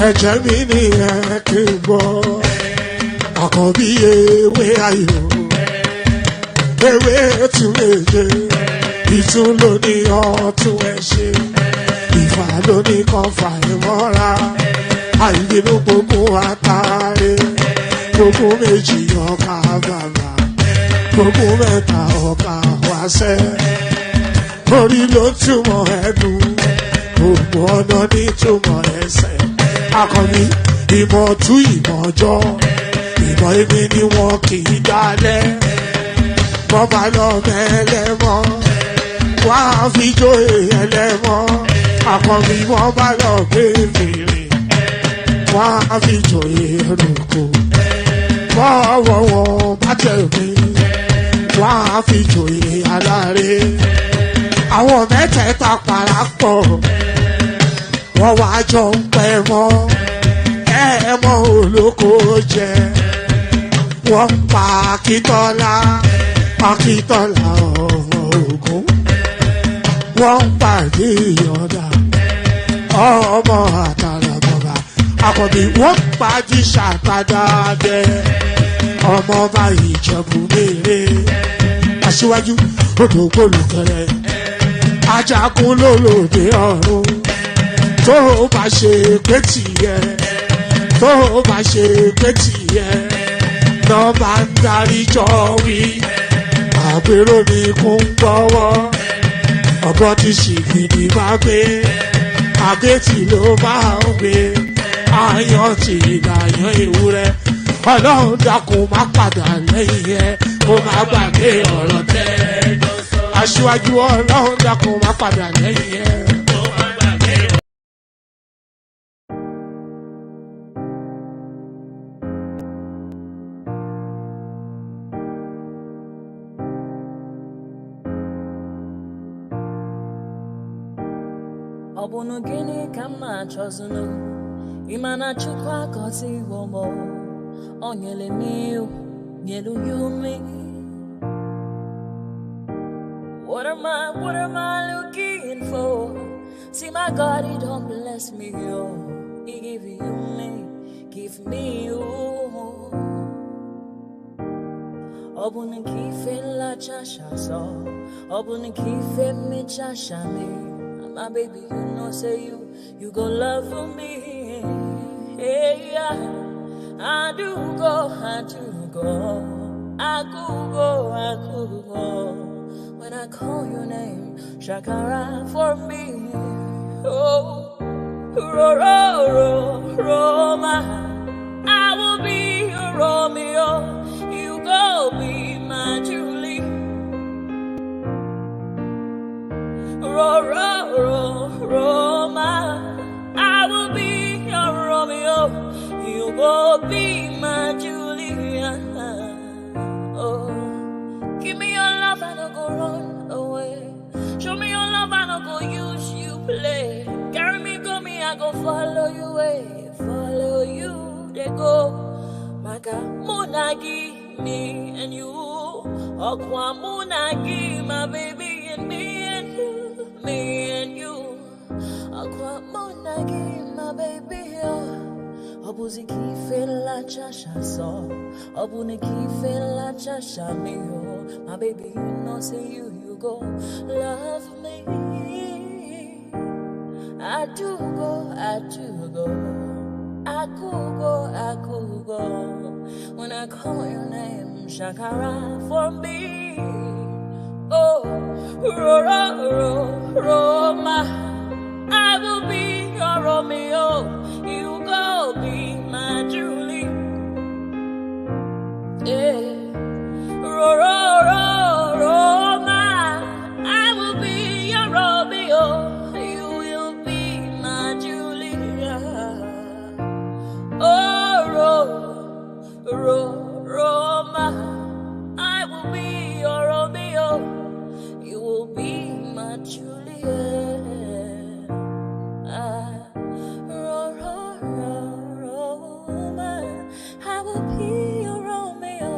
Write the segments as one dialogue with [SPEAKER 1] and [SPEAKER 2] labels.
[SPEAKER 1] ẹ̀jẹ̀ mi ní ẹ̀ kí n gbọ́ àkọ́bí ewé ayò ewé tún méje ìtún ló ní ọtún ẹ̀ ṣe ìfà ló ní kan fà ẹ̀ mọ́ra àìbínú gbogbo àtàrí gbogbo méjì ọkà bàbà gbogbo mẹ́ta ọkà wáṣẹ́ orí ló túmọ̀ ẹ̀dùn gbogbo ọ̀nà ní túmọ̀ ẹsẹ̀ akọni ìmọ̀ tú ìmọ̀ jọ ìmọ̀ èmi ni wọn kì í dálẹ̀ bọ́bá lọ mẹ́lẹ́mọ́ wá fi jó ẹlẹ́mọ́ akọni wọn bá lọ gbé fèrè wá fi jó ẹrùkù bọ́wọ́ wọn bá tẹ̀ mí wá fi jó aláre àwọn mẹ́tẹ̀ẹ̀ta parapọ̀ wọ́n wá jọ ń pẹ́ mọ́ ẹ̀ẹ́mọ́ olóko jẹ wọ́n pa Akíntọ́lá ọmọ Ògún wọ́n pàdé ìyọ̀dà ọmọ àtàlàbọ̀bà àkọ́bí wọ́n pàdé ṣàtàdàdẹ ọmọ ọba Ìjẹ̀bú Mèrè aṣíwájú odò gbólùkẹrẹ ajagun lólòdì ọ̀run tó bá ṣe pé tìyẹ tó bá ṣe pé tìyẹ náà bá ń darí jọ wí àgbèrò ní kún gbọ́wọ́ ọgbọ́n ti ṣìgìdì máa gbé àgétì ló máa ń gbé àyàn tí ìlàyàn ewúrẹ́ ọlọ́run dákun má padà lẹ́yìn ẹ kó má gbàgbé ọ̀rọ̀ tẹ́ aṣíwájú ọlọ́run dákun má padà lẹ́yìn ẹ.
[SPEAKER 2] Ọbụnụ gịnị ka m na-achọzụnụ ịmana Chukwu akọta iwo m o nyere m iwu nyere ya ume. What am I looking for? See my God, he don't bless me, he give you me, give me you. Ọbụnụ ka ife nlachacha sọ ọbụnụ ka ife mmechacha mee. My baby, you know, say you go love me. Hey, yeah, I do go. I could go. When I call your name, Shakara for me. Oh, Roma, I will be your Romeo. You go be my Julie. Roma, I will be your Romeo. You will be my Julia. Oh, give me your love and I'll go run away. Show me your love and I'll go use you play. Carry me, go me, I go follow you way. Follow you, they go. Maka Munagi, me and you. Okwa Munagi, my baby and me and you. Me and you, Aqua Monagi, my baby. Obuzi kife la chasha so, Obuni kife la chasha me. My baby, you know, say you go love me. I do go. I could go. When I call your name, Shakara for me. Oh, Roma, I will be your Romeo. You go be my Julie. Yeah, Roma, I will be your Romeo. You will be my Julia. Oh, Roma, I will be your Romeo. You will be my Juliet. Roma, I will be your Romeo.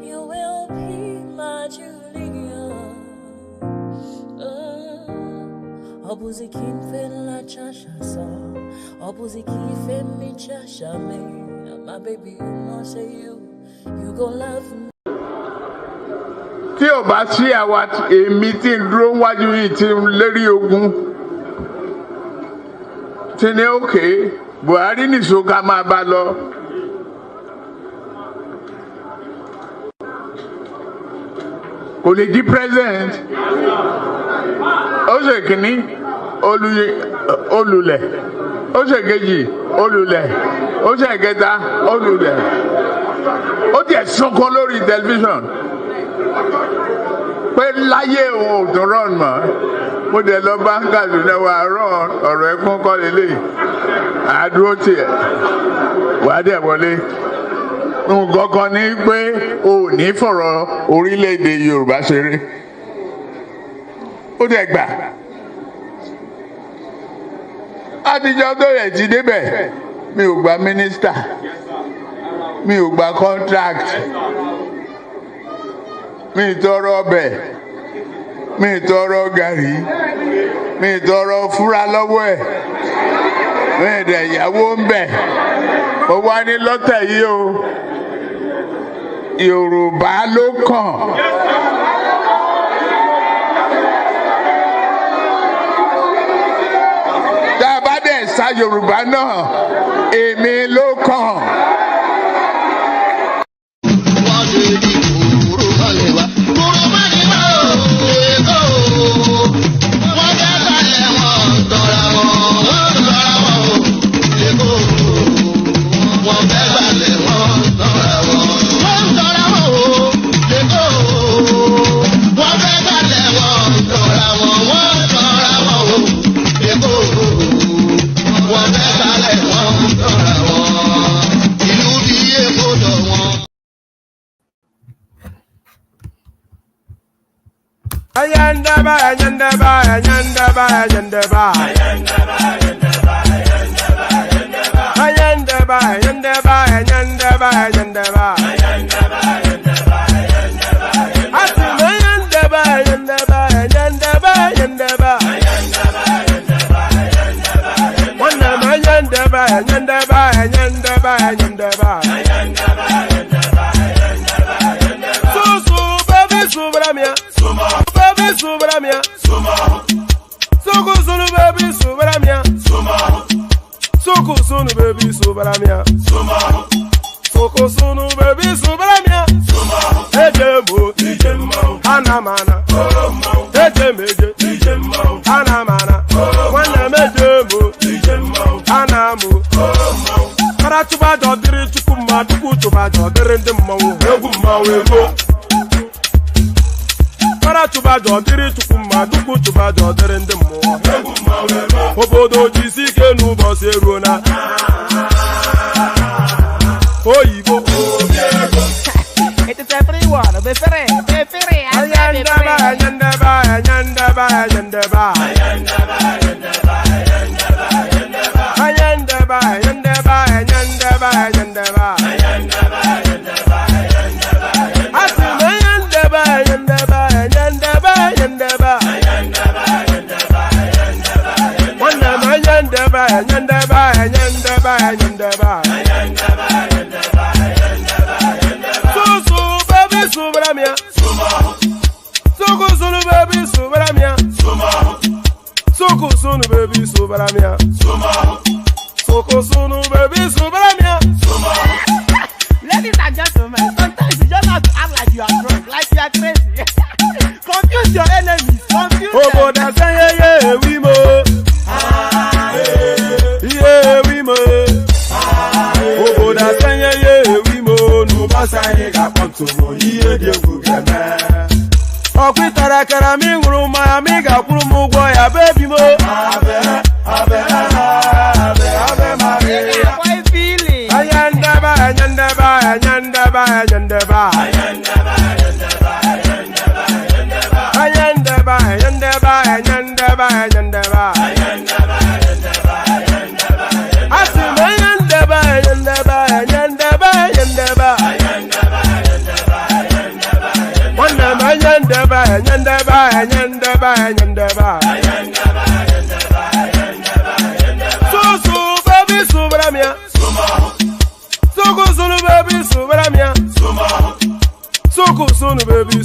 [SPEAKER 2] You will be my Juliet. Obuzi kim fe la chasha so, Opposite me, my baby, you know, say you gon' love me.
[SPEAKER 3] Tí o bá sí àwa èmi tí ń dúró wájú yìí tí ń lérí ogun tí ní òkè Buhari nìṣó ká máa bá lọ. Kò lè di president. Ó ṣe kìíní olùlẹ̀. Ó ṣe kejì olùlẹ̀. Ó ṣe kẹta olùlẹ̀. Ó tiẹ̀ sunkún lórí tẹlifíṣàn pé láyé òun ò tún rán mọ́. Mo dẹ̀ lọ bá ń Kaduna wà rán ọ̀rọ̀ ẹkún kọ́ lélẹ̀. Àdúró tiẹ̀ wàá dẹ̀ wọlé. Nǹkan kan ní pé o ò ní fọ̀rọ̀ orílẹ̀-èdè Yorùbá ṣeré. Ó dẹ̀ gbà. Àtijọ́ tó rẹ̀ ti débẹ̀ mi ò gba mínísítà mi ò gba contract mi ì tọrọ ọbẹ̀ mi ì tọrọ gàrí mi ì tọrọ fúra lọ́wọ́ ẹ̀ mi ì dẹ̀ ìyàwó ń bẹ̀ ó wá ní lọ́tẹ̀ yìí o Yorùbá ló kàn. Tá a bá dẹ̀ sa Yorùbá náà èmi ló kàn.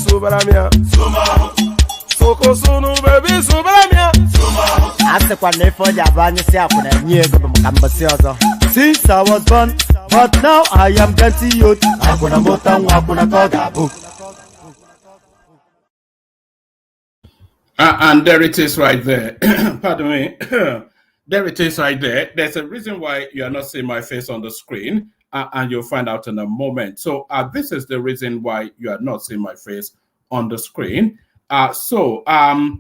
[SPEAKER 4] Subaramia. Soko Sunu, baby, Subaramia.
[SPEAKER 5] Since I was born, but now I am getting youth.
[SPEAKER 6] And there it is right there. Pardon me. There it is right there. There's a reason why you are not seeing my face on the screen, and you'll find out in a moment. So this is the reason why you are not seeing my face on the screen. The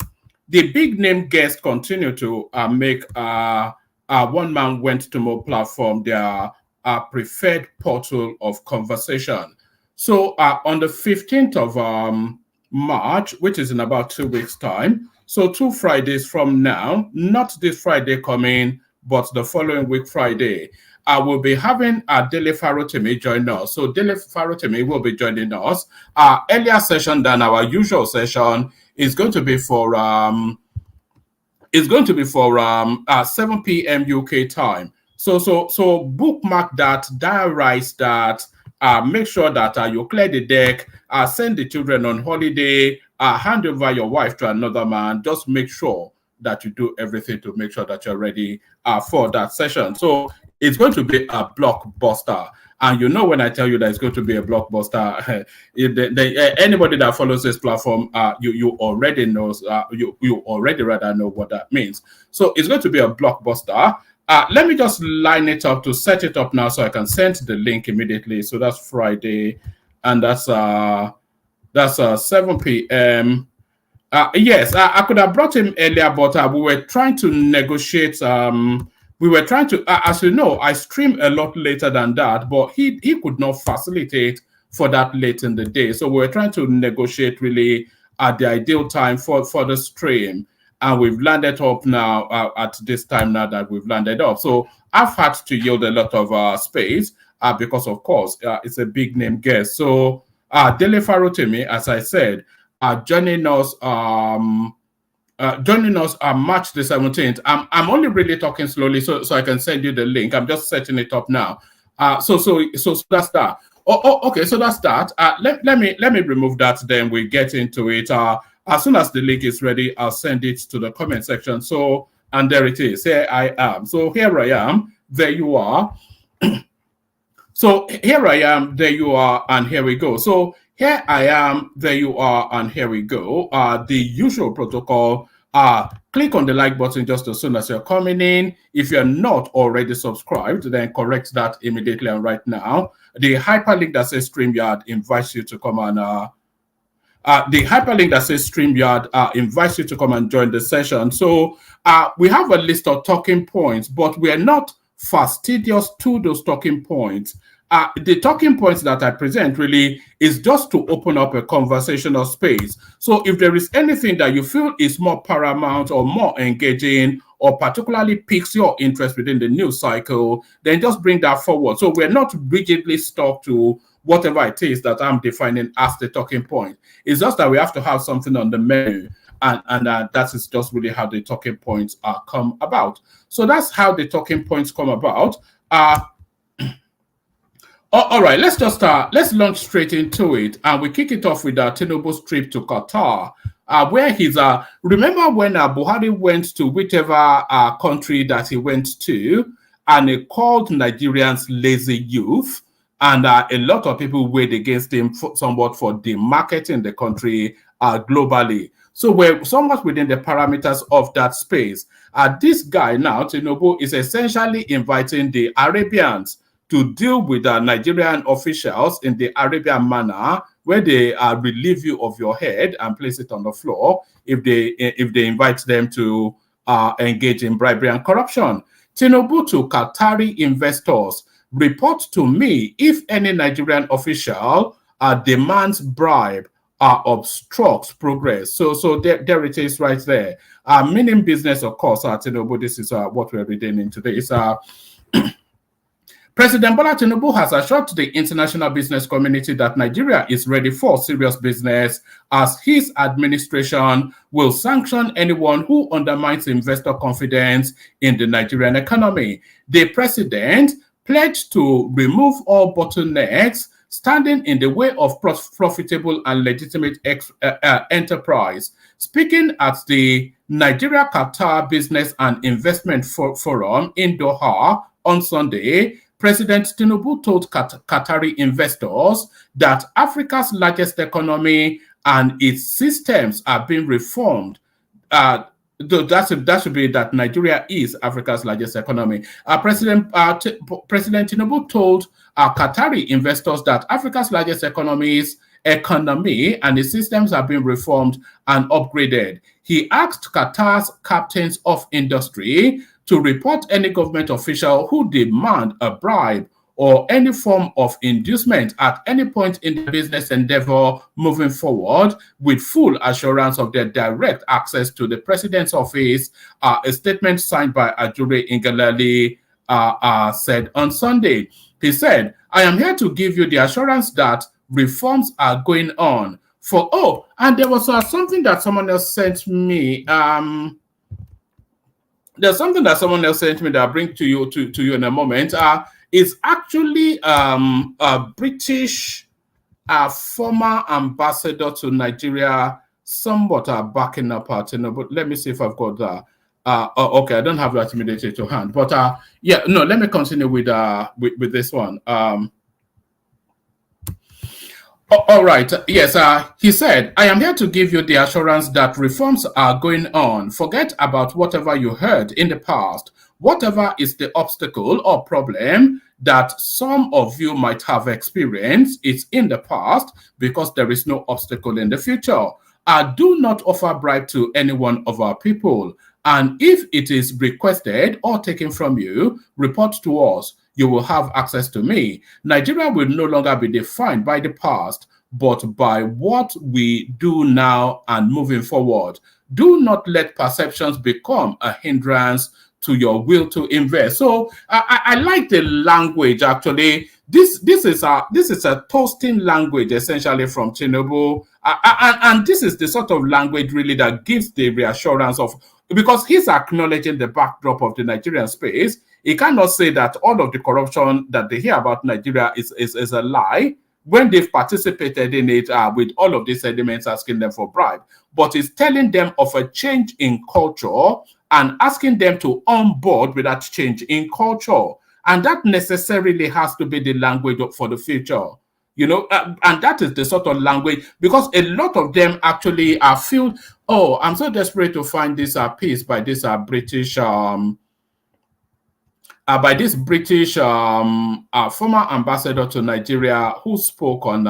[SPEAKER 6] big name guests continue to make One Man Went to More platform their preferred portal of conversation. So on the 15th of March, which is in about 2 weeks' time, so 2 Fridays from now, not this Friday coming, but the following week Friday, I will be having Dele Farotimi join us. So Dele Farotimi will be joining us. Our earlier session than our usual session is going to be for 7 p.m. UK time. So bookmark that, diarize that, make sure that you clear the deck, send the children on holiday, hand over your wife to another man. Just make sure that you do everything to make sure that you're ready for that session. So it's going to be a blockbuster. And you know, when I tell you that it's going to be a blockbuster, anybody that follows this platform, you already knows, you already rather know what that means. So it's going to be a blockbuster. Let me just line it up to set it up now so I can send the link immediately. So that's Friday, and that's 7 p.m. Yes, I could have brought him earlier, but we were trying to negotiate. We were trying to, as you know, I stream a lot later than that, but he could not facilitate for that late in the day. So we were trying to negotiate really at the ideal time for the stream. And we've landed up now at this time now that we've landed up. So I've had to yield a lot of space because, of course, it's a big name guest. So Dele Farotimi, as I said, joining us on March the 17th. I'm only really talking slowly so I can send you the link. I'm just setting it up now. So that's that. Okay, so that's that. Let me remove that, then we get into it. As soon as the link is ready, I'll send it to the comment section. So, and there it is. Here I am. So here I am. There you are. So here I am. There you are. And here we go. So here I am. There you are. And here we go. The usual protocol. Click on the like button just as soon as you're coming in. If you're not already subscribed, then correct that immediately and right now. The hyperlink that says StreamYard invites you to come and the hyperlink that says StreamYard invites you to come and join the session. So we have a list of talking points, but we are not fastidious to those talking points. The talking points that I present really is just to open up a conversational space. So if there is anything that you feel is more paramount or more engaging or particularly piques your interest within the news cycle, then just bring that forward. So we're not rigidly stuck to whatever it is that I'm defining as the talking point. It's just that we have to have something on the menu, and that is just really how the talking points come about. So that's how the talking points come about. All right, let's just let's launch straight into it, and we kick it off with Tinubu's trip to Qatar, where he's remember when Buhari went to whichever country that he went to, and he called Nigerians lazy youth. And a lot of people weighed against him somewhat for demarketing the country globally. So we're somewhat within the parameters of that space. This guy now, Tinubu, is essentially inviting the Arabians to deal with Nigerian officials in the Arabian manner, where they relieve you of your head and place it on the floor if they invite them to engage in bribery and corruption. Tinubu to Qatari investors. Report to me if any Nigerian official demands bribe or obstructs progress. So there it is right there. Meaning business, of course, Tinubu, this is what we're reading in today. President Bola Tinubu has assured the international business community that Nigeria is ready for serious business, as his administration will sanction anyone who undermines investor confidence in the Nigerian economy. The president pledged to remove all bottlenecks standing in the way of profitable and legitimate enterprise. Speaking at the Nigeria Qatar Business and Investment Forum in Doha on Sunday, President Tinubu told Qatari investors that Africa's largest economy and its systems are being reformed. That should be that Nigeria is Africa's largest economy. President Tinubu told Qatari investors that Africa's largest economy and its systems have been reformed and upgraded. He asked Qatar's captains of industry to report any government official who demand a bribe or any form of inducement at any point in the business endeavor moving forward, with full assurance of their direct access to the president's office. A statement signed by Ajure Ngelale said on Sunday. He said, "I am here to give you the assurance that reforms are going on." And there was something that someone else sent me. There's something that someone else sent me that I'll bring to you in a moment. Is actually a British former ambassador to Nigeria, somewhat backing up Tinubu. But let me see if I've got that. Okay, I don't have that immediately to hand. But yeah, no, let me continue with this one. All right. Yes, he said, "I am here to give you the assurance that reforms are going on. Forget about whatever you heard in the past. Whatever is the obstacle or problem that some of you might have experienced, it's in the past because there is no obstacle in the future. I do not offer bribe to any one of our people. And if it is requested or taken from you, report to us. You will have access to me. Nigeria will no longer be defined by the past, but by what we do now and moving forward. Do not let perceptions become a hindrance to your will to invest." So I like the language. Actually, this is a toasting language essentially from Tinubu, and this is the sort of language really that gives the reassurance of, because he's acknowledging the backdrop of the Nigerian space. He cannot say that all of the corruption that they hear about Nigeria is a lie when they've participated in it with all of these elements asking them for bribe. But he's telling them of a change in culture and asking them to onboard with that change in culture. And that necessarily has to be the language for the future. And that is the sort of language, because a lot of them actually feel, oh, I'm so desperate to find this piece by this British former ambassador to Nigeria who spoke on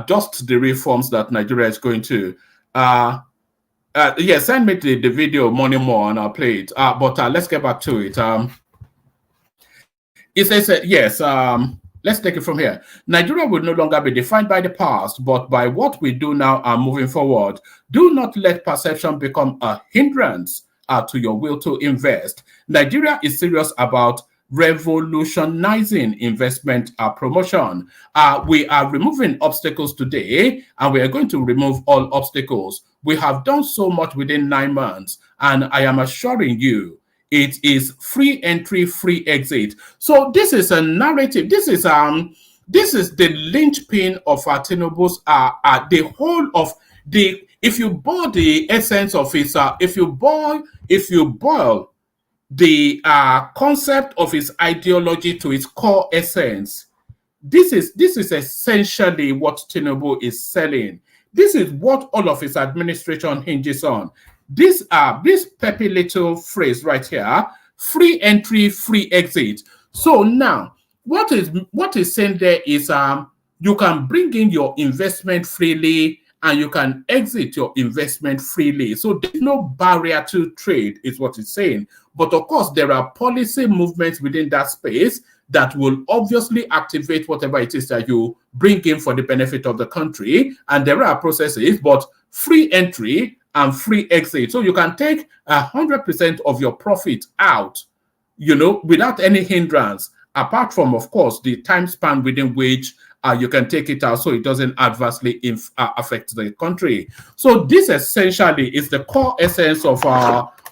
[SPEAKER 6] just the reforms that Nigeria is going to. Yeah, send me the video more and I'll play it. But let's get back to it. It says, yes, let's take it from here. Nigeria will no longer be defined by the past, but by what we do now and moving forward. Do not let perception become a hindrance to your will to invest. Nigeria is serious about revolutionizing investment promotion. We are removing obstacles today, and we are going to remove all obstacles. We have done so much within 9 months, and I am assuring you, it is free entry, free exit. So this is a narrative. This is the linchpin of Tinubu's the whole of the. If you boil the essence of his, if you boil the concept of his ideology to its core essence, this is essentially what Tinubu is selling. This is what all of his administration hinges on. This peppy little phrase right here: free entry, free exit. So now, what is saying there is you can bring in your investment freely and you can exit your investment freely. So there's no barrier to trade, is what it's saying. But of course, there are policy movements within that space that will obviously activate whatever it is that you bring in for the benefit of the country. And there are processes, but free entry and free exit. So you can take 100% of your profit out, without any hindrance, apart from, of course, the time span within which you can take it out so it doesn't adversely affect the country. So this essentially is the core essence of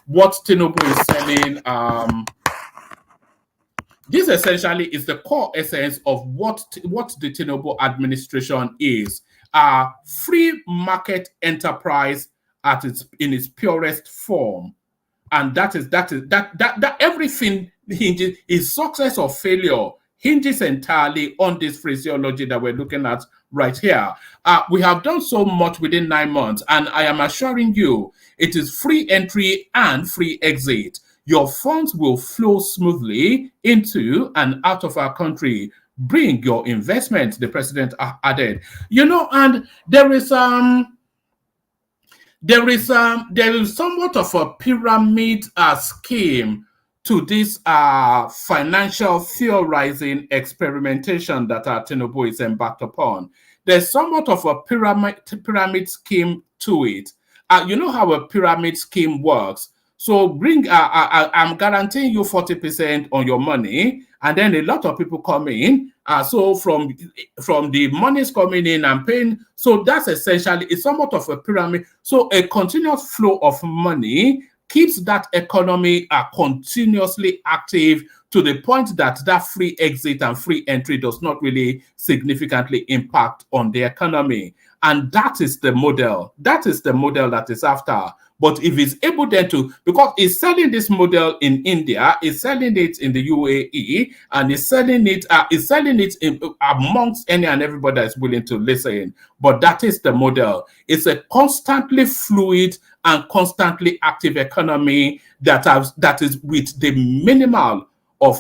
[SPEAKER 6] what Tinubu is selling. This essentially is the core essence of what the Tinubu administration is: a free market enterprise in its purest form, and that everything hinges, is success or failure hinges entirely on this phraseology that we're looking at right here. We have done so much within 9 months, and I am assuring you, it is free entry and free exit. Your funds will flow smoothly into and out of our country. Bring your investment, the president added. You know, and there is somewhat of a pyramid scheme to this financial theorizing experimentation that Tinubu is embarked upon. There's somewhat of a pyramid scheme to it. You know how a pyramid scheme works. So bring, I'm guaranteeing you 40% on your money, and then a lot of people come in. So from the monies coming in and paying, so that's essentially, it's somewhat of a pyramid. So a continuous flow of money keeps that economy continuously active to the point that that free exit and free entry does not really significantly impact on the economy. And that is the model. That is the model that is after. But if it's able then to, because it's selling this model in India, it's selling it in the UAE, and it's selling it amongst any and everybody that's willing to listen. But that is the model. It's a constantly fluid and constantly active economy that is with the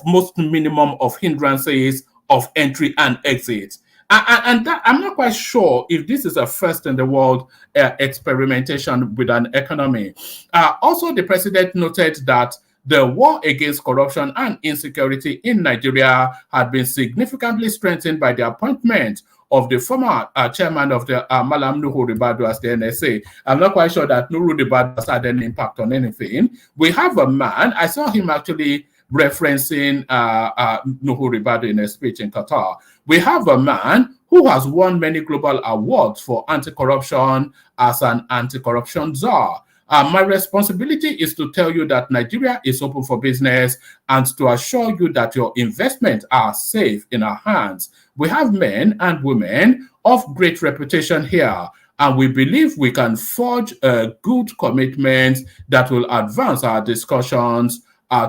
[SPEAKER 6] most minimum of hindrances of entry and exit. And that, I'm not quite sure if this is a first in the world experimentation with an economy. Also, the president noted that the war against corruption and insecurity in Nigeria had been significantly strengthened by the appointment of the former chairman of the Malam Nuhu Ribadu as the NSA. I'm not quite sure that Nuhu Ribadu has had any impact on anything. We have a man, I saw him actually referencing Nuhu Ribadu in a speech in Qatar. We have a man who has won many global awards for anti-corruption as an anti-corruption czar. My responsibility is to tell you that Nigeria is open for business and to assure you that your investments are safe in our hands. We have men and women of great reputation here, and we believe we can forge a good commitment that will advance our discussions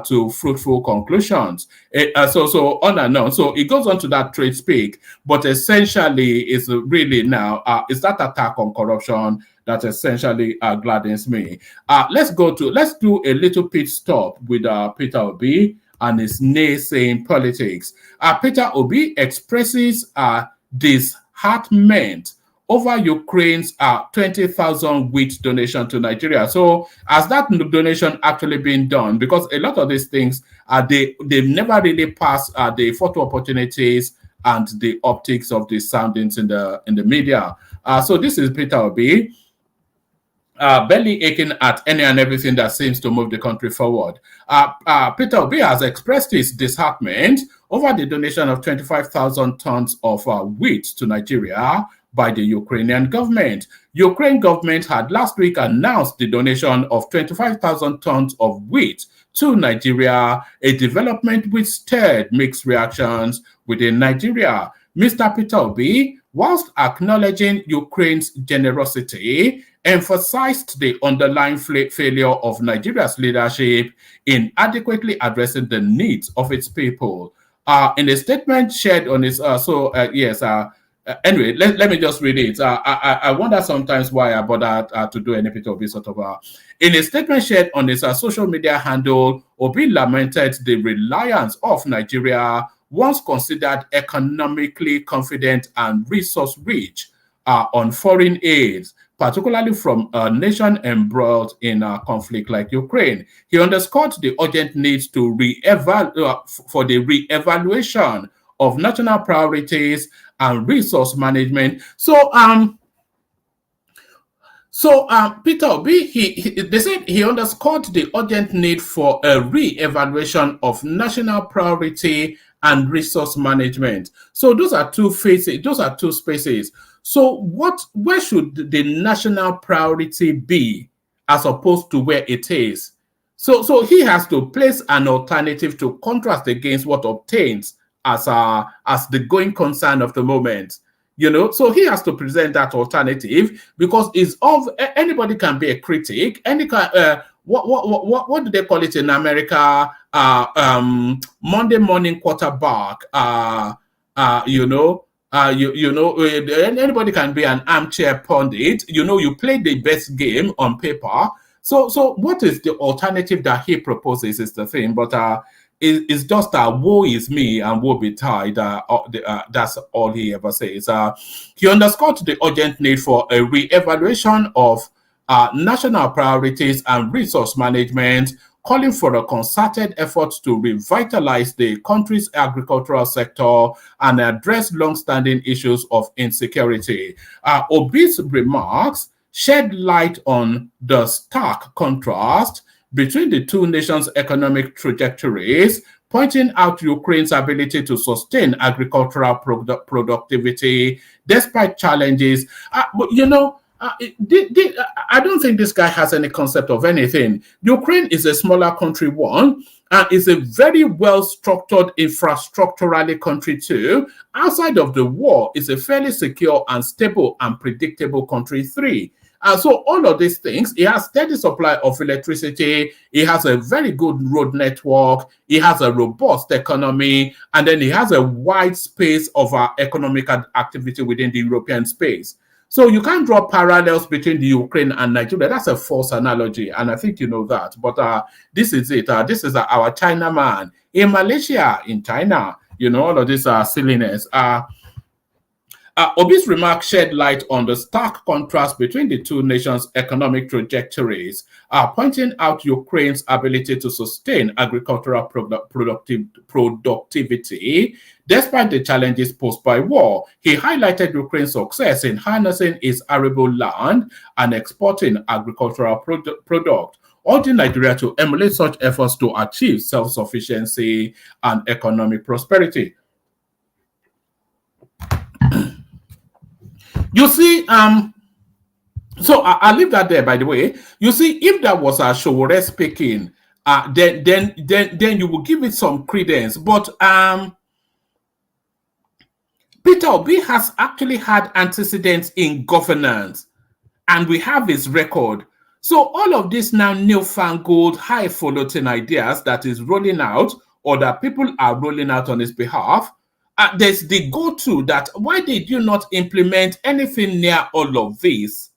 [SPEAKER 6] to fruitful conclusions. So on and on. So it goes on to that trade speak, but essentially it's really now, it's that attack on corruption that essentially gladdens me. Let's do a little pit stop with Peter Obi and his naysaying politics. Peter Obi expresses disheartenment over Ukraine's 20,000 wheat donation to Nigeria. So has that donation actually been done? Because a lot of these things, they've never really passed the photo opportunities and the optics of the soundings in the media. So this is Peter Obi, belly aching at any and everything that seems to move the country forward. Peter Obi has expressed his disheartenment over the donation of 25,000 tons of wheat to Nigeria by the Ukrainian government. Ukraine government had last week announced the donation of 25,000 tons of wheat to Nigeria, a development which stirred mixed reactions within Nigeria. Mr. Peter Obi, whilst acknowledging Ukraine's generosity, emphasized the underlying failure of Nigeria's leadership in adequately addressing the needs of its people. In a statement shared on his, anyway, let me just read it. I wonder sometimes why I bother to do any Peter Obi sort of. In a statement shared on his social media handle, Obi lamented the reliance of Nigeria, once considered economically confident and resource-rich, on foreign aid, particularly from a nation embroiled in a conflict like Ukraine. He underscored the urgent need to for the re-evaluation of national priorities and resource management. So Peter Obi, they said he underscored the urgent need for a re-evaluation of national priority and resource management. So those are two phases, those are two spaces. So where should the national priority be as opposed to where it is? So he has to place an alternative to contrast against what obtains as the going concern of the moment. So he has to present that alternative, because it's of anybody can be a critic. What do they call it in America? Monday morning quarterback. Anybody can be an armchair pundit. You play the best game on paper. So what is the alternative that he proposes is the thing, but it's just woe is me and woe betide. That's all he ever says. He underscored the urgent need for a re-evaluation of national priorities and resource management, calling for a concerted effort to revitalize the country's agricultural sector and address long-standing issues of insecurity. Obi's remarks shed light on the stark contrast between the two nations' economic trajectories, pointing out Ukraine's ability to sustain agricultural productivity despite challenges. But I don't think this guy has any concept of anything. Ukraine is a smaller country, one, and is a very well-structured infrastructurally country, too. Outside of the war, is a fairly secure and stable and predictable country, three. And so all of these things, it has steady supply of electricity, it has a very good road network, it has a robust economy, and then it has a wide space of economic activity within the European space. So you can't draw parallels between the Ukraine and Nigeria. That's a false analogy, and I think you know that. But this is it. This is our China man. In Malaysia, in China, all of this silliness. Obi's remarks shed light on the stark contrast between the two nations' economic trajectories, pointing out Ukraine's ability to sustain agricultural productivity despite the challenges posed by war. He highlighted Ukraine's success in harnessing its arable land and exporting agricultural products, urging Nigeria to emulate such efforts to achieve self-sufficiency and economic prosperity. You see, so I'll leave that there, by the way. You see, if that was a Showore speaking, then you will give it some credence. But Peter Obi has actually had antecedents in governance, and we have his record. So all of this now newfangled, highfalutin ideas that is rolling out, or that people are rolling out on his behalf, there's the go-to that why did you not implement anything near all of this?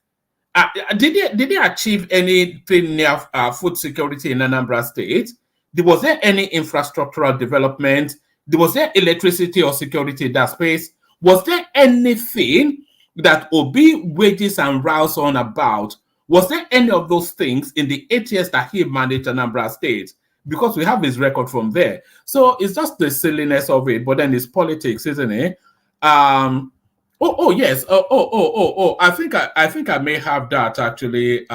[SPEAKER 6] Did they achieve anything near food security in Anambra State? Was there any infrastructural development? Was there electricity or security in that space? Was there anything that Obi wages and rows on about? Was there any of those things in the 8 years that he managed Anambra State? Because we have his record from there. So it's just the silliness of it, but then it's politics, isn't it? Yes. I think I may have that actually.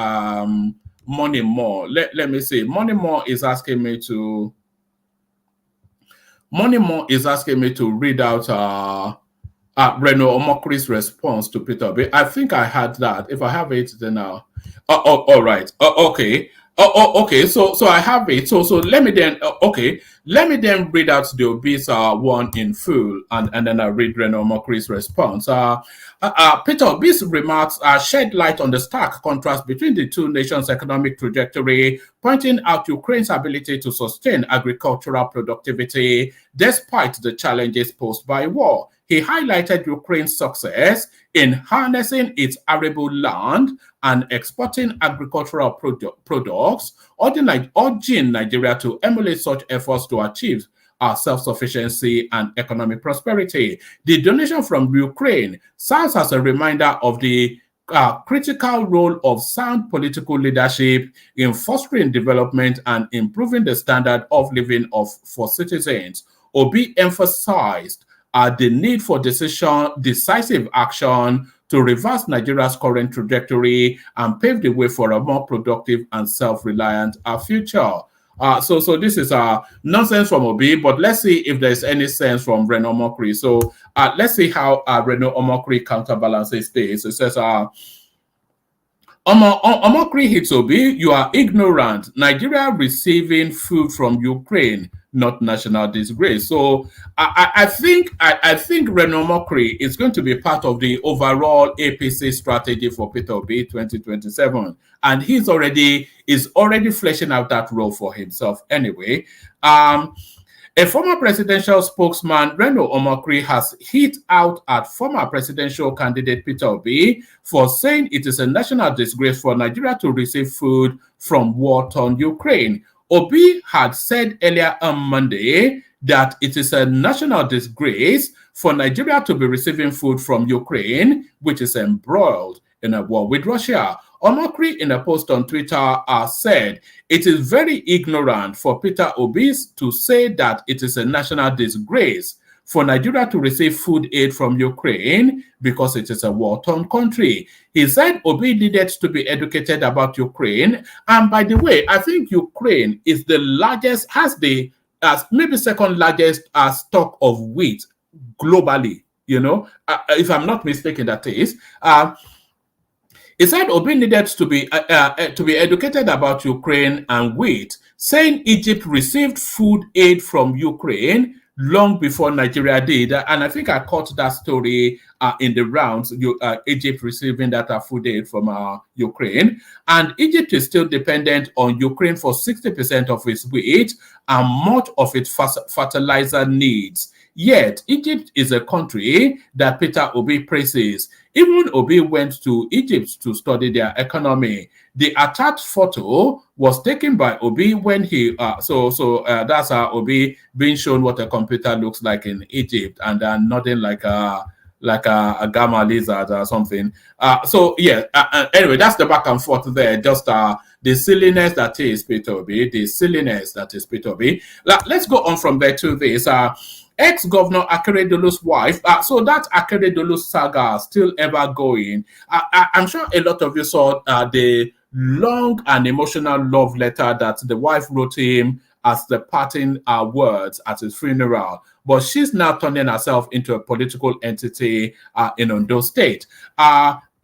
[SPEAKER 6] Money More. Let me see. Money More is asking me to read out Reno Omokri's response to Peter Obi. I think I had that. If I have it, then now. All right. Okay. Okay. So I have it. So let me then. Let me then read out the Obi's one in full, and then I read Reno Omokri's response. Peter Obi's remarks shed light on the stark contrast between the two nations' economic trajectory, pointing out Ukraine's ability to sustain agricultural productivity despite the challenges posed by war. He highlighted Ukraine's success in harnessing its arable land and exporting agricultural products, urging Nigeria to emulate such efforts to achieve self-sufficiency and economic prosperity. The donation from Ukraine serves as a reminder of the critical role of sound political leadership in fostering development and improving the standard of living for citizens. Obi emphasized the need for decisive action to reverse Nigeria's current trajectory and pave the way for a more productive and self-reliant future. So this is nonsense from Obi, but let's see if there's any sense from Reno Omokri. So let's see how Reno Omokri counterbalances this. It says, Omokri Hitobi, you are ignorant. Nigeria receiving food from Ukraine, not national disgrace. So I think Reno Omokri is going to be part of the overall APC strategy for Peter Obi 2027, and is already fleshing out that role for himself anyway. A former presidential spokesman, Reno Omokri, has hit out at former presidential candidate Peter Obi for saying it is a national disgrace for Nigeria to receive food from war-torn Ukraine. Obi had said earlier on Monday that it is a national disgrace for Nigeria to be receiving food from Ukraine, which is embroiled in a war with Russia. Omokri, in a post on Twitter, said, "It is very ignorant for Peter Obi to say that it is a national disgrace for Nigeria to receive food aid from Ukraine because it is a war-torn country." He said Obi needed to be educated about Ukraine. And by the way, I think Ukraine is the largest, maybe second largest stock of wheat globally, if I'm not mistaken, that is. He said Obi needed to be educated about Ukraine and wheat, saying Egypt received food aid from Ukraine long before Nigeria did. And I think I caught that story in the rounds, Egypt receiving that food aid from Ukraine. And Egypt is still dependent on Ukraine for 60% of its wheat and much of its fertilizer needs. Yet, Egypt is a country that Peter Obi praises. Even Obi went to Egypt to study their economy. The attached photo was taken by Obi when he, that's Obi being shown what a computer looks like in Egypt, and nothing like a gamma lizard or something. Anyway, that's the back and forth there. Just the silliness that is Peter Obi, Let's go on from there to this. Ex-Governor Akeredolu's wife, so that Akeredolu saga still ever going. I'm sure a lot of you saw the long and emotional love letter that the wife wrote him as the parting words at his funeral. But she's now turning herself into a political entity in Ondo State.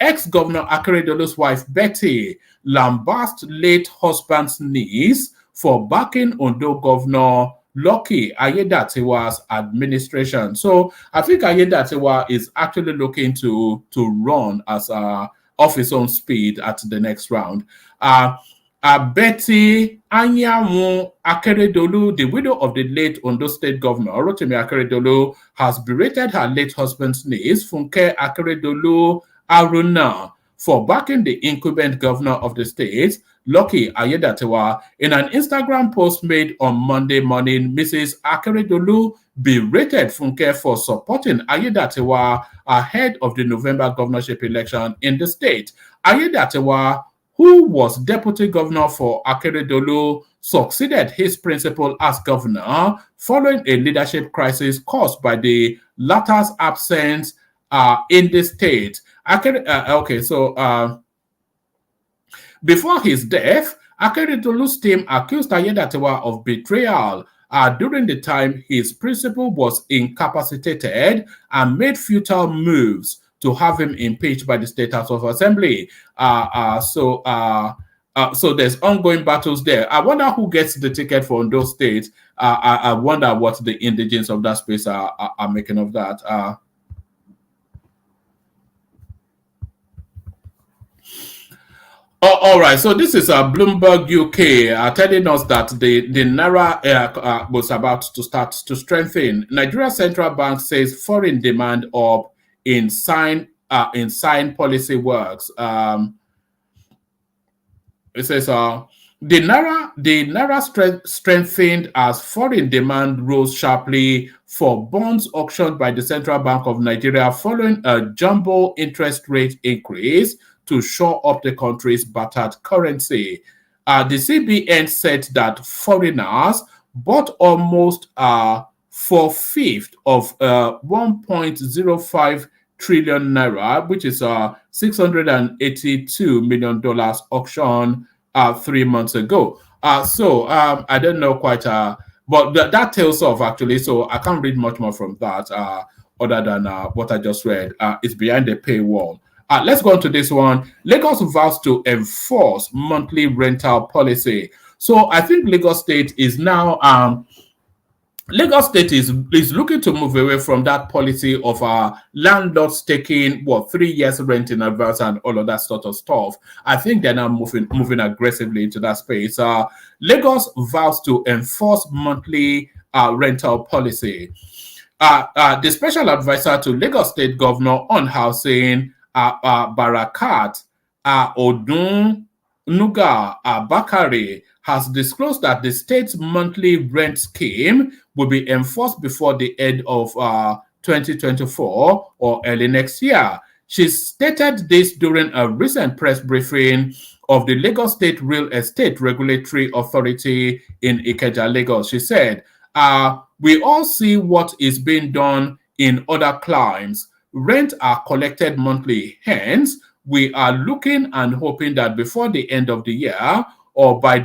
[SPEAKER 6] Ex-Governor Akeredolu's wife, Betty, lambasted late husband's niece for backing Ondo Governor Lucky Ayedatiwa's administration. So I think Ayedatiwa is actually looking to run as off his own speed at the next round. Betty Anyanwu Akeredolu, the widow of the late Ondo State Governor Rotimi Akeredolu, has berated her late husband's niece Funke Akeredolu Aruna for backing the incumbent governor of the state, Lucky Ayedatiwa. In an Instagram post made on Monday morning, Mrs. Akeredolu berated Funke for supporting Ayedatiwa ahead of the November governorship election in the state. Ayedatiwa, who was deputy governor for Akeredolu, succeeded his principal as governor following a leadership crisis caused by the latter's absence in the state. Before his death, Akeredolu's team accused Ayedatiwa of betrayal during the time his principal was incapacitated and made futile moves to have him impeached by the State House of Assembly. So there's ongoing battles there. I wonder who gets the ticket for Ondo State. I wonder what the indigents of that space are making of that. All right, so this is Bloomberg UK telling us that the Naira was about to start to strengthen. Nigeria Central Bank says foreign demand up in sign policy works. It says the Naira strengthened as foreign demand rose sharply for bonds auctioned by the Central Bank of Nigeria following a jumbo interest rate increase to shore up the country's battered currency. The CBN said that foreigners bought almost 4/5 of 1.05 trillion naira, which is $682 million auction 3 months ago. I don't know quite, but that tails off actually. So I can't read much more from that other than what I just read. It's behind the paywall. Let's go on to this one. Lagos vows to enforce monthly rental policy. So I think Lagos State is now Lagos State is looking to move away from that policy of landlords taking 3 years rent in advance and all of that sort of stuff. I think they're now moving aggressively into that space. Lagos vows to enforce monthly rental policy. The special advisor to Lagos State Governor on Housing, Barakat Odunuga Bakari, has disclosed that the state's monthly rent scheme will be enforced before the end of 2024 or early next year. She stated this during a recent press briefing of the Lagos State Real Estate Regulatory Authority in Ikeja, Lagos. She said, we all see what is being done in other climes. Rent are collected monthly. Hence, we are looking and hoping that before the end of the year or by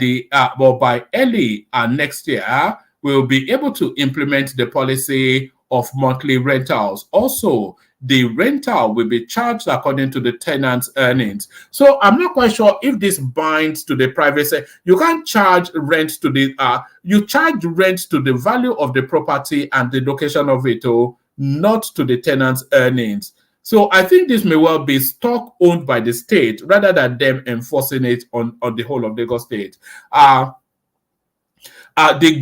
[SPEAKER 6] early next year, we'll be able to implement the policy of monthly rentals. Also, the rental will be charged according to the tenant's earnings. So I'm not quite sure if this binds to the private sector. You can't charge rent to the you charge rent to the value of the property and the location of it, not to the tenant's earnings. So I think this may well be stock owned by the state rather than them enforcing it on the whole of Lagos State. The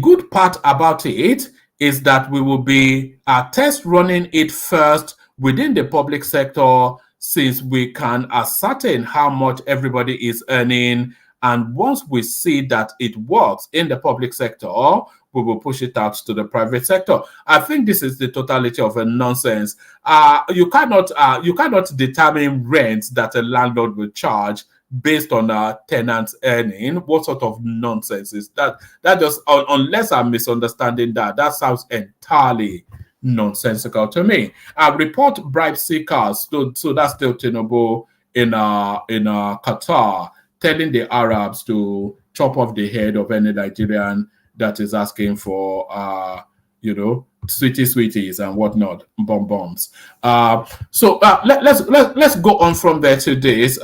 [SPEAKER 6] good part about it is that we will be test running it first within the public sector, since we can ascertain how much everybody is earning. And once we see that it works in the public sector, we will push it out to the private sector. I think this is the totality of a nonsense. You cannot determine rent that a landlord will charge based on a tenant's earning. What sort of nonsense is that? That just, unless I'm misunderstanding that sounds entirely nonsensical to me. Report bribe seekers. So that's still Tinubu in Qatar, telling the Arabs to chop off the head of any Nigerian that is asking for sweeties and whatnot, bombs. So let's go on from there to this.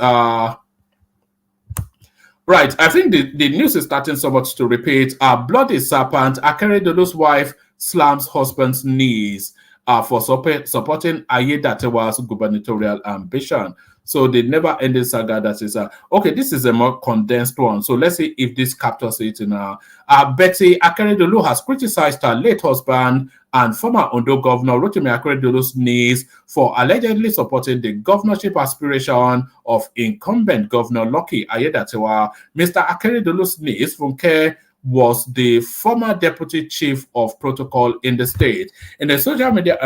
[SPEAKER 6] Right, I think the news is starting so much to repeat. Bloody serpent, Akeredolu's wife slams husband's knees for supporting Ayedatiwa's gubernatorial ambition. So the never-ending saga that is okay. This is a more condensed one. So let's see if this captures it. Betty Akeredolu has criticized her late husband and former Ondo governor Rotimi Akeredolu's niece for allegedly supporting the governorship aspiration of incumbent governor Lucky Ayedatiwa. Mr. Akeredolu's niece, Funke, was the former deputy chief of protocol in the state. In the social media,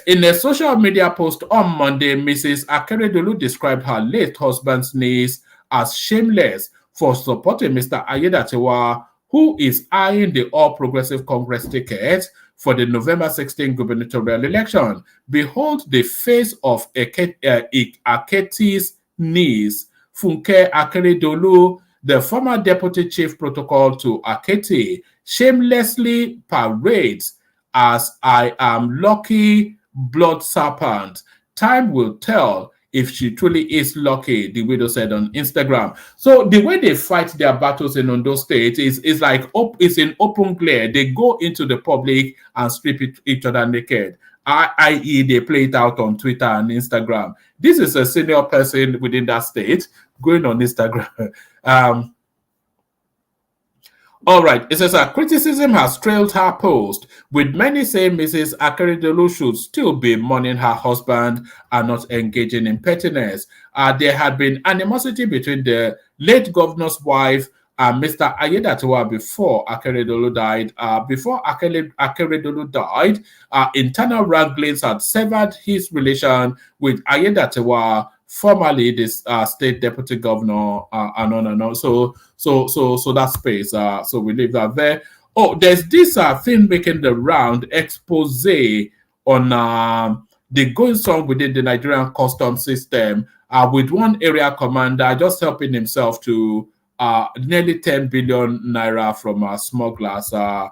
[SPEAKER 6] in a social media post on Monday, Mrs. Akeredolu described her late husband's niece as shameless for supporting Mr. Ayedatiwa, who is eyeing the All Progressive Congress ticket for the November 16 gubernatorial election. Behold the face of Aketi's niece, Funke Akeredolu, the former deputy chief protocol to Aketi, shamelessly parades as I am Lucky blood serpent. Time will tell if she truly is lucky, the widow said on Instagram. So the way they fight their battles in Ondo State is in open glare. They go into the public and strip each other naked, i.e. they play it out on Twitter and Instagram. This is a senior person within that state going on Instagram. All right, it says criticism has trailed her post, with many saying Mrs. Akeredolu should still be mourning her husband and not engaging in pettiness. There had been animosity between the late governor's wife and Mr. Ayedatiwa before Akeredolu died. Before Akeredolu died, internal wranglings had severed his relation with Ayedatiwa, formerly this state deputy governor, and on and on. So that space. So we leave that there. Oh, there's this thing making the round, expose on the goings on within the Nigerian customs system, with one area commander just helping himself to nearly 10 billion naira from smugglers. I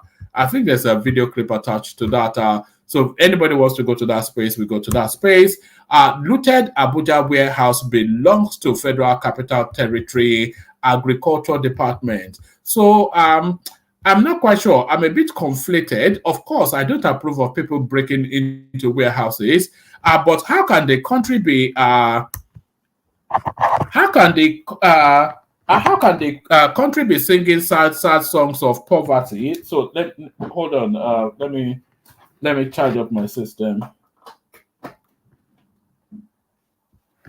[SPEAKER 6] think there's a video clip attached to that. So if anybody wants to go to that space, we go to that space. Looted Abuja warehouse belongs to Federal Capital Territory Agriculture Department. So I'm not quite sure. I'm a bit conflicted. Of course, I don't approve of people breaking into warehouses. But how can the country be? How can the country be singing sad songs of poverty? So hold on. Let me charge up my system.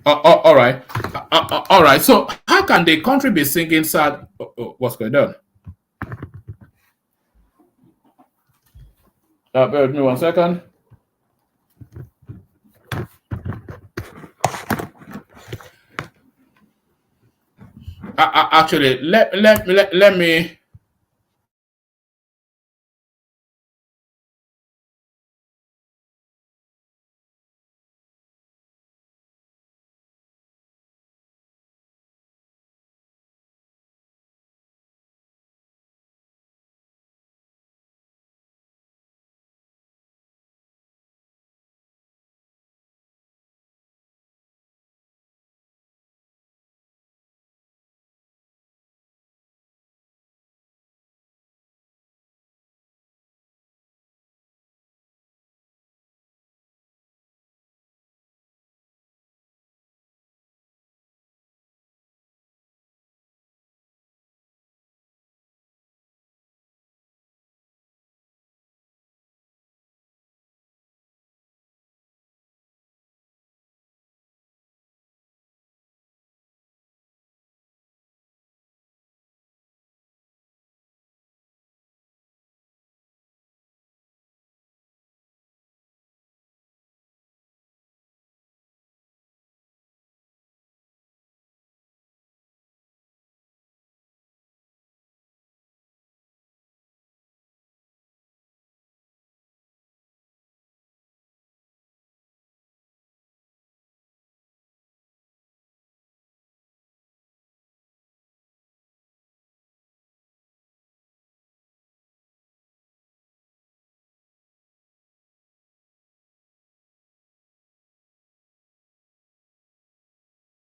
[SPEAKER 6] All right. All right. So how can the country be singing sad? What's going on? Bear with me 1 second. Actually, let me.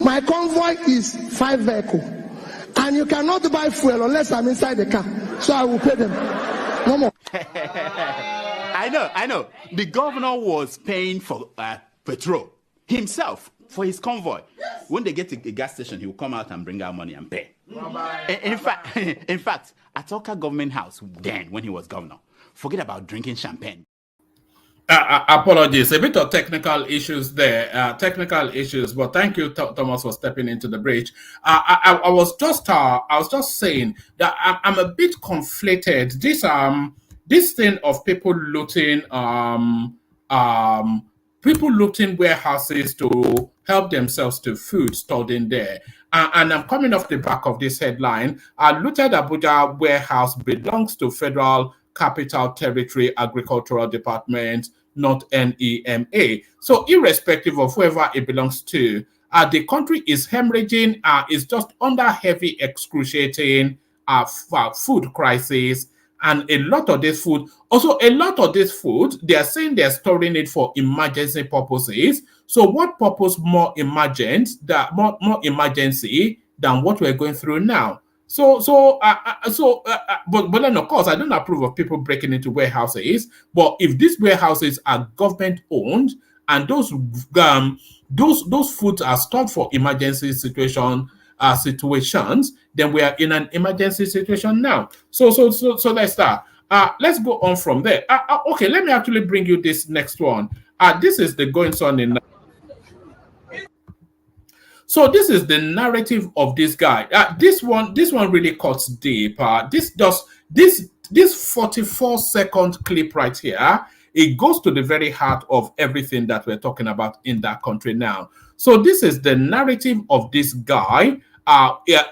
[SPEAKER 7] My convoy is 5 vehicles, and you cannot buy fuel unless I'm inside the car. So I will pay them. No more.
[SPEAKER 8] I know. The governor was paying for petrol himself for his convoy. When they get to a gas station, he will come out and bring out money and pay. In fact, at Oka Government House, then when he was governor, forget about drinking champagne.
[SPEAKER 6] Apologies, a bit of technical issues there, but thank you, Thomas, for stepping into the bridge. I was just saying that I'm a bit conflated. This thing of people looting warehouses to help themselves to food stored in there. And I'm coming off the back of this headline. Looted Abuja warehouse belongs to Federal Capital Territory Agricultural Department, not NEMA. So irrespective of whoever it belongs to, the country is hemorrhaging, is just under heavy excruciating food crisis. And a lot of this food, they are saying they're storing it for emergency purposes. So what purpose more emergency than what we're going through now? But then of course I don't approve of people breaking into warehouses. But if these warehouses are government owned and those foods are stored for emergency situations, then we are in an emergency situation now. So let's start. Let's go on from there. Okay, let me actually bring you this next one. This is the goings on in. So this is the narrative of this guy. This one really cuts deep. This 44-second clip right here, it goes to the very heart of everything that we're talking about in that country now. So this is the narrative of this guy.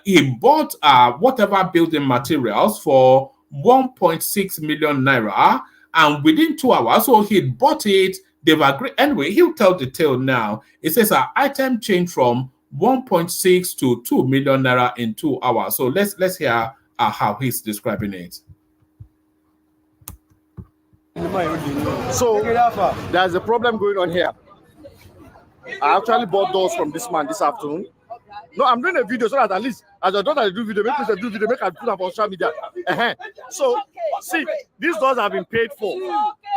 [SPEAKER 6] He bought whatever building materials for 1.6 million naira, and within 2 hours, so he bought it. They've agreed. Anyway, he'll tell the tale now. It says our item changed from 1.6 to 2 million naira in 2 hours. So let's hear how he's describing it.
[SPEAKER 5] So there's a problem going on here. I actually bought those from this man this afternoon. No, I'm doing a video so that at least as a daughter do video, make me do video, make I put up on social media. So see, these doors have been paid for,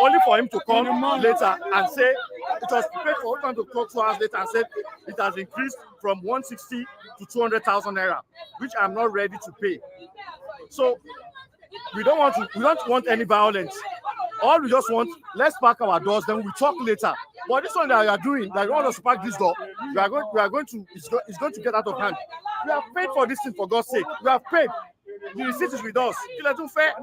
[SPEAKER 5] only for him to come later and say it was paid for. Him to talk 2 hours later and said it has increased from 160 to 200,000 naira, which I'm not ready to pay. So we don't want any violence. All we just want, let's park our doors, then we talk later. But this one that you are doing, that you want us to park this door, it's going to get out of hand. We have paid for this thing, for God's sake. We have paid. The receipt is with us. Fair.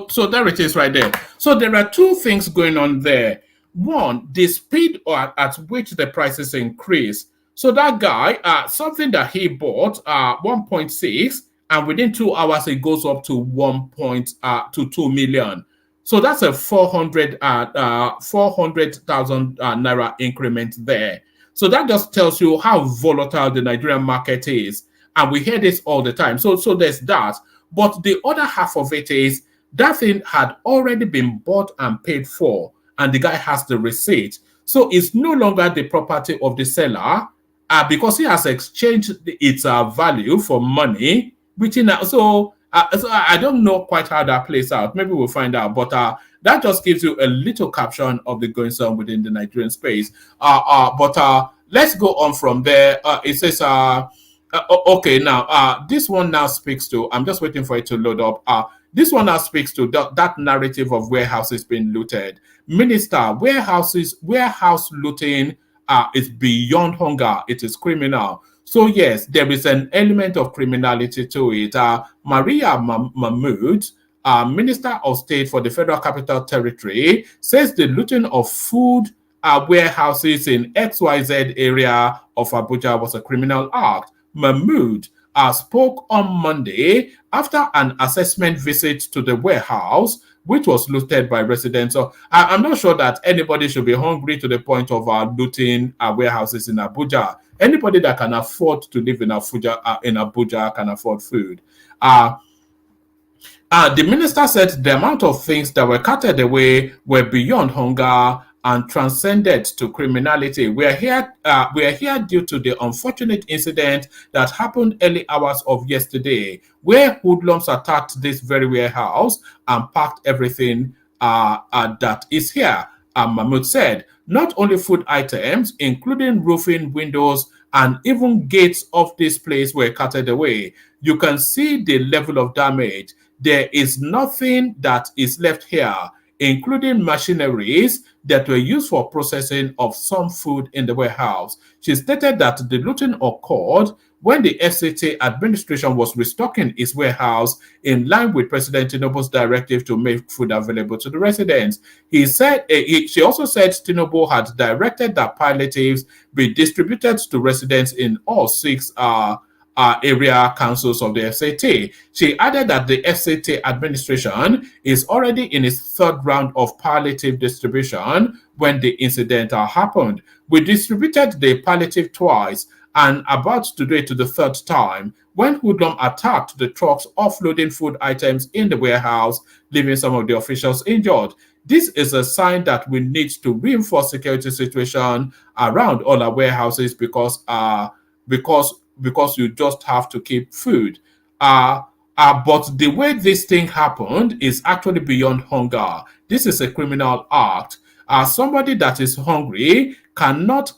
[SPEAKER 6] So there it is right there. So there are two things going on there. One, the speed at which the prices increase. So that guy, something that he bought 1.6, and within 2 hours it goes up to 2 million. So that's a 400,000 naira increment there. So that just tells you how volatile the Nigerian market is, and we hear this all the time. So there's that. But the other half of it is that thing had already been bought and paid for, and the guy has the receipt. So it's no longer the property of the seller. Because he has exchanged its value for money, so I don't know quite how that plays out. Maybe we'll find out. But that just gives you a little caption of the goings on within the Nigerian space. But let's go on from there. It says, okay, now this one now speaks to. I'm just waiting for it to load up. This one now speaks to that narrative of warehouses being looted. Minister, warehouse looting is beyond hunger. It is criminal. So yes, there is an element of criminality to it. Maria Mahmood, Minister of State for the Federal Capital Territory, says the looting of food warehouses in XYZ area of Abuja was a criminal act. Mahmood spoke on Monday after an assessment visit to the warehouse, which was looted by residents. So I'm not sure that anybody should be hungry to the point of looting warehouses in Abuja. Anybody that can afford to live in Abuja can afford food. The minister said the amount of things that were carted away were beyond hunger and transcended to criminality. We are here due to the unfortunate incident that happened early hours of yesterday, where hoodlums attacked this very warehouse and packed everything that is here. Mahmoud said, not only food items, including roofing, windows, and even gates of this place were carted away. You can see the level of damage. There is nothing that is left here, including machineries that were used for processing of some food in the warehouse. She stated that the looting occurred when the FCT administration was restocking its warehouse in line with President Tinubu's directive to make food available to the residents. She also said Tinubu had directed that palliatives be distributed to residents in all 6 area councils of the FCT. She added that the FCT administration is already in its 3rd round of palliative distribution when the incident happened. We distributed the palliative twice and about to do it to the 3rd time when hoodlum attacked the trucks offloading food items in the warehouse, leaving some of the officials injured. This is a sign that we need to reinforce security situation around all our warehouses because you just have to keep food. But the way this thing happened is actually beyond hunger. This is a criminal act. Somebody that is hungry cannot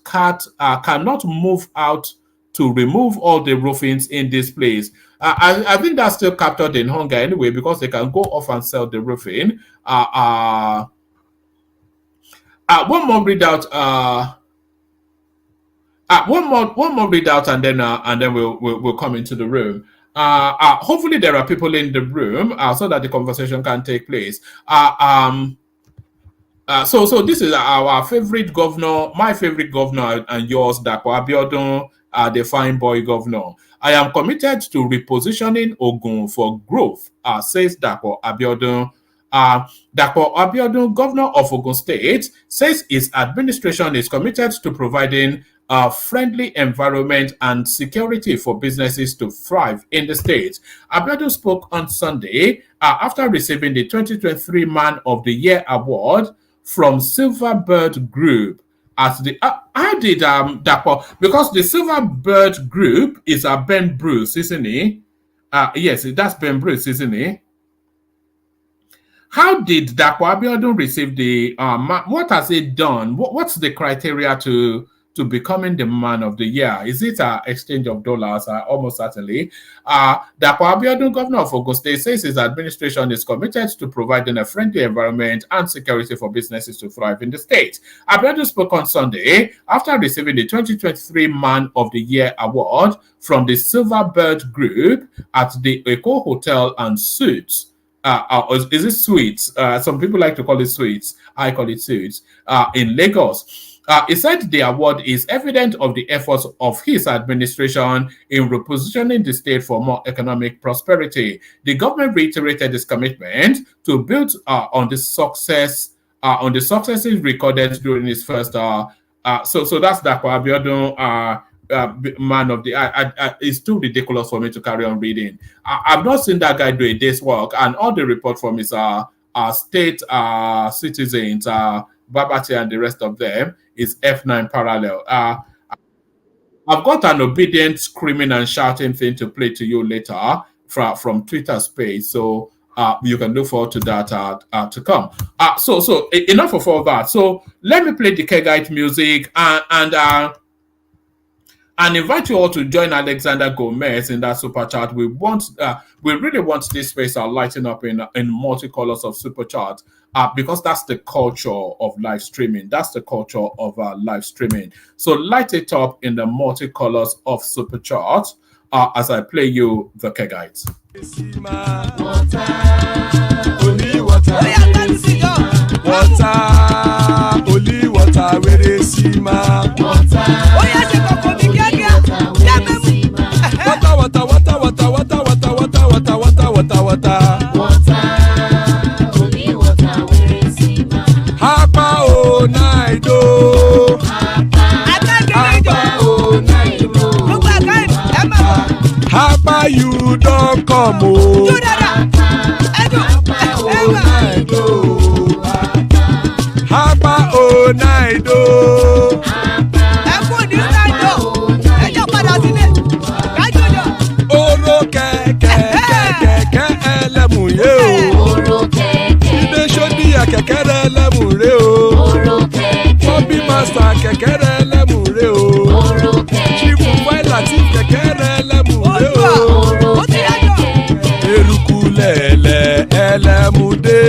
[SPEAKER 6] move out to remove all the roofings in this place. I think that's still captured in hunger anyway, because they can go off and sell the roofing. One more readout. One more readout, and then we'll come into the room. Hopefully there are people in the room so that the conversation can take place. So this is our favorite governor, my favorite governor, and yours, Dapo Abiodun, the fine boy governor. I am committed to repositioning Ogun for growth, says Dapo Abiodun. Dapo Abiodun, governor of Ogun State, says his administration is committed to providing friendly environment and security for businesses to thrive in the state. Abiodun spoke on Sunday after receiving the 2023 Man of the Year award from Silverbird Group. As the how did Dapo, because the Silverbird Group is Ben Bruce, isn't he? Yes, that's Ben Bruce, isn't he? How did Dapo Abiodun receive the what has he done? What's the criteria to becoming the Man of the Year? Is it an exchange of dollars? Almost certainly. Dapo Abiodun, governor of Ogun State, says his administration is committed to providing a friendly environment and security for businesses to thrive in the state. Abiodun spoke on Sunday after receiving the 2023 Man of the Year award from the Silverbird Group at the Eco Hotel and Suites. Is it suites? Some people like to call it suites. I call it suites. In Lagos. He said the award is evident of the efforts of his administration in repositioning the state for more economic prosperity. The government reiterated its commitment to build on the successes recorded during his first. So that's Dapo Abiodun. Man of the it's too ridiculous for me to carry on reading. I've not seen that guy do a day's work, and all the report from his state citizens, Babati and the rest of them, is F9 parallel. I've got an obedient screaming and shouting thing to play to you later from Twitter Space, so you can look forward to that to come. So enough of all that. So let me play the Kegite music and invite you all to join Alexander Gomez in that super chat. We really want this space lighting up in multicolors of super chat because that's the culture of live streaming. That's the culture of live streaming. So light it up in the multicolors of super chat as I play you the Kegites.
[SPEAKER 4] Only water, where they see my water. Hapa o naido. Hapa you don't come o. Hapa o naido. Kẹ̀kẹ́rẹ́ lẹ́mùrẹ́ o. Bobby Master kẹ̀kẹ́rẹ́ lẹ́mùrẹ́ o. Chief Faila ti kẹ̀kẹ́rẹ́ lẹ́mùrẹ́ o. Eruku lẹ̀lẹ̀ ẹlẹ́mùdé.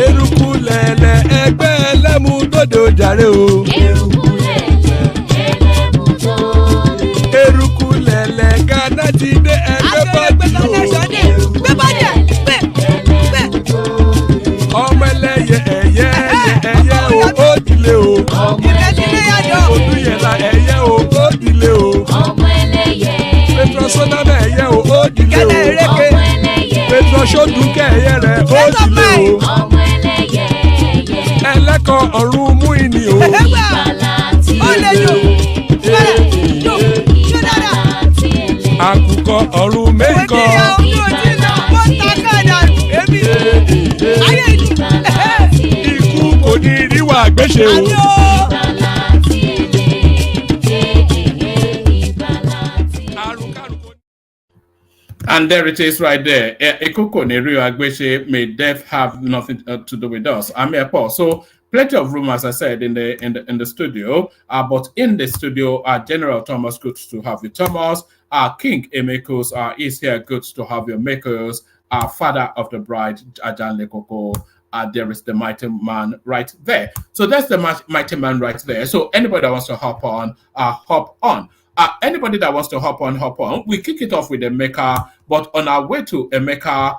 [SPEAKER 4] Eruku lẹ̀lẹ̀ ẹgbẹ́ ẹlẹ́mùdódò jàre o. Eruku lẹ̀lẹ̀ Ghana ti dé ẹgbẹ́ bọ́ọ̀dì o. Olúyẹ̀lá ẹ̀yẹ o, ó dìlé o. Petrosodame ẹ̀yẹ o, ó dìlé o. Petrosodúnkẹ́ ẹ̀yẹ rẹ̀, ó dìlé o. Ẹlẹ́kọ̀ ọ̀run mú ìní o. Àkùkọ ọ̀run méjìkọ. Ikú kò ní ríwà gbéṣe o.
[SPEAKER 6] And there it is right there. Ekoko Nerio Agbeshe, may death have nothing to do with us. I'm here, Paul. So plenty of room, as I said, in the studio. But in the studio, General Thomas, good to have you, Thomas. King Emekos is here, good to have you, Makers. Father of the bride, Ajan Lekoko. There is the mighty man right there. So that's the mighty man right there. So anybody that wants to hop on, hop on. Anybody that wants to hop on. We kick it off with Emeka, but on our way to Emeka,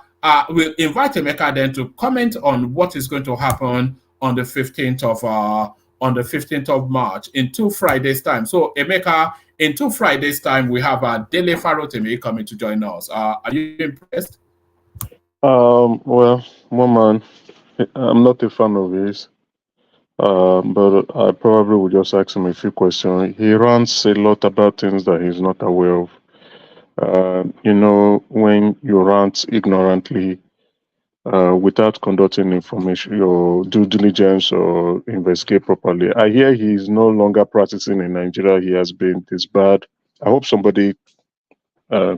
[SPEAKER 6] we'll invite Emeka then to comment on what is going to happen on the 15th of March in 2 Fridays time. So Emeka, in 2 Fridays time, we have Dele Farotimi coming to join us. Are you impressed?
[SPEAKER 9] Well, one man, I'm not a fan of his. But I probably would just ask him a few questions. He rants a lot about things that he's not aware of. When you rant ignorantly, without conducting information, your due diligence or investigate properly. I hear he is no longer practicing in Nigeria. He has been disbarred. I hope somebody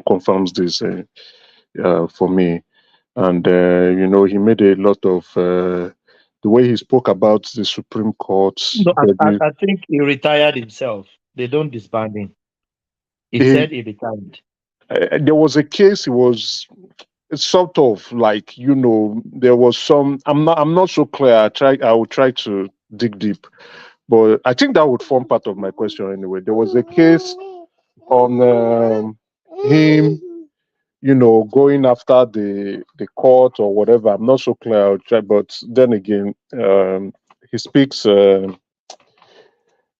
[SPEAKER 9] confirms this for me. And he made a lot of the way he spoke about the Supreme Court.
[SPEAKER 10] No, I think he retired himself. They don't disband him. He said he retired.
[SPEAKER 9] There was a case. He was sort of like there was some. I'm not so clear. I will try to dig deep, but I think that would form part of my question anyway. There was a case on him, going after the court or whatever. I'm not so clear. I'll try, but then again, he speaks. The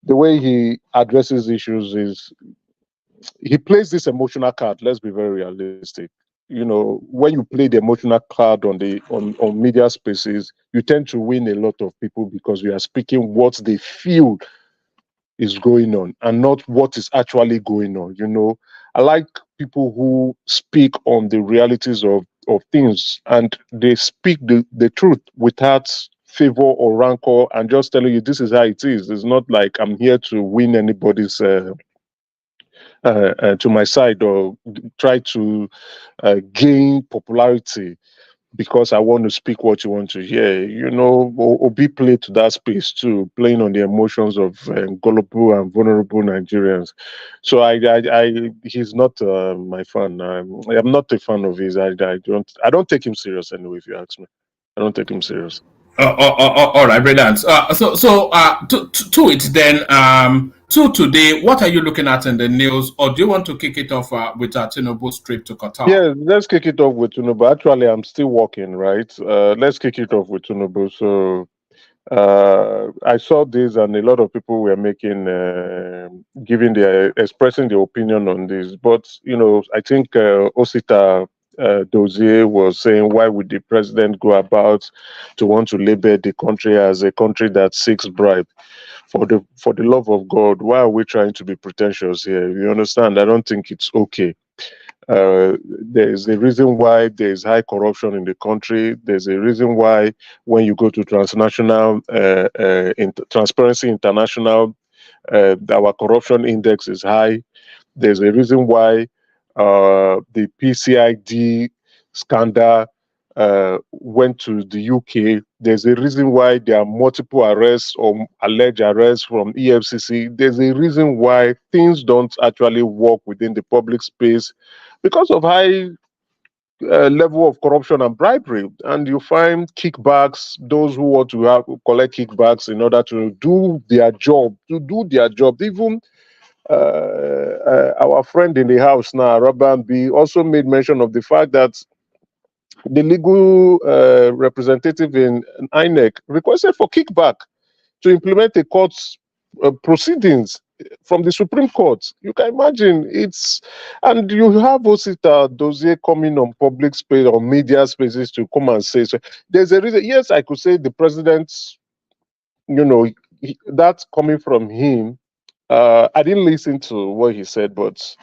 [SPEAKER 9] way he addresses issues is he plays this emotional card. Let's be very realistic. When you play the emotional card on media spaces, you tend to win a lot of people because you are speaking what they feel is going on and not what is actually going on. I like people who speak on the realities of things, and they speak the truth without favor or rancor and just telling you this is how it is. It's not like I'm here to win anybody's to my side or try to gain popularity because I want to speak what you want to hear. Obi played to that space too, playing on the emotions of gullible and vulnerable Nigerians. So he's not my fan. I'm not a fan of his. I don't take him serious anyway. If you ask me, I don't take him serious.
[SPEAKER 6] All right, brilliant. To it then. So today, what are you looking at in the news, or do you want to kick it off with Tinubu's trip to Qatar?
[SPEAKER 9] Yeah, let's kick it off with Tinubu. Actually, I'm still working, right? Let's kick it off with Tinubu. So I saw this, and a lot of people were expressing their opinion on this. But I think Osita Dozie was saying, why would the president go about to want to label the country as a country that seeks bribe? For the love of God, why are we trying to be pretentious here? You understand? I don't think it's okay. There's a reason why there's high corruption in the country. There's a reason why when you go to transnational Transparency International, our corruption index is high. There's a reason why the PCID scandal went to the UK. There's a reason why there are multiple arrests or alleged arrests from EFCC. There's a reason why things don't actually work within the public space because of high level of corruption and bribery. And you find kickbacks, those who want to collect kickbacks in order to do their job, Even our friend in the house now, Arabian, also made mention of the fact that the legal representative in INEC requested for kickback to implement a court's proceedings from the Supreme Court. You can imagine and you have Osita Dozie coming on public space or media spaces to come and say, so there's a reason. Yes, I could say the president, that's coming from him. I didn't listen to what he said, but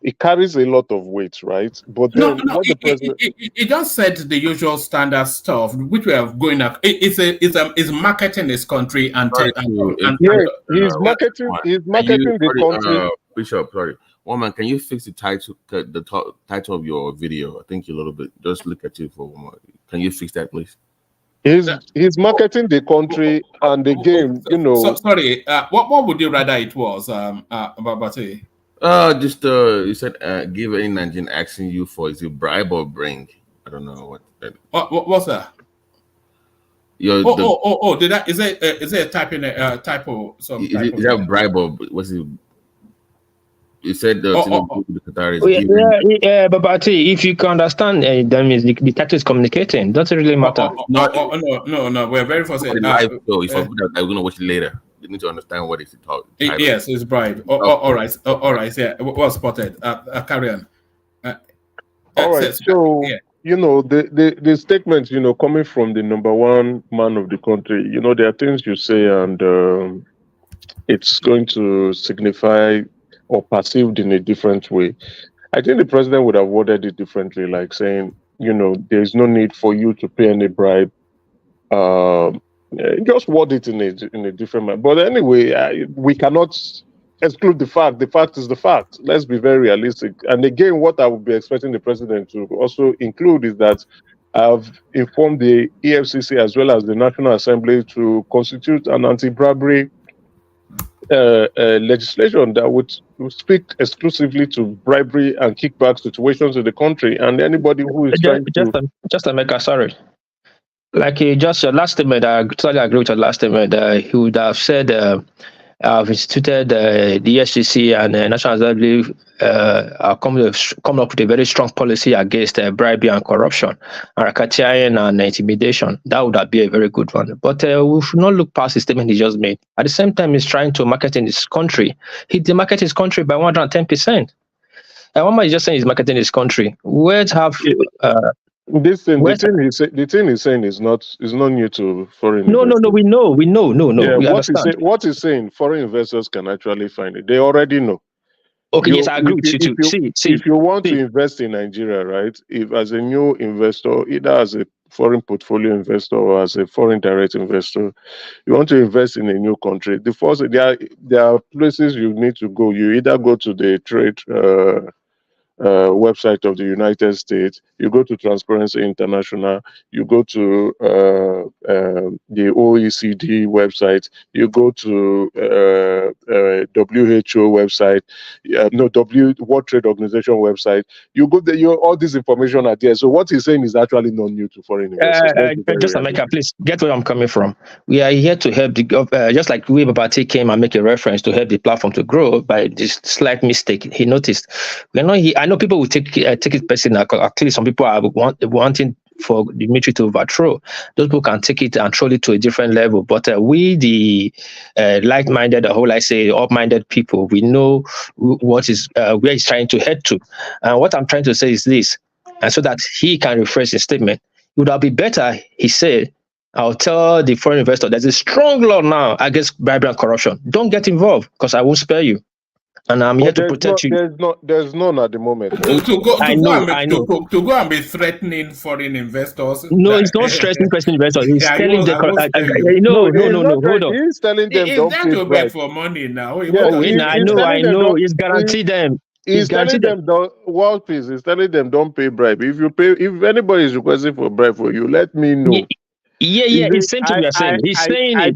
[SPEAKER 9] it carries a lot of weight, right? But then
[SPEAKER 6] it just said the usual standard stuff, which we are going up. It's marketing this country and
[SPEAKER 9] he's marketing the country.
[SPEAKER 11] Bishop, sorry, one man, can you fix the title of your video? I think a little bit. Just look at it for one more. Can you fix that, please?
[SPEAKER 9] He's marketing the country and the game.
[SPEAKER 6] Sorry, what would you rather it was, Babate?
[SPEAKER 11] You said give any Nigerian asking you for, is it bribe or bring? I don't know
[SPEAKER 6] what's that? Did that is it a typo? Is
[SPEAKER 11] that bribe or was it? You said the Qataris.
[SPEAKER 10] But if you can understand, that means the title is communicating. Doesn't really matter.
[SPEAKER 6] No. We're very first.
[SPEAKER 11] So if I'm gonna watch it later. You need to understand what it's talking.
[SPEAKER 6] Yes, it's bribe. All right. Yeah, well spotted. Carry on.
[SPEAKER 9] All right. the statements, coming from the number one man of the country, there are things you say and it's going to signify or perceived in a different way. I think the president would have worded it differently, like saying, there's no need for you to pay any bribe. Just word it in a different manner. But anyway, we cannot exclude the fact. The fact is the fact. Let's be very realistic. And again, what I would be expecting the president to also include is that I've informed the EFCC as well as the National Assembly to constitute an anti-bribery legislation that would speak exclusively to bribery and kickback situations in the country. And anybody who is trying to...
[SPEAKER 12] Just America, sorry. Like just your last statement, I totally agree with your last statement. He would have said, I've instituted the EFCC and National Assembly are coming up with a very strong policy against bribery and corruption, and racketeering and intimidation. That would be a very good one. But we should not look past the statement he just made. At the same time, he's trying to market in his country. He demarketed his country by 110%. And one man is just saying he's marketing his country. Where's have...
[SPEAKER 9] the thing he's saying is not new to foreign
[SPEAKER 12] investors.
[SPEAKER 9] No,
[SPEAKER 12] we know.
[SPEAKER 9] Yeah, what he's saying, foreign investors can actually find it. They already know.
[SPEAKER 12] Okay, yes, I agree with you too.
[SPEAKER 9] If you want to invest in Nigeria, right, if as a new investor, either as a foreign portfolio investor or as a foreign direct investor, you want to invest in a new country, the first there are places you need to go. You either go to the trade website of the United States, you go to Transparency International, you go to the OECD website, you go to WHO website, World Trade Organization website, you go there, all this information are there. So what he's saying is actually not new to foreign investors.
[SPEAKER 12] Just America, please get where I'm coming from. We are here to help the just like we Babati came and make a reference to help the platform to grow by this slight mistake he noticed. We're not here. I know people will take it personally. Clearly, some people are wanting for the military to overthrow. Those people can take it and throw it to a different level. But we, the like-minded, up-minded people, we know what is where he's trying to head to. And what I'm trying to say is this, and so that he can rephrase his statement, it would have been better, he said, I'll tell the foreign investor there's a strong law now against bribery and corruption. Don't get involved because I won't spare you. And I'm here to protect you.
[SPEAKER 9] There's none at the moment.
[SPEAKER 6] To go and be threatening foreign investors.
[SPEAKER 12] No, it's not threatening foreign investors. He's telling them. No. Hold on.
[SPEAKER 9] He's telling them don't pay
[SPEAKER 6] bribe for money now.
[SPEAKER 12] I know. He's guaranteed them.
[SPEAKER 9] He's telling them He's telling them don't pay bribe. If anybody is requesting for bribe for you, let me know.
[SPEAKER 12] Yeah. It's same thing you're saying. He's saying it.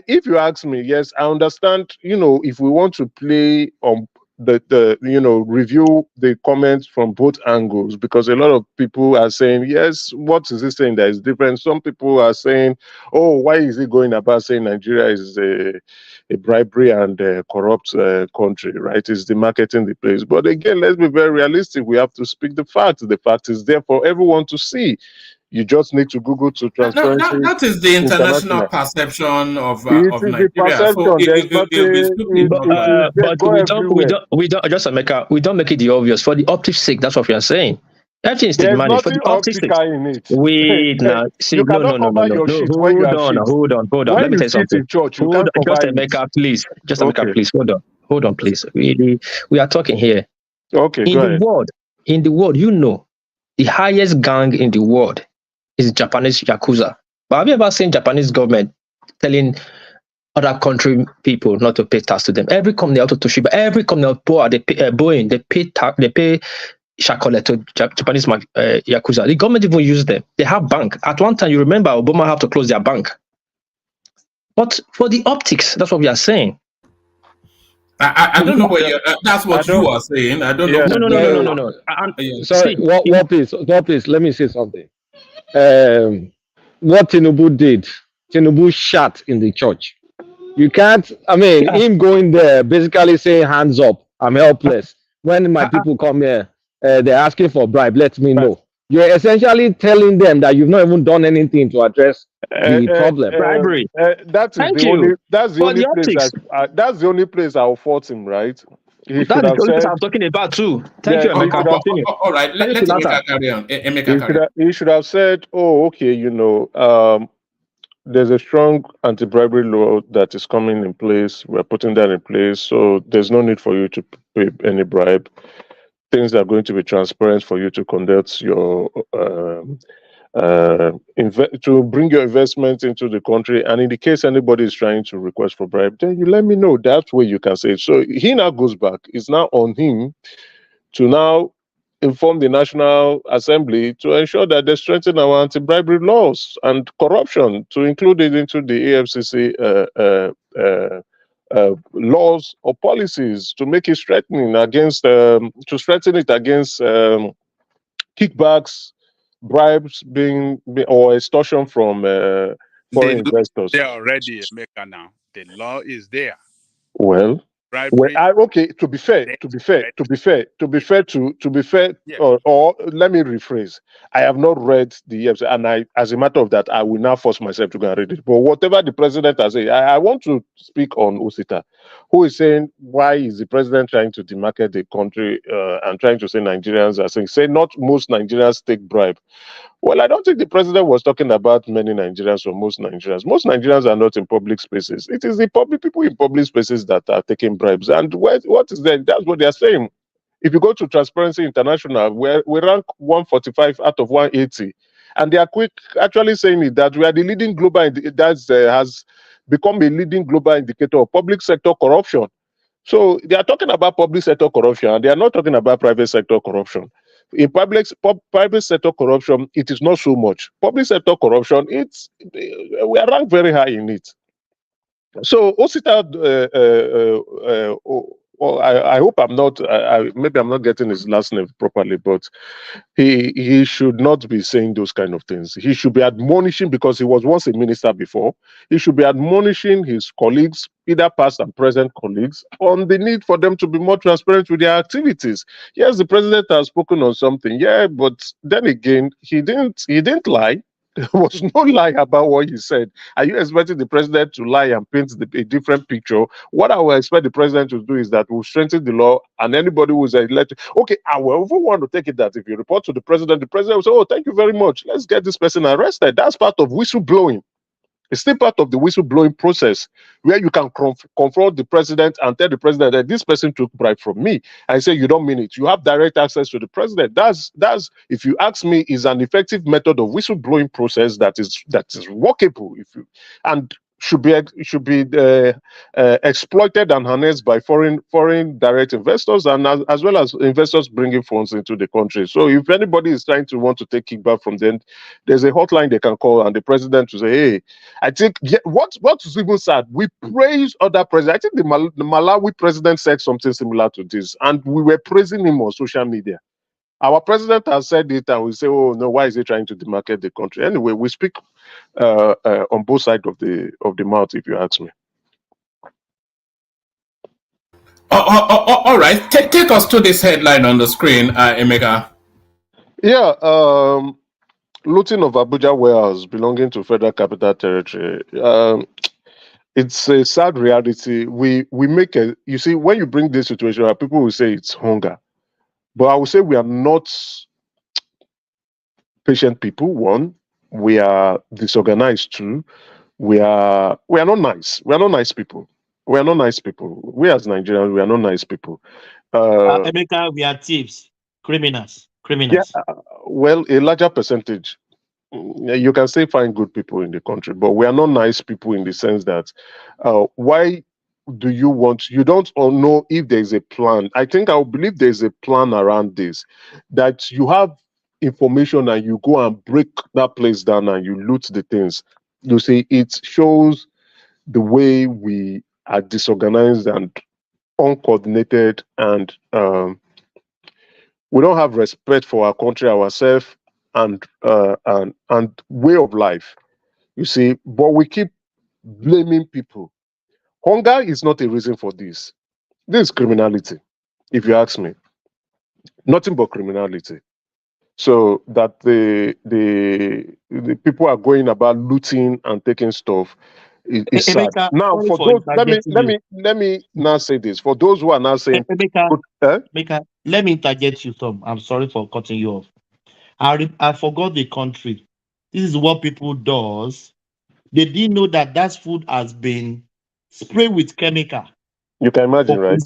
[SPEAKER 9] If you ask me, yes, I understand. If we want to play on the review the comments from both angles, because a lot of people are saying, yes, what is he saying that is different? Some people are saying, oh, why is he going about saying Nigeria is a bribery and corrupt country, right? Is the marketing the place? But again, let's be very realistic. We have to speak the fact. The fact is there for everyone to see. You just need to Google to Transparency.
[SPEAKER 6] That is the international perception of Nigeria.
[SPEAKER 12] We don't just America. We don't make it the obvious for the optics sake. That's what we are saying. Everything is taking money for the optics sake. Wait now. See, no. Hold on. Let me tell you something. Just America, please. Please. Hold on, please. We are talking here.
[SPEAKER 9] Okay.
[SPEAKER 12] In the world, the highest gang in the world is Japanese Yakuza. But have you ever seen Japanese government telling other country people not to pay tax to them? Every company out of Toshiba, every company out of Boeing, they pay shakole to Japanese Yakuza. The government even use them. They have bank. At one time, you remember Obama had to close their bank. But for the optics, that's what we are saying.
[SPEAKER 6] I don't know what that's what you are saying. I don't know.
[SPEAKER 12] No.
[SPEAKER 13] Sorry, what please? Let me say something. What Tinubu did, Tinubu shat in the church. You can't, him going there, basically saying, hands up, I'm helpless. When my people come here, they're asking for bribe, let me know. You're essentially telling them that you've not even done anything to address the problem.
[SPEAKER 12] Bribery.
[SPEAKER 9] That's the only place I'll fault him, right? He
[SPEAKER 12] That's
[SPEAKER 9] should
[SPEAKER 12] the
[SPEAKER 9] have
[SPEAKER 12] only person
[SPEAKER 9] said,
[SPEAKER 12] I'm talking about too. Thank
[SPEAKER 9] yeah,
[SPEAKER 12] you,
[SPEAKER 9] he
[SPEAKER 12] Emeka.
[SPEAKER 9] should have,
[SPEAKER 12] Continue.
[SPEAKER 6] All right,
[SPEAKER 12] Thank
[SPEAKER 6] let
[SPEAKER 12] you, Nata.
[SPEAKER 6] Emeka carry on. Emeka carry on.
[SPEAKER 9] he should have said, oh, okay, there's a strong anti-bribery law that is coming in place. We're putting that in place, so there's no need for you to pay any bribe. Things are going to be transparent for you to conduct your to bring your investment into the country. And in the case anybody is trying to request for bribe, then you let me know. That way you can say it. So he now goes back. It's now on him to now inform the National Assembly to ensure that they strengthen our anti-bribery laws and corruption, to include it into the AFCC laws or policies, to make it strengthening against, to strengthen it against kickbacks, bribes or extortion from foreign investors.
[SPEAKER 14] There already, Emeka. Now the law is there.
[SPEAKER 9] Well,
[SPEAKER 14] Bribery.
[SPEAKER 9] okay. To be fair,
[SPEAKER 14] Yeah.
[SPEAKER 9] or let me rephrase. I have not read the EFCC, and as a matter of that, I will now force myself to go and read it. But whatever the president has said, I want to speak on Osita, who is saying, why is the president trying to demarket the country and trying to say Nigerians are saying, say not most Nigerians take bribe. Well, I don't think the president was talking about many Nigerians or most Nigerians. Most Nigerians are not in public spaces. It is the public people in public spaces that are taking bribes. And what is that? That's what they are saying. If you go to Transparency International, we rank 145 out of 180. And they are actually saying it, that we are the leading global, that has become a leading global indicator of public sector corruption. So they are talking about public sector corruption, and they are not talking about private sector corruption. In private sector corruption, it is not so much. Public sector corruption, we are ranked very high in it. So Osita, I hope I'm not. Maybe I'm not getting his last name properly, but he should not be saying those kind of things. He should be admonishing, because he was once a minister before. He should be admonishing his colleagues, either past and present colleagues, on the need for them to be more transparent with their activities. Yes, the president has spoken on something, yeah, but then again, he didn't lie. There was no lie about what he said. Are you expecting the president to lie and paint a different picture? What I will expect the president to do is that we'll strengthen the law, and anybody who is elected. Okay, I will even want to take it that if you report to the president will say, oh, thank you very much. Let's get this person arrested. That's part of whistleblowing. It's still part of the whistleblowing process, where you can confront the president and tell the president that this person took bribe from me, and say you don't mean it. You have direct access to the president. That's if you ask me, is an effective method of whistleblowing process that is workable. And should be exploited and harnessed by foreign direct investors, and as well as investors bringing funds into the country. So if anybody is trying to want to take kickback from them, there's a hotline they can call, and the president will say, hey, I think what is even sad, we praise other presidents. I think the Malawi president said something similar to this, and we were praising him on social media. Our president has said it, and we say, oh no, why is he trying to demarket the country? Anyway, we speak on both sides of the mouth, if you ask me.
[SPEAKER 6] All right, take us to this headline on the screen, Emeka.
[SPEAKER 9] Yeah, looting of Abuja warehouse belonging to Federal Capital Territory. It's a sad reality. We make you see, when you bring this situation, people will say it's hunger. But I would say we are not patient people. One, we are disorganized. Two, we are not nice. We are not nice people. We are not nice people. We as Nigerians, we are not nice people.
[SPEAKER 10] Emeka, we are thieves, criminals.
[SPEAKER 9] Yeah, well, a larger percentage. You can say find good people in the country, but we are not nice people in the sense that why do you don't know if there's a plan. I think I believe there's a plan around this, that you have information and you go and break that place down and you loot the things. You see, it shows the way we are disorganized and uncoordinated, and we don't have respect for our country, ourselves, and way of life. You see, but we keep blaming people. Hunger is not a reason for this. This is criminality, if you ask me. Nothing but criminality. So that the people are going about looting and taking stuff. It's sad.
[SPEAKER 10] Emeka,
[SPEAKER 9] Now,
[SPEAKER 10] sorry
[SPEAKER 9] for
[SPEAKER 10] for
[SPEAKER 9] those, let me
[SPEAKER 10] interjecting
[SPEAKER 9] let
[SPEAKER 10] you.
[SPEAKER 9] me let me now say this. For those who are now saying,
[SPEAKER 10] Emeka,
[SPEAKER 9] eh?
[SPEAKER 10] Emeka, let me interject you some. I'm sorry for cutting you off. I forgot the country. This is what people does. They didn't know that that food has been sprayed with chemical
[SPEAKER 9] You can imagine, right?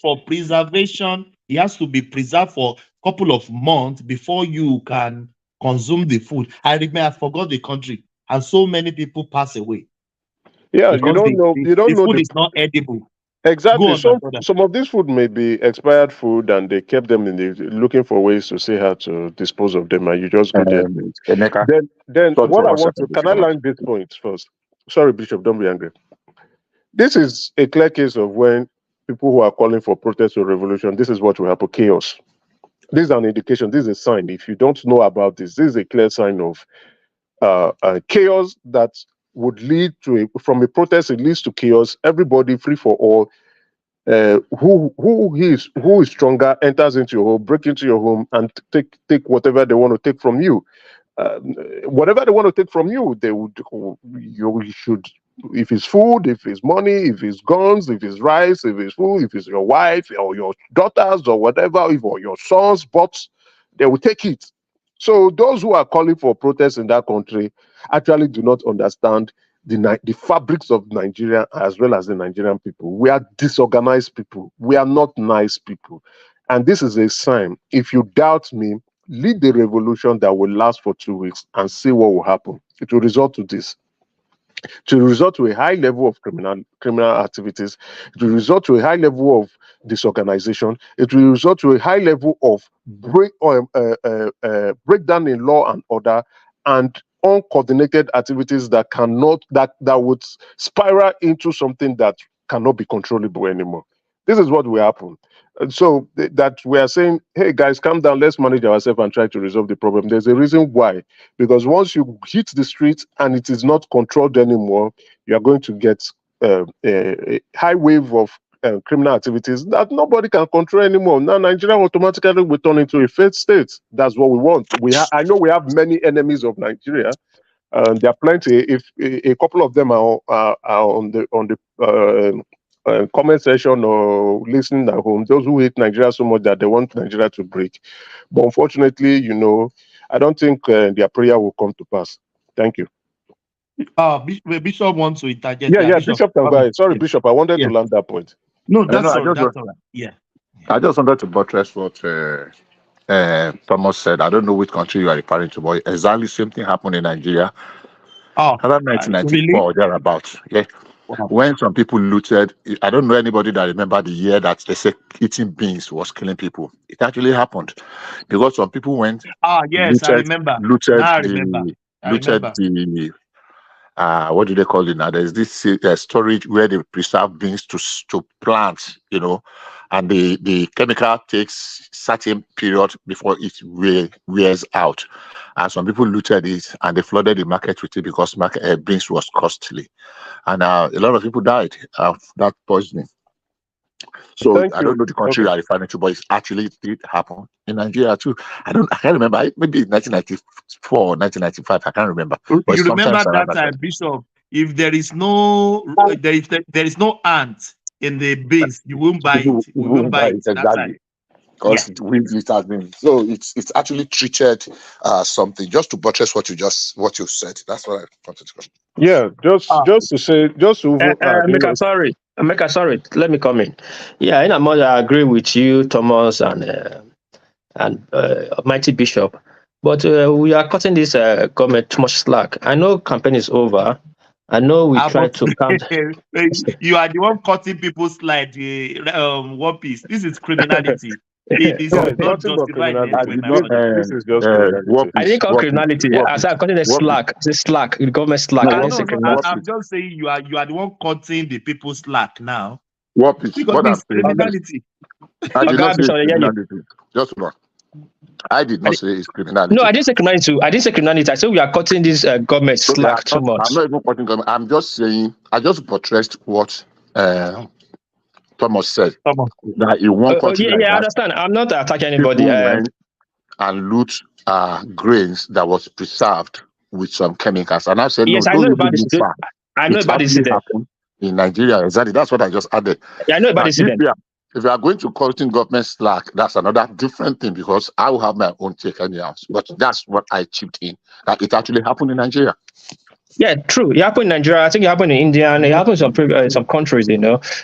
[SPEAKER 10] for preservation. It has to be preserved for a couple of months before you can consume the food. I remember I forgot the country, and so many people pass away
[SPEAKER 9] Yeah, you
[SPEAKER 10] because
[SPEAKER 9] don't know. You
[SPEAKER 10] the
[SPEAKER 9] don't know
[SPEAKER 10] food
[SPEAKER 9] the
[SPEAKER 10] is not edible. Go
[SPEAKER 9] exactly.
[SPEAKER 10] on, my brother.
[SPEAKER 9] Some of this food may be expired food, and they kept them in the looking for ways to see how to dispose of them, and you just go there.
[SPEAKER 15] Emeka,
[SPEAKER 9] Then
[SPEAKER 15] sorry
[SPEAKER 9] what
[SPEAKER 15] for
[SPEAKER 9] I
[SPEAKER 15] one
[SPEAKER 9] want to
[SPEAKER 15] second,
[SPEAKER 9] can I
[SPEAKER 15] Bishop.
[SPEAKER 9] land this point first? Sorry, Bishop, don't be angry. This is a clear case of when people who are calling for protest or revolution, this is what will happen: chaos. This is an indication. This is a sign. If you don't know about this, this is a clear sign of chaos that would lead to from a protest. It leads to chaos. Everybody free for all. Who is stronger enters into your home, break into your home, and take whatever they want to take from you. Whatever they want to take from you, you should. If it's food, if it's money, if it's guns, if it's rice, if it's food, if it's your wife or your daughters or whatever, or your sons, but they will take it. So those who are calling for protests in that country actually do not understand the fabrics of Nigeria as well as the Nigerian people. We are disorganized people. We are not nice people. And this is a sign. If you doubt me, lead the revolution that will last for 2 weeks and see what will happen. It will result to this. To result to a high level of criminal activities. It will result to a high level of disorganization. It will result to a high level of breakdown in law and order and uncoordinated activities that would spiral into something that cannot be controllable anymore. This is what will happen. And so that we are saying, hey guys, calm down, let's manage ourselves and try to resolve the problem. There's a reason why. Because once you hit the streets and it is not controlled anymore, you are going to get a high wave of criminal activities that nobody can control anymore. Now Nigeria automatically will turn into a failed state. That's what we want. I know we have many enemies of Nigeria. There are plenty. If a couple of them are on the comment section or listening at home, those who hate Nigeria so much that they want Nigeria to break. But unfortunately, I don't think their prayer will come to pass. Thank you.
[SPEAKER 10] Bishop wants to interject.
[SPEAKER 9] Yeah, Bishop can go ahead. Sorry, Bishop, I wanted to land that point.
[SPEAKER 10] No, that's all right. Yeah.
[SPEAKER 15] I just wanted to buttress what Thomas said. I don't know which country you are referring to, but exactly same thing happened in Nigeria. Around 1994 or thereabouts. Yeah.
[SPEAKER 10] Wow.
[SPEAKER 15] When some people looted, I don't know anybody that remember the year that they said eating beans was killing people. It actually happened because some people went.
[SPEAKER 10] Yes, I remember.
[SPEAKER 15] What do they call it now? There's this storage where they preserve beans to plant, and the chemical takes certain period before it wears out. And some people looted it and they flooded the market with it because beans was costly. And a lot of people died of that poisoning. So I don't know the country you are referring to, but it actually did happen in Nigeria too. I can't remember. Maybe 1994 or 1995. I can't remember. But
[SPEAKER 10] you remember that time, Bishop? If there is no ant in the beans, you won't buy it. We won't buy it.
[SPEAKER 15] Exactly. Because it has been so it's actually treated something. Just to buttress what you said. That's what I wanted to go.
[SPEAKER 9] Yeah, just to say,
[SPEAKER 12] Emeka, sorry. Let me come in. Yeah, in a mother, I agree with you, Thomas and Mighty Bishop. But we are cutting this government too much slack. I know campaign is over. I know we try to count.
[SPEAKER 10] You are the one cutting people's slide. One Piece. This is criminality. It is not justified.
[SPEAKER 9] This is just criminality.
[SPEAKER 12] I didn't call criminality. I said cutting the slack. The slack, the government slack.
[SPEAKER 10] I'm just saying you are the one cutting the people's slack now.
[SPEAKER 15] Because
[SPEAKER 10] it's criminality.
[SPEAKER 15] I did not say criminality. Just one. I did not say it's criminality.
[SPEAKER 12] No, I didn't say criminality. I said we are cutting this government slack too much.
[SPEAKER 15] I'm not even cutting government. I'm just saying, I just buttressed what Thomas said. That in one country
[SPEAKER 12] I understand. I'm not attacking anybody.
[SPEAKER 15] Went and loot grains that was preserved with some chemicals. And I said,
[SPEAKER 12] yes,
[SPEAKER 15] no,
[SPEAKER 12] I know about this. I know
[SPEAKER 15] It
[SPEAKER 12] about the
[SPEAKER 15] actually
[SPEAKER 12] incident.
[SPEAKER 15] happened in Nigeria. Exactly. That's what I just added.
[SPEAKER 12] Yeah, I know about
[SPEAKER 15] Now,
[SPEAKER 12] the incident.
[SPEAKER 15] if you are going to cutting government slack, that's another different thing because I will have my own take anyhow. But that's what I chipped in. That it actually happened in Nigeria.
[SPEAKER 12] Yeah, true. It happened in Nigeria. I think it happened in India, and it happened in some countries,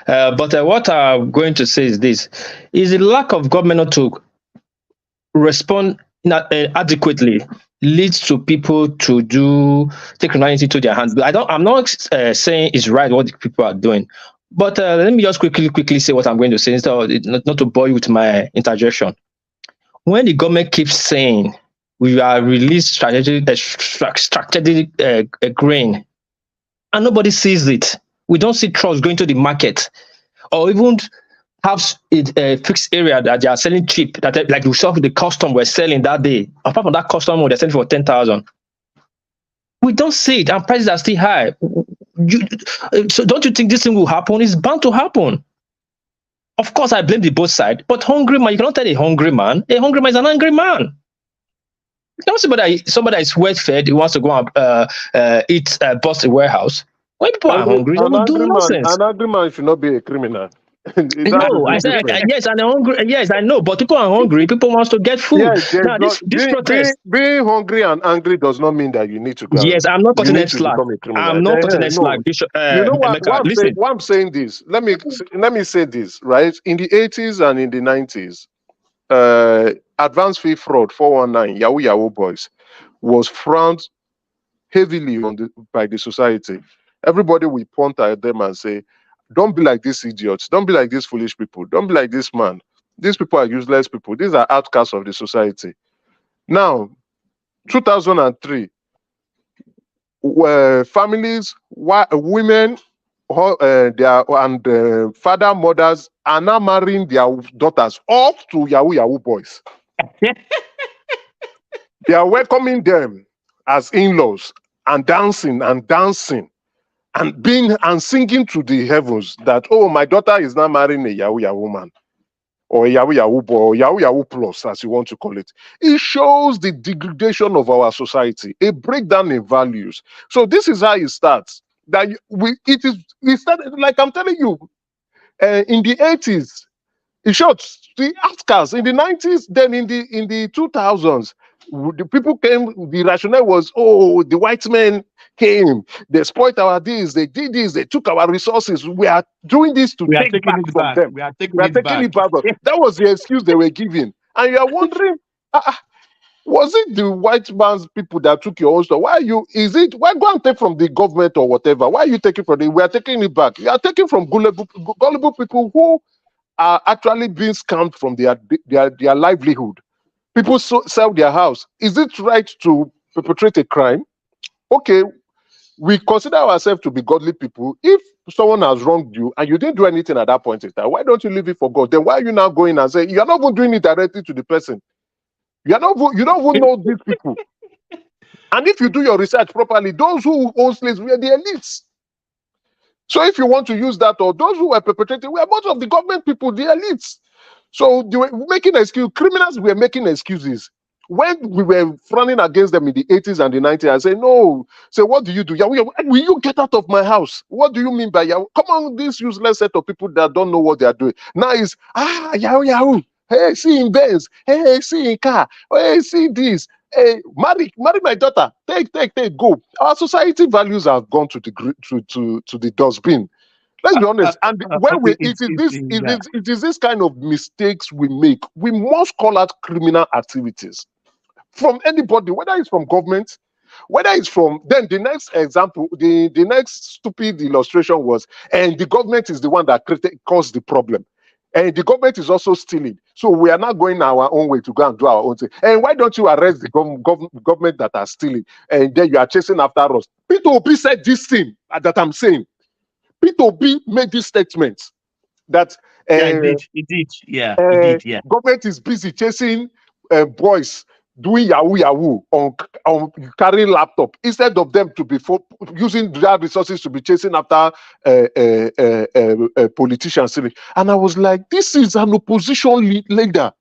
[SPEAKER 12] But what I'm going to say is this: is the lack of government not to respond adequately leads to people to take criminality into their hands. I'm not saying it's right what the people are doing, but let me just quickly say what I'm going to say instead of not to bore you with my interjection. When the government keeps saying we are released strategic grain, and nobody sees it, we don't see trucks going to the market, or even have a fixed area that they are selling cheap, that like you saw the custom were selling that day. Apart from that custom, they're selling for 10,000. We don't see it, and prices are still high. So don't you think this thing will happen? It's bound to happen. Of course, I blame the both sides, but hungry man, you cannot tell a hungry man. A hungry man is an angry man. You know, somebody is well fed, he wants to go and eat, bust a warehouse. When people are hungry, they will do nonsense.
[SPEAKER 9] An angry man should not be a criminal.
[SPEAKER 12] No, I said yes, and hungry. Yes, I know, but people are hungry. People want to get food.
[SPEAKER 9] Yes,
[SPEAKER 12] now, this protest,
[SPEAKER 9] being hungry and angry does not mean that you need to go.
[SPEAKER 12] Yes, I'm not cutting any slack. I'm not cutting any slack. Bishop,
[SPEAKER 9] you know what? Why I'm saying this? Let me say this, right? In the 80s and in the 90s, advanced fee fraud, 419, Yahoo boys, was frowned heavily by the society. Everybody will point at them and say, don't be like these idiots. Don't be like these foolish people. Don't be like this man. These people are useless people. These are outcasts of the society. Now, 2003, families, women, and father, mothers are now marrying their daughters off to Yahoo boys. They are welcoming them as in-laws and dancing and singing to the heavens that, oh, my daughter is now marrying a Yahoo man, or a Yahoo boy, or Yahoo plus, as you want to call it. It shows the degradation of our society, a breakdown in values. So this is how it starts. That it started, like I'm telling you, in the 80s, it showed the outcasts. In the 90s, then in the 2000s, the people came, the rationale was, oh, the white men came, they exploit our deals, they did this, they took our resources. We are doing this to take back from them. We are taking it back. That was the excuse they were giving. And you are wondering, was it the white man's people that took your own stuff? Why go and take from the government or whatever? Why are you taking from them? We are taking it back. You are taking from gullible people who are actually being scammed from their livelihood. People sell their house. Is it right to perpetrate a crime? Okay, we consider ourselves to be godly people. If someone has wronged you and you didn't do anything at that point in time, why don't you leave it for God? Then why are you now going and saying you're not even doing it directly to the person? You don't even know these people. And if you do your research properly, those who own slaves were the elites. So if you want to use that, or those who were perpetrating, were most of the government people, the elites. So they were making excuses. Criminals were making excuses. When we were running against them in the 80s and the 90s, I said, no. So what do you do? Will you get out of my house? What do you mean by Yahoo? Come on, this useless set of people that don't know what they are doing. Now it's, Yahoo. Hey, see in Benz. Hey, see in car. Hey, see this. Hey, marry my daughter. Take, go. Our society values have gone to the dustbin. Let's be honest. And when it is this kind of mistakes we make, we must call out criminal activities from anybody, whether it's from government, whether it's from, then the next example, the next stupid illustration was, and the government is the one that caused the problem. And the government is also stealing. So we are not going our own way to go and do our own thing. And why don't you arrest the government that are stealing? And then you are chasing after us. Peter Obi said this thing that I'm saying. Peter Obi made this statement that
[SPEAKER 10] he did.
[SPEAKER 9] Government is busy chasing boys doing Yahoo on carrying laptop instead of them to be using their resources to be chasing after politicians. And I was like, this is an opposition leader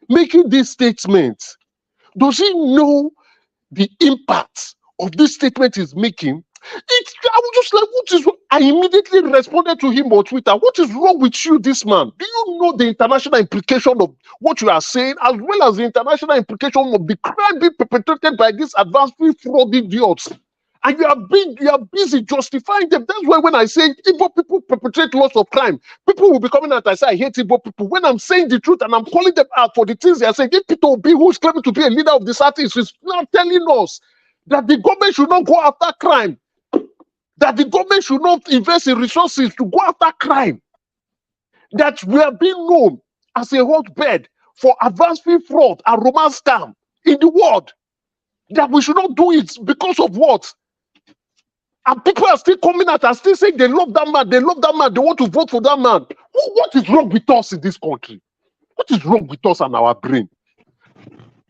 [SPEAKER 9] making this statement. Does he know the impact of this statement he's making?
[SPEAKER 15] I was just like, what is? I immediately responded to him on Twitter. What is wrong with you, this man? Do you know the international implication of what you are saying, as well as the international implication of the crime being perpetrated by these advanced free fraud idiots? And you are busy justifying them. That's why when I say Igbo people perpetrate lots of crime, people will be coming out and say I hate Igbo people. When I'm saying the truth and I'm calling them out for the things they are saying, if Peter Obi, who is claiming to be a leader of the Southeast, is now telling us that the government should not go after crime, that the government should not invest in resources to go after crime, that we are being known as a hotbed for advanced free fraud and romance scam in the world, that we should not do it because of what? And people are still coming out and still saying they love that man, they want to vote for that man. What is wrong with us in this country? What is wrong with us and our brain?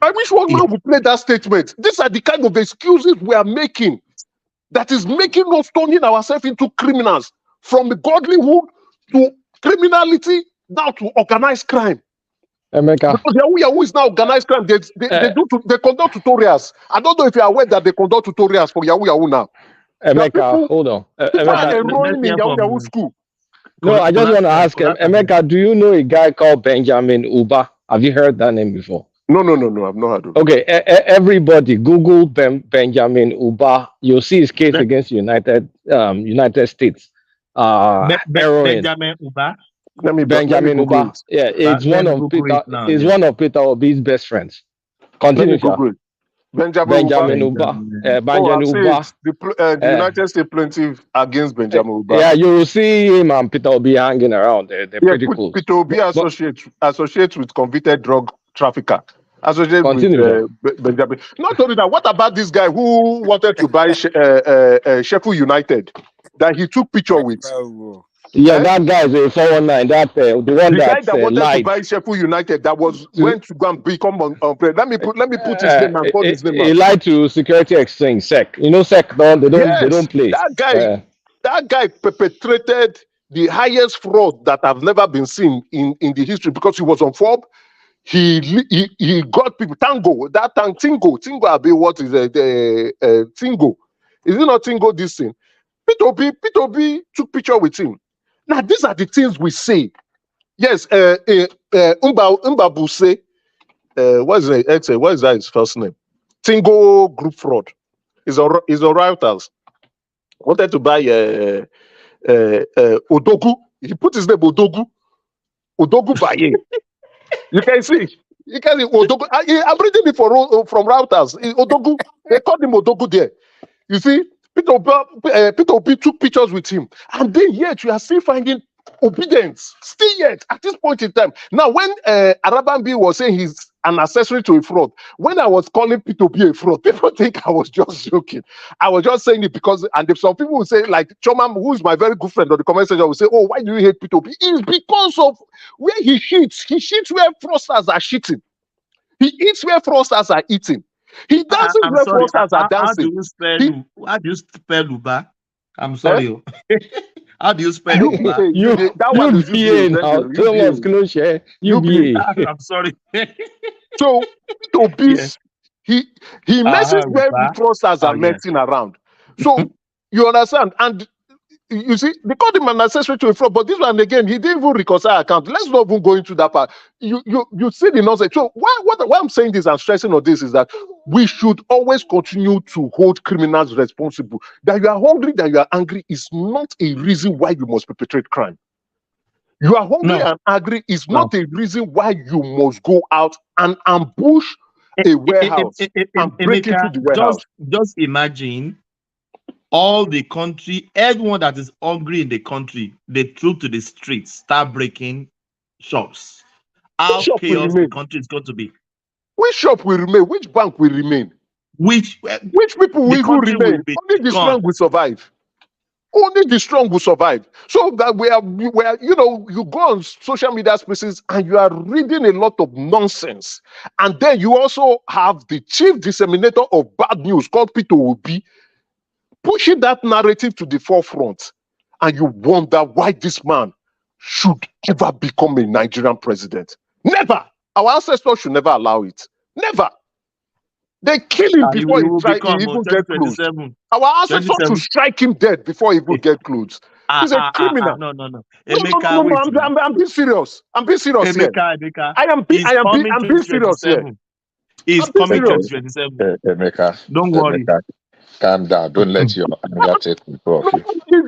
[SPEAKER 15] I wish one man would play that statement. These are the kind of excuses we are making that is making us turning ourselves into criminals, from godlyhood to criminality down to organized crime.
[SPEAKER 13] Emeka.
[SPEAKER 15] Because Yahoo is now organized crime. They conduct tutorials. I don't know if you are aware that they conduct tutorials for Yahoo now.
[SPEAKER 13] Emeka, hold on.
[SPEAKER 15] People are enrolling in Yahoo school.
[SPEAKER 13] No, I just want to ask him, Emeka, do you know a guy called Benjamin Uba? Have you heard that name before?
[SPEAKER 15] No, I've not heard of it.
[SPEAKER 13] Okay, everybody, Google Benjamin Uba. You'll see his case against United States.
[SPEAKER 10] Benjamin Uba.
[SPEAKER 13] Benjamin Uba. Yeah, it's one of Peter Obi's best friends. Continue, sir. Benjamin Uba. Benjamin Uba.
[SPEAKER 15] The United States plaintiff against Benjamin Uba.
[SPEAKER 13] Yeah, you will see him and Peter Obi hanging around. They're pretty cool.
[SPEAKER 15] Peter Obi associates with convicted drug trafficker. Associated with Benjamin. Not only that, what about this guy who wanted to buy Sheffield United that he took picture with?
[SPEAKER 13] Yeah, that guy is a 419. The guy
[SPEAKER 15] that wanted
[SPEAKER 13] lied.
[SPEAKER 15] to buy Sheffield United that went to go and become on let me put his name and call his name.
[SPEAKER 13] He lied to Security Exchange SEC. You know SEC they don't play.
[SPEAKER 15] That guy perpetrated the highest fraud that have never been seen in the history, because he was on Forbes. He got people. Tingo. I mean, what is Tingo? Is it not Tingo? This thing. Peter Obi took picture with him. Now, these are the things we say. Yes, Mbabuse, what is that his first name? Tingo Group Fraud. Is on Reuters. Wanted to buy Odogu. He put his name Odogu Baye. You can see Odogu. I'm reading it from Reuters. Odogu. They called him Odogu there. You see? Peter Obi took pictures with him, and then yet you are still finding obedience. Still yet at this point in time. Now, when Arabian was saying he's an accessory to a fraud, when I was calling Peter Obi a fraud, people think I was just joking. I was just saying it because, and if some people will say, like Chomam, who is my very good friend on the comment section, will say, "Oh, why do you hate Peter Obi?" It's because of where he cheats. He cheats where fraudsters are cheating. He eats where fraudsters are eating. He doesn't where fraudsters are dancing.
[SPEAKER 10] How do you spell Uba? I'm sorry. How do you spell Uba?
[SPEAKER 15] That one is
[SPEAKER 10] UBA. I'm sorry.
[SPEAKER 15] So he messes where the fraudsters are messing around. So you understand? And you see, they called him an accessory to a fraud, but this one again, he didn't even reconcile account. Let's not even go into that part. You see the nonsense. So why I'm saying this and stressing on this is that we should always continue to hold criminals responsible. That you are hungry, that you are angry is not a reason why you must perpetrate crime. You are hungry and angry is not a reason why you must go out and ambush a warehouse and break into the warehouse.
[SPEAKER 10] Just imagine all the country, everyone that is hungry in the country, they troop to the streets, start breaking shops. How chaos the country is going to be.
[SPEAKER 15] Which shop will remain? Which bank will remain?
[SPEAKER 10] Which
[SPEAKER 15] people will even remain? Only the strong will survive. Only the strong will survive. So that we are, you go on social media spaces and you are reading a lot of nonsense. And then you also have the chief disseminator of bad news called Peter Obi pushing that narrative to the forefront. And you wonder why this man should ever become a Nigerian president. Never. Our ancestors should never allow it. Never.
[SPEAKER 9] They kill him
[SPEAKER 10] He
[SPEAKER 9] before he
[SPEAKER 10] become
[SPEAKER 9] even get close.
[SPEAKER 10] 2027.
[SPEAKER 9] Our ancestors to strike him dead before he even get close. He's a criminal.
[SPEAKER 10] No.
[SPEAKER 9] No.
[SPEAKER 10] Emeka,
[SPEAKER 9] I'm being serious. I'm being serious here.
[SPEAKER 10] Emeka.
[SPEAKER 9] I'm being serious here.
[SPEAKER 10] He's coming 2027.
[SPEAKER 15] Emeka,
[SPEAKER 10] Don't worry.
[SPEAKER 15] Emeka, calm down. Don't let your anger take control of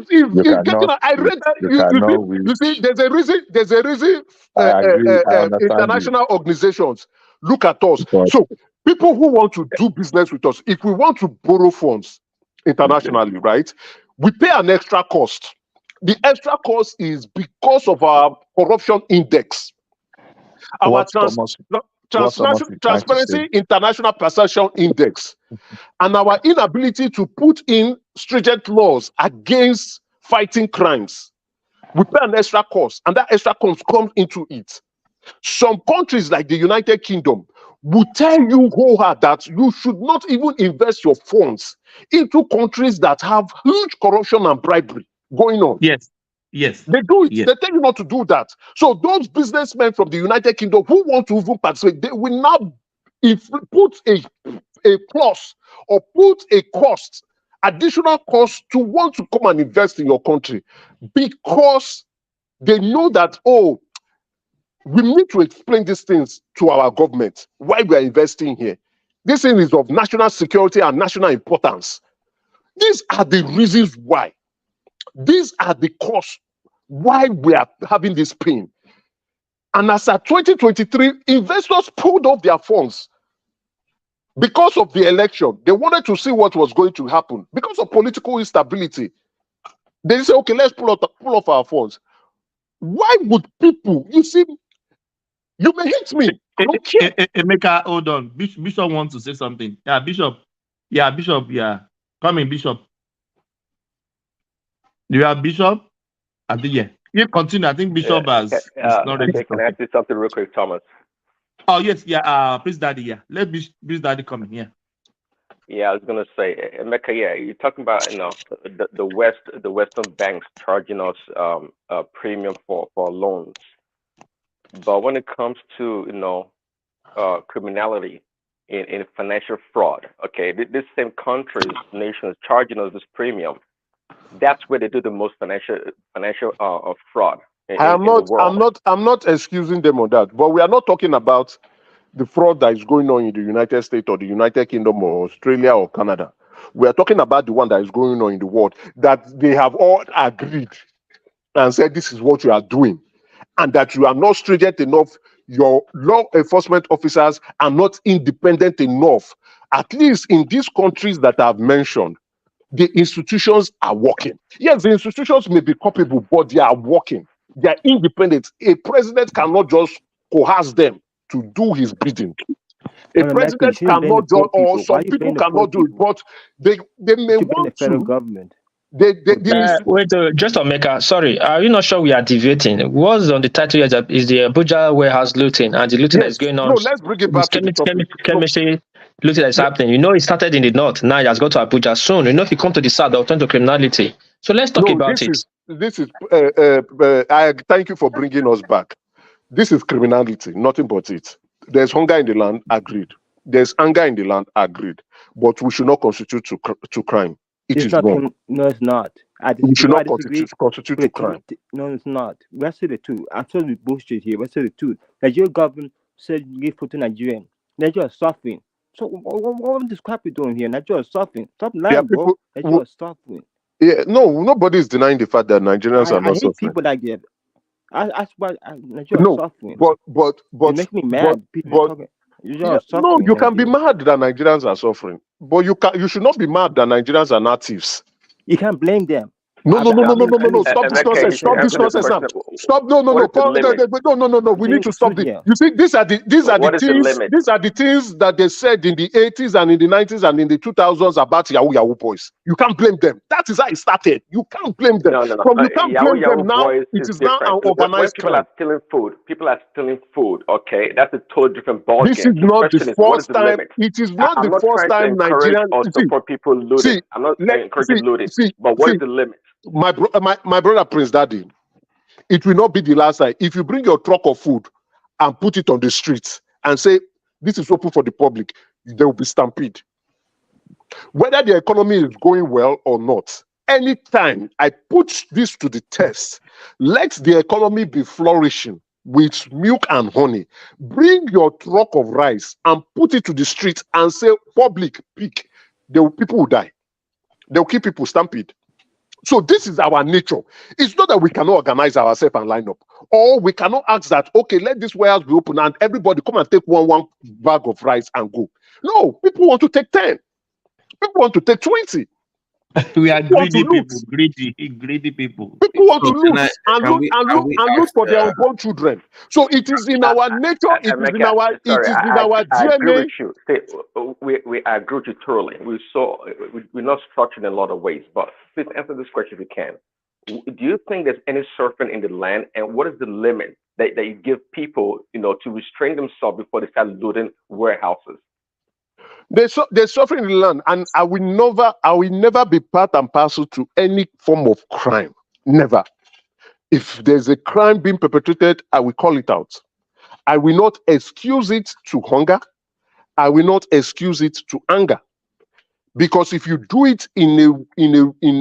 [SPEAKER 15] you.
[SPEAKER 9] I read that. You see, there's a reason.
[SPEAKER 15] I agree. I understand
[SPEAKER 9] international organizations look at us. So people who want to do business with us, if we want to borrow funds internationally, right, we pay an extra cost. The extra cost is because of our corruption index. Our Transparency International Perception Index, and our inability to put in stringent laws against fighting crimes. We pay an extra cost, and that extra cost comes into it. Some countries like the United Kingdom will tell you wholeheartedly that you should not even invest your funds into countries that have huge corruption and bribery going on.
[SPEAKER 10] Yes.
[SPEAKER 9] They do it. Yes. They tell you not to do that. So those businessmen from the United Kingdom who want to even participate, they will now put a plus or put a cost, additional cost to want to come and invest in your country, because they know that, oh, we need to explain these things to our government why we are investing here. This thing is of national security and national importance. These are the reasons why. These are the cause why we are having this pain. And as at 2023, investors pulled off their funds because of the election. They wanted to see what was going to happen. Because of political instability, they say, okay, let's pull off our funds. Why would people, you see, you may hate me. I don't care.
[SPEAKER 10] Emeka, hold on. Bishop wants to say something. Yeah, Bishop. Come in, Bishop. Do you have Bishop? I think, yeah. You continue. I think Bishop has. Not ready.
[SPEAKER 16] Can I ask you something real quick, Thomas?
[SPEAKER 10] Oh, yes. Yeah. Please, Daddy. Yeah. Let Please, Daddy come in. Yeah.
[SPEAKER 16] Yeah, I was gonna say, Emeka. Yeah, you're talking about the Western banks charging us a premium for loans, but when it comes to criminality in financial fraud, okay, this same countries, nations charging us this premium. That's where they do the most financial fraud.
[SPEAKER 9] I'm not excusing them on that, but we are not talking about the fraud that is going on in the United States or the United Kingdom or Australia or Canada. We are talking about the one that is going on in the world, that they have all agreed and said this is what you are doing, and that you are not stringent enough. Your law enforcement officers are not independent enough. At least in these countries that I've mentioned, the institutions are working. Yes, the institutions may be culpable, but they are working. They are independent. A president cannot just coerce them to do his bidding. A president cannot do, or some people cannot do it, but they may want to.
[SPEAKER 17] Government.
[SPEAKER 12] Wait, just Omeka, sorry, are you not sure we are deviating? What's on the title is the Abuja warehouse looting, and the looting that is going on.
[SPEAKER 9] No, let's bring it back to the topic.
[SPEAKER 12] Chemistry looting that is happening. You know, it started in the north. Now it has got to Abuja soon. You know, if you come to the south, they'll turn to criminality. So let's talk about it.
[SPEAKER 9] I thank you for bringing us back. This is criminality, nothing but it. There's hunger in the land, agreed. There's anger in the land, agreed. But we should not constitute to crime. It's wrong.
[SPEAKER 17] No, it's not.
[SPEAKER 9] We should not constitute to crime.
[SPEAKER 17] No, it's not. We're still the two. I'm telling you bullshit here. We're still the two. Nigerian government said give food to Nigerian. Nigeria is suffering. So what is this crap you're doing here? Nigeria is suffering. Stop lying, bro. Nigeria is suffering.
[SPEAKER 9] Yeah, no, nobody is denying the fact that Nigerians are not suffering.
[SPEAKER 17] People like that. I swear, Nigeria is suffering.
[SPEAKER 9] But
[SPEAKER 17] it makes me mad.
[SPEAKER 9] No, you can be mad that Nigerians are suffering, but you should not be mad that Nigerians are not thieves.
[SPEAKER 17] You can't blame them.
[SPEAKER 9] No. Stop this nonsense. Stop this nonsense now. Stop. No. We need to stop this. You see, these are the things that they said in the 80s and in the 90s and in the 2000s about Yahoo boys. You can't blame them. That is how it started. You can't blame them. You can't blame them now. It is now an organized crime.
[SPEAKER 16] People are stealing food. Okay, that's a totally different ballgame.
[SPEAKER 9] This is not the first time. It is not the first time Nigerian.
[SPEAKER 16] For people looting. I'm not encouraging looting. But what is the limit?
[SPEAKER 9] My brother Prince Daddy, it will not be the last time. If you bring your truck of food and put it on the streets and say this is open for the public, there will be stampede. Whether the economy is going well or not, anytime I put this to the test, let the economy be flourishing with milk and honey. Bring your truck of rice and put it to the street and say, public, pick. People will die. They'll keep people stampede. So this is our nature. It's not that we cannot organize ourselves and line up. Or we cannot ask that, okay, let this warehouse be open and everybody come and take one bag of rice and go. No, people want to take 10. People want to take 20.
[SPEAKER 10] We are greedy people, greedy people.
[SPEAKER 9] People want to lose and look for their unborn children. So it is in our nature, it is in our DNA.
[SPEAKER 16] I agree with you. We agree with you totally. We're not structured in a lot of ways, but please answer this question if you can. Do you think there's any surfing in the land, and what is the limit that you give people, to restrain themselves before they start looting warehouses?
[SPEAKER 9] They're suffering in the land, and I will never be part and parcel to any form of crime. Never. If there's a crime being perpetrated, I will call it out. I will not excuse it to hunger. I will not excuse it to anger. Because if you do it in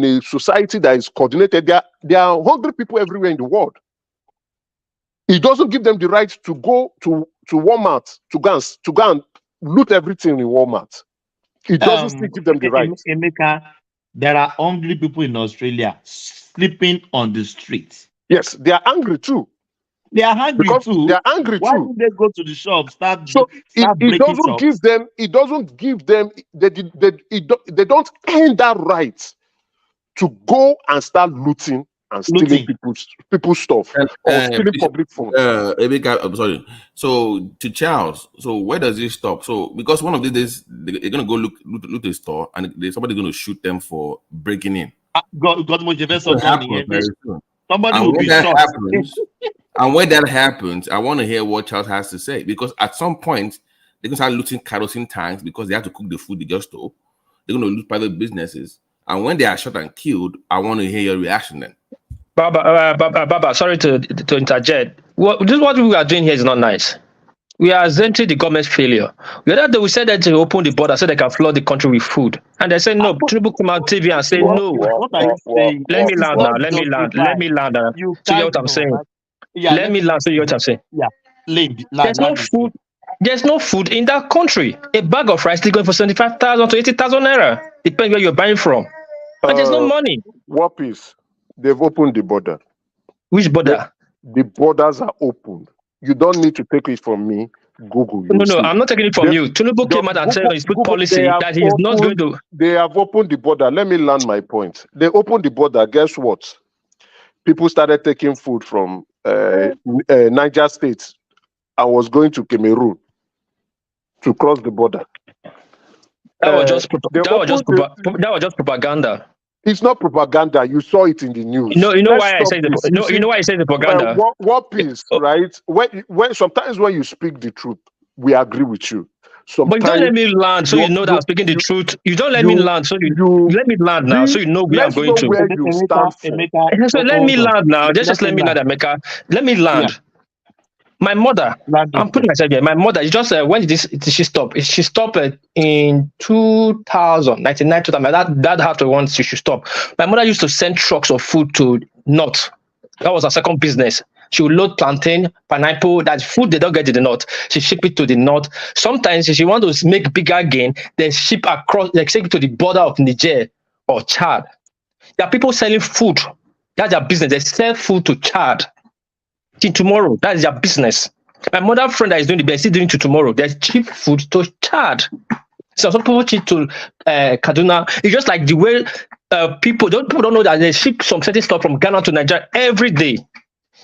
[SPEAKER 9] a society that is coordinated, there are hungry people everywhere in the world. It doesn't give them the right to go to Walmart to go and loot everything in Walmart. It doesn't still give them the right.
[SPEAKER 10] Emeka, there are hungry people in Australia sleeping on the streets.
[SPEAKER 9] Yes, they are angry too.
[SPEAKER 10] They are hungry too.
[SPEAKER 9] They are angry
[SPEAKER 10] Why
[SPEAKER 9] too.
[SPEAKER 10] do they go to the shop?
[SPEAKER 9] It doesn't give them. It doesn't give them. They don't earn that right to go and start looting and stealing people's stuff or stealing public funds.
[SPEAKER 11] I'm sorry. So to Charles, so where does it stop? So because one of these days they're gonna go loot a store and somebody's gonna shoot them for breaking in.
[SPEAKER 10] Somebody will be shot.
[SPEAKER 11] And when that happens, I want to hear what Charles has to say, because at some point they're gonna start looting kerosene tanks because they have to cook the food they just stole. They're gonna loot private businesses, and when they are shot and killed, I want to hear your reaction then.
[SPEAKER 12] Baba, sorry to interject. This is what we are doing here is not nice. We are resenting the government's failure. The other day we said that to open the border so they can flood the country with food. And they said no. Tinubu come on TV and say no.
[SPEAKER 10] What are you saying?
[SPEAKER 12] Let me land now. Let me land. So you know what I'm saying?
[SPEAKER 10] Yeah,
[SPEAKER 12] let me land. So you know what I'm saying?
[SPEAKER 10] Yeah.
[SPEAKER 12] There's no food. There's no food in that country. A bag of rice is going for 75,000 to 80,000 naira. Depending where you're buying from. But there's no money.
[SPEAKER 9] What is? They've opened the border.
[SPEAKER 12] Which border?
[SPEAKER 9] The borders are opened. You don't need to take it from me. Google.
[SPEAKER 12] No, I'm not taking it from you. Tinubu came out and said his food policy that he's not going to.
[SPEAKER 9] They have opened the border. Let me land my point. They opened the border. Guess what? People started taking food from Niger State. I was going to Cameroon to cross the border.
[SPEAKER 12] That was just propaganda.
[SPEAKER 9] It's not propaganda. You saw it in the news.
[SPEAKER 12] No, you know why I say the you know why I say the propaganda.
[SPEAKER 9] What is right? When sometimes when you speak the truth, we agree with you. Sometimes,
[SPEAKER 12] but you don't let me land, so you know that I'm speaking the truth. You don't let me land, so you let me land now, so you know where I'm going to.
[SPEAKER 9] Where you stand
[SPEAKER 12] so let me land now. Just let me land, Emeka. Let me land. Yeah. My mother, I'm putting myself here. My mother, just when did she stop? She stopped in 2000, 99, 2000. That after once she should stop. My mother used to send trucks of food to North. That was her second business. She would load plantain, pineapple, that food they don't get to the North. She ship it to the North. Sometimes if she want to make bigger gain, they ship across, like ship it to the border of Niger or Chad. There are people selling food. That's their business. They sell food to Chad. Till tomorrow, that is their business. My mother friend that is doing the best, is doing to tomorrow. They ship food to Chad. So some people ship to Kaduna. It's just like the way people don't know that they ship some certain stuff from Ghana to Nigeria every day.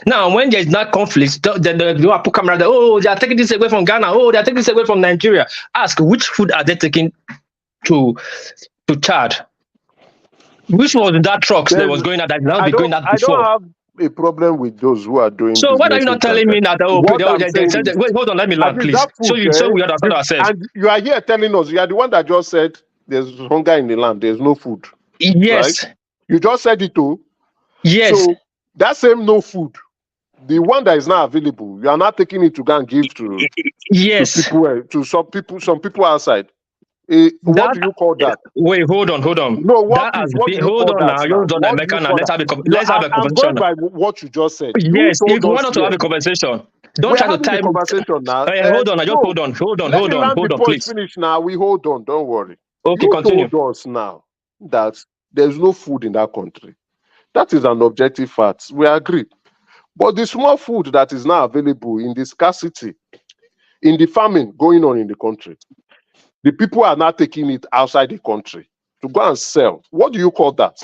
[SPEAKER 12] Now, when there is not conflict, then they put camera there. Oh, they are taking this away from Ghana. Oh, they are taking this away from Nigeria. Ask which food are they taking to Chad? Which was in that trucks that was going out that now be going out before?
[SPEAKER 9] I don't have a problem with those who are doing.
[SPEAKER 12] So why are you not telling me that? Oh, wait, hold on, let me land, please. So we understand ourselves.
[SPEAKER 9] And you are here telling us, you are the one that just said there's hunger in the land, there's no food.
[SPEAKER 12] Yes.
[SPEAKER 9] Right? You just said it too.
[SPEAKER 12] Yes.
[SPEAKER 9] So that same no food The one that is not available, you are not taking it to go and give to
[SPEAKER 12] Yes.
[SPEAKER 9] to some people outside. What do you call that?
[SPEAKER 12] Wait, hold on.
[SPEAKER 9] No, what
[SPEAKER 12] That
[SPEAKER 9] is
[SPEAKER 12] has
[SPEAKER 9] what
[SPEAKER 12] been,
[SPEAKER 9] do you
[SPEAKER 12] hold
[SPEAKER 9] call
[SPEAKER 12] on
[SPEAKER 9] that
[SPEAKER 12] now.
[SPEAKER 9] now?
[SPEAKER 12] Hold on,
[SPEAKER 9] What do
[SPEAKER 12] America
[SPEAKER 9] you
[SPEAKER 12] now.
[SPEAKER 9] call
[SPEAKER 12] Let's
[SPEAKER 9] that?
[SPEAKER 12] have a
[SPEAKER 9] No,
[SPEAKER 12] let's have a
[SPEAKER 9] I'm going
[SPEAKER 12] conversation.
[SPEAKER 9] by what you just said.
[SPEAKER 12] Yes,
[SPEAKER 9] You
[SPEAKER 12] if you
[SPEAKER 9] told
[SPEAKER 12] want
[SPEAKER 9] us
[SPEAKER 12] us to have
[SPEAKER 9] here.
[SPEAKER 12] a conversation, don't
[SPEAKER 9] We're
[SPEAKER 12] try to
[SPEAKER 9] having a
[SPEAKER 12] time.
[SPEAKER 9] conversation now.
[SPEAKER 12] Hold on, just
[SPEAKER 9] No,
[SPEAKER 12] hold on,
[SPEAKER 9] let me land the
[SPEAKER 12] hold on,
[SPEAKER 9] point
[SPEAKER 12] please.
[SPEAKER 9] finish now. We hold on, don't worry.
[SPEAKER 12] Okay,
[SPEAKER 9] You
[SPEAKER 12] continue.
[SPEAKER 9] told us now that there's no food in that country. That is an objective fact. We agree. But the small food that is now available in the scarcity, in the famine going on in the country, the people are not taking it outside the country to go and sell. What do you call that?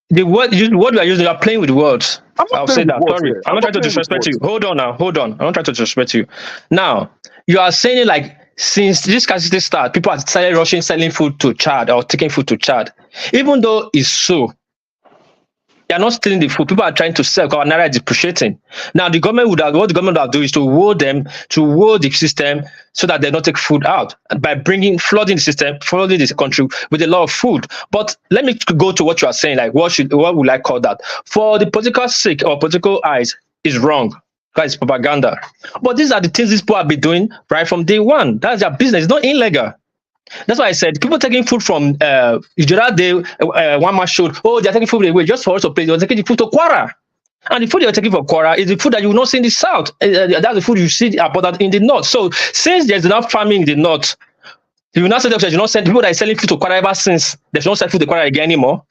[SPEAKER 12] The word we are using, you are playing with words. I'll say that. Sorry. I'm not trying to disrespect you. Hold on now. Hold on. I'm not trying to disrespect you. Now, you are saying it like since this scarcity start, people are started rushing selling food to Chad or taking food to Chad. Even though it's so, they are not stealing the food. People are trying to sell because Naira is depreciating. Now, what the government would do is to hold the system so that they don't take food out by flooding the system, flooding this country with a lot of food. But let me go to what you are saying. Like, what would I call that? For the political sake or political eyes, is wrong. Because it's propaganda. But these are the things these people have been doing right from day one. That's their business. It's not illegal. That's why I said people taking food from the other day, one man showed, they're taking food away just for us to pay. They're taking the food to Kwara. And the food you're taking from Kwara is the food that you will not see in the south. That's the food you see about in the north. So since there's enough farming in the north, you will not say that you not send people that are selling food to Kwara ever since they should not sell food to Kwara again anymore.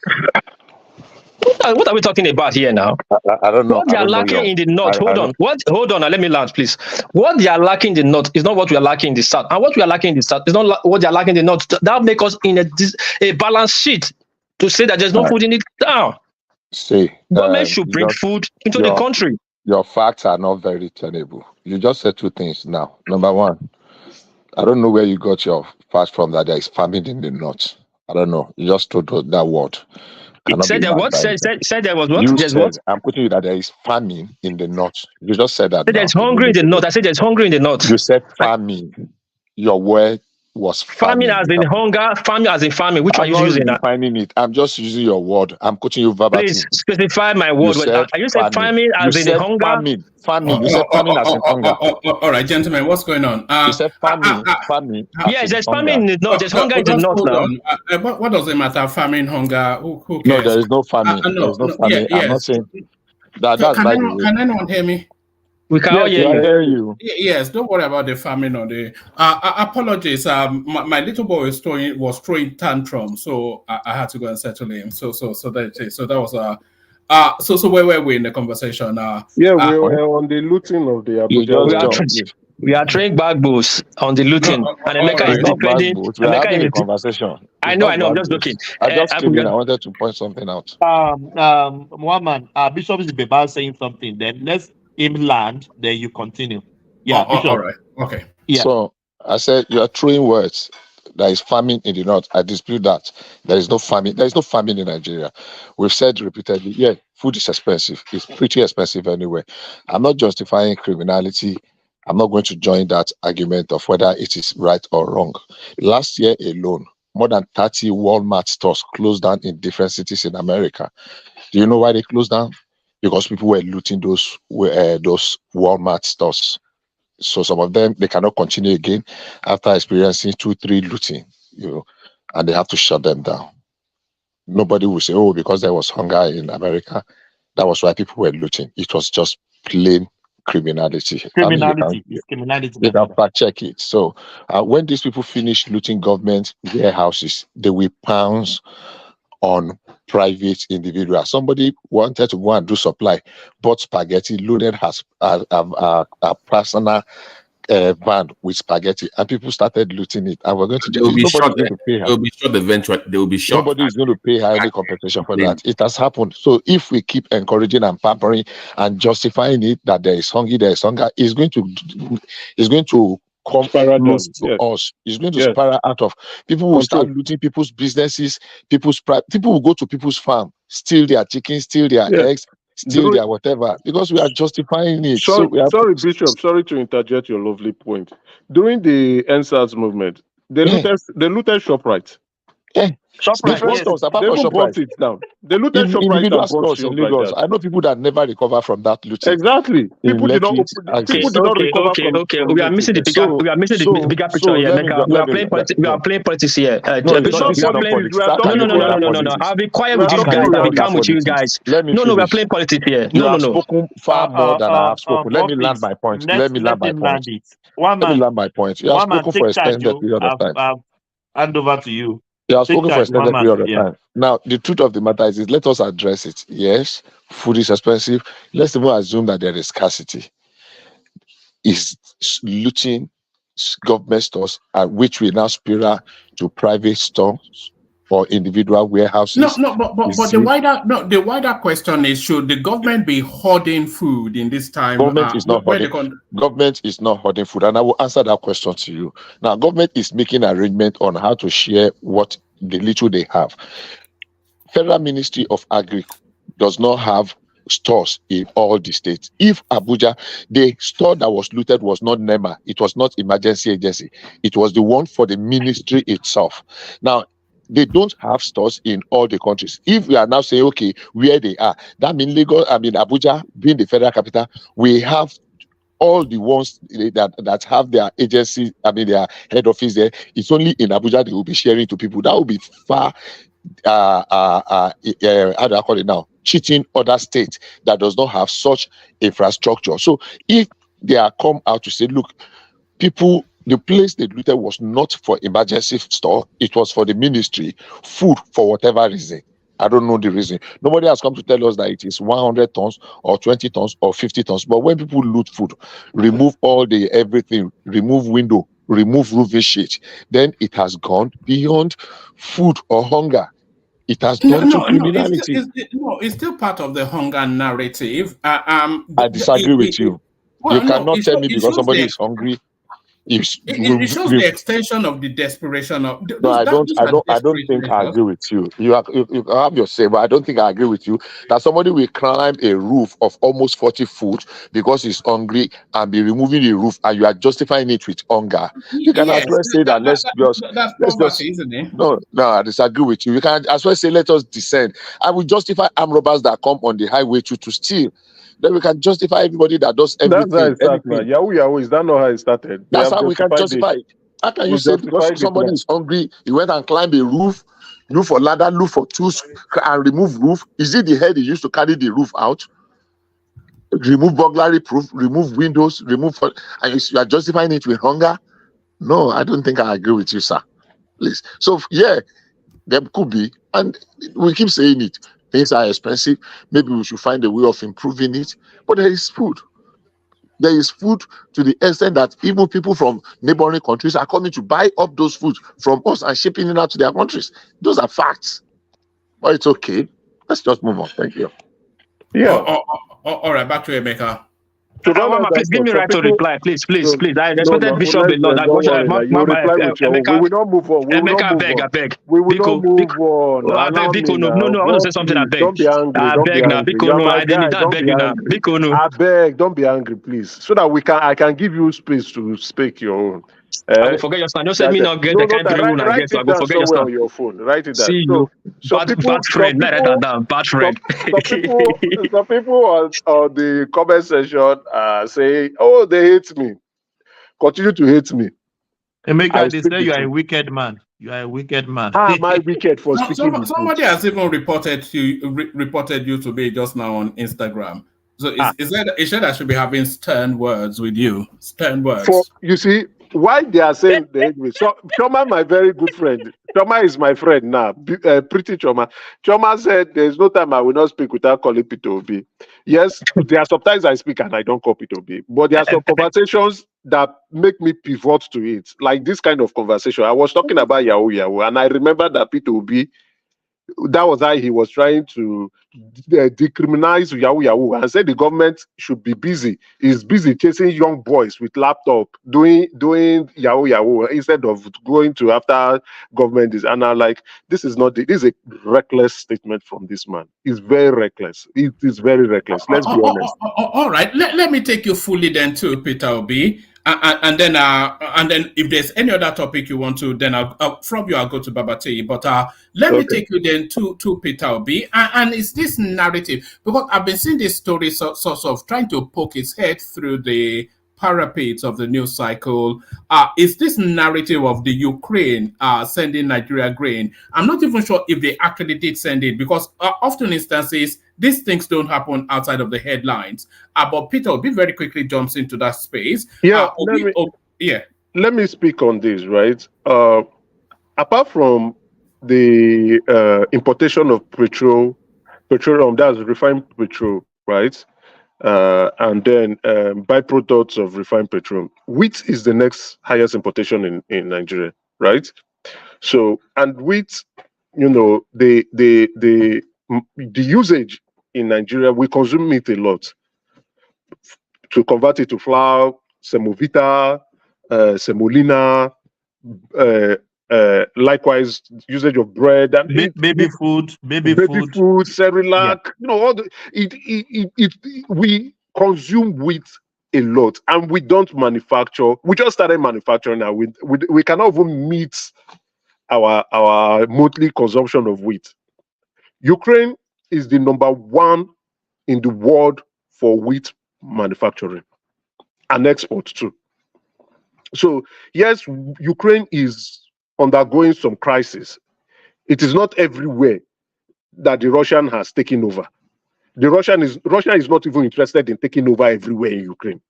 [SPEAKER 12] What are we talking about here now?
[SPEAKER 9] I don't know.
[SPEAKER 12] What they are lacking in the north. Hold on. Now, let me land, please. What they are lacking in the north is not what we are lacking in the south, and what we are lacking in the south is not what they are lacking in the north. That make us in a balance sheet to say that there's no food in it now.
[SPEAKER 15] See,
[SPEAKER 12] government should bring food into the country.
[SPEAKER 15] Your facts are not very tenable. You just said two things now. Number one, I don't know where you got your facts from that there is famine in the north. I don't know. You just told that word.
[SPEAKER 12] Said there was what?
[SPEAKER 15] You
[SPEAKER 12] There's
[SPEAKER 15] said,
[SPEAKER 12] what?
[SPEAKER 15] I'm putting you that there is famine in the north. You just said that.
[SPEAKER 12] There's hungry in the north. I said there's hungry in the north.
[SPEAKER 15] You said famine. Your word was
[SPEAKER 12] famine as in hunger, famine as in famine. Which one are you using?
[SPEAKER 15] I'm defining it. I'm just using your word. I'm quoting you verbatim.
[SPEAKER 12] Please specify my word. Are you saying famine as in hunger?
[SPEAKER 15] Famine. You said famine as in hunger.
[SPEAKER 6] All right, gentlemen, what's going on?
[SPEAKER 15] You said famine.
[SPEAKER 12] Yes, there's famine in the north. There's hunger in the north now.
[SPEAKER 6] What does it matter? Famine, hunger? Who cares?
[SPEAKER 15] No, there is no famine. There is no famine. I'm not saying that. That's by the way.
[SPEAKER 6] Can anyone hear me?
[SPEAKER 12] We can all hear you.
[SPEAKER 6] Yes, don't worry about the famine or the. Apologies. My little boy was throwing tantrum, so I had to go and settle him. So that was so where were we in the conversation?
[SPEAKER 9] We were on the looting of the Abuja.
[SPEAKER 12] We are throwing backbones on the looting, and Emeka is defending.
[SPEAKER 15] We are having a conversation.
[SPEAKER 12] I know. I'm just looking.
[SPEAKER 15] I wanted to point something out.
[SPEAKER 10] One man, Bishop is Beba saying something. Then let's him land. Then you continue. Yeah.
[SPEAKER 6] All right. Okay.
[SPEAKER 10] Yeah.
[SPEAKER 15] So I said you are throwing words. There is famine in the north. I dispute that. There is no famine. There is no famine in Nigeria. We've said repeatedly, yeah, food is expensive. It's pretty expensive anyway. I'm not justifying criminality. I'm not going to join that argument of whether it is right or wrong. Last year alone, more than 30 Walmart stores closed down in different cities in America. Do you know why they closed down? Because people were looting those Walmart stores. So some of them, they cannot continue again after experiencing 2-3 looting, and they have to shut them down. Nobody will say, because there was hunger in America, that was why people were looting. It was just plain criminality.
[SPEAKER 10] Criminality.
[SPEAKER 15] They can fact check it. So when these people finish looting government warehouses, they will pounce on private individuals. Somebody wanted to go and do supply, bought spaghetti, loaded a personal van with spaghetti, and people started looting it. And we're going to.
[SPEAKER 11] They will be shot.
[SPEAKER 15] Going to pay her.
[SPEAKER 11] They will be shot eventually. They will be shot.
[SPEAKER 15] Nobody is going to pay her any compensation for that. It has happened. So if we keep encouraging and pampering and justifying it that there is hunger, is going to come close to us. It's going to spiral out of people will start looting people's businesses, people will go to people's farm, steal their chickens, steal their eggs, steal their whatever, because we are justifying it.
[SPEAKER 9] Sorry, Bishop, sorry to interject your lovely point. During the NSAS movement, they looted ShopRite.
[SPEAKER 10] Shoprite,
[SPEAKER 15] stores apart
[SPEAKER 9] They
[SPEAKER 15] from
[SPEAKER 9] even bought
[SPEAKER 15] Shoprite.
[SPEAKER 9] it now. They looted
[SPEAKER 15] In
[SPEAKER 9] Shoprite
[SPEAKER 15] individual
[SPEAKER 9] and bought
[SPEAKER 15] stores in
[SPEAKER 9] stuff like
[SPEAKER 15] Lagos.
[SPEAKER 9] that.
[SPEAKER 15] I know people that never recover from that looting.
[SPEAKER 9] Exactly.
[SPEAKER 15] In
[SPEAKER 9] People did not
[SPEAKER 15] Lekki,
[SPEAKER 9] open, people did not recover from
[SPEAKER 12] We are
[SPEAKER 9] Lekki.
[SPEAKER 12] missing the bigger picture here, Emeka. We are playing politics here.
[SPEAKER 15] No, it's
[SPEAKER 12] Bishop,
[SPEAKER 15] not
[SPEAKER 12] we are
[SPEAKER 15] playing
[SPEAKER 12] playing.
[SPEAKER 15] politics. How can you call that
[SPEAKER 12] No.
[SPEAKER 15] politics?
[SPEAKER 12] I'll be quiet
[SPEAKER 9] We
[SPEAKER 12] with
[SPEAKER 9] are
[SPEAKER 12] you
[SPEAKER 9] talking
[SPEAKER 12] guys. I'll be
[SPEAKER 9] reality.
[SPEAKER 12] calm with you guys.
[SPEAKER 15] Let me
[SPEAKER 12] No, we are
[SPEAKER 15] finish.
[SPEAKER 12] playing politics here.
[SPEAKER 15] You have
[SPEAKER 12] No.
[SPEAKER 15] spoken far more than I have spoken. Let me land my point. Let me land my point.
[SPEAKER 10] One
[SPEAKER 15] Let me
[SPEAKER 10] man,
[SPEAKER 15] land my point. You have
[SPEAKER 10] one man,
[SPEAKER 15] spoken for
[SPEAKER 10] take charge.
[SPEAKER 15] extended period of time.
[SPEAKER 10] I've hand over to you.
[SPEAKER 15] You have
[SPEAKER 10] Take
[SPEAKER 15] spoken for
[SPEAKER 10] charge, one
[SPEAKER 15] extended
[SPEAKER 10] man.
[SPEAKER 15] period of
[SPEAKER 10] Yeah.
[SPEAKER 15] time. Now, the truth of the matter is let us address it. Yes, food is expensive. Let's even assume that there is scarcity. Is looting government stores, which will now spiral to private stores or individual warehouses.
[SPEAKER 6] But the wider question is: should the government be hoarding food in this time?
[SPEAKER 15] Government is not hoarding. Government is not hoarding food, and I will answer that question to you. Now, government is making arrangement on how to share what the little they have. Federal Ministry of Agri does not have stores in all the states. If Abuja, the store that was looted was not NEMA, it was not emergency agency, it was the one for the ministry itself. Now, they don't have stores in all the countries. If we are now saying, okay, where they are, that means Abuja, being the federal capital, we have all the ones that have their agency, their head office there. It's only in Abuja they will be sharing to people. That will be far, how do I call it now? Cheating other states that does not have such infrastructure. So if they are come out to say, look, people, the place they looted was not for emergency store, it was for the ministry, food for whatever reason. I don't know the reason. Nobody has come to tell us that it is 100 tons or 20 tons or 50 tons. But when people loot food, remove all the everything, remove window, remove roofing sheet, then it has gone beyond food or hunger. It has turned to criminality.
[SPEAKER 6] It's still part of the hunger narrative.
[SPEAKER 15] I disagree with you. You cannot tell me because somebody is hungry.
[SPEAKER 6] It shows the extension of the desperation of.
[SPEAKER 15] No, I don't think I agree with you. You have your say, but I don't think I agree with you that somebody will climb a roof of almost 40 feet because he's hungry and be removing the roof, and you are justifying it with hunger. You can as well say that let's just
[SPEAKER 6] isn't it?
[SPEAKER 15] No, I disagree with you. You can as well say let us descend. I will justify armed robbers that come on the highway to steal. Then we can justify everybody that does everything.
[SPEAKER 9] That's how it started, man. Yahoo, is that not how it started?
[SPEAKER 15] That's how we can justify it. How can you say because somebody is hungry, he went and climbed a roof, look for ladder, look for tools, and remove roof? Is it the head he used to carry the roof out? Remove burglary proof, remove windows, and you are justifying it with hunger? No, I don't think I agree with you, sir. Please. So, yeah, there could be, and we keep saying it. Things are expensive. Maybe we should find a way of improving it. But there is food. There is food to the extent that even people from neighboring countries are coming to buy up those foods from us and shipping it out to their countries. Those are facts. But it's okay. Let's just move on. Thank you.
[SPEAKER 9] Yeah.
[SPEAKER 6] All right, back to Emeka.
[SPEAKER 12] Please give me right to reply, please. I respected Bishop a lot.
[SPEAKER 9] We will not move on.
[SPEAKER 12] Emeka, I beg.
[SPEAKER 9] We will not move on.
[SPEAKER 12] No, I want to say something. I beg.
[SPEAKER 9] Don't be angry.
[SPEAKER 12] I beg now.
[SPEAKER 9] I beg. Don't be angry, please, so that I can give you space to speak your own.
[SPEAKER 12] I will forget your stand. Don't say me not get the kind of rule I get, so I will forget your stand.
[SPEAKER 9] On your phone. Write it down.
[SPEAKER 12] See you. Bad friend. Write that down. Bad friend.
[SPEAKER 9] Some people on the comment section say, "Oh, they hate me. Continue to hate me."
[SPEAKER 10] Emeka, they say you are a wicked man. You are a wicked man.
[SPEAKER 9] Am I wicked for speaking?
[SPEAKER 6] Somebody has even reported you to be just now on Instagram. So is that I should be having stern words with you? Stern words.
[SPEAKER 9] You see why they are saying they hate me. So Choma, my very good friend. Choma is my friend now. Pretty Choma. Choma said there is no time I will not speak without calling Peter Obi. Yes, there are sometimes I speak and I don't call Peter Obi, but there are some conversations that make me pivot to it. Like this kind of conversation. I was talking about Yahoo, and I remember that Peter Obi, that was how he was trying to decriminalize Yahoo and said the government should be busy. He's busy chasing young boys with laptop, doing Yahoo instead of going to after government. And I'm like, this is a reckless statement from this man. It's very reckless. It is very reckless. Let's be honest.
[SPEAKER 6] All right. Let me take you fully then to Peter Obi. And then if there's any other topic you want to, then from you I'll go to Babati. But let me take you then to Peter Obi, and it's this narrative, because I've been seeing this story sort of trying to poke its head through the parapet of the news cycle. Is this narrative of the Ukraine sending Nigeria grain? I'm not even sure if they actually did send it, because often instances these things don't happen outside of the headlines. But Peter Obi very quickly jumps into that space.
[SPEAKER 9] Let me speak on this, right? Apart from the importation of petroleum, that's refined petrol, right? And then byproducts of refined petroleum. Wheat is the next highest importation in Nigeria, right? So, and wheat, the usage in Nigeria, we consume it a lot. To convert it to flour, semovita, semolina, likewise usage of bread and
[SPEAKER 10] baby food,
[SPEAKER 9] Cerelac, yeah. We consume wheat a lot, and we don't manufacture. We just started manufacturing now. We cannot even meet our monthly consumption of wheat. Ukraine is the #1 in the world for wheat manufacturing and export too. So yes, Ukraine is undergoing some crisis. It is not everywhere that the Russian has taken over. Russia is not even interested in taking over everywhere in Ukraine.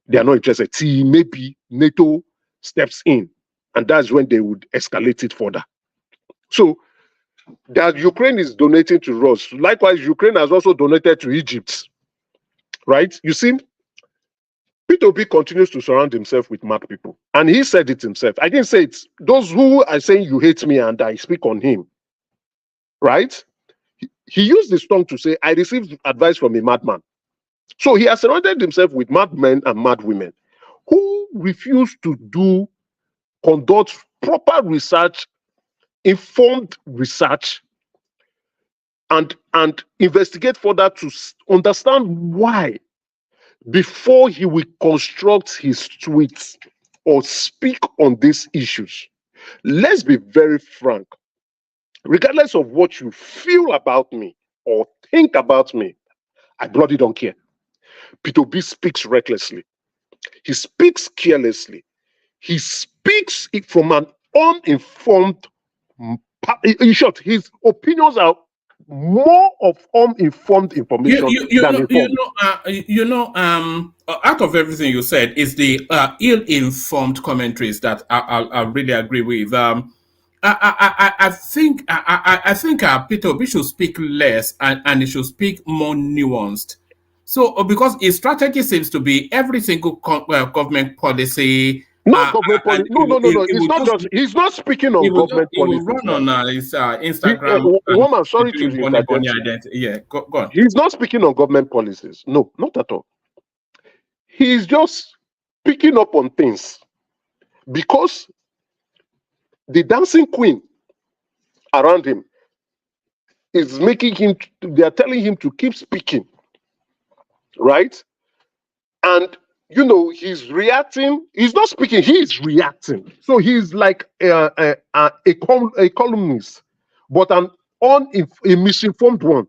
[SPEAKER 9] They are not interested. See, maybe NATO steps in, and that's when they would escalate it further. So that Ukraine is donating to us. Likewise, Ukraine has also donated to Egypt. Right? You see, P2P continues to surround himself with mad people. And he said it himself. I didn't say it. Those who are saying you hate me and I speak on him. Right? He used his tongue to say, I received advice from a madman. So he has surrounded himself with madmen and mad women who refuse to conduct proper research, informed research, and investigate further to understand why before he will construct his tweets or speak on these issues. Let's be very frank. Regardless of what you feel about me or think about me, I bloody don't care. P2B speaks recklessly. He speaks carelessly. He speaks it from an uninformed. In short, his opinions are more of uninformed information than informed.
[SPEAKER 6] Out of everything you said, is the ill-informed commentaries that I really agree with. I think Peter Obi should speak less and he should speak more nuanced. So because his strategy seems to be every single government policy.
[SPEAKER 9] Government policy. No. It's not just. He's not speaking on government policy.
[SPEAKER 6] He will run on his Instagram.
[SPEAKER 9] Woman, sorry to interrupt.
[SPEAKER 6] Yeah, go on.
[SPEAKER 9] He's not speaking on government policies. No, not at all. He's just picking up on things because the dancing queen around him is making him. They are telling him to keep speaking, right? And he's reacting. He's not speaking. He is reacting. So he's like a columnist, but a misinformed one.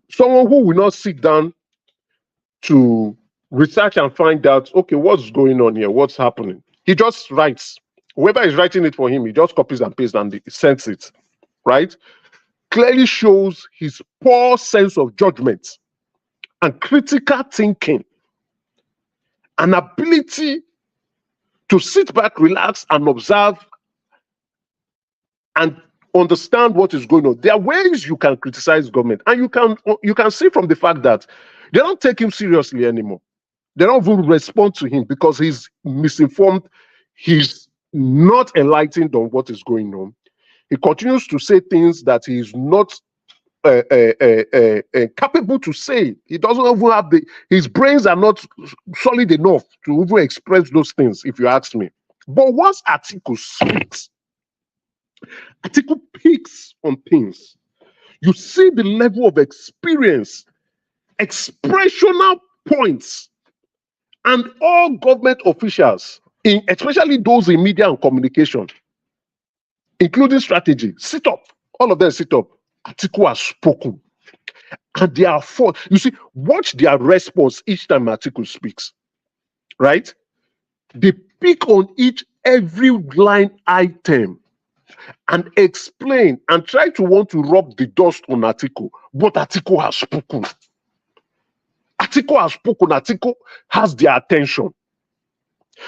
[SPEAKER 9] Someone who will not sit down to research and find out, okay, what's going on here? What's happening? He just writes. Whoever is writing it for him, he just copies and pastes and sends it, right? Clearly shows his poor sense of judgment and critical thinking. An ability to sit back, relax, and observe and understand what is going on. There are ways you can criticize government, and you can see from the fact that they don't take him seriously anymore. They don't even respond to him because he's misinformed. He's not enlightened on what is going on. He continues to say things that he is not capable to say. He doesn't even have his brains are not solid enough to even express those things, if you ask me. But once Atiku speaks, Atiku picks on things. You see the level of experience, expressional points, And all government officials, especially those in media and communication, including strategy, sit up. All of them sit up. Atiku has spoken. And they are for. You see, watch their response each time Atiku speaks. Right? They pick on every line item and explain and try to want to rub the dust on Atiku. But Atiku has spoken. Atiku has spoken. Atiku has their attention.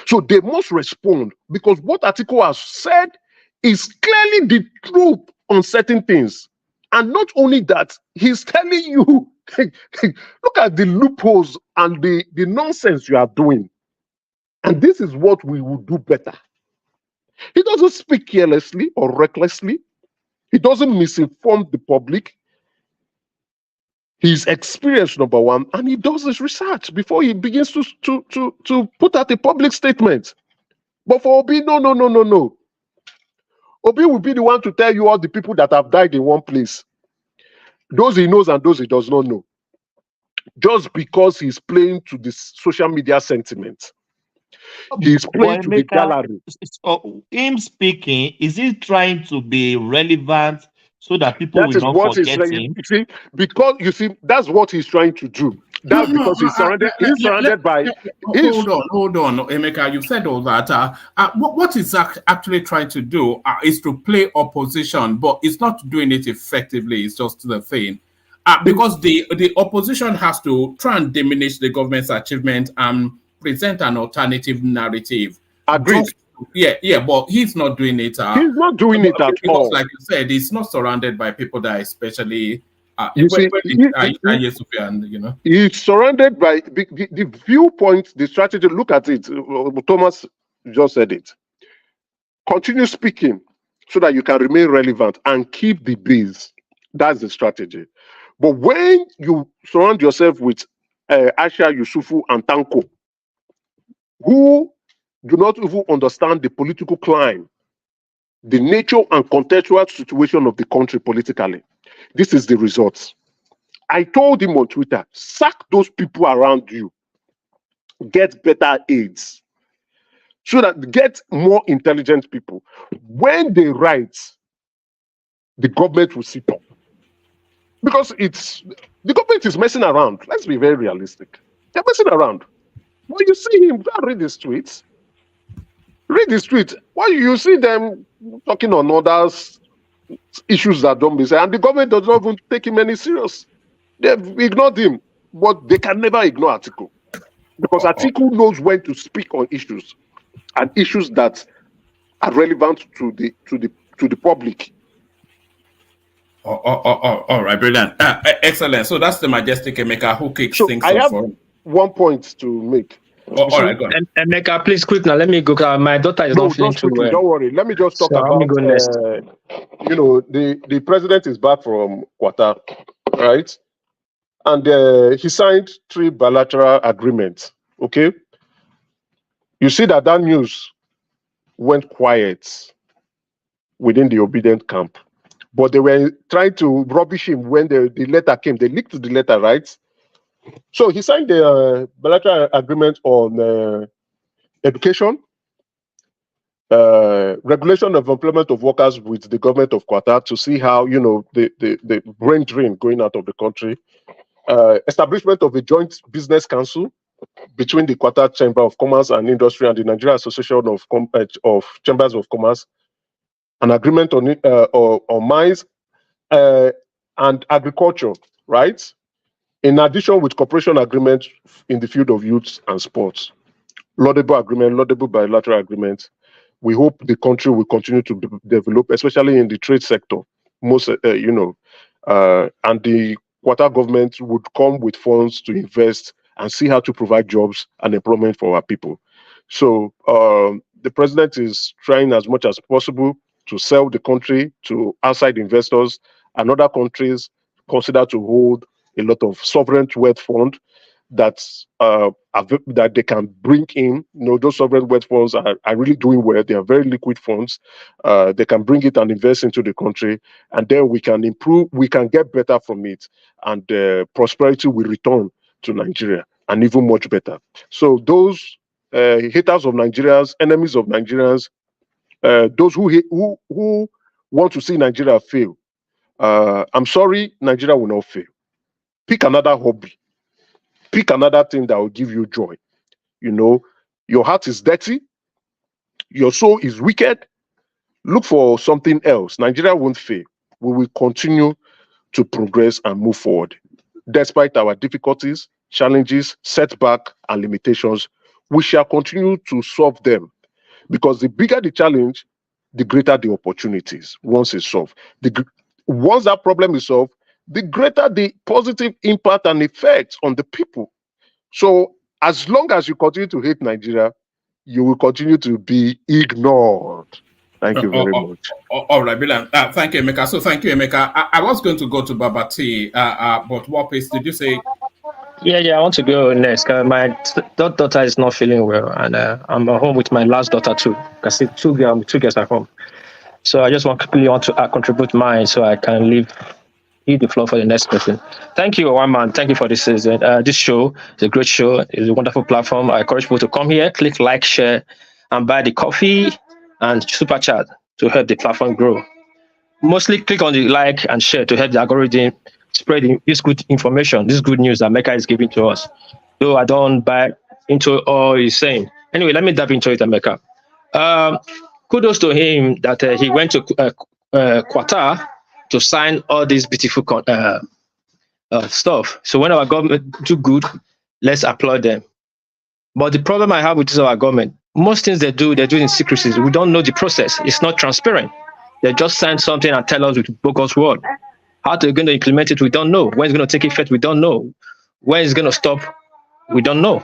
[SPEAKER 9] So they must respond, because what Atiku has said is clearly the truth on certain things. And not only that, he's telling you, look at the loopholes and the nonsense you are doing. And this is what we will do better. He doesn't speak carelessly or recklessly. He doesn't misinform the public. He's experienced, number one, and he does his research before he begins to put out a public statement. But for Obi, no. Obi will be the one to tell you all the people that have died in one place. Those he knows and those he does not know. Just because he's playing to the social media sentiment. He's playing to the gallery.
[SPEAKER 10] Him speaking, is he trying to be relevant so that people will not forget him?
[SPEAKER 9] You see, because you see, that's what he's trying to do. That's because he's surrounded by.
[SPEAKER 6] Hold on, Emeka. You said all that. What he's actually trying to do is to play opposition, but it's not doing it effectively. It's just the thing. Because the opposition has to try and diminish the government's achievement and present an alternative narrative.
[SPEAKER 9] Agreed.
[SPEAKER 6] But he's not doing it.
[SPEAKER 9] He's not doing it at all.
[SPEAKER 6] Like you said, he's not surrounded by people that are especially.
[SPEAKER 9] He's surrounded by the viewpoint, the strategy. Look at it. Thomas just said it. Continue speaking so that you can remain relevant and keep the base. That's the strategy. But when you surround yourself with Aisha, Yusufu, and Tanko, who do not even understand the political climate, the nature and contextual situation of the country politically, this is the results. I told him on Twitter, sack those people around you, get better aides, so that get more intelligent people. When they write, the government will sit up. Because the government is messing around. Let's be very realistic. They're messing around. When you see him, read the streets. Read the streets. Why you see them talking on others issues that don't be said, and the government does not even take him any serious. They've ignored him, but they can never ignore Atiku, because Atiku knows when to speak on issues, and issues that are relevant to the public.
[SPEAKER 6] All right, brilliant, excellent. So that's the majestic Emeka who kicks things off.
[SPEAKER 9] I have one point to make.
[SPEAKER 6] All right, go ahead.
[SPEAKER 12] Emeka, please quick now. Let me go. My daughter is not feeling too well.
[SPEAKER 9] Don't worry. Let me just talk about. The president is back from Qatar, right? And he signed 3 bilateral agreements. Okay. You see that news went quiet within the obedient camp, but they were trying to rubbish him when the letter came. They leaked the letter, right? So he signed the bilateral agreement on education, regulation of employment of workers with the government of Qatar to see how, the brain drain going out of the country, establishment of a joint business council between the Qatar Chamber of Commerce and Industry and the Nigeria Association of Chambers of Commerce, an agreement on mines and agriculture, right? In addition, with cooperation agreements in the field of youth and sports, laudable bilateral agreement. We hope the country will continue to develop, especially in the trade sector. And the Qatar government would come with funds to invest and see how to provide jobs and employment for our people. So the president is trying as much as possible to sell the country to outside investors, and other countries consider to hold a lot of sovereign wealth fund that they can bring in. Those sovereign wealth funds are really doing well. They are very liquid funds. They can bring it and invest into the country, and then we can get better from it, and prosperity will return to Nigeria. and even much better. So those haters of Nigerians, enemies of Nigerians, those who want to see Nigeria fail, I'm sorry, Nigeria will not fail. Pick another hobby. Pick another thing that will give you joy. You know, your heart is dirty. Your soul is wicked. Look for something else. Nigeria won't fail. We will continue to progress and move forward. Despite our difficulties, challenges, setbacks, and limitations, we shall continue to solve them. Because the bigger the challenge, the greater the opportunities once it's solved. Once that problem is solved, the greater the positive impact and effects on the people. So as long as you continue to hate Nigeria, you will continue to be ignored. Thank you very much.
[SPEAKER 6] All right, Bilal. Thank you, Emeka. So thank you, Emeka. I was going to go to Babati, but what place did you say?
[SPEAKER 12] Yeah, I want to go next. My daughter is not feeling well, and I'm at home with my last daughter too. I see two girls at home. So I just want to contribute mine so I can leave the floor for the next person. Thank you, one man. Thank you for this season. This show is a great show. It's a wonderful platform. I encourage people to come here, click like, share, and buy the coffee and super chat to help the platform grow. Mostly click on the like and share to help the algorithm spreading this good information, this good news that Emeka is giving to us. Though I don't buy into all he's saying. Anyway, let me dive into it, Emeka. Kudos to him that he went to Qatar to sign all this beautiful stuff. So when our government do good, let's applaud them. But the problem I have with this our government, most things they do in secrecy. We don't know the process. It's not transparent. They just sign something and tell us with bogus word. How they're going to implement it, we don't know. When it's going to take effect, we don't know. When it's going to stop, we don't know.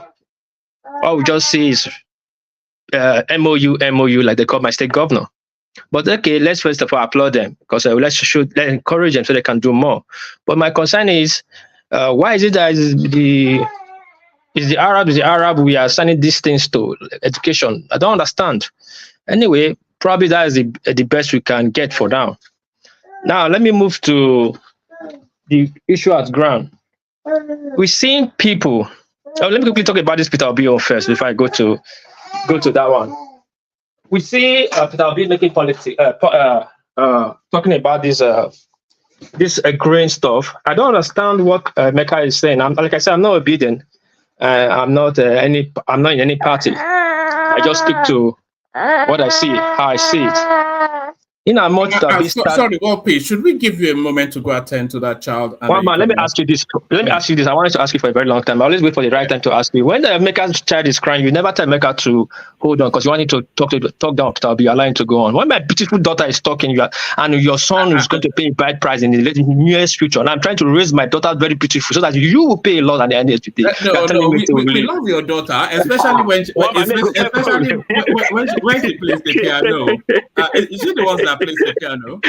[SPEAKER 12] All we just see is MOU, like they call my state governor. But okay, let's first of all applaud them because let's encourage them so they can do more. But my concern is, why is it that the Arab we are sending these things to education? I don't understand. Anyway, probably that is the best we can get for now. Now, let me move to the issue at ground. We've seen people. Let me quickly talk about this Peter Obi first before I go to that one. We see Peter Obi making politics, talking about this grain stuff. I don't understand what Emeka is saying. Like I said, I'm not obedient. I'm not in any party. I just stick to what I see, how I see it. In a much
[SPEAKER 6] sorry, Pete, should we give you a moment to go attend to that child?
[SPEAKER 12] One man, let me ask you this. I wanted to ask you for a very long time. I always wait for the right time to ask you. When the Emeka's child is crying, you never tell Emeka to hold on because you want him to talk down. I'll be allowing to go on. When my beautiful daughter is talking, and your son is going to pay a bad price in the nearest future, and I'm trying to raise my daughter very beautiful so that you will pay a lot at the end of the day.
[SPEAKER 6] We love your daughter, especially when she plays the piano. Is she the one that plays the piano?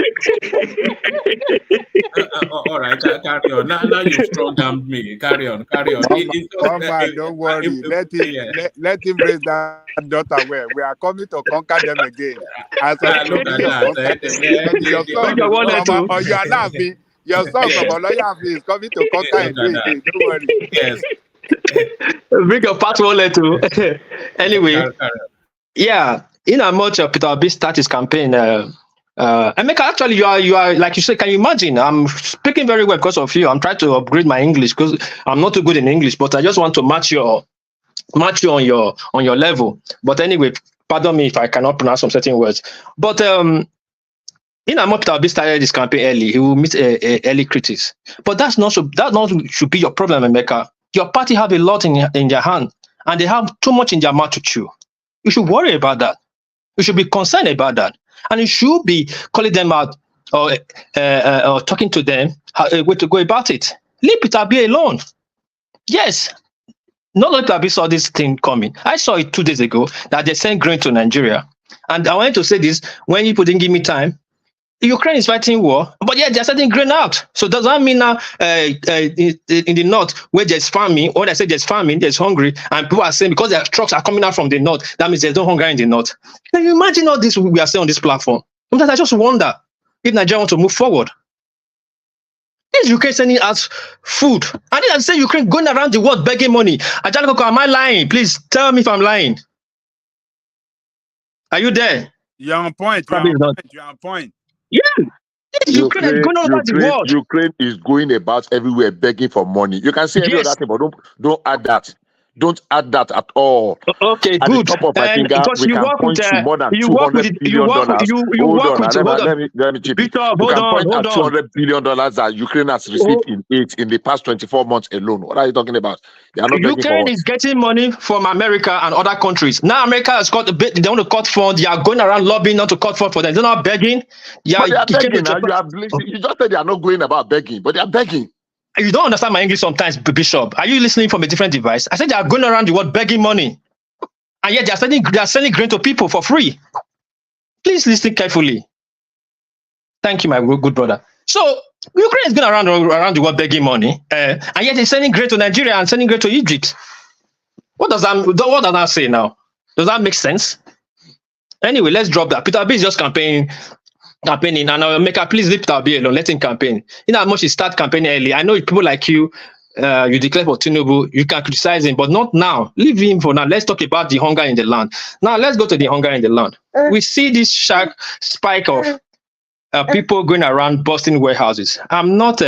[SPEAKER 6] All right, carry on. Now you've strong-armed me. Carry on.
[SPEAKER 3] Don't worry. Let him raise that daughter well. We are coming to conquer them again.
[SPEAKER 6] Look at
[SPEAKER 3] that. Your son from Oloyafi is coming to conquer again. Don't worry.
[SPEAKER 6] Yes.
[SPEAKER 12] Bring your part wallet too. Anyway, yeah. In a much of Peter Obi start his campaign, Emeka, actually, you are like you said. Can you imagine? I'm speaking very well because of you. I'm trying to upgrade my English because I'm not too good in English, but I just want to match you on your level. But anyway, pardon me if I cannot pronounce some certain words. But in a much Peter Obi started this campaign early. He will meet early critics. But that should be your problem, Emeka. Your party have a lot in their hand, and they have too much in their mouth to chew. You should worry about that. You should be concerned about that. And you should be calling them out or talking to them way to go about it. Leave Peter Obi alone. Yes. Not let Peter Obi saw this thing coming. I saw it 2 days ago that they sent grain to Nigeria. And I wanted to say this when people didn't give me time. Ukraine is fighting war, but yeah, they're sending grain out. So does that mean now in the north where there's famine, when I say there's famine, there's hungry, and people are saying because their trucks are coming out from the north, that means there's no hunger in the north. Can you imagine all this we are saying on this platform? Sometimes I just wonder if Nigeria wants to move forward. Is Ukraine sending us food? And then I say Ukraine going around the world begging money. Ajanoko, am I lying? Please tell me if I'm lying. Are you there?
[SPEAKER 14] You're on point. You're
[SPEAKER 12] Probably
[SPEAKER 14] on
[SPEAKER 12] not.
[SPEAKER 14] point. You're on point.
[SPEAKER 12] Yeah. Ukraine is going all over the world.
[SPEAKER 15] Ukraine is going about everywhere begging for money. You can say any other thing, but don't add that. Don't add that at all.
[SPEAKER 12] Okay,
[SPEAKER 15] at
[SPEAKER 12] good.
[SPEAKER 15] The top of my finger,
[SPEAKER 12] because
[SPEAKER 15] we
[SPEAKER 12] you
[SPEAKER 15] can
[SPEAKER 12] work
[SPEAKER 15] point
[SPEAKER 12] with
[SPEAKER 15] to more than
[SPEAKER 12] you work with
[SPEAKER 15] $200 billion. Let me chip in.
[SPEAKER 12] Victor,
[SPEAKER 15] You can point at $200 billion that Ukraine has received in the past 24 months alone. What are you talking about? They are not
[SPEAKER 12] Ukraine is getting money from America and other countries. Now America has got a bit. They want to cut funds. They are going around lobbying not to cut funds for them. They're not begging.
[SPEAKER 15] They are begging. You just said they are not going about begging, but they are begging.
[SPEAKER 12] You don't understand my English sometimes, Bishop. Are you listening from a different device? I said they are going around the world begging money, and yet they are selling grain to people for free. Please listen carefully. Thank you, my good brother. So Ukraine is going around the world begging money, and yet they're sending grain to Nigeria and sending grain to Egypt. What does that say now? Does that make sense? Anyway, let's drop that. Peter B is just campaigning, and Mecca, please leave Peter B alone. Let him campaign. You know how much he start campaigning early. I know people like you, you declare for Tinubu, you can criticize him, but not now. Leave him for now. Let's talk about the hunger in the land. Now, let's go to the hunger in the land. We see this sharp spike of people going around busting warehouses. I'm not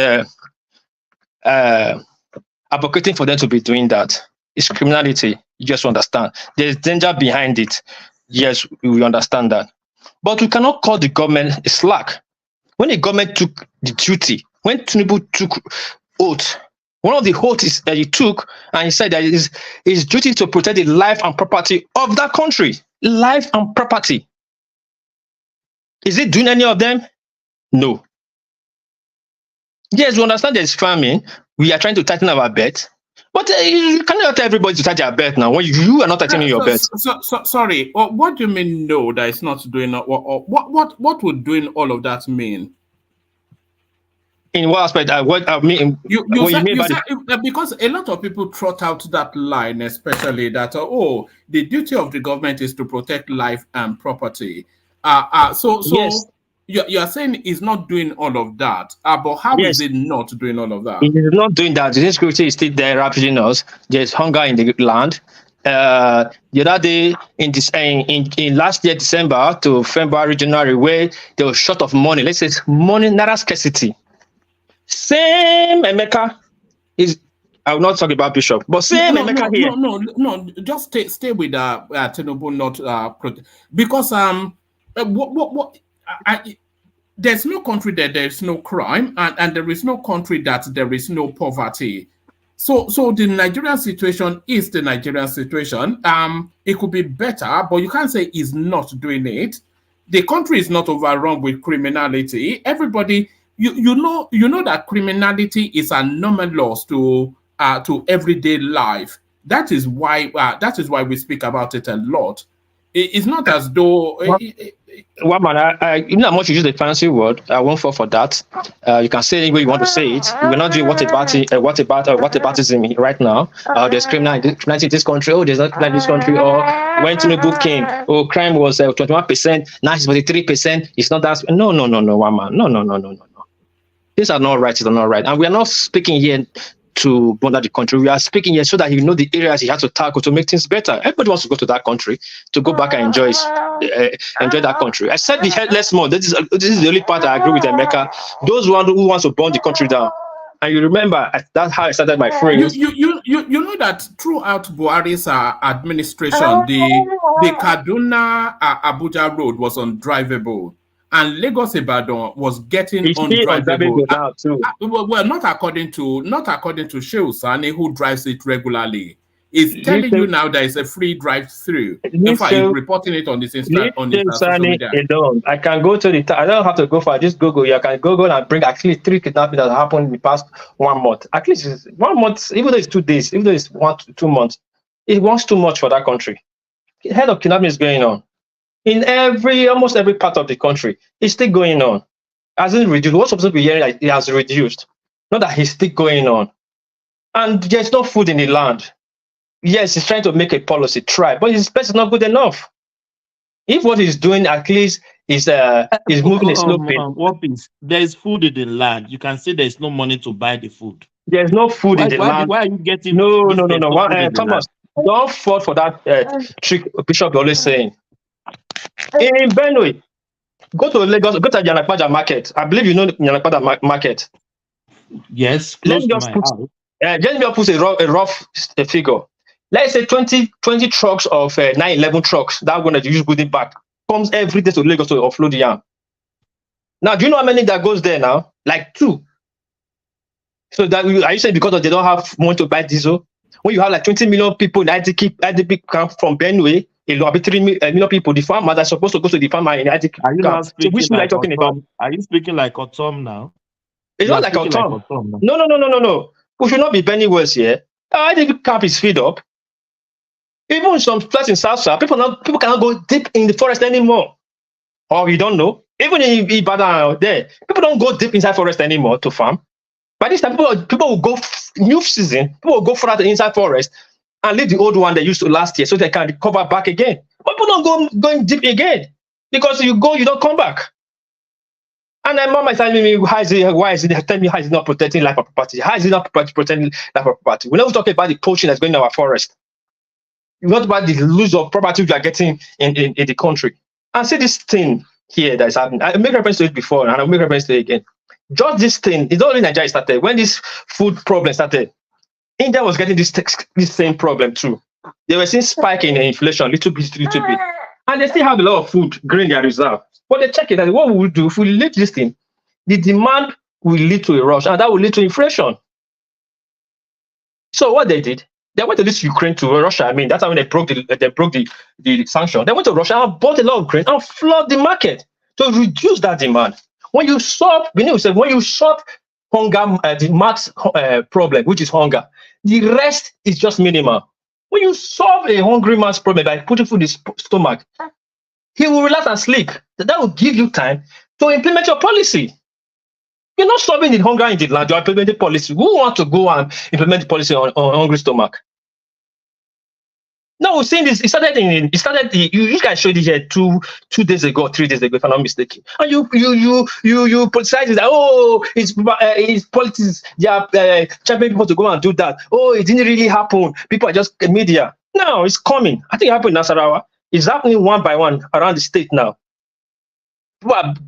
[SPEAKER 12] advocating for them to be doing that. It's criminality. You just understand. There's danger behind it. Yes, we understand that. But we cannot call the government a slack. When the government took the duty, when Tinubu took oath, one of the oaths that he took, and he said that it is his duty to protect the life and property of that country. Life and property. Is it doing any of them? No. Yes, we understand there's famine. We are trying to tighten our belt. But you cannot tell everybody to tighten their belt now when you are not tightening your belt.
[SPEAKER 6] Sorry, what do you mean no, that it's not doing, what would doing all of that mean?
[SPEAKER 12] In what aspect? What I mean,
[SPEAKER 6] because a lot of people trot out that line, especially that the duty of the government is to protect life and property.
[SPEAKER 12] Yes.
[SPEAKER 6] You are saying it's not doing all of that, but how is it not doing all of that?
[SPEAKER 12] It is not doing that. The insecurity is still there, ravaging us. There's hunger in the land. The other day, in last year, December to February, January, where there was short of money. Let's say money, not scarcity. Same Emeka is. I will not talk about Bishop, but same Emeka here.
[SPEAKER 6] No. Just stay with Tinubu, not because there's no country that there's no crime, and there is no country that there is no poverty. So the Nigerian situation is the Nigerian situation. It could be better, but you can't say it's not doing it. The country is not overrun with criminality. Everybody, you know that criminality is anomalous to everyday life. That is why we speak about it a lot. It's not as though.
[SPEAKER 12] Well, man, you know how much you use the fancy word. I won't fall for that. You can say it any way you want to say it. We're not doing whataboutism right now. There's criminality in this country. Oh, there's not criminality in this country. Or when Tinubu came, crime was 21%. Now it's 43%. It's not that. No, one man. No. These are not right. These are not right. And we are not speaking here to bother the country. We are speaking here so that you know the areas he has to tackle to make things better. Everybody wants to go to that country, to go back and enjoy that country. I said the headless more. This is the only part I agree with Emeka. Those who want to burn the country down. And you remember, that's how I started my phrase.
[SPEAKER 6] You know that throughout Buhari's administration, the Kaduna Abuja road was undrivable. And Lagos Ibadan was getting undrivable. Well, not according to Shehu Sani, who drives it regularly. It's telling you now that it's a free drive-through. In fact, he's reporting it on his social media.
[SPEAKER 12] I can go to I don't have to go for just Google. You can Google and bring actually 3 kidnappings that happened in the past 1 month. At least it's 1 month, even though it's 2 days, even though it's 1 to 2 months. It wants too much for that country. The head of kidnapping is going on. In almost every part of the country, it's still going on. Hasn't reduced. What's supposed to be hearing that it has reduced? Not that it's still going on. And there's no food in the land. Yes, he's trying to make a policy, but his best is not good enough. If what he's doing at least is moving a slow pace.
[SPEAKER 10] What is there is food in the land? You can say there is no money to buy the food.
[SPEAKER 12] There's no food in the land.
[SPEAKER 10] Why are you getting
[SPEAKER 12] No.
[SPEAKER 10] food in the
[SPEAKER 12] Thomas,
[SPEAKER 10] land?
[SPEAKER 12] don't fall for that trick Bishop always saying. In Benue, go to Lagos, go to Yanakpaja market. I believe you know Yanakpaja market.
[SPEAKER 10] Yes, close to my house.
[SPEAKER 12] Let me just put a rough figure. Let's say 20 trucks of 911 trucks that are going to use goodie back comes every day to Lagos to offload the yam. Now, do you know how many that goes there now? Like 2. So that are you saying because they don't have money to buy diesel? When you have like 20 million people in IDP camp from Benue, it will be 3 million people. The farmers are supposed to go to the farmer in IDP
[SPEAKER 10] Are you
[SPEAKER 12] camp.
[SPEAKER 10] not speaking
[SPEAKER 12] So which
[SPEAKER 10] like
[SPEAKER 12] talking about?
[SPEAKER 10] Are you speaking like Otom now?
[SPEAKER 12] It's not like Otom. No. We should not be Benny Wells here. IDP camp is filled up. Even in some places in South, people cannot go deep in the forest anymore. Or you don't know. Even in Ibadan out there, people don't go deep inside forest anymore to farm. By this time, people will go new season. People will go further inside forest and leave the old one they used to last year, so they can recover back again. But people don't going deep again because you go, you don't come back. And then mama is telling me, why is it? Tell me how is it not protecting life and property? How is it not protecting life and property? We're not talking about the poaching that's going in our forest. We're not about the loss of property we are getting in the country. And see this thing here that is happening. I made reference to it before, and I'll make reference to it again. Just this thing, it's not only Nigeria started. When this food problem started, India was getting this same problem too. They were seeing spike in inflation, little bit. And they still have a lot of food, grain in their reserve. But they check it out. What we will do if we leave this thing, the demand will lead to a rush, and that will lead to inflation. So what they did, they went to this Ukraine to Russia. I mean, that's how when they broke the sanction. They went to Russia and bought a lot of grain and flooded the market to reduce that demand. When you solve, when you solve hunger, the max problem, which is hunger, the rest is just minimal. When you solve a hungry man's problem by putting food in his stomach, he will relax and sleep. That will give you time to implement your policy. You're not solving the hunger in the land, you're implementing policy. Who wants to go and implement the policy on hungry stomach? No, we're seeing this. It started. You guys showed it here 2 days ago, 3 days ago, if I'm not mistaken. And you politicize it. Oh, it's politics. They are champion people to go and do that. Oh, it didn't really happen. People are just media. No, it's coming. I think it happened in Nasarawa. It's happening one by one around the state now.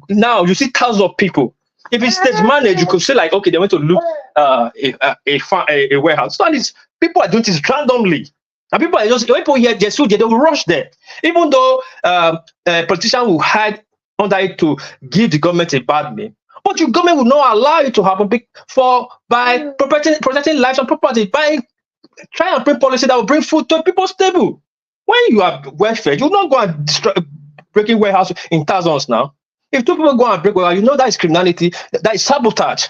[SPEAKER 12] Now you see thousands of people. If it's state managed, you could say like, okay, they went to look a warehouse. So people are doing this randomly. And people here, they will rush there. Even though a politician will hide under it to give the government a bad name. But your government will not allow it to happen by protecting lives and property, by trying to bring policy that will bring food to people's table. When you are welfare, you will not go and destroy breaking warehouse in thousands now. If 2 people go and break warehouse, you know that is criminality, that is sabotage.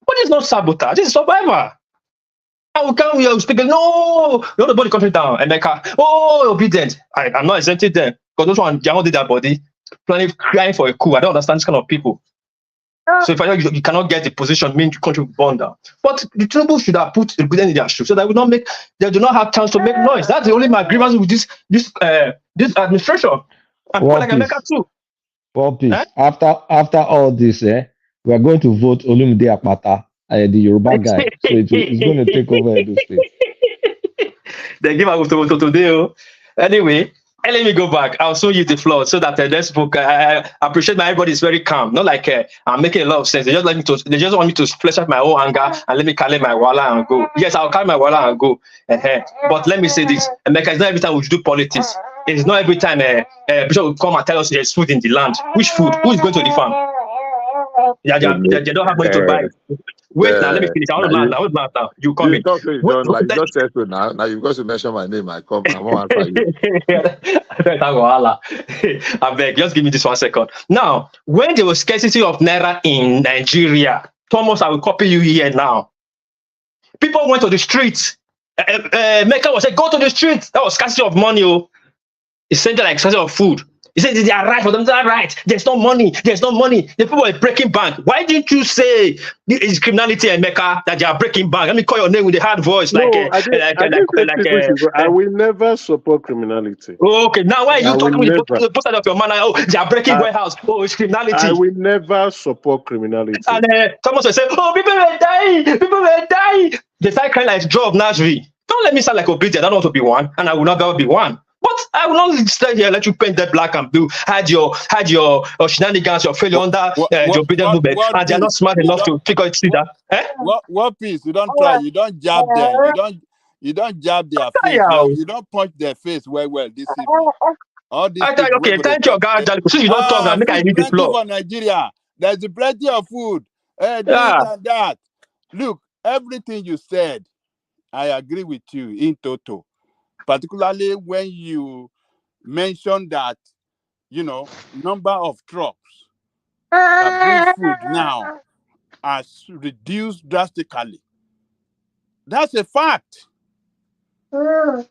[SPEAKER 12] But it's not sabotage, it's survival. And we are speaking, no, you want to burn the country down, Emeka. Oh, obedient. I'm not exempting them because those ones, they don't do their body, planning, crying for a coup. I don't understand this kind of people. So if you cannot get the position, mean the country will burn down. But the Tinubu should have put a in their shoe so that they do not have chance to make noise. That's the only my grievance with this administration. And like Emeka too.
[SPEAKER 13] Well, please, after all this, we are going to vote Olumide Akpata, the Yoruba guy. So it's going to take over Edo State.
[SPEAKER 12] They give us to today. Anyway, let me go back. I'll show you the floor so that next book. I appreciate everybody is very calm. Not like I'm making a lot of sense. They just want me to flesh out my own anger and let me carry my wala and go. Yes, I'll carry my wala and go. But let me say this: Emeka, it's not every time we do politics. It's not every time Bishop will come and tell us there's food in the land. Which food? Who is going to the farm? They don't have money to buy. Wait now, let me finish. I want to now. You come in.
[SPEAKER 15] You just said so now. Now you've got to mention my name. I won't answer you.
[SPEAKER 12] I beg, just give me this 1 second. Now, when there was scarcity of naira in Nigeria, Thomas, I will copy you here now. People went to the streets. Mecca was said, go to the streets. That was scarcity of money. It's centered like scarcity of food. He said they are right for them. They are right. There's no money. There's no money. The people are breaking bank. Why didn't you say it's criminality in Mecca that they are breaking bank? Let me call your name with a hard voice,
[SPEAKER 9] No, I didn't say people should go. I will never support criminality.
[SPEAKER 12] Okay, now why are you talking with the post of your man? Oh, they are breaking warehouse. Oh, it's criminality.
[SPEAKER 9] I will never support criminality.
[SPEAKER 12] And someone will say, oh, people were dying. People were dying. They start crying like Joe of Nazareth. Don't let me sound like obedient. I don't want to be one, and I will not ever be one. But I will not stay here, let you paint that black and blue, hide your shenanigans, your failure under the obedient movement, and they're not smart enough to figure it out.
[SPEAKER 14] What piece? You don't try. You don't jab them. You don't jab their face. You don't punch their face well this evening. All these
[SPEAKER 12] okay, thank you, God. Since you don't talk, I make I read the floor.
[SPEAKER 14] For Nigeria, there's plenty of food. This and that. Look, everything you said, I agree with you in total. Particularly when you mention that, number of trucks that bring food now has reduced drastically. That's a fact. A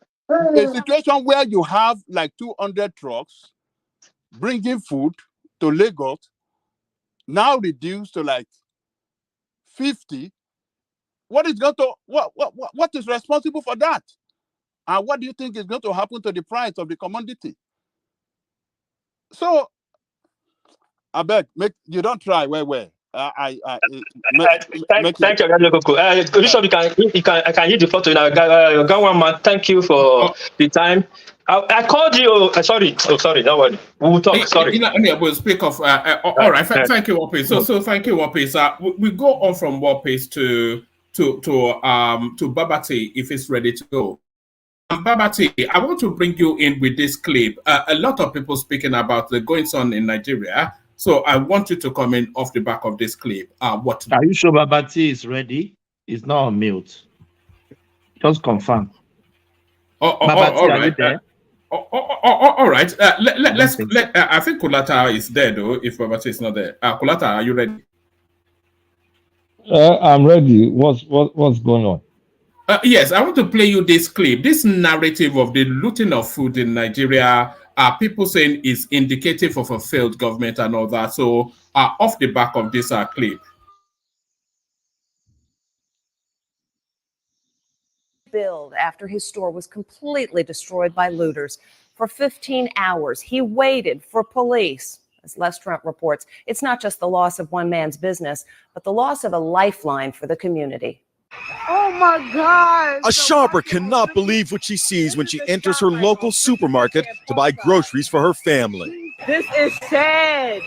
[SPEAKER 14] situation where you have like 200 trucks bringing food to Lagos, now reduced to like 50. What is responsible for that? And what do you think is going to happen to the price of the commodity? So, I beg, you don't try. Thank
[SPEAKER 12] you, I can use the photo now. Got one man. Thank you for the time. I called you. Sorry, no worry. We will talk. Sorry.
[SPEAKER 6] We'll speak of. All right. Thank you, Wapis. So thank you, Wapis. We go on from Wapis to Babati if it's ready to go. Babati, I want to bring you in with this clip. A lot of people speaking about the goings on in Nigeria. So I want you to comment off the back of this clip.
[SPEAKER 10] Are you sure Babati is ready? It's not on mute. Just confirm. Babati,
[SPEAKER 6] all right.
[SPEAKER 10] Are you there?
[SPEAKER 6] All right. I think Kulata is there though. If Babati is not there, Kulata, are you ready?
[SPEAKER 13] I'm ready. What's going on?
[SPEAKER 6] Yes, I want to play you this clip. This narrative of the looting of food in Nigeria, people saying is indicative of a failed government and all that. So, off the back of this clip.
[SPEAKER 18] Build after his store was completely destroyed by looters. For 15 hours, he waited for police. As Les Trent reports, it's not just the loss of one man's business, but the loss of a lifeline for the community.
[SPEAKER 19] Oh my God!
[SPEAKER 20] A shopper cannot believe what she sees when she enters her local supermarket to buy groceries for her family.
[SPEAKER 19] This is sad.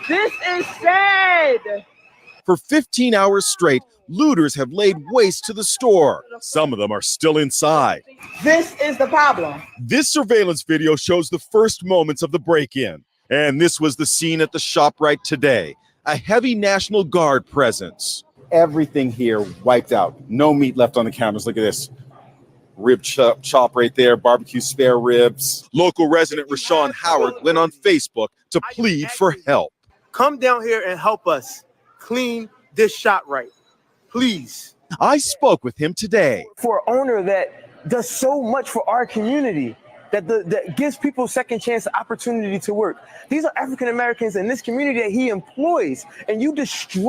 [SPEAKER 19] This is sad.
[SPEAKER 20] For 15 hours straight, looters have laid waste to the store. Some of them are still inside.
[SPEAKER 19] This is the problem.
[SPEAKER 20] This surveillance video shows the first moments of the break-in. And this was the scene at the ShopRite today. A heavy National Guard presence.
[SPEAKER 21] Everything here wiped out. No meat left on the counters. Look at this. Rib chop right there, barbecue spare ribs.
[SPEAKER 20] Local resident Rashawn Howard went on Facebook to plead for help.
[SPEAKER 22] Come down here and help us clean this shop right, please.
[SPEAKER 20] I spoke with him today.
[SPEAKER 22] For an owner that does so much for our community, that gives people second chance opportunity to work. These are African Americans in this community that he employs, and you destroy.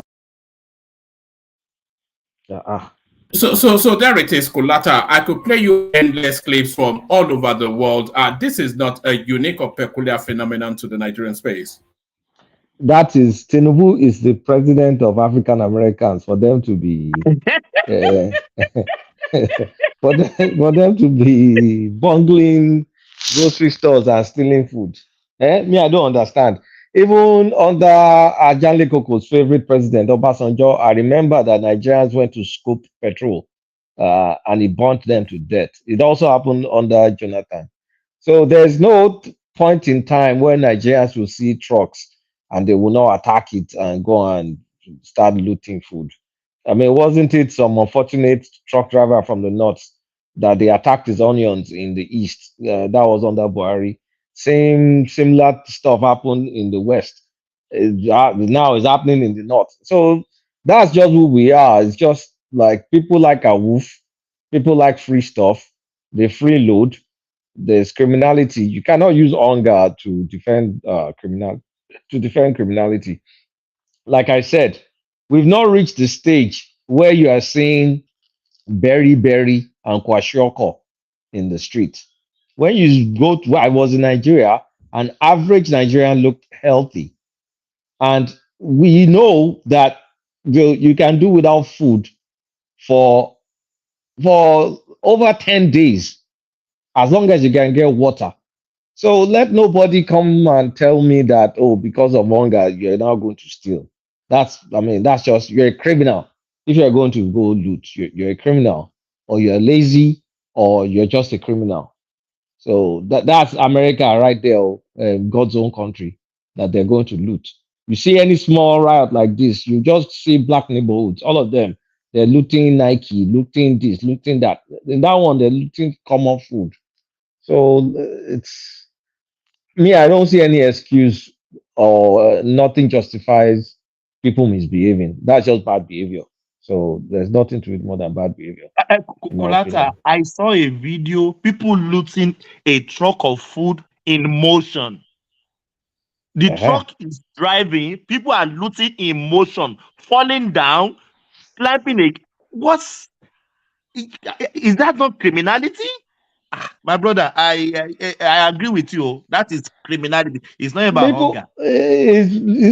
[SPEAKER 6] So there it is, Kulata. I could play you endless clips from all over the world. This is not a unique or peculiar phenomenon to the Nigerian space.
[SPEAKER 13] That is, Tinubu is the president of African Americans. For them to be, for them to be bungling grocery stores and stealing food. Me, I don't understand. Even under Ajanle Koko's favorite president, Obasanjo, I remember that Nigerians went to scoop petrol and he burnt them to death. It also happened under Jonathan. So there's no point in time where Nigerians will see trucks and they will not attack it and go and start looting food. I mean, wasn't it some unfortunate truck driver from the north that they attacked his onions in the east? That was under Buhari. Similar stuff happened in the west. Now it's happening in the north. So that's just who we are. It's just like people like a wolf, people like free stuff, they freeload, There's criminality. You cannot use hunger to defend criminality. Like I said, we've not reached the stage where you are seeing berry and kwashiorkor in the street. When you go to, I was in Nigeria, an average Nigerian looked healthy. And we know that you can do without food for over 10 days as long as you can get water. So let nobody come and tell me that, oh, because of hunger, you're now going to steal. That's just, you're a criminal. If you're going to go loot, you're a criminal, or you're lazy, or you're just a criminal. So that's America right there, God's own country, that they're going to loot. You see any small riot like this, you just see black neighborhoods, all of them, they're looting Nike, looting this, looting that. In that one, they're looting common food. So it's me, I don't see any excuse, or nothing justifies people misbehaving. That's just bad behavior. So there's nothing to it more than bad behavior. in my
[SPEAKER 10] Kolata,
[SPEAKER 13] opinion.
[SPEAKER 10] I saw a video, people looting a truck of food in motion. The truck is driving, people are looting in motion, falling down, climbing a. What's is that not criminality? My brother, I agree with you. That is criminality. It's not about
[SPEAKER 13] People,
[SPEAKER 10] hunger.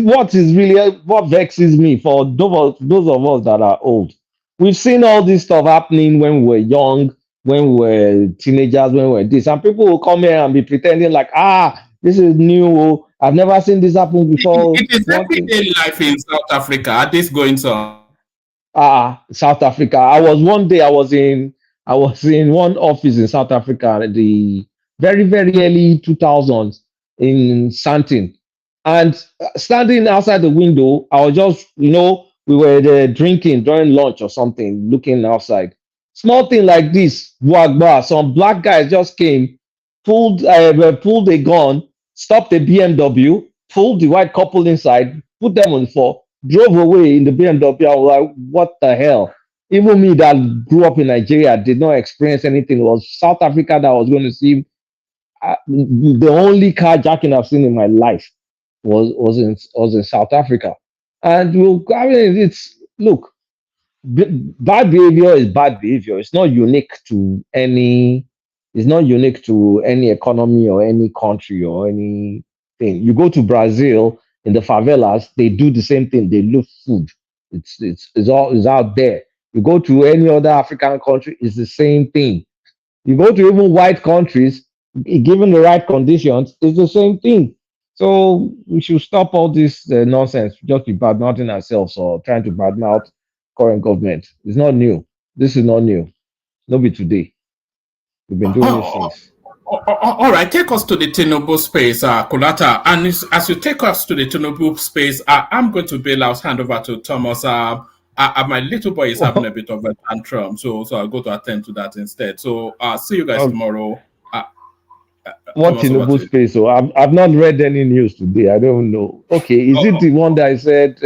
[SPEAKER 13] what is really what vexes me for those of us that are old. We've seen all this stuff happening when we were young, when we were teenagers, when we were this, and people will come here and be pretending like, this is new. Oh, I've never seen this happen before.
[SPEAKER 6] It is everyday life in South Africa. Are this going on?
[SPEAKER 13] South Africa. I was in one office in South Africa in the very, very early 2000s in Sandton. And standing outside the window, I was just, we were there drinking during lunch or something, looking outside. Small thing like this, Wagba, some black guys just came, pulled a gun, stopped the BMW, pulled the white couple inside, put them on the floor, drove away in the BMW. I was like, what the hell? Even me that grew up in Nigeria did not experience anything. It was South Africa that was going to see the only carjacking I've seen in my life was in South Africa. And bad behavior is bad behavior. It's not unique to any economy or any country or anything. You go to Brazil in the favelas, they do the same thing. They loot food. It's out there. You go to any other African country, it's the same thing. You go to even white countries, given the right conditions, it's the same thing. So we should stop all this nonsense. Just be bad mouthing ourselves or trying to badmouth current government. It's not new. This is not new. Not be today. We've been doing this since.
[SPEAKER 6] All right, take us to the Tinubu space, Kolata. And as you take us to the Tinubu space, I'm going to bail out, hand over to Thomas. My little boy is having a bit of a tantrum, so I'll go to attend to that instead. So see you guys tomorrow.
[SPEAKER 13] What Tinubu space? So I've not read any news today. I don't know. Okay, is it the one that I said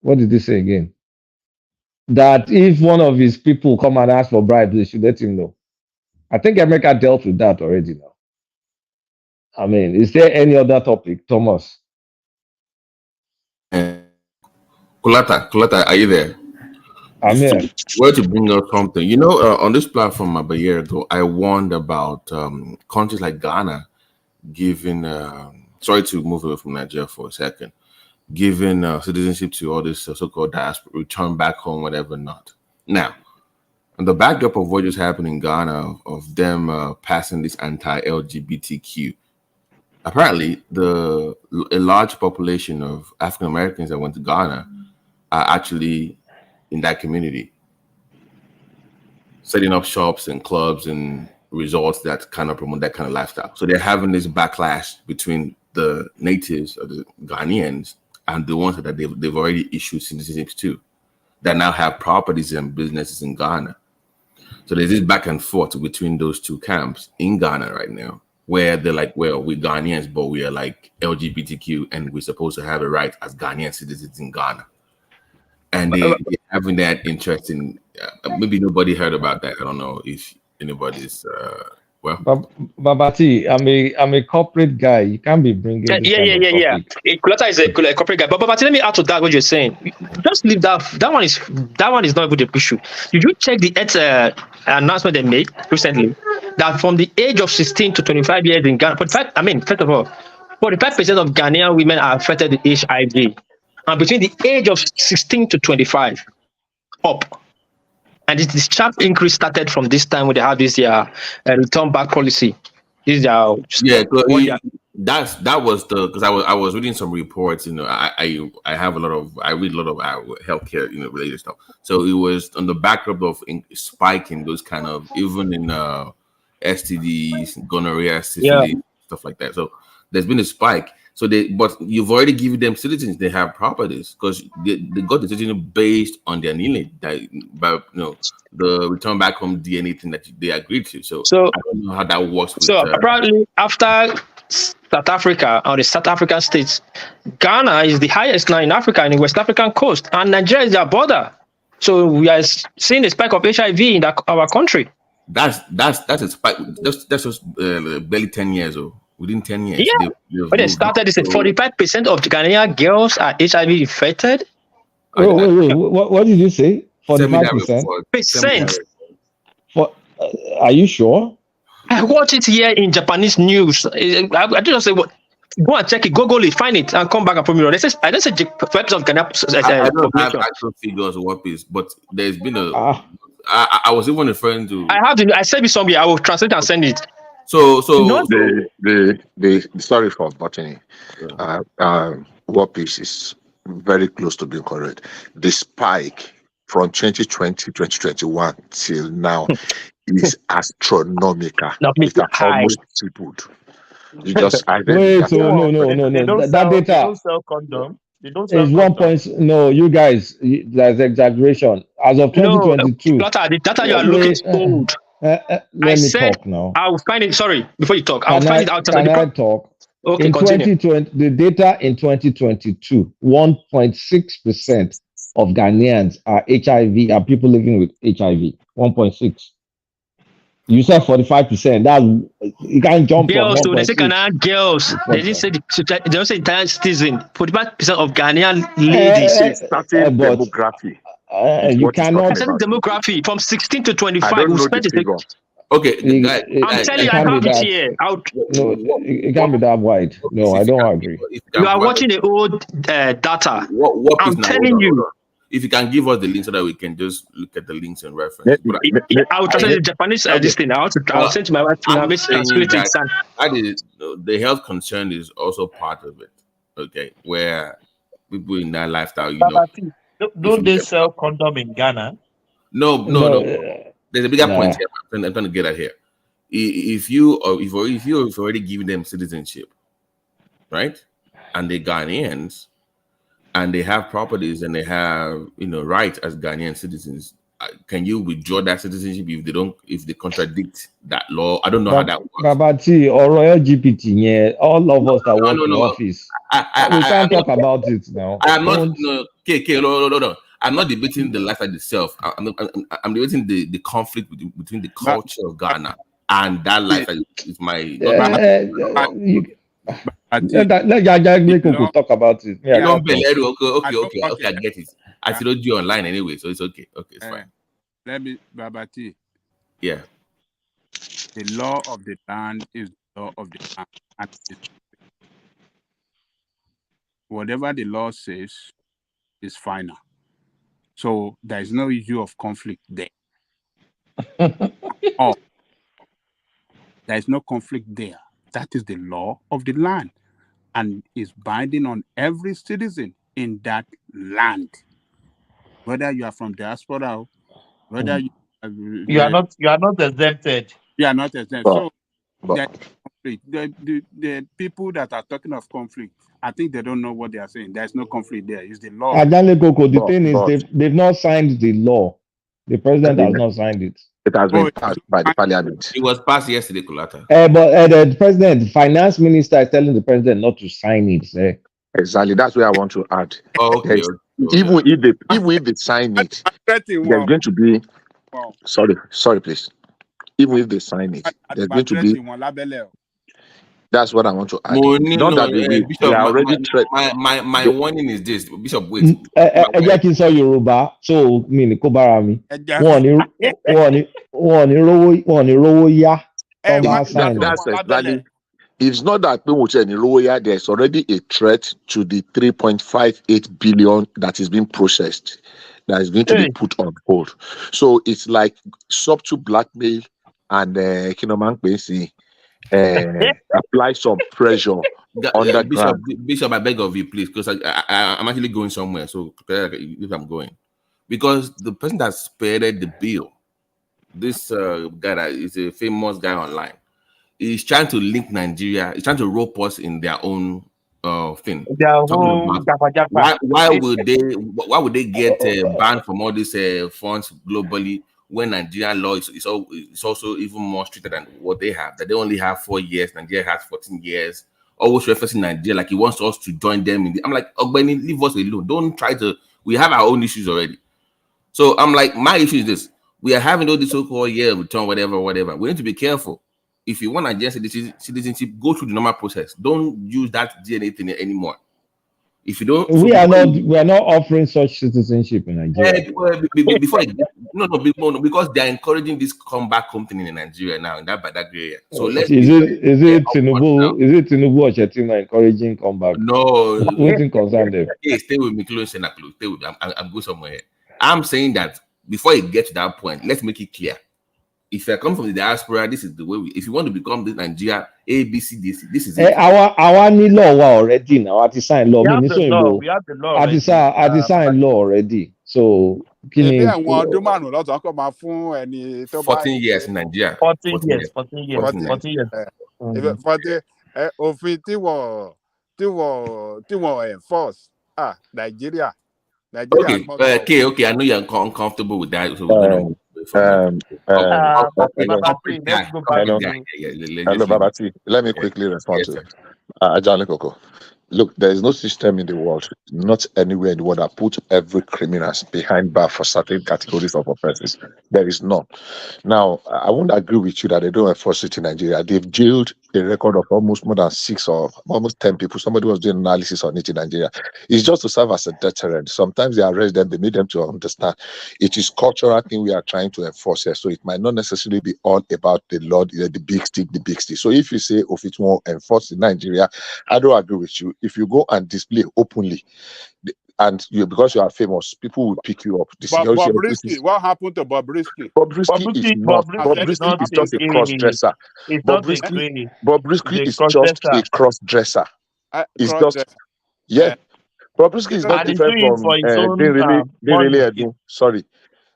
[SPEAKER 13] what did he say again? That if one of his people come and ask for bribes, they should let him know. I think America dealt with that already now. I mean, is there any other topic, Thomas?
[SPEAKER 11] Kulata, are you there?
[SPEAKER 13] I'm here.
[SPEAKER 11] Where to bring up something? On this platform about a year ago, I warned about countries like Ghana giving. Sorry to move away from Nigeria for a second. Giving citizenship to all this so-called diaspora, return back home, whatever not. Now, on the backdrop of what just happened in Ghana, of them passing this anti-LGBTQ, apparently a large population of African Americans that went to Ghana are actually in that community, setting up shops and clubs and resorts that kind of promote that kind of lifestyle. So they're having this backlash between the natives or the Ghanaians and the ones that they've already issued citizenships to, that now have properties and businesses in Ghana. So there's this back and forth between those two camps in Ghana right now, where they're like, well, we're Ghanaians, but we are like LGBTQ, and we're supposed to have a right as Ghanaian citizens in Ghana. And they're having that interesting. Maybe nobody heard about that. I don't know if anybody's. Well,
[SPEAKER 13] Babati, I'm a corporate guy. You can't be bringing this
[SPEAKER 12] Yeah. Kulata is a corporate guy. But let me add to that what you're saying. Just leave that. That one is not even the issue. Did you check the announcement they made recently that from the age of 16 to 25 years in Ghana, first of all, 45% of Ghanaian women are affected with HIV, and between the age of 16 to 25 up. And this sharp increase started from this time when they have this return back policy. That
[SPEAKER 11] was because I was reading some reports. I read a lot of healthcare related stuff. So it was on the backdrop of spiking those kind of even in STDs, gonorrhea, syphilis, stuff like that. So there's been a spike. So but you've already given them citizens. They have properties because they got the citizen based on their need, but the return back home DNA thing that they agreed to. So I don't know how that works.
[SPEAKER 12] Apparently after South Africa or the South African states, Ghana is the highest now in Africa and in West African coast, and Nigeria is their border. So we are seeing a spike of HIV in our country.
[SPEAKER 11] That's a spike. That's just barely 10 years old. Within 10 years.
[SPEAKER 12] Yeah. When they started, they said 45% of Ghanaian girls are HIV infected.
[SPEAKER 13] Wait. What did you say? 45%? Are you sure?
[SPEAKER 12] I watch it here in Japanese news. I just say, go and check it, Google it, find it, and come back and prove me wrong. I don't say 5% of Ghana.
[SPEAKER 11] I don't have actual figures of what is, but there's been a. I was even referring to.
[SPEAKER 12] I said it somewhere. I will translate and send it.
[SPEAKER 15] So the sorry for botany. What piece is very close to being correct. The spike from 2020, 2021 till now is astronomical. It's almost tripled. You just
[SPEAKER 10] no.
[SPEAKER 13] That data.
[SPEAKER 10] They don't sell condom. They don't sell
[SPEAKER 13] is 1 point. No, you guys, that's exaggeration. As of 2022,
[SPEAKER 12] the data you are looking is old.
[SPEAKER 13] Let me talk now.
[SPEAKER 12] I will find it. Sorry, before you talk, I'll find it out.
[SPEAKER 13] Can I talk?
[SPEAKER 12] Okay,
[SPEAKER 13] in
[SPEAKER 12] continue.
[SPEAKER 13] 2020, the data in 2022, 1.6% of Ghanaians are people living with HIV. 1.6. You said 45%. That you can't jump
[SPEAKER 12] girls,
[SPEAKER 13] from 1.6.
[SPEAKER 12] They say Ghanaian girls. They didn't say they don't say entire citizen. 45% of Ghanaian ladies.
[SPEAKER 15] Demography.
[SPEAKER 13] You cannot.
[SPEAKER 12] I said demography from 16 to 25.
[SPEAKER 11] Okay,
[SPEAKER 12] I'm telling you, I have it here.
[SPEAKER 13] No, it can't be that wide. No, I don't agree.
[SPEAKER 12] You are watching the old data. I'm telling you.
[SPEAKER 11] If you can give us the link so that we can just look at the links and reference.
[SPEAKER 12] I'll translate the Japanese this thing. I'll send to my wife.
[SPEAKER 11] The health concern is also part of it. Okay, where people in that lifestyle,
[SPEAKER 10] don't they sell condom in Ghana?
[SPEAKER 11] No. There's a bigger point here. I'm trying to get at here. If you've already given them citizenship, right, and they're Ghanaians, and they have properties and they have rights as Ghanaian citizens, can you withdraw that citizenship if they contradict that law? I don't know how that works.
[SPEAKER 13] Babati or Royal GPT, all of us that work in office. We can't talk about it now.
[SPEAKER 11] I'm not. No. I'm not debating the lifestyle itself. I'm debating the conflict between the culture of Ghana and that lifestyle. Is my.
[SPEAKER 13] We'll talk about it.
[SPEAKER 11] Okay, I get it. I should do online anyway, so it's okay. Okay, it's fine.
[SPEAKER 14] Let me, Babati.
[SPEAKER 11] Yeah.
[SPEAKER 14] The law of the land is the law of the land. Whatever the law says is final. So there is no issue of conflict there. There is no conflict there. That is the law of the land and is binding on every citizen in that land. Whether you are from diaspora, whether
[SPEAKER 10] you are not exempted.
[SPEAKER 14] You are not exempt. So the people that are talking of conflict, I think they don't know what they are saying. There's no conflict there. It's the law.
[SPEAKER 13] The thing is they've not signed the law. The president has not signed it.
[SPEAKER 15] It has been passed by the parliament.
[SPEAKER 11] It was passed yesterday, Kulata.
[SPEAKER 13] But the president, the finance minister is telling the president not to sign it.
[SPEAKER 15] Exactly. That's where I want to add.
[SPEAKER 11] Okay.
[SPEAKER 15] Even if they sign it, there's going to be. Sorry, please. even if they sign it, there's going to be. That's what I want to add. Not that
[SPEAKER 11] Bishop,
[SPEAKER 15] we are already
[SPEAKER 11] my warning is this. Bishop, wait.
[SPEAKER 13] ẹ jẹ́ kí n sọ Yorùbá so mi ní kó bára mi wọn ò ní rówó yá tó bá sign.
[SPEAKER 15] That's exactly. It's not that there's already a threat to the 3.58 billion that is being processed, that is going to be put on hold. So it's like subtle blackmail and apply some pressure on the ground.
[SPEAKER 11] Bishop, I beg of you, please, because I'm actually going somewhere. So if I'm going, because the person that spearheaded the bill, this guy that is a famous guy online, is trying to link Nigeria. He's trying to rope us in their own thing. Why would they get banned from all these funds globally when Nigerian law is also even more stricter than what they have? That they only have 4 years, Nigeria has 14 years. Always referencing Nigeria like he wants us to join them. I'm like, Ogbeni, leave us alone. Don't try to. We have our own issues already. So I'm like, my issue is this: we are having all this so-called return, whatever. We need to be careful. If you want Nigerian citizenship, go through the normal process. Don't use that DNA thing anymore. If you don't,
[SPEAKER 13] we are not offering such citizenship in Nigeria.
[SPEAKER 11] Because they are encouraging this comeback company in Nigeria now in that area. So let's.
[SPEAKER 13] Is it Tinubu? Is it Tinubu or Chetima encouraging comeback?
[SPEAKER 11] No,
[SPEAKER 13] nothing concern them.
[SPEAKER 11] Hey, stay with me, close. Stay with me. I'm going somewhere. I'm saying that before it gets to that point, let's make it clear. If you come from the diaspora, this is the way. If you want to become this Nigeria, A, B, C, D, C, this is it.
[SPEAKER 13] Our new law already now. At the sign law.
[SPEAKER 10] We have the law.
[SPEAKER 13] At the sign law already. So.
[SPEAKER 11] 14 years in Nigeria.
[SPEAKER 10] 14 years.
[SPEAKER 14] Enforce. Nigeria.
[SPEAKER 11] Okay. I know you're uncomfortable with that. So
[SPEAKER 15] hello, Babati. Let me quickly respond to Ajani Koko. Look, there is no system in the world, not anywhere in the world, that put every criminal behind bar for certain categories of offenses. There is none. Now, I won't agree with you that they don't enforce it in Nigeria. They've jailed a record of almost more than 6 or almost 10 people. Somebody was doing analysis on it in Nigeria. It's just to serve as a deterrent. Sometimes they arrest them, they need them to understand it is cultural thing we are trying to enforce here. So it might not necessarily be all about the law, the big stick. So if you say, if it won't enforce in Nigeria, I don't agree with you. If you go and display openly, and because you are famous, people will pick you up.
[SPEAKER 14] Bobrisky, what happened to Bobrisky?
[SPEAKER 15] Bobrisky is just a cross-dresser. Bobrisky is just a cross-dresser. It's just, Bobrisky is not different from sorry.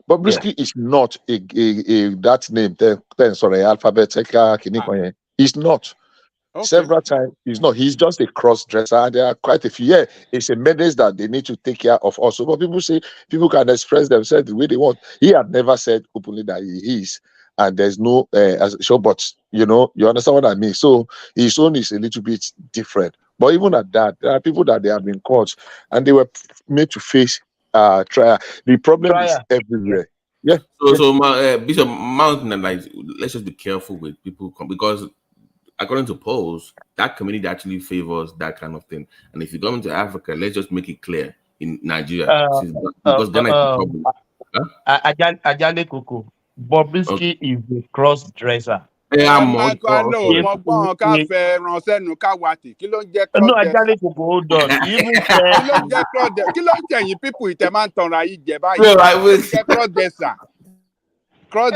[SPEAKER 15] Bobrisky is not a that name. Sorry, alphabetical. He's not. Okay. Several times he's not. He's just a cross-dresser, and there are quite a few. Yeah, it's a menace that they need to take care of also. But people say people can express themselves the way they want. He had never said openly that he is, and there's no but you understand what I mean. So his own is a little bit different. But even at that, there are people that they have been caught and they were made to face trial. The problem is everywhere. Yeah.
[SPEAKER 11] So Bishop Mountain, let's just be careful with people because, according to polls, that community actually favors that kind of thing. And if you go into Africa, let's just make it clear in Nigeria, because Ghana is the problem.
[SPEAKER 10] Ajale Koko, Bobrisky is a cross-dresser.
[SPEAKER 14] No, Ajale Koko, hold on.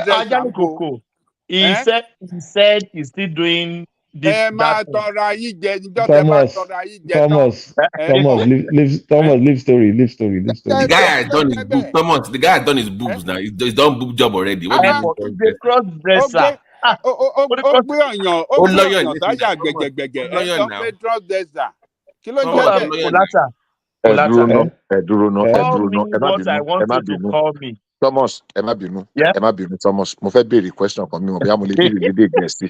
[SPEAKER 10] Ajale Koko, he said he's still doing.
[SPEAKER 13] Thomas, live story.
[SPEAKER 11] The guy has done his boobs. Thomas, the guy has done his boobs now. He's done boob job already. What
[SPEAKER 10] is the cross-dresser?
[SPEAKER 14] Call me what I want you to call me.
[SPEAKER 15] Thomas, ẹ má bínú.
[SPEAKER 1] Yeah.
[SPEAKER 15] Ẹ má bínú, Thomas. Mo fẹ́ béèrè question kan mi mọ̀ bóyá mo lè béèrè lédè Gẹ̀ẹ́sì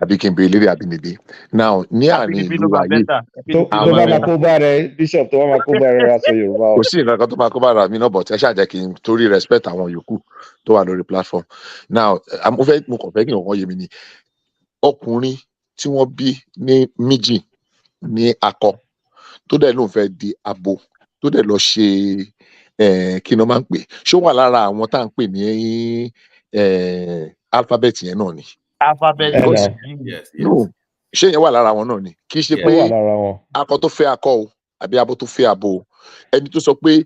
[SPEAKER 15] àbí kí n béèrè lédè àbínibí. Now, ní àárín
[SPEAKER 1] Abínibí
[SPEAKER 15] ìlú
[SPEAKER 1] ló
[SPEAKER 15] wa
[SPEAKER 1] máa
[SPEAKER 15] yìí,
[SPEAKER 1] bẹ́tà.
[SPEAKER 13] tó bá máa kó bá rẹ bishop tó bá máa kó bá rẹ ra sọ Yorùbá o.
[SPEAKER 15] kò sí nǹkan kan tó máa kó bára mi náà but ẹ ṣáà jẹ́ kí n torí respect àwọn yòókù tó wà lórí platform. Now, mo kàn fẹ́ kí nǹkan yé mi ni ọkùnrin tí wọ́n bí ní méjì ní akọ tó dẹ̀ lóun fẹ́ di abo tó dẹ̀ lọ ṣe kí ni wọ́n máa ń pè ṣó wà lára àwọn tá à ń pè ní alphabet yẹn náà ni.
[SPEAKER 1] Alphabet.
[SPEAKER 11] Yes.
[SPEAKER 15] No, ṣé yẹn wà lára wọn náà ni kì í ṣe
[SPEAKER 13] ó wà
[SPEAKER 15] pé
[SPEAKER 13] lára wọn.
[SPEAKER 15] akọ tó fẹ́ akọ o àbí abo tó fẹ́ abo o ẹni tó sọ pé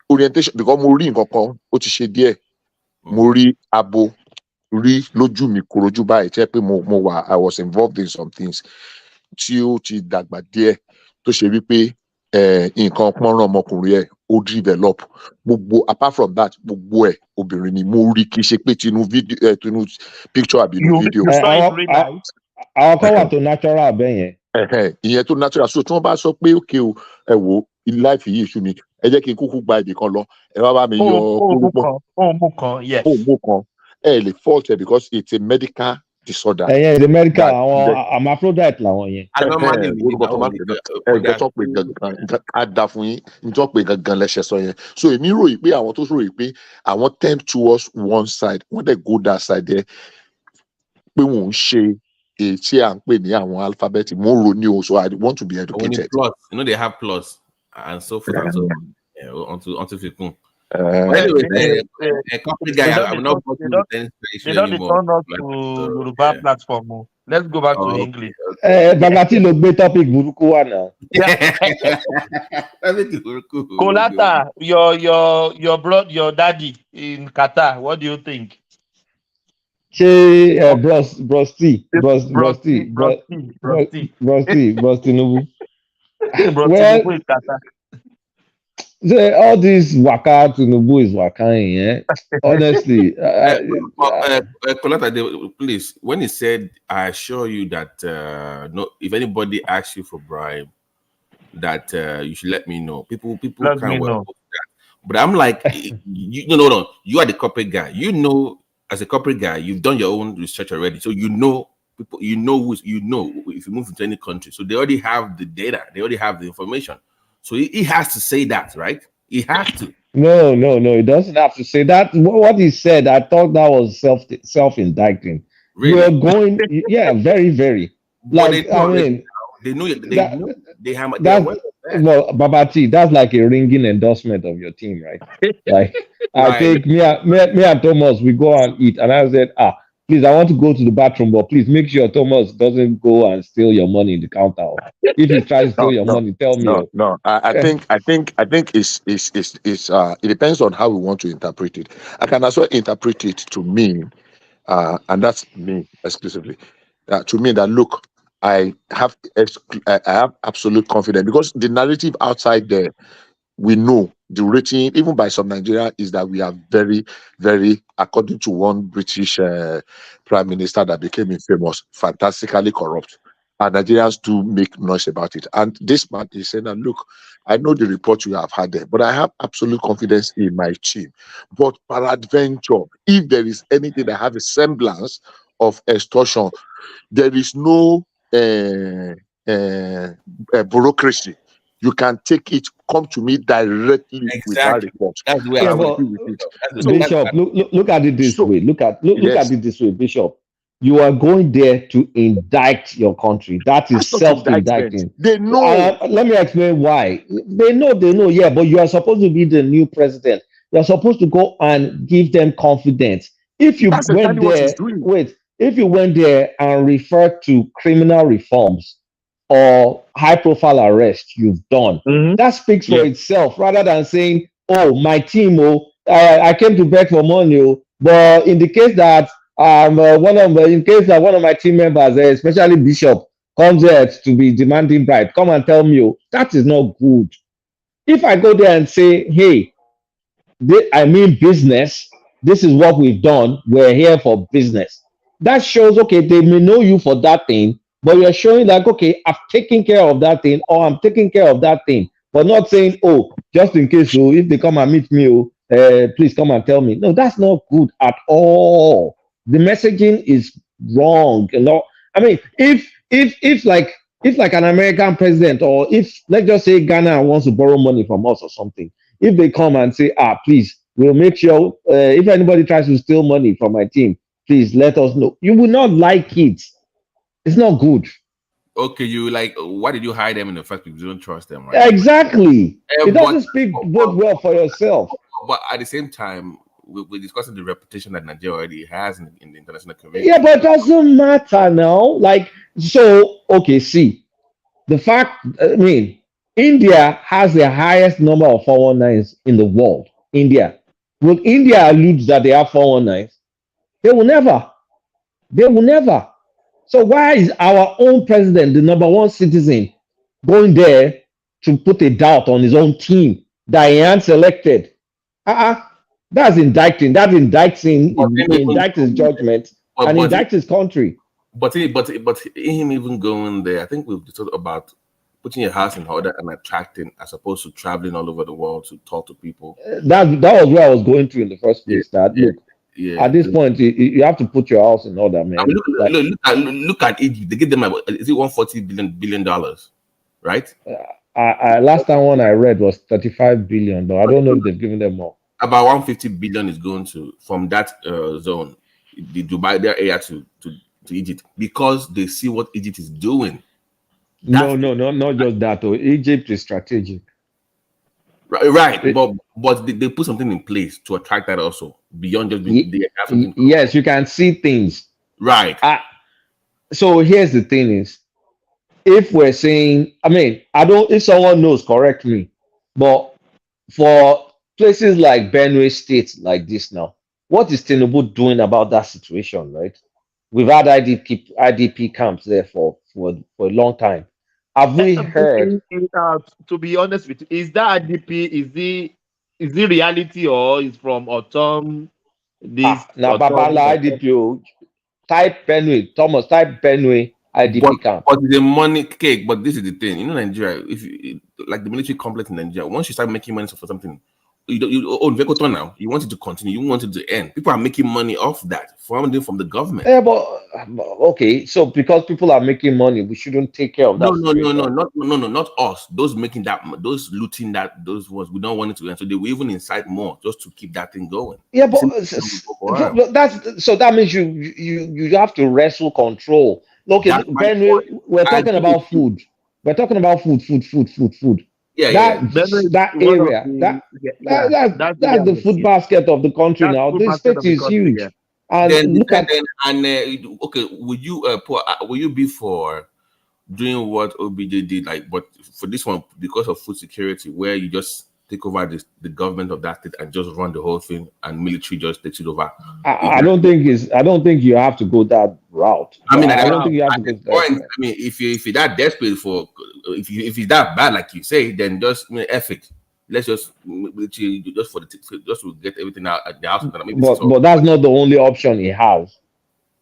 [SPEAKER 15] orientation because mo rí nǹkan kan ó ti ṣe díẹ̀ mo rí abo rí lójú mi korojú báyìí tẹ́ pé mo wà I was involved in some things tí ó ti dàgbà díẹ̀ tó ṣe wípé nǹkan pọ́nrán ọmọkùnrin ẹ̀ ó develop gbogbo apart from that gbogbo ẹ̀ obìnrin ni mo rí kì í ṣe pé tinú picture àbí inú video.
[SPEAKER 13] àwọn kan wà tó natural bẹ́ẹ̀ yẹn.
[SPEAKER 15] ìyẹn tó natural so tí wọ́n bá sọ pé okay o ẹ wo life yìí ṣú mi ẹ jẹ́ kí n kúkú gba ibì kan lọ ẹ wá bá mi yọ òmù kan ẹ lè fault ẹ because it's a medical disorder.
[SPEAKER 13] ẹ̀yẹn the medical àwọn hermaphrodite làwọn yẹn.
[SPEAKER 15] orúkọ tó máa ń pè náà nǹkan tó pè gangan nǹkan á da fún yín nǹkan tó pè gangan lẹ́sẹ̀ sọ yẹn so èmi ròyìn pé àwọn tó ròyìn pé àwọn tend towards one side wọ́n dẹ̀ go that side there pé wọ́n ń ṣe èyí tí à ń pè ní àwọn alphabet mo rò ní o so I want to be educated.
[SPEAKER 11] Plus, they have plus and so forth and so on until fi kún. Anyway, a company guy, I'm not going to
[SPEAKER 1] they don't turn us to Yoruba platform. Let's go back to English.
[SPEAKER 13] Bagati ló gbé topic burúkú wà náà.
[SPEAKER 1] Kolata, your daddy in Qatar, what do you think?
[SPEAKER 13] Ṣé Bros Tinubu? Well, all this waka Tinubu is wakaing, honestly.
[SPEAKER 11] Kolata, please, when he said, I assure you that no, if anybody asks you for bribe, that you should let me know. People can't work with that. But I'm like, no, you are the corporate guy. You know, as a corporate guy, you've done your own research already, so you know people. You know if you move into any country, so they already have the data. They already have the information. So he has to say that, right? He has to.
[SPEAKER 13] No, he doesn't have to say that. What he said, I thought that was self-indicting.
[SPEAKER 11] Really?
[SPEAKER 13] We're going, yeah, very, very. Like, I mean,
[SPEAKER 11] they know they have.
[SPEAKER 13] Well, Babati, that's like a ringing endorsement of your team, right? Like, I think me and Thomas, we go and eat, and I said, please, I want to go to the bathroom, but please make sure Thomas doesn't go and steal your money in the counter. If he tries to steal your money, tell me.
[SPEAKER 15] No. I think it's it depends on how we want to interpret it. I can also interpret it to mean, and that's me exclusively, to mean that look, I have absolute confidence because the narrative outside there, we know the rating, even by some Nigeria, is that we are very, very, according to one British prime minister that became infamous, fantastically corrupt. And Nigerians do make noise about it. And this man is saying, look, I know the report you have had there, but I have absolute confidence in my team. But peradventure, if there is anything that have a semblance of extortion, there is no bureaucracy. You can take it, come to me directly with that report.
[SPEAKER 11] That's the way I will do with
[SPEAKER 13] it. Bishop, look at it this way. Look at it this way, Bishop. You are going there to indict your country. That is self-indicting.
[SPEAKER 15] They know.
[SPEAKER 13] Let me explain why. They know, yeah, but you are supposed to be the new president. You are supposed to go and give them confidence. If you if you went there and referred to criminal reforms or high-profile arrest you've done, that speaks for itself, rather than saying, "Oh, my team, I came to beg for money." But in the case that one of my team members, especially Bishop, comes there to be demanding bribe, come and tell me, that is not good. If I go there and say, "Hey, I mean business. This is what we've done. We're here for business." That shows, okay, they may know you for that thing, but you're showing like, okay, I've taken care of that thing, or I'm taking care of that thing, but not saying, "Oh, just in case, if they come and meet me, please come and tell me. No, that's not good at all. The messaging is wrong. You know, I mean, if like an American president, or if let's just say Ghana wants to borrow money from us or something, if they come and say, please, we'll make sure if anybody tries to steal money from my team, please let us know. You will not like it. It's not good.
[SPEAKER 11] Okay, you like, why did you hire them in the first place? You don't trust them, right?
[SPEAKER 13] Exactly. It
[SPEAKER 11] But
[SPEAKER 13] doesn't speak both well for yourself.
[SPEAKER 11] but at the same time, we're discussing the reputation that Nigeria already has in the international community.
[SPEAKER 13] Yeah, but it doesn't matter now. Like, so, okay, see, the fact, I mean, India has the highest number of 419s in the world. India. Will India allude that they have 419s? They will never. They will never. So why is our own president, the number one citizen, going there to put a doubt on his own team that he ain't selected? That's indicting. That indicts him, indicts his judgment, and indicts his country.
[SPEAKER 11] But him even going there, I think we've talked about putting your house in order and attracting, as opposed to traveling all over the world to talk to people.
[SPEAKER 13] That was where I was going to in the first place. At this point, you have to put your house in order, man.
[SPEAKER 11] I mean, look at Egypt. They give them about, is it $140 billion, right?
[SPEAKER 13] Last time one I read was 35 billion, but I don't know if they've given them more.
[SPEAKER 11] About 150 billion is going to from that zone, the Dubai, their area to Egypt, because they see what Egypt is doing.
[SPEAKER 13] No, not just that. Though. Egypt is strategic.
[SPEAKER 11] Right. But they put something in place to attract that also beyond just being the African.
[SPEAKER 13] Yes, you can see things.
[SPEAKER 11] Right.
[SPEAKER 13] So here's the thing: is if we're saying, I mean, I don't. If someone knows, correct me. But for places like Benue State, like this now, what is Tinubu doing about that situation? Right? We've had IDP camps there for a long time. Have we heard?
[SPEAKER 1] To be honest with you, is that IDP? Is the reality, or is from autumn?
[SPEAKER 13] Now, Babala IDP. Type Benue, Thomas. Type Benue IDP camp.
[SPEAKER 11] But the money cake. But this is the thing, Nigeria. If you, like the military complex in Nigeria, once you start making money for something, you own Vekoton now. You want it to continue. You want it to end. People are making money off that from the government.
[SPEAKER 13] Yeah, but okay. So because people are making money, we shouldn't take care of that.
[SPEAKER 11] No, not us. Those making that, those looting that, those ones. We don't want it to end. So they will even incite more just to keep that thing going.
[SPEAKER 13] Yeah, but that means you have to wrestle control. Look, Benue, we're talking about food. We're talking about food.
[SPEAKER 11] Yeah,
[SPEAKER 13] that area. That's the food basket of the country now. This state is huge. And
[SPEAKER 11] okay, will you be for doing what OBJ did? Like, but for this one, because of food security, where you just take over the government of that state and just run the whole thing, and military just takes it over.
[SPEAKER 13] I don't think you have to go that route.
[SPEAKER 11] I mean,
[SPEAKER 13] I don't think you have to go that route.
[SPEAKER 11] I mean, if you're that desperate for, if it's that bad, like you say, then just F it. Let's just to get everything out at the house.
[SPEAKER 13] But that's not the only option he has.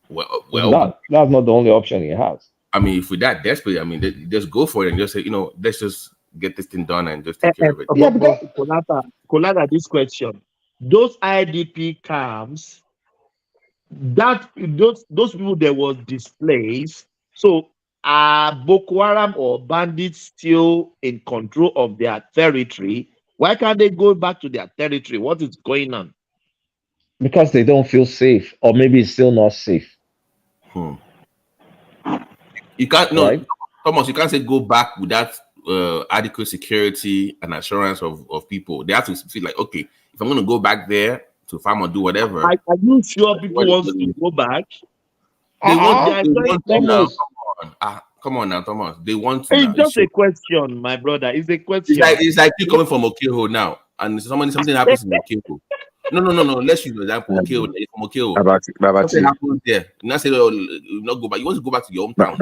[SPEAKER 11] Well,
[SPEAKER 13] that's not the only option he has.
[SPEAKER 11] I mean, if we're that desperate, I mean, just go for it and just say, let's just get this thing done and just take care of it.
[SPEAKER 1] Yeah, but Kolada, this question: those IDP camps, those people that was displaced. So are Boko Haram or bandits still in control of their territory? Why can't they go back to their territory? What is going on?
[SPEAKER 13] Because they don't feel safe, or maybe it's still not safe.
[SPEAKER 11] You can't Thomas. You can't say go back without adequate security and assurance of people. They have to feel like, okay, if I'm going to go back there to farm or do whatever.
[SPEAKER 1] Are you sure people want to go back?
[SPEAKER 11] They want to now. Come on now, Thomas. They want to.
[SPEAKER 1] It's just a question, my brother. It's a question.
[SPEAKER 11] It's like you coming from Okeho now, and something happens in Okeho. No. Let's use an example. Okeho, from Okeho. Something happens there. You not say, you not go back. You want to go back to your hometown.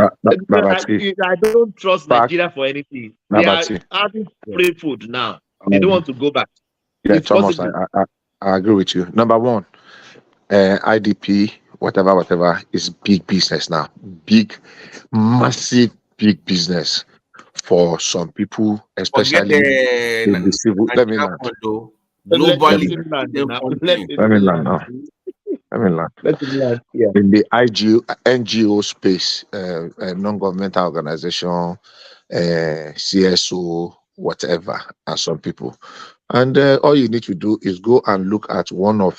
[SPEAKER 1] I don't trust Nigeria for anything. They are having free food now. They don't want to go back.
[SPEAKER 15] Yeah, Thomas, I agree with you. Number one, IDP, whatever, is big business now. Massive big business for some people, especially in the civil.
[SPEAKER 11] globally.
[SPEAKER 1] him land
[SPEAKER 11] Them
[SPEAKER 1] now. Let
[SPEAKER 11] funding.
[SPEAKER 1] him
[SPEAKER 9] Let me land
[SPEAKER 1] land.
[SPEAKER 9] now. Let me land.
[SPEAKER 1] Let him land. Yeah.
[SPEAKER 15] In the NGO space, non-governmental organization, CSO, whatever, and some people. And all you need to do is go and look at one of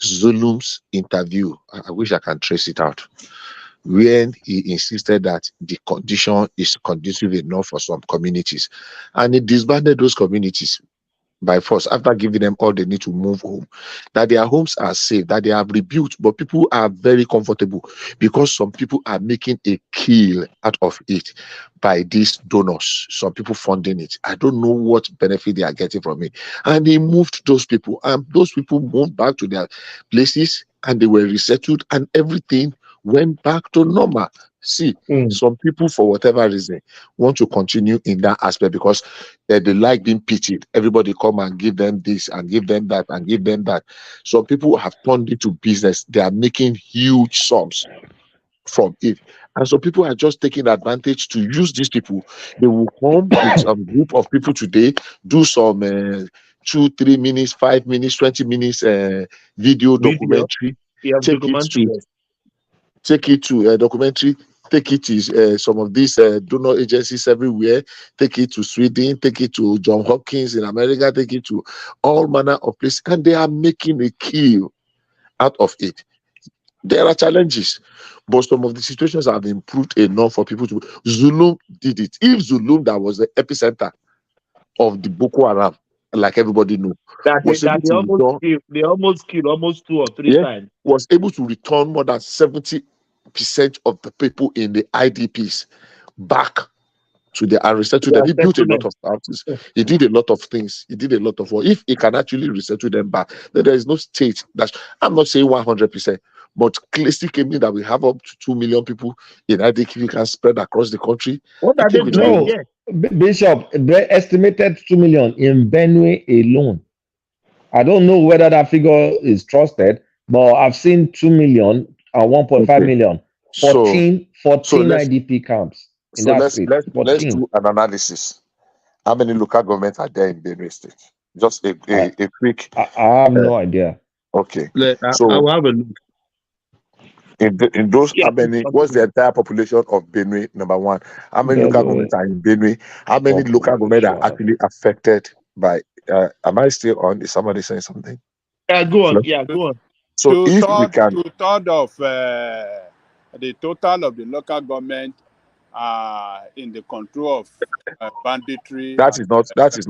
[SPEAKER 15] Zulum's interview. I wish I can trace it out. When he insisted that the condition is conducive enough for some communities. And he disbanded those communities by force after giving them all they need to move home, that their homes are safe, that they have rebuilt, but people are very comfortable because some people are making a kill out of it by these donors, some people funding it. I don't know what benefit they are getting from it. And he moved those people, and those people moved back to their places and they were resettled and everything went back to normal. See, some people, for whatever reason, want to continue in that aspect because they like being pitied. Everybody come and give them this and give them that and give them that. Some people have turned it to business. They are making huge sums from it. And so people are just taking advantage to use these people. They will come with a group of people today, do some 2, 3 minutes, 5 minutes, 20 minutes video documentary.
[SPEAKER 1] Yeah, documentary.
[SPEAKER 15] Take it to a documentary, take it to some of these donor agencies everywhere, take it to Sweden, take it to John Hopkins in America, take it to all manner of places, and they are making a kill out of it. There are challenges, but some of the situations have improved enough for people to. Zulum did it. If Zulum, that was the epicenter of the Boko Haram, like everybody knew,
[SPEAKER 1] they almost killed almost 2 or 3 times.
[SPEAKER 15] Was able to return more than 70% of the people in the IDPs back to the resettle them. He built a lot of houses. He did a lot of things. He did a lot of work. If he can actually resettle them back, then there is no state that I'm not saying 100%, but still claiming that we have up to 2 million people in IDP we can spread across the country.
[SPEAKER 1] What are they doing?
[SPEAKER 13] No, Bishop, they estimated 2 million in Benue alone. I don't know whether that figure is trusted, but I've seen 2 million and 1.5 million. 14 IDP camps in that state.
[SPEAKER 15] Let's do an analysis. How many local governments are there in Benue State? Just a quick.
[SPEAKER 13] I have no idea.
[SPEAKER 15] Okay.
[SPEAKER 1] So I will have a look.
[SPEAKER 15] In those, how many? What's the entire population of Benue? Number one, how many local governments are in Benue? How many local governments are actually affected by? Am I still on? Is somebody saying something?
[SPEAKER 1] Go on. Yeah, go on.
[SPEAKER 15] So if we can,
[SPEAKER 14] 2/3 of the total of the local government in the control of banditry.
[SPEAKER 15] That's what you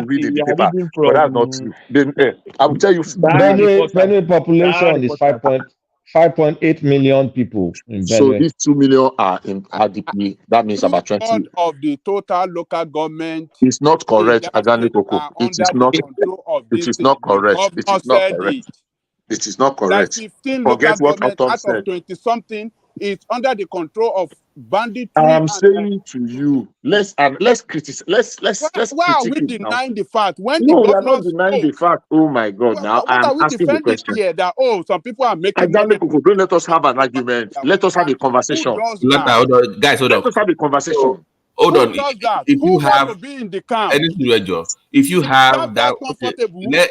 [SPEAKER 15] read in the paper, but that's not true. I will tell you.
[SPEAKER 13] Benue population is 5.8 million people in Benue.
[SPEAKER 15] So if 2 million are in IDP, that means about 20
[SPEAKER 14] of the total local government.
[SPEAKER 15] It's not correct, Ajani Koko. It is not. It is not correct. It is not correct. It is not correct.
[SPEAKER 14] 15
[SPEAKER 15] Forget
[SPEAKER 14] local
[SPEAKER 15] what
[SPEAKER 14] government
[SPEAKER 15] Atom
[SPEAKER 14] out
[SPEAKER 15] said.
[SPEAKER 14] of 20 something is under the control of banditry.
[SPEAKER 15] I'm saying to you, let's criticize. Let's
[SPEAKER 14] why are we
[SPEAKER 15] critique it now.
[SPEAKER 14] denying the fact when
[SPEAKER 15] No,
[SPEAKER 14] the
[SPEAKER 15] we are not
[SPEAKER 14] governor
[SPEAKER 15] denying the fact. Oh my God! Now
[SPEAKER 14] what
[SPEAKER 15] I
[SPEAKER 14] are
[SPEAKER 15] am
[SPEAKER 14] we
[SPEAKER 15] asking the
[SPEAKER 14] defending
[SPEAKER 15] question.
[SPEAKER 14] here that some people are making money?
[SPEAKER 15] Don't let us have an argument. Let us have a conversation.
[SPEAKER 11] Hold on, guys, hold on.
[SPEAKER 15] Let us have a conversation.
[SPEAKER 11] So, hold on.
[SPEAKER 14] Does that?
[SPEAKER 11] If you
[SPEAKER 14] Who
[SPEAKER 11] have
[SPEAKER 14] wants to be in the camp?
[SPEAKER 11] If you have that,
[SPEAKER 14] comfortable
[SPEAKER 11] let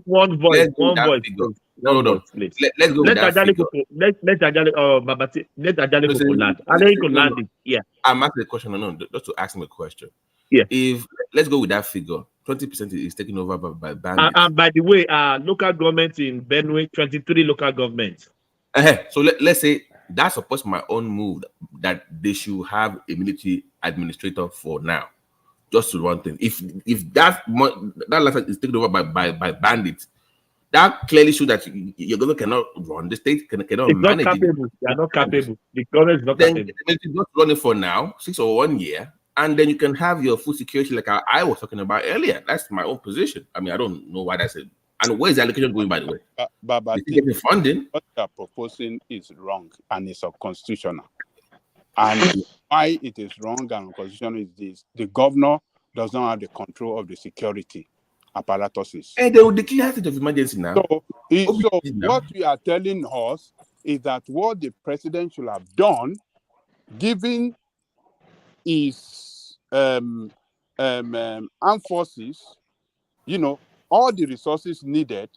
[SPEAKER 1] one voice,
[SPEAKER 11] figure.
[SPEAKER 1] please.
[SPEAKER 11] Hold on.
[SPEAKER 1] Please.
[SPEAKER 11] Let's go with that figure.
[SPEAKER 1] Let Ajali Koko land. I think he could land it. Yeah.
[SPEAKER 11] I'm asking a question. No, just to ask him a question.
[SPEAKER 1] Yeah.
[SPEAKER 11] If let's go with that figure, 20% is taken over by bandits.
[SPEAKER 1] And by the way, local government in Benue, 23 local governments.
[SPEAKER 11] So let's say that's supposed to be my own move that they should have a military administrator for now, just to run things. If that license is taken over by bandits, that clearly shows that your government cannot run the state, cannot manage it.
[SPEAKER 1] They are not capable. The government is not
[SPEAKER 11] then
[SPEAKER 1] capable.
[SPEAKER 11] Then just run it for now, 6 or 1 year, and then you can have your full security like I was talking about earlier. That's my own position. I mean, I don't know why that's it. And where is the allocation going, by the way?
[SPEAKER 14] But
[SPEAKER 11] getting funding.
[SPEAKER 14] What they are proposing is wrong and it's unconstitutional. And why it is wrong and unconstitutional is this: the governor does not have the control of the security apparatuses.
[SPEAKER 11] And they will declare state of emergency now.
[SPEAKER 14] So what we are telling us is that what the president should have done, given his armed forces, all the resources needed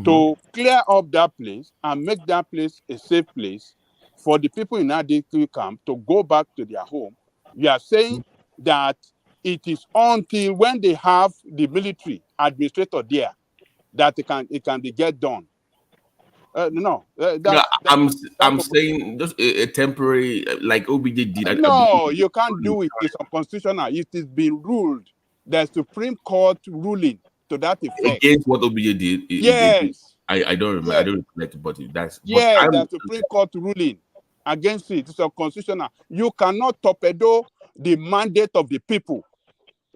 [SPEAKER 14] to clear up that place and make that place a safe place for the people in Adiki camp to go back to their home. We are saying that it is until when they have the military administrator there that it can be get done.
[SPEAKER 11] I'm saying just a temporary, like OBJ did.
[SPEAKER 14] No, you can't do it. It's unconstitutional. It is being ruled. There's Supreme Court ruling to that effect.
[SPEAKER 11] Against what OBJ did.
[SPEAKER 14] Yes.
[SPEAKER 11] I don't remember.
[SPEAKER 14] Yes.
[SPEAKER 11] I don't reflect, but that's.
[SPEAKER 14] Yes, there's Supreme Court ruling against it. It's unconstitutional. You cannot torpedo the mandate of the people.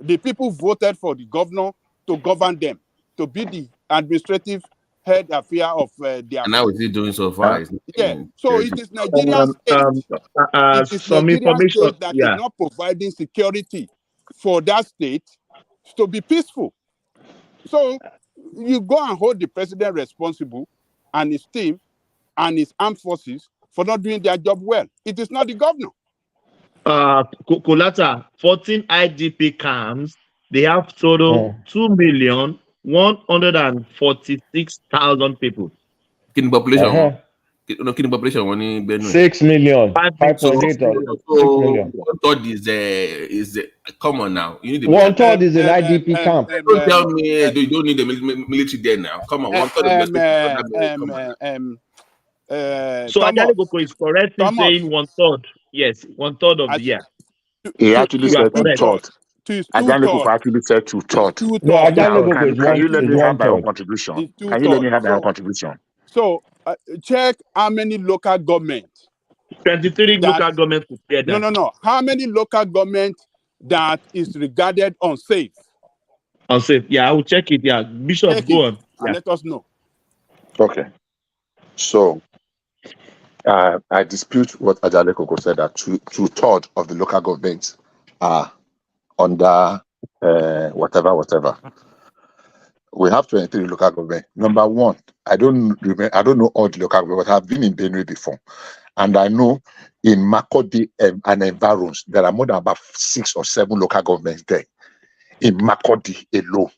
[SPEAKER 14] The people voted for the governor to govern them, to be the administrative head affair of their.
[SPEAKER 11] And now is he doing so far?
[SPEAKER 14] Yeah. So it is Nigerian state. It is
[SPEAKER 1] some
[SPEAKER 14] Nigerian
[SPEAKER 1] information.
[SPEAKER 14] state that is not providing security for that state to be peaceful. So you go and hold the president responsible and his team and his armed forces for not doing their job well. It is not the governor.
[SPEAKER 1] Kolata, 14 IDP camps, they have total 2,146,000 people.
[SPEAKER 11] Kidney population. Kidney population
[SPEAKER 13] 6 million. 5.8
[SPEAKER 11] so
[SPEAKER 13] 6 million.
[SPEAKER 11] 1/3 is come on now. You need
[SPEAKER 13] 1/3 is an IDP camp.
[SPEAKER 11] Don't tell me you don't need the military there now. Come on, 1/3
[SPEAKER 1] So Ajaleboko is correct in saying 1/3. Yes, 1/3 of the year.
[SPEAKER 15] He actually said 2/3. Ajaleboko actually said 2/3.
[SPEAKER 13] No, Ajaleboko is
[SPEAKER 15] Can you let me have my own
[SPEAKER 13] 1/3.
[SPEAKER 15] contribution? Can you let me have my own contribution?
[SPEAKER 14] So check how many local governments.
[SPEAKER 1] 23 local governments together.
[SPEAKER 14] No. How many local governments that is regarded unsafe?
[SPEAKER 1] Unsafe. Yeah, I will check it. Yeah, Bishop,
[SPEAKER 14] Check
[SPEAKER 1] go
[SPEAKER 14] it
[SPEAKER 1] on.
[SPEAKER 14] and let us know.
[SPEAKER 15] Okay. So I dispute what Ajaleboko said that 2/3 of the local governments are under whatever. We have 23 local government. Number one, I don't know all the local government, but I've been in Benue before. And I know in Makurdi and environs, there are more than about 6 or 7 local governments there. In Makurdi alone.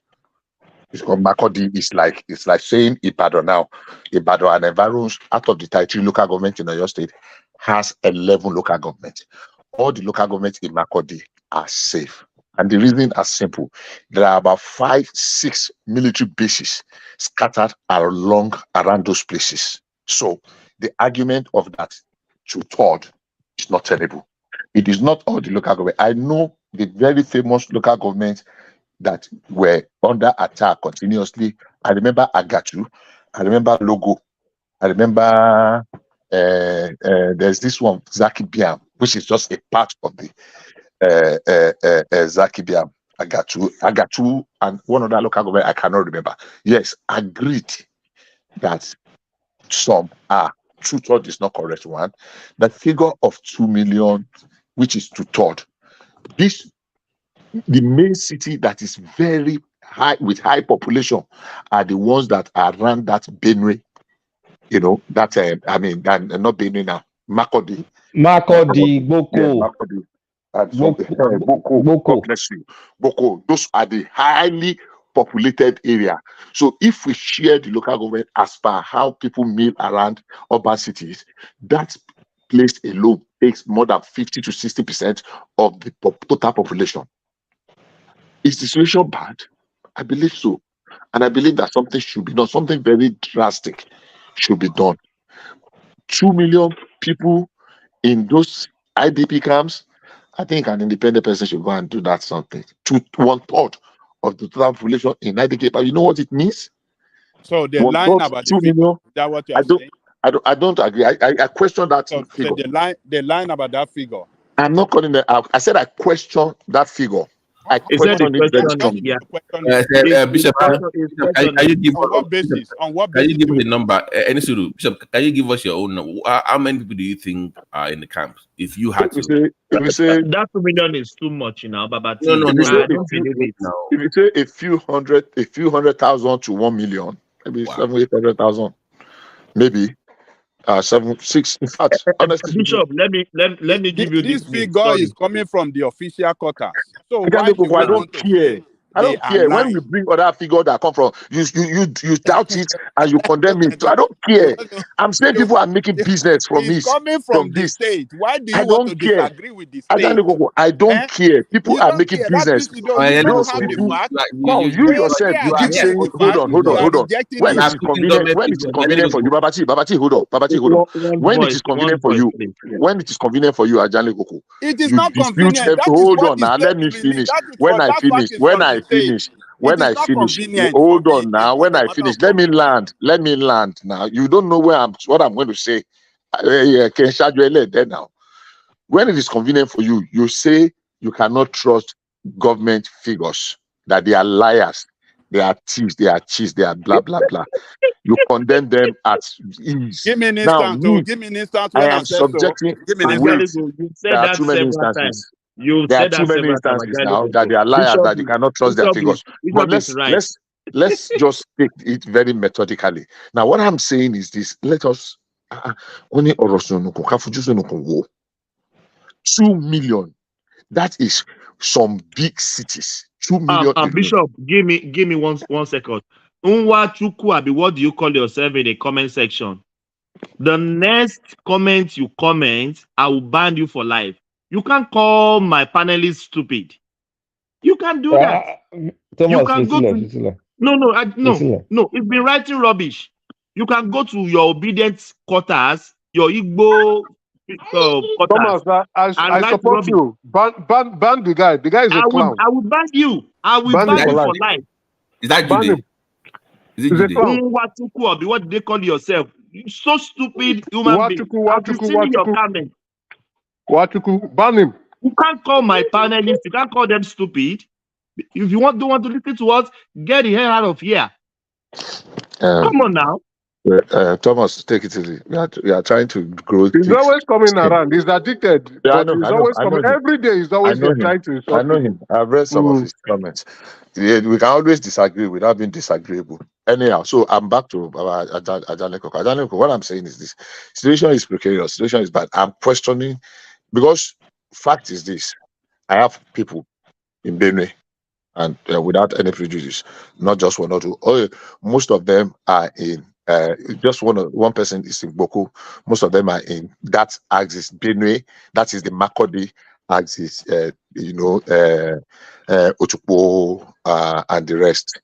[SPEAKER 15] Because Makurdi is like, it's like saying Ibadan now. Ibadan and environs, out of the 33 local government in Oyo State, has 11 local governments. All the local governments in Makurdi are safe. And the reason is simple. There are about 5-6 military bases scattered around those places. So the argument of that 2/3 is not terrible. It is not all the local government. I know the very famous local governments that were under attack continuously. I remember Agatu. I remember Logo. I remember there's this one, Zaki Biam, which is just a part of the Zaki Biam, Agatu, and one other local government I cannot remember. Yes, agreed that some are 2/3 is not correct one. The figure of 2 million, which is 2/3, the main city that is very high with high population are the ones that are around that Benue. That not Benue now, Makurdi,
[SPEAKER 13] Boko.
[SPEAKER 15] Yeah, Makurdi. Boko. God bless you. Boko. Those are the highly populated area. So if we share the local government as per how people move around urban cities, that place alone takes more than 50 to 60% of the total population. Is the situation bad? I believe so. And I believe that something should be done. Something very drastic should be done. 2 million people in those IDP camps, I think an independent person should go and do that something. 1/3 of the total population in IDP camps. You know what it means?
[SPEAKER 14] So they're lying about the figure. Is that what you are saying?
[SPEAKER 15] I don't agree. I question that figure.
[SPEAKER 14] So they're lying about that figure.
[SPEAKER 15] I'm not calling it out. I said I question that figure. I question it very strongly.
[SPEAKER 11] Bishop, can you give
[SPEAKER 14] on what basis? On what
[SPEAKER 11] can
[SPEAKER 14] basis?
[SPEAKER 11] you give me the number? Bishop, can you give us your own number? How many people do you think are in the camps? If you had to,
[SPEAKER 1] that 2 million is too much, Baba.
[SPEAKER 11] No.
[SPEAKER 15] If you say a few hundred thousand to 1 million, maybe 700,000-800,000, maybe 7-6. In fact, honestly,
[SPEAKER 1] Bishop, let me give you
[SPEAKER 14] this figure is coming from the official quarters So
[SPEAKER 15] I
[SPEAKER 14] why do you
[SPEAKER 15] don't
[SPEAKER 14] want to
[SPEAKER 15] care.
[SPEAKER 14] say
[SPEAKER 15] I
[SPEAKER 14] they
[SPEAKER 15] don't
[SPEAKER 14] are
[SPEAKER 15] care when
[SPEAKER 14] lying?
[SPEAKER 15] we bring other figures that come from you doubt it and you condemn it. So I don't care. I'm saying people are making business from
[SPEAKER 14] It's
[SPEAKER 15] this.
[SPEAKER 14] coming
[SPEAKER 15] From
[SPEAKER 14] from the
[SPEAKER 15] this,
[SPEAKER 14] state. Why do you
[SPEAKER 15] I
[SPEAKER 14] want to
[SPEAKER 15] don't care.
[SPEAKER 14] disagree with the state?
[SPEAKER 15] I don't care. People
[SPEAKER 14] You
[SPEAKER 15] are
[SPEAKER 14] don't
[SPEAKER 15] making
[SPEAKER 14] care. That
[SPEAKER 15] business.
[SPEAKER 14] means you don't
[SPEAKER 15] Those
[SPEAKER 14] have the
[SPEAKER 15] people.
[SPEAKER 14] facts.
[SPEAKER 15] Come, you yourself,
[SPEAKER 14] Here
[SPEAKER 15] you
[SPEAKER 14] are
[SPEAKER 15] keep
[SPEAKER 14] giving
[SPEAKER 15] saying,
[SPEAKER 14] you the
[SPEAKER 15] hold
[SPEAKER 14] facts.
[SPEAKER 15] on, hold
[SPEAKER 14] You
[SPEAKER 15] on,
[SPEAKER 14] are
[SPEAKER 15] hold on.
[SPEAKER 14] rejecting
[SPEAKER 15] When
[SPEAKER 14] it.
[SPEAKER 15] it is convenient, Babati, hold on. Babati, hold on. When it is convenient for you, Ajani Koko,
[SPEAKER 14] It is
[SPEAKER 15] you
[SPEAKER 14] not
[SPEAKER 15] dispute
[SPEAKER 14] convenient. That is
[SPEAKER 15] hold
[SPEAKER 14] what
[SPEAKER 15] on
[SPEAKER 14] the
[SPEAKER 15] now,
[SPEAKER 14] state
[SPEAKER 15] let me
[SPEAKER 14] released.
[SPEAKER 15] finish.
[SPEAKER 14] That is for that fact is from the state. It is not convenient for
[SPEAKER 15] Hold
[SPEAKER 14] me.
[SPEAKER 15] on now.
[SPEAKER 14] It's not
[SPEAKER 15] When
[SPEAKER 14] a
[SPEAKER 15] I
[SPEAKER 14] matter
[SPEAKER 15] finish,
[SPEAKER 14] of
[SPEAKER 15] let me
[SPEAKER 14] convenience.
[SPEAKER 15] land now. You don't know what I'm going to say. Can charge you there now. When it is convenient for you, you say you cannot trust government figures, that they are liars, they are thieves, they are cheats, they are blah blah blah. You condemn them at ease.
[SPEAKER 14] Give me an
[SPEAKER 15] Now,
[SPEAKER 14] instance.
[SPEAKER 15] me,
[SPEAKER 14] Give me an instance
[SPEAKER 15] I
[SPEAKER 14] when I
[SPEAKER 15] am
[SPEAKER 14] said so.
[SPEAKER 15] subjecting.
[SPEAKER 14] Give me an
[SPEAKER 15] Wait,
[SPEAKER 14] instance.
[SPEAKER 10] Angelico, you've
[SPEAKER 15] there
[SPEAKER 10] said
[SPEAKER 15] are
[SPEAKER 10] that
[SPEAKER 15] too many
[SPEAKER 10] several
[SPEAKER 15] instances.
[SPEAKER 10] times. You've
[SPEAKER 15] There are
[SPEAKER 10] said
[SPEAKER 15] too
[SPEAKER 10] that
[SPEAKER 15] many
[SPEAKER 10] several times,
[SPEAKER 15] instances now that
[SPEAKER 10] Angelico.
[SPEAKER 15] they are liars, that you cannot trust their figures. But
[SPEAKER 10] Bishop is right.
[SPEAKER 15] let's just take it very methodically. Now, what I'm saying is this: let us only 2 million. That is some big cities. 2 million alone.
[SPEAKER 10] Bishop, give me one second. Unwa Chukwu Abi, what do you call yourself in the comment section? The next comment you comment, I will ban you for life. You can't call my panelists stupid. You can do that. You
[SPEAKER 13] Thomas,
[SPEAKER 10] can go to
[SPEAKER 13] Priscilla.
[SPEAKER 10] no. It's been writing rubbish. You can go to your obedient quarters, your Igbo quarters,
[SPEAKER 9] Thomas, I
[SPEAKER 10] and write
[SPEAKER 9] support
[SPEAKER 10] rubbish.
[SPEAKER 9] you. Ban the guy. The guy is a clown.
[SPEAKER 10] I will ban you. I will
[SPEAKER 9] Ban him
[SPEAKER 10] ban
[SPEAKER 9] for
[SPEAKER 10] you
[SPEAKER 9] life.
[SPEAKER 10] for life.
[SPEAKER 11] Is that
[SPEAKER 9] Ban
[SPEAKER 11] Jude?
[SPEAKER 9] him.
[SPEAKER 11] Is it
[SPEAKER 9] He's a
[SPEAKER 11] Jude?
[SPEAKER 9] clown.
[SPEAKER 10] What do they call yourself? You so stupid human being. I've been seeing your comment.
[SPEAKER 9] Wachuku, ban him.
[SPEAKER 10] You can't call my panelists. You can't call them stupid. If you don't want to listen to us, get the hell out of here. Come on now.
[SPEAKER 15] Thomas, take it easy. We are trying to grow.
[SPEAKER 9] He's always coming around. He's addicted.
[SPEAKER 15] Yeah,
[SPEAKER 9] But he's always coming. Every day he's always here trying to insult people.
[SPEAKER 15] him. I've read some of his comments. Yeah, we can always disagree without being disagreeable. Anyhow, so I'm back to Ajaneko. Ajaneko, what I'm saying is this: situation is precarious, situation is bad. I'm questioning because fact is this: I have people in Benue, and without any prejudice, not just one or two. Most of them are in. Just one person is in Boko. Most of them are in that axis, Benue. That is the Makodi axis. Otukpo and the rest.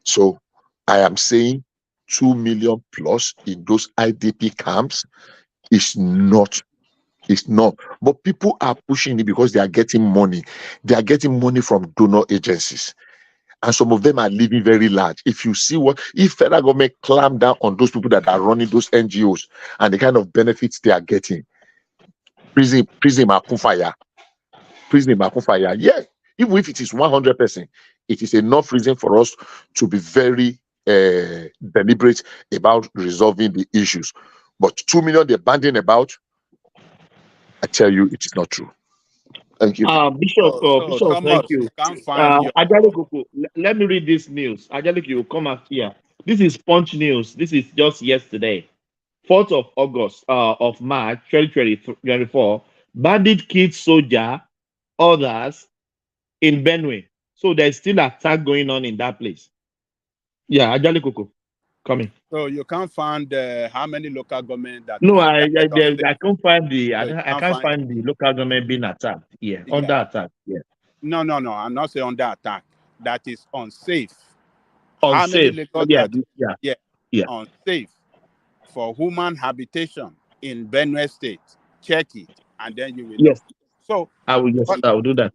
[SPEAKER 15] So I am saying 2 million plus in those IDP camps is not. It's not. But people are pushing it because they are getting money. They are getting money from donor agencies. And some of them are living very large. If you see if federal government clamp down on those people that are running those NGOs and the kind of benefits they are getting, prison Makufaya. Yeah, even if it is 100%, it is enough reason for us to be very deliberate about resolving the issues. But 2 million they're banding about, I tell you, it is not true. Thank you.
[SPEAKER 10] Bishop,
[SPEAKER 14] Thomas,
[SPEAKER 10] thank you.
[SPEAKER 14] you can't find your...
[SPEAKER 10] Ajale, let me read this news. Ajale, you come up here. This is Punch News. This is just yesterday, 4th of August of March 2024. Bandit killed soldier, others in Benue. So there's still attack going on in that place. Yeah, Ajale Koko, coming.
[SPEAKER 14] So you can't find how many local government that
[SPEAKER 10] No,
[SPEAKER 14] is
[SPEAKER 10] I can't find the
[SPEAKER 14] So
[SPEAKER 10] I can't find the local government being attacked. Yeah, under attack. Yeah.
[SPEAKER 14] No. I'm not saying under attack. That is unsafe. How many
[SPEAKER 10] Unsafe.
[SPEAKER 14] local
[SPEAKER 10] Yeah.
[SPEAKER 14] Unsafe for human habitation in Benue State. Check it, and then you will know.
[SPEAKER 10] Yes.
[SPEAKER 14] So
[SPEAKER 10] I will do that.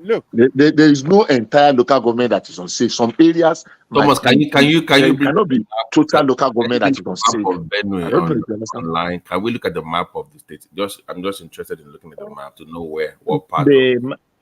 [SPEAKER 14] Look,
[SPEAKER 15] there is no entire local government that is unsafe. Some areas,
[SPEAKER 11] Thomas, can you bring
[SPEAKER 15] cannot be total local government that is unsafe.
[SPEAKER 11] Of Benue
[SPEAKER 15] I don't know if you understand.
[SPEAKER 11] online? Can we look at the map of the state? I'm just interested in looking at the map to know what part.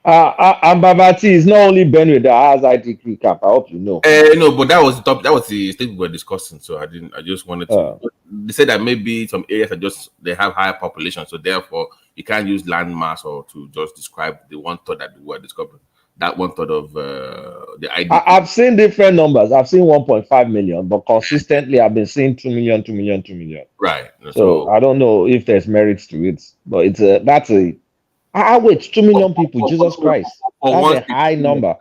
[SPEAKER 13] Ambavati is not only Benue that has IDP camp. I hope you know.
[SPEAKER 11] No, but that was the top. That was the state we were discussing. So I just wanted to. They said that maybe some areas they have higher population, so therefore you can't use land mass or to just describe the 1/3 that we were discovering. That 1/3 of the IDP.
[SPEAKER 13] I've seen different numbers. I've seen 1.5 million, but consistently I've been seeing 2 million, 2 million, 2 million.
[SPEAKER 11] Right.
[SPEAKER 13] So I don't know if there's merits to it, but that's a Wait, 2 million people. Jesus Christ.
[SPEAKER 11] For
[SPEAKER 13] That's
[SPEAKER 11] one
[SPEAKER 13] a
[SPEAKER 11] state,
[SPEAKER 13] high
[SPEAKER 11] 2 million.
[SPEAKER 13] number.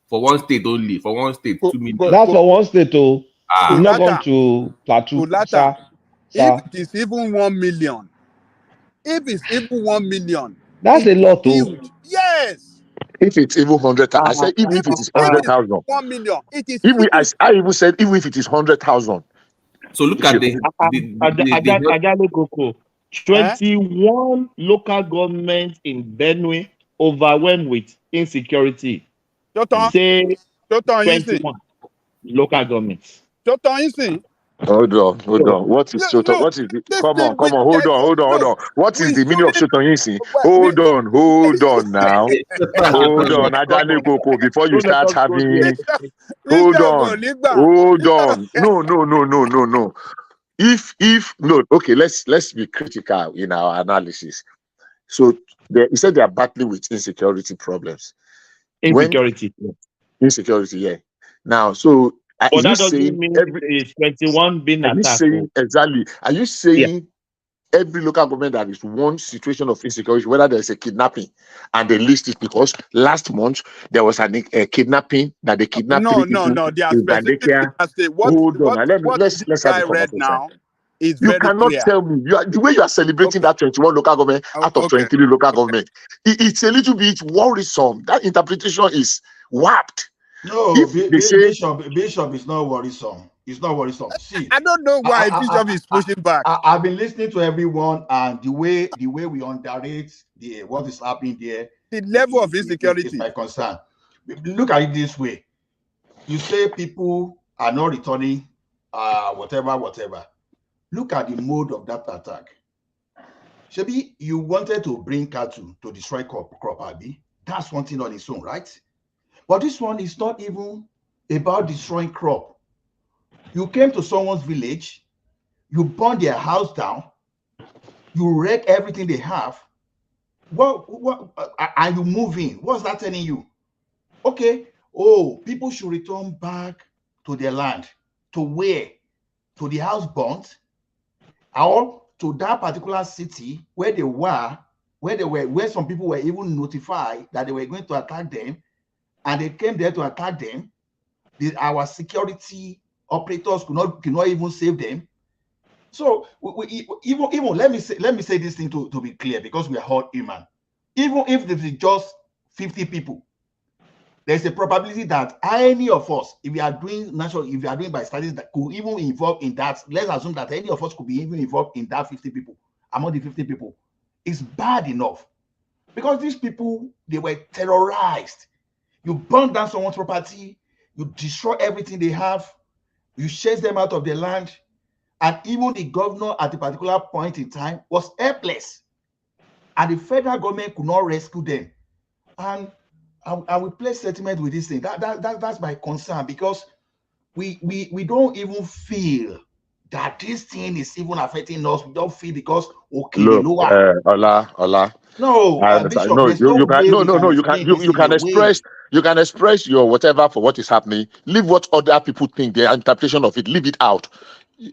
[SPEAKER 11] For one state only. For one state, 2 million.
[SPEAKER 13] That's for one state, oh. It's not gone
[SPEAKER 14] Kulata,
[SPEAKER 13] to Plateau,
[SPEAKER 14] Kulata,
[SPEAKER 13] sir.
[SPEAKER 14] if
[SPEAKER 13] Sir.
[SPEAKER 14] it is even 1 million, if it's even 1 million,
[SPEAKER 13] That's
[SPEAKER 14] it
[SPEAKER 13] a
[SPEAKER 14] is
[SPEAKER 13] lot, oh.
[SPEAKER 14] huge. Yes.
[SPEAKER 15] If it's even 100,000, I said even if it is
[SPEAKER 14] If it's
[SPEAKER 15] 100,000.
[SPEAKER 14] 1 million, it is
[SPEAKER 15] Even
[SPEAKER 14] huge.
[SPEAKER 15] I even said even if it is 100,000.
[SPEAKER 11] So look at the
[SPEAKER 1] Ajale Koko, 21 local governments in Benue overwhelmed with insecurity. Say 21 local governments.
[SPEAKER 15] Hold on. What is Shoton? What is the, come on, hold on. What is the meaning of Shoton? Hold on now. Hold on, Ajale Koko, before you start having hold on. No. If no, okay, let's be critical in our analysis. So you said they are battling with insecurity problems.
[SPEAKER 1] Insecurity.
[SPEAKER 15] Insecurity, yeah. Now, so
[SPEAKER 1] But
[SPEAKER 15] is you
[SPEAKER 1] that doesn't
[SPEAKER 15] saying
[SPEAKER 1] mean
[SPEAKER 15] every?
[SPEAKER 1] it's 21 being
[SPEAKER 15] Are you
[SPEAKER 1] attacked.
[SPEAKER 15] saying exactly? Are you saying every local government that is one situation of insecurity, whether there's a kidnapping, and they list it because last month there was a kidnapping that they kidnapped three people
[SPEAKER 14] They are
[SPEAKER 15] in
[SPEAKER 14] specific.
[SPEAKER 15] Bandekia. Hold on, let's
[SPEAKER 14] this
[SPEAKER 15] have
[SPEAKER 14] guy
[SPEAKER 15] the
[SPEAKER 14] read
[SPEAKER 15] conversation.
[SPEAKER 14] now is
[SPEAKER 15] You
[SPEAKER 14] very
[SPEAKER 15] cannot
[SPEAKER 14] clear.
[SPEAKER 15] tell me the way you are celebrating that 21 local government out of 23 local government. It's a little bit worrisome. That interpretation is warped.
[SPEAKER 2] No,
[SPEAKER 15] If they say
[SPEAKER 2] Bishop is not worrisome. It's not worrisome. See,
[SPEAKER 14] I don't know why Bishop is pushing back.
[SPEAKER 2] I've been listening to everyone, and the way we underrate what is happening there,
[SPEAKER 14] the level of insecurity
[SPEAKER 2] is my concern. Look at it this way: you say people are not returning, whatever. Look at the mode of that attack. Shebi, you wanted to bring cattle to destroy crop, Abi. That's one thing on its own, right? But this one is not even about destroying crop. You came to someone's village, you burn their house down, you wreck everything they have. And you move in. What's that telling you? Okay, people should return back to their land. To where? To the house burnt, or to that particular city where they were, where some people were even notified that they were going to attack them, and they came there to attack them. Our security operators could not even save them. So even let me say this thing to be clear, because we are all human. Even if there is just 50 people, there's a probability that any of us, if we are doing by studies that could even involve in that, let's assume that any of us could be even involved in that 50 people, among the 50 people. It's bad enough, because these people, they were terrorized. You burn down someone's property, you destroy everything they have, you chase them out of their land, and even the governor at a particular point in time was helpless, and the federal government could not rescue them. And I will play sentiment with this thing. That's my concern, because we don't even feel that this thing is even affecting us. We don't feel, because
[SPEAKER 15] look, Ola.
[SPEAKER 2] No,
[SPEAKER 15] I understand.
[SPEAKER 2] Bishop,
[SPEAKER 15] No,
[SPEAKER 2] there's
[SPEAKER 15] you can.
[SPEAKER 2] way
[SPEAKER 15] No,
[SPEAKER 2] we can
[SPEAKER 15] you can.
[SPEAKER 2] explain this
[SPEAKER 15] You
[SPEAKER 2] in
[SPEAKER 15] can
[SPEAKER 2] a
[SPEAKER 15] express.
[SPEAKER 2] way.
[SPEAKER 15] You can express your whatever for what is happening. Leave what other people think, their interpretation of it. Leave it out.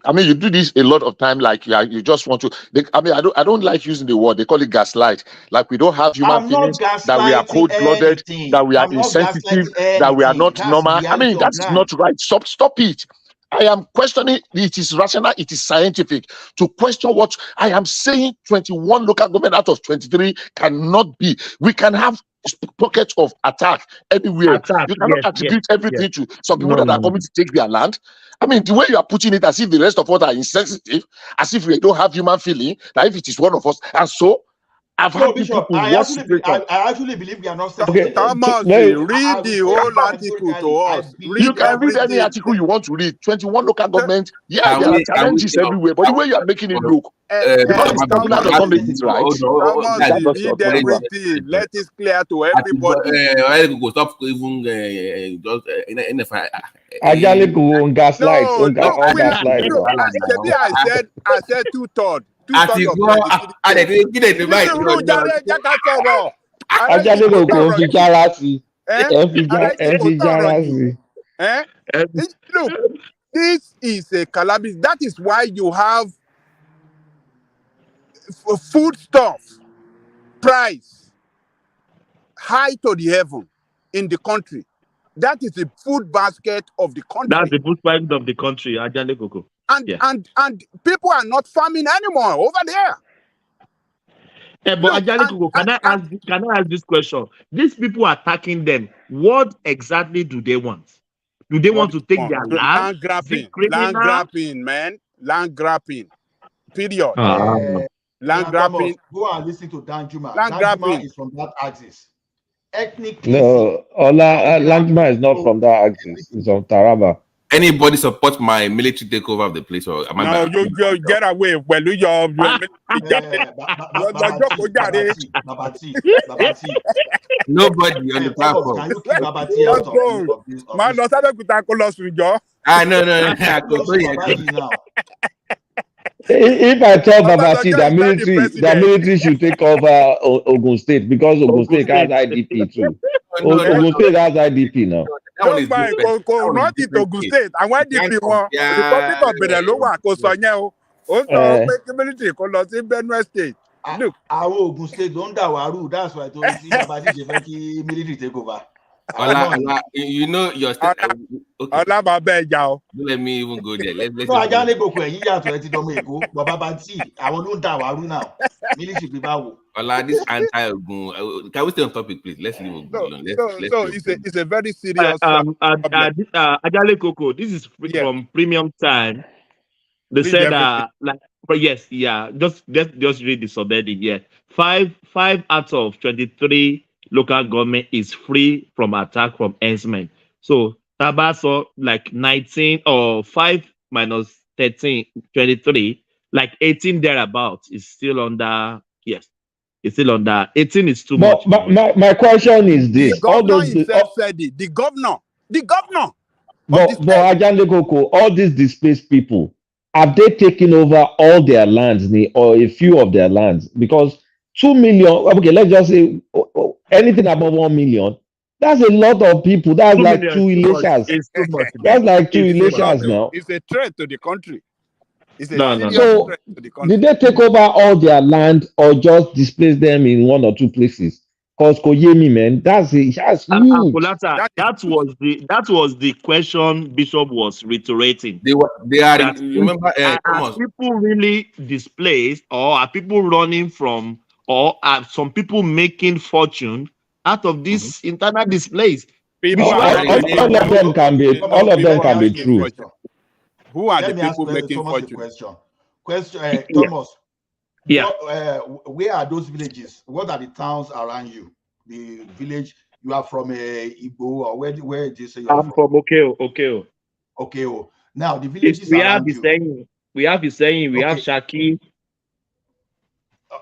[SPEAKER 15] I mean, you do this a lot of time. Like you just want to. I don't like using the word. They call it gaslight. Like we don't have human
[SPEAKER 2] I'm not
[SPEAKER 15] feelings. That we are
[SPEAKER 2] gaslighting
[SPEAKER 15] cold-blooded. That
[SPEAKER 2] anything.
[SPEAKER 15] we are
[SPEAKER 2] I'm not
[SPEAKER 15] insensitive.
[SPEAKER 2] gaslighting
[SPEAKER 15] That we are
[SPEAKER 2] anything.
[SPEAKER 15] not
[SPEAKER 2] That's the
[SPEAKER 15] normal. I
[SPEAKER 2] reality
[SPEAKER 15] mean,
[SPEAKER 2] on
[SPEAKER 15] that's not
[SPEAKER 2] ground.
[SPEAKER 15] right. Stop it. I am questioning. It is rational. It is scientific to question what I am saying. 21 local government out of 23 cannot be. We can have pockets of attack anywhere. You cannot attribute everything to some people that are coming to take their land. I mean, the way you are putting it, as if the rest of us are insensitive, as if we don't have human feeling, that if it is one of us. And so I've had people in one situation.
[SPEAKER 2] I actually believe we are not
[SPEAKER 15] Okay,
[SPEAKER 2] sensitive.
[SPEAKER 14] Thomas,
[SPEAKER 15] read
[SPEAKER 14] read the whole article to us.
[SPEAKER 15] You can read any article you want to read. 21 local governments. Yeah, there are challenges everywhere, but the way you are making it look, because it's popular doesn't make it right.
[SPEAKER 14] Thomas, read everything. Let it clear to everybody.
[SPEAKER 11] Stop even just
[SPEAKER 13] Ajale go on gaslight.
[SPEAKER 14] No,
[SPEAKER 13] On gaslight.
[SPEAKER 14] look, I said 2/3. 2/3 of
[SPEAKER 13] Ajale go go fi jara si. Fi jara si.
[SPEAKER 14] Look, this is a calamity. That is why you have food stuff price high to the heaven in the country. That is the food basket of the country.
[SPEAKER 1] That's the food basket of the country, Ajale Koko.
[SPEAKER 14] And people are not farming anymore over there.
[SPEAKER 1] Yeah, but Ajale Koko, can I ask this question? These people attacking them, what exactly do they want? Do they want to take their land?
[SPEAKER 14] Land grabbing, man. Land grabbing. Period. Land grabbing.
[SPEAKER 2] Go and listen to Danjuma.
[SPEAKER 14] Land grabbing
[SPEAKER 2] is from that axis. Ethnic
[SPEAKER 13] No, Landma is not from that axis. It's on Taraba.
[SPEAKER 11] Anybody support my military takeover of the place? Or am I
[SPEAKER 14] no, you get away. Well, your
[SPEAKER 11] nobody on the platform.
[SPEAKER 2] Can you keep Babati out of this?
[SPEAKER 14] Man, no,
[SPEAKER 13] If I tell Babati that military should take over Ogun State because Ogun State has IDP too. Ogun State has IDP now.
[SPEAKER 14] Don't buy not it Ogun State. And why DP one? The Republic of Benin ló wà kó sọ yẹn o. Ó sọ pé military kó lọ sí Benue State. Look,
[SPEAKER 2] our Ogun State don't Dawaru. That's why I told you Babati ṣe fẹ́ kí military take over.
[SPEAKER 11] Ola, you know your state. Okay. Don't let me even go there. Let's
[SPEAKER 2] no, Ajale Koko ẹ̀yin yàtọ̀ ẹ ti dọ́mọ Èkó. Bàbá Babati, àwọn ló ń Dawaru now. Military people báwo.
[SPEAKER 11] Ola, this anti-Ogun. Can we stay on topic, please? Let's leave Ogun alone.
[SPEAKER 14] It's a very serious
[SPEAKER 1] Ajale Koko, this is from Premium Time. They said just read the subheading. Yeah, five out of 23 local government is free from attack from herdsmen. So Tabaso like 19 or 5 minus 13, 23, like 18 thereabouts is still under. Yes, it's still under. 18 is too much.
[SPEAKER 13] But my question is this:
[SPEAKER 14] the governor himself said it. The governor.
[SPEAKER 13] But Ajale Koko, all these displaced people, have they taken over all their lands or a few of their lands? Because 2 million, okay, let's just say anything above 1 million, that's a lot of people. That's like 2 Ileshas. That's like 2 Ileshas now.
[SPEAKER 14] It's a threat to the country.
[SPEAKER 13] So, did they take over all their land or just displace them in 1 or 2 places? Because Koyemi, man, that's huge.
[SPEAKER 1] That was the question Bishop was reiterating.
[SPEAKER 11] They are remember
[SPEAKER 1] are people really displaced, or are people running from, or are some people making fortune out of this internal displays?
[SPEAKER 13] All of them can be true.
[SPEAKER 14] Who are the people making fortune?
[SPEAKER 2] Thomas.
[SPEAKER 1] Yeah.
[SPEAKER 2] Where are those villages? What are the towns around you? The village you are from Igbo, or where did you say you are
[SPEAKER 1] I'm from Okeo.
[SPEAKER 2] Okeo. Now the villages
[SPEAKER 1] we have Iseyin, we have Shaki.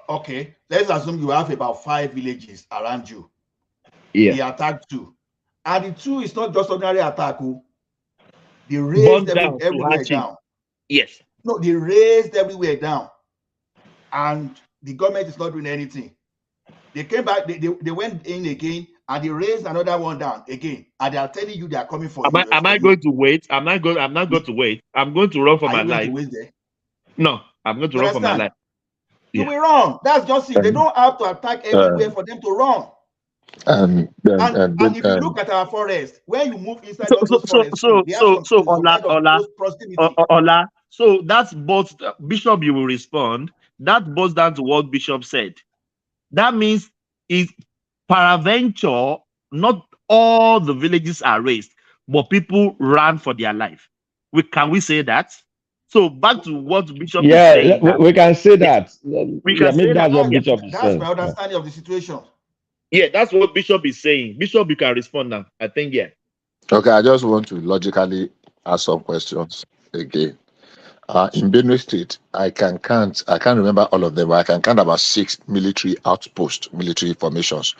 [SPEAKER 2] Okay, let's assume you have about 5 villages around you.
[SPEAKER 1] Yeah.
[SPEAKER 2] They attack 2. And the 2 is not just ordinary attack. They raised everywhere down.
[SPEAKER 1] Yes.
[SPEAKER 2] No, they raised everywhere down. And the government is not doing anything. They came back, they went in again, and they raised another one down again. And they are telling you they are coming for you.
[SPEAKER 1] Am I going to wait? I'm not going to wait. I'm going to run for my life. No, I'm going to run for my life.
[SPEAKER 2] You will run. That's just it. They don't have to attack everywhere for them to run. And if you look at our forest, when you move inside those forests,
[SPEAKER 1] Ola, so that's both Bishop, you will respond. That boils down to what Bishop said. That means is peradventure, not all the villages are raised, but people ran for their life. Can we say that? So back to what Bishop is saying.
[SPEAKER 13] We can say that.
[SPEAKER 1] We can say
[SPEAKER 13] that's what Bishop is saying.
[SPEAKER 2] That's my understanding of the situation.
[SPEAKER 1] Yeah, that's what Bishop is saying. Bishop, you can respond now. I think, yeah.
[SPEAKER 15] Okay, I just want to logically ask some questions again. In Benue State, I can't remember all of them, but I can count about 6 military outposts, military formations,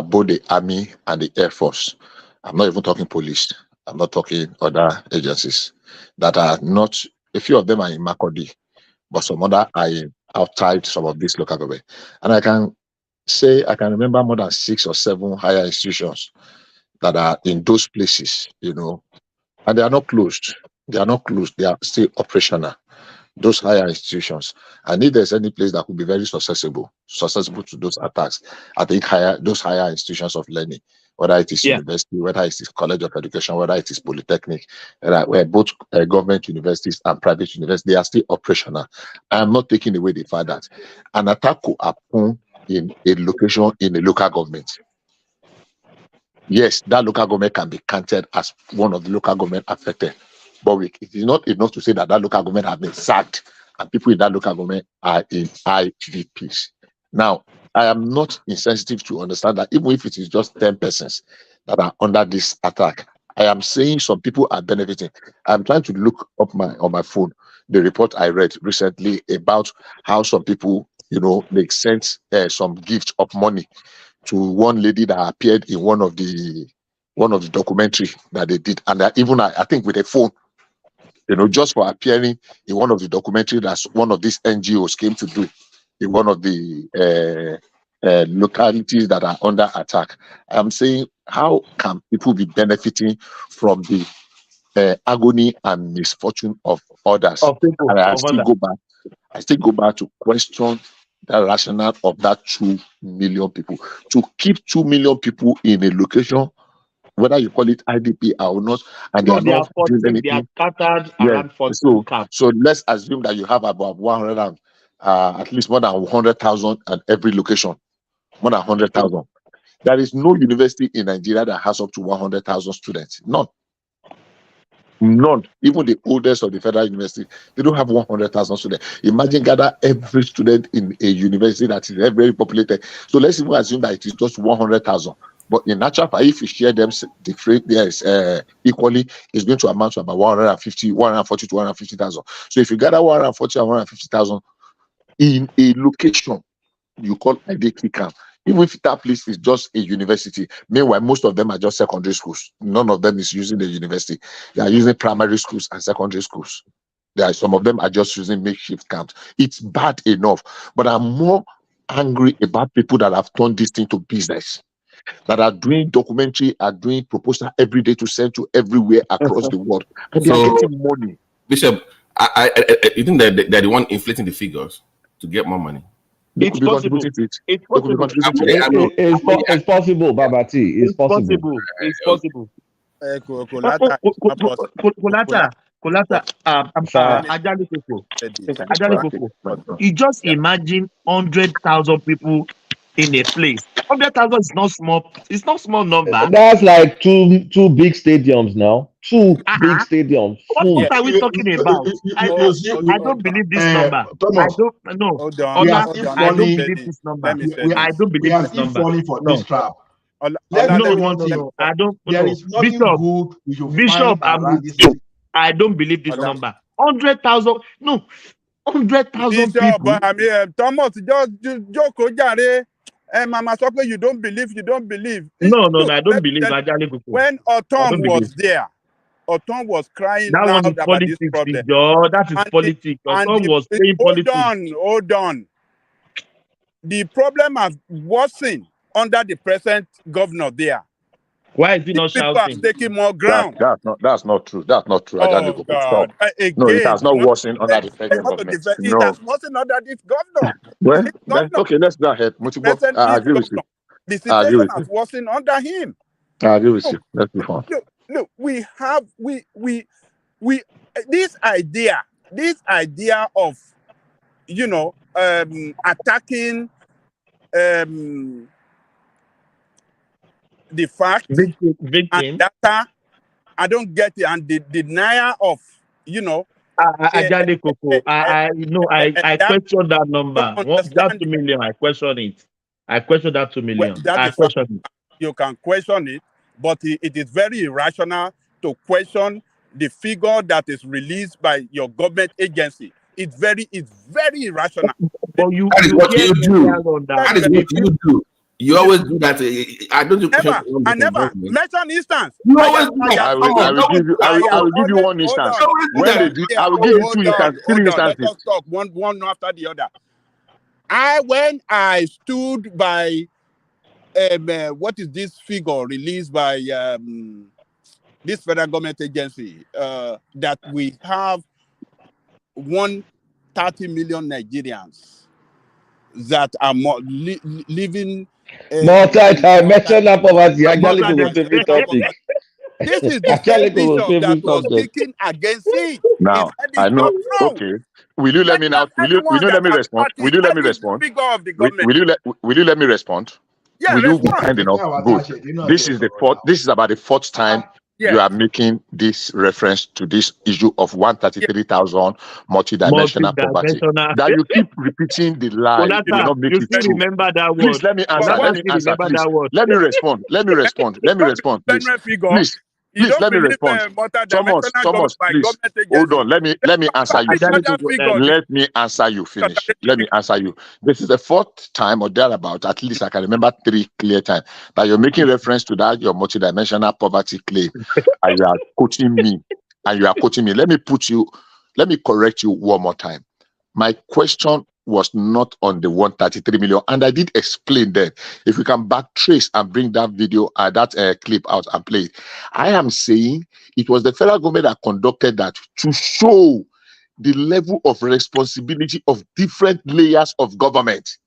[SPEAKER 15] both the army and the air force. I'm not even talking police. I'm not talking other agencies that are not. A few of them are in Makodi, but some other are outside some of these local government. And I can remember more than 6 or 7 higher institutions that are in those places, and they are not closed. They are not closed. They are still operational. those higher institutions. And if there's any place that could be very susceptible to those attacks, I think those higher institutions of learning, whether it is university, whether it is college of education, whether it is polytechnic, where both government universities and private universities, they are still operational. I'm not taking away the fact that an attack could happen in a location in a local government. Yes, that local government can be counted as one of the local government affected, but it is not enough to say that local government has been sacked and people in that local government are in IDPs. Now, I am not insensitive to understand that even if it is just 10 persons that are under this attack, I am saying some people are benefiting. I'm trying to look up on my phone the report I read recently about how some people, they sent some gift of money to one lady that appeared in one of the documentary that they did, and even I think with a phone, just for appearing in one of the documentary that one of these NGOs came to do in one of the localities that are under attack. I'm saying, how can people be benefiting from the agony and misfortune of others? And I still go back to question the rationale of that 2 million people. To keep 2 million people in a location, whether you call it IDP or not, and they are not doing anything.
[SPEAKER 1] They are scattered around 14 camps.
[SPEAKER 15] So let's assume that you have about 100 and at least more than 100,000 at every location. More than 100,000. There is no university in Nigeria that has up to 100,000 students. None. None. Even the oldest of the federal university, they don't have 100,000 students. Imagine gather every student in a university that is very populated. So let's even assume that it is just 100,000. But in natural fact, if you share them equally, it's going to amount to about 140 to 150,000. So if you gather 140 and 150,000 in a location you call IDP camp, even if that place is just a university, meanwhile, most of them are just secondary schools. None of them is using the university. They are using primary schools and secondary schools. Some of them are just using makeshift camps. It's bad enough, but I'm more angry about people that have turned this thing to business, that are doing documentary, are doing proposal every day to send to everywhere across the world, and they are getting money.
[SPEAKER 11] Bishop, you think that they're the one inflating the figures to get more money?
[SPEAKER 1] It's possible. It's possible.
[SPEAKER 13] It's possible, Babati. It's possible.
[SPEAKER 1] It's possible. Kolata, Ajali Koko. You just imagine 100,000 people in a place. 100,000 is not small. It's not small number.
[SPEAKER 13] That's like two big stadiums now. Two big stadiums.
[SPEAKER 1] What are we talking about? I don't believe this number.
[SPEAKER 2] Thomas,
[SPEAKER 1] I don't believe this number. I don't believe this number.
[SPEAKER 2] Falling for this trap.
[SPEAKER 1] No. I don't.
[SPEAKER 2] There is nothing good we should
[SPEAKER 1] Bishop,
[SPEAKER 2] find around this.
[SPEAKER 1] I don't believe this number. 100,000. No, 100,000 people.
[SPEAKER 14] I mean, Thomas, just joke, Mama, something you don't believe.
[SPEAKER 1] No, I don't believe.
[SPEAKER 14] When Otom was there, Otom was crying loud about this problem.
[SPEAKER 1] That is politics. Otom was saying politics.
[SPEAKER 14] Hold on. The problem has worsened under the present governor there.
[SPEAKER 1] Why is he not shouting?
[SPEAKER 14] People are taking more ground.
[SPEAKER 15] That's not true. That's not true.
[SPEAKER 14] Oh, God. Again,
[SPEAKER 15] no, it has not worsened under the present government.
[SPEAKER 14] It has worsened under this governor.
[SPEAKER 15] Well, okay, let's go ahead. I agree with you.
[SPEAKER 14] The situation has worsened under him.
[SPEAKER 15] I agree with you. Let's move on.
[SPEAKER 14] Look, we have this idea of attacking the fact and data, I don't get it, and the denial of
[SPEAKER 1] Ajali Koko. I question that number. That 2 million, I question it. I question that 2 million.
[SPEAKER 14] You can question it, but it is very irrational to question the figure that is released by your government agency. It's very irrational.
[SPEAKER 1] But
[SPEAKER 11] that is what you do. That is what you do. You always do that. I don't do
[SPEAKER 14] I never mention instance.
[SPEAKER 11] You always do that.
[SPEAKER 15] I will give you one instance. I will give you 2 instances. 3 instances.
[SPEAKER 14] Let us talk one after the other. When I stood by what is this figure released by this federal government agency that we have 1 30 million Nigerians that are living
[SPEAKER 13] multi-dimensional poverty. Actually, Kogo's favorite topic.
[SPEAKER 14] This is the same bishop that was speaking against it.
[SPEAKER 15] Now, I know. Okay. Will you let me now? Will you let me respond? Will you let me respond? Will you let me respond?
[SPEAKER 14] Yeah,
[SPEAKER 15] will you be kind enough? Good. This is the fourth. This is about the fourth time you are making this reference to this issue of 133,000 multidimensional poverty. That you keep repeating the lie. You will not make it true.
[SPEAKER 1] Remember that word.
[SPEAKER 15] Please let me answer. Let me answer. Please. Let me respond. Let me respond. Let me respond. Please. Please let me respond. Thomas, please hold on. Let me answer you. Let me answer you. Finish. Let me answer you. This is the fourth time or thereabout. At least I can remember 3 clear times that you're making reference to that your multidimensional poverty claim, and you are quoting me. Let me correct you one more time. My question was not on the 133 million, and I did explain that. If we can backtrace and bring that video, that clip out and play it, I am saying it was the federal government that conducted that to show the level of responsibility of different layers of government.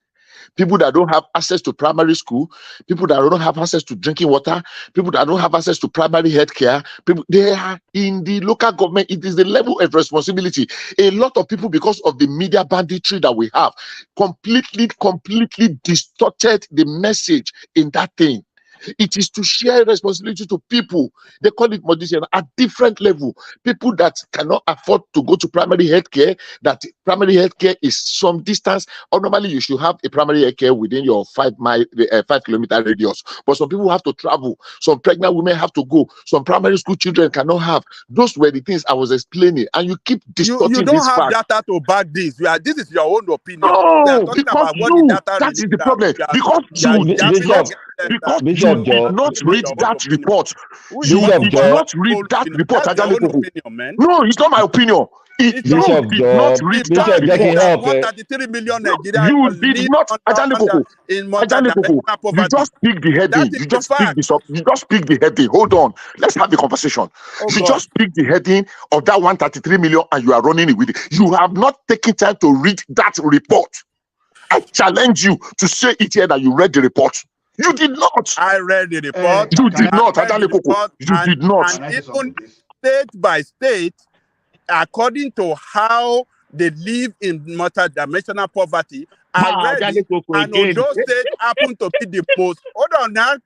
[SPEAKER 15] People that don't have access to primary school, people that don't have access to drinking water, people that don't have access to primary health care, people, they are in the local government. It is the level of responsibility. A lot of people, because of the media banditry that we have, completely distorted the message in that thing. It is to share responsibility to people. They call it moderation at different level. People that cannot afford to go to primary health care, that primary health care is some distance, or normally you should have a primary health care within your 5 kilometer radius. But some people have to travel. Some pregnant women have to go. Some primary school children cannot have. Those were the things I was explaining, and you keep distorting.
[SPEAKER 14] You don't have data to back this. This is your own opinion.
[SPEAKER 15] No, because that is the problem. Because you did not read that report. You did not read that report. No, it's not my opinion. You did not read that report.
[SPEAKER 14] 133 million Nigerians.
[SPEAKER 15] You did not. You just pick the heading. You just pick the heading. Hold on. Let's have the conversation. You just pick the heading of that 133 million and you are running it with it. You have not taken time to read that report. I challenge you to say it here that you read the report. You did not.
[SPEAKER 14] I read the report.
[SPEAKER 15] You did not. You did not.
[SPEAKER 14] And even state by state, according to how they live in multidimensional poverty, I read it, and Ondo State happened to be the most. Hold on now, and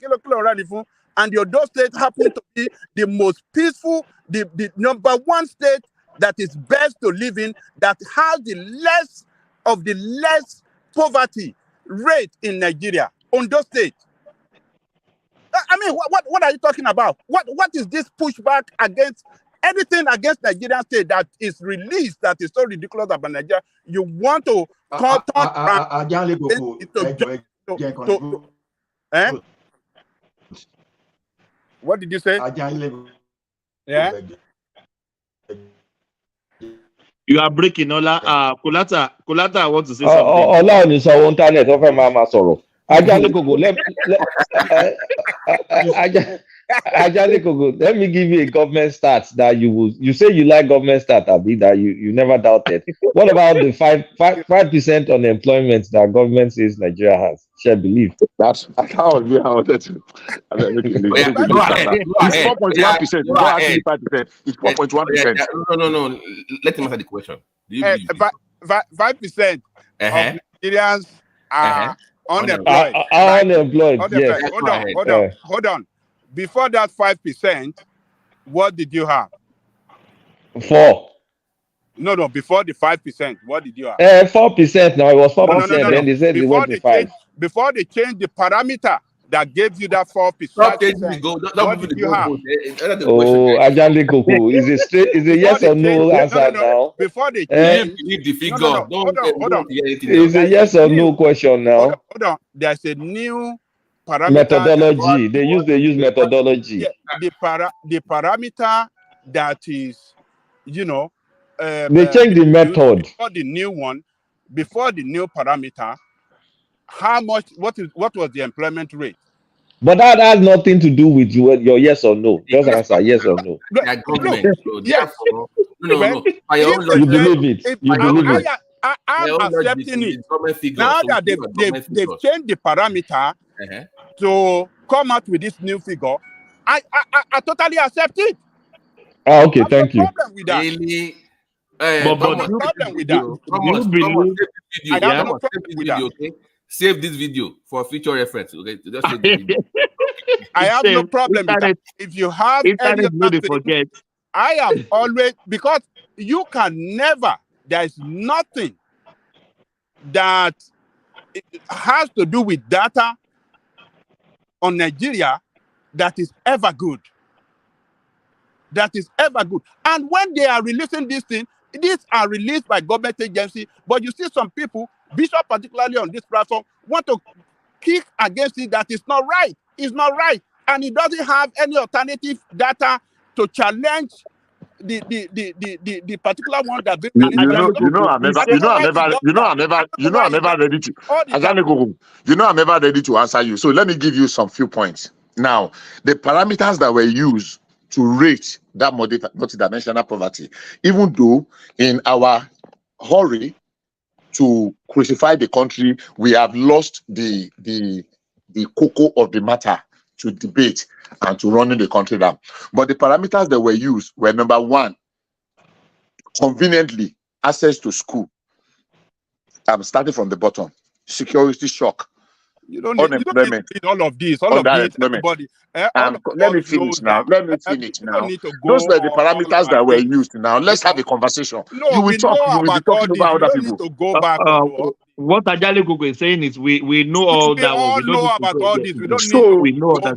[SPEAKER 14] the Ondo State happened to be the most peaceful, the number 1 state that is best to live in, that has the less poverty rate in Nigeria. Ondo State. I mean, what are you talking about? What is this pushback against anything against Nigerian state that is released that is so ridiculous about Nigeria? You want to What did you say? Yeah.
[SPEAKER 1] You are breaking, Ola. Kulata, I want to say something.
[SPEAKER 13] Ola on his own internet over Mama Soro. Ajale Kogo, let me give you a government stats that you say you like government stats, Abi, that you never doubted. What about the 5% unemployment that government says Nigeria has? Share belief.
[SPEAKER 15] That's how we are. It's 4.1%. Not actually 5%. It's 4.1%.
[SPEAKER 11] No. Let him answer the question. Do you believe
[SPEAKER 14] 5% of Nigerians are unemployed.
[SPEAKER 13] Unemployed. Yes.
[SPEAKER 14] Hold on. Before that 5%, what did you have?
[SPEAKER 13] 4.
[SPEAKER 14] No. Before the 5%, what did you have?
[SPEAKER 13] 4%. Now it was 4%.
[SPEAKER 14] No.
[SPEAKER 13] Then they said it went to 5.
[SPEAKER 14] Before they changed the parameter that gave you that 4%, what did you have?
[SPEAKER 13] Ajale Koko, is a yes or no answer now?
[SPEAKER 14] Before they changed
[SPEAKER 11] the figure,
[SPEAKER 14] hold on.
[SPEAKER 13] It's a yes or no question now.
[SPEAKER 14] Hold on. There's a new parameter
[SPEAKER 13] methodology. They use methodology.
[SPEAKER 14] The parameter that is,
[SPEAKER 13] they changed the method.
[SPEAKER 14] Before the new one, before the new parameter, what was the employment rate?
[SPEAKER 13] But that has nothing to do with your yes or no. Just answer yes or no.
[SPEAKER 11] Government.
[SPEAKER 14] Yes.
[SPEAKER 11] No.
[SPEAKER 13] You believe it. You believe it.
[SPEAKER 14] I'm accepting it. Now that they've changed the parameter to come out with this new figure, I totally accept it.
[SPEAKER 13] Oh, okay, thank you.
[SPEAKER 14] Problem with that.
[SPEAKER 11] Really?
[SPEAKER 14] But no problem with that. I have no problem with that.
[SPEAKER 11] Okay? Save this video for future reference. Okay, just save the video.
[SPEAKER 14] I have no problem with that. If you have any other thing, I am always, because you can never, there is nothing that has to do with data on Nigeria that is ever good. That is ever good. And when they are releasing these things, these are released by government agency, but you see some people, Bishop particularly on this platform, want to kick against it that it's not right. It's not right. And it doesn't have any alternative data to challenge the particular one that
[SPEAKER 15] I'm never ready to. I'm never ready to answer you. So let me give you some few points. Now, the parameters that were used to rate that multidimensional poverty, even though in our hurry to crucify the country, we have lost the cocoa of the matter to debate and to running the country down. But the parameters that were used were, number one, conveniently access to school. I'm starting from the bottom. Security shock.
[SPEAKER 14] You don't need all of this. All of this, everybody.
[SPEAKER 15] Let me finish now. Those were the parameters that were used. Now let's have a conversation. You will talk. You will be talking about other people.
[SPEAKER 14] To go back.
[SPEAKER 1] What Ajale Gogo is saying is we know all that.
[SPEAKER 14] We know about all this. We don't need
[SPEAKER 1] to go back.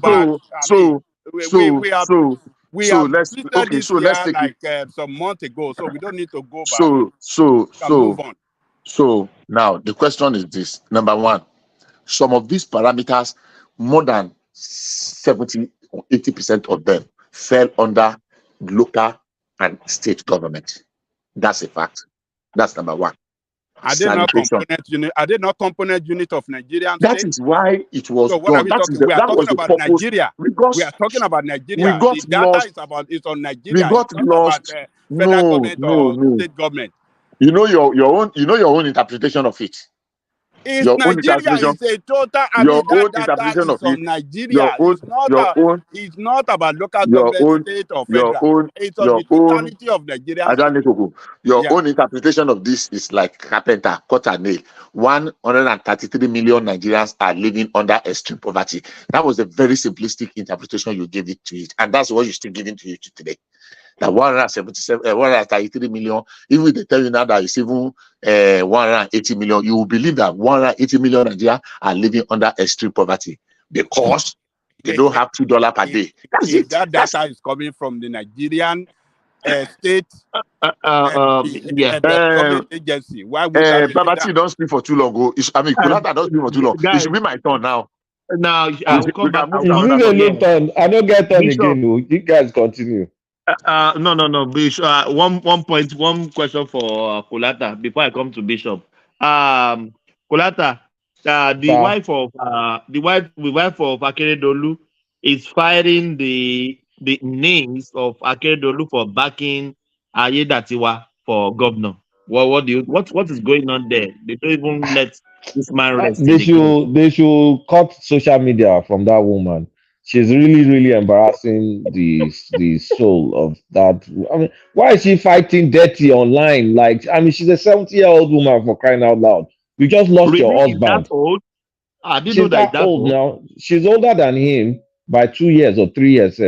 [SPEAKER 15] Let's take
[SPEAKER 14] like some months ago. So we don't need to go back.
[SPEAKER 15] Move on. So now the question is this: number one, some of these parameters, more than 70 or 80% of them fell under local and state government. That's a fact. That's number one.
[SPEAKER 14] Are they not component unit of Nigerian
[SPEAKER 15] That
[SPEAKER 14] state?
[SPEAKER 15] is why it was
[SPEAKER 14] so what
[SPEAKER 15] done.
[SPEAKER 14] Are we talking? We are talking about Nigeria. We are talking about Nigeria. The data is on Nigeria.
[SPEAKER 15] We got lost.
[SPEAKER 14] Federal government or state government.
[SPEAKER 15] You know your own interpretation of it.
[SPEAKER 14] It's Nigeria is a total.
[SPEAKER 15] Your own interpretation of it.
[SPEAKER 14] Nigeria. It's not about local government, state or federal. It's on the totality of Nigeria.
[SPEAKER 15] Your own interpretation of this is like carpenter, cut a nail. 133 million Nigerians are living under extreme poverty. That was a very simplistic interpretation you gave it to it, and that's what you're still giving to it today. That 133 million, even if they tell you now that it's even 180 million, you will believe that 180 million Nigerians are living under extreme poverty because they don't have $2 per day. That's it.
[SPEAKER 14] That data is coming from the Nigerian state agency. Why would
[SPEAKER 15] Babati don't speak for too long ago. Kulata don't speak for too long. It should be my turn now.
[SPEAKER 1] Now I'll come back.
[SPEAKER 13] I don't get turn again. You guys continue.
[SPEAKER 1] No. Bishop, one question for Kulata before I come to Bishop. Kulata, the wife of Akeredolu is firing the names of Akeredolu for backing Ayedatiwa for governor. What is going on there? They don't even let this man rest.
[SPEAKER 13] They should cut social media from that woman. She's really, really embarrassing the soul of that. I mean, why is she fighting dirty online? Like, I mean, she's a 70-year-old woman, for crying out loud. You just lost your husband.
[SPEAKER 1] That old? I didn't know
[SPEAKER 13] that old now. She's older than him by 2 years or 3 years.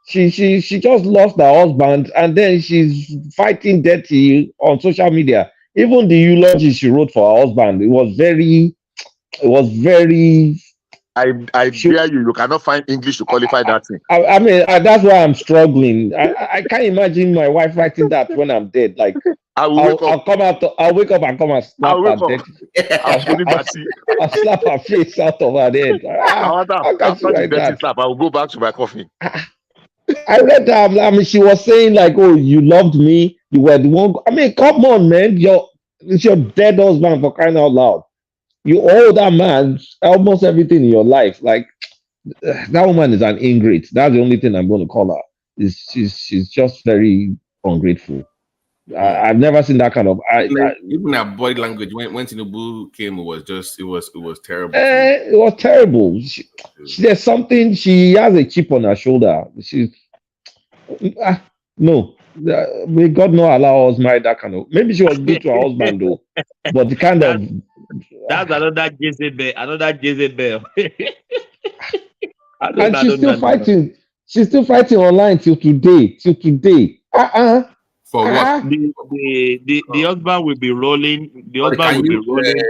[SPEAKER 13] She just lost her husband, and then she's fighting dirty on social media. Even the eulogy she wrote for her husband, it was very.
[SPEAKER 15] I dare you. You cannot find English to qualify that thing.
[SPEAKER 13] I mean, that's why I'm struggling. I can't imagine my wife writing that when I'm dead. Like, I'll wake up and come and slap her dead. I'll slap her face out of her head.
[SPEAKER 15] After the dirty slap, I will go back to my coffee.
[SPEAKER 13] I read that. I mean, she was saying like, "Oh, you loved me. You were the one." I mean, come on, man. It's your dead husband, for crying out loud. You owe that man almost everything in your life. Like, that woman is an ingrate. That's the only thing I'm going to call her. She's just very ungrateful. I've never seen that kind of.
[SPEAKER 11] Even our body language when Tinubu came, it was terrible.
[SPEAKER 13] It was terrible. There's something. She has a chip on her shoulder. No. May God not allow us marry that kind of. Maybe she was good to her husband though, but the kind of.
[SPEAKER 1] That's another Jezebel. Another Jezebel.
[SPEAKER 13] And she's still fighting. She's still fighting online till today.
[SPEAKER 11] For what?
[SPEAKER 1] The husband will be rolling. The husband will be rolling.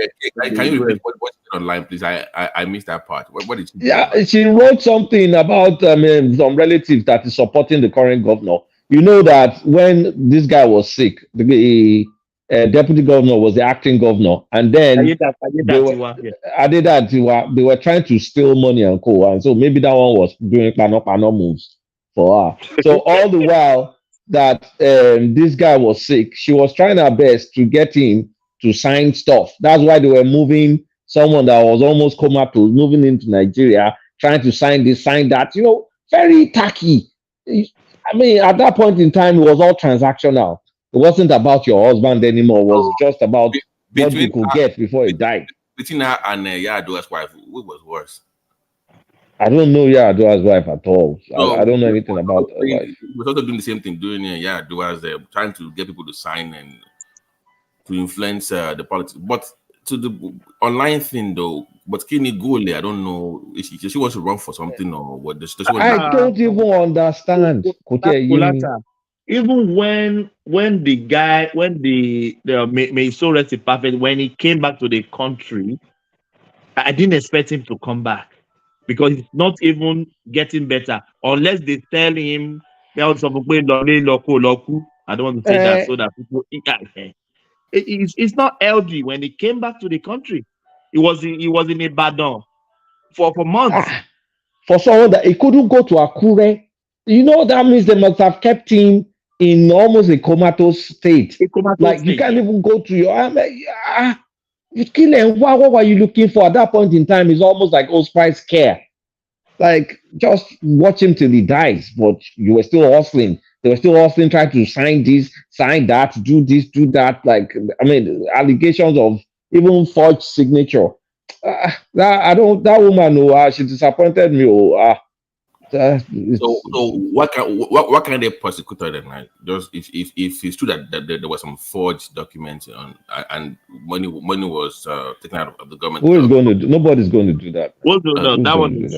[SPEAKER 11] Can you repeat what's online, please? I missed that part. What did she do?
[SPEAKER 13] Yeah, she wrote something about some relatives that is supporting the current governor. You know that when this guy was sick, the deputy governor was the acting governor, and then they were trying to steal money and co. And so maybe that one was doing pano moves for her. So all the while that this guy was sick, she was trying her best to get him to sign stuff. That's why they were moving someone that was almost comatose, moving into Nigeria, trying to sign this, sign that. You know, very tacky. I mean, at that point in time, it was all transactional. It wasn't about your husband anymore. It was just about what you could get before he died.
[SPEAKER 11] Between her and Yadua's wife, what was worse?
[SPEAKER 13] I don't know Yadua's wife at all. I don't know anything about her wife.
[SPEAKER 11] He was also doing the same thing, doing Yadua's trying to get people to sign and to influence the politics. But to the online thing, though, but Kini Gole, I don't know if she wants to run for something or what.
[SPEAKER 13] I don't even understand.
[SPEAKER 1] Even when the guy, may so rest in perfect, when he came back to the country, I didn't expect him to come back because it's not even getting better unless they tell him. I don't want to say that so that people. It's not LG. When he came back to the country, he was in Ibadan for months.
[SPEAKER 13] For someone that he couldn't go to Akure, you know that means they must have kept him in almost a comatose state. You can't even go to your. You kill him. What were you looking for at that point in time? It's almost like Spice care. Like just watch him till he dies. But you were still hustling. They were still hustling, trying to sign this, sign that, do this, do that. Like I mean, allegations of even forged signature. That woman, she disappointed me.
[SPEAKER 11] So what can they prosecute her then? Like just if it's true that there was some forged documents on and money was taken out of the government.
[SPEAKER 13] Who is going to do? Nobody's going to do that.
[SPEAKER 1] That one is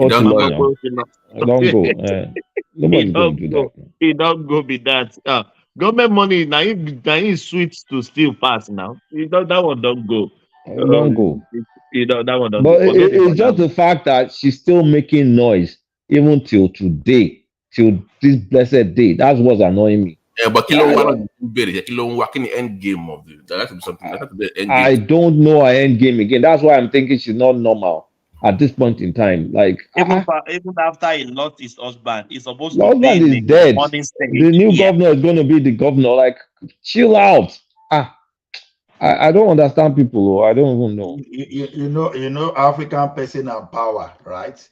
[SPEAKER 1] don't go. Nobody's going to do that. It don't go be that. Government money now you switch to still pass now. That one don't go.
[SPEAKER 13] Don't go.
[SPEAKER 1] That one don't
[SPEAKER 13] but
[SPEAKER 1] go.
[SPEAKER 13] It's just the fact that she's still making noise even till today, till this blessed day. That's what's annoying me.
[SPEAKER 11] Yeah, but working the end game of this. That has to be something. That has to be the end game.
[SPEAKER 13] I don't know her end game again. That's why I'm thinking she's not normal at this point in time. Like
[SPEAKER 1] even after he lost his husband, he's supposed
[SPEAKER 13] the
[SPEAKER 1] to be
[SPEAKER 13] husband is dead. The new governor is going to be the governor. Like, chill out. I don't understand people. I don't even know.
[SPEAKER 2] You know, African person and power, right?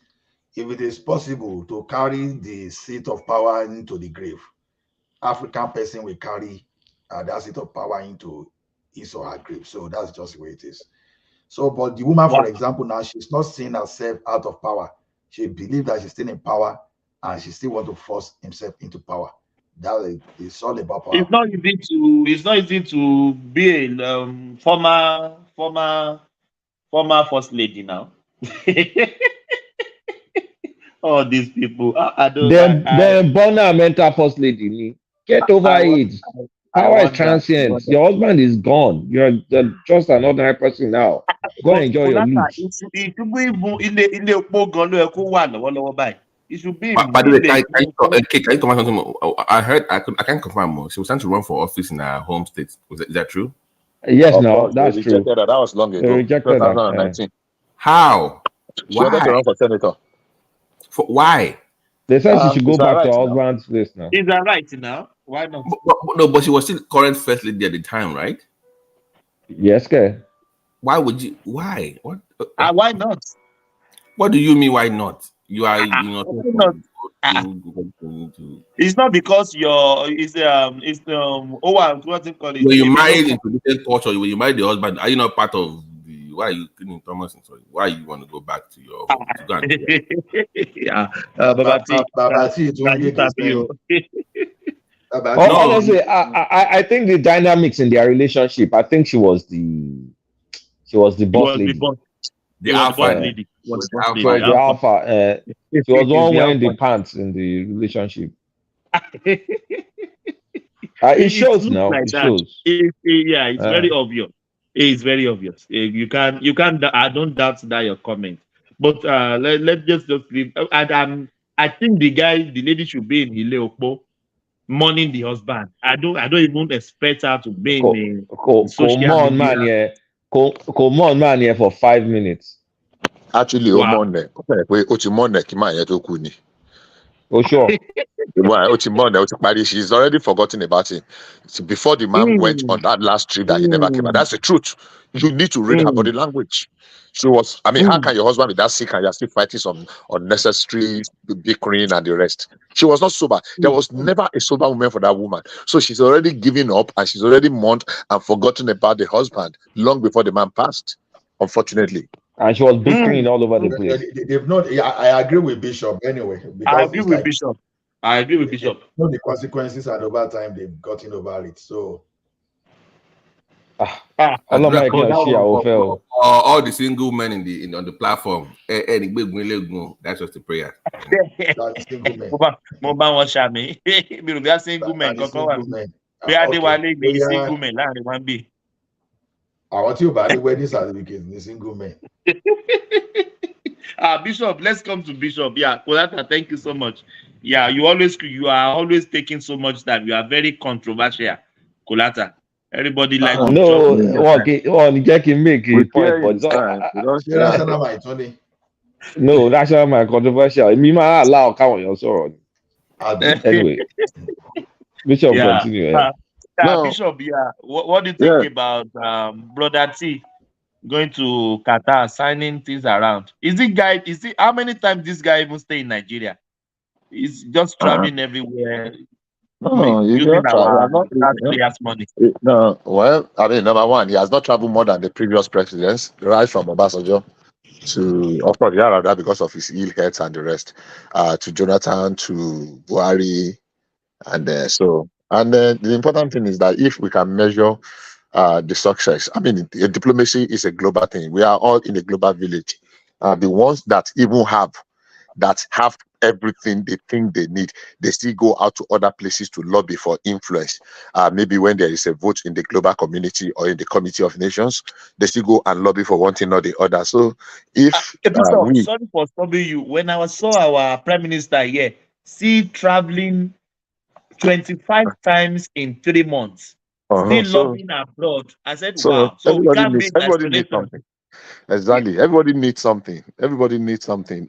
[SPEAKER 2] If it is possible to carry the seat of power into the grave, African person will carry that seat of power into his or her grave. So that's just the way it is. So, but the woman, for example, now she's not seeing herself out of power. She believes that she's still in power, and she still wants to force himself into power. That is all about power.
[SPEAKER 1] It's not easy to be a former first lady now. All these people, I don't.
[SPEAKER 13] Then Bona mental first lady. Get over it. Power is transient. Your husband is gone. You're just an ordinary person now. Go and enjoy your life.
[SPEAKER 1] It should be
[SPEAKER 11] By the way, can you comment on something? I heard I can't confirm more. She was trying to run for office in her home state. Is that true?
[SPEAKER 13] Yes, no, that's true.
[SPEAKER 15] That was long ago.
[SPEAKER 13] They rejected
[SPEAKER 15] 2019.
[SPEAKER 11] How?
[SPEAKER 15] She wanted to run for senator.
[SPEAKER 11] Why?
[SPEAKER 13] They said she should go back to her husband's place now.
[SPEAKER 1] Is that right now? Why not?
[SPEAKER 11] But she was still current first lady at the time, right?
[SPEAKER 13] Yes, okay.
[SPEAKER 11] Why would you? Why? What?
[SPEAKER 1] Why not?
[SPEAKER 11] What do you mean? Why not? You are,
[SPEAKER 1] It's not because what's it called?
[SPEAKER 11] When you married into different culture, when you marry the husband, are you not part of the? Why are you cleaning Thomas? Sorry, why you want to go back to your home to go and do that?
[SPEAKER 1] Yeah, Babati,
[SPEAKER 13] honestly, I think the dynamics in their relationship. I think she was the boss lady.
[SPEAKER 11] The alpha
[SPEAKER 13] lady. She was the
[SPEAKER 11] lady.
[SPEAKER 13] alpha. She was the one wearing the pants in the relationship. It shows now.
[SPEAKER 1] Like
[SPEAKER 13] it
[SPEAKER 1] that.
[SPEAKER 13] shows.
[SPEAKER 1] It's very obvious. It's very obvious. You can't. I don't doubt that your comment. But let's just leave. And I think the lady should be in Ileopo, mourning the husband. I don't even expect her to be in
[SPEAKER 13] Come on, man, here for 5 minutes.
[SPEAKER 15] Actually,
[SPEAKER 13] Oh, sure.
[SPEAKER 15] She's already forgotten about it. Before the man went on that last trip that he never came back. That's the truth. You need to read her body language. She was, how can your husband be that sick and you're still fighting some unnecessary bickering and the rest? She was not sober. There was never a sober woman for that woman. So she's already given up and she's already mourned and forgotten about the husband long before the man passed, unfortunately.
[SPEAKER 13] And she was bickering all over the place.
[SPEAKER 2] They've not. Yeah, I agree with Bishop anyway.
[SPEAKER 1] I agree with Bishop.
[SPEAKER 2] No, the consequences and over time they've gotten over it. So
[SPEAKER 11] all the single men on the platform. That's just the prayer.
[SPEAKER 2] That's single men.
[SPEAKER 1] Single men. Single men.
[SPEAKER 2] I want you by the wedding certificate, the single men.
[SPEAKER 1] Bishop, let's come to Bishop. Yeah, Kolata, thank you so much. Yeah, you are always taking so much time. You are very controversial, Kolata. Everybody like
[SPEAKER 13] no, Jack can make a point, but no, that's not my controversial. Me might allow come on your sorrow. Anyway, Bishop, continue.
[SPEAKER 1] Bishop, what do you think about Brother T going to Qatar, signing things around? How many times this guy even stay in Nigeria? He's just traveling everywhere.
[SPEAKER 15] No,
[SPEAKER 1] using our players' money.
[SPEAKER 15] No, well, number one, he has not traveled more than the previous presidents, right from Obasanjo to, of course, Yarada because of his ill health and the rest, to Jonathan, to Buhari, and the important thing is that if we can measure the success, diplomacy is a global thing. We are all in a global village. The ones that even have everything they think they need, they still go out to other places to lobby for influence. Maybe when there is a vote in the global community or in the Committee of Nations, they still go and lobby for one thing or the other. So if
[SPEAKER 1] sorry for stopping you. When I saw our Prime Minister here, traveling 25 times in 3 months, still lobbying abroad. I said, wow. So we can't make
[SPEAKER 15] something. Exactly. Everybody needs something.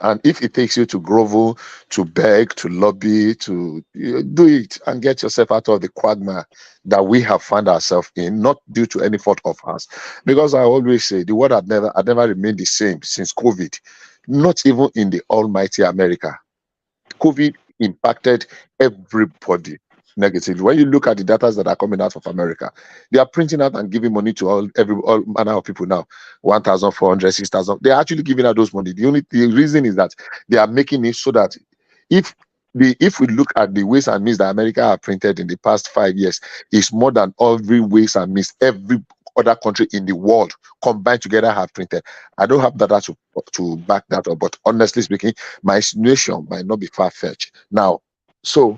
[SPEAKER 15] And if it takes you to grovel, to beg, to lobby, to do it and get yourself out of the quagmire that we have found ourselves in, not due to any fault of ours. Because I always say the world had never remained the same since COVID, not even in the almighty America. COVID impacted everybody negatively. When you look at the data that are coming out of America, they are printing out and giving money to all manner of people now. 1,400, 6,000. They are actually giving out those money. The reason is that they are making it so that if we look at the ways and means that America have printed in the past 5 years, it's more than every ways and means every other country in the world combined together have printed. I don't have data to back that up, but honestly speaking, my insinuation might not be far-fetched. Now, so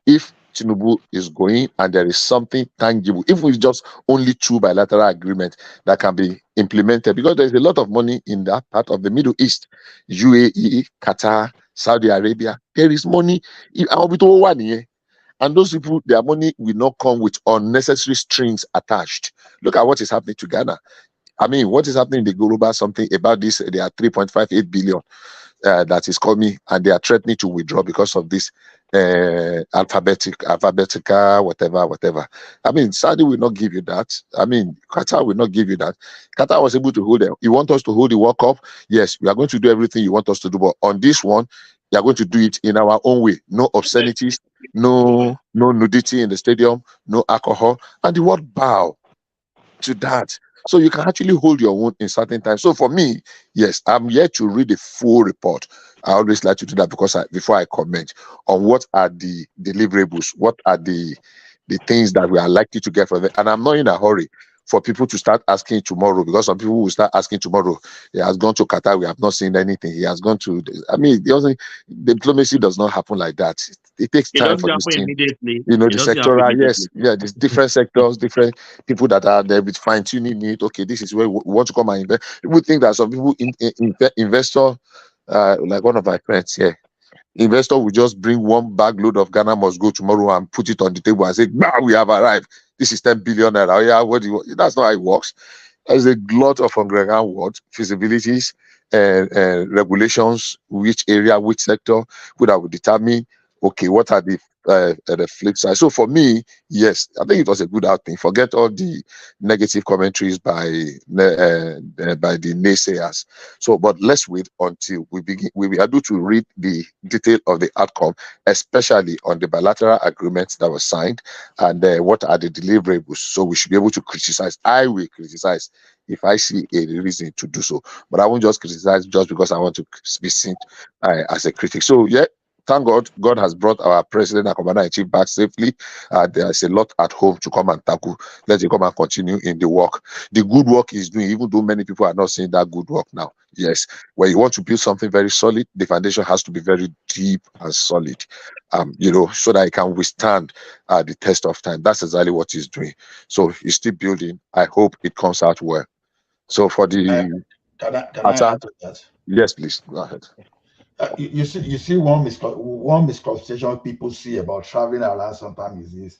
[SPEAKER 15] if Tinubu is going and there is something tangible, if it's just only 2 bilateral agreements that can be implemented, because there's a lot of money in that part of the Middle East, UAE, Qatar, Saudi Arabia, there is money. And those people, their money will not come with unnecessary strings attached. Look at what is happening to Ghana. What is happening in the global something about this? They are 3.58 billion that is coming, and they are threatening to withdraw because of this alphabetical, whatever. Saudi will not give you that. Qatar will not give you that. Qatar was able to hold it. You want us to hold the World Cup? Yes, we are going to do everything you want us to do. But on this one, We are going to do it in our own way. No obscenities, no nudity in the stadium, no alcohol, and the word bow to that. So you can actually hold your own in certain times. So for me, yes, I'm yet to read the full report. I always like to do that because before I comment on what are the deliverables, what are the things that we are likely to get from them. And I'm not in a hurry for people to start asking tomorrow, because some people will start asking tomorrow. He has gone to Qatar, we have not seen anything. He has gone to, I mean, diplomacy does not happen like that. It takes
[SPEAKER 1] It
[SPEAKER 15] time
[SPEAKER 1] doesn't
[SPEAKER 15] for this
[SPEAKER 1] happen
[SPEAKER 15] thing.
[SPEAKER 1] immediately.
[SPEAKER 15] You know,
[SPEAKER 1] It
[SPEAKER 15] the
[SPEAKER 1] doesn't happen
[SPEAKER 15] sectoral, yes,
[SPEAKER 1] immediately.
[SPEAKER 15] yeah, there's different sectors, different people that are there with fine tuning it. Okay, this is where we want to come and invest. People think that some people, investor, like one of my friends here, investor will just bring one bag load of Ghana must go tomorrow and put it on the table and say, "Bah, we have arrived. This is 10 billion naira." Oh, yeah, what do you want? That's not how it works. There's a lot of underground work, feasibilities, and regulations, which area, which sector, would that will determine, okay, what are the flip side. So for me, yes, I think it was a good outing. Forget all the negative commentaries by the naysayers. So, but let's wait until we be able to read the detail of the outcome, especially on the bilateral agreements that were signed, and what are the deliverables. So we should be able to criticize. I will criticize if I see a reason to do so, but I won't just criticize just because I want to be seen as a critic. So yeah, thank God, God has brought our president and commander-in-chief back safely. There's a lot at home to come and tackle. Let him come and continue in the work. The good work he's doing, even though many people are not seeing that good work now. Yes, when you want to build something very solid, the foundation has to be very deep and solid, so that it can withstand the test of time. That's exactly what he's doing. So he's still building. I hope it comes out well. So for the
[SPEAKER 2] Can I add to that?
[SPEAKER 15] Yes, please go ahead.
[SPEAKER 2] You see one misconception people see about traveling around sometimes is this: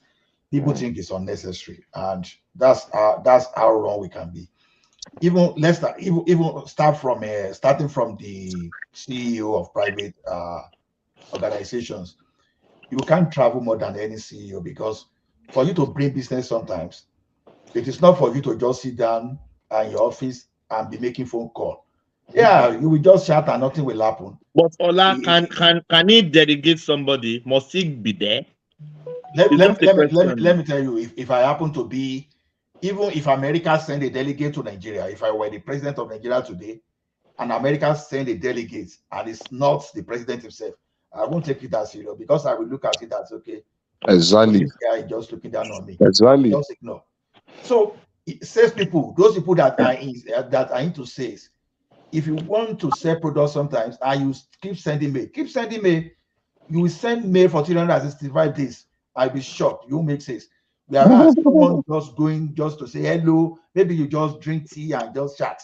[SPEAKER 2] people think it's unnecessary, and that's how wrong we can be. Even let's start, even starting from the CEO of private organizations. You can't travel more than any CEO, because for you to bring business sometimes, it is not for you to just sit down in your office and be making phone call. Yeah, you will just shout and nothing will happen.
[SPEAKER 1] But Ola, can he delegate somebody? Must he be there?
[SPEAKER 2] Let me tell you, if I happen to be, even if America send a delegate to Nigeria, if I were the president of Nigeria today, and America send a delegate and it's not the president himself, I won't take it as serious, because I will look at it as, okay,
[SPEAKER 15] exactly,
[SPEAKER 2] this guy is just looking down on me.
[SPEAKER 15] Exactly.
[SPEAKER 2] Just ignore. So sales people, those people that are into sales, if you want to sell products sometimes, and you keep sending mail, you will send mail for 365 days. I'll be shocked. You make sales. Whereas someone just going just to say hello, maybe you just drink tea and just chat,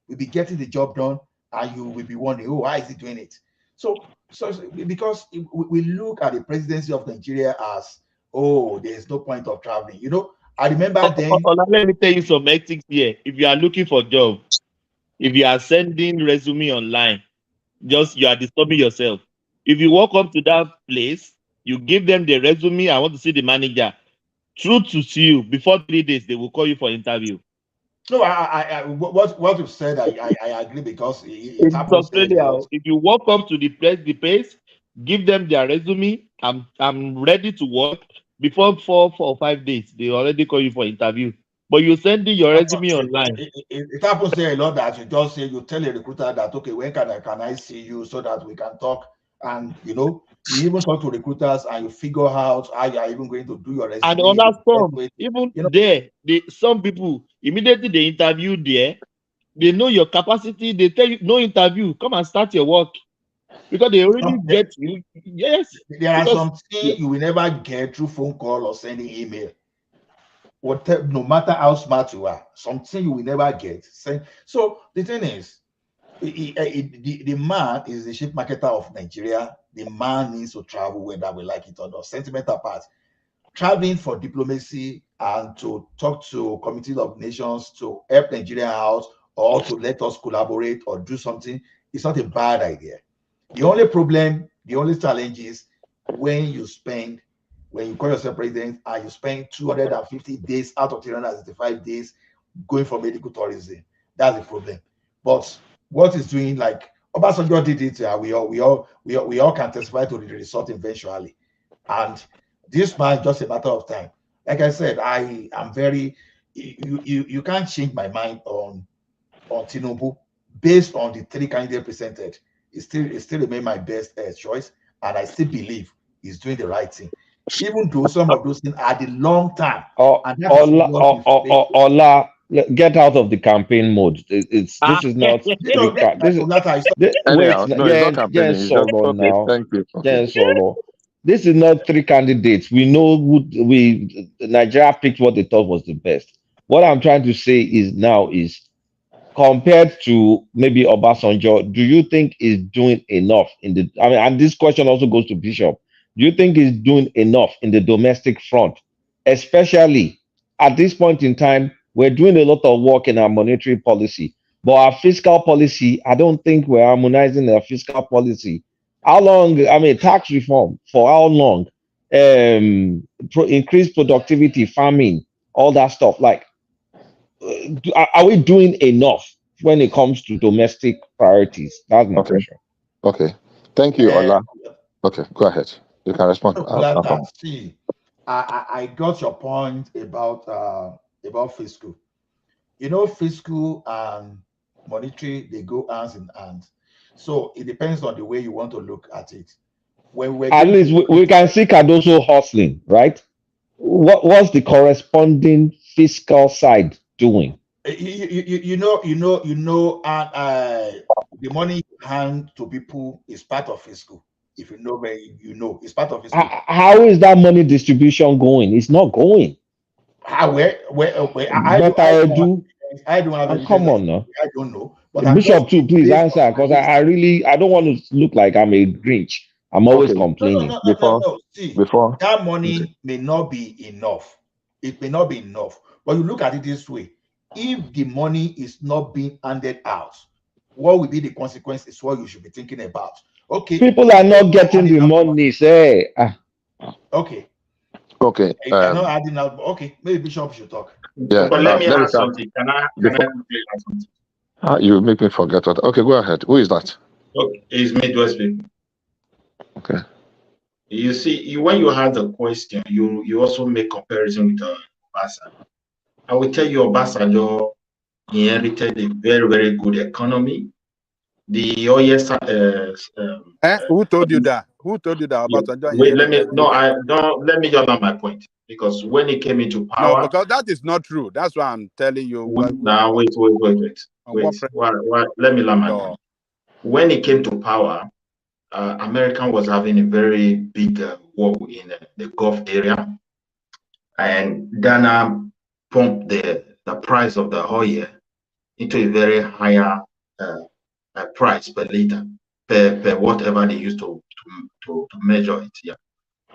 [SPEAKER 2] you'll be getting the job done, and you will be wondering, oh, why is he doing it? So because we look at the presidency of Nigeria as, oh, there's no point of traveling. I remember then.
[SPEAKER 1] Let me tell you some ethics here. If you are looking for a job, if you are sending resume online, you are disturbing yourself. If you walk up to that place, you give them the resume, I want to see the manager. Truth to see you, before 3 days, they will call you for interview.
[SPEAKER 2] No, what you said, I agree, because it happens
[SPEAKER 1] Australia. If you walk up to the place, give them their resume. I'm ready to work. Before 4 or 5 days, they already call you for interview. But you sending your resume online.
[SPEAKER 2] It happens there a lot that you just say, you tell a recruiter that, okay, when can I see you so that we can talk? And you even talk to recruiters and you figure out how you are even going to do your resume.
[SPEAKER 1] And on some, even there, some people immediately they interview there, they know your capacity, they tell you no interview, come and start your work. Because they already get you. Yes.
[SPEAKER 2] There are some things you will never get through phone call or sending email. No matter how smart you are, something you will never get. So the thing is, the man is the chief marketer of Nigeria. The man needs to travel, whether we like it or not. Sentiment apart, traveling for diplomacy and to talk to Committee of Nations to help Nigeria out, or to let us collaborate or do something, is not a bad idea. The only problem, the only challenge is when you call yourself president and you spend 250 days out of 365 days going for medical tourism. That's the problem. But what is doing, like Obasanjo did it. We all can testify to the result eventually. And this man, just a matter of time. Like I said, I am very. You can't change my mind on Tinubu based on the three candidates presented. It still remain my best choice, and I still believe he's doing the right thing, even though some of those things are the long term. And that is what
[SPEAKER 13] Ola, get out of the campaign mode. This is not
[SPEAKER 15] Anyhow, no, it's not campaigning. It's just
[SPEAKER 13] solo
[SPEAKER 15] okay.
[SPEAKER 13] now.
[SPEAKER 15] Thank you. Okay.
[SPEAKER 13] Solo. This is not three candidates. We know Nigeria picked what they thought was the best. What I'm trying to say is compared to maybe Obasanjo, do you think he's doing enough and this question also goes to Bishop. Do you think he's doing enough in the domestic front? Especially at this point in time, we're doing a lot of work in our monetary policy, but our fiscal policy, I don't think we're harmonizing our fiscal policy. How long? Tax reform for how long? Increased productivity, farming, all that stuff. Like, are we doing enough when it comes to domestic priorities? That's my question.
[SPEAKER 15] Okay. Thank you, Ola. Okay, go ahead. You can respond.
[SPEAKER 2] See, I got your point about fiscal. Fiscal and monetary, they go hands in hand. So it depends on the way you want to look at it.
[SPEAKER 13] At least we can see Cardoso hustling, right? What's the corresponding fiscal side doing?
[SPEAKER 2] The money you hand to people is part of fiscal. If you know where it's part of fiscal.
[SPEAKER 13] How is that money distribution going? It's not going.
[SPEAKER 2] I don't have
[SPEAKER 13] come on now.
[SPEAKER 2] I don't know. But
[SPEAKER 13] Bishop too, please answer, because I don't want to look like I'm a Grinch. I'm always complaining.
[SPEAKER 2] No. See, that money may not be enough. It may not be enough. But you look at it this way: if the money is not being handed out, what will be the consequence is what you should be thinking about. Okay.
[SPEAKER 13] People are not getting the money, say.
[SPEAKER 2] Okay.
[SPEAKER 15] Okay.
[SPEAKER 2] Not adding out. Okay, maybe Bishop should talk.
[SPEAKER 15] Yeah.
[SPEAKER 7] But let me ask something. Can I add something?
[SPEAKER 15] You make me forget what. Okay, go ahead. Who is that?
[SPEAKER 7] Okay, it's Midwest people.
[SPEAKER 15] Okay.
[SPEAKER 7] You see, when you have the question, you also make comparison with Obasanjo. I will tell you, Obasanjo inherited a very, very good economy. The
[SPEAKER 14] Who told you that? Who told you that Obasanjo?
[SPEAKER 7] Wait, let me just make my point, because when he came into power,
[SPEAKER 14] no, because that is not true. That's why I'm telling you.
[SPEAKER 7] Now wait. Let me learn my point. When he came to power, America was having a very big war in the Gulf area, and Dana pumped the price of the oil into a very higher price per liter, per whatever they used to measure it. Yeah.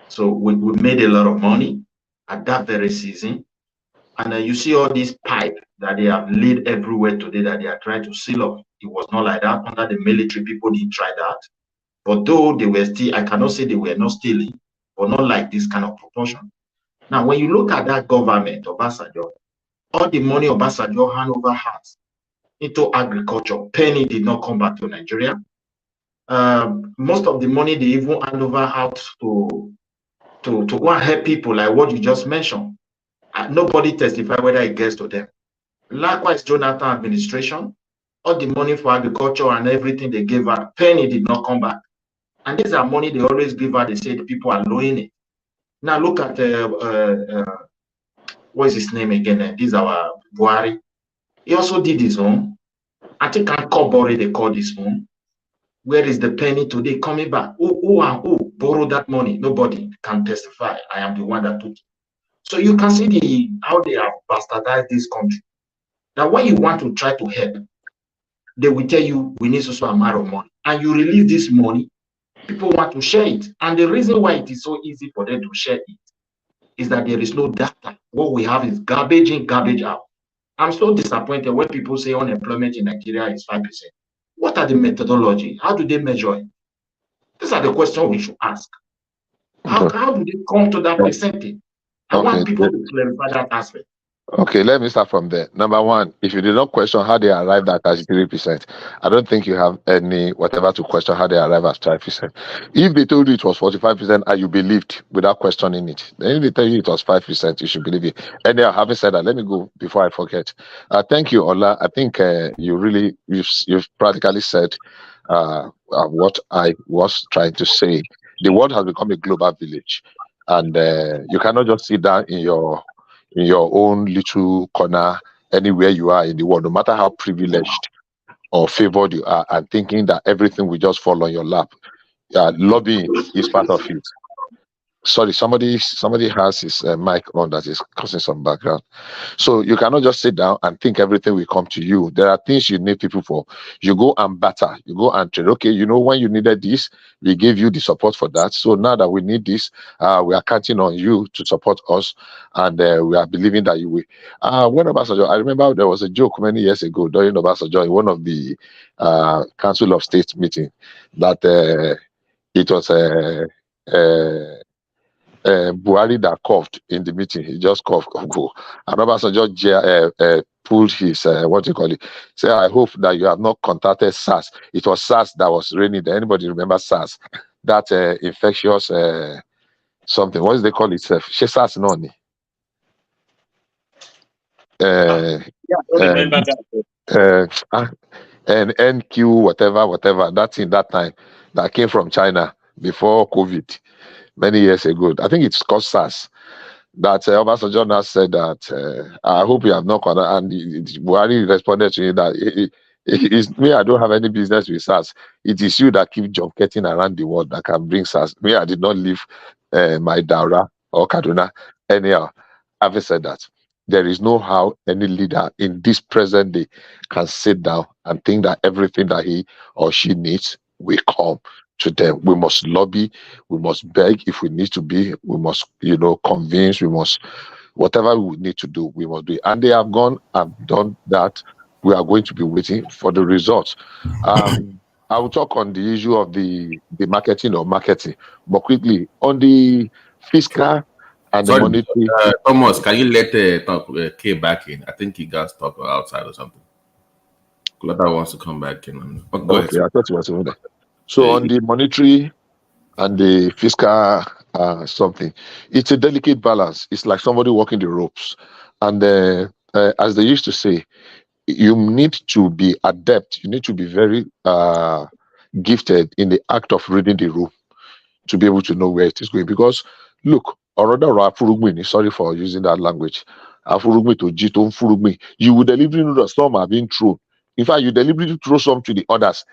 [SPEAKER 7] So we made a lot of money at that very season, and you see all these pipe that they have laid everywhere today that they are trying to seal up. It was not like that under the military. People didn't try that. But though they were still, I cannot say they were not stealing, but not like this kind of proportion. Now, when you look at that government, Obasanjo, all the money Obasanjo hand over hands into agriculture, penny did not come back to Nigeria. Most of the money they even hand over out to go and help people, like what you just mentioned. Nobody testified whether it gets to them. Likewise, Jonathan administration, all the money for agriculture and everything they gave her, penny did not come back. And these are money they always give her. They say the people are loaning it. Now look at what is his name again? This is our Buhari. He also did his own. I think Ankobore they call his own. Where is the penny today coming back? Who borrowed that money? Nobody can testify. I am the one that took it. So you can see how they have bastardized this country. Now, when you want to try to help, they will tell you we need so amount of money, and you release this money. People want to share it, and the reason why it is so easy for them to share it is that there is no data. What we have is garbage in, garbage out. I'm so disappointed when people say unemployment in Nigeria is 5%. What are the methodology? How do they measure it? These are the questions we should ask. How do they come to that percentage? I want people to clarify that aspect.
[SPEAKER 15] Okay, let me start from there. Number one, if you did not question how they arrived at 33%, I don't think you have any whatever to question how they arrived at 5%. If they told you it was 45% and you believed without questioning it, then if they tell you it was 5%, you should believe it. Anyhow, having said that, let me go before I forget. Thank you, Ola. I think you've practically said what I was trying to say. The world has become a global village, and you cannot just sit down in your own little corner anywhere you are in the world, no matter how privileged or favored you are, and thinking that everything will just fall on your lap. Lobbying is part of it. Sorry, somebody has his mic on that is causing some background. So you cannot just sit down and think everything will come to you. There are things you need people for. You go and batter. You go and trade. Okay, when you needed this, we gave you the support for that. So now that we need this, we are counting on you to support us, and we are believing that you will. When Obasanjo, I remember there was a joke many years ago during Obasanjo in one of the Council of State meeting that it was Buhari that coughed in the meeting. He just coughed. Go. And Obasanjo pulled his what do you call it? Say, I hope that you have not contacted SARS. It was SARS that was raining there. Anybody remember SARS? That infectious something. What is they call it? SARS no.
[SPEAKER 1] Yeah, I don't remember that.
[SPEAKER 15] And NQ whatever that thing that time that came from China before COVID many years ago. I think it's called SARS. That Obasanjo now said that I hope you have not connected, and Buhari responded to him that it's me. I don't have any business with SARS. It is you that keep junketing around the world that can bring SARS. Me, I did not leave my Daura or Kaduna. Anyhow, having said that, there is no how any leader in this present day can sit down and think that everything that he or she needs will come to them. We must lobby, we must beg if we need to be, we must, convince, we must, whatever we need to do, we must do it. And they have gone and done that. We are going to be waiting for the results. I will talk on the issue of the marketing, but quickly on the fiscal and the monetary.
[SPEAKER 11] Thomas, can you let K back in? I think he got stuck outside or something. Kulata wants to come back in. Go ahead.
[SPEAKER 15] I thought he was over there. So on the monetary and the fiscal something, it's a delicate balance. It's like somebody walking the ropes. And as they used to say, you need to be adept. You need to be very gifted in the act of reading the room to be able to know where it is going. Because look, sorry for using that language. You would deliberately know that some are being thrown. In fact, you deliberately throw some to the others.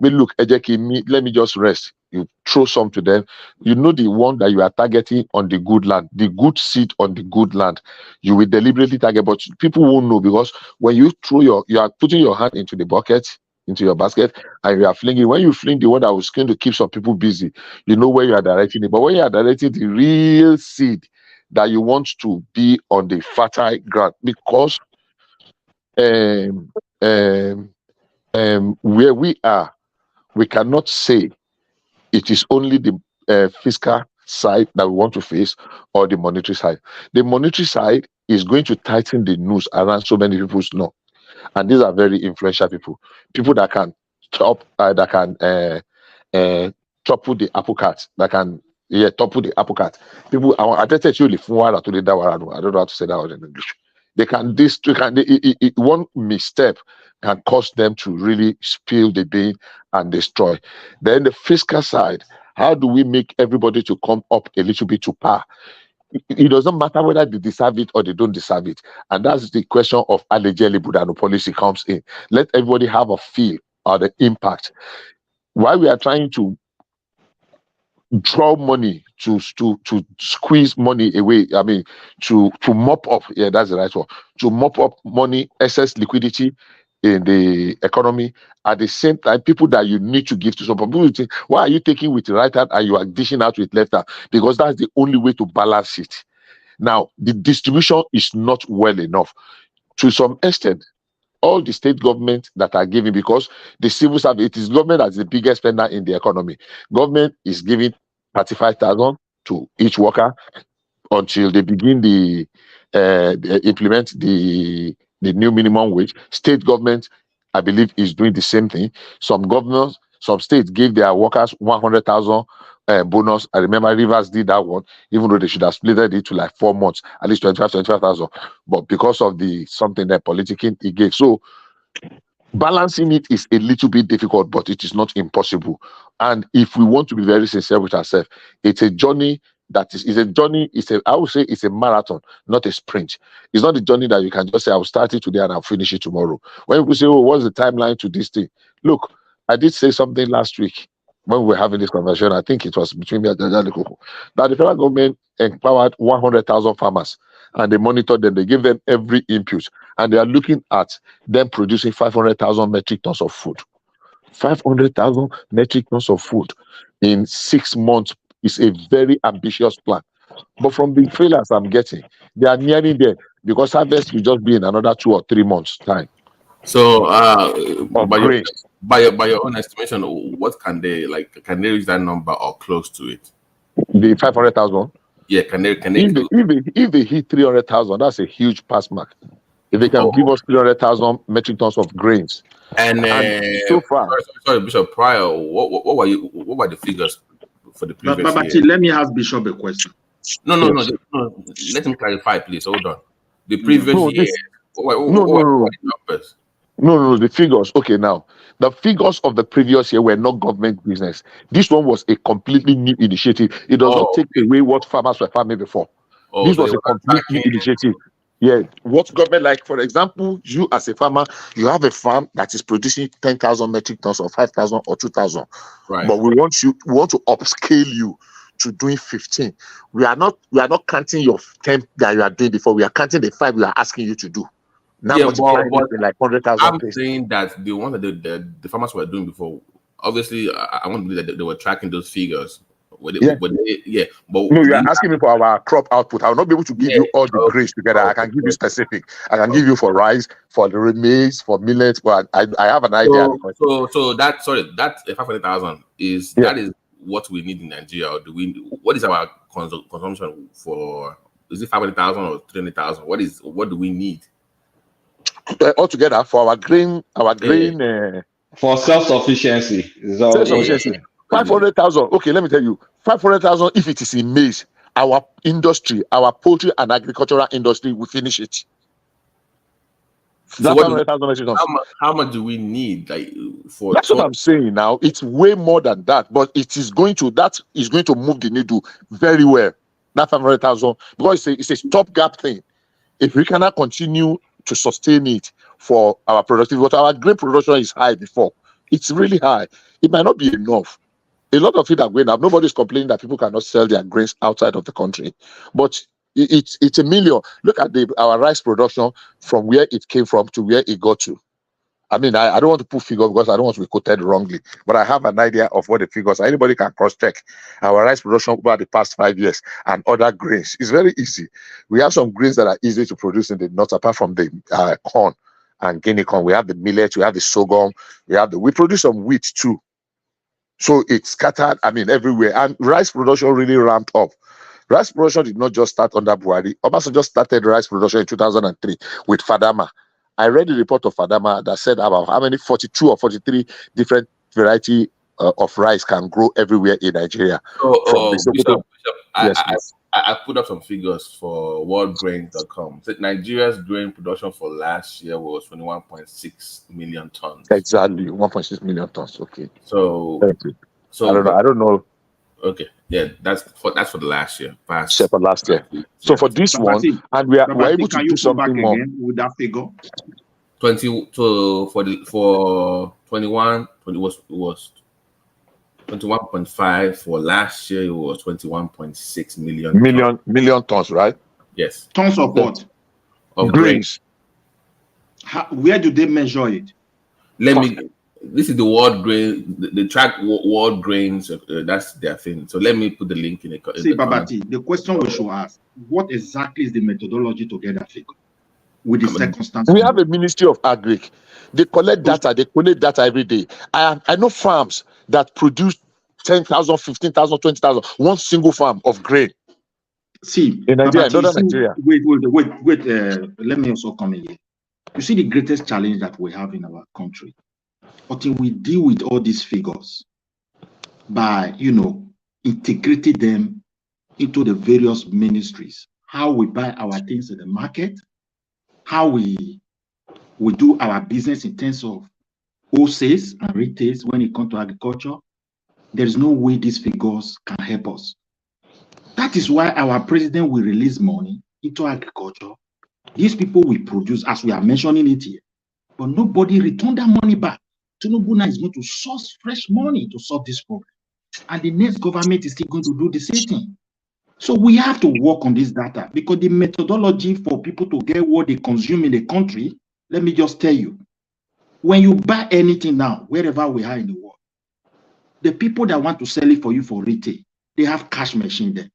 [SPEAKER 15] But look, let me just rest. You throw some to them. You know the one that you are targeting on the good land, the good seed on the good land. You will deliberately target, but people won't know because when you you are putting your hand into the bucket, into your basket, and you are flinging. When you fling the one that was going to keep some people busy, you know where you are directing it. But when you are directing the real seed that you want to be on the fertile ground, because where we are, we cannot say it is only the fiscal side that we want to face or the monetary side. The monetary side is going to tighten the noose around so many people's neck. And these are very influential people that can topple the apple cart, that can topple the apple cart. People, I don't know how to say that word in English. One misstep can cause them to really spill the bean and destroy. Then the fiscal side, how do we make everybody to come up a little bit to par? It doesn't matter whether they deserve it or they don't deserve it. And that's the question of allegedly Budano policy comes in. Let everybody have a feel or the impact. While we are trying to draw money to squeeze money away, I mean to mop up, that's the right word, to mop up money, excess liquidity in the economy. At the same time, people that you need to give to some people, think, why are you taking with the right hand and you are dishing out with left hand? Because that's the only way to balance it. Now, the distribution is not well enough. To some extent, all the state governments that are giving, because the civil service, it is government that's the biggest spender in the economy. Government is giving 35,000 to each worker until they begin implement the new minimum wage. State government, I believe, is doing the same thing. Some governors, some states gave their workers 100,000 bonus. I remember Rivers did that one, even though they should have split it to like 4 months, at least 25,000. But because of the something that politicking he gave, so balancing it is a little bit difficult, but it is not impossible. And if we want to be very sincere with ourselves, it's a journey that is a journey. I would say it's a marathon, not a sprint. It's not a journey that you can just say, I'll start it today and I'll finish it tomorrow. When people say, oh, what's the timeline to this thing? Look, I did say something last week when we were having this conversation. I think it was between me and Jajalikoko, that the federal government empowered 100,000 farmers and they monitored them. They gave them every input, and they are looking at them producing 500,000 metric tons of food. 500,000 metric tons of food in 6 months is a very ambitious plan. But from the trailers I'm getting, they are nearing there because harvest will just be in another 2 or 3 months' time.
[SPEAKER 11] So, by your own estimation, what can they like? Can they reach that number or close to it?
[SPEAKER 15] The 500,000.
[SPEAKER 11] Yeah, can they?
[SPEAKER 15] If they hit 300,000, that's a huge pass mark. If they can give us 300,000 metric tons of grains,
[SPEAKER 11] and
[SPEAKER 15] so far,
[SPEAKER 11] sorry, Bishop, prior, what were the figures for the previous year?
[SPEAKER 7] Let me ask Bishop a question.
[SPEAKER 11] No. Let him clarify, please. Hold on. The previous year. What were the numbers?
[SPEAKER 15] No, the figures. Okay, now the figures of the previous year were not government business. This one was a completely new initiative. It does not take away what farmers were farming before. This was a complete new initiative. Yeah, what government, like for example, you as a farmer, you have a farm that is producing 10,000 metric tons or 5,000 or 2,000.
[SPEAKER 11] Right.
[SPEAKER 15] But we want to upscale you to doing 15. We are not counting your 10 that you are doing before. We are counting the 5 we are asking you to do. Now,
[SPEAKER 11] Yeah,
[SPEAKER 15] but like 100,000.
[SPEAKER 11] I'm saying that the one that the farmers were doing before, obviously, I want to believe that they were tracking those figures. But
[SPEAKER 15] no, you are asking me for our crop output. I will not be able to give you all the grains together. I can give you specific. I can give you for rice, for the maize, for millet. But I have an idea.
[SPEAKER 11] So that 500,000 is that is what we need in Nigeria. Or what is our consumption for? Is it 500,000 or 300,000? What do we need?
[SPEAKER 15] Altogether for our grain
[SPEAKER 5] for self-sufficiency.
[SPEAKER 15] 500,000. Okay, let me tell you, 500,000. If it is in maize, our industry, our poultry and agricultural industry will finish it.
[SPEAKER 11] So how much do we need? Like for
[SPEAKER 15] that's what I'm saying now. It's way more than that, but it is going to move the needle very well. That 500,000 because it's a stopgap thing. If we cannot continue to sustain it for our productivity, but our grain production is high before. It's really high. It might not be enough. A lot of it are going up. Nobody's complaining that people cannot sell their grains outside of the country, but it's a million. Look at our rice production from where it came from to where it got to. I mean, I don't want to put figures because I don't want to be quoted wrongly, but I have an idea of what the figures are. Anybody can cross-check our rice production over the past 5 years and other grains. It's very easy. We have some grains that are easy to produce in the north, apart from the corn and guinea corn. We have the millet, we have the sorghum, we produce some wheat too. So it's scattered, everywhere. And rice production really ramped up. Rice production did not just start under Buhari. Obasanjo just started rice production in 2003 with Fadama. I read the report of Fadama that said about how many 42 or 43 different variety of rice can grow everywhere in Nigeria.
[SPEAKER 11] Bishop, I put up some figures for worldgrain.com. So Nigeria's grain production for last year was 21.6 million tons.
[SPEAKER 15] Exactly, 1.6 million tons. Okay.
[SPEAKER 11] So
[SPEAKER 15] I don't know.
[SPEAKER 11] Okay, yeah, that's for the last year.
[SPEAKER 15] For last year. So for this one, and we're able to do something more
[SPEAKER 7] with that figure.
[SPEAKER 11] 21 it was 21.5 for last year. It was 21.6
[SPEAKER 15] million tons, right?
[SPEAKER 11] Yes.
[SPEAKER 7] Tons of what?
[SPEAKER 11] Of grains.
[SPEAKER 7] Where do they measure it?
[SPEAKER 11] This is the world grain. The track world grains. That's their thing. So let me put the link in the.
[SPEAKER 7] See, Babati, the question we should ask: what exactly is the methodology to get that figure? With the circumstances,
[SPEAKER 15] we have a Ministry of Agric. They collect data. They collect data every day. I know farms that produce 10,000, 15,000, 20,000. One single farm of grain.
[SPEAKER 7] See,
[SPEAKER 15] In Nigeria,
[SPEAKER 7] Babati, you
[SPEAKER 15] northern
[SPEAKER 7] see,
[SPEAKER 15] Nigeria.
[SPEAKER 7] wait. Let me also come in here. You see the greatest challenge that we have in our country. Until we deal with all these figures by, integrating them into the various ministries, how we buy our things in the market, how we do our business in terms of wholesales and retails when it comes to agriculture, there is no way these figures can help us. That is why our president will release money into agriculture. These people will produce, as we are mentioning it here, but nobody return that money back. Tinubu now is going to source fresh money to solve this problem. And the next government is still going to do the same thing. So we have to work on this data, because the methodology for people to get what they consume in the country, let me just tell you, when you buy anything now, wherever we are in the world, the people that want to sell it for you for retail, they have cash machine there.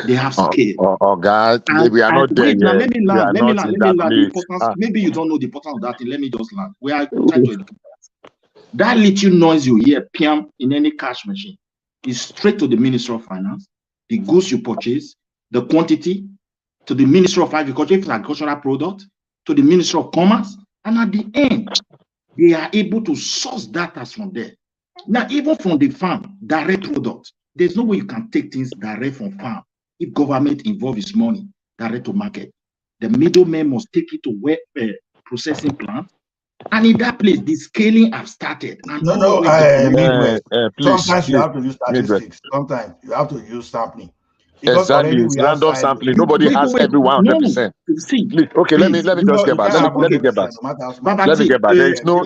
[SPEAKER 7] They have scale.
[SPEAKER 15] God, we are not there
[SPEAKER 7] wait, now
[SPEAKER 15] yet.
[SPEAKER 7] let me
[SPEAKER 15] We are
[SPEAKER 7] land.
[SPEAKER 15] not in that
[SPEAKER 7] The
[SPEAKER 15] place.
[SPEAKER 7] importance, maybe you don't know the importance of that thing. Let me just land. We are trying to educate that. That little noise you hear, PM, in any cash machine, is straight to the Minister of Finance, the goods you purchase, the quantity, to the Minister of Agriculture, if it's agricultural product, to the Minister of Commerce, and at the end, they are able to source data from there. Now, even from the farm, direct product, there's no way you can take things direct from farm. If government involves its money direct to market, the middleman must take it to where processing plant, and in that place, the scaling have started. And
[SPEAKER 2] No, Midwest. Sometimes you
[SPEAKER 15] please,
[SPEAKER 2] have to use statistics. Sometimes you have to use sampling. Because
[SPEAKER 15] Exactly,
[SPEAKER 2] already
[SPEAKER 15] it's
[SPEAKER 2] we have
[SPEAKER 15] random
[SPEAKER 2] silos.
[SPEAKER 15] sampling. Nobody has every 100%.
[SPEAKER 7] See,
[SPEAKER 15] Please, okay, let me just get back. Let me get back. Let me get back. There is no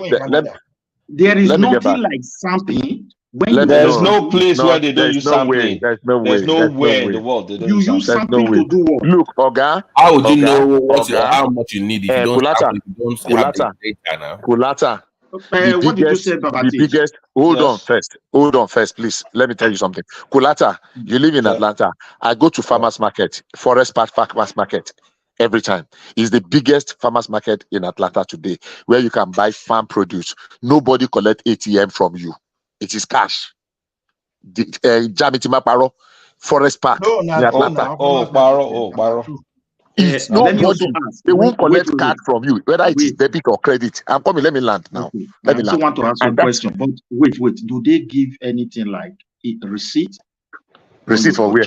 [SPEAKER 7] there is
[SPEAKER 15] let me get back.
[SPEAKER 7] nothing like sampling.
[SPEAKER 5] There's no place where they don't
[SPEAKER 15] there's
[SPEAKER 5] use
[SPEAKER 15] no way.
[SPEAKER 5] sampling.
[SPEAKER 15] There's no way.
[SPEAKER 5] There's
[SPEAKER 15] There's no
[SPEAKER 5] nowhere in
[SPEAKER 15] way.
[SPEAKER 5] the world they don't
[SPEAKER 7] You
[SPEAKER 5] use
[SPEAKER 7] use
[SPEAKER 5] sampling.
[SPEAKER 7] sampling to do what?
[SPEAKER 15] Look, Oga.
[SPEAKER 11] How would you
[SPEAKER 15] Oga,
[SPEAKER 11] know
[SPEAKER 15] Oga,
[SPEAKER 11] how much you need if you don't
[SPEAKER 15] Kulata,
[SPEAKER 11] have, if you don't have the data now?
[SPEAKER 15] Kulata.
[SPEAKER 7] What did you say, Babati?
[SPEAKER 15] The biggest. Hold on first, please. Let me tell you something. Kulata, you live in Atlanta. I go to farmers market, Forest Park Farmers Market, every time. It's the biggest farmers market in Atlanta today, where you can buy farm produce. Nobody collect ATM from you. It is cash. Jamitima Paro, Forest Park, in Atlanta.
[SPEAKER 5] Paro.
[SPEAKER 15] It's
[SPEAKER 7] let me
[SPEAKER 15] nobody.
[SPEAKER 7] also ask.
[SPEAKER 15] They won't collect
[SPEAKER 7] wait.
[SPEAKER 15] card from you, whether it is debit or credit. I'm coming. Let me land now.
[SPEAKER 7] Okay.
[SPEAKER 15] Let
[SPEAKER 7] I
[SPEAKER 15] me
[SPEAKER 7] also
[SPEAKER 15] land.
[SPEAKER 7] want to ask you a
[SPEAKER 15] And that's
[SPEAKER 7] question, but wait. Do they give anything like a receipt?
[SPEAKER 15] receipt for where?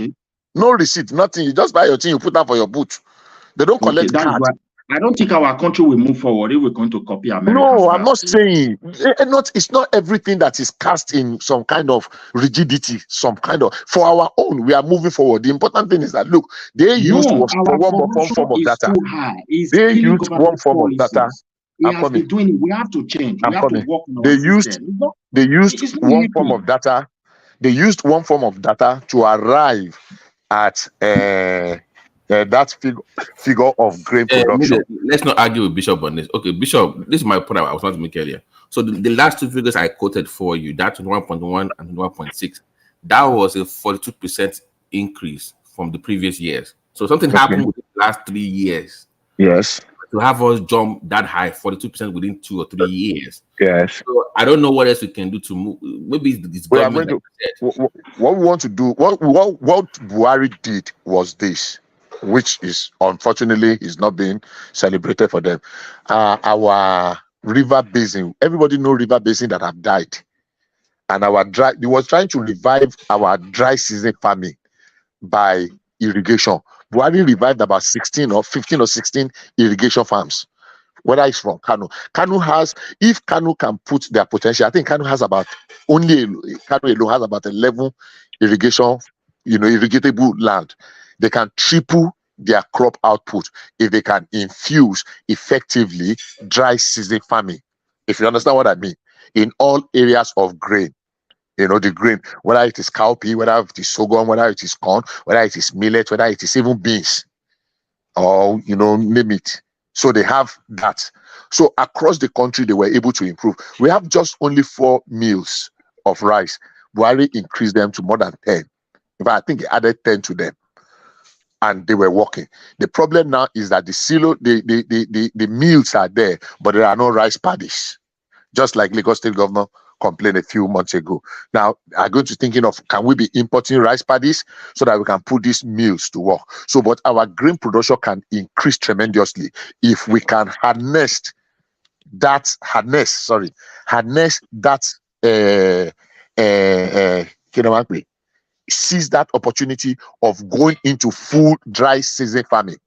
[SPEAKER 15] No receipt, nothing. You just buy your thing, you put that for your boot. They don't collect
[SPEAKER 7] that is
[SPEAKER 15] card.
[SPEAKER 7] why I don't think our country will move forward if we're going to copy America.
[SPEAKER 15] No, I'm not saying it's not everything that is cast in some kind of rigidity, some kind of for our own. We are moving forward. The important thing is that look, they used one form of data. They used one form of data.
[SPEAKER 7] He has been doing it. We have to change. We have to work on
[SPEAKER 15] They
[SPEAKER 7] our
[SPEAKER 15] used
[SPEAKER 7] system.
[SPEAKER 15] one form of data. They used one form of data to arrive at that figure of grain production.
[SPEAKER 11] Let's not argue with Bishop on this. Okay, Bishop, this is my point I was trying to make earlier. So the last two figures I quoted for you, that 1.1 and 1.6, that was a 42% increase from the previous years. So something happened within the last 3 years.
[SPEAKER 15] Yes.
[SPEAKER 11] To have us jump that high, 42% within 2 or 3 years.
[SPEAKER 15] Yes.
[SPEAKER 11] So I don't know what else we can do to move. Maybe it's government.
[SPEAKER 15] What we want to do, what Buhari did was this, which is unfortunately is not being celebrated for them. Our river basin, everybody know river basin that have died, and he was trying to revive our dry season farming by irrigation. Buhari revived about 16 or 15 or 16 irrigation farms. Whether it's from Kano. If Kano can put their potential, I think Kano has about Kano alone has about 11 irrigation, irrigatable land. They can triple their crop output if they can infuse effectively dry season farming. If you understand what I mean, in all areas of grain. The grain, whether it is cowpea, whether it is sorghum, whether it is corn, whether it is millet, whether it is even beans, or name it. So they have that. So across the country, they were able to improve. We have just only 4 mills of rice. Buhari increased them to more than 10. In fact, I think he added 10 to them, and they were working. The problem now is that the silo, the mills are there, but there are no rice paddies. Just like Lagos State Government complained a few months ago. Now, I'm going to thinking of, can we be importing rice paddies so that we can put these mills to work? So, but our grain production can increase tremendously if we can harness that, seize that opportunity of going into full dry season farming.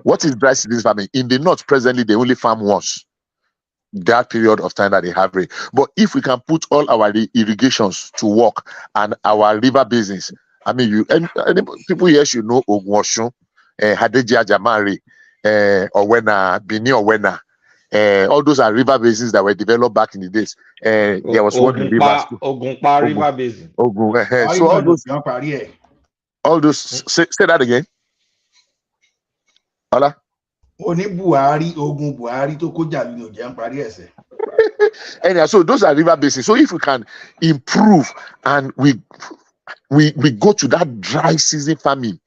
[SPEAKER 15] What is dry season farming? In the north, presently, they only farm once. That period of time that they have rain. But if we can put all our irrigations to work and our river basins, I mean, and people here should know Ogwoshu, Hadejia Jamari, Owena, Bini Owena. All those are river basins that were developed back in the days. There was one in rivers.
[SPEAKER 1] Ogunpa River Basin.
[SPEAKER 15] So all those. Say that again. Hola. Anyhow, so those are river basins. So if we can improve and we go to that dry season farming,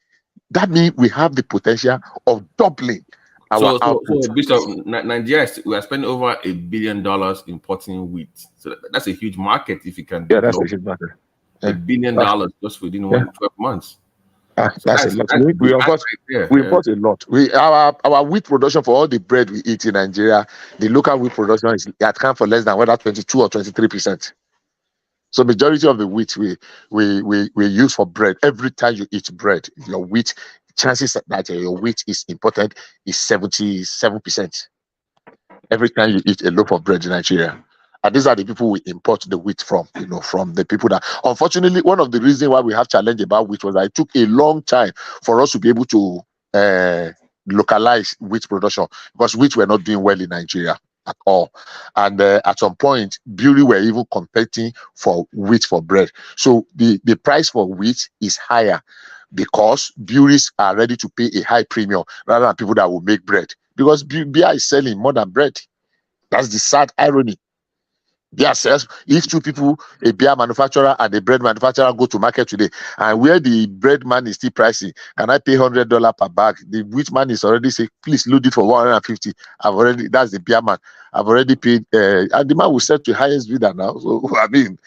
[SPEAKER 15] that means we have the potential of doubling our output.
[SPEAKER 11] So Bishop, Nigeria, we are spending over $1 billion importing wheat. So that's a huge market if you can.
[SPEAKER 15] Yeah, that's a huge market.
[SPEAKER 11] $1 billion just within 12 months.
[SPEAKER 15] That's a lot. We import a lot. Our wheat production for all the bread we eat in Nigeria, the local wheat production is account for less than whether 22 or 23%. So majority of the wheat we use for bread. Every time you eat bread, your wheat, chances that your wheat is imported is 77%. Every time you eat a loaf of bread in Nigeria. And these are the people we import the wheat from, from the people that, unfortunately, one of the reasons why we have challenge about wheat was that it took a long time for us to be able to localize wheat production, because wheat were not doing well in Nigeria at all. And at some point, brewery were even competing for wheat for bread. So the price for wheat is higher because breweries are ready to pay a high premium rather than people that will make bread, because beer is selling more than bread. That's the sad irony. Yes, if two people, a beer manufacturer and a bread manufacturer, go to market today, and where the bread man is still pricing, can I pay $100 per bag? The wheat man is already saying, please load it for 150. That's the beer man. I've already paid, and the man will set to highest bidder now. So I mean,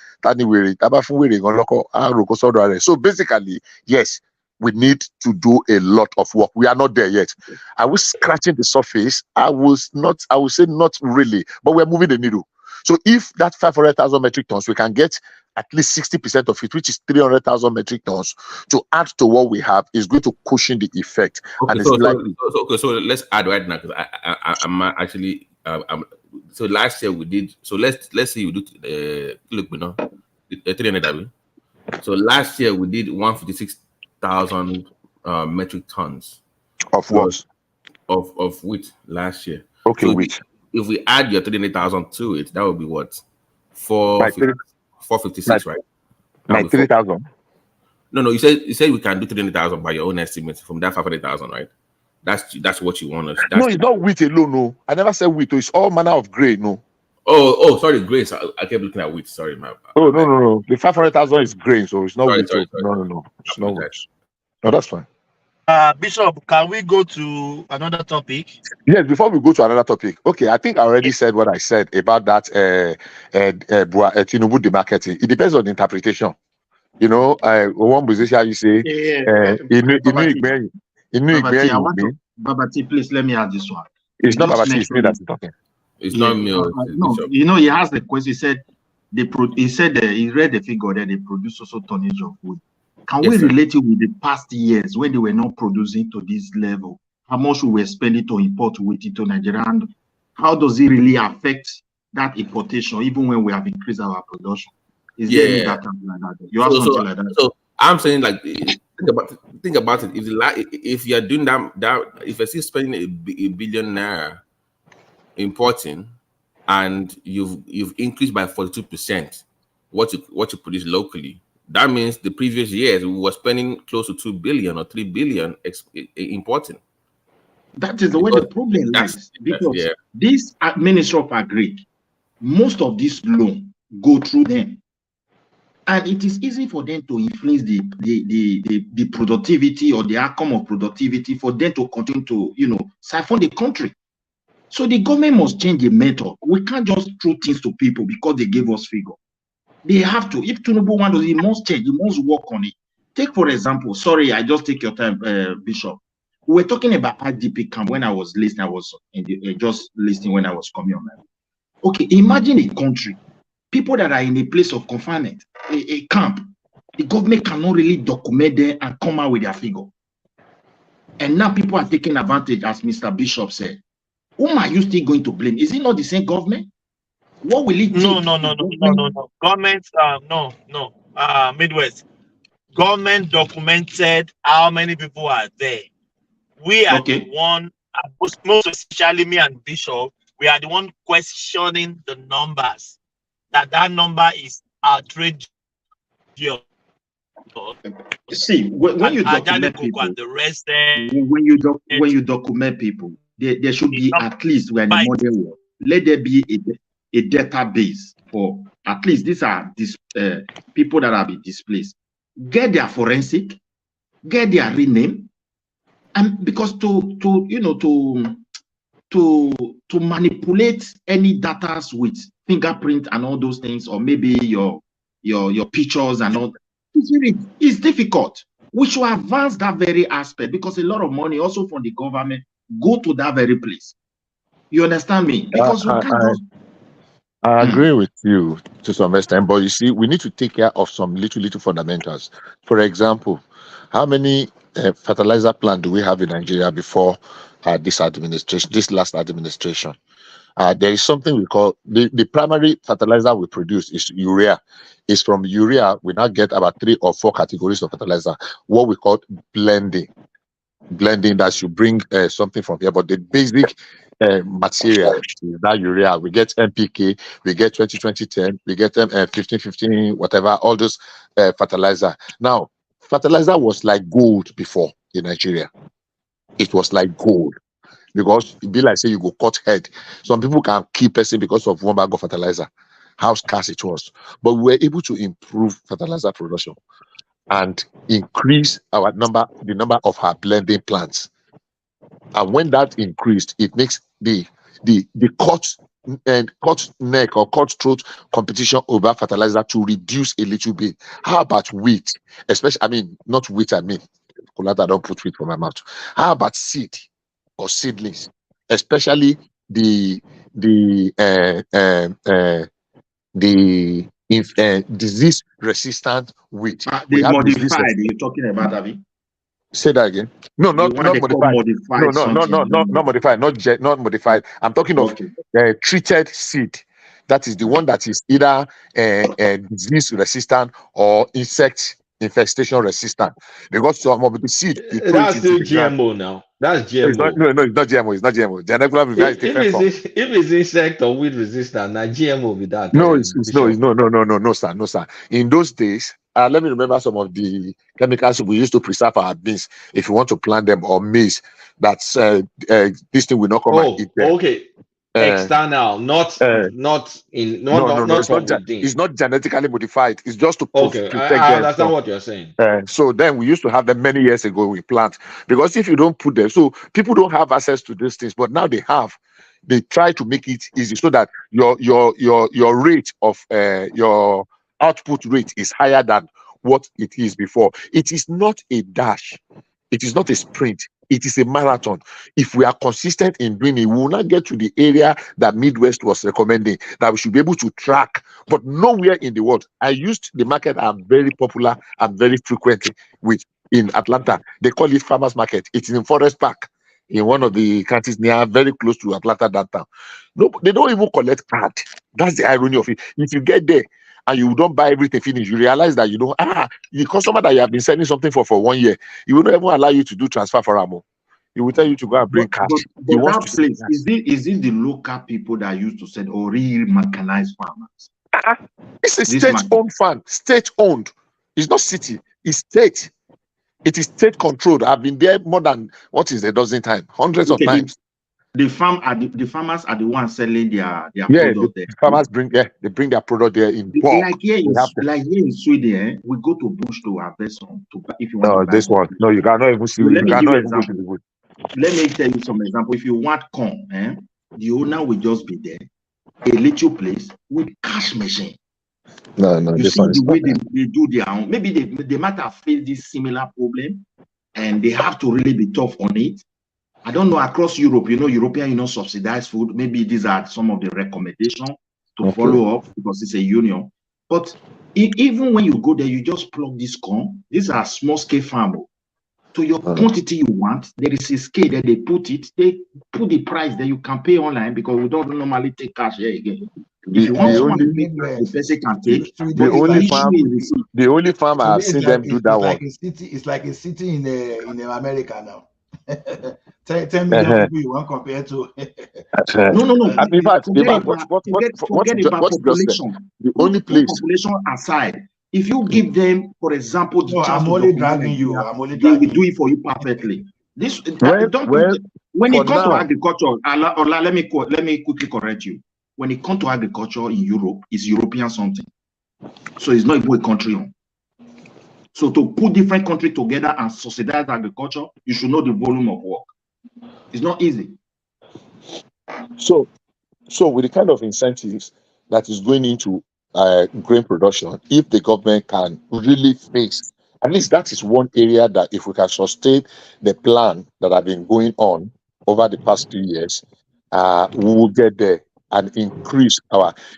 [SPEAKER 15] so basically, yes, we need to do a lot of work. We are not there yet. I was scratching the surface. I will say not really, but we're moving the needle. So if that 500,000 metric tons, we can get at least 60% of it, which is 300,000 metric tons, to add to what we have, is going to cushion the effect.
[SPEAKER 11] Okay,
[SPEAKER 15] and
[SPEAKER 11] so let's add right now, because I'm actually so last year we did. So let's say we do 300. So last year we did 156,000 metric tons
[SPEAKER 15] of what?
[SPEAKER 11] Of wheat last year.
[SPEAKER 15] Okay,
[SPEAKER 11] so
[SPEAKER 15] wheat.
[SPEAKER 11] If we add your 300,000 to it, that would be what? 456, right?
[SPEAKER 15] 3,000.
[SPEAKER 11] No, you said we can do 300,000 by your own estimate from that 500,000, right? That's what you want us.
[SPEAKER 15] No, it's not wheat alone. No, I never said wheat. It's all manner of grain. No.
[SPEAKER 11] Oh, sorry, grain. I kept looking at wheat. Sorry, man.
[SPEAKER 15] No. The 500,000 is grain, so it's not wheat.
[SPEAKER 11] Sorry.
[SPEAKER 15] No, it's not wheat. No, that's fine.
[SPEAKER 10] Bishop, can we go to another topic?
[SPEAKER 15] Yes, before we go to another topic. Okay, I think I already said what I said about that Tinubu demarketing. It depends on the interpretation. One musician, you say,
[SPEAKER 7] Babati, please let me add this one.
[SPEAKER 15] It's not Babati, it's me that's talking.
[SPEAKER 11] It's not me.
[SPEAKER 7] No, he asked the question. He said, he read the figure that they produce also tonnage of wood. Can we relate it with the past years when they were not producing to this level? How much we were spending to import wheat into Nigeria? And how does it really affect that importation, even when we have increased our production? Is there any data like that? You have something like that?
[SPEAKER 11] So I'm saying, like, think about it. If you're doing that, if you're still spending a billion naira importing, and you've increased by 42% what you produce locally, that means the previous years we were spending close to 2 billion or 3 billion importing.
[SPEAKER 7] That is the way the problem lies, because this Ministry of Agri, most of this loan go through them, and it is easy for them to influence the productivity or the outcome of productivity for them to continue to siphon the country. So the government must change the method. We can't just throw things to people because they gave us figure. They have to. If Tinubu wants to, he must change. He must work on it. Take, for example, sorry, I just take your time, Bishop. We were talking about IDP camp when I was listening. I was just listening when I was coming on. Okay, imagine a country, people that are in a place of confinement, a camp. The government cannot really document them and come out with their figure. And now people are taking advantage, as Mr. Bishop said. Whom are you still going to blame? Is it not the same government? What will it take?
[SPEAKER 10] No. Government, no. Midwest. Government documented how many people are there. We are the one, most especially me and Bishop, we are the one questioning the numbers. That number is outrageous.
[SPEAKER 7] See, when you document people, and the rest, when you document people, there should be at least when the modern world. Let there be a database for at least these are people that have been displaced. Get their forensic, get their rename, and because to manipulate any data with fingerprint and all those things, or maybe your pictures and all. It's difficult. We should advance that very aspect because a lot of money also from the government go to that very place. You understand me? Because
[SPEAKER 15] I agree with you to some extent, but you see, we need to take care of some little fundamentals. For example, how many fertilizer plants do we have in Nigeria before this last administration? There is something we call the primary fertilizer we produce is urea. Is from urea we now get about 3 or 4 categories of fertilizer. What we call blending that you bring something from here, but the basic material is that urea. We get NPK, we get 20-20-10, we get 15-15, whatever. All those fertilizer. Now, fertilizer was like gold before in Nigeria. It was like gold. Because it be like say you go cut head. Some people can kill person because of one bag of fertilizer. How scarce it was. But we were able to improve fertilizer production and increase the number of our blending plants. And when that increased, it makes the cut neck or cut throat competition over fertilizer to reduce a little bit. How about wheat? Especially, not wheat, Kulata, don't put wheat for my mouth. How about seed or seedlings? Especially the disease resistant wheat.
[SPEAKER 7] The modified you're talking about, Abby?
[SPEAKER 15] Say that again. No, not modified. Not modified. Not modified. I'm talking of treated seed. That is the one that is either disease resistant or insect infestation resistant. Because some of the seed
[SPEAKER 5] that's still GMO now. That's GMO.
[SPEAKER 15] It's not GMO. It's not GMO.
[SPEAKER 5] If it's insect or weed resistant, now GMO will be that.
[SPEAKER 15] No, sir. In those days, let me remember some of the chemicals we used to preserve our beans. If you want to plant them or maize, that's this thing will not come and eat them.
[SPEAKER 5] Okay. External,
[SPEAKER 15] it's not genetically modified. It's just to protect them.
[SPEAKER 5] I understand what you're saying.
[SPEAKER 15] So then we used to have them many years ago. We plant because if you don't put them, so people don't have access to these things, but now they have. They try to make it easy so that your rate of your output rate is higher than what it is before. It is not a dash. It is not a sprint. It is a marathon. If we are consistent in doing it, we will not get to the area that Midwest was recommending, that we should be able to track. But nowhere in the world. I used the market I'm very popular and very frequently with in Atlanta. They call it Farmers Market. It's in Forest Park, in one of the counties near, very close to Atlanta downtown. No, they don't even collect card. That's the irony of it. If you get there and you don't buy everything finished, you realize that the customer that you have been selling something for 1 year, he will not even allow you to do transfer for Amo. He will tell you to go and bring cash.
[SPEAKER 7] But that place, is it the local people that used to sell or real mechanized farmers?
[SPEAKER 15] It's a state-owned farm. State-owned. It's not city. It's state. It is state-controlled. I've been there more than, a dozen times? Hundreds of times.
[SPEAKER 7] The farmers are the ones selling their
[SPEAKER 15] product there. Farmers bring their product there in bulk.
[SPEAKER 7] Like here in Sweden, we go to bush to harvest some. If you want to buy
[SPEAKER 15] this one. No, you cannot even see. You cannot even go to the wood.
[SPEAKER 7] Let me tell you some example. If you want corn, the owner will just be there, a little place with cash machine.
[SPEAKER 15] No,
[SPEAKER 7] You
[SPEAKER 15] this
[SPEAKER 7] see
[SPEAKER 15] one
[SPEAKER 7] the
[SPEAKER 15] is
[SPEAKER 7] way
[SPEAKER 15] not.
[SPEAKER 7] they do their own. Maybe they might have faced this similar problem, and they have to really be tough on it. I don't know, across Europe, European Union subsidized food. Maybe these are some of the recommendations to follow up because it's a union. But even when you go there, you just plug this corn. These are small scale farm. To your quantity you want, there is a scale that they put it. They put the price that you can pay online because we don't normally take cash here again. If you want someone to pay cash, the person can take.
[SPEAKER 15] The only farm I have seen them do that one.
[SPEAKER 2] It's like a city in America now. 10 million people you want compared to.
[SPEAKER 7] No.
[SPEAKER 15] In fact,
[SPEAKER 7] Forget about population.
[SPEAKER 15] The only place.
[SPEAKER 7] Population aside, if you give them, for example, the chance
[SPEAKER 2] I'm only dragging you. I'm only
[SPEAKER 7] they will
[SPEAKER 2] dragging
[SPEAKER 7] do it for you perfectly. This
[SPEAKER 15] when
[SPEAKER 7] it comes to
[SPEAKER 15] now,
[SPEAKER 7] agriculture, let me quickly correct you. When it comes to agriculture in Europe, it's European something. So it's not even a country on. So to put different countries together and subsidize agriculture, you should know the volume of work. It's not easy.
[SPEAKER 15] So with the kind of incentives that is going into grain production, if the government can really face, at least that is one area that if we can sustain the plan that have been going on over the past 2 years, we will get there and increase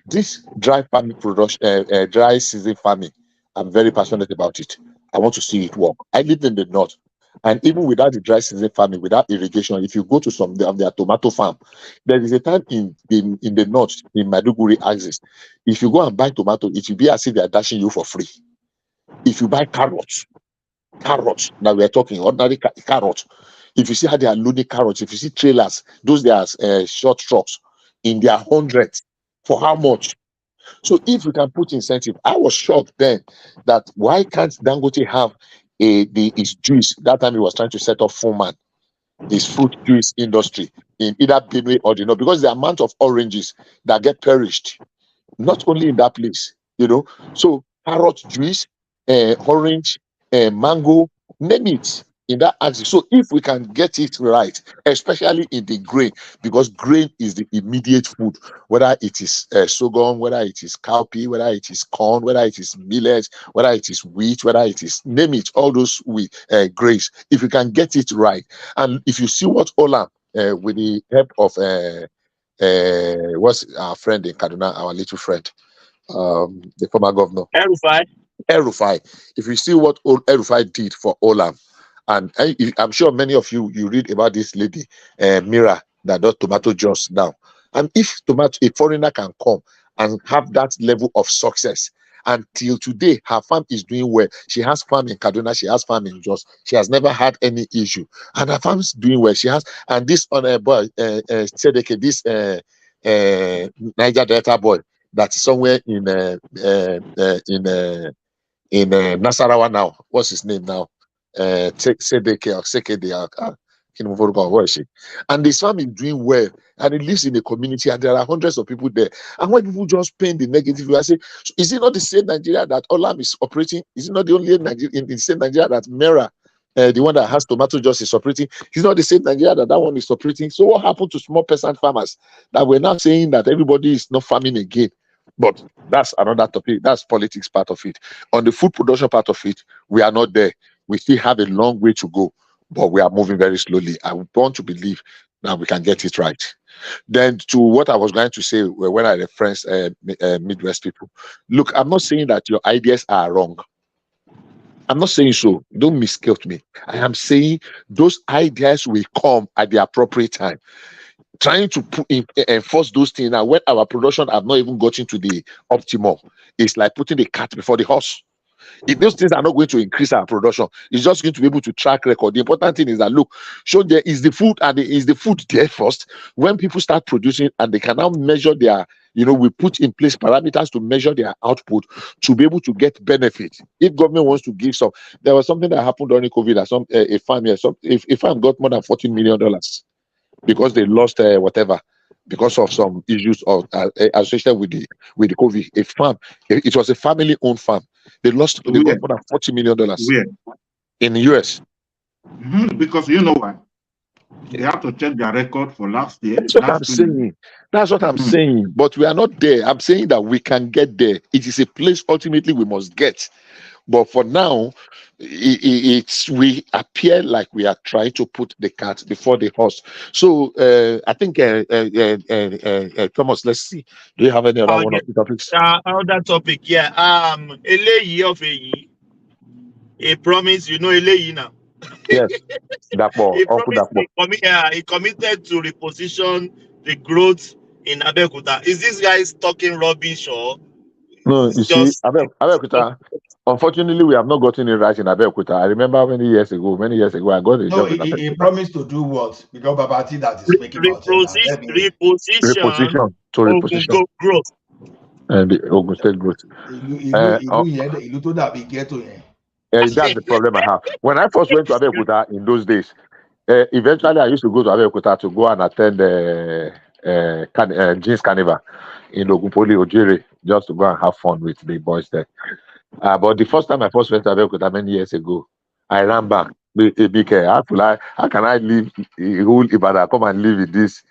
[SPEAKER 15] this dry farming production, dry season farming. I'm very passionate about it. I want to see it work. I live in the north, and even without the dry season farming, without irrigation, if you go to some of their tomato farm, there is a time in the north, in Maiduguri axis, if you go and buy tomato, it will be as if they are dashing you for free. If you buy carrots, now we are talking ordinary carrots. If you see how they are loading carrots, if you see trailers, those they are short trucks in their hundreds, for how much? So if we can put incentive, I was shocked then that why can't Dangote have his juice? That time he was trying to set up Fullman, his fruit juice industry in either Benue or the north, because the amount of oranges that get perished, not only in that place, So carrot juice, orange, mango, name it in that axis. So if we can get it right, especially in the grain, because grain is the immediate food, whether it is sorghum, whether it is cowpea, whether it is corn, whether it is millet, whether it is wheat, whether it is, name it, all those grains. If we can get it right, and if you see what Olam, with the help of what's our friend in Kaduna, our little friend, the former governor, El-Rufai. If you see what El-Rufai did for Olam, and I'm sure many of you read about this lady, Mira, that does tomato juice now. And if a foreigner can come and have that level of success, until today, her farm is doing well. She has farm in Kaduna, she has farm in Jos. She has never had any issue, and her farm is doing well. She has, and this on a boy, Sedeke, this Niger Delta boy, that's somewhere in Nasarawa now. What's his name now? Sedeke or Sekede. Where is she? And this farm is doing well, and it lives in a community, and there are hundreds of people there. And when people just paint the negative, I say, is it not the same Nigeria that Olam is operating? Is it not the only Nigeria in the same Nigeria that Mera, the one that has tomato juice, is operating? It's not the same Nigeria that one is operating. So what happened to small peasant farmers that we're now saying that everybody is not farming again? But that's another topic. That's politics part of it. On the food production part of it, we are not there. We still have a long way to go, but we are moving very slowly. I want to believe that we can get it right. Then to what I was going to say when I referenced Midwest people, look, I'm not saying that your ideas are wrong. I'm not saying so. Don't misquote me. I am saying those ideas will come at the appropriate time. Trying to enforce those things now when our production have not even gotten to the optimal, it's like putting the cart before the horse. If those things are not going to increase our production, it's just going to be able to track record. The important thing is that, look, show there is the food, and is the food there first. When people start producing and they can now measure their, we put in place parameters to measure their output to be able to get benefit. If government wants to give some, there was something that happened during COVID at a farm here. If farm got more than $14 million because they lost whatever, because of some issues of associated with the COVID. A farm, it was a family-owned farm. They got more than $40 million.
[SPEAKER 7] Where?
[SPEAKER 15] In the US.
[SPEAKER 7] Because you know why?
[SPEAKER 15] You have to check their record for last year. That's what I'm saying. That's what I'm saying. But we are not there. I'm saying that we can get there. It is a place ultimately we must get. But for now, we appear like we are trying to put the cart before the horse. So I think Thomas, let's see. Do you have any other one of the topics?
[SPEAKER 10] Another topic, yeah. Eléyìí of a promise, you know Eléyìí now.
[SPEAKER 15] Yes, Dapo,
[SPEAKER 10] He
[SPEAKER 15] Uncle
[SPEAKER 10] promised
[SPEAKER 15] Dapo.
[SPEAKER 10] he committed to reposition the growth in Abeokuta. Is this guy talking rubbish or
[SPEAKER 15] No, you see, Abeokuta, unfortunately, we have not gotten it right in Abeokuta. I remember many years ago, I got a
[SPEAKER 2] No,
[SPEAKER 15] job in
[SPEAKER 2] he
[SPEAKER 15] Abeokuta.
[SPEAKER 2] promised to do what? Because Babati that is speaking about it now. Let me-
[SPEAKER 10] reposition
[SPEAKER 15] Reposition.
[SPEAKER 10] growth.
[SPEAKER 15] And the Ogun State growth.
[SPEAKER 2] ìlú tó dàbí ghetto yẹn.
[SPEAKER 15] That's the problem I have. When I first went to Abeokuta in those days, eventually I used to go to Abeokuta to go and attend Jeans Carnival in Ogunpoli, Ojere, just to go and have fun with the boys there. But the first time I first went to Abeokuta many years ago, I ran back. How can I leave a whole Ibadan, come and live in this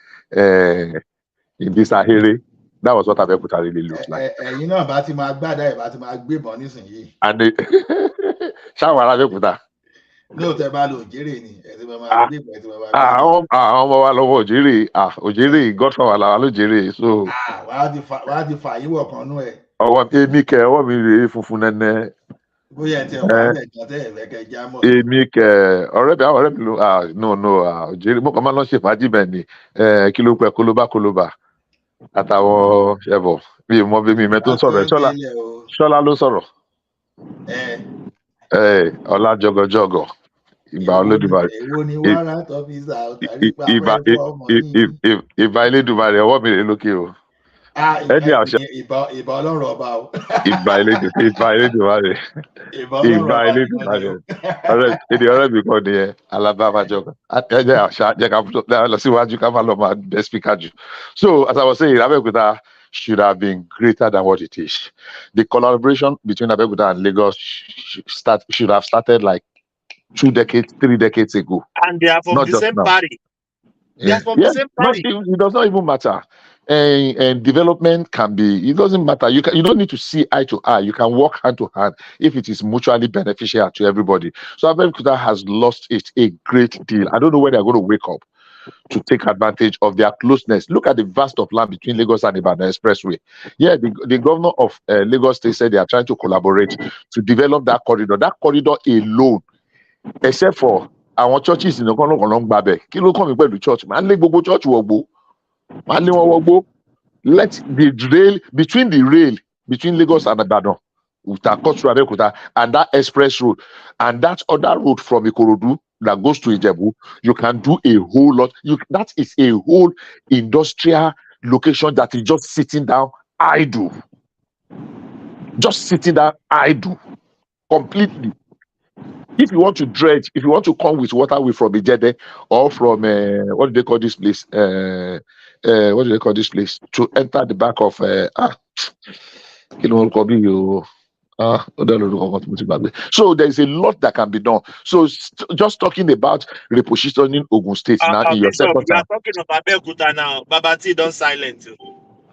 [SPEAKER 15] Ahiri? That was what Abeokuta really looked like.
[SPEAKER 2] ẹ̀yin náà bá ti máa gbádà ẹ̀ bá ti máa gbébọn nísìnyí.
[SPEAKER 15] And ṣáwọn ará Abeokuta.
[SPEAKER 2] lóòótọ́ bá lo òjèrè ni ẹ̀ ti máa gbébọn ẹ̀ ti máa gbébọn.
[SPEAKER 15] àwọn ọmọ wa lọ́wọ́ òjèrè godfather làwọn lójèrè so.
[SPEAKER 2] wàá ti fà yíwọ̀ kan nú ẹ̀.
[SPEAKER 15] ọwọ́ mi rèé funfun nẹ́nẹ́.
[SPEAKER 2] bóyá ẹ ti wà bẹ̀ kan tẹ́ ẹ̀ lẹ́kẹ̀ já mọ́.
[SPEAKER 15] èmi kẹ ọ̀rẹ́ mi ló òjèrè mo kàn máa lọ ṣe fàájì bẹ́ẹ̀ ni kí ló pẹ́ kólóbá àtàwọn ẹ̀bọ̀ bí mo bí mi mẹ́tò sọ̀rọ̀ ṣọ́lá ló sọ̀rọ̀ ọlá jọgọjọgọ ìgbà olódùmarè ìbà Elédùmarè ọwọ́ mi rè lókè o. ẹni àṣà
[SPEAKER 2] ìbà ọlọ́run ọba o.
[SPEAKER 15] ìbà Elédùmarè ọ̀rẹ́ mi kọ́ nìyẹn alábàámájọba ẹjẹ àṣà jẹ ká lọ síwájú ká má lọ máa bẹ spíkà jù. So as I was saying, Abeokuta should have been greater than what it is. The collaboration between Abeokuta and Lagos should have started like 3 decades ago.
[SPEAKER 10] And they are from the same party. They are from the same party.
[SPEAKER 15] It does not even matter. And development can be, it doesn't matter. You don't need to see eye to eye. You can work hand to hand if it is mutually beneficial to everybody. So Abeokuta has lost it a great deal. I don't know when they're going to wake up to take advantage of their closeness. Look at the vast of land between Lagos and Ibadan Expressway. Yeah, the governor of Lagos State said they are trying to collaborate to develop that corridor. That corridor alone, except for our churches in the long babe. Kí ló kàn mí pẹ̀lú church. Man, lé gbogbo church wọgbó. Man, lé wọn wọgbó. Let the rail between Lagos and Ibadan, and that express road and that other road from Ikorodu that goes to Ijebu, you can do a whole lot. That is a whole industrial location that is just sitting down idle. Just sitting down idle. Completely. If you want to dredge, if you want to come with water away from Ijede or from what do they call this place? What do they call this place? To enter the back of so there is a lot that can be done. So just talking about repositioning Ogun State now in your second
[SPEAKER 10] time. We are talking about Abeokuta now. Babati don't silent.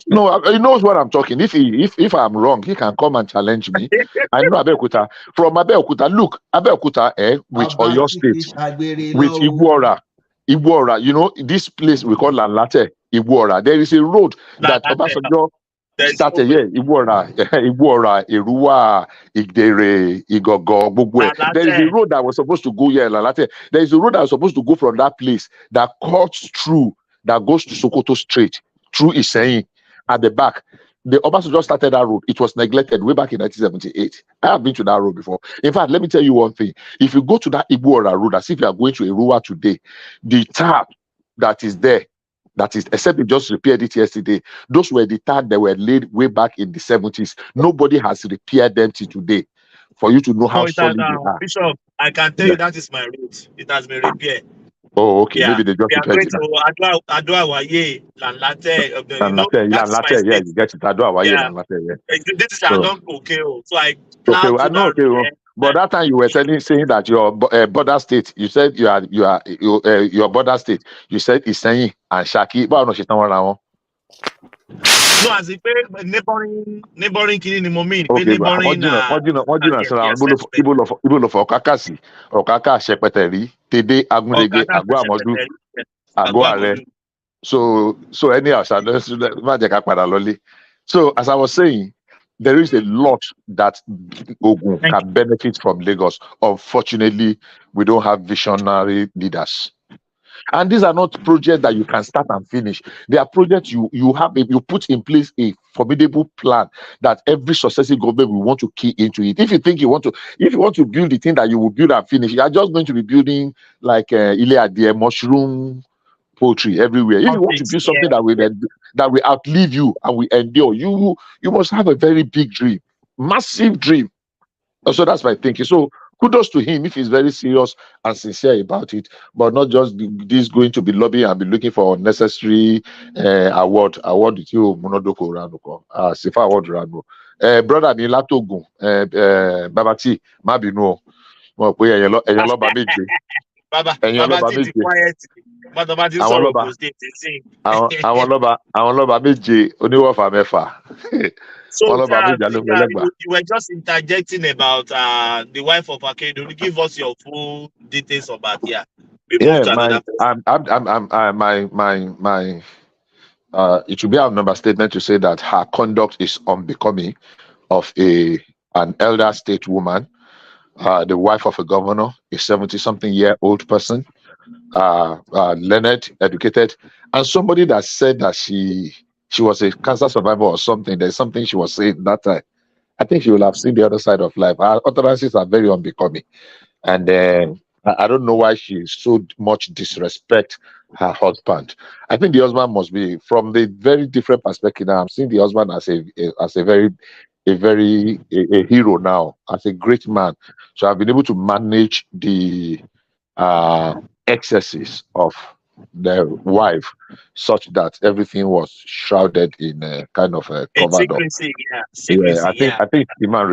[SPEAKER 15] No, he knows what I'm talking. If I'm wrong, he can come and challenge me. I know Abeokuta. From Abeokuta, look, Abeokuta, with Oyo State, with Ibuora, you know, this place we call Lanlate, Ibuora. There is a road that Obasanjo started here. Ibuora, Erua, Igdere, Igogo, Bugwe. There is a road that was supposed to go here, Lanlate. There is a road that was supposed to go from that place that cuts through, that goes to Sokoto Straight, through Iseyin. At the back, the Obasanjo started that road. It was neglected way back in 1978. I have been to that road before. In fact, let me tell you one thing. If you go to that Ibuora road, as if you are going to Erua today, the tap that is there, that is, except they just repaired it yesterday, those were the tap that were laid way back in the 70s. Nobody has repaired them till today. For you to know how solid they are.
[SPEAKER 10] Bishop, I can tell you that is my route. It has been repaired.
[SPEAKER 15] Oh, okay. Yeah. Maybe they just
[SPEAKER 10] we are going to Adwa-Waye, Lanlate.
[SPEAKER 15] Lanlate, yeah, you get it. Adwa-Waye, Lanlate, yeah.
[SPEAKER 10] This is okay. So I
[SPEAKER 15] know, okay. But that time you were saying that your border state, you said your border state, you said Iseyin and Shaki. But no, she's not around.
[SPEAKER 1] No, as if neighboring kini ni mo mean,
[SPEAKER 15] Okay, but
[SPEAKER 1] neighboring
[SPEAKER 15] what do you
[SPEAKER 1] yes,
[SPEAKER 15] know?
[SPEAKER 1] yes,
[SPEAKER 15] Ibo of Okakasi, Okaka Shepeteri, Tede Agundege, Agua Amodu, Agua Are. So anyhow, so as I was saying, there is a lot that Ogun can benefit from Lagos. Unfortunately, we don't have visionary leaders. And these are not projects that you can start and finish. They are projects you put in place a formidable plan that every successive government will want to key into it. If you think you want to build the thing that you will build and finish, you are just going to be building like Ile mushroom poultry everywhere. If you want to build something that will outlive you and will endure, you must have a very big dream, massive dream. So that's my thinking. So kudos to him if he's very serious and sincere about it, but not just this going to be lobbying and be looking for unnecessary award with you monodoko ranuko sifa award ranu brother ni latogun babati mabinu mo pe eyan loba meje
[SPEAKER 1] Baba ti quiet.
[SPEAKER 15] àwọn lọ́ba méje oníwọ̀fà mẹ́fà.
[SPEAKER 1] So you were just interjecting about the wife of Akeredolu. Give us your full details about here.
[SPEAKER 15] Yeah, my it should be our number statement to say that her conduct is unbecoming of an elder state woman, the wife of a governor, a 70-something-year-old person, learned, educated, and somebody that said that she was a cancer survivor or something. There's something she was saying that time. I think she will have seen the other side of life. Her utterances are very unbecoming, and I don't know why she so much disrespect her husband. I think the husband must be from the very different perspective. Now I'm seeing the husband as a hero now, as a great man. So I've been able to manage the excesses of the wife such that everything was shrouded in a kind of a covered up. I think the man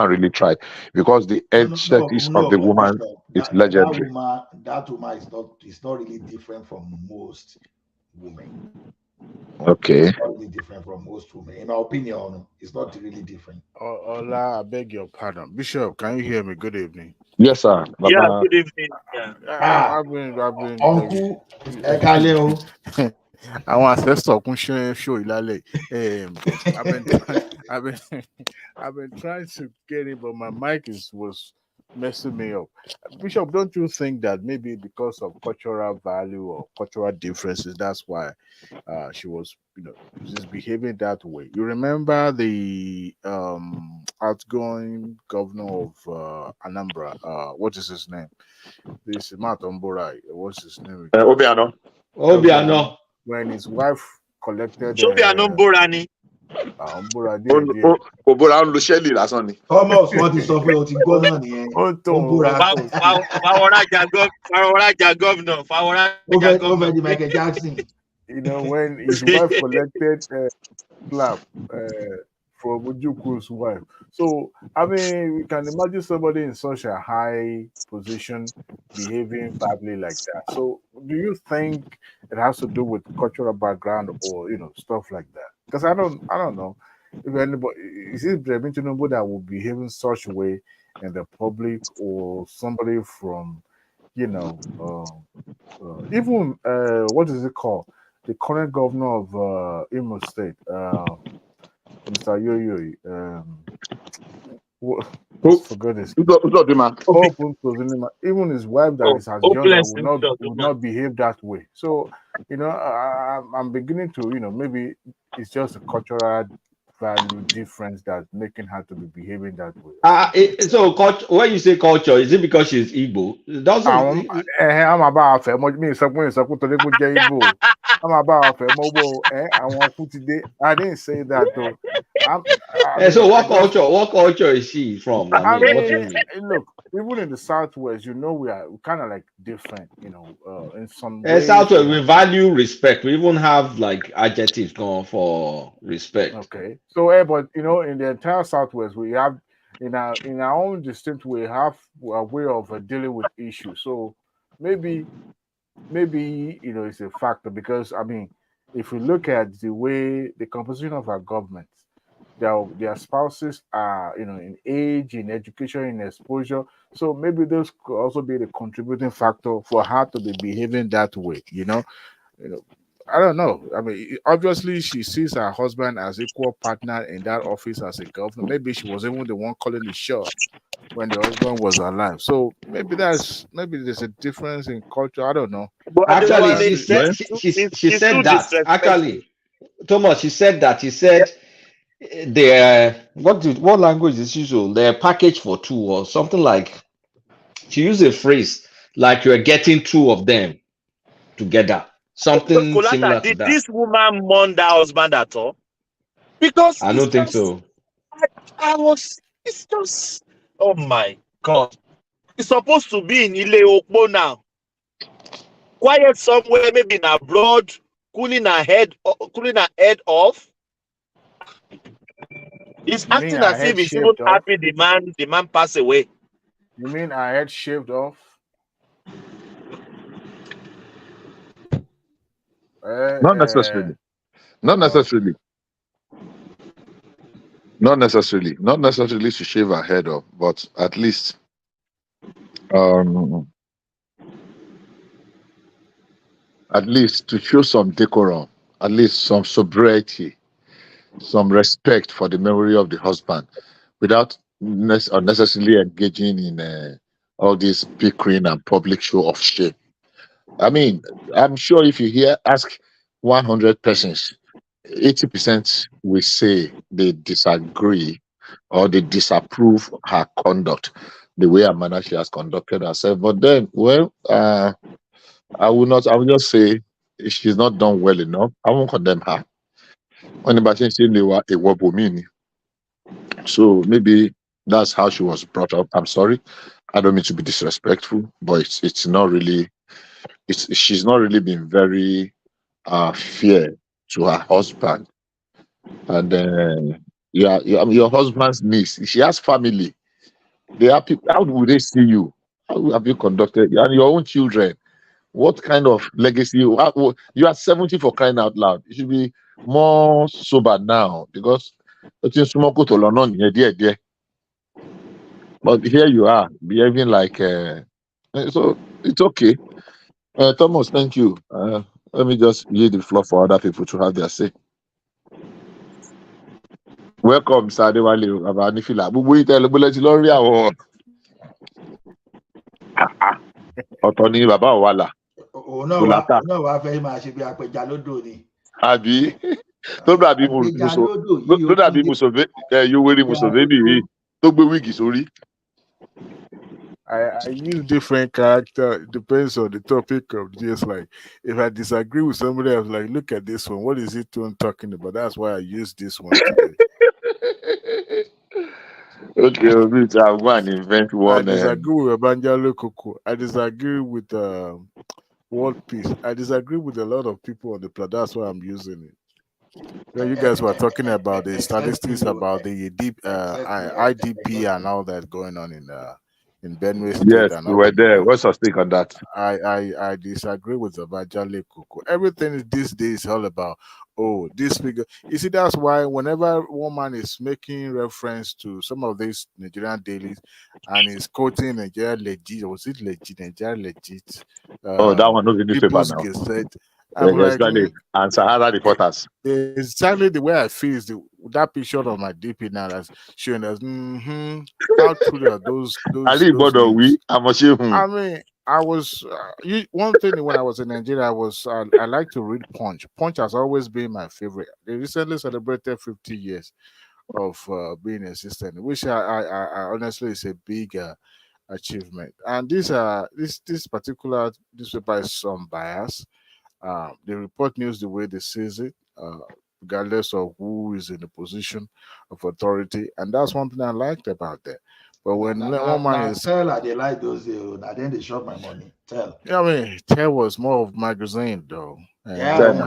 [SPEAKER 15] really tried, because the excesses of the woman is legendary.
[SPEAKER 2] That woman is not really different from most women.
[SPEAKER 15] Okay.
[SPEAKER 2] It's not really different from most women. In my opinion, it's not really different.
[SPEAKER 14] Ola, I beg your pardon. Bishop, can you hear me? Good evening.
[SPEAKER 15] Yes, sir. Baba.
[SPEAKER 1] Yeah, good evening. Yeah.
[SPEAKER 14] I've been
[SPEAKER 2] Uncle
[SPEAKER 14] àwọn ancestor kun show ìlàlẹ̀. I've been trying to get it, but my mic was messing me up. Bishop, don't you think that maybe because of cultural value or cultural differences, that's why she was, just behaving that way? You remember the outgoing governor of Anambra? What is his name? This is Matt Omborai. What's his name?
[SPEAKER 5] Obiano.
[SPEAKER 14] When his wife collected.
[SPEAKER 1] Obiano Borani.
[SPEAKER 2] Almost what is suffering what is going on here. Over the Michael Jackson.
[SPEAKER 14] When his wife collected slap for Mujuku's wife. So I mean, we can imagine somebody in such a high position behaving badly like that. So do you think it has to do with cultural background or stuff like that? Because I don't know if anybody is it Tinubu that will behave in such a way in the public, or somebody from even what is it called, the current governor of Imo State, Mr. Yoyo, for goodness, even his wife that is as young would not behave that way. So I'm beginning to maybe it's just a cultural value difference that's making her to be behaving that way.
[SPEAKER 5] So when you say culture, is it because she's Igbo? It doesn't.
[SPEAKER 14] I'm about me Igbo. I'm about I didn't say that though.
[SPEAKER 5] So what culture is she from?
[SPEAKER 14] I mean, look, even in the Southwest, we are kind of like different, in some ways.
[SPEAKER 5] Southwest, we value respect. We even have like adjectives going for respect.
[SPEAKER 14] Okay. So, but in the entire Southwest, we have
[SPEAKER 4] in our own distinct way have a way of dealing with issues. So maybe it's a factor because I mean, if we look at the way the composition of our government, their spouses are in age, in education, in exposure. So maybe those could also be the contributing factor for her to be behaving that way. You know, I don't know. I mean, obviously, she sees her husband as equal partner in that office as a governor. Maybe she was even the one calling the shot when the husband was alive. So maybe there's a difference in culture. I don't know.
[SPEAKER 1] But
[SPEAKER 5] Actually,
[SPEAKER 1] Adewale,
[SPEAKER 5] she
[SPEAKER 1] it's
[SPEAKER 5] said
[SPEAKER 1] too
[SPEAKER 5] that.
[SPEAKER 1] disrespectful.
[SPEAKER 5] Actually, Thomas, she said that. She said the what language is usual? They're packaged for two or something like. She used a phrase like you're getting two of them together. Something
[SPEAKER 1] Kolata,
[SPEAKER 5] similar to
[SPEAKER 1] did
[SPEAKER 5] that.
[SPEAKER 1] this woman mourn that husband at all? Because
[SPEAKER 5] I
[SPEAKER 1] it's
[SPEAKER 5] don't think
[SPEAKER 1] just,
[SPEAKER 5] so.
[SPEAKER 1] it's just, oh my God. It's supposed to be in Ile Okpo now. Quiet somewhere, maybe in abroad, cooling her head off. It's
[SPEAKER 4] You mean
[SPEAKER 1] acting
[SPEAKER 4] her
[SPEAKER 1] as if
[SPEAKER 4] head
[SPEAKER 1] he's even
[SPEAKER 4] shaved off?
[SPEAKER 1] happy the man passed away.
[SPEAKER 4] You mean her head shaved off?
[SPEAKER 15] Not necessarily. Not necessarily. Not necessarily. Not necessarily to shave her head off, but at least um to show some decorum, at least some sobriety, some respect for the memory of the husband, without unnecessarily engaging in all this bickering and public show of shame. I mean, I'm sure if you ask 100 persons, 80% will say they disagree or they disapprove her conduct, the way Amanda she has conducted herself. But then, well, I will not. I will just say she's not done well enough. I won't condemn her. Anybody saying they were a wobomini. So maybe that's how she was brought up. I'm sorry. I don't mean to be disrespectful, but it's not really. She's not really been very fair to her husband. And your husband's niece. She has family. They have people. How would they see you? How have you conducted? And your own children. What kind of legacy? You are 70 for crying out loud. You should be more sober now because it's just small to learn on here, dear. But here you are behaving like so it's okay. Thomas, thank you. Let me just yield the floor for other people to have their say. Welcome, Sir Adewale Abanifila. Gbogbo yìí tẹ́lẹ̀ gbọ́lẹ̀ ti lọ rí àwọn ọ̀tọ̀ ní bàbá Ọ̀wàlà.
[SPEAKER 2] òun náà wá fẹ́ máa ṣe bí apẹja lódò ni.
[SPEAKER 15] Àbí tó dàbí Yoweri Museveni yìí tó gbé wíìgì sórí.
[SPEAKER 4] I use different character. Depends on the topic of just like if I disagree with somebody, I was like, look at this one. What is it talking about? That's why I use this one today.
[SPEAKER 15] Okay, I'm going to invent one.
[SPEAKER 4] I disagree with Banjalo Koko. I disagree with World Peace. I disagree with a lot of people on the planet. That's why I'm using it. You guys were talking about the statistics about the IDP and all that going on in Benue State.
[SPEAKER 15] Yes,
[SPEAKER 4] and
[SPEAKER 15] we were there. What's your take on that?
[SPEAKER 4] I disagree with Abajale Koko. Everything these days is all about, this figure. You see, that's why whenever one man is making reference to some of these Nigerian dailies and is quoting Nigeria legit, was it legit? Nigeria legit?
[SPEAKER 15] That one knows the newspaper now.
[SPEAKER 4] Gazette. I'm like,
[SPEAKER 15] and Sahara reporters.
[SPEAKER 4] Exactly the way I feel is that picture of my DP now that's showing us how true are those I mean, I was one thing when I was in Nigeria I like to read Punch. Punch has always been my favorite. They recently celebrated 50 years of being existent, which I honestly is a big achievement. And this particular newspaper is some bias. They report news the way they sees it, regardless of who is in the position of authority, and that's one thing I liked about that. But when one man is
[SPEAKER 2] tell they like those days, then they shop my money. Tell.
[SPEAKER 4] Yeah, I mean, Tell was more of magazine though. And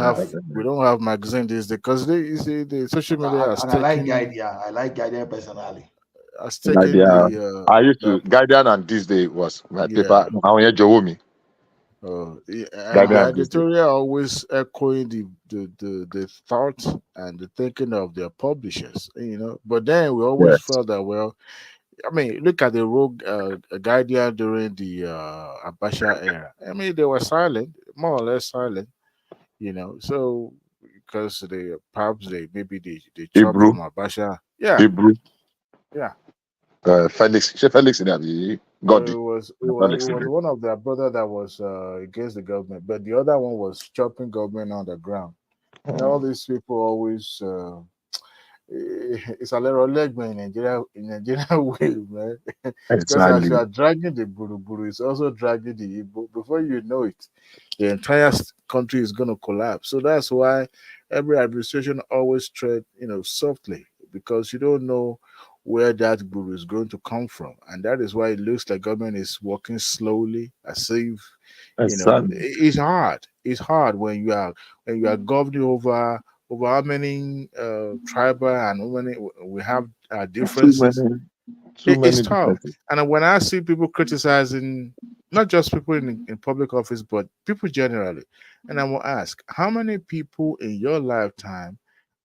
[SPEAKER 4] we don't have magazine these days because the social media
[SPEAKER 2] and I like Guardian. I like Guardian personally.
[SPEAKER 4] has taken the
[SPEAKER 15] I used to Guardian, and this day was my paper.
[SPEAKER 4] yeah.
[SPEAKER 15] Now here Jowomi.
[SPEAKER 4] And the
[SPEAKER 15] Guardian this day.
[SPEAKER 4] editorial always echoing the thought and the thinking of their publishers, But then we always
[SPEAKER 15] Yes.
[SPEAKER 4] felt that, well, I mean, look at the Rogue Guardian during the Abacha era. I mean, they were silent, more or less silent, So because they perhaps they chopped
[SPEAKER 15] Hebrew.
[SPEAKER 4] from Abacha, yeah,
[SPEAKER 15] Hebrew.
[SPEAKER 4] yeah.
[SPEAKER 15] Felix. Felix in the
[SPEAKER 4] It
[SPEAKER 15] Godi.
[SPEAKER 4] was it was it
[SPEAKER 15] Felix in
[SPEAKER 4] was
[SPEAKER 15] the
[SPEAKER 4] one of their brother that was against the government, but the other one was chopping government on the ground. All these people always it's a little leg man in Nigeria way, man. Because as you
[SPEAKER 15] Exactly.
[SPEAKER 4] are dragging the Buruburu, it's also dragging the Igbo. Before you know it, the entire country is going to collapse. So that's why every administration always tread, softly, because you don't know where that guru is going to come from, and that is why it looks like government is working slowly, as if
[SPEAKER 15] Exactly.
[SPEAKER 4] it's hard. It's hard when you are governing over how many tribal and how many we have
[SPEAKER 15] Too
[SPEAKER 4] differences.
[SPEAKER 15] many. Too
[SPEAKER 4] It's
[SPEAKER 15] many
[SPEAKER 4] tough.
[SPEAKER 15] differences.
[SPEAKER 4] And when I see people criticizing not just people in public office, but people generally, and I will ask, how many people in your lifetime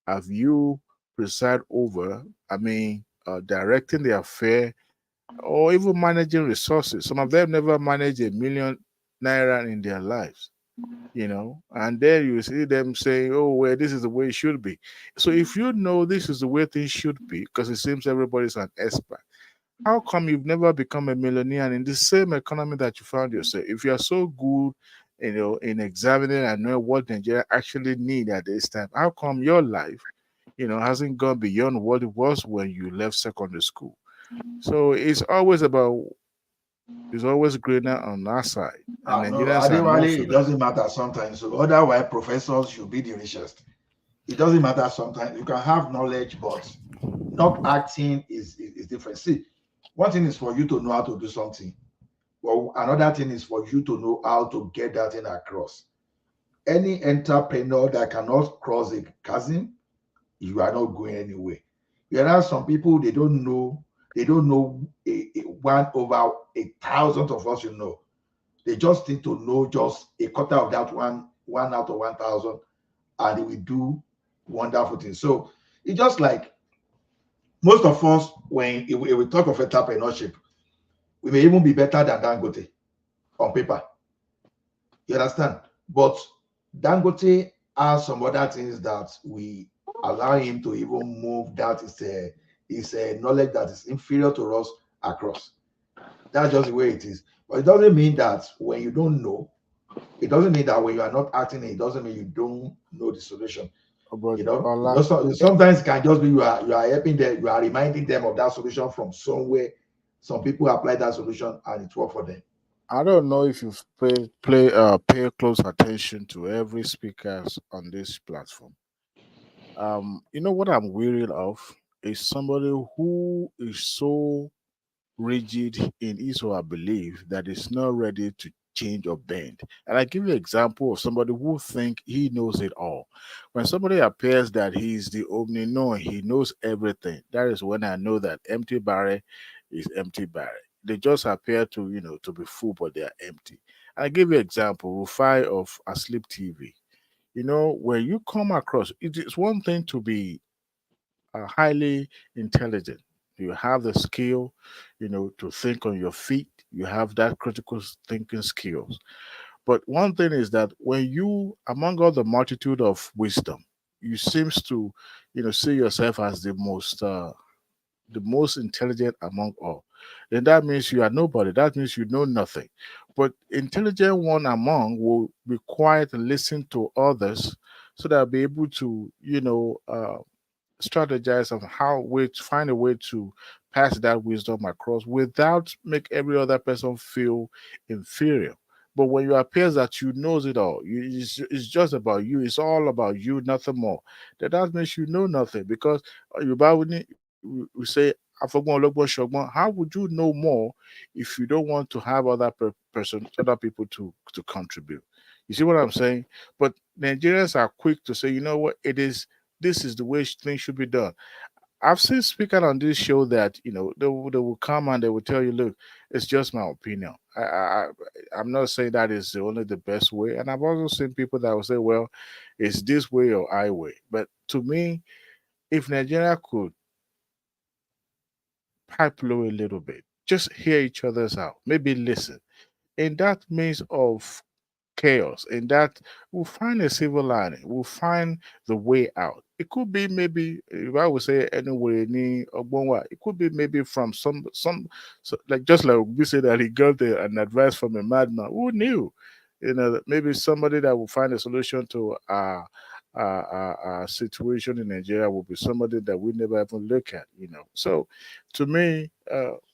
[SPEAKER 4] have you preside over? I mean, directing the affair or even managing resources. Some of them never manage ₦1 million in their lives, and then you see them saying, oh, well, this is the way it should be. So if you know this is the way things should be, because it seems everybody's an expert, how come you've never become a millionaire in the same economy that you found yourself? If you are so good, in examining and knowing what Nigeria actually need at this time, how come your life, hasn't gone beyond what it was when you left secondary school? So it's always greener on our side, and
[SPEAKER 2] No,
[SPEAKER 4] Nigerians are known
[SPEAKER 2] Adewale,
[SPEAKER 4] for
[SPEAKER 2] it
[SPEAKER 4] that.
[SPEAKER 2] doesn't matter sometimes. So otherwise, professors should be the richest. It doesn't matter sometimes. You can have knowledge, but not acting is different. See, one thing is for you to know how to do something. Well, another thing is for you to know how to get that thing across. Any entrepreneur that cannot cross a chasm, you are not going anywhere. There are some people they don't know one over 1,000 of us, They just need to know just a quarter of that one out of 1,000, and they will do wonderful things. So it's just like most of us, when we talk of entrepreneurship, we may even be better than Dangote on paper. You understand? But Dangote has some other things that we allow him to even move. That is a knowledge that is inferior to us across. That's just the way it is. But it doesn't mean that when you don't know, it doesn't mean that when you are not acting, it doesn't mean you don't know the solution.
[SPEAKER 4] But Ola,
[SPEAKER 2] Sometimes it can just be you are helping them, you are reminding them of that solution from somewhere. Some people apply that solution and it worked for them.
[SPEAKER 4] I don't know if you've pay close attention to every speakers on this platform. What I'm weary of is somebody who is so rigid in his or her belief that is not ready to change or bend. And I give you an example of somebody who think he knows it all. When somebody appears that he's the omni-knowing, he knows everything, that is when I know that empty barrel is empty barrel. They just appear to, to be full, but they are empty. I give you an example, Rufai of Asleep TV. When you come across, it is one thing to be highly intelligent. You have the skill, to think on your feet. You have that critical thinking skills. But one thing is that when you, among all the multitude of wisdom, you seems to, see yourself as the most intelligent among all, then that means you are nobody. That means you know nothing. But intelligent one among will be quiet and listen to others so that they'll be able to, strategize on how way to find a way to pass that wisdom across without make every other person feel inferior. But when you appear that you knows it all, it's just about you. It's all about you, nothing more. That means you know nothing because we say "Afogbon Ologbo Shogbon." How would you know more if you don't want to have other people to contribute? You see what I'm saying? But Nigerians are quick to say, you know what, this is the way things should be done. I've seen speaking on this show that they will come and they will tell you, look, it's just my opinion. I'm not saying that is the only the best way, and I've also seen people that will say, well, it's this way or I way. But to me, if Nigeria could pipe low a little bit, just hear each other's out, maybe listen, in that means of chaos, in that we'll find a silver lining, we'll find the way out. It could be maybe, if I would say anyway, it could be maybe from like just like we say that he got an advice from a madman. Who knew? Maybe somebody that will find a solution to our situation in Nigeria will be somebody that we never even look at. So, to me,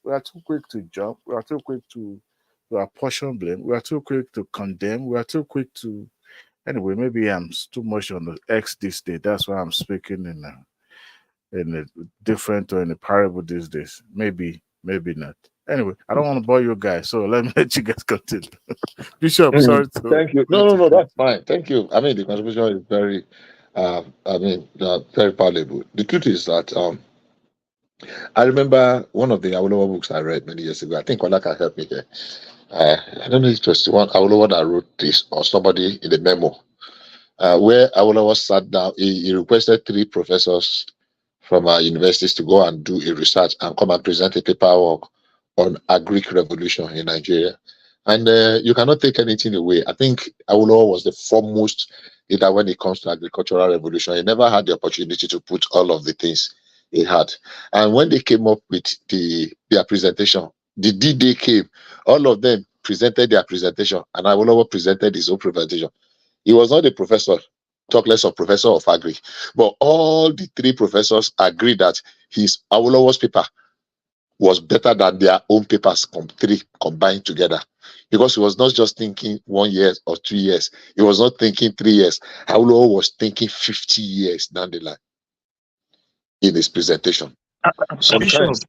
[SPEAKER 4] we are too quick to jump. We are too quick to apportion blame. We are too quick to condemn. We are too quick to. Anyway, maybe I'm too much on the X this day. That's why I'm speaking in a different or in a parable these days. Maybe not. Anyway, I don't want to bore you guys, so let me let you guys continue. Bishop, sorry to
[SPEAKER 15] Thank you. No, that's fine. Thank you. I mean, the contribution is very, very valuable. The truth is that I remember one of the Awolowo books I read many years ago. I think Olaka helped me there. I don't know if it was the one Awolowo that wrote this or somebody in the memo, where Awolowo sat down. He requested 3 professors from our universities to go and do a research and come and present a paperwork on agric revolution in Nigeria. And you cannot take anything away. I think Awolowo was the foremost leader when it comes to agricultural revolution. He never had the opportunity to put all of the things he had. And when they came up with their presentation, the D-Day came, all of them presented their presentation, and Awolowo presented his own presentation. He was not a professor, talk less of professor of agri, but all the 3 professors agreed that Awolowo's paper was better than their own papers, 3 combined together, because he was not just thinking 1 year or 2 years. He was not thinking 3 years. Awolowo was thinking 50 years down the line in his presentation. Sometimes,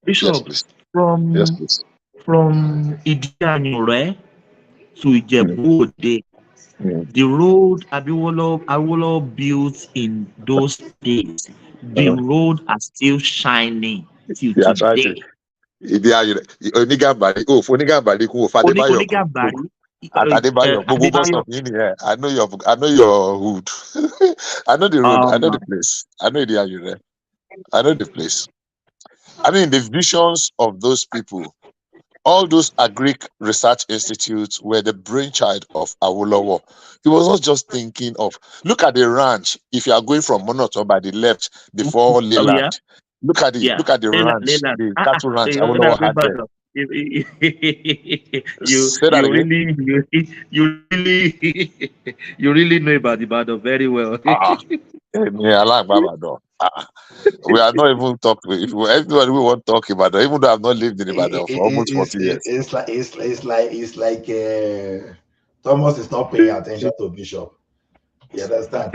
[SPEAKER 15] yes, please. Yes, please.
[SPEAKER 10] From Idianyure to Ijebu Ode, the road Awolowo built in those days, the road are still shining till today.
[SPEAKER 15] Onigambari, I know your hood. I know the road. I know the place. I know the I know the place. I mean, the visions of those people, all those agric research institutes were the brainchild of Awolowo. He was not just thinking of, look at the ranch. If you are going from Monoto by the left before Leland, look at the ranch, the cattle ranch Awolowo had there.
[SPEAKER 10] You really know about Ibadan very well.
[SPEAKER 15] We are not even talking. If everybody we want to talk about it, even though I've not lived in Ibadan for almost 40 years.
[SPEAKER 2] It's like Thomas is not paying attention to Bishop. You understand?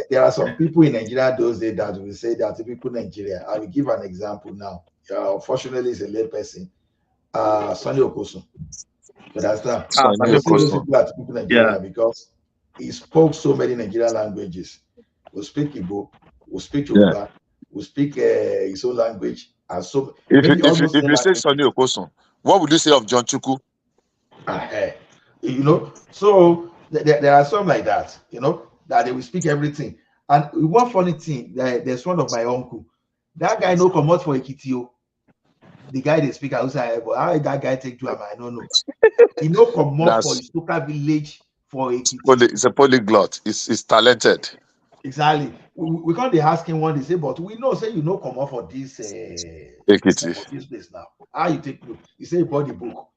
[SPEAKER 2] There are some people in Nigeria those days that will say that typical Nigeria. I will give an example now. Unfortunately, it's a lay person. Sonny Okosun. You understand?
[SPEAKER 15] Sonny Okosun.
[SPEAKER 2] Typical Nigeria because he spoke so many Nigerian languages. We speak Igbo, we speak Yoruba, we speak his own language, and so.
[SPEAKER 15] If you say Sonny Okosun, what would you say of John Chukwu?
[SPEAKER 2] So there are some like that, that they will speak everything. And one funny thing, there's one of my uncle. That guy no come out for Ekitio. The guy they speak outside, but how that guy take to him, I don't know. He no come out for his local village for Ekitio.
[SPEAKER 15] It's a polyglot. It's talented.
[SPEAKER 2] Exactly. We can't be asking one. They say, but we know say come out for this place now. How you take look? You say body book,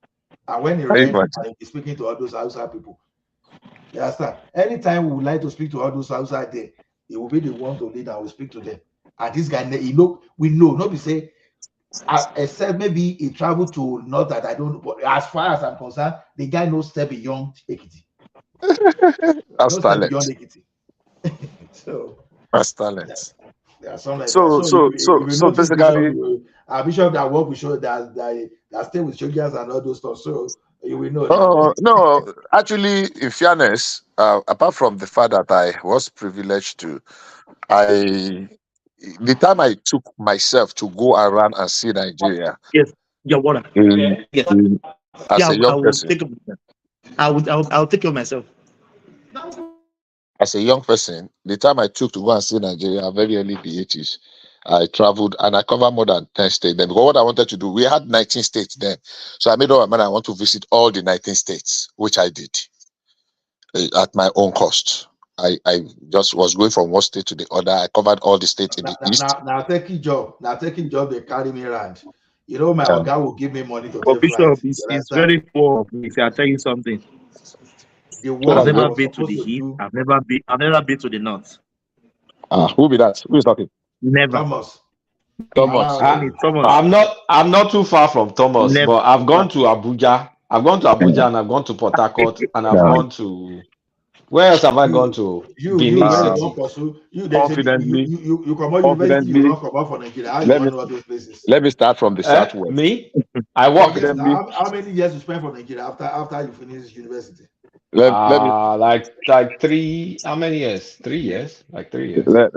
[SPEAKER 2] and when he read, he's speaking to all those outside people. You understand? Anytime we would like to speak to all those outside there, he will be the one to lead and we speak to them. And this guy, we know. Nobody say, except maybe he traveled to not that I don't know. But as far as I'm concerned, the guy knows step beyond Ekiti.
[SPEAKER 15] That's talent.
[SPEAKER 2] So
[SPEAKER 15] that's talent.
[SPEAKER 2] There are some like
[SPEAKER 15] so basically,
[SPEAKER 2] our bishop that work with show that stay with soldiers and all those stuff. So you will know.
[SPEAKER 15] No, actually, in fairness, apart from the fact that I was privileged to, the time I took myself to go around and see Nigeria,
[SPEAKER 10] Yes. Yeah, water. Yes.
[SPEAKER 15] as
[SPEAKER 10] Yeah,
[SPEAKER 15] a
[SPEAKER 10] I
[SPEAKER 15] young
[SPEAKER 10] will
[SPEAKER 15] person,
[SPEAKER 10] take it. I'll take care of myself.
[SPEAKER 15] as a young person, the time I took to go and see Nigeria, very early in the 80s, I traveled and I covered more than 10 states then. Because what I wanted to do, we had 19 states then. So I made up my mind I want to visit all the 19 states, which I did at my own cost. I just was going from one state to the other. I covered all the states in the east.
[SPEAKER 2] Now taking job. Now taking job, they carry me around. You know, my
[SPEAKER 15] Um,
[SPEAKER 2] guy will give me money to
[SPEAKER 10] But
[SPEAKER 2] take flight.
[SPEAKER 10] Bishop is very poor of me. I'll tell you something.
[SPEAKER 2] The
[SPEAKER 10] I've
[SPEAKER 2] work I
[SPEAKER 10] never
[SPEAKER 2] was
[SPEAKER 10] been to
[SPEAKER 2] supposed
[SPEAKER 10] the
[SPEAKER 2] to
[SPEAKER 10] east.
[SPEAKER 2] do,
[SPEAKER 10] I've never been to the north.
[SPEAKER 15] who be that? Who is talking?
[SPEAKER 10] Never.
[SPEAKER 2] Thomas.
[SPEAKER 15] Thomas.
[SPEAKER 10] Thomas.
[SPEAKER 5] I'm not too far from Thomas,
[SPEAKER 10] Never.
[SPEAKER 5] but I've gone to Abuja. I've gone to Abuja and I've gone to Port Harcourt and I've gone to where else have I gone to?
[SPEAKER 2] You
[SPEAKER 5] Benin
[SPEAKER 2] where they
[SPEAKER 5] City.
[SPEAKER 2] don't pursue you. They say
[SPEAKER 15] Confidently,
[SPEAKER 2] you come out university, you don't come out for Nigeria. How you
[SPEAKER 15] let
[SPEAKER 2] want
[SPEAKER 15] me
[SPEAKER 2] to know those places?
[SPEAKER 15] let me start from the southwest.
[SPEAKER 5] Me? I work.
[SPEAKER 2] Yes, how many years you spend for Nigeria after you finish university?
[SPEAKER 15] Let me
[SPEAKER 5] like 3. How many years? 3 years. Like 3 years.
[SPEAKER 15] let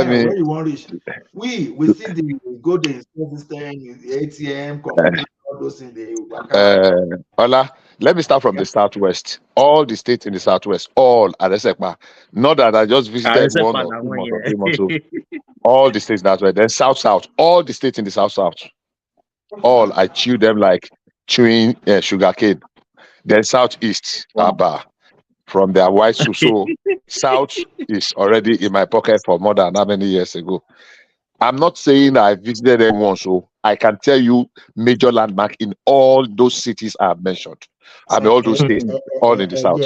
[SPEAKER 15] me
[SPEAKER 2] Where you want to reach? We see the go the system, the ATM, computer, all those things.
[SPEAKER 15] Ola, let me start from the southwest. All the states in the southwest, all Aresekpa. Not that I just visited one or 2 months or 3 months ago. All the states that way. Then south, all the states in the south, all I chew them like chewing sugar cane. Then southeast, Aba. From their white so south is already in my pocket for more than how many years ago. I'm not saying I visited them once, so I can tell you major landmark in all those cities I have mentioned. I mean, all those states, all in the south.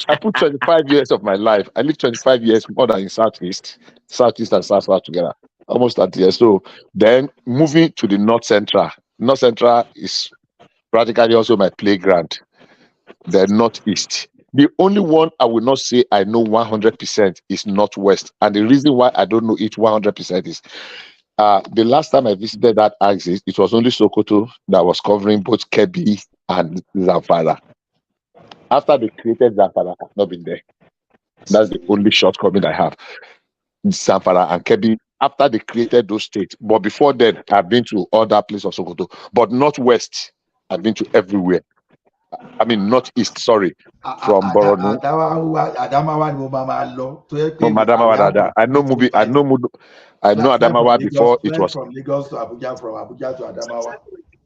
[SPEAKER 15] I put 25 years of my life. I lived 25 years more than in southeast and south together, almost 30 years. So then moving to the north central. North central is practically also my playground. The northeast. The only one I will not say I know 100% is northwest, and the reason why I don't know it 100% is the last time I visited that axis, it was only Sokoto that was covering both Kebbi and Zamfara. After they created Zamfara, I've not been there. That's the only shortcoming I have. Zamfara and Kebbi, after they created those states. But before then, I've been to other places of Sokoto. But northwest, I've been to everywhere. I mean, northeast, sorry. From Borno. From Adamawa. I know Mubi. I know Adamawa before it was.
[SPEAKER 2] From Lagos to Abuja, from Abuja to Adamawa.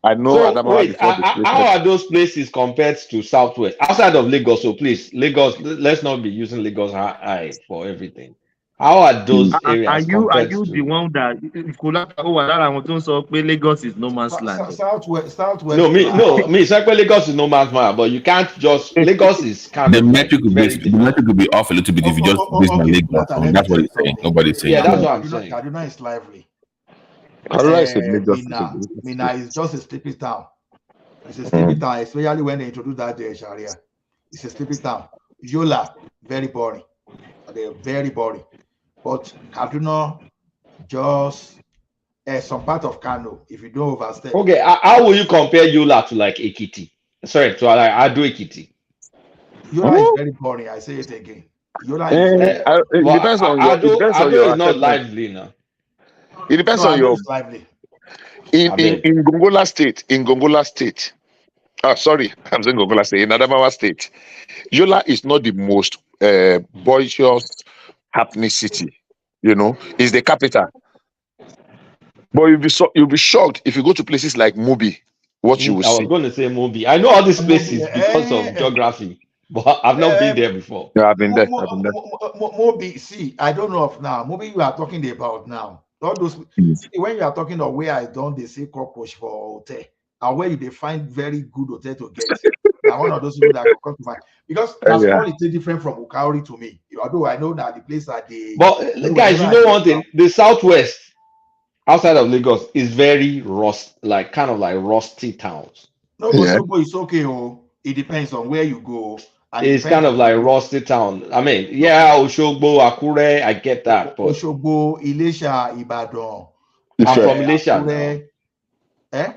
[SPEAKER 15] I know Adamawa
[SPEAKER 5] wait,
[SPEAKER 15] before the
[SPEAKER 5] how are those places compared to Southwest? Outside of Lagos, so please, Lagos, let's not be using Lagos high for everything. How are those areas
[SPEAKER 10] Are
[SPEAKER 5] compared
[SPEAKER 10] you
[SPEAKER 5] to
[SPEAKER 10] the one that Lagos is no man's land?
[SPEAKER 2] Southwest.
[SPEAKER 5] No, exactly. Lagos is no man's land, but you can't just Lagos is kind
[SPEAKER 11] the
[SPEAKER 5] of
[SPEAKER 11] metric could
[SPEAKER 5] very
[SPEAKER 11] be the metric could be off a little bit if you just based on Lagos. That's what he's saying. Nobody's saying.
[SPEAKER 5] Yeah, that's what I'm saying.
[SPEAKER 2] Kaduna is lively. Mina is just a sleepy town. It's a sleepy town, especially when they introduce that Sharia. It's a sleepy town. Yola, very boring. They're very boring. But Kaduna, just some part of Kano, if you don't overstay.
[SPEAKER 5] Okay, how will you compare Yola to like Ekiti? Sorry, to like Ado Ekiti.
[SPEAKER 2] Yola is very boring. I say it again. Yola is
[SPEAKER 15] it depends on your.
[SPEAKER 5] Ado is not
[SPEAKER 15] assessment.
[SPEAKER 5] lively now.
[SPEAKER 15] It depends on your.
[SPEAKER 2] Lively.
[SPEAKER 15] In Gongola State. Sorry, I'm saying Gongola State. In Adamawa State, Yola is not the most boisterous, happening city. You know, it's the capital. But you'll be shocked if you go to places like Mubi. What you will see.
[SPEAKER 5] I was going to say Mubi. I know all these places because of geography, but I've not been there before.
[SPEAKER 15] Yeah, I've been there.
[SPEAKER 2] Mubi, see, I don't know of now. Mubi you are talking about now. All those when you are talking of where I don't they say cockroach for hotel, and where they find very good hotel to get. Now one of those people that come to find because that's quality different from Ukauri to me. Although I know that the place are the
[SPEAKER 5] but guys, you know one thing, the southwest outside of Lagos is very kind of like rusty towns.
[SPEAKER 2] No, but it's okay. It depends on where you go.
[SPEAKER 5] It's kind of like rusty town. I mean, Oshogbo, Akure, I get that. But
[SPEAKER 2] Oshogbo, Ilesha, Ibadan.
[SPEAKER 5] I'm from Ilesha now.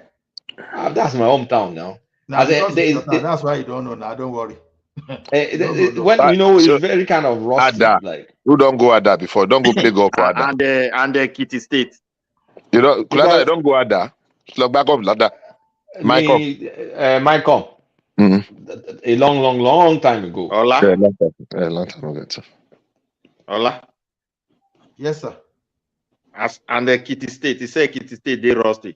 [SPEAKER 5] That's my hometown now.
[SPEAKER 2] That's why you don't know now. Don't worry.
[SPEAKER 5] When
[SPEAKER 15] But
[SPEAKER 5] you know
[SPEAKER 15] so
[SPEAKER 5] it's very kind of rusty,
[SPEAKER 15] Ada,
[SPEAKER 5] like
[SPEAKER 15] you don't go Ada before. Don't go play golf for Ada.
[SPEAKER 1] and Kitty State.
[SPEAKER 15] You know, Kulata,
[SPEAKER 5] because
[SPEAKER 15] don't go Ada. Slug back up Ada. Michael.
[SPEAKER 5] Michael, a long time ago.
[SPEAKER 1] Ola.
[SPEAKER 15] Yeah, long time ago. Too.
[SPEAKER 1] Ola.
[SPEAKER 2] Yes, sir.
[SPEAKER 1] And the Kitty State, he said Kitty State, they rusty.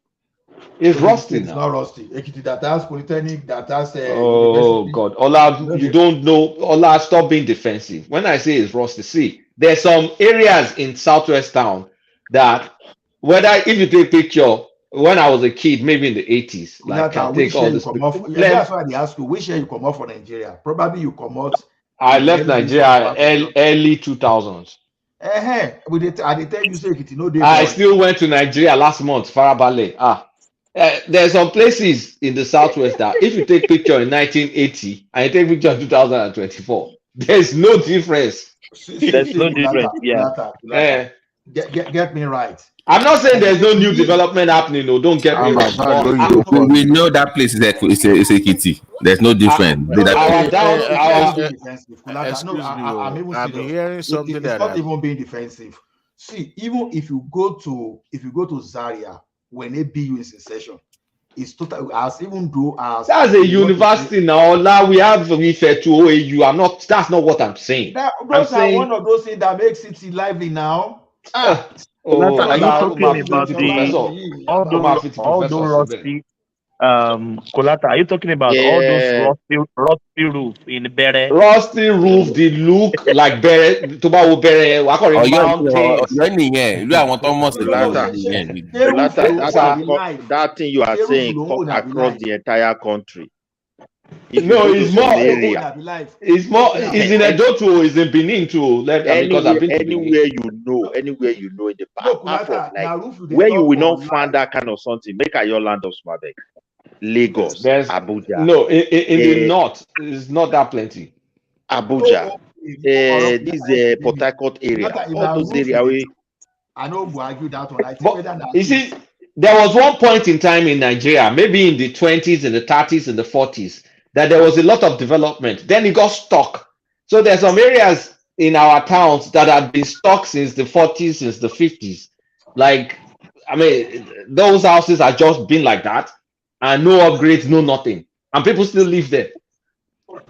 [SPEAKER 5] It's rusty
[SPEAKER 2] It's
[SPEAKER 5] now.
[SPEAKER 2] not rusty. Ekiti that has polytechnic, that has
[SPEAKER 5] Oh
[SPEAKER 2] university.
[SPEAKER 5] God, Ola, you don't know. Ola, stop being defensive. When I say it's rusty, see, there's some areas in Southwest town that, whether if you take picture when I was a kid, maybe in the 80s, like can take all this.
[SPEAKER 2] That's why they ask you which year you come out for Nigeria. Probably you come out.
[SPEAKER 5] I left Nigeria early 2000s.
[SPEAKER 2] I tell you say Ekiti no dey.
[SPEAKER 5] I still went to Nigeria last month, Farabale. There's some places in the Southwest that if you take picture in 1980 and you take picture in 2024, there's no difference.
[SPEAKER 1] There's no difference. Yeah.
[SPEAKER 2] Get me right.
[SPEAKER 5] I'm not saying there's no new development happening. No, don't get me wrong.
[SPEAKER 11] We know that place is it's a kitty. There's no difference.
[SPEAKER 4] Excuse me, I'm hearing something
[SPEAKER 2] it's
[SPEAKER 4] that
[SPEAKER 2] not even being defensive. See, even if you go to Zaria when they be you in secession, it's total. As even though as
[SPEAKER 5] that's a university now. Now we have refer to OAU. I'm not. That's not what I'm saying.
[SPEAKER 2] Those are one of those things that makes it lively now.
[SPEAKER 1] Are you talking about all those rusty? Kolata, are you talking about all those rusty roof in Bere?
[SPEAKER 5] Rusty roof, they look like Bere. Tobawo Bere.
[SPEAKER 1] That thing you are saying across the entire country.
[SPEAKER 5] No, it's more. It's in Edoto, it's in Benin too.
[SPEAKER 1] Anywhere you know in the apart from like where you will not find that kind of something. Make a your land of Smabek, Lagos, Abuja.
[SPEAKER 5] No, in the north, it's not that plenty.
[SPEAKER 1] Abuja, this Port Harcourt area, all those areas.
[SPEAKER 2] I know we argue that one.
[SPEAKER 5] But, you see, there was one point in time in Nigeria, maybe in the 20s, in the 30s, in the 40s, that there was a lot of development. Then it got stuck. So there's some areas in our towns that have been stuck since the 40s, since the 50s. Like, I mean, those houses have just been like that, and no upgrades, no nothing, and people still live there.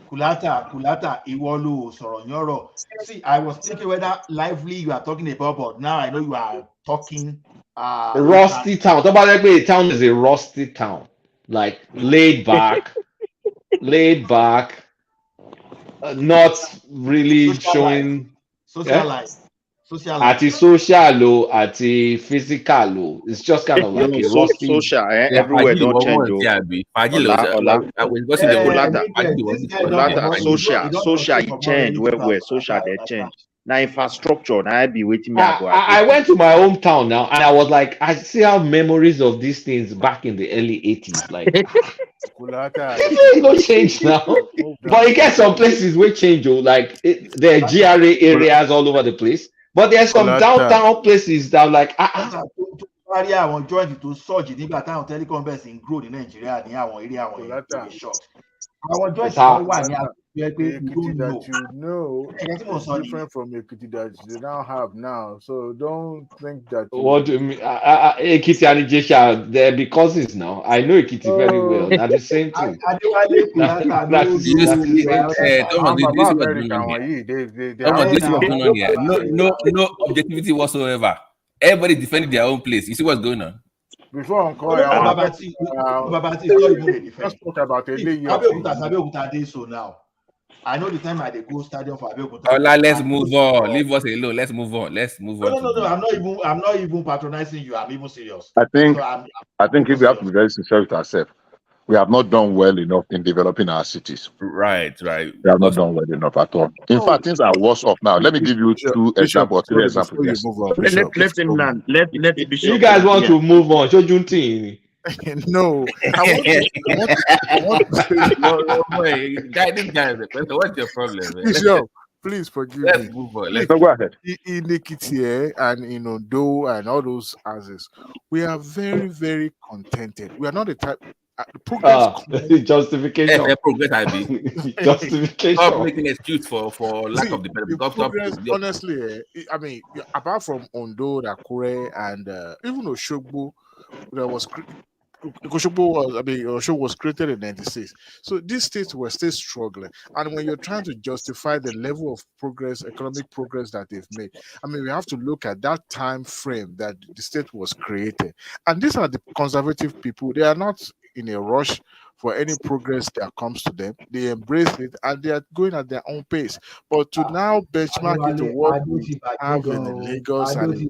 [SPEAKER 2] Kulata, Iwolu, Soronyoro. See, I was thinking whether lively you are talking about, but now I know you are talking.
[SPEAKER 5] Rusty town. The town is a rusty town, like laid back, not really showing
[SPEAKER 2] social life.
[SPEAKER 5] At the social at the physical it's just kind of like a rusty
[SPEAKER 1] social everywhere don't change. Social it change where social they change. Now infrastructure now I be waiting me.
[SPEAKER 5] I went to my hometown now and I was like, I still have memories of these things back in the early 80s. Like it no change now. But you get some places where change, like there are GRA areas all over the place. But there's some downtown places that are like
[SPEAKER 2] area àwọn joint tó surge nígbà táwọn telecom bẹ̀rẹ̀ sí ń grow ní Nàìjíríà ní àwọn area àwọn ìlú short. Àwọn joint kan wà ní àgbẹ̀ pé
[SPEAKER 4] you know it's different from Ekiti that they now have now. So don't think that.
[SPEAKER 5] What do you mean? Ekiti and Ijesha, they're be cousins now. I know Ekiti very well. Not the same thing.
[SPEAKER 11] No objectivity whatsoever. Everybody defending their own place. You see what's going on?
[SPEAKER 4] Before I'm calling, let's talk about
[SPEAKER 2] Abeokuta so now. I know the time I go stadium for Abeokuta.
[SPEAKER 11] Let's move on. Leave us alone. Let's move on.
[SPEAKER 2] No. I'm not even patronizing you. I'm even serious.
[SPEAKER 15] I think if we have to be very sincere with ourselves, we have not done well enough in developing our cities.
[SPEAKER 11] Right.
[SPEAKER 15] We have not done well enough at all. In fact, things are worse off now. Let me give you three examples.
[SPEAKER 1] Let him land. Let Bishop.
[SPEAKER 5] You guys want to move on?
[SPEAKER 4] No.
[SPEAKER 11] What's your problem, man?
[SPEAKER 4] Bishop, please forgive me.
[SPEAKER 11] Let's move on.
[SPEAKER 15] Go ahead.
[SPEAKER 4] In Ekiti and in Ondo and all those houses, we are very, very contented. We are not the type. progress.
[SPEAKER 1] Justification.
[SPEAKER 11] Progress, I be
[SPEAKER 1] Justification.
[SPEAKER 11] Stop making excuse for lack of
[SPEAKER 4] The
[SPEAKER 11] development.
[SPEAKER 4] progress, honestly, I mean, apart from Ondo, Akure, and even Oshogbo, there was Osho was created in 96. So these states were still struggling. And when you're trying to justify the level of progress, economic progress that they've made, I mean, we have to look at that time frame that the state was created. And these are the conservative people. They are not in a rush for any progress that comes to them. They embrace it and they are going at their own pace. But to now benchmark it to what we have in Lagos and in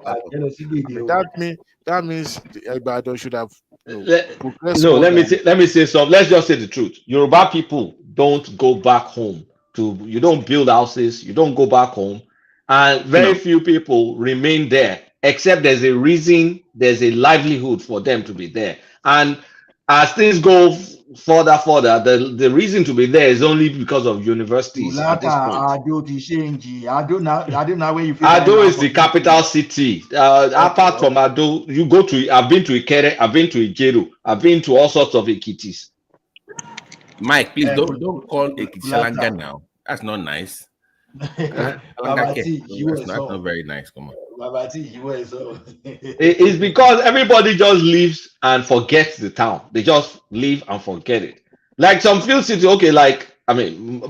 [SPEAKER 4] that means Ibadan should have
[SPEAKER 1] let me say something. Let's just say the truth. Yoruba people don't go back home you don't build houses, you don't go back home, and very few people remain there, except there's a reason, there's a livelihood for them to be there. And as things go further, the reason to be there is only because of universities at this point. Ado is the capital city. Apart from Ado, I've been to Ikere, I've been to Ijeru, I've been to all sorts of Ekitis.
[SPEAKER 11] Mike, please don't call Ekiti Salanga now. That's not nice. That's not very nice. Come on.
[SPEAKER 1] It's because everybody just leaves and forgets the town. They just leave and forget it. Like some field cities, okay, like I mean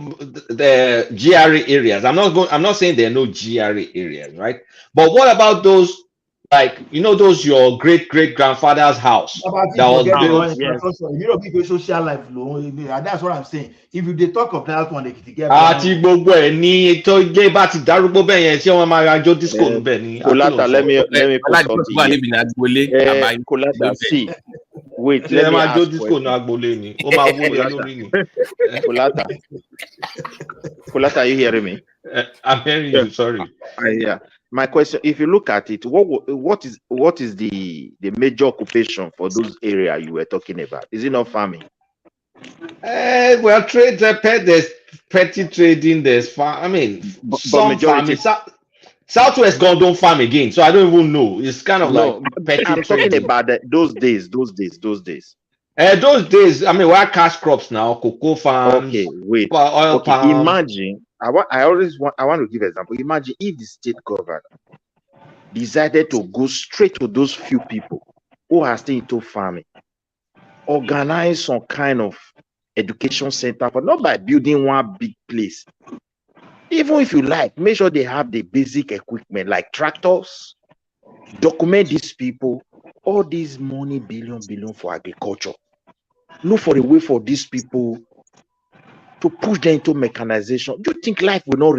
[SPEAKER 1] the GRA areas. I'm not saying there are no GRA areas, right? But what about those, like, you know, those your great grandfather's house that was built?
[SPEAKER 2] Social life, that's what I'm saying. If you talk of that one, they get
[SPEAKER 7] Kolata, let me put Kolata, see. Wait, let me ask Kolata, are you hearing me?
[SPEAKER 1] I'm hearing you, sorry.
[SPEAKER 7] Yeah. My question, if you look at it, what is the major occupation for those areas you were talking about? Is it not farming?
[SPEAKER 1] Well, there's petty trading, there's farm. I mean, some majority farming. Southwest don't farm again, so I don't even know. It's kind of like petty
[SPEAKER 7] I'm
[SPEAKER 1] trading.
[SPEAKER 7] talking about those days.
[SPEAKER 1] Those days, I mean, we're cash crops now, cocoa farms.
[SPEAKER 7] Okay, wait.
[SPEAKER 1] Oil palm.
[SPEAKER 7] Imagine, I want to give an example. Imagine if the state governor decided to go straight to those few people who are still into farming, organize some kind of education center, but not by building one big place. Even if you like, make sure they have the basic equipment like tractors. Document these people, all this money, billion for agriculture. Look for a way for these people to push them into mechanization. Do you think life will not,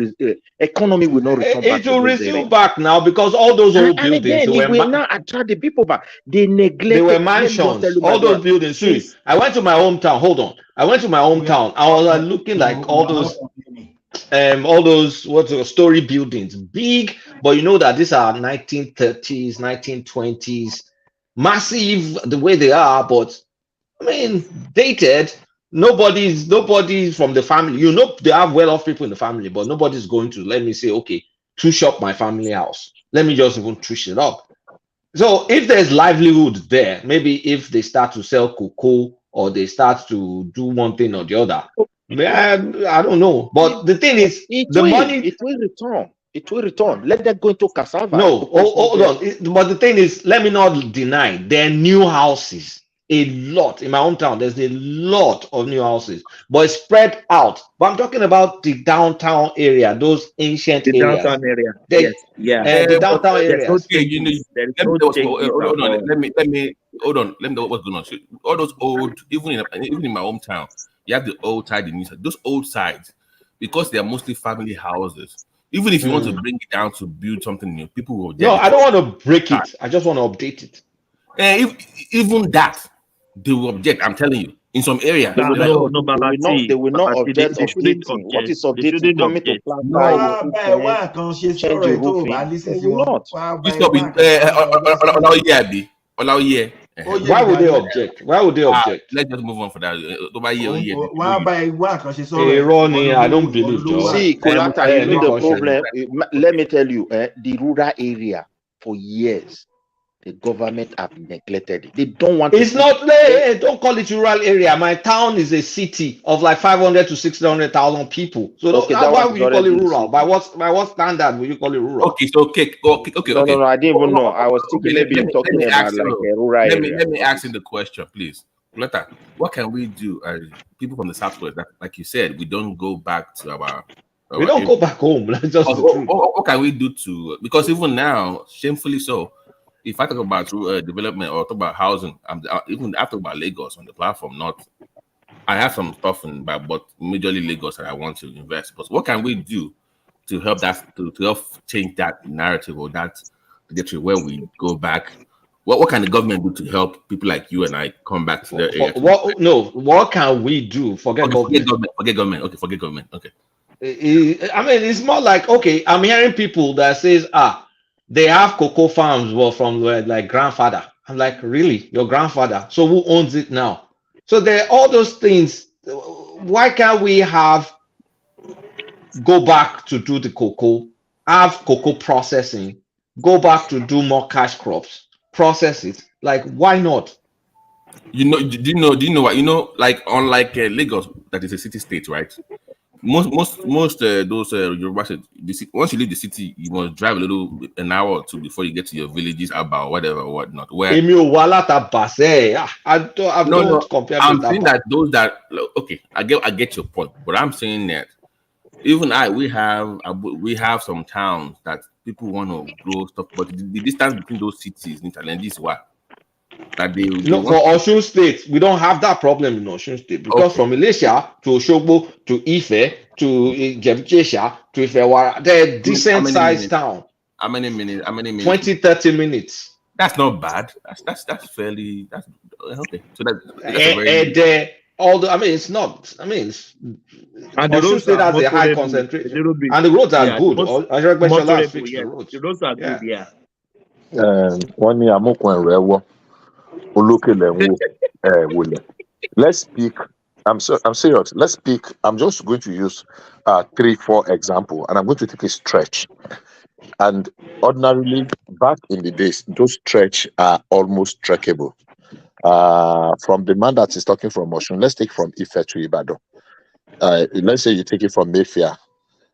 [SPEAKER 7] economy will not return back?
[SPEAKER 1] It will resume back now because all those old buildings.
[SPEAKER 7] Again, it will now attract the people back. They neglected.
[SPEAKER 1] They were mansions. All those buildings. See, I went to my hometown. Hold on. I went to my hometown. I was looking like all those story buildings, big, but you know that these are 1930s, 1920s, massive the way they are, but I mean dated. Nobody's from the family. You know, they have well-off people in the family, but nobody's going to let me say, okay, touch up my family house. Let me just even touch it up. So if there's livelihood there, maybe if they start to sell cocoa or they start to do one thing or the other, I don't know. But the thing is, money,
[SPEAKER 7] it will return. It will return. Let them go into cassava.
[SPEAKER 1] No, hold on. But the thing is, let me not deny there are new houses. A lot in my hometown. There's a lot of new houses, but it's spread out. But I'm talking about the downtown area, those ancient areas.
[SPEAKER 7] Downtown area.
[SPEAKER 1] The downtown area.
[SPEAKER 11] Hold on. Let me know what's going on. All those old, even in my hometown, you have the old side and new side. Those old sides, because they are mostly family houses. Even if you want to bring it down to build something new, people will.
[SPEAKER 1] No, I don't want to break it. I just want to update it.
[SPEAKER 11] Even that, they will object. I'm telling you. In some areas,
[SPEAKER 7] they will not object. What is updating? Coming to
[SPEAKER 1] Why would they object?
[SPEAKER 11] Let's just move on for that.
[SPEAKER 1] I don't believe.
[SPEAKER 7] See, Kolata, you know the problem. Let me tell you, the rural area for years,
[SPEAKER 15] The government have neglected it. They don't want
[SPEAKER 5] It's not, hey, don't call it rural area. My town is a city of like 500 to 600,000 people. So
[SPEAKER 15] Okay, that
[SPEAKER 5] why
[SPEAKER 15] one
[SPEAKER 5] would
[SPEAKER 15] is
[SPEAKER 5] you call it
[SPEAKER 15] already
[SPEAKER 5] rural? By what standard will you call it rural?
[SPEAKER 11] Okay, so okay.
[SPEAKER 15] No, I didn't even know. I was
[SPEAKER 11] Okay,
[SPEAKER 15] thinking maybe you're talking about like a rural area.
[SPEAKER 11] Let me ask him the question, please. Letta, what can we do as people from the southwest? Like you said, we don't go back to our
[SPEAKER 5] we don't go back home. That's just the truth.
[SPEAKER 11] What can we do to, because even now, shamefully so, if I talk about development or talk about housing, even I talk about Lagos on the platform, I have some stuff but majorly Lagos that I want to invest. But what can we do to help that to help change that narrative or that to get to where we go back? What can the government do to help people like you and I come back to their area?
[SPEAKER 5] What can we do? Forget government.
[SPEAKER 11] Forget government. Okay, forget government. Okay.
[SPEAKER 5] I mean, it's more like, okay, I'm hearing people that says, they have cocoa farms from like grandfather. I'm like, really? Your grandfather? So who owns it now? So there are all those things. Why can't we go back to do the cocoa, have cocoa processing, go back to do more cash crops, process it? Like, why not?
[SPEAKER 11] Do you know what? Like unlike Lagos, that is a city state, right? Most those Yoruba, once you leave the city, you must drive an hour or two before you get to your villages, about whatever or whatnot. Where
[SPEAKER 5] I don't compare.
[SPEAKER 11] I'm saying that those that okay, I get your point, but I'm saying that even we have some towns that people want to grow stuff, but the distance between those cities in Thailand is what. That
[SPEAKER 5] for Osun State, we don't have that problem in Osun State because from Malaysia to Osogbo to Ife to Jebjesha to Ifewara, they're decent sized town.
[SPEAKER 11] How many minutes?
[SPEAKER 5] 20-30 minutes.
[SPEAKER 11] That's not bad. That's fairly. That's okay. So
[SPEAKER 5] it's not. I mean, Osun State has a high concentration, and the roads are good.
[SPEAKER 1] The roads are good. Yeah.
[SPEAKER 15] One year let's speak. I'm serious. Let's speak. I'm just going to use 3-4 example, and I'm going to take a stretch. And ordinarily, back in the days, those stretch are almost trackable. From the man that is talking from Osun, let's take from Ife to Ibadan. Let's say you take it from Mayfair.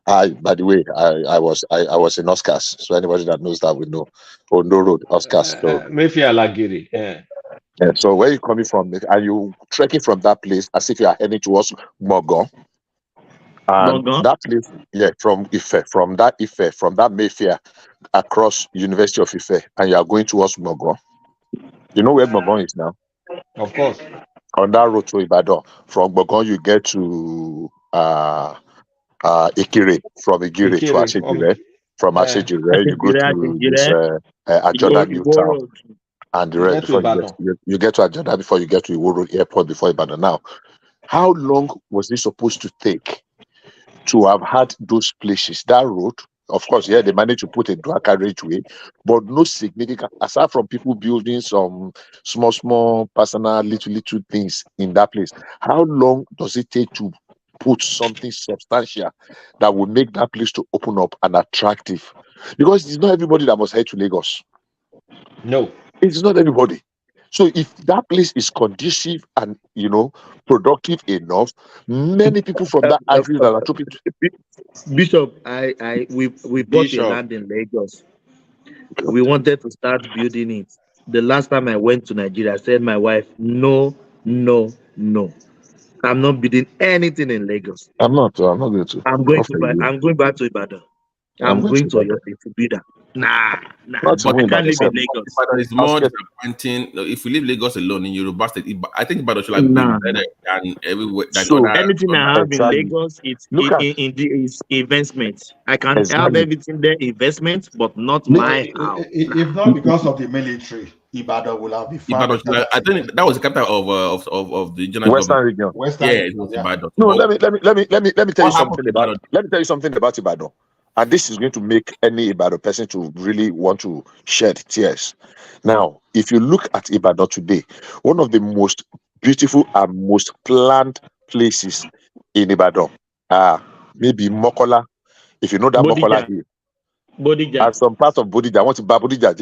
[SPEAKER 15] By the way, I was in Oscars, so anybody that knows that will know. Ondo Road, Oscars.
[SPEAKER 5] Mayfair Lagiri. Yeah.
[SPEAKER 15] Yeah, so where you coming from? Are you trekking from that place as if you are heading towards Mogon? That place, from Ife, from that Mayfair across University of Ife, and you are going towards Mogon. You know where Mogon is now?
[SPEAKER 5] Of course.
[SPEAKER 15] On that road to Ibadan, from Mogon you get to Ikire, from Ikire to Ashejire. From Ashejire you go to this Ajoda New Town. And the rest before you get to Ajada before you get to Iwo Road Airport before Ibadan. Now, how long was this supposed to take to have had those places? That road, of course, they managed to put a dual carriageway, but no significant, aside from people building some small personal little things in that place. How long does it take to put something substantial that will make that place to open up and attractive? Because it's not everybody that must head to Lagos.
[SPEAKER 5] No.
[SPEAKER 15] It's not everybody. So if that place is conducive and productive enough, many people from that area that are trooping.
[SPEAKER 1] Bishop, we bought a land in Lagos. We wanted to start building it. The last time I went to Nigeria, I said my wife, no. I'm not building anything in Lagos.
[SPEAKER 15] I'm not going to.
[SPEAKER 1] I'm going back to Ibadan. I'm going to Oyo to build that. Nah.
[SPEAKER 11] But I can't live in Lagos. Ibadan is more disappointing. If we leave Lagos alone in Yoruba State, I think Ibadan should be better than everywhere.
[SPEAKER 1] So anything I have in Lagos, it's investment. I can have everything there, investment, but not my house.
[SPEAKER 2] If not because of the military, Ibadan will have been.
[SPEAKER 11] I think that was the capital of the regional
[SPEAKER 15] Western region.
[SPEAKER 11] It was Ibadan.
[SPEAKER 15] No, let me tell you something about. Let me tell you something about Ibadan. And this is going to make any Ibadan person to really want to shed tears. Now, if you look at Ibadan today, one of the most beautiful and most planned places in Ibadan, maybe Mokola, if you know that Mokola here.
[SPEAKER 1] Bodija.
[SPEAKER 15] And some part of Bodija. I want to buy Bodija.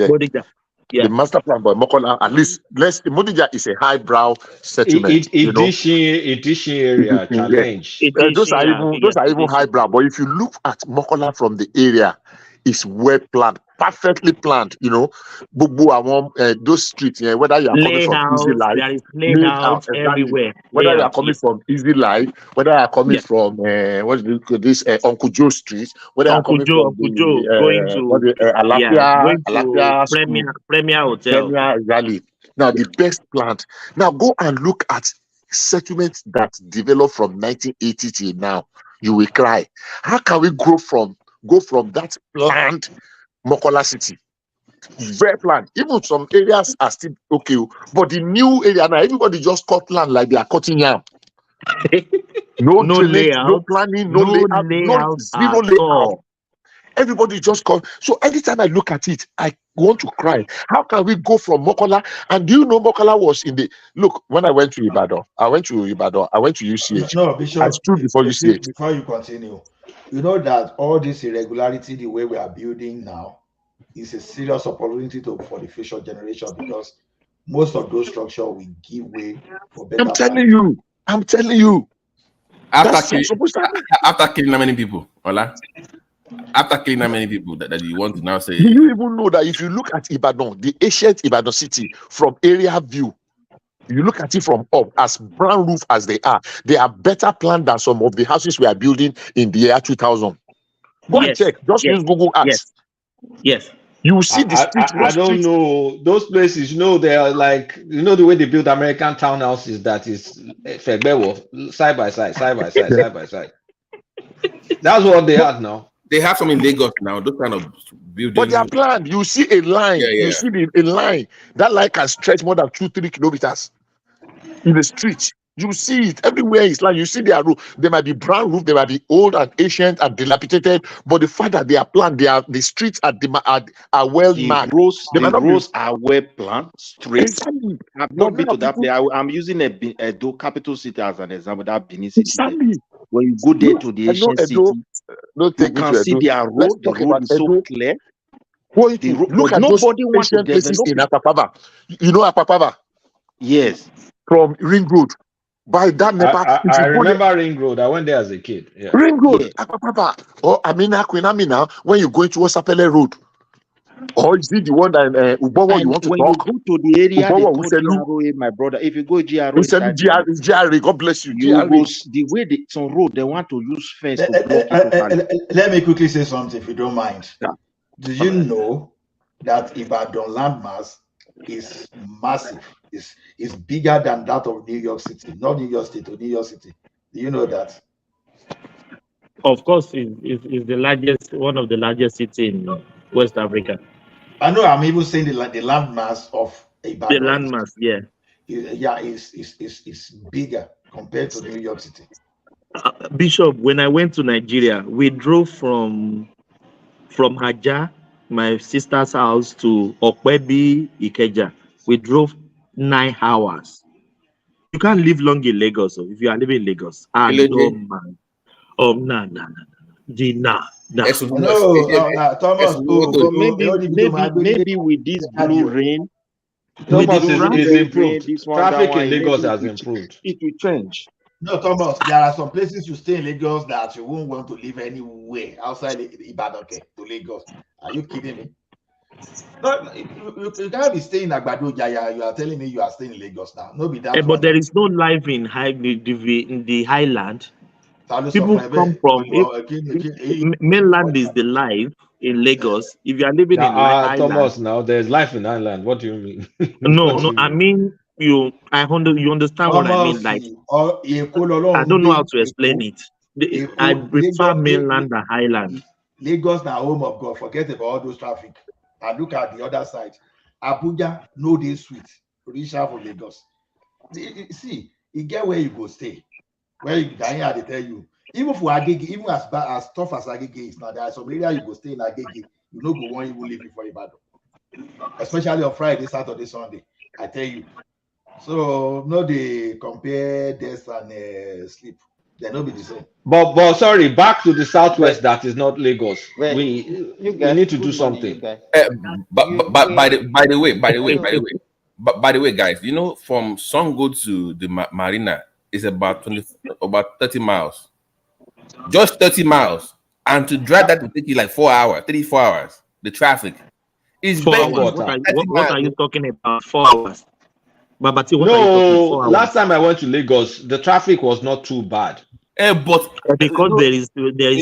[SPEAKER 15] The master plan by Mokola, at least Modija is a highbrow settlement.
[SPEAKER 5] Edition area challenge.
[SPEAKER 15] Those are even highbrow. But if you look at Mokola from the area, it's well planned, perfectly planned. Those streets, whether you are coming from Easy Life,
[SPEAKER 10] there is layout everywhere.
[SPEAKER 15] Whether you are coming from Easy Life, whether you are coming from Uncle Joe Street, whether you are coming from
[SPEAKER 10] going to
[SPEAKER 15] Alafia
[SPEAKER 10] Premier Hotel.
[SPEAKER 15] Premier Rally. Now the best plant. Now go and look at settlements that developed from 1980 till now. You will cry. How can we go from that planned Mokola city? Very planned. Even some areas are still okay, but the new area now, everybody just cut land like they are cutting yam. No layout, no planning, no layout, zero layout. Everybody just call. So anytime I look at it, I want to cry. How can we go from Mokola? And do you know Mokola was in the look when I went to Ibadan? I went to UCH.
[SPEAKER 2] No, Bishop.
[SPEAKER 15] I stood before UCH.
[SPEAKER 2] Before you continue, you know that all this irregularity, the way we are building now, is a serious opportunity for the future generation, because most of those structures will give way for better.
[SPEAKER 15] I'm telling you.
[SPEAKER 11] After killing how many people, Ola? After killing how many people that you want to now say?
[SPEAKER 15] Do you even know that if you look at Ibadan, the ancient Ibadan city, from area view, you look at it from up, as brown roof as they are better planned than some of the houses we are building in the year 2000. Go and check. Just use Google Earth.
[SPEAKER 10] Yes.
[SPEAKER 15] You will see the street.
[SPEAKER 5] I don't know those places. They are like the way they build American townhouses. That is side by side. That's what they are now.
[SPEAKER 11] They have some in Lagos now. Those kind of buildings.
[SPEAKER 15] But they are planned. You see a line. You see a line. That line can stretch more than 2-3 kilometers in the street. You see it everywhere. It's like you see their roof. They might be brown roof. They might be old and ancient and dilapidated. But the fact that they are planned, the streets are well marked.
[SPEAKER 7] The roads are well planned, straight.
[SPEAKER 15] Exactly.
[SPEAKER 7] I've not been to that place. I'm using a capital city as an example. That Benin city.
[SPEAKER 15] Exactly.
[SPEAKER 7] When you go there to the ancient city, you can see their road. The road is so clear.
[SPEAKER 15] Look at those ancient places in Apapava. You know Apapava?
[SPEAKER 7] Yes.
[SPEAKER 15] From Ring Road. By that
[SPEAKER 5] I remember Ring Road. I went there as a kid. Yeah.
[SPEAKER 15] Ring Road, Apapava. Or Queen Amina, when you're going towards Sapele Road. Or is it the one that Ubowo you want to
[SPEAKER 7] when
[SPEAKER 15] talk?
[SPEAKER 7] When you go to the area, Ubowo, they call GRA, my brother. If you go GRA,
[SPEAKER 15] GRA, God bless you.
[SPEAKER 7] GRA. The way some road they want to use first to block it.
[SPEAKER 2] Let me quickly say something, if you don't mind. Yeah. Did you know that Ibadan landmass is massive? Is bigger than that of New York City, not New York State or New York City. Do you know that?
[SPEAKER 10] Of course, it's the largest, one of the largest cities in West Africa.
[SPEAKER 2] I know. I'm even saying the landmass of Ibadan.
[SPEAKER 10] The landmass, yeah.
[SPEAKER 2] Is bigger compared to New York City.
[SPEAKER 10] Bishop, when I went to Nigeria, we drove from Haja, my sister's house, to Okwebi, Ikeja. We drove 9 hours. You can't live long in Lagos if you are living in Lagos. No, man. Oh, no.
[SPEAKER 2] Thomas, maybe with this blue rain,
[SPEAKER 5] traffic in Lagos has improved.
[SPEAKER 7] It will change.
[SPEAKER 2] No, Thomas, there are some places you stay in Lagos that you won't want to live anywhere outside Ibadan to Lagos. Are you kidding me? No, you can't be staying in Agbado Jaya. You are telling me you are staying in Lagos now. No, be that.
[SPEAKER 10] But there is no life in the highland. People come from mainland is the life in Lagos. If you are living in Island,
[SPEAKER 5] Thomas, now there's life in Island. What do you mean?
[SPEAKER 10] No. I mean you understand Thomas, what I mean. Like I don't know how to explain it. I prefer mainland than Highland.
[SPEAKER 2] Lagos now home of God. Forget about all those traffic. And look at the other side. Abuja, no day sweet. Reach out for Lagos. See, you get where you go stay. Where you can hear they tell you. Even for Agege, even as tough as Agege is now, there are some area you go stay in Agege. You know go one even leave before Ibadan. Especially on Friday, Saturday, Sunday. I tell you. So no, they compare this and sleep. They not be the same.
[SPEAKER 5] But sorry, back to the southwest. That is not Lagos.
[SPEAKER 8] Well,
[SPEAKER 5] We
[SPEAKER 8] you guys,
[SPEAKER 5] need to do
[SPEAKER 8] good morning, you
[SPEAKER 5] something.
[SPEAKER 8] guys.
[SPEAKER 11] But
[SPEAKER 8] You
[SPEAKER 11] by
[SPEAKER 8] were
[SPEAKER 11] the way,
[SPEAKER 8] hello.
[SPEAKER 11] by the way, guys, you know, from Songo to the marina is about 30 miles. Just 30 miles. And to drive that will take you like 4 hours, 3-4 hours. The traffic is
[SPEAKER 10] 4
[SPEAKER 11] big
[SPEAKER 10] hours.
[SPEAKER 11] water.
[SPEAKER 10] What are you talking about? 4 hours. Babati, what are you talking?
[SPEAKER 5] No,
[SPEAKER 10] 4 hours.
[SPEAKER 5] last time I went to Lagos, the traffic was not too bad.
[SPEAKER 11] But
[SPEAKER 10] because there is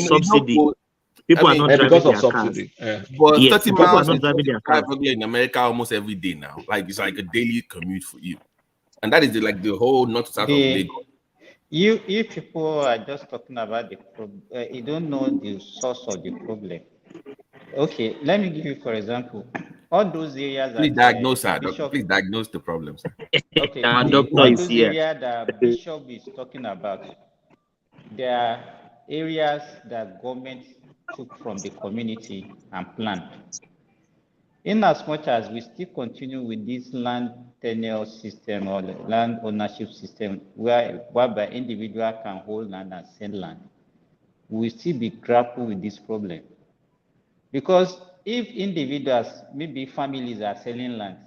[SPEAKER 10] subsidy. People are not driving
[SPEAKER 5] because of
[SPEAKER 10] their
[SPEAKER 5] subsidy.
[SPEAKER 10] cars.
[SPEAKER 11] But
[SPEAKER 10] Yes,
[SPEAKER 11] 30
[SPEAKER 10] people are
[SPEAKER 11] miles
[SPEAKER 10] not
[SPEAKER 11] is
[SPEAKER 10] driving
[SPEAKER 11] what you
[SPEAKER 10] their
[SPEAKER 11] drive
[SPEAKER 10] cars.
[SPEAKER 11] in America almost every day now. Like it's like a daily commute for you. And that is the whole north to south of Lagos.
[SPEAKER 8] You people are just talking about the problem. You don't know the source of the problem. Okay, let me give you for example. All those areas
[SPEAKER 11] Please
[SPEAKER 8] that
[SPEAKER 11] diagnose
[SPEAKER 8] Bishop.
[SPEAKER 11] Please diagnose the problem, sir.
[SPEAKER 8] Okay,
[SPEAKER 10] Our doctor
[SPEAKER 8] all
[SPEAKER 10] is
[SPEAKER 8] those
[SPEAKER 10] here.
[SPEAKER 8] areas that Bishop is talking about, there are areas that government took from the community and planned. In as much as we still continue with this land tenure system or the land ownership system whereby individual can hold land and sell land, we will still be grapple with this problem. Because if individuals, maybe families are selling land,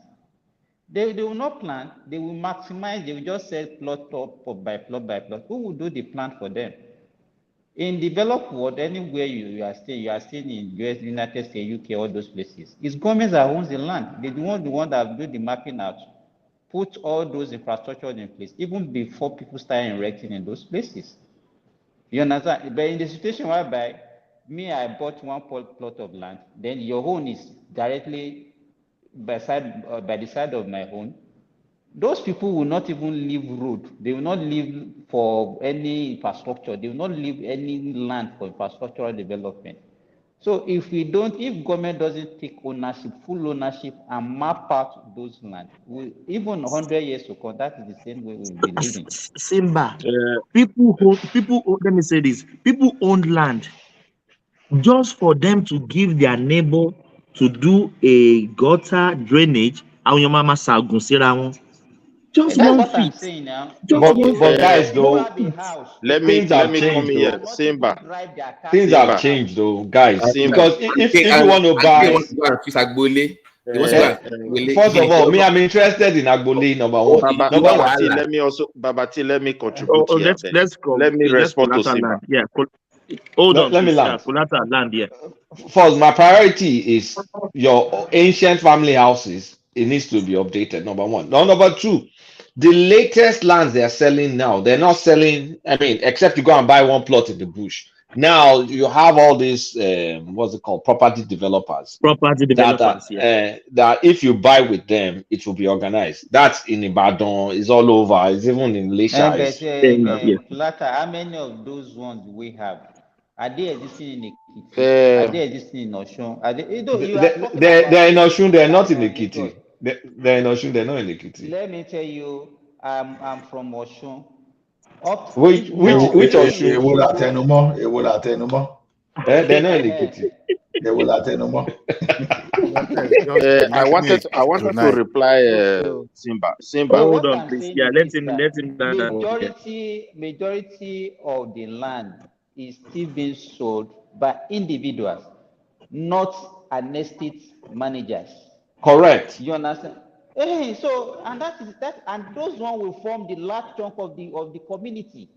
[SPEAKER 8] they will not plan, they will maximize, they will just sell plot by plot by plot. Who will do the plan for them? In developed world, anywhere you are staying in US, United States, UK, all those places, it's governments that owns the land. They the one that do the mapping out, put all those infrastructure in place, even before people start erecting in those places. You understand? But in the situation whereby I bought one plot of land, then your own is directly by the side of my own, those people will not even leave road. They will not leave for any infrastructure. They will not leave any land for infrastructural development. So if government doesn't take ownership, full ownership, and map out those lands, even 100 years to come, that is the same way we'll be living.
[SPEAKER 10] Simba, people own, let me say this, people own land just for them to give their neighbor to do a gutter drainage. Àwọn èèyàn máa ṣàgùn síra wọn. Just
[SPEAKER 8] That's
[SPEAKER 10] 1
[SPEAKER 8] what I'm
[SPEAKER 10] feet.
[SPEAKER 8] saying now.
[SPEAKER 10] Just
[SPEAKER 5] But guys, though,
[SPEAKER 7] let
[SPEAKER 5] things have
[SPEAKER 7] me come
[SPEAKER 5] changed
[SPEAKER 7] here.
[SPEAKER 5] though.
[SPEAKER 7] Simba.
[SPEAKER 5] Things have changed though, guys.
[SPEAKER 7] Simba.
[SPEAKER 5] Because if you want to buy, first of all, I'm interested in Agbole number one.
[SPEAKER 7] Babati, let me contribute here.
[SPEAKER 10] Let
[SPEAKER 7] me respond to Simba.
[SPEAKER 10] Yeah, hold on.
[SPEAKER 5] Let me land.
[SPEAKER 10] Land here.
[SPEAKER 5] First, my priority is your ancient family houses. It needs to be updated. Number one. Number two, the latest lands they are selling now, they're not selling. I mean, except you go and buy one plot in the bush. Now you have all these what's it called, property developers. That if you buy with them, it will be organized. That's in Ibadan. It's all over. It's even in Lesha.
[SPEAKER 8] Plata, how many of those ones we have? Are they existing in Ekiti? Are they existing in Osun?
[SPEAKER 5] They're in Osun. They're not in Ekiti. They're in Osun. They're not in Ekiti.
[SPEAKER 8] Let me tell you, I'm from Osun.
[SPEAKER 5] Which Osun? They're not in Ekiti.
[SPEAKER 7] I wanted to reply Simba.
[SPEAKER 10] Hold on, please. Yeah, let him.
[SPEAKER 8] Majority of the land is still being sold by individuals, not an estate managers.
[SPEAKER 5] Correct.
[SPEAKER 8] You understand? So and and those ones will form the large chunk of the community.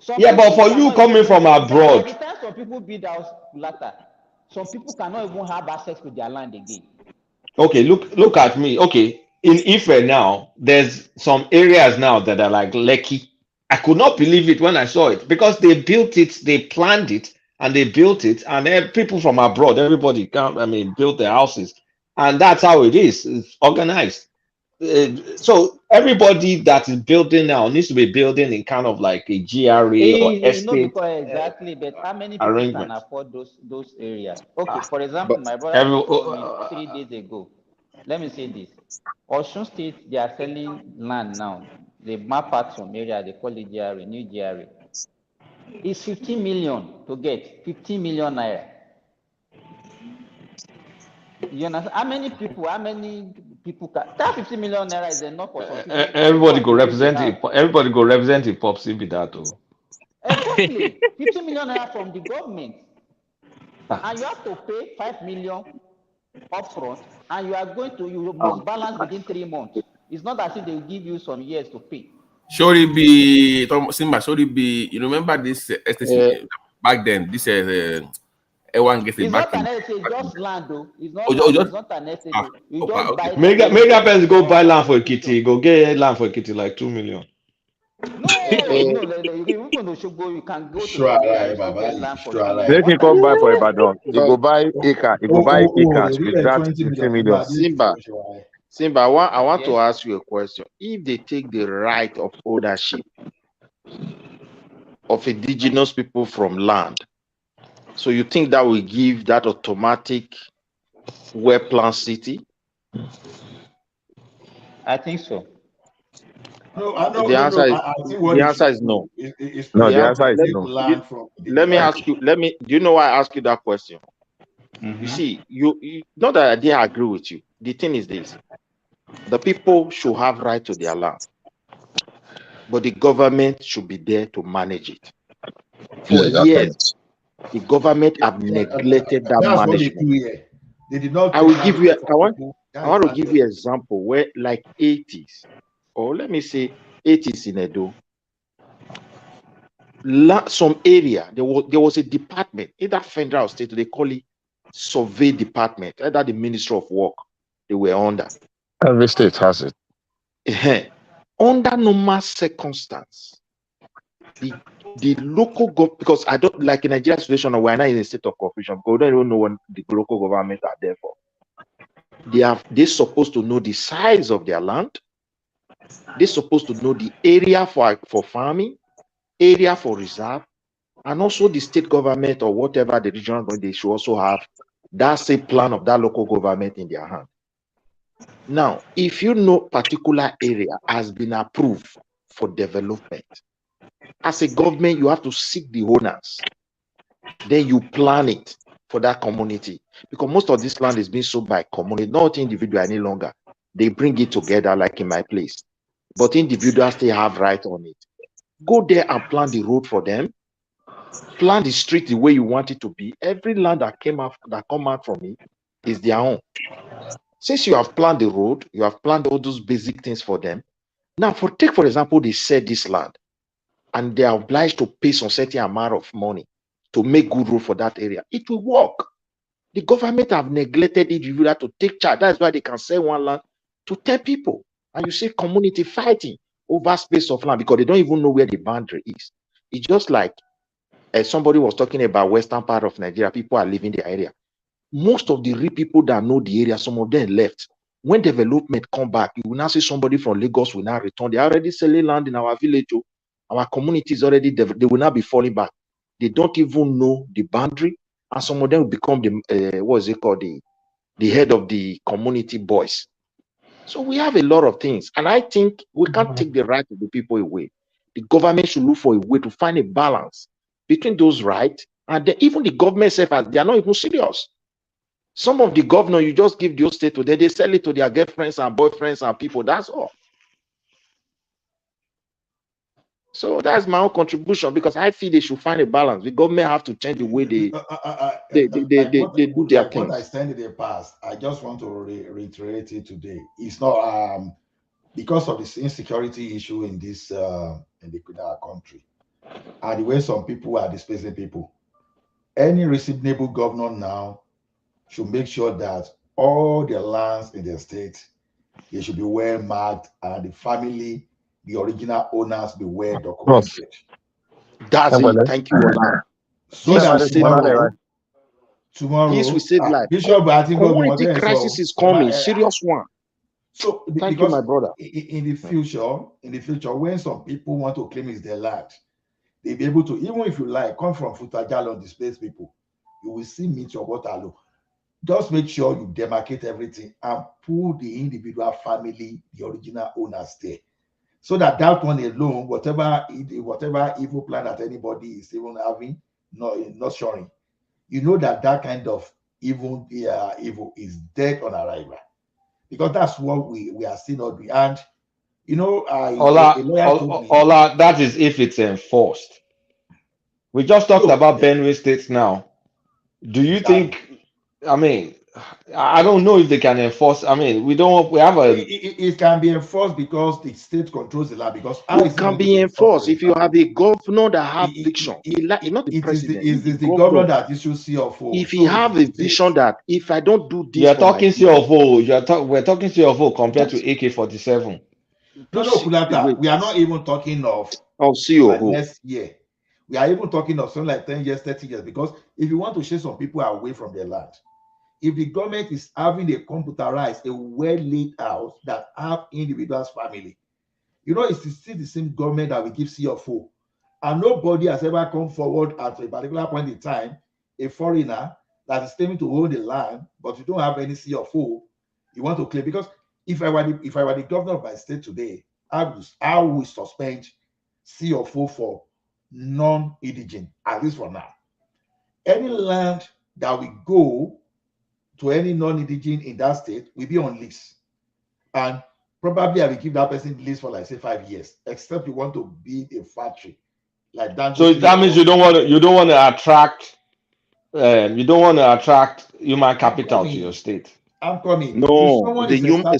[SPEAKER 5] But for you coming from abroad,
[SPEAKER 8] by the time some people build house later, some people cannot even have access to their land again.
[SPEAKER 5] Okay, look at me. Okay, in Ife now, there's some areas now that are like Lekki. I could not believe it when I saw it because they built it, they planned it, and they built it, and people from abroad, everybody built their houses, and that's how it is. It's organized. So everybody that is building now needs to be building in kind of like a GRA or estate.
[SPEAKER 8] Exactly, but how many people can afford those areas? Okay, for example, my brother told me 3 days ago. Let me say this: Osun State, they are selling land now. They map out some area. They call it GRA, new GRA. It's 15 million to get 15 million naira. You understand? How many people can that 50 million naira is enough for some people?
[SPEAKER 5] Everybody go represent it. Everybody go represent it. Popsy be that too.
[SPEAKER 8] Exactly. 50 million naira from the government. And you have to pay 5 million upfront, and you must balance within 3 months. It's not as if they will give you some years to pay.
[SPEAKER 11] Should it be Simba? Should it be? You remember this STC back then? This everyone gets it
[SPEAKER 8] It's
[SPEAKER 11] back
[SPEAKER 8] not
[SPEAKER 11] in.
[SPEAKER 8] an estate, it's just land though. It's not
[SPEAKER 11] Oh,
[SPEAKER 8] land,
[SPEAKER 11] just
[SPEAKER 8] it's not an estate. You
[SPEAKER 11] okay,
[SPEAKER 8] just
[SPEAKER 11] okay.
[SPEAKER 8] buy
[SPEAKER 5] Mega Pens go buy land for Kitty, go get land for Kitty like 2 million.
[SPEAKER 8] No, even to Shogbo, you can go to
[SPEAKER 2] Sure,
[SPEAKER 8] Korea
[SPEAKER 2] right,
[SPEAKER 8] and still
[SPEAKER 2] Baba.
[SPEAKER 8] get land for
[SPEAKER 2] Sure,
[SPEAKER 8] 2
[SPEAKER 2] right.
[SPEAKER 8] million.
[SPEAKER 15] Make him
[SPEAKER 8] What are
[SPEAKER 15] come
[SPEAKER 8] you
[SPEAKER 15] buy for
[SPEAKER 8] talking
[SPEAKER 15] Ibadan. He go buy acre. He go buy acres with that 50 million.
[SPEAKER 1] Simba, I want to ask you a question. If they take the right of ownership of indigenous people from land, so you think that will give that automatic well-planned city?
[SPEAKER 8] I think so.
[SPEAKER 2] No, I know.
[SPEAKER 1] The answer is
[SPEAKER 2] I think what
[SPEAKER 1] the
[SPEAKER 2] they
[SPEAKER 1] answer
[SPEAKER 2] should
[SPEAKER 1] is
[SPEAKER 2] do
[SPEAKER 1] no.
[SPEAKER 2] is
[SPEAKER 15] No, the
[SPEAKER 2] preserve
[SPEAKER 15] answer is
[SPEAKER 2] the
[SPEAKER 15] no.
[SPEAKER 2] land from.
[SPEAKER 1] Let me ask you. Do you know why I ask you that question?
[SPEAKER 8] Mm-hmm.
[SPEAKER 1] You see, you not that I didn't agree with you. The thing is this: the people should have right to their land, but the government should be there to manage it. For years, the government have neglected that
[SPEAKER 2] That's what they
[SPEAKER 1] management.
[SPEAKER 2] do here. They did not.
[SPEAKER 1] I will give you. I want
[SPEAKER 2] People.
[SPEAKER 1] to give you an example where, like 80s, or let me say 80s in Edo, some area there was a department, either federal or state, they call it survey department, either the Ministry of Work they were under.
[SPEAKER 15] Every state has it.
[SPEAKER 1] Under normal circumstance, the local government, because I don't like in Nigeria situation, we're not in a state of confusion because we don't even know what the local government are there for. They're supposed to know the size of their land. They're supposed to know the area for farming, area for reserve, and also the state government or whatever the regional government, they should also have that same plan of that local government in their hand. Now, if you know particular area has been approved for development, as a government, you have to seek the owners. Then you plan it for that community, because most of this land is being sold by community, not individual any longer. They bring it together like in my place, but individuals still have right on it. Go there and plan the road for them. Plan the street the way you want it to be. Every land that come out from it is their own. Since you have planned the road, you have planned all those basic things for them. Now, for example, they sell this land and they are obliged to pay some certain amount of money to make good road for that area. It will work. The government have neglected it. You have to take charge. That's why they can sell one land to 10 people. And you see community fighting over space of land because they don't even know where the boundary is. It's just like somebody was talking about western part of Nigeria. People are leaving the area. Most of the real people that know the area, some of them left. When development come back, you will now see somebody from Lagos will now return. They are already selling land in our village. Our community is already, they will now be falling back. They don't even know the boundary. And some of them will become the, what is it called? The head of the community boys. So we have a lot of things. And I think we can't take the right of the people away. The government should look for a way to find a balance between those rights and even the government self, they are not even serious. Some of the governors, you just give the state to them, they sell it to their girlfriends and boyfriends and people. That's all. So that's my own contribution, because I feel they should find a balance. The government have to change the way they do their things.
[SPEAKER 2] What I said in the past, I just want to reiterate it today. It's not because of this insecurity issue in this in our country, and the way some people are displacing people. Any reasonable governor now should make sure that all the lands in the state, they should be well marked, and the family, the original owners, be well documented.
[SPEAKER 1] That's it. Thank you, Ola.
[SPEAKER 2] So that tomorrow,
[SPEAKER 1] this will save life.
[SPEAKER 2] Bishop, I think
[SPEAKER 1] community crisis is coming, serious one.
[SPEAKER 2] So
[SPEAKER 1] thank you, my brother.
[SPEAKER 2] In the future, when some people want to claim it's their land, they'll be able to, even if you like, come from Futajalo, displaced people, you will see meet your Waterloo. Just make sure you demarcate everything and put the individual family, the original owners there. So that one alone, whatever evil plan that anybody is even having, not showing, you know that kind of evil is dead on arrival. Because that's what we are still not doing. And, you know,
[SPEAKER 5] Ola, that is if it's enforced. We just talked
[SPEAKER 2] So
[SPEAKER 5] about Benue State now. Do you think? I mean, I don't know if they can enforce. I mean, we don't. We have a.
[SPEAKER 2] it can be enforced because the state controls the land. Because how
[SPEAKER 16] It
[SPEAKER 2] is it
[SPEAKER 16] can
[SPEAKER 2] going to
[SPEAKER 16] be
[SPEAKER 2] be enforced?
[SPEAKER 16] enforced if you have a governor that have vision. Not the
[SPEAKER 2] It is
[SPEAKER 16] president,
[SPEAKER 2] the,
[SPEAKER 16] it's
[SPEAKER 2] is
[SPEAKER 16] the
[SPEAKER 2] the governor
[SPEAKER 16] governor.
[SPEAKER 2] that issues CFO.
[SPEAKER 16] If he
[SPEAKER 2] So
[SPEAKER 16] have
[SPEAKER 2] it
[SPEAKER 16] a
[SPEAKER 2] is
[SPEAKER 16] vision that if I don't do
[SPEAKER 5] You
[SPEAKER 16] this
[SPEAKER 5] are
[SPEAKER 16] for my
[SPEAKER 5] talking
[SPEAKER 16] people,
[SPEAKER 5] CFO. We're talking CFO compared to AK-47.
[SPEAKER 2] no, Kulata. We are not even talking of
[SPEAKER 16] CFO.
[SPEAKER 2] next year. We are even talking of something like 10 years, 30 years. Because if you want to chase some people away from their land, if the government is having a computerized, a well laid out that have individuals' family, you know, it's still the same government that we give CFO. And nobody has ever come forward at a particular point in time, a foreigner that is claiming to own the land, but you don't have any CFO, you want to claim. Because if I were the governor of my state today, I will suspend CFO for non-indigent, at least for now. Any land that we go to any non-indigent in that state will be on lease. And probably I will give that person lease for like say 5 years, except you want to build a factory like that.
[SPEAKER 5] So that means you don't want to attract human capital to your state.
[SPEAKER 2] I'm coming.
[SPEAKER 16] No, the human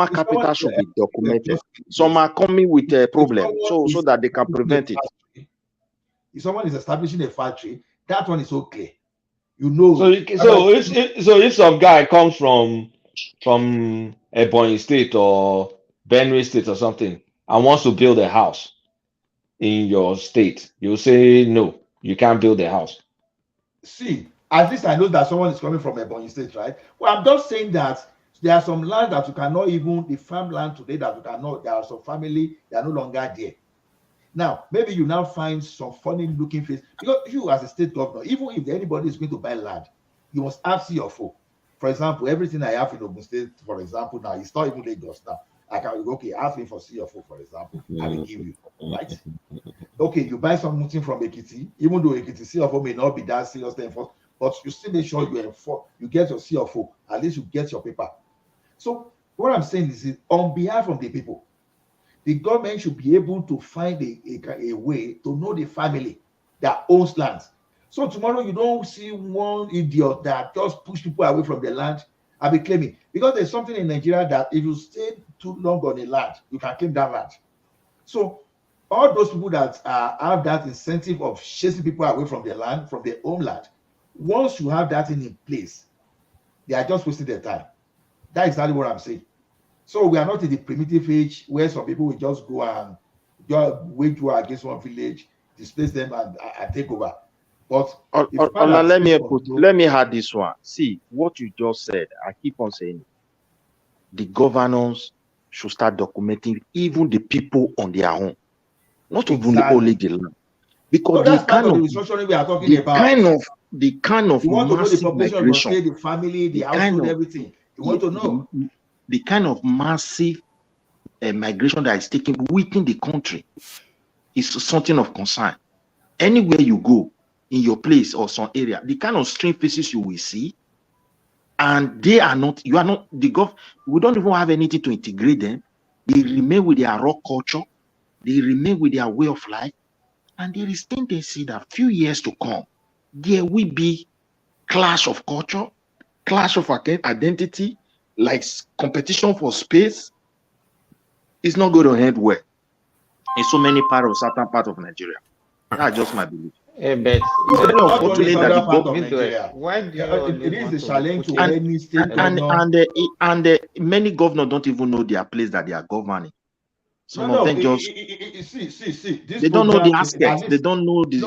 [SPEAKER 16] capital should be documented. Some are coming with a problem, so that they can prevent it.
[SPEAKER 2] If someone is establishing a factory, that one is okay. You know.
[SPEAKER 5] So if some guy comes from Ebonyi State or Benue State or something and wants to build a house in your state, you say no, you can't build a house.
[SPEAKER 2] See, at least I know that someone is coming from Ebonyi State, right? Well, I'm just saying that there are some land that you cannot even, the farmland today that you cannot, there are some family, they are no longer there. Now, maybe you now find some funny looking face, because you as a state governor, even if anybody is going to buy land, you must have CFO. For example, everything I have in Ogun State, for example, now it's not even Lagos now. I can okay, ask me for CFO, for example, I will give you, right? Okay, you buy something from Ekiti, even though Ekiti CFO may not be that serious to enforce, but you still make sure you get your CFO, at least you get your paper. So what I'm saying is on behalf of the people, the government should be able to find a way to know the family that owns lands. So tomorrow you don't see one idiot that just push people away from the land and be claiming. Because there's something in Nigeria that if you stay too long on a land, you can claim that land. So all those people that have that incentive of chasing people away from their land, from their homeland, once you have that in place, they are just wasting their time. That is exactly what I'm saying. So we are not in the primitive age where some people will just go and wage war against one village, displace them and take over. But
[SPEAKER 16] let me add this one. See what you just said. I keep on saying it. The governors should start documenting even the people on their own, not even only the land, because the kind of
[SPEAKER 2] you want to know the
[SPEAKER 16] massive
[SPEAKER 2] population
[SPEAKER 16] migration,
[SPEAKER 2] of the family, the household, everything. You want to know
[SPEAKER 16] the kind of massive migration that is taking within the country is something of concern. Anywhere you go in your place or some area, the kind of strange faces you will see, and we don't even have anything to integrate them. They remain with their raw culture, they remain with their way of life, and there is tendency that few years to come, there will be clash of culture, clash of identity, like competition for space. It's not going to end well in so many certain parts of Nigeria. That's just my belief.
[SPEAKER 8] But
[SPEAKER 16] unfortunately that the
[SPEAKER 8] government, why do
[SPEAKER 2] it is a challenge to
[SPEAKER 16] and,
[SPEAKER 2] any state
[SPEAKER 16] and many governors don't even know their place that they are governing. Some of them just
[SPEAKER 2] see.
[SPEAKER 16] They don't know the aspects. They don't know the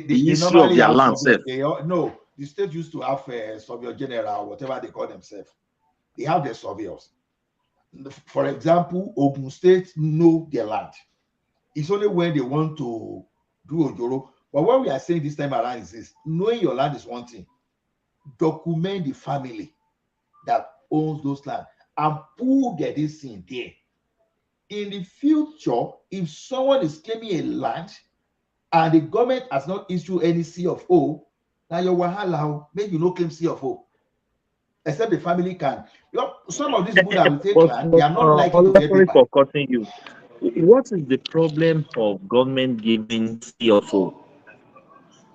[SPEAKER 16] history of their land.
[SPEAKER 2] No, the state used to have a surveyor general, whatever they call themselves. They have their surveyors. For example, Ogun State know their land. It's only when they want to do Ojoro. But what we are saying this time around is this: knowing your land is one thing. Document the family that owns those land and put this in there. In the future, if someone is claiming a land and the government has not issued any CFO, now your wahala, maybe you no claim CFO. Except the family can. You know, some of these people that will take land, they are not likely to get
[SPEAKER 1] Sorry
[SPEAKER 2] paper.
[SPEAKER 1] for cutting you. what is the problem of government giving CFO?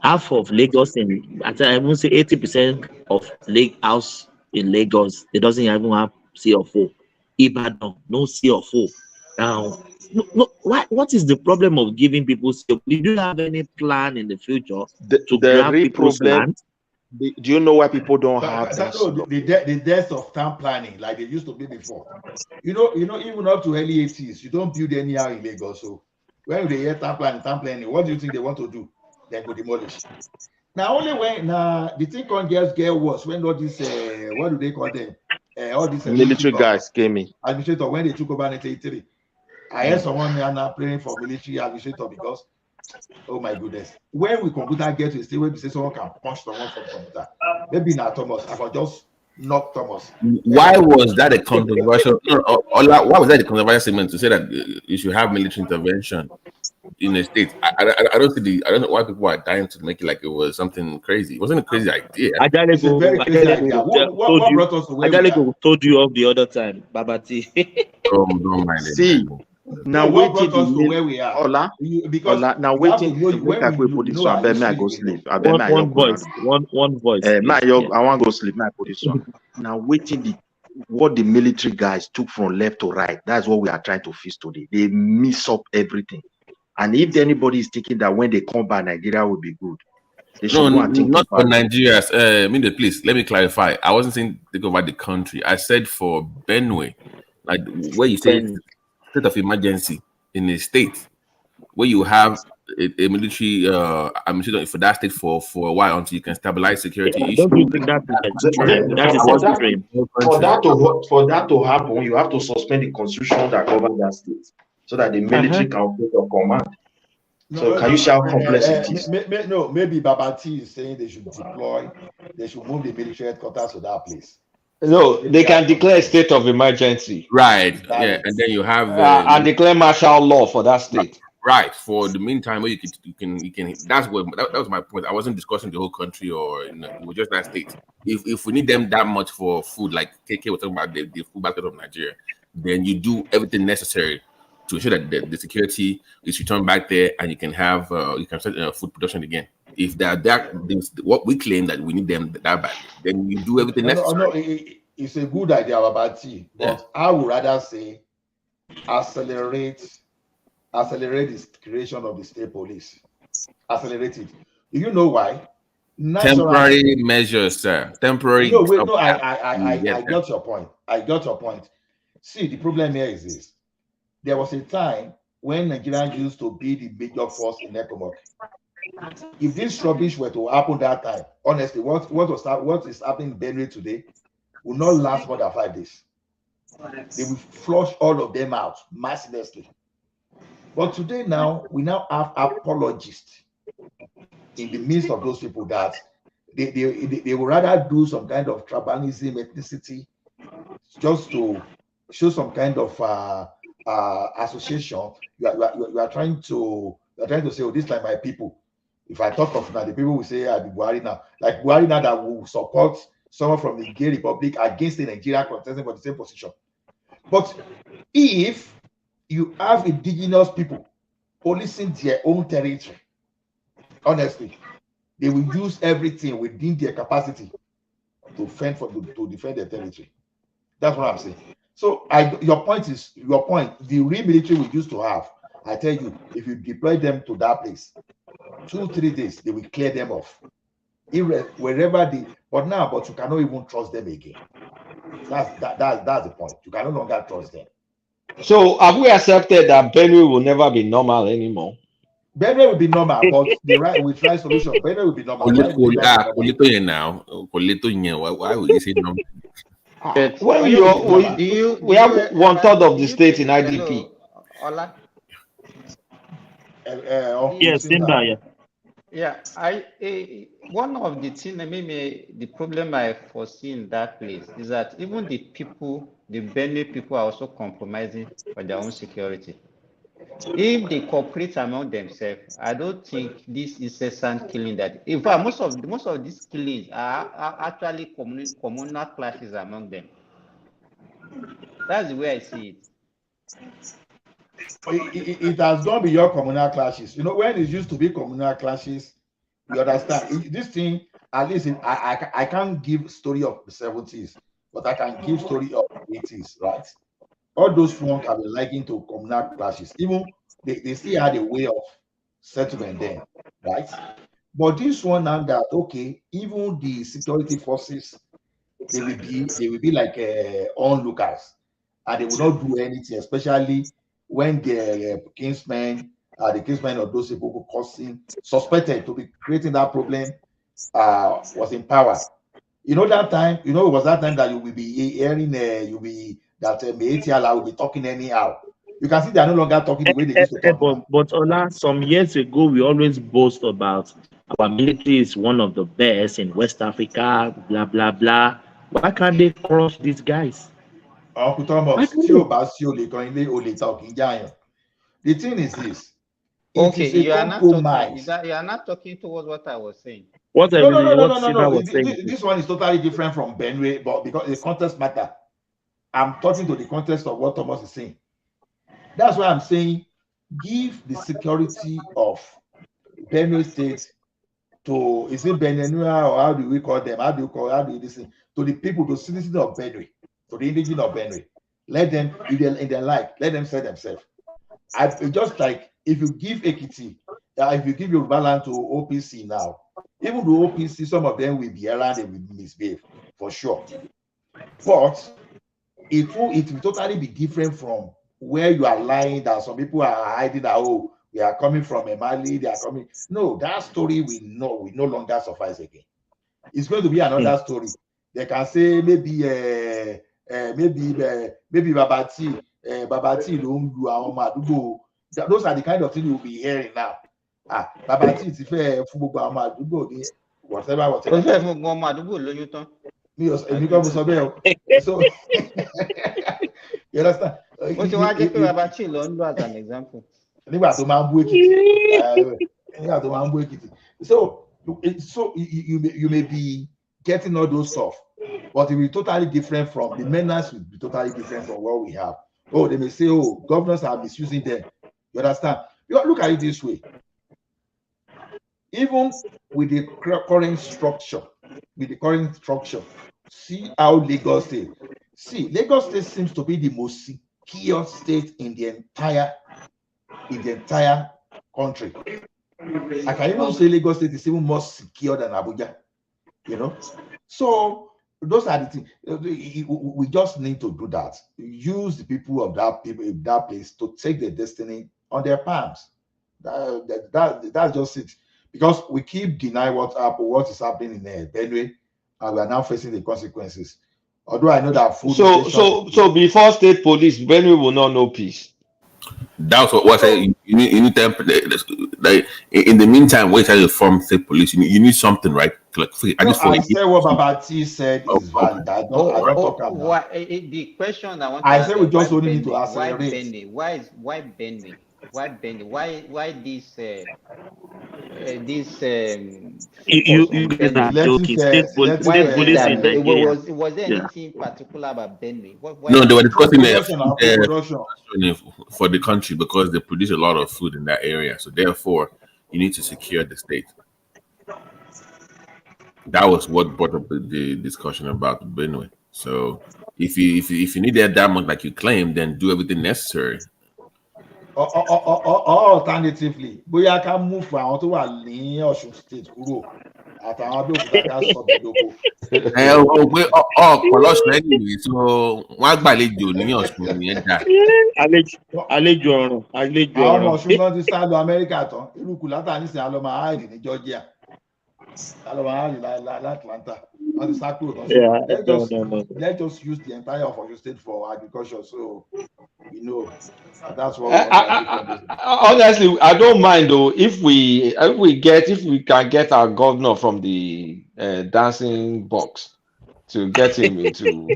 [SPEAKER 1] Half of Lagos I won't say 80% of Lake House in Lagos, it doesn't even have CFO. Ibadan, no CFO. Now, what is the problem of giving people CFO? Did you have any plan in the future to
[SPEAKER 16] The
[SPEAKER 1] grab
[SPEAKER 16] real
[SPEAKER 1] people's
[SPEAKER 16] problem.
[SPEAKER 1] land?
[SPEAKER 16] Do you know why people don't have that?
[SPEAKER 2] The death of town planning like they used to be before. You know, even up to early 80s, you don't build anyhow in Lagos. So when they hear town planning, what do you think they want to do? They go demolish. Now only when the thing can just get worse when all these what do they call them? All these
[SPEAKER 16] military guys came in.
[SPEAKER 2] Administrator when they took over in 1983. I heard someone now praying for military administrator because oh my goodness. When we computer get to a state where we say someone can punch someone from computer, maybe not Thomas, I can just knock Thomas.
[SPEAKER 11] Why was that a controversial? Why was that a controversial statement to say that you should have military intervention in the state? I don't know why people are dying to make it like it was something crazy. It wasn't a crazy idea.
[SPEAKER 2] It's a very crazy idea. What brought us to where we are?
[SPEAKER 1] Told you off the other time, Babati.
[SPEAKER 11] Don't mind it.
[SPEAKER 16] See, now
[SPEAKER 2] what brought us to where we are?
[SPEAKER 16] Ola, now waiting. Make I put this one. I may go sleep. I bet
[SPEAKER 1] one voice. One voice.
[SPEAKER 16] I want to go sleep. I put this one. Now waiting what the military guys took from left to right. That's what we are trying to fix today. They mix up everything. And if anybody is thinking that when they come back, Nigeria will be good, they should go and think
[SPEAKER 11] not for
[SPEAKER 16] about
[SPEAKER 11] Nigeria. Please let me clarify. I wasn't saying think about the country. I said for Benue, like where you say state of emergency in a state where you have a military administrator for that state for a while until you can stabilize security issues.
[SPEAKER 1] Don't you think that's extreme? That is extreme.
[SPEAKER 16] For that to happen, you have to suspend the constitution that governs that state, so that the military can take your command. Can you see how complex it is?
[SPEAKER 2] No, maybe Babati is saying they should move the military headquarters to that place.
[SPEAKER 16] No, they can declare a state of emergency.
[SPEAKER 11] Right. Yeah, and then you have
[SPEAKER 16] and declare martial law for that state.
[SPEAKER 11] Right. For the meantime, where you can. That's what that was my point. I wasn't discussing the whole country or it was just that state. If we need them that much for food, like KK was talking about the food basket of Nigeria, then you do everything necessary to ensure that the security is returned back there, and you can have you can start food production again. If what we claim that we need them that bad, then you do everything necessary.
[SPEAKER 2] No, it's a good idea about tea, but I would rather say accelerate the creation of the state police. Accelerate it. Do you know why?
[SPEAKER 11] Temporary measures, sir. Temporary.
[SPEAKER 2] I got your point. I got your point. See, the problem here is this. There was a time when Nigeria used to be the major force in economic. If this rubbish were to happen that time, honestly, what is happening in Benue today will not last more than 5 days. They will flush all of them out mercilessly. But today now, we now have apologists in the midst of those people that they would rather do some kind of tribalism, ethnicity, just to show some kind of association. You are trying to say, oh, this like my people. If I talk of now, the people will say, I'll be Buhari now. Like Buhari now that will support someone from the Gay Republic against the Nigeria contesting for the same position. But if you have indigenous people policing their own territory, honestly, they will use everything within their capacity to defend their territory. That's what I'm saying. So your point. The real military we used to have, I tell you, if you deploy them to that place, 2-3 days, they will clear them off. Wherever but you cannot even trust them again. That's the point. You can no longer trust them.
[SPEAKER 16] So have we accepted that Benue will never be normal anymore?
[SPEAKER 2] Benue will be normal, but we try solution. Benue will be normal.
[SPEAKER 11] Why would you say normal?
[SPEAKER 16] When we have 1/3 of the state in IDP.
[SPEAKER 8] Ola?
[SPEAKER 1] Yes, Simba.
[SPEAKER 8] Yeah, one of the things, maybe the problem I foresee in that place is that even the people, the Benue people, are also compromising for their own security. If they cooperate among themselves, I don't think this incessant killing that. In fact, most of these killings are actually communal clashes among them. That's the way I see it.
[SPEAKER 2] it has gone beyond communal clashes. You know, when it used to be communal clashes, you understand this thing. At least I can't give story of the 70s, but I can give story of the 80s, right? All those ones have been likened to communal clashes. Even they still had a way of settlement then, right? But this one now that okay, even the security forces they will be like onlookers, and they will not do anything, especially when the kinsmen of those people who causing suspected to be creating that problem was in power. You know that time, it was that time that you will be hearing you'll be that ATL will be talking anyhow. You can see they are no longer talking the way they used to talk now.
[SPEAKER 10] But Ola, some years ago, we always boast about our military is one of the best in West Africa, blah, blah, blah. Why can't they crush these guys?
[SPEAKER 2] Uncle Thomas, the thing is this.
[SPEAKER 8] Okay,
[SPEAKER 2] It is a compromise.
[SPEAKER 8] you are not talking towards what I was saying.
[SPEAKER 10] No.
[SPEAKER 2] This one is totally different from Benue, but because the context matter. I'm talking to the context of what Thomas is saying. That's why I'm saying give the security of Benue State to, is it Benenua or how do we call them? How do you listen to the people, to citizens of Benue, to the indigenous of Benue? Let them, if they like, let them say themselves. Just like if you give Ekiti, if you give your balance to OPC now, even the OPC, some of them will be around and will misbehave for sure. But it will totally be different from where you are lying that some people are hiding that, oh, we are coming from a Mali, they are coming. No, that story we no longer suffice again. It's going to be another story. They can say maybe Babati those are the kind of things you'll be hearing now. Babati is whatever. So you understand?
[SPEAKER 8] As an example.
[SPEAKER 2] So you may be getting all those stuff, but it will be totally different from the menace. Will be totally different from what we have. Oh, they may say, oh, governors are misusing them. You understand? Look at it this way. Even with the current structure, see how Lagos State. See, Lagos State seems to be the most secure state in the entire country. I can even say Lagos State is even more secure than Abuja. So those are the things. We just need to do that. Use the people of that place to take their destiny on their palms. That's just it. Because we keep denying what is happening in Benue, and we are now facing the consequences. Although I know that food.
[SPEAKER 5] So before state police, Benue will not know peace.
[SPEAKER 11] That's what I say. You need time. Like in the meantime, wait till you form state police. You need something, right?
[SPEAKER 2] I said what Babati said is valid. I don't talk about.
[SPEAKER 8] The question I want.
[SPEAKER 2] I said we just only need to accelerate.
[SPEAKER 8] Why Benue? Why Benue? Why this?
[SPEAKER 10] You guys are joking. State police
[SPEAKER 8] was there anything particular about Benue?
[SPEAKER 11] No, they were discussing for the country because they produce a lot of food in that area. So therefore, you need to secure the state. That was what brought up the discussion about Benue. So if you need that much like you claim, then do everything necessary.
[SPEAKER 2] Alternatively, bóyá ká move àwọn tó wà ní Ọ̀ṣun state kúrò àtàwọn Abẹ́òkúta ká sọ
[SPEAKER 11] gbẹdọgbọ. Ọ̀pọ̀lọpọ̀ anyway, so wọ́n gbàlejò ní Ọ̀ṣun yẹn dà.
[SPEAKER 10] Àlejò ọ̀run.
[SPEAKER 2] Àwọn ọmọ Ọ̀ṣun náà ti sá lọ Amẹ́ríkà tán. Irú Kùlátà nísìnyí a lọ máa hide ní Georgia. A lọ máa hide l'Atlanta. Wọ́n ti sá kúrò tán. Let's just use the entire of Ọ̀ṣun state for agriculture. So that's what
[SPEAKER 5] honestly, I don't mind though if we can get our governor from the dancing box to get him into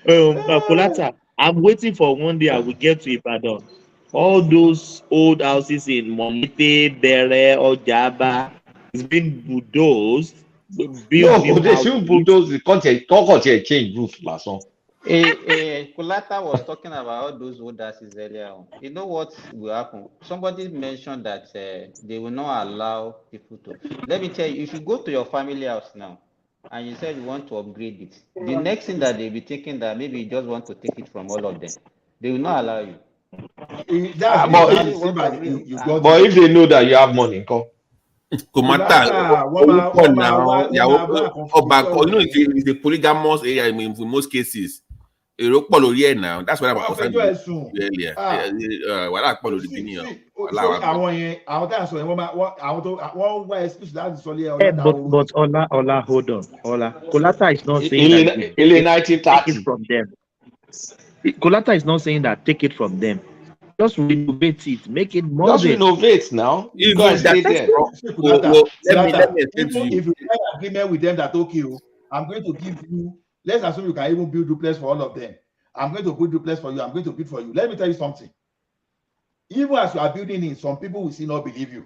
[SPEAKER 10] Kolata, I'm waiting for one day I will get to Ibadan
[SPEAKER 1] all those old houses in Molite, Bere, or Jaba, it's been bulldozed, build
[SPEAKER 5] No,
[SPEAKER 1] new
[SPEAKER 5] they should
[SPEAKER 1] houses.
[SPEAKER 5] bulldoze the content. Content change roof last one.
[SPEAKER 8] Kulata was talking about all those old asses earlier on. You know what will happen? Somebody mentioned that they will not allow people to. Let me tell you, if you go to your family house now and you said you want to upgrade it, the next thing that they'll be thinking that maybe you just want to take it from all of them. They will not allow you.
[SPEAKER 2] That's
[SPEAKER 5] But
[SPEAKER 2] exactly Simba, you got
[SPEAKER 5] but
[SPEAKER 2] it.
[SPEAKER 5] if they know that you have money, come.
[SPEAKER 11] Kò má tà owó pọ̀ náà ìyàwó ọba
[SPEAKER 2] confusion.
[SPEAKER 11] you know it's a polygamous area in most cases. Èrò pọ̀ lórí ẹ̀ náà. That's what I'm concerned with earlier. Wàhálà pọ̀ lórí kíní ọ̀.
[SPEAKER 2] Àwọn yẹn àwọn tá à ń sọ yẹn wọ́n wá excuse láti sọ lé ọ̀dà
[SPEAKER 10] But Ola, hold on. Kolata is not saying that take it from them. Kolata is not saying that take it from them. Just renovate it, make it modern.
[SPEAKER 5] Just renovate now. You guys stay there.
[SPEAKER 2] If you have an agreement with them that okay, I'm going to give you. Let's assume you can even build duplex for all of them. I'm going to build duplex for you. I'm going to build for you. Let me tell you something. Even as you are building it, some people will still not believe you.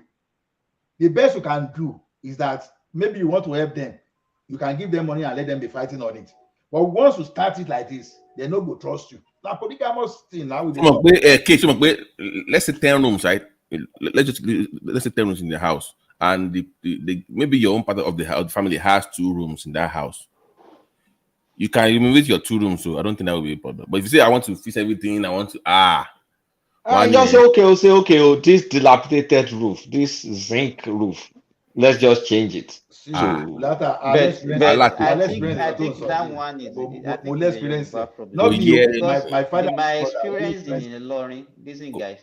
[SPEAKER 2] The best you can do is that maybe you want to help them. You can give them money and let them be fighting on it. But once you start it like this, they no go trust you. Now, polygamous thing now.
[SPEAKER 11] Let's say 10 rooms, right? Let's say 10 rooms in the house, and the maybe your own part of the house, the family has 2 rooms in that house. You can renovate your 2 rooms, so I don't think that will be a problem. But if you say I want to fix everything, I want to
[SPEAKER 5] just say okay, this dilapidated roof, this zinc roof, let's just change it.
[SPEAKER 8] I think that one is a problem.
[SPEAKER 2] Not me, my father.
[SPEAKER 8] My experience in Ilorin, listen guys,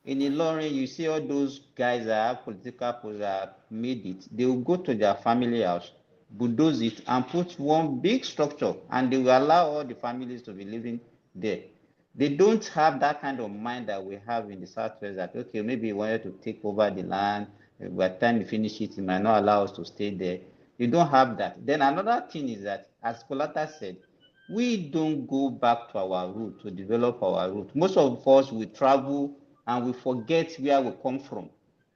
[SPEAKER 8] in Ilorin, you see all those guys that have political posts that made it, they will go to their family house, bulldoze it, and put one big structure, and they will allow all the families to be living there. They don't have that kind of mind that we have in the Southwest that, okay, maybe we wanted to take over the land. By the time you finish it, it might not allow us to stay there. You don't have that. Then another thing is that, as Kolata said, we don't go back to our root to develop our root. Most of us, we travel and we forget where we come from.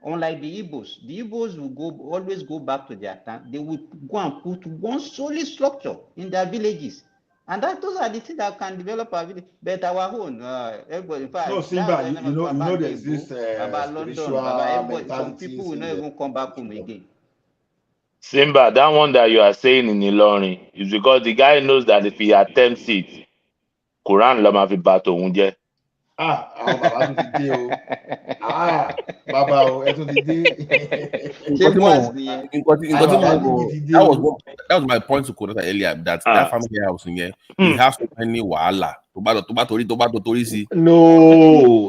[SPEAKER 8] Unlike the Igbos will always go back to their town. They will go and put one solid structure in their villages. And those are the things that can develop our village. But our own, everybody. In fact,
[SPEAKER 2] no, Simba, you know there's this spiritual
[SPEAKER 8] mentality. Some people will not even come back home again.
[SPEAKER 1] Simba, that one that you are saying in Ilorin is because the guy knows that if he attempts it, Quran lama fi ba t'ohun jẹ́.
[SPEAKER 2] Àwọn bàbá tún ti dé o. Bàbá o, ẹ tún ti dé.
[SPEAKER 11] That was my point to Kodata earlier. That family house in here, we have so many wahala.
[SPEAKER 5] No,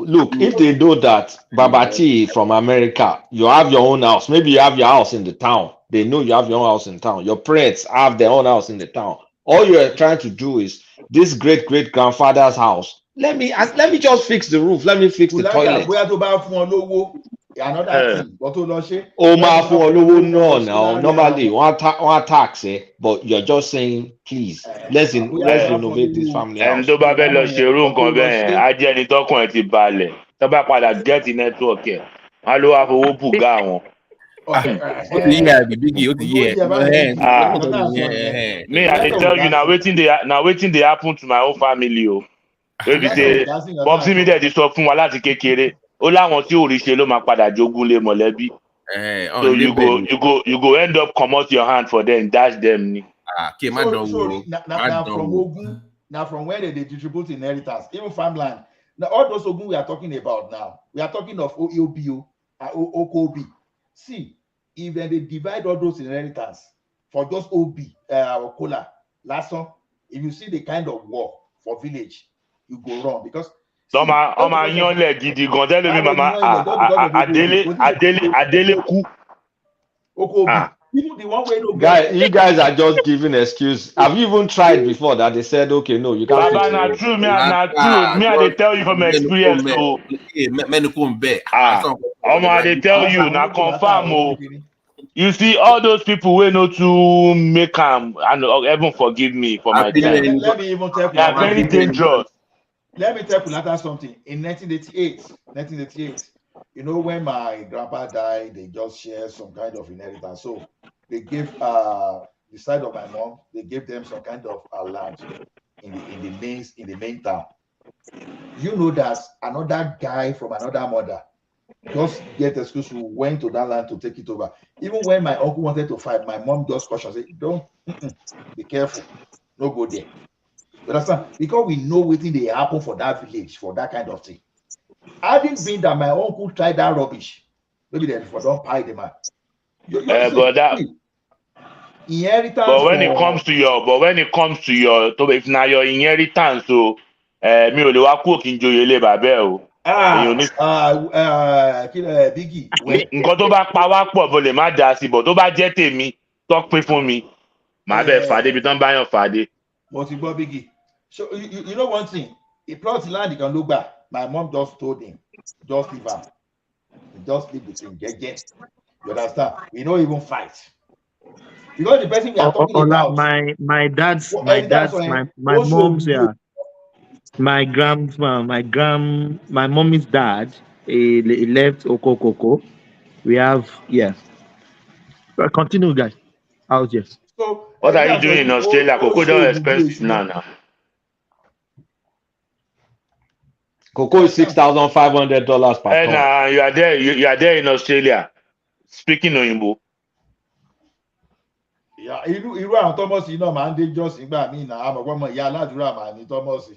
[SPEAKER 5] look, if they do that, Babati from America, you have your own house. Maybe you have your house in the town. They know you have your own house in town. Your parents have their own house in the town. All you are trying to do is this great grandfather's house. Let me just fix the roof. Let me fix the toilet.
[SPEAKER 2] Another thing, but to launch
[SPEAKER 5] no, normally one tax, but you're just saying, please, let's renovate this family house.
[SPEAKER 1] And tó bá fẹ́ lọ ṣe irú nǹkan bẹ́ẹ̀ á jẹ́ ẹni tọ́kùn ẹ̀ ti balẹ̀ tó bá padà get network ẹ̀ wọ́n ló wá fowó bùgá wọn. Me, I tell you now, waiting they happen to my own family. Maybe say, Bobsy me there they sọ fún wa láti kékeré. Ó láwọn tí ò rí ṣe ló máa padà jogún lé mọ̀lẹ́bí. So you go end up comot your hand for them, dash them ni.
[SPEAKER 2] Now from where they distribute inheritance, even farmland. Now all those Ogun we are talking about now, we are talking of OEOBO, OKOB. See, if they divide all those inheritance for just OB or Kola, last one, if you see the kind of war for village, you go wrong because.
[SPEAKER 1] Ọmọ yanlẹ̀ gidi gan tẹ́lẹ̀ mi mama Adele kú.
[SPEAKER 5] You guys are just giving excuse. Have you even tried before that they said okay no you can't?
[SPEAKER 1] Baba na true me I dey tell you from experience o. Omo I dey tell you na confirm o. You see all those people wey no too make am and heaven forgive me for my time.
[SPEAKER 2] Let me even tell you.
[SPEAKER 1] They are very dangerous.
[SPEAKER 2] Let me tell Kulata something. In 1988, you know, when my grandpa died, they just shared some kind of inheritance. So they gave the side of my mom, they gave them some kind of land in the main town. You know that another guy from another mother just get excuse who went to that land to take it over. Even when my uncle wanted to fight, my mom just cautioned, say, don't be careful, no go there. You understand? Because we know what they happen for that village, for that kind of thing. Hadn't been that my uncle tried that rubbish, maybe they for don't pay the man. Inheritance
[SPEAKER 1] But when it comes to your, if now your inheritance, so mi ò lè wá kúrò kí n joyè ilé bàbá ẹ o.
[SPEAKER 2] Biggie.
[SPEAKER 1] Nǹkan tó bá pa wá pọ̀ bó lè má dá sí, bọ̀ tó bá jẹ́ tèmi tó pín fún mi, màá bẹ̀ fàdé ibi tán bá yàn fàdé.
[SPEAKER 2] But you go Biggie. So you know one thing, he plot land he can look back. My mom just told him, just leave him. Just leave the thing. You understand? We don't even fight. Because the person we are talking about,
[SPEAKER 10] my mom's my grandma, my mommy's dad, he left Okokoko. We have continue, guys. Out yes.
[SPEAKER 2] So
[SPEAKER 1] what are you doing in Australia? Cocoa don't expensive now.
[SPEAKER 5] Cocoa is $6,500 per ton.
[SPEAKER 1] And you are there in Australia, speaking Oyinbo.
[SPEAKER 2] Yeah, irú àwọn Thomas iná máa ń dé just ìgbà míì náà àmọ́ pọ́nmọ́ ìyá aládùúrà máa ní Thomas.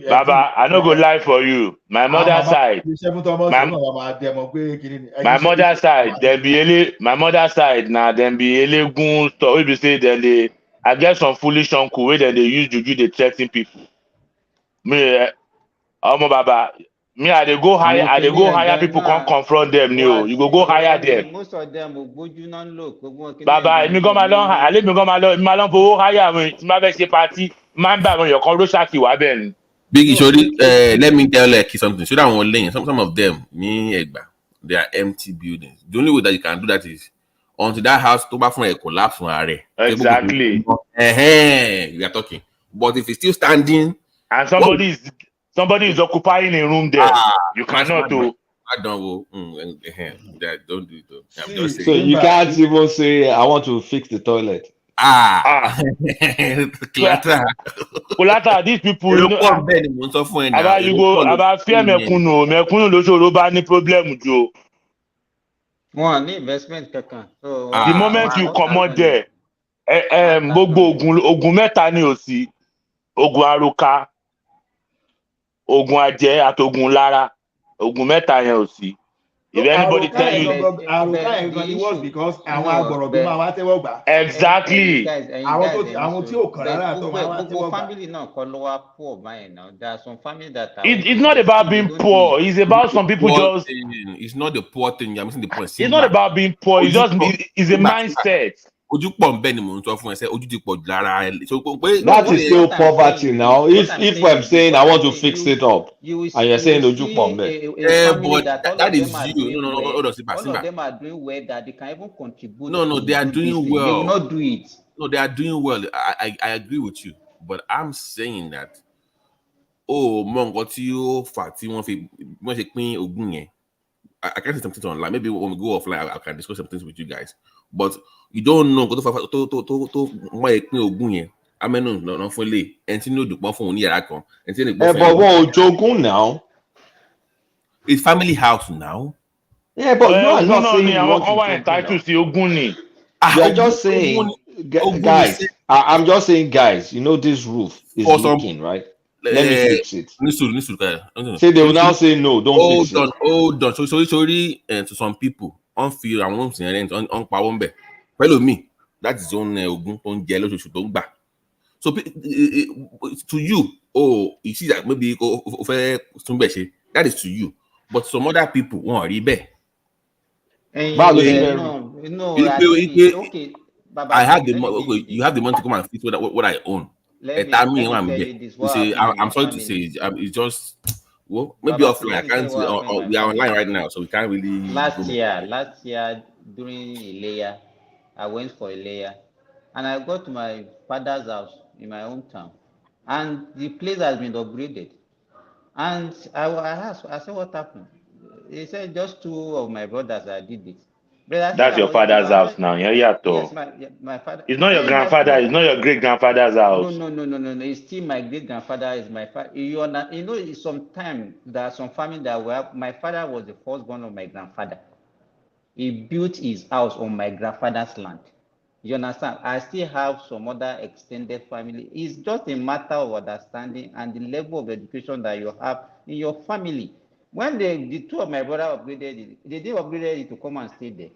[SPEAKER 1] Baba, I no go lie for you. My mother side, my mother side now them be elegun store. We be say then I get some foolish uncle where then they use juju they threaten people. Me, Baba, me I dey go hire people come confront them new. You go hire them.
[SPEAKER 8] Most of them will not look.
[SPEAKER 1] Baba, me go malong, I leave me go malong for hire me. Ti ma be se party, man ba your kon Roshaki wa ben.
[SPEAKER 11] Biggie, let me tell you something. So that one lane, some of them, they are empty buildings. The only way that you can do that is until that house to back from a collapse from area.
[SPEAKER 1] Exactly.
[SPEAKER 11] We are talking. But if it's still standing
[SPEAKER 1] and somebody is occupying a room there, you cannot do.
[SPEAKER 11] I don't don't do it though. I'm just saying.
[SPEAKER 5] So you can't even say I want to fix the toilet.
[SPEAKER 1] Kulata, these people, you know, about fear mekunu losoro ba ni problem jo.
[SPEAKER 8] One investment kankan. So
[SPEAKER 1] the moment you come out there, gbogbo ogun mẹ́ta ni ó sí. Ogun aroka, ogun ajẹ àti ogun lára. Ogun mẹ́ta yẹn ó sí. If anybody tell you exactly, it's not about being poor. It's about some people just.
[SPEAKER 11] It's not the poor thing. You're missing the point.
[SPEAKER 1] It's not about being poor. It's just it's a mindset.
[SPEAKER 5] That is still poverty now. If I'm saying I want to fix it up, and you're saying
[SPEAKER 11] but that is you. No,
[SPEAKER 8] all of them are doing well that they can even contribute.
[SPEAKER 11] No, they are doing well.
[SPEAKER 8] They will not do it.
[SPEAKER 11] No, they are doing well. I agree with you, but I'm saying that I can't say something online. Maybe when we go offline, I can discuss some things with you guys. But you don't know. I mean, no, fully. And you know the phone
[SPEAKER 5] but what joking now?
[SPEAKER 11] It's family house now.
[SPEAKER 5] Yeah, but you are not saying you want
[SPEAKER 1] to Oguni.
[SPEAKER 5] You're just saying, guys. I'm just saying, guys. You know this roof is leaking, right? Let me fix it. Say they will now say no, don't fix it.
[SPEAKER 11] Hold on. So sorry, to some people, on feel and won't say rent on Pawombe. Follow me. That is on Ogun on yellow to back. So to you, you see that maybe that is to you, but some other won't worry be.
[SPEAKER 8] Okay.
[SPEAKER 11] I have the money. Okay, you have the money to come and fix what I own. I'm sorry to say, it's just maybe offline. I can't. We are online right now, so we can't really.
[SPEAKER 8] Last year during Ileya, I went for Ileya, and I got to my father's house in my hometown. and the place has been upgraded. And I asked, I said, what happened? He said, just 2 of my brothers that did it. But I
[SPEAKER 1] That's
[SPEAKER 8] said,
[SPEAKER 1] your father's house now. Yeah,
[SPEAKER 8] yes,
[SPEAKER 1] to.
[SPEAKER 8] my father.
[SPEAKER 1] It's not your
[SPEAKER 8] Hey,
[SPEAKER 1] grandfather. It's not your great grandfather's house.
[SPEAKER 8] No. It's still my great grandfather is my father. You know, sometimes there are some family that were. My father was the firstborn of my grandfather. He built his house on my grandfather's land. You understand? I still have some other extended family. It's just a matter of understanding and the level of education that you have in your family. When the 2 of my brothers upgraded it, they did upgrade it to come and stay there.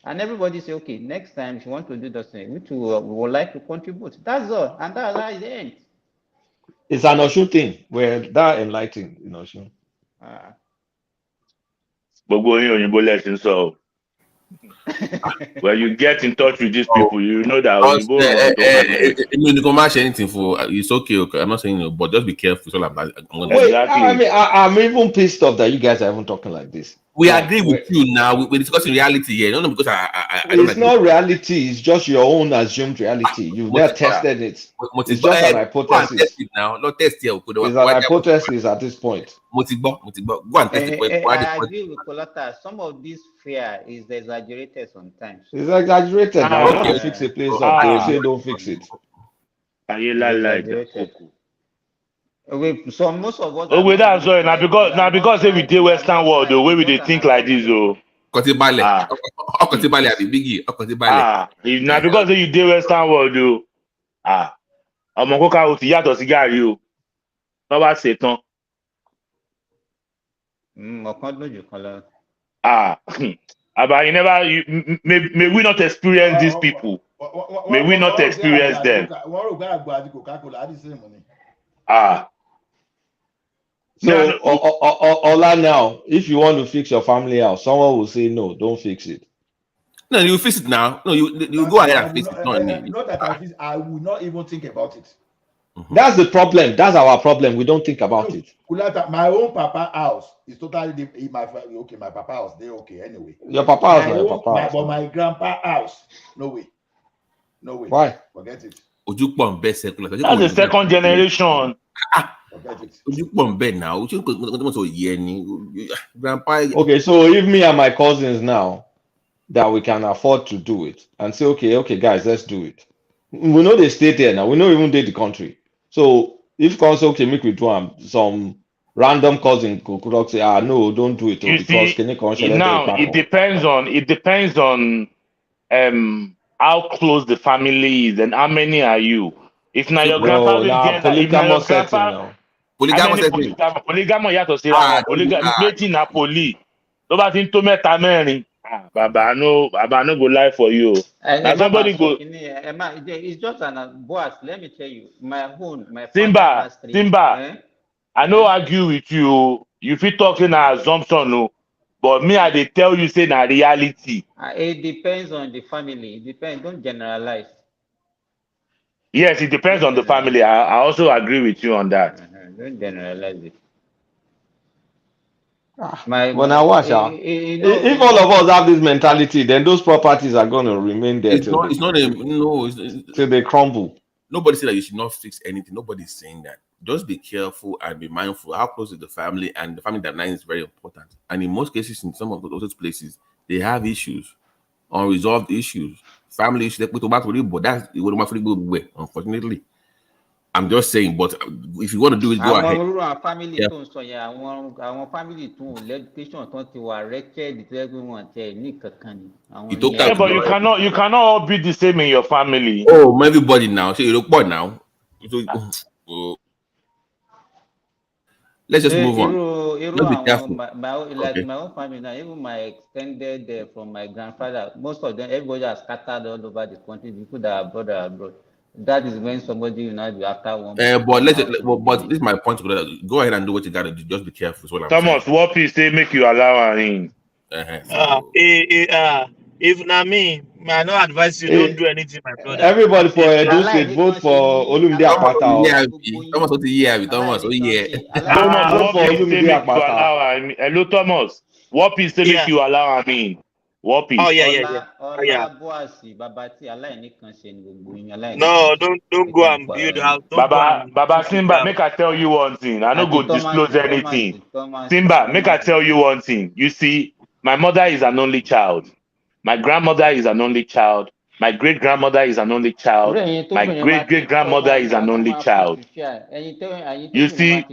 [SPEAKER 8] And everybody say, okay, next time if you want to do this thing, we would like to contribute. That's all. And that's how it ends.
[SPEAKER 5] It's an Oshun thing. We're that enlightened in Oshun.
[SPEAKER 1] Gbogbo yín òyìnbó lẹ́sìn sọ. When you get in touch with these people, you know that òyìnbó ràn tó máa
[SPEAKER 11] say anything for it's okay. I'm not saying no, but just be careful. It's all about.
[SPEAKER 5] Wait, I mean, I'm even pissed off that you guys are even talking like this.
[SPEAKER 11] We agree with you now. We're discussing reality here. No, because I don't
[SPEAKER 5] it's not reality. It's just your own assumed reality. You've never tested it. It's just an hypothesis.
[SPEAKER 11] Test it now. Not test here.
[SPEAKER 5] It's an hypothesis at this point.
[SPEAKER 11] Go and test it.
[SPEAKER 8] I agree with Colata. Some of this fear is exaggerated sometimes.
[SPEAKER 5] It's exaggerated. Now, want to fix a place up. They say don't fix it.
[SPEAKER 8] So most of us.
[SPEAKER 1] Oh, wait, that's sorry. Now because if we do Western world, the way we they think like this, oh.
[SPEAKER 11] Now because
[SPEAKER 1] if you do Western world, oh. I'm gonna go out to yato cigari, oh. No about Satan. But you never. May we not experience these people. May we not experience them.
[SPEAKER 5] So, Ola now, if you want to fix your family house, someone will say no, don't fix it.
[SPEAKER 11] No, you fix it now. No, you go ahead and fix it.
[SPEAKER 2] Not that I fix. I will not even think about it.
[SPEAKER 5] That's the problem. That's our problem. We don't think about it.
[SPEAKER 2] My own papa house is totally different. My papa house, they're okay anyway.
[SPEAKER 5] Your papa house, not your papa house.
[SPEAKER 2] But my grandpa house, no way.
[SPEAKER 5] Why?
[SPEAKER 2] Forget it.
[SPEAKER 1] That's the second generation.
[SPEAKER 5] Okay, so if me and my cousins now that we can afford to do it and say, okay, guys, let's do it. We know they stay there now. We know even they the country. So if cousin okay, make we do some random cousin could say, no, don't do it.
[SPEAKER 1] Because now it depends on how close the family is and how many are you. If now your grandfather
[SPEAKER 5] polygamous setting now.
[SPEAKER 1] Polygamous you have to say meeting na poly. Nobody to meta mẹ́rin. Baba no go lie for you.
[SPEAKER 8] And somebody go. It's just an boss. Let me tell you, my
[SPEAKER 1] Simba. I no argue with you. You fit talking an assumption, no. But me, I dey tell you, say na reality.
[SPEAKER 8] It depends on the family. It depends. Don't generalize.
[SPEAKER 1] Yes, it depends on the family. I also agree with you on that.
[SPEAKER 8] Don't generalize it.
[SPEAKER 5] When I watch if all of us have this mentality, then those properties are going to remain there till they crumble.
[SPEAKER 11] Nobody said that you should not fix anything. Nobody's saying that. Just be careful and be mindful how close is the family, and the family dynamic is very important. And in most cases, in some of those places, they have issues, unresolved issues, family issues. But that's what unfortunately. I'm just saying, but if you want to do it, go ahead.
[SPEAKER 8] Our family our family too. Education
[SPEAKER 1] but you cannot all be the same in your family.
[SPEAKER 11] Oh, everybody now. So you look bored now. Let's just move on. Let's be careful.
[SPEAKER 8] My own family now, even my extended from my grandfather, most of them, everybody has scattered all over the country. People that are abroad. That is when somebody united after one.
[SPEAKER 11] But this is my point. Go ahead and do what you gotta do. Just be careful.
[SPEAKER 1] Thomas, what please say make you allow in?
[SPEAKER 10] If not me, I no advise you don't do anything, my brother.
[SPEAKER 5] Everybody for Edo State vote for Olumide Akpata.
[SPEAKER 11] Thomas, Thomas,
[SPEAKER 1] Thomas, what please say make you allow? Hello, Thomas. What please say make you allow me? War Peace.
[SPEAKER 10] Oh yeah. No, don't go and build house. Don't go and
[SPEAKER 1] Baba
[SPEAKER 10] build
[SPEAKER 1] Simba,
[SPEAKER 10] house.
[SPEAKER 1] make I tell you one thing. I no go disclose anything. Simba, make I tell you one thing. You see, my mother is an only child. My grandmother is an only child. My great grandmother is an only child. My great great grandmother is an only child. You see,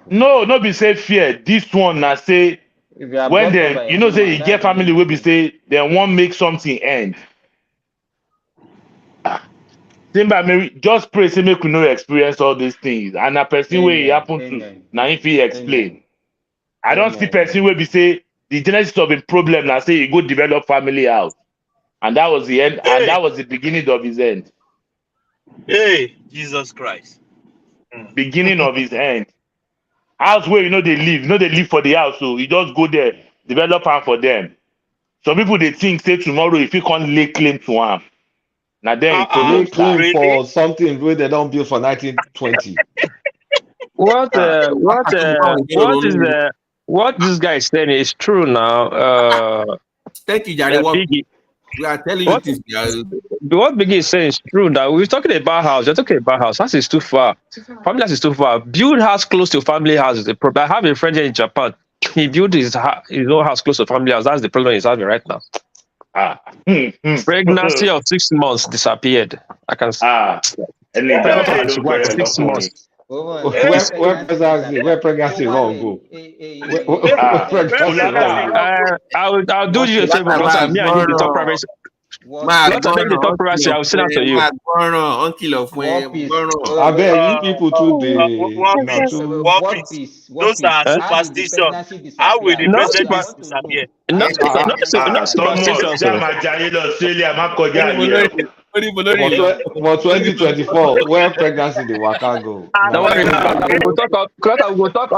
[SPEAKER 1] no be say fear. This one na say when they, you know, say you get family will be say they won't make something end. Simba, just pray say make we no experience all these things. And a person where it happen to, now if he explain. I don't see person where be say the genesis of a problem now say he go develop family house. And that was the end, and that was the beginning of his end.
[SPEAKER 10] Hey, Jesus Christ.
[SPEAKER 1] Beginning of his end. House where they live for the house, so you just go there, develop am for them. Some people they think say tomorrow if you can't lay claim to am. Now then
[SPEAKER 5] lay claim for something where they don't build for 1920.
[SPEAKER 12] What this guy is saying is true now.
[SPEAKER 11] Thank you, Jerry. We are telling you this.
[SPEAKER 12] What Biggie is saying is true. That we're talking about house. You're talking about house. House is too far. Family house is too far. Build house close to family house is the problem. I have a friend here in Japan. He built his own house close to family house. That's the problem he's having right now. Pregnancy of 6 months disappeared. I can see. Pregnancy of his wife 6 months.
[SPEAKER 5] Where pregnancy wrong go?
[SPEAKER 12] I'll do you a favor. Me and you talk privacy. Let me talk privacy. I'll send out to you.
[SPEAKER 5] I bet you people too.
[SPEAKER 10] Those are superstitions. How will the president disappear?
[SPEAKER 12] Not superstitions.
[SPEAKER 5] For 2024, where pregnancy the waka go?
[SPEAKER 12] Don't worry, we'll talk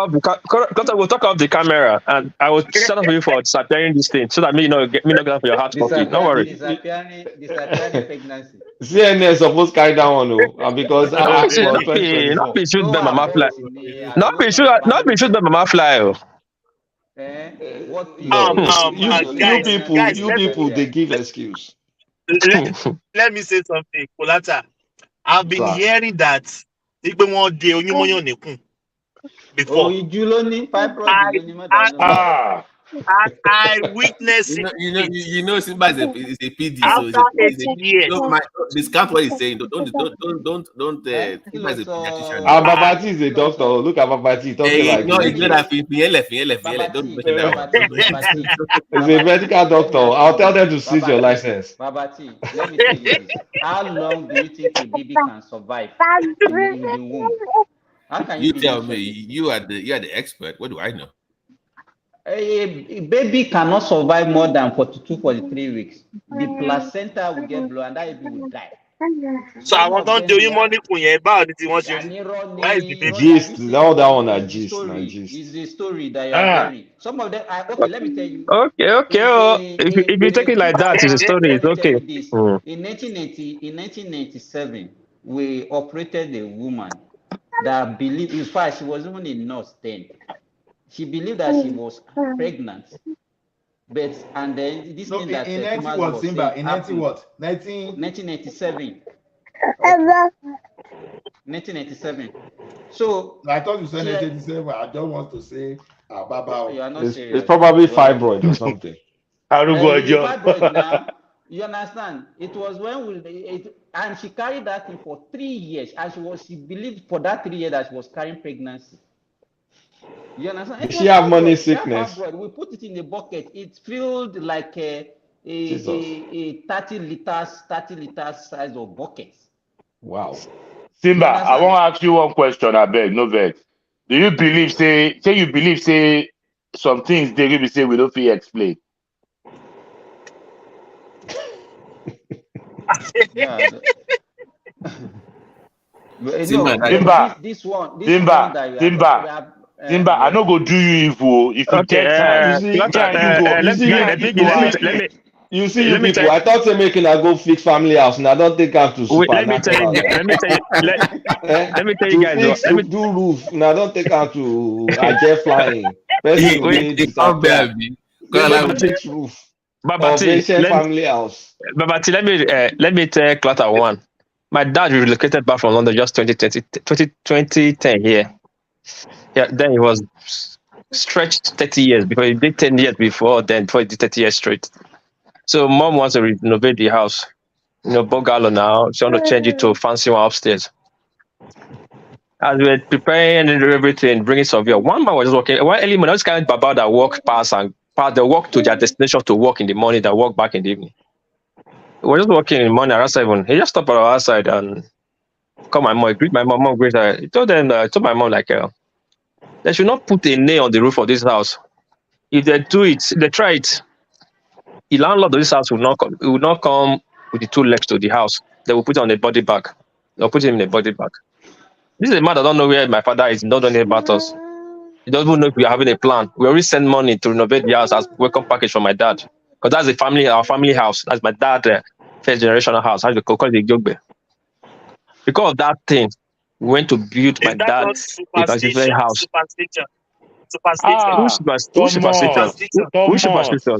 [SPEAKER 12] off the camera, and I will set up for you for disappearing this thing, so that me not get for your hard copy. Don't worry.
[SPEAKER 8] Disappearing pregnancy.
[SPEAKER 5] CNN supposed carry that one, because
[SPEAKER 12] not be shoot by Mama Fly. Not be shoot by Mama Fly.
[SPEAKER 5] You people, they give excuse.
[SPEAKER 10] Let me say something, Kolata. I've been hearing that before. I witnessed it.
[SPEAKER 11] You know, Simba is a PD.
[SPEAKER 10] After
[SPEAKER 11] So
[SPEAKER 10] 8 years.
[SPEAKER 11] Discount what he's saying. Don't. Simba is a pediatrician.
[SPEAKER 5] Babati is a doctor. Look at Babati. He's a medical doctor. I'll tell them to seize your license.
[SPEAKER 8] Babati, let me tell you this. How long do you think a baby can survive in the womb? How can
[SPEAKER 11] you tell me? You are the expert. What do I know?
[SPEAKER 8] A baby cannot survive more than 42, 43 weeks. The placenta will get blown and that baby will die.
[SPEAKER 10] So I want to tell you money about it. Why is the baby?
[SPEAKER 5] Gist, all that one are gist.
[SPEAKER 8] It's the story that you are hearing. Some of them, okay, let me tell you.
[SPEAKER 12] Okay. If you take it like that, it's a story. It's okay.
[SPEAKER 8] In 1987, we operated a woman that believed, in fact, she was even a nurse then. She believed that she was pregnant, and then this thing that
[SPEAKER 2] in
[SPEAKER 8] 1987. 1987. So
[SPEAKER 2] I thought you said 1987. I don't want to say Baba.
[SPEAKER 5] It's probably fibroid or something.
[SPEAKER 8] You understand? It was when and she carried that thing for 3 years, and she believed for that 3 years that she was carrying pregnancy. You understand?
[SPEAKER 5] She have money sickness.
[SPEAKER 8] We put it in a bucket. It filled like a 30 liters size of bucket.
[SPEAKER 5] Wow.
[SPEAKER 1] Simba, I want to ask you one question. I beg, no vex. Do you believe say some things they will say we don't feel explain? Simba, I no go do you evil. If you get time,
[SPEAKER 5] you see, you people. I thought you're making I go fix family house, and I don't think I have to.
[SPEAKER 12] Let me tell you guys.
[SPEAKER 5] Do roof, and I don't think I have to. I get flying. 6 roof of
[SPEAKER 12] Babati,
[SPEAKER 5] ancient family house.
[SPEAKER 12] let me tell Clutter one. My dad relocated back from London just 2010 here. Yeah, then he was stretched 30 years before he did 10 years before he did 30 years straight. So mom wants to renovate the house. Bungalow now. She want to change it to a fancy one upstairs. As we were preparing and everything, bringing surveyor, one man was just walking. One early morning, I was kind of Baba that walk past and pass. They walk to their destination to work in the morning, that walk back in the evening. We were just walking in the morning around 7. He just stopped at our side and called my mom. Greet my mom. Mom greet her. He told my mom like, they should not put a nail on the roof of this house. If they do it, they try it. The landlord of this house will not come with the 2 legs to the house. They will put it on a body bag. They'll put him in a body bag. This is a man that don't know where my father is. He don't know anything about us. He doesn't even know if we are having a plan. We already send money to renovate the house as welcome package for my dad. Because that's our family house. That's my dad, first generational house. How you call it, Jogbe. Because of that thing, we went to build my dad's house.
[SPEAKER 1] Superstition.
[SPEAKER 12] Who's superstition?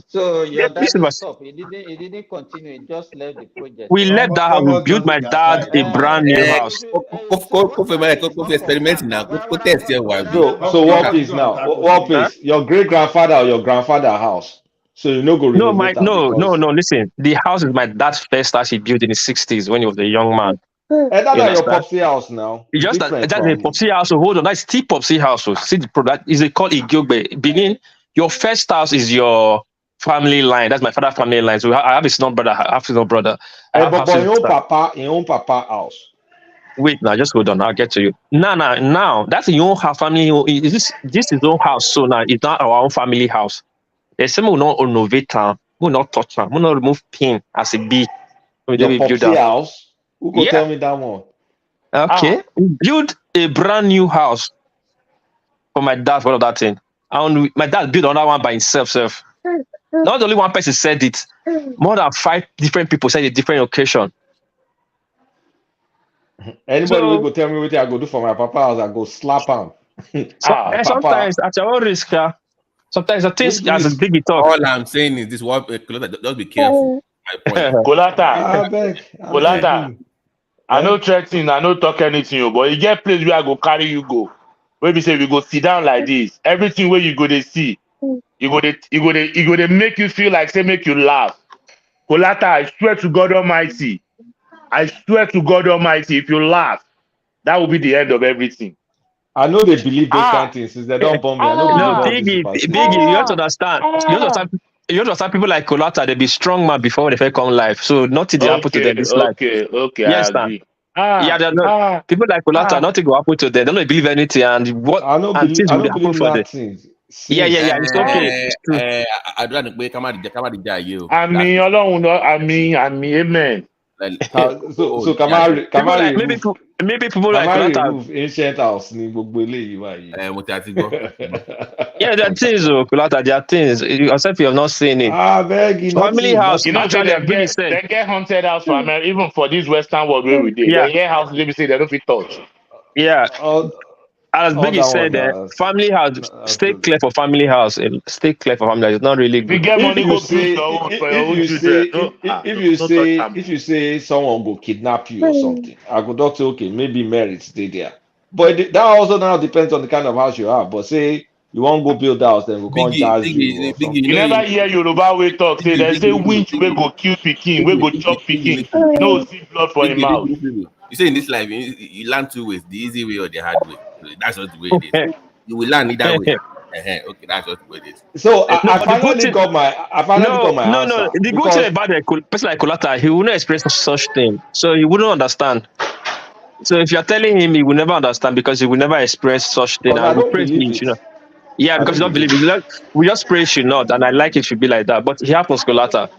[SPEAKER 8] So your dad didn't stop. He didn't continue. He just left the project.
[SPEAKER 12] We left that house. We built my dad a brand new house.
[SPEAKER 5] Experimenting now. Go test here. So what is now? What is your great grandfather or your grandfather house? So you know go renovate
[SPEAKER 12] No. Listen, the house is my dad's first house he built in the 60s when he was a young man.
[SPEAKER 5] And that's your Popsy house now.
[SPEAKER 12] Just that's a Popsy house. So hold on, that's still Popsy house. So see the product is it called Igiogbe. Benin, your first house is your family line. That's my father's family line. So I have a small brother. I have a small brother.
[SPEAKER 5] But your own papa house.
[SPEAKER 12] Wait, now just hold on. I'll get to you. Now that's your own family. This is his own house. So now it's not our own family house. There's some will not innovate them. Will not touch them. Will not remove pin as a B.
[SPEAKER 5] Your Popsy house. Who could tell me that one?
[SPEAKER 12] Okay. Build a brand new house for my dad for all of that thing. And my dad built another one by himself. Not only one person said it. More than 5 different people said a different occasion.
[SPEAKER 5] Anybody will go tell me what I go do for my papa house, I go slap him.
[SPEAKER 12] Sometimes at your own risk, sometimes the things as a big talk.
[SPEAKER 11] All I'm saying is this: just be careful.
[SPEAKER 1] Kolata. I no threaten, I no talk anything, but you get place where I go carry you go. Where we say we go sit down like this. Everything where you go they see, you go they make you feel like say make you laugh. Kolata, I swear to God Almighty, if you laugh, that will be the end of everything.
[SPEAKER 5] I know they believe those kind of things since they don't bomb me. I know
[SPEAKER 12] Biggie, you have to understand. You understand people like Kolata, they be strong man before they first come live. So nothing they happen to them this life.
[SPEAKER 1] Okay,
[SPEAKER 12] yes,
[SPEAKER 1] I agree.
[SPEAKER 12] People like Kolata, nothing will happen to them. They don't believe anything, and things will happen for them. Yeah. It's okay.
[SPEAKER 11] I'd rather come out the guy you.
[SPEAKER 1] Amen.
[SPEAKER 5] So Kamari
[SPEAKER 12] maybe people like Kolata
[SPEAKER 5] remove ancient house ni gbogbo eléyìí
[SPEAKER 12] yeah, there are things, Kolata. There are things. Except you have not seen it. Family house.
[SPEAKER 1] You know, they get haunted house for America, even for this Western world where we did. Yeah. They hear house, they say they don't fit touch.
[SPEAKER 12] Yeah. As Biggie said, family house. Stay clear for family house. Stay clear for family house. It's not really good.
[SPEAKER 1] If you get money, go
[SPEAKER 5] if you say someone go kidnap you or something, I could not say okay, maybe merits stay there. But that also now depends on the kind of house you have. But say you won't go build a house, then we can't charge you.
[SPEAKER 1] You never hear Yoruba way talk. Say they say winch we go kill Pikin, we go chop Pikin. No see blood for him mouth.
[SPEAKER 11] You say in this life, you learn 2 ways: the easy way or the hard way. That's not the way it is. You will learn either way. Okay, that's not the way it is.
[SPEAKER 5] So I finally got my answer.
[SPEAKER 12] No. The good thing about a person like Kolata, he will not express such thing, so he wouldn't understand. So if you're telling him, he will never understand because he will never express such thing. And we praise him, you know. Yeah, because you don't believe it. We just pray should not, and I like it should be like that. But it happens, Kolata.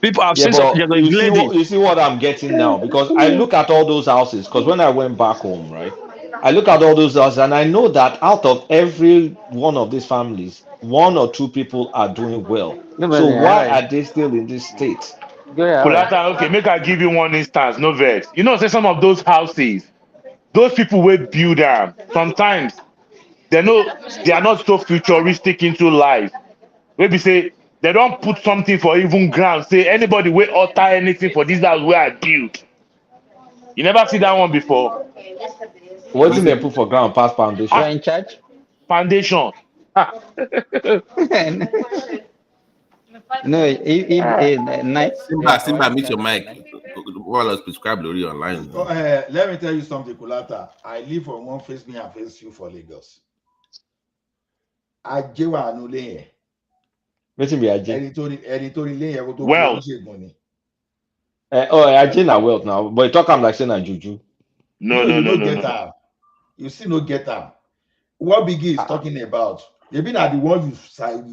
[SPEAKER 12] People have seen some.
[SPEAKER 5] You see what I'm getting now, because I look at all those houses. Because when I went back home, right, I look at all those houses, and I know that out of every one of these families, 1 or 2 people are doing well. So why are they still in this state?
[SPEAKER 1] Kolata, okay, make I give you one instance. No vex. You know, say some of those houses, those people will build them. Sometimes they are not so futuristic into life. Maybe say
[SPEAKER 3] They don't put something for even ground. Say anybody will utter anything for this house where I build. You never see that one before.
[SPEAKER 13] What did they put for ground past foundation?
[SPEAKER 8] You are in charge?
[SPEAKER 3] Foundation.
[SPEAKER 8] No, night.
[SPEAKER 11] Simba, mute your mic. What else prescribed already online?
[SPEAKER 2] Let me tell you something, Kulata. I live from one face me and face you for Lagos. Ajewa anule.
[SPEAKER 13] Wetin be Aje?
[SPEAKER 2] Editorial layer to
[SPEAKER 3] Well.
[SPEAKER 13] Aje na wealth now, but you talk am like saying na juju.
[SPEAKER 2] No. You see, no get am. What Biggie is talking about? Maybe not the one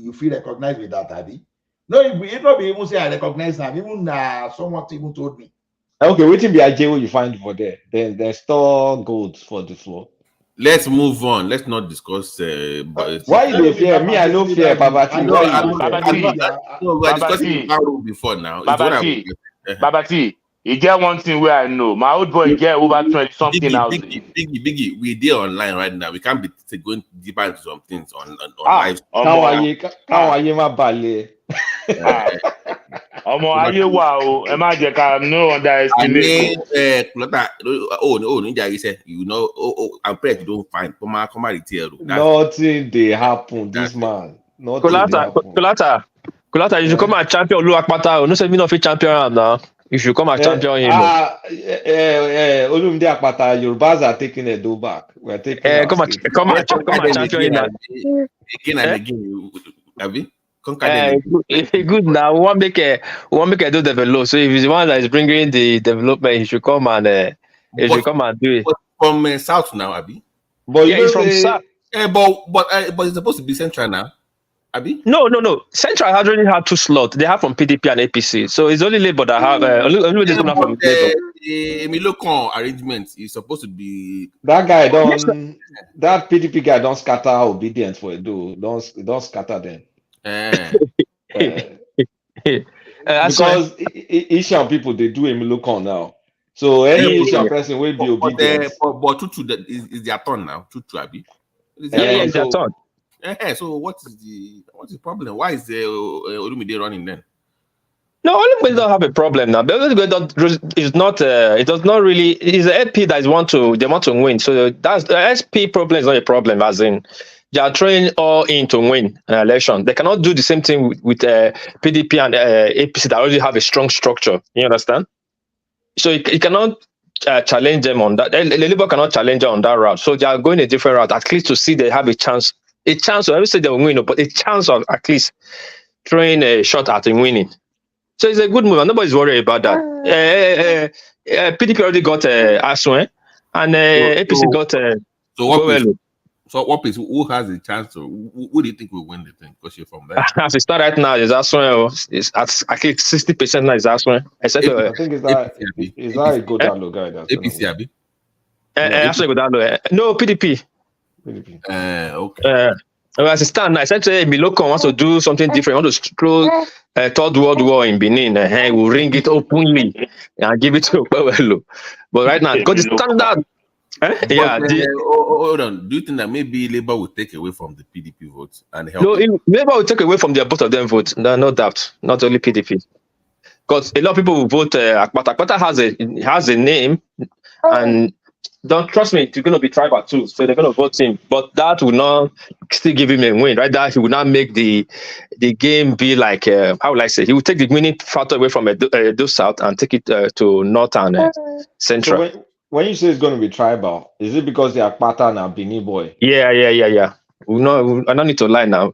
[SPEAKER 2] you feel recognized with that, Abi. No, it not be even say I recognize them. Even someone even told me.
[SPEAKER 13] Okay, wetin be Aje what you find for there? They store gold for the floor.
[SPEAKER 11] Let's move on. Let's not discuss.
[SPEAKER 13] Why you dey fear? Me, I no fear, Babati.
[SPEAKER 11] We're discussing Baru before now.
[SPEAKER 3] Babati, you get one thing where I know. My old boy get over 20 something houses.
[SPEAKER 11] Biggie, we're there online right now. We can't be going deeper into some things on live.
[SPEAKER 3] Ọmọ ayé wa o, ẹ má jẹ́ ká no underestimate.
[SPEAKER 11] You know, I'm praying you don't find. Come
[SPEAKER 13] nothing they happen. This man.
[SPEAKER 12] Kulata, you should come and champion Oluwapata. No say me not fit champion now. You should come and champion him.
[SPEAKER 13] Olumide Akpata, Yorubas are taking a do back. We're taking.
[SPEAKER 12] Come and champion him.
[SPEAKER 11] Again and again, Abi.
[SPEAKER 12] Good now. We want make a do develop. So if he's the one that is bringing the development, he should come and do it.
[SPEAKER 11] From south now, Abi.
[SPEAKER 12] But yeah, he's from south.
[SPEAKER 11] But it's supposed to be central now, Abi.
[SPEAKER 12] No. Central has already had 2 slots. They have from PDP and APC. So it's only Labour that have only this one from Labour.
[SPEAKER 11] The Milocon arrangement is supposed to be
[SPEAKER 13] that guy that PDP guy don't scatter obedience for it. Don't scatter them. Because Asian people they do a Milocon now. So any Asian person will be obedient.
[SPEAKER 11] But Tutu is their turn now. Tutu Abi.
[SPEAKER 12] It's their turn.
[SPEAKER 11] So what is the problem? Why is the Olumide running then?
[SPEAKER 12] No, Olumide don't have a problem now. It's not. It does not really. It's the LP that they want to win. So that's the SP problem is not a problem. As in, they are trying all in to win an election. They cannot do the same thing with PDP and APC that already have a strong structure. You understand? So you cannot challenge them on that. The Labour cannot challenge them on that route. So they are going a different route, at least to see they have a chance. I would say they will win, but a chance of at least throwing a shot at winning. So it's a good move. Nobody's worried about that. PDP already got Aswen, and APC got.
[SPEAKER 11] So what is who has a chance to? Who do you think will win the thing? Because you're from there.
[SPEAKER 12] As it start right now, is Aswen. It's at least 60% now. Is Aswen.
[SPEAKER 13] I think is that a good download guy?
[SPEAKER 11] APC Abi.
[SPEAKER 12] Aswen go download. No PDP.
[SPEAKER 11] Okay.
[SPEAKER 12] As it stand now, essentially, Milocon wants to do something different. Want to close Third World War in Benin. He will ring it openly and give it to Okpebholo. But right now, because the standard.
[SPEAKER 11] Hold on. Do you think that maybe Labour will take away from the PDP votes and help?
[SPEAKER 12] No, Labour will take away from both of them votes. No doubt. Not only PDP. Because a lot of people will vote Akpata. Akpata has a name, and don't trust me, it's going to be tribal too. So they're going to vote him, but that will not still give him a win, right? That he will not make the game be like how will I say? He will take the winning factor away from Edo South and take it to North and Central.
[SPEAKER 13] So when you say it's going to be tribal, is it because they are Akpata and a Bini boy?
[SPEAKER 12] Yeah. I don't need to lie now.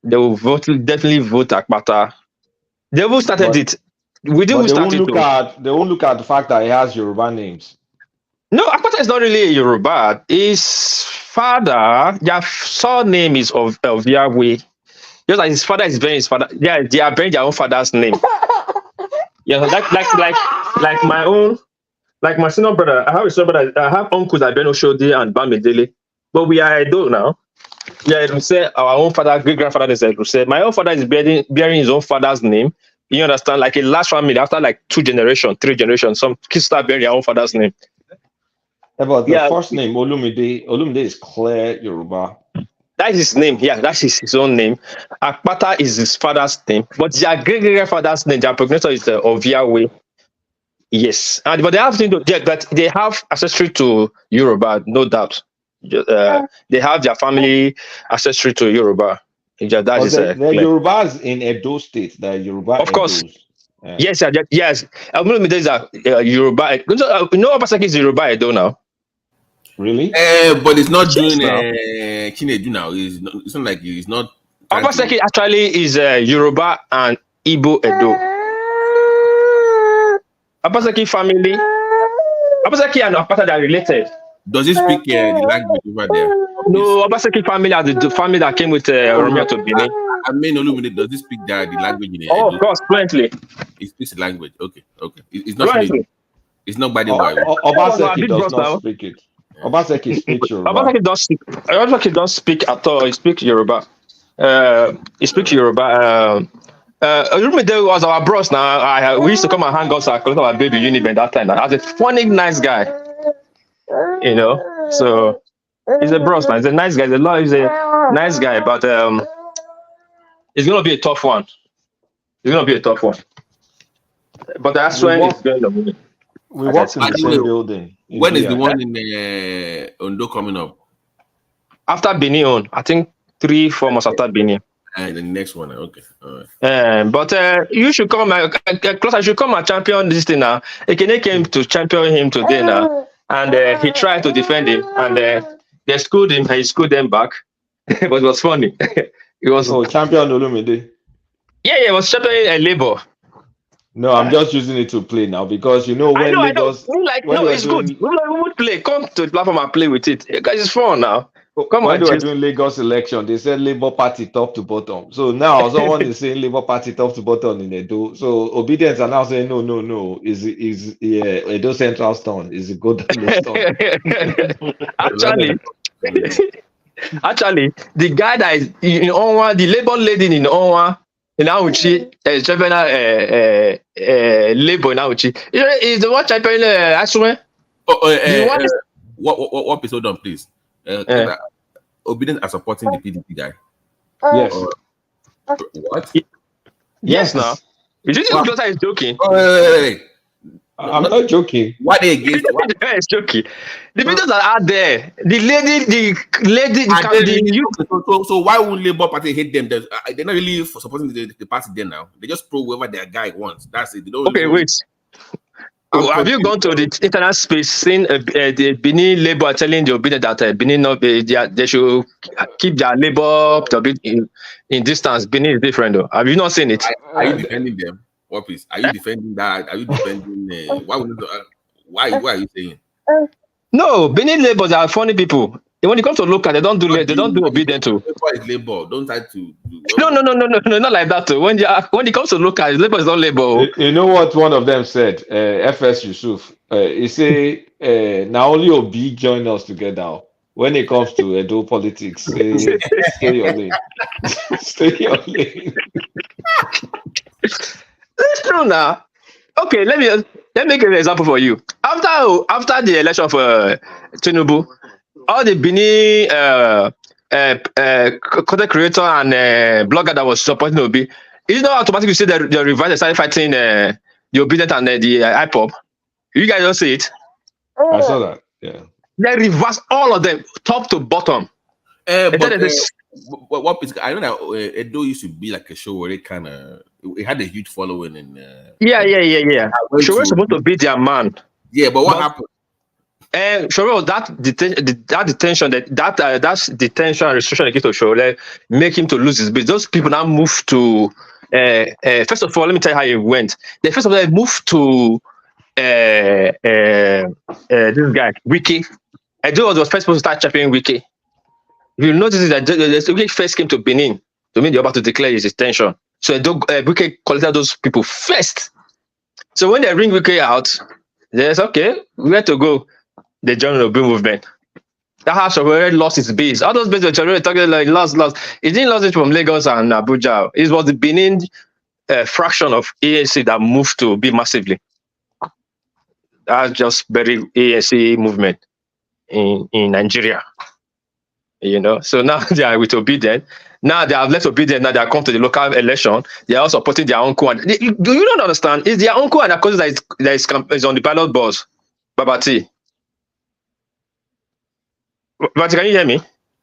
[SPEAKER 12] They will definitely vote Akpata. They will started it. They won't look
[SPEAKER 13] at the fact that he has Yoruba names.
[SPEAKER 12] No, Akpata is not really a Yoruba. His father, their surname is of Yahweh. Just like his father is bearing his father. Yeah, they are bearing their own father's name. Yeah, like my own, like my senior brother. I have a senior brother. I have uncles that bear Oshodi and Bamidele, but we are adult now. Yeah, we say our own father, great grandfather is say my own father is bearing his own father's name. You understand? Like a last family after like 3 generations, some kids start bearing their own father's name.
[SPEAKER 13] About the first name, Olumide is clear Yoruba.
[SPEAKER 12] That is his name. Yeah, that's his own name. Akpata is his father's name, but their great grandfather's name, their progenitor is Oviawe. Yes, but they have but they have ancestry to Yoruba, no doubt. They have their family ancestry to Yoruba. That
[SPEAKER 5] But
[SPEAKER 12] is
[SPEAKER 5] the
[SPEAKER 12] clear.
[SPEAKER 5] Yorubas in Edo State, the Yoruba
[SPEAKER 12] Of course.
[SPEAKER 5] Edos. Yeah.
[SPEAKER 12] Yes, yes. I'm going to say that Yoruba. You know, Obaseki is Yoruba Edo now.
[SPEAKER 5] Really?
[SPEAKER 11] But it's not
[SPEAKER 12] Yes,
[SPEAKER 11] doing
[SPEAKER 12] now.
[SPEAKER 11] Chinedu now. It's not like it's not.
[SPEAKER 12] Obaseki actually is Yoruba and Igbo Edo. Obaseki family. Obaseki and Akpata are related.
[SPEAKER 11] Does he speak the language over there?
[SPEAKER 12] No, Obaseki family are the family that came with Romeo to Benin.
[SPEAKER 11] I mean, Olumide, does he speak the language in
[SPEAKER 12] Oh, of course, fluently.
[SPEAKER 11] He speaks the language. Okay. It's not.
[SPEAKER 12] Fluently.
[SPEAKER 11] It's not by the way.
[SPEAKER 5] Obaseki does not speak it. Obaseki speaks Yoruba.
[SPEAKER 12] Obaseki don't speak at all. He speaks Yoruba. He speaks Yoruba. Olumide was our bros now. We used to come and hang out at our baby Uniben that time. As a funny, nice guy. You know, so he's a bros, man. He's a nice guy. He's a nice guy, but it's gonna be a tough one. But that's when it's going to be.
[SPEAKER 5] We work in the same building.
[SPEAKER 11] When is the one in Ondo coming up?
[SPEAKER 12] After Benin, I think 3-4 months after Benin.
[SPEAKER 11] And the next one, okay. All right.
[SPEAKER 12] But you should come, Closer, you should come and champion this thing now. Ekene came to champion him today now, and he tried to defend him, and they schooled him, and he schooled them back. But it was funny. It was
[SPEAKER 5] champion Olumide.
[SPEAKER 12] Yeah, it was champion Labour.
[SPEAKER 5] No, I'm just using it to play now because you know when Lagos.
[SPEAKER 12] It's good. We would play. Come to the platform and play with it. Guys, it's fun now. Come
[SPEAKER 5] when
[SPEAKER 12] on.
[SPEAKER 5] they were doing Lagos election, they said Labour Party top to bottom. So now someone is saying Labour Party top to bottom in Edo. So Obedience are now saying no. Is Edo Central Stone? Is it good?
[SPEAKER 12] Actually, the guy that is in Onwa, the Labour lady in Onwa. In Auchi, champion Labour in Auchi. Is the one champion Aswe?
[SPEAKER 11] What episode on, please? Obedience are supporting the PDP guy.
[SPEAKER 5] Yes.
[SPEAKER 11] What?
[SPEAKER 12] Yes, now. You think Closer is joking?
[SPEAKER 11] Hey.
[SPEAKER 5] I'm not joking.
[SPEAKER 11] Why they against?
[SPEAKER 12] The guy is joking. The videos are out there. The lady.
[SPEAKER 11] So why won't Labour Party hate them? They're not really for supporting the party there now. They just pro whoever their guy wants. That's it. They don't
[SPEAKER 12] wait. Have you gone to the internet space, seen the Benin Labour telling the Obedient that Benin they should keep their Labour in distance? Benin is different though. Have you not seen it?
[SPEAKER 11] Are you defending them? What please? Are you defending that? Are you defending? Why are you saying?
[SPEAKER 12] No, Benin Labour are funny people. When it comes to local, they don't do Obedient too.
[SPEAKER 11] Labour is Labour. Don't try to.
[SPEAKER 12] No, not like that too. When it comes to local, Labour is not Labour.
[SPEAKER 5] You know what one of them said? FS Yusuf. He say, "Now only Obi join us together." When it comes to Edo politics, stay your lane. Stay your lane.
[SPEAKER 12] It's true now. Okay, let me give an example for you. After the election of Tinubu, all the Benin content creator and blogger that was supporting Obi, it's not automatically say that the revised started fighting the Obedient and the IPOP. You guys don't see it?
[SPEAKER 5] I saw that. Yeah.
[SPEAKER 12] They reversed all of them, top to bottom.
[SPEAKER 11] What is? I know that Edo used to be like a show where it kind of it had a huge following in.
[SPEAKER 12] Yeah. Show was supposed to be their man.
[SPEAKER 11] Yeah, but what happened?
[SPEAKER 12] Shoro, that detention and restriction against Shoro make him to lose his business. Those people now moved to. First of all, let me tell you how it went. They first of all moved to this guy Wiki. Edo was first supposed to start championing Wiki. If you notice that Wiki first came to Benin to mean they're about to declare his detention. So Wiki collected those people first. So when they bring Wiki out, they say, okay, where to go? They joined the Obi movement. That house already lost its base. All those bases were already talking like lost. It didn't lose it from Lagos and Abuja. It was the Benin fraction of ANC that moved to be massively. That's just very ANC movement in Nigeria. You know, so now they are with Obedient. Now they have left Obedient. Now they are come to the local election. They are all supporting their uncle. And do you not understand? It's their uncle and their cousin that is on the ballot box. Babati. But can you hear me?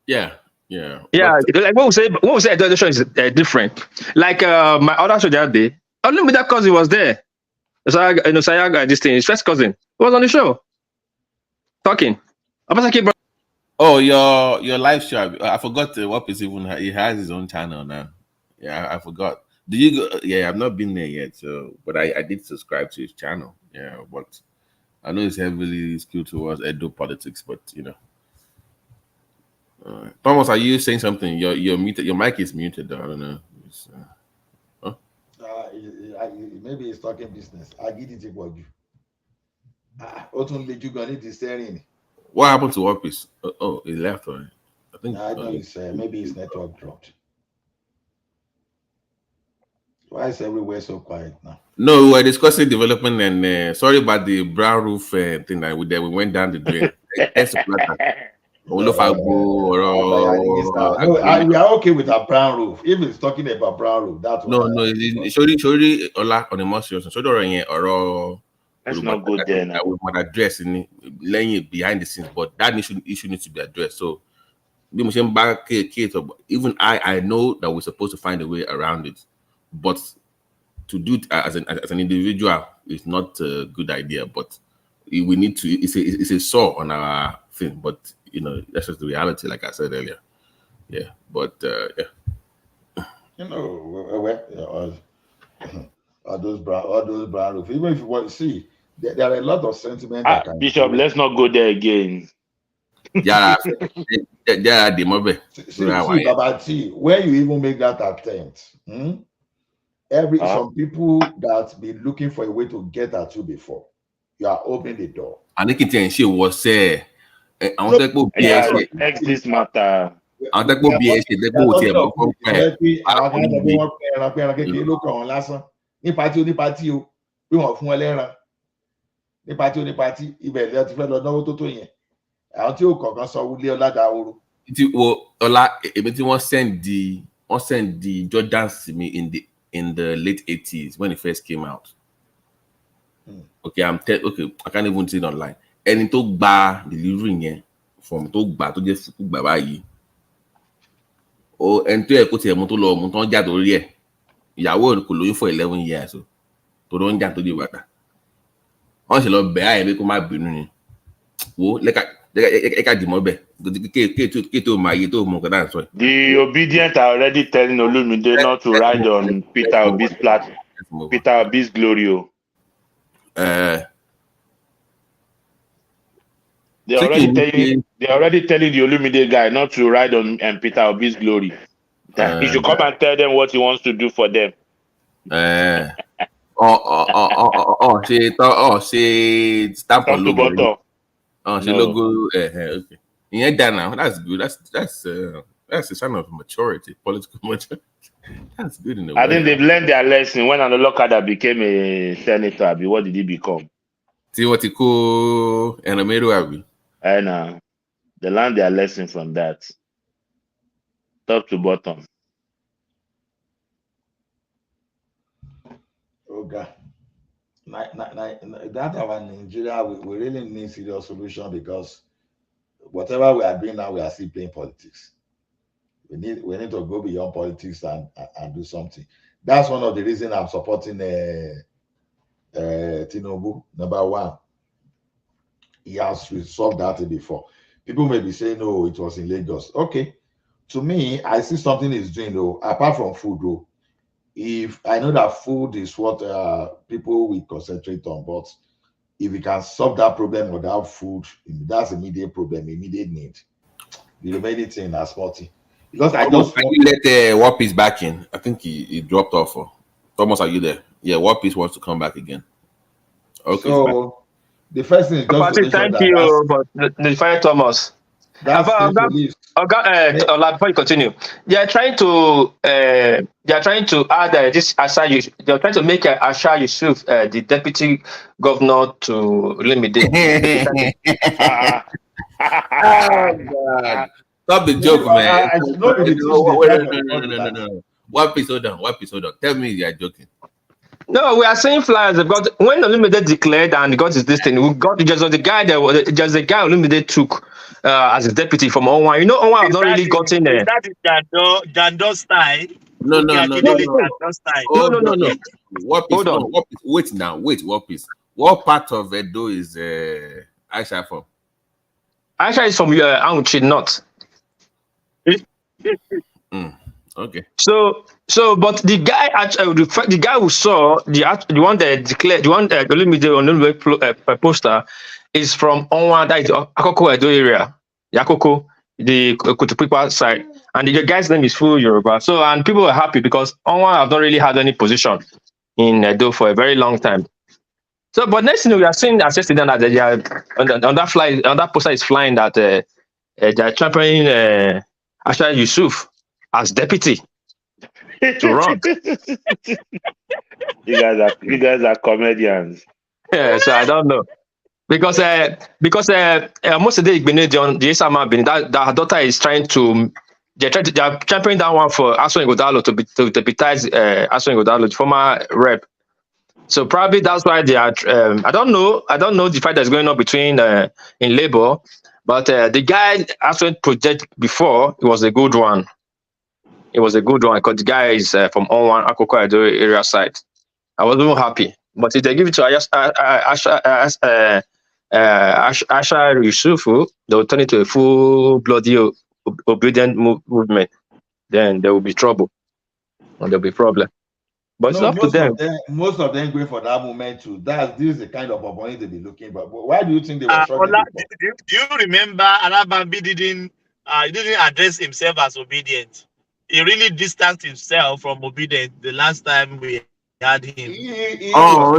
[SPEAKER 11] Yeah.
[SPEAKER 12] Yeah, like when we say the election is different. Like my other show the other day, only that cousin was there. Sayaga, this thing, his first cousin was on the show talking.
[SPEAKER 11] Oh, your live show. I forgot what is even. He has his own channel now. Yeah, I forgot. Do you go? Yeah, I've not been there yet. So, but I did subscribe to his channel. Yeah, but I know he's heavily skewed towards Edo politics. But you know, Thomas, are you saying something? You're muted. Your mic is muted. Though. I don't know.
[SPEAKER 2] Maybe he's talking business. I get it about you. Ultimately, you gonna need the steering.
[SPEAKER 11] What happened to Office? Oh, he left. Right? I think.
[SPEAKER 2] I know it's maybe his network dropped. Why is everywhere so quiet now?
[SPEAKER 11] No, we were discussing development and sorry about the brown roof thing that we went down the drain.
[SPEAKER 2] We are okay with a brown roof. If it's talking about brown roof, that's
[SPEAKER 11] no. Sorry, Ola on the most serious. Let's not go there now. We might address laying it behind the scenes, but that issue needs to be addressed. So, even I know that we're supposed to find a way around it, but to do it as an individual is not a good idea. But we need to. It's a saw on our thing, but you know that's just the reality, like I said earlier. Yeah, but yeah.
[SPEAKER 2] You know, all those brown roof. Even if you want to see, there are a lot of sentiment.
[SPEAKER 3] Bishop, let's not go there again.
[SPEAKER 11] Yeah, the mobile.
[SPEAKER 2] See, Babati, when you even make that attempt, some people that been looking for a way to get at you before, you are opening the door.
[SPEAKER 11] I think she was say, I want to go
[SPEAKER 3] this matter.
[SPEAKER 11] I want to go
[SPEAKER 2] nípatí o bí wọn fún ẹlẹ́ran nípatí ibẹ̀ lẹ́yìn tí fẹ́ lọ náwó tó yẹn àwọn tí ó kọ̀ọ̀kan sọ wúlé ọ̀làdàwòrò.
[SPEAKER 11] Ọlá èmi tí wọ́n send the Jordans to me in the late 80s when it first came out. Okay, I can't even see it online. Ẹni tó gba delivery yẹn from tó gbà tó jẹ́ fúkú gbà báyìí. Ẹni tó yẹ kó tiẹ̀ mú tó lọ mú tó ń jà torí ẹ̀. Ìyàwó kò lóyún for 11 years o tó ló ń jà tó di bàtà wọn sì lọ bẹ̀ àyè pé kó má bínú ni wo lẹ́ka dìmọ́ bẹ̀ kéètò máa yé tó mú nǹkan dáhùn sọ.
[SPEAKER 3] The Obedient are already telling Olumide not to ride on Peter Obi's platform. Peter Obi's glory o. They already telling the Olumide guy not to ride on Peter Obi's glory. He should come and tell them what he wants to do for them.
[SPEAKER 11] She stamp on logo. She logo. Okay. Yeah, now that's good. That's a sign of maturity, political maturity. That's good in a way.
[SPEAKER 3] I think they've learned their lesson when Anolokada became a senator. What did he become?
[SPEAKER 11] See what he call Enameru Abi.
[SPEAKER 3] I know. They learned their lesson from that. Top to bottom.
[SPEAKER 2] Okay. That our Nigeria, we really need serious solution because whatever we are doing now, we are still playing politics. We need to go beyond politics and do something. That's one of the reasons I'm supporting Tinubu. Number one, he has resolved that before. People may be saying, "No, it was in Lagos." Okay. To me, I see something is doing though, apart from food though. If I know that food is what people will concentrate on, but if we can solve that problem without food, that's immediate problem, immediate need. The remaining thing are sporty. Because I just
[SPEAKER 11] let Wapis back in. I think he dropped off. Thomas, are you there? Yeah, Wapis wants to come back again. Okay.
[SPEAKER 2] So the first thing is just
[SPEAKER 12] thank you for the fire, Thomas. Before you continue, they are trying to add this Asha. They are trying to make Asha Yusuf the deputy governor to Limide.
[SPEAKER 11] Oh God! Stop the joke, man.
[SPEAKER 2] No, be the teach the
[SPEAKER 11] Wait,
[SPEAKER 2] type of
[SPEAKER 11] no.
[SPEAKER 2] country that.
[SPEAKER 11] One piece, hold on. Tell me you are joking.
[SPEAKER 12] No, we are saying flyers because when Olumide declared and got his this thing, we got just the guy that was just the guy Olumide took as his deputy from Onwa. You know, Onwa have not really gotten
[SPEAKER 10] Is
[SPEAKER 12] there.
[SPEAKER 10] that the Jando style?
[SPEAKER 11] No.
[SPEAKER 10] Jando style.
[SPEAKER 12] No.
[SPEAKER 11] What piece?
[SPEAKER 12] Hold on.
[SPEAKER 11] No, what piece? Wait now. What piece? What part of Edo is Aisha from?
[SPEAKER 12] Aisha is from Auchi North.
[SPEAKER 11] Okay.
[SPEAKER 12] So, but the guy actually, the guy who saw the one that declared, the one that Olumide poster is from Onwa, that is the Akoko Edo area, the Akoko, the Kutupipa side, and the guy's name is Full Yoruba. So, and people are happy because Onwa have not really had any position in Edo for a very long time. So, but next thing we are seeing as yesterday that they are on that poster is flying that they are championing Asha Yusuf as deputy to run.
[SPEAKER 3] You guys are comedians.
[SPEAKER 12] Yeah, so I don't know because most of the Isama Benin that her daughter is trying to they are championing that one for Aso Ngodalo to deputize Aso Ngodalo, the former rep. So probably that's why they are. I don't know the fight that's going on between in Labour, but the guy Aso project before it was a good one. It was a good one because the guy is from Onwan Akoko Edo area side. I was even happy. But if they give it to Asha Yusufu, they will turn it to a full-bloody obedient movement. Then there will be trouble. And there will be problem. But it's up to them.
[SPEAKER 2] Most of them going for that moment too. This is the kind of opponent they be looking for. But why do you think they were struggling?
[SPEAKER 10] Do you remember Arabambi didn't address himself as obedient? He really distanced himself from obedience the last time we had him.
[SPEAKER 11] No.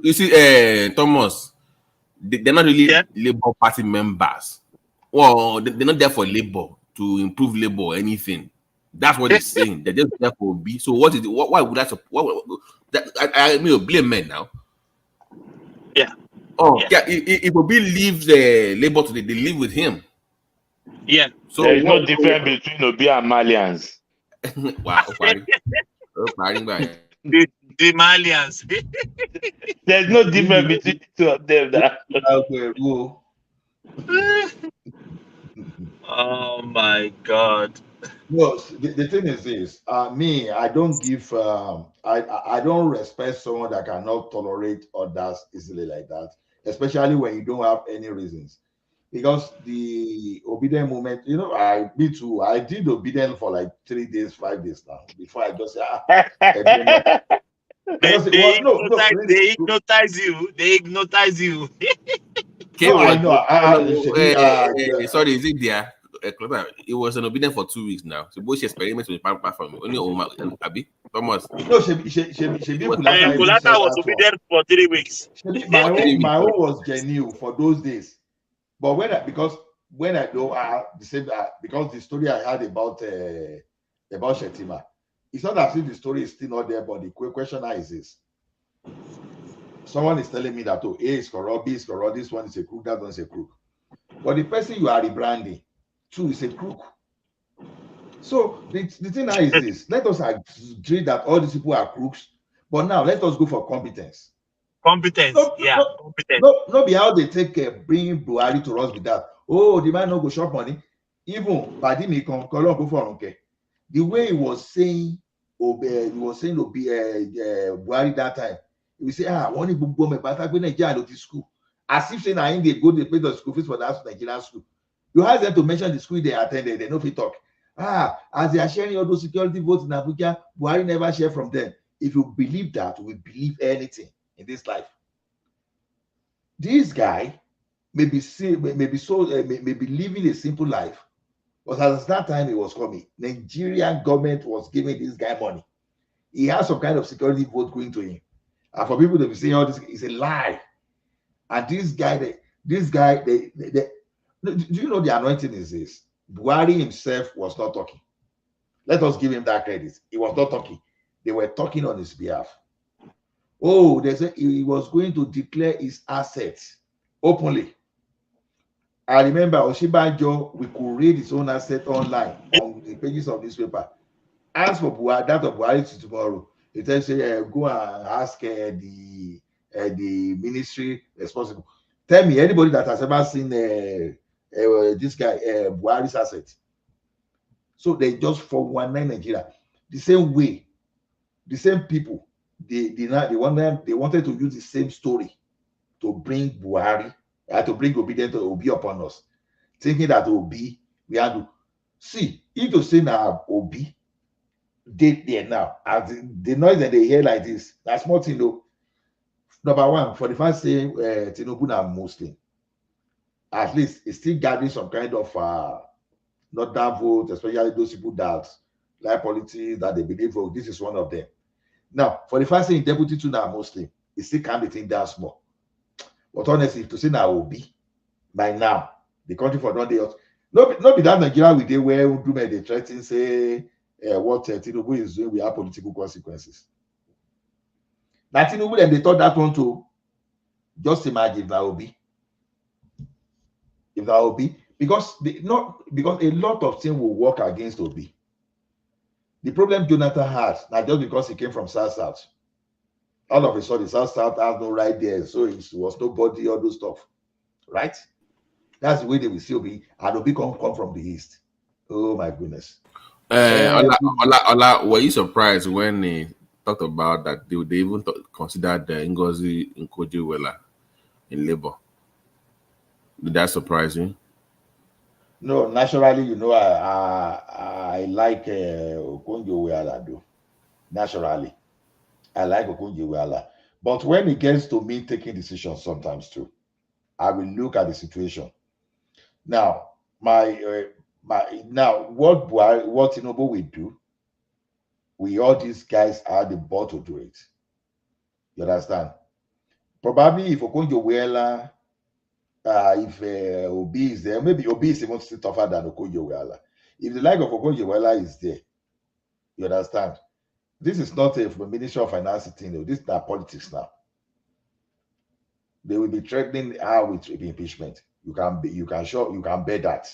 [SPEAKER 11] You see, Thomas, they're not really Labour Party members. Well, they're not there for Labour to improve Labour or anything. That's what they're saying. They're just there for B. So what is it? Why would I mean, blame men now?
[SPEAKER 10] Yeah.
[SPEAKER 11] If Obi leaves Labour today, they live with him.
[SPEAKER 10] Yeah.
[SPEAKER 3] So there is no difference between Obi and Malians.
[SPEAKER 11] Wow.
[SPEAKER 10] The Malians.
[SPEAKER 3] There's no difference between the two of them.
[SPEAKER 10] Oh my God.
[SPEAKER 2] No, the thing is this. Me, I don't give. I don't respect someone that cannot tolerate others easily like that, especially when you don't have any reasons. Because the obedient movement, me too. I did obedient for like 3 days, 5 days now before I just
[SPEAKER 10] They hypnotize you. They hypnotize you.
[SPEAKER 11] Sorry, is it there? It was an obedient for 2 weeks now. So both experiments with the platform. Only Abi Thomas.
[SPEAKER 2] No,
[SPEAKER 10] Kulata was obedient for 3 weeks.
[SPEAKER 2] My own was genuine for those days. But when I know the same because the story I had about Shetima, it's not as if the story is still not there, but the question is this. Someone is telling me that A is corrupt, B is corrupt, this one is a crook, that one is a crook. But the person you are rebranding, 2 is a crook. So the thing now is this: let us agree that all these people are crooks, but now let us go for competence.
[SPEAKER 10] Competence.
[SPEAKER 2] No, be how they take bring Buhari to us with that. Oh, the man no go shop money. Even Badimi go for okay. The way he was saying, Buhari that time. We say, one book go me back when Nigeria go to school. As if saying I ain't they go they pay the school fees for that Nigerian school. You ask them to mention the school they attended, they know if you talk. As they are sharing all those security votes in Abuja, Buhari never share from them. If you believe that, we believe anything in this life. This guy may be living a simple life, but at that time it was coming. Nigerian government was giving this guy money. He has some kind of security vote going to him. And for people to be saying all this is a lie. And this guy, do you know the anointing is this? Buhari himself was not talking. Let us give him that credit. He was not talking. They were talking on his behalf. Oh, they said he was going to declare his assets openly. I remember Oshibanjo, we could read his own asset online on the pages of newspaper. Ask for Buhari, that of Buhari to tomorrow. It tells you, go and ask the ministry responsible. Tell me, anybody that has ever seen this guy, Buhari's asset. So they just 419 Nigeria. The same way, the same people, they wanted to use the same story to bring Buhari, to bring obedience to Obi upon us, thinking that Obi, we have to see, if you say now Obi, they there now, as the noise that they hear like this, that's more thing though. Number one, for the first saying Tinubu na Muslim, at least it's still gathering some kind of not that vote, especially those people that like politics, that they believe, oh, this is one of them. Now, for the first thing, deputy to now Muslim, it still can't be think that small. But honestly, to say now Obi, by now, the country for not day, not be that Nigeria with they where they threaten say what Tinubu is doing, we have political consequences. Now Tinubu, then they thought that one too. Just imagine if that Obi. If that Obi, because a lot of things will work against Obi. The problem Jonathan had, not just because he came from South. All of a sudden, South has no right there, so it was nobody, all those stuff, right? That's the way they will still be, and Obi come from the east. Oh my goodness.
[SPEAKER 11] Ola, were you surprised when they talked about that they even considered Ngozi Nkoji-Iweala in Labour? Did that surprise you?
[SPEAKER 2] No, naturally, I like Okonjo-Iweala though. Naturally, I like Okonjo-Iweala. But when it gets to me taking decisions sometimes too, I will look at the situation. Now, what Tinubu will do, all these guys are the ball to do it. You understand? Probably if Okonjo-Iweala, if Obi is there, maybe Obi is even still tougher than Okonjo-Iweala. If the like of Okonjo-Iweala is there, you understand? This is not a Ministry of Finance thing. This is not politics now. They will be threatening her with impeachment. You can bet that.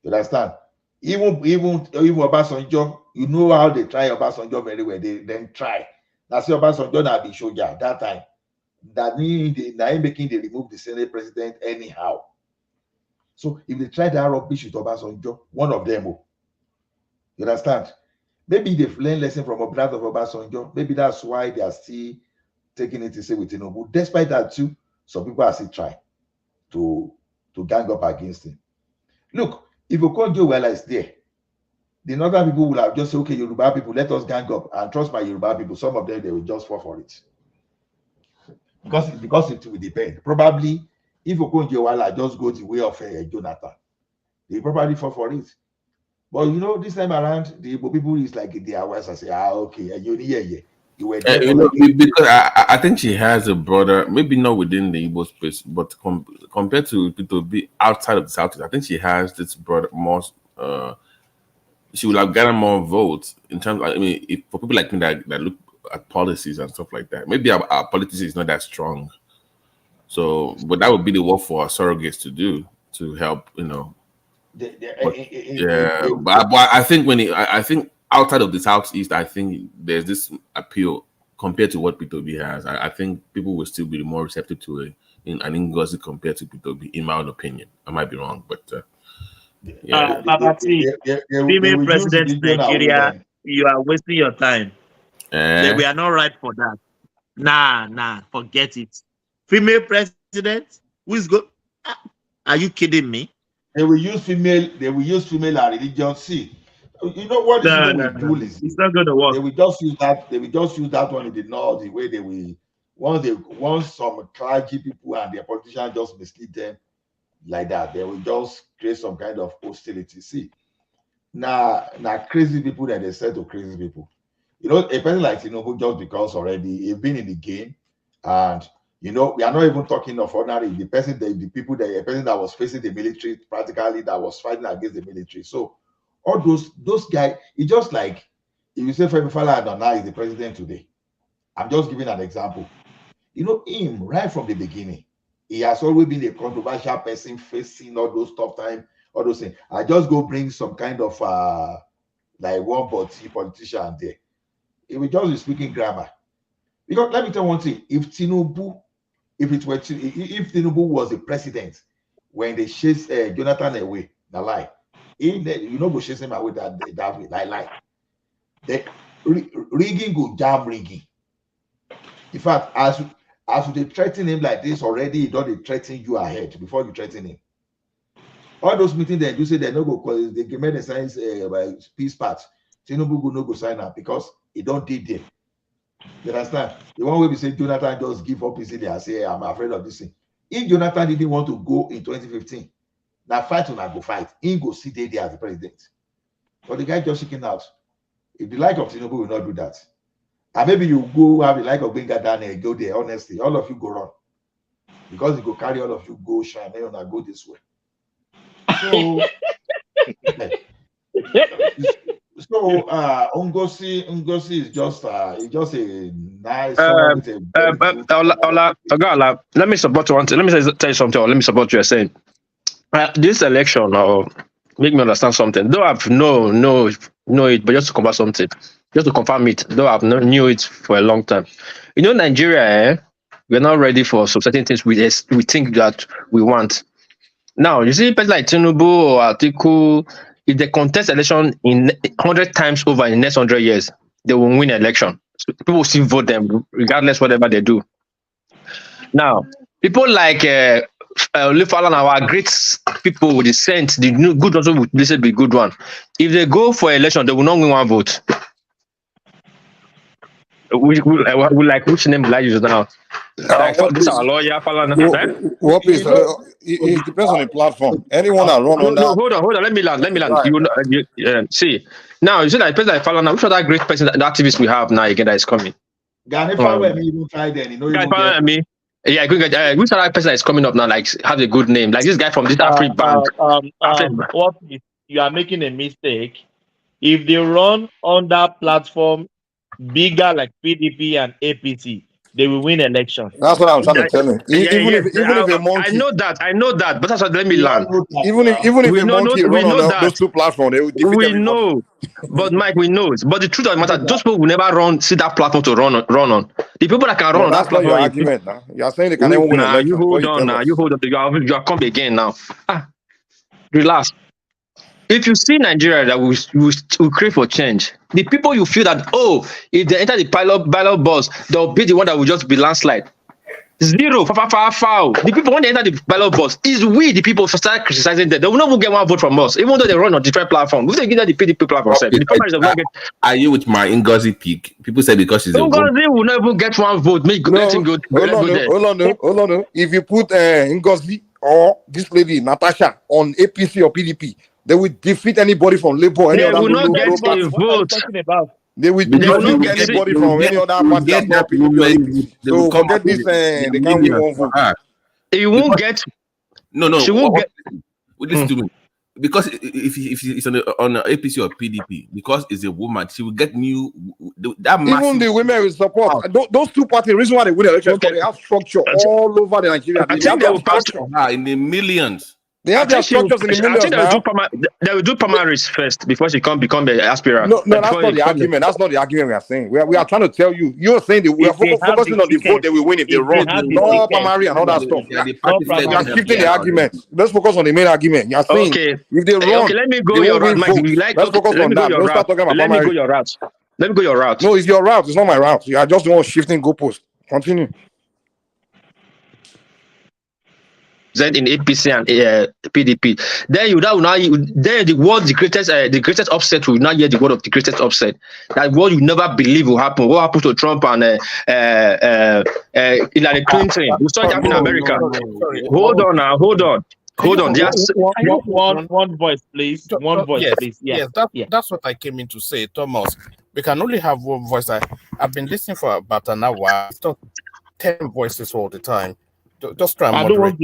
[SPEAKER 2] You understand? Even Obasanjo, you know how they try Obasanjo very well. They then try. That's Obasanjo now be show ya that time. That now making they remove the Senate president anyhow. So if they try that rubbish with Obasanjo, one of them will. You understand? Maybe they've learned lesson from a brother of Obasanjo. Maybe that's why they are still taking it to say with Tinubu. Despite that too, some people are still trying to gang up against him. Look, if Okonjo-Iweala is there, the northern people will have just said, okay, Yoruba people, let us gang up. And trust my Yoruba people, some of them, they will just fall for it. Because it will depend. Probably, if Okonjo-Iweala just go the way of Jonathan, they probably fall for it. But this time around, the Igbo people is like the hours and say, okay, you were there
[SPEAKER 11] because I think she has a broader, maybe not within the Igbo space, but compared to people be outside of the Southeast, I think she has this broader, more. She will have gotten more votes in terms. If for people like me that look at policies and stuff like that, maybe our politics is not that strong. So, but that would be the work for our surrogates to do to help, But I think I think outside of the Southeast, I think there's this appeal compared to what P2B has. I think people will still be more receptive to it in Ngozi compared to P2B, in my own opinion. I might be wrong, but
[SPEAKER 10] female president in Nigeria, you are wasting your time. We are not right for that. Nah, forget it. Female president, who is good? Are you kidding me?
[SPEAKER 2] They will use female and religion. See, you know what these people will do is
[SPEAKER 10] it's not going to work.
[SPEAKER 2] They will just use that one in the north, the way they will once some clergy people and their politicians just mislead them like that. They will just create some kind of hostility. See, now crazy people that they say to crazy people. A person like Tinubu, just because already he's been in the game, and we are not even talking of ordinary the person that was facing the military, practically that was fighting against the military. So all those guys, it's just like if you say Femi Falana is the president today. I'm just giving an example. Him right from the beginning, he has always been a controversial person facing all those tough times, all those things. I just go bring some kind of like one politician there. He will just be speaking grammar. Because let me tell you one thing: if Tinubu was the president when they chased Jonathan away, the lie, you know, go chase him away that way, lie. The rigging go jam rigging. In fact, as they threaten him like this already, he don't threaten you ahead before you threaten him. All those meetings they do say they no go cause they made the science peace part. Tinubu go no go sign up because he don't did there. You understand? The one way we say Jonathan just give up easily and say I'm afraid of this thing. If Jonathan didn't want to go in 2015, now fight or not go fight, he go sit there as the president. But the guy just shaking out. If the like of Tinubu will not do that, and maybe you go have the like of Benga down and go there. Honestly, all of you go wrong because he go carry all of you go shine. They wanna go this way. So, Ngozi is just it's just a nice.
[SPEAKER 12] Let me support one thing. Let me tell you something. Or let me support what you're saying. This election, or make me understand something. Though I've know it, but just to confirm something, just to confirm it. Though I've knew it for a long time. You know, Nigeria, we're not ready for some certain things we think that we want. Now, you see, people like Tinubu or Atiku, if they contest election in 100 times over in the next 100 years, they will win election. So people will still vote them regardless whatever they do. Now, people like Olufala, our great people with the sense, the good ones will listen be good one. If they go for election, they will not win one vote. We like which name will I use now? Like this our lawyer, Falana.
[SPEAKER 17] What is it depends on the platform. Anyone that run on that.
[SPEAKER 12] No, hold on. Let me land. You see now. You see that person like Falana. Which other great person, the activist we have now again that is coming?
[SPEAKER 2] Ghana, you don't try then. You know you
[SPEAKER 12] get me. Yeah, which other person that is coming up now? Like have a good name. Like this guy from this African bank.
[SPEAKER 10] What if you are making a mistake? If they run on that platform bigger like PDP and APC, they will win election.
[SPEAKER 17] That's what I'm trying to tell you. Even if a monkey,
[SPEAKER 12] I know that, but that's what let me learn.
[SPEAKER 17] Even if a monkey run on those two platforms, they will defeat everybody.
[SPEAKER 12] Know, but Mike, we know. But the truth of the matter, those people will never see that platform to run on. The people that can run on that platform.
[SPEAKER 17] That's not your argument now. You are saying they can never win election.
[SPEAKER 12] You hold on now. You hold up. You are come again now. Relax. If you see Nigeria that we crave for change, the people you feel that, if they enter the ballot box, they'll be the one that will just be landslide. Zero, foul. The people, when they enter the ballot box, is we, the people, start criticizing them. They will not even get one vote from us, even though they run on different platforms. If they give them the PDP platform,
[SPEAKER 11] are you with my Ngozi pick? People say because she's
[SPEAKER 12] Ngozi will not even get one vote. Let him go.
[SPEAKER 17] Hold on. If you put Ngozi or this lady, Natasha, on APC or PDP, they will defeat anybody from Labour.
[SPEAKER 12] They will not get a vote.
[SPEAKER 17] They will defeat anybody from any other party. So forget this. They can't win one vote.
[SPEAKER 12] You won't get.
[SPEAKER 11] No.
[SPEAKER 12] She won't get.
[SPEAKER 11] Listen to me. Because if it's on APC or PDP, because it's a woman, she will get new.
[SPEAKER 17] Even the women will support those two parties. The reason why they win the election, they have structure all over the Nigeria.
[SPEAKER 11] I think they will pass in the millions.
[SPEAKER 17] They have their structures in the millions now.
[SPEAKER 12] They will do primaries first before she can become the aspirant.
[SPEAKER 17] No, that's not the argument. That's not the argument we are saying. We are trying to tell you. You're saying that we are focusing on the vote that we win if they run. No primary and all that stuff. You are shifting the argument. Let's focus on the main argument. You are saying if they run,
[SPEAKER 12] let me go your route.
[SPEAKER 17] Let's focus on that. Don't start talking about primary.
[SPEAKER 12] Let me go your route.
[SPEAKER 17] No, it's your route. It's not my route. You are just the one shifting goalposts. Continue.
[SPEAKER 12] In APC and PDP, then the greatest upset will not hear the word of the greatest upset. That word you never believe will happen. What happened to Trump and Hillary Clinton? We saw it happen in America. Hold on.
[SPEAKER 10] One voice, please. One voice, please.
[SPEAKER 6] Yes, that's what I came in to say, Thomas. We can only have one voice. I've been listening for about an hour. It's not 10 voices all the time. Just try and
[SPEAKER 10] I don't want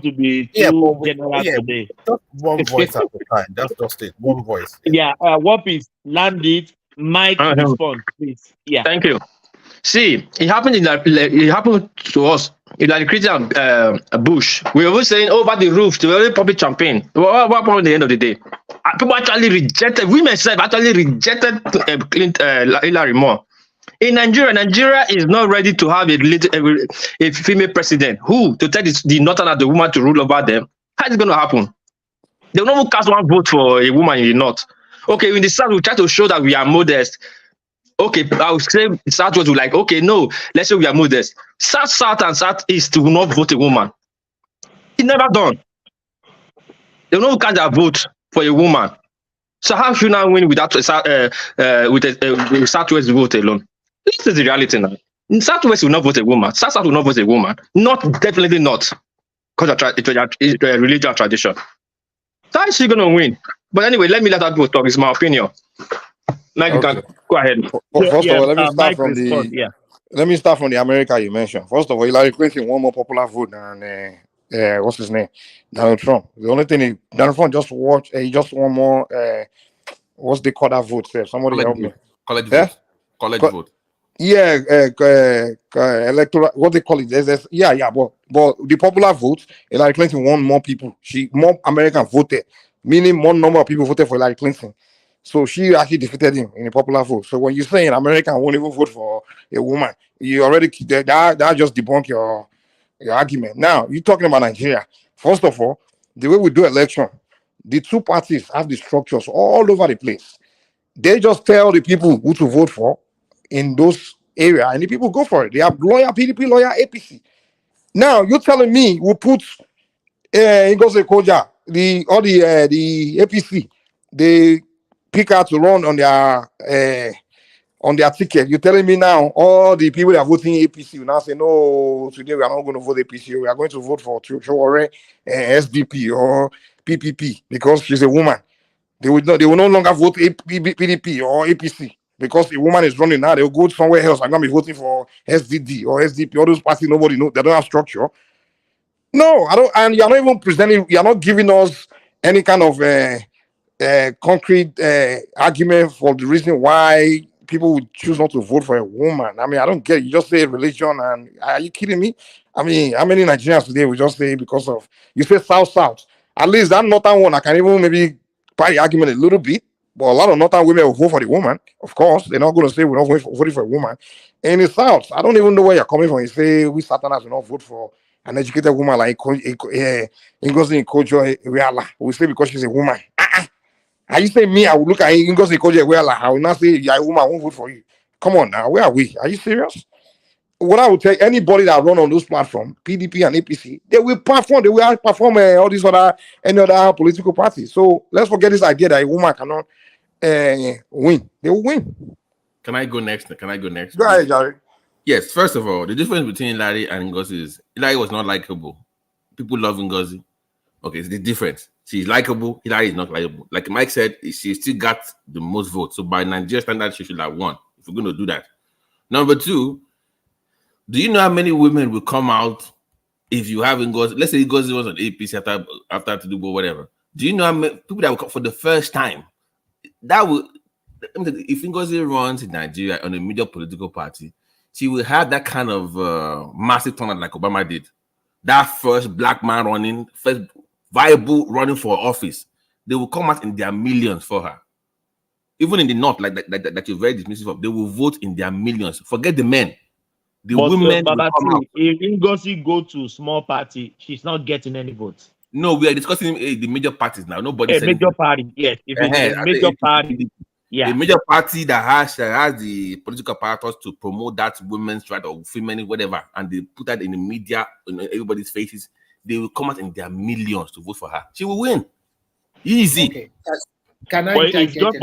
[SPEAKER 10] to be too general today.
[SPEAKER 6] Just one voice at a time. That's just it. One voice.
[SPEAKER 10] Yeah. What is land it? Mike respond, please. Yeah.
[SPEAKER 12] Thank you. See, it happened to us Hillary Clinton and Bush, we were always saying over the roof, they were already popping champagne. What happened at the end of the day? People actually rejected, women said actually rejected Hillary more. In Nigeria is not ready to have a female president who to tell the northern the woman to rule over them. How is it going to happen? They will not even cast one vote for a woman in the north. Okay, in the south, we try to show that we are modest. Okay, I would say South was like, okay, no, let's say we are modest. South and Southeast will not vote a woman. It's never done. They will not cast their vote for a woman. So how should I win without with a Southwest vote alone? This is the reality now. In Southwest will not vote a woman. South will not vote a woman. Definitely not. Because it's a religious tradition. So how is she going to win? But anyway, let me let that go talk. It's my opinion. Mike,
[SPEAKER 17] Okay.
[SPEAKER 12] you can go ahead.
[SPEAKER 17] First of all, let me start from let me start from the America you mentioned. First of all, Hillary Clinton won more popular vote than what's his name, Donald Trump. The only thing Donald Trump just won more. What's they call that vote? Somebody help me.
[SPEAKER 11] College vote. College vote.
[SPEAKER 17] Yeah, electoral. What they call it? But the popular vote, Hillary Clinton won more people. More Americans voted, meaning more number of people voted for Hillary Clinton. So she actually defeated him in the popular vote. So when you say an American won't even vote for a woman, you already that just debunk your argument. Now you're talking about Nigeria. First of all, the way we do election, the two parties have the structures all over the place. They just tell the people who to vote for in those areas, and the people go for it. They have lawyer, PDP, lawyer, APC. Now you're telling me we put Ngozi Koja, the APC, they pick out to run on their ticket. You're telling me now all the people that are voting APC will now say no, today we are not going to vote APC, we are going to vote for Chowore, SDP or PPP because she's a woman. They will no longer vote PDP or APC because a woman is running now. They will go somewhere else. I'm going to be voting for SDD or SDP. All those parties nobody knows. They don't have structure. No, I don't. And you're not even presenting. You're not giving us any kind of concrete argument for the reason why people would choose not to vote for a woman. I mean, I don't get it. You just say religion, and are you kidding me? I mean, how many Nigerians today will just say because of you say South? At least that northern one, I can even maybe buy the argument a little bit. But a lot of northern women will vote for the woman. Of course, they're not going to say we're not voting for a woman. And in the South, I don't even know where you're coming from. You say we Southerners will not vote for an educated woman like Ngozi Iweala. We say because she's a woman. Are you saying me? I will look at Ngozi Iweala. I will not say you're a woman. I won't vote for you. Come on now, where are we? Are you serious? What I would tell anybody that run on those platforms, PDP and APC, they will perform. They will outperform all these any other political parties. So let's forget this idea that a woman cannot win. They will win.
[SPEAKER 11] Can I go next? Go
[SPEAKER 17] ahead, Jared.
[SPEAKER 11] Yes, first of all, the difference between Hillary and Ngozi is Hillary was not likable. People love Ngozi. Okay, it's the difference. She's likable. Hillary is not likable. Like Mike said, she still got the most votes. So by Nigerian standards, she should have won. If we're going to do that. Number two, do you know how many women will come out if you have Ngozi? Let's say Ngozi was on APC after Tinubu or whatever. Do you know how many people that will come for the first time? That will, if Ngozi runs in Nigeria on a major political party, she will have that kind of massive turnout like Obama did. That first black man running, first viable running for office, they will come out in their millions for her. Even in the north, like that you're very dismissive of, they will vote in their millions. Forget the men. The women will come out.
[SPEAKER 10] If Ngozi go to small party, she's not getting any votes.
[SPEAKER 11] No, we are discussing the major parties now. Nobody said
[SPEAKER 10] major party, yes. If it's a major party, yeah.
[SPEAKER 11] A major party that has the political apparatus to promote that women's right or female, whatever, and they put that in the media, in everybody's faces, they will come out in their millions to vote for her. She will win. Easy.
[SPEAKER 18] Okay. Can I?
[SPEAKER 10] Well, it's not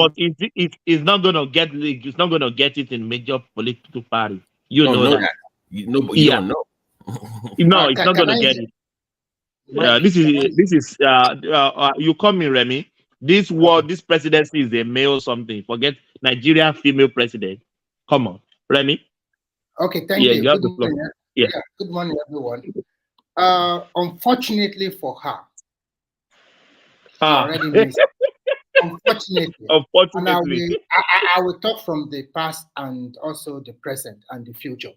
[SPEAKER 10] gonna get. It's not gonna get it in major political party. You know that.
[SPEAKER 11] You don't know.
[SPEAKER 10] No, it's not gonna get it. This is you call me Remy. This presidency is a male something. Forget Nigerian female president. Come on, Remy.
[SPEAKER 18] Okay, thank you.
[SPEAKER 10] You have the floor. Yeah.
[SPEAKER 18] Good morning, everyone. Unfortunately for her, already missed. Unfortunately. And I will talk from the past and also the present and the future.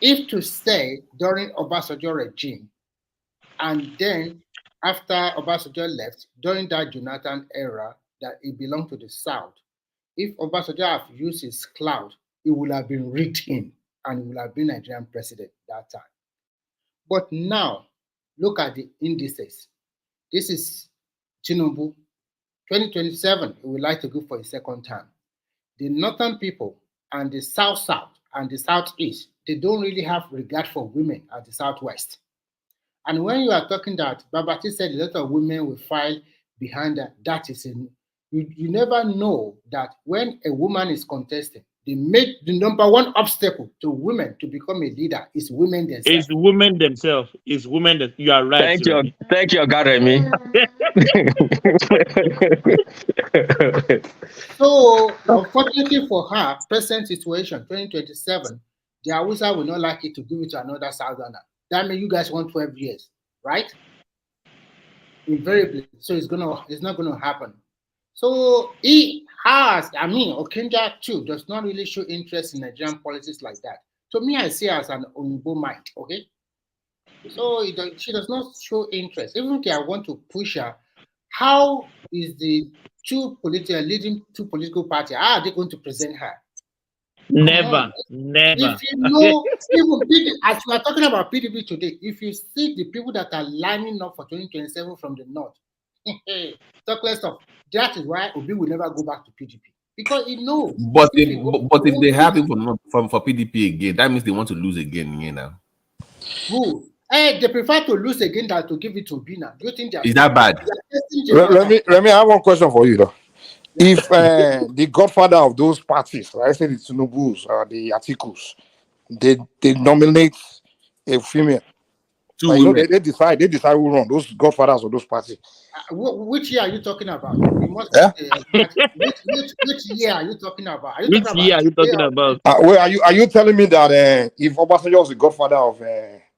[SPEAKER 18] if to stay during Obasanjo regime, and then after Obasanjo left, during that Jonathan era, that it belonged to the South, if Obasanjo have used his clout, he would have been rigged in and he would have been Nigerian president that time. But now, look at the indices. This is Tinubu. 2027, he would like to go for a second term. The northern people and the South and the Southeast, they don't really have regard for women at the Southwest. And when you are talking that, Babati said a lot of women will file behind that is in, you never know that when a woman is contesting, the number one obstacle to women to become a leader is women themselves.
[SPEAKER 10] It's women themselves. It's women that you are right.
[SPEAKER 12] Thank you, Garemi.
[SPEAKER 18] So, unfortunately for her, present situation, 2027, the Hausa will not like it to give it to another Southerner. That means you guys want 12 years, right? Invariably. So it's not gonna happen. So he has, Okenja too does not really show interest in Nigerian politics like that. To me, I see her as an Oyibo mind, okay? So she does not show interest. Even if I want to push her, how is the leading two political parties, how are they going to present her?
[SPEAKER 10] Never.
[SPEAKER 18] If you know, even as we are talking about PDP today, if you see the people that are lining up for 2027 from the north, talk less of. That is why Obi will never go back to PDP because he knows.
[SPEAKER 11] But if they have it for PDP again, that means they want to lose again, you know.
[SPEAKER 18] Who? They prefer to lose again than to give it to Obi now. Do you think
[SPEAKER 11] is that bad?
[SPEAKER 17] Let me have one question for you though. If the godfather of those parties, I say the Tinubus or the Atikus, they nominate a female. They decide who run those godfathers of those parties.
[SPEAKER 18] Which year are you talking about? You must which year are you talking about?
[SPEAKER 17] Are you telling me that if Obasanjo was the godfather of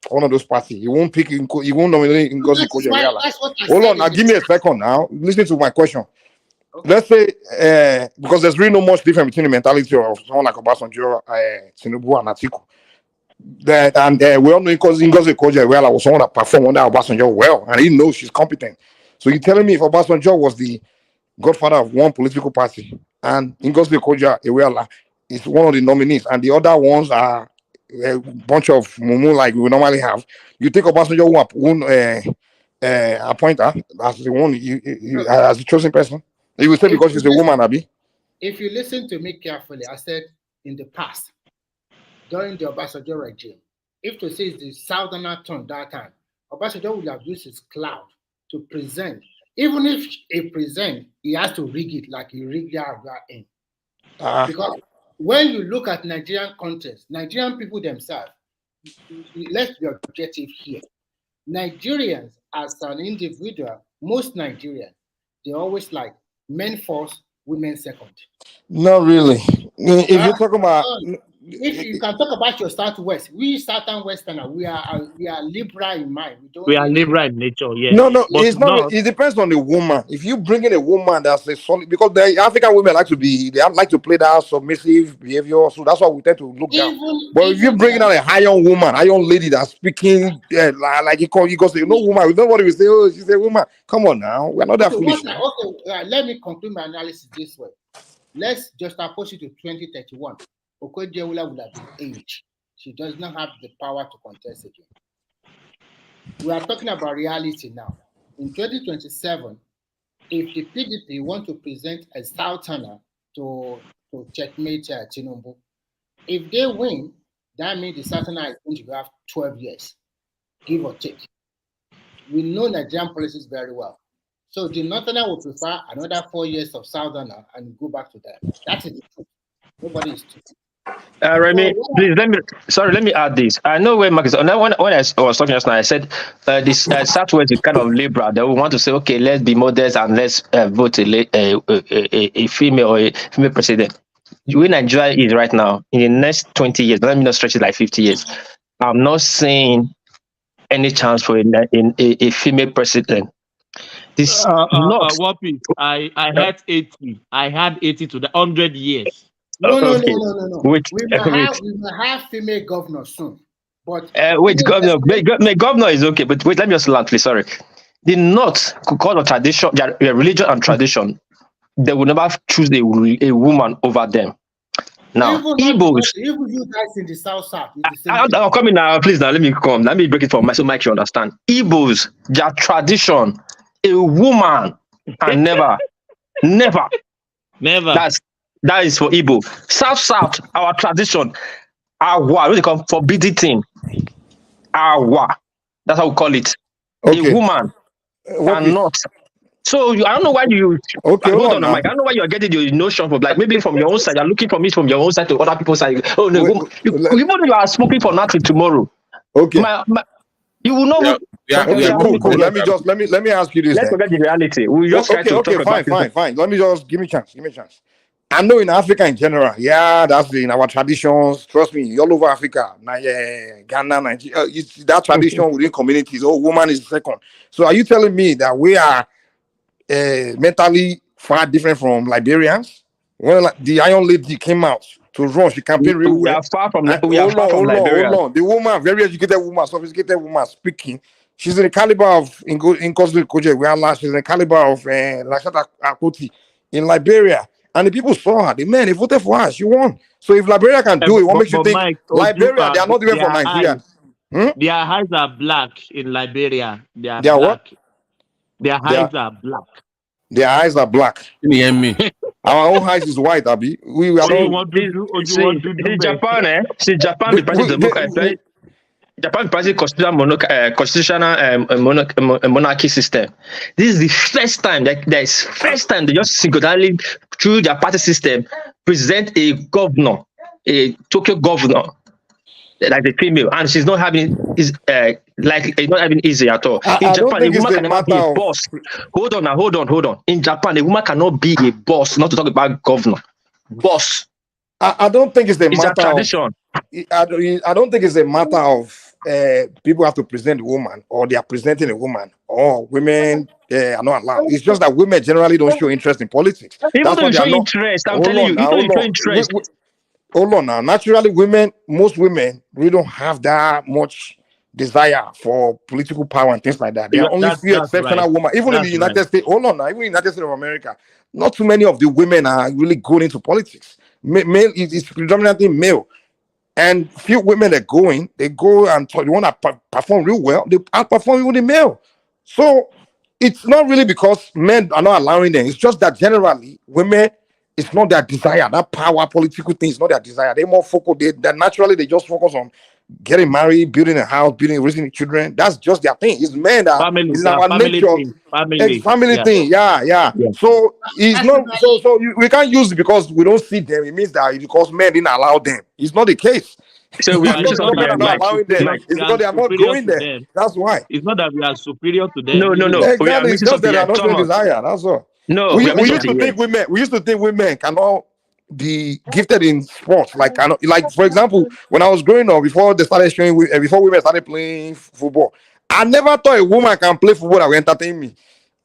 [SPEAKER 17] one of those parties, he won't nominate Ngozi Okonjo-Iweala? Hold on, now give me a second now. Listen to my question. Okay. Let's say because there's really no much difference between the mentality of someone like Obasanjo, Tinubu, and Atiku. We all know because Ngozi Okonjo-Iweala was someone that performed under Obasanjo well, and he knows she's competent. So you're telling me if Obasanjo was the godfather of one political party and Ngozi Okonjo-Iweala is one of the nominees, and the other ones are a bunch of mumu like we normally have, you think Obasanjo won't appoint her as the one as the chosen person? You will say because she's a woman, Abi?
[SPEAKER 18] If you listen to me carefully, I said in the past, during the Obasanjo regime, if to say it's the Southerner turn that time, Obasanjo would have used his clout to present. Even if he present, he has to rig it like he rigged the Arabian in. Because when you look at Nigerian context, Nigerian people themselves, let's be objective here. Nigerians as an individual, most Nigerians, they always like men first, women second.
[SPEAKER 17] Not really. If you talk about,
[SPEAKER 18] if you can talk about your Southwest, we Southern Westerner, we are liberal in mind.
[SPEAKER 10] We are liberal in nature, yes.
[SPEAKER 17] No, it's not. It depends on the woman. If you bring in a woman that's a solid, because the African women like to play that submissive behavior, so that's why we tend to look down. But if you bring in a high young lady that's speaking like you say, no woman, nobody will say, oh, she's a woman. Come on now, we're not that foolish.
[SPEAKER 18] Let me conclude my analysis this way. Let's just oppose it to 2031. Okonjo-Iweala would have been aged. She does not have the power to contest again. We are talking about reality now. In 2027, if the PDP want to present a Southerner to checkmate Tinubu, if they win, that means the Southerner is going to have 12 years, give or take. We know Nigerian politics very well. So the Northerner will prefer another 4 years of Southerner and go back to that. That is the truth. Nobody is stupid.
[SPEAKER 12] Remy, please let me add this. I know where Marcus. When I was talking just now, I said this Southwest is kind of liberal. They want to say, okay, let's be modest and let's vote a female or a female president. Where Nigeria is right now, in the next 20 years, let me not stretch it like 50 years. I'm not seeing any chance for a female president. This
[SPEAKER 10] Wapi, I had 80. I had 80 to the 100 years.
[SPEAKER 18] No. We might have female governors soon. But
[SPEAKER 12] wait, governor, governor is okay, but wait, let me just land, please. Sorry. The North could call a tradition, their religion and tradition. They would never choose a woman over them. Now, Igbos.
[SPEAKER 18] Even you guys in the South,
[SPEAKER 12] I'll come in now, please. Now, let me come. Let me break it for my so Mike you understand. Igbos, their tradition, a woman can never. That is for Igbo. South, our tradition, what they call forbidden thing. That's how we call it. Okay. A woman cannot. So I don't know why you. Okay, hold on, Mike. I don't know why you're getting your notion from maybe from your own side. You're looking from it from your own side to other people's side. Oh no, even though you are smoking for nothing tomorrow. Okay. You will not.
[SPEAKER 17] Cool. Let me ask you this.
[SPEAKER 12] Let's forget the reality. We just
[SPEAKER 17] fine. Let me just give me a chance. I know in Africa in general, that's in our traditions. Trust me, all over Africa, Ghana, Nigeria, that tradition within communities. Oh, woman is second. So, are you telling me that we are mentally far different from Liberians? When the Iron Lady came out to run, she campaigned real well.
[SPEAKER 12] We are far from Liberia.
[SPEAKER 17] Hold on. The woman, very educated woman, sophisticated woman, speaking. She's in the caliber of Nkosi Koje. She's in the caliber of Lashata Akoti in Liberia. And the people saw her. The men, they voted for her. She won. So if Liberia can do it, what makes you think Mike, Liberia, they are not even from Nigeria?
[SPEAKER 10] Their eyes are black in Liberia. They are
[SPEAKER 17] black.
[SPEAKER 10] What? Their eyes are black.
[SPEAKER 17] Their eyes are black.
[SPEAKER 11] Can you hear me?
[SPEAKER 17] Our own eyes is white, Abi. We are
[SPEAKER 12] Japan, Japan the president Japan practices constitutional monarchy system. This is the first time that they just singularly through their party system present a governor, a Tokyo governor, like a female, and she's not having not having easy at all. In Japan, a woman can never be a boss. Hold on. In Japan, a woman cannot be a boss. Not to talk about governor, boss.
[SPEAKER 17] I don't think it's a matter
[SPEAKER 12] a tradition.
[SPEAKER 17] I don't think it's a matter of people have to present a woman, or they are presenting a woman, or women are not allowed. It's just that women generally don't show interest in politics.
[SPEAKER 12] Even though you show interest, I'm telling you, even though you show interest.
[SPEAKER 17] Hold on now. Naturally, most women really don't have that much desire for political power and things like that. There are only few exceptional women. Even in the United States, hold on now, even in the United States of America, not too many of the women are really going into politics. Male is predominantly male. And few women that go and they want to perform real well, they outperform even the male. So it's not really because men are not allowing them. It's just that generally women, it's not their desire. That power, political thing is not their desire. They're more focused. Naturally, they just focus on getting married, building a house, raising children. That's just their thing. It's men that is our nature. Family thing. Yeah. So it's not. So we can't use it because we don't see them. It means that it's because men didn't allow them. It's not the case.
[SPEAKER 12] So we are
[SPEAKER 17] not allowing them. It's because they are not going there. That's why.
[SPEAKER 10] It's not that we are superior to them.
[SPEAKER 12] No.
[SPEAKER 17] Exactly. It's just that they are not showing desire. That's all.
[SPEAKER 12] No,
[SPEAKER 17] we used to think women cannot be gifted in sports. Like for example, when I was growing up, before women started playing football, I never thought a woman can play football that will entertain me.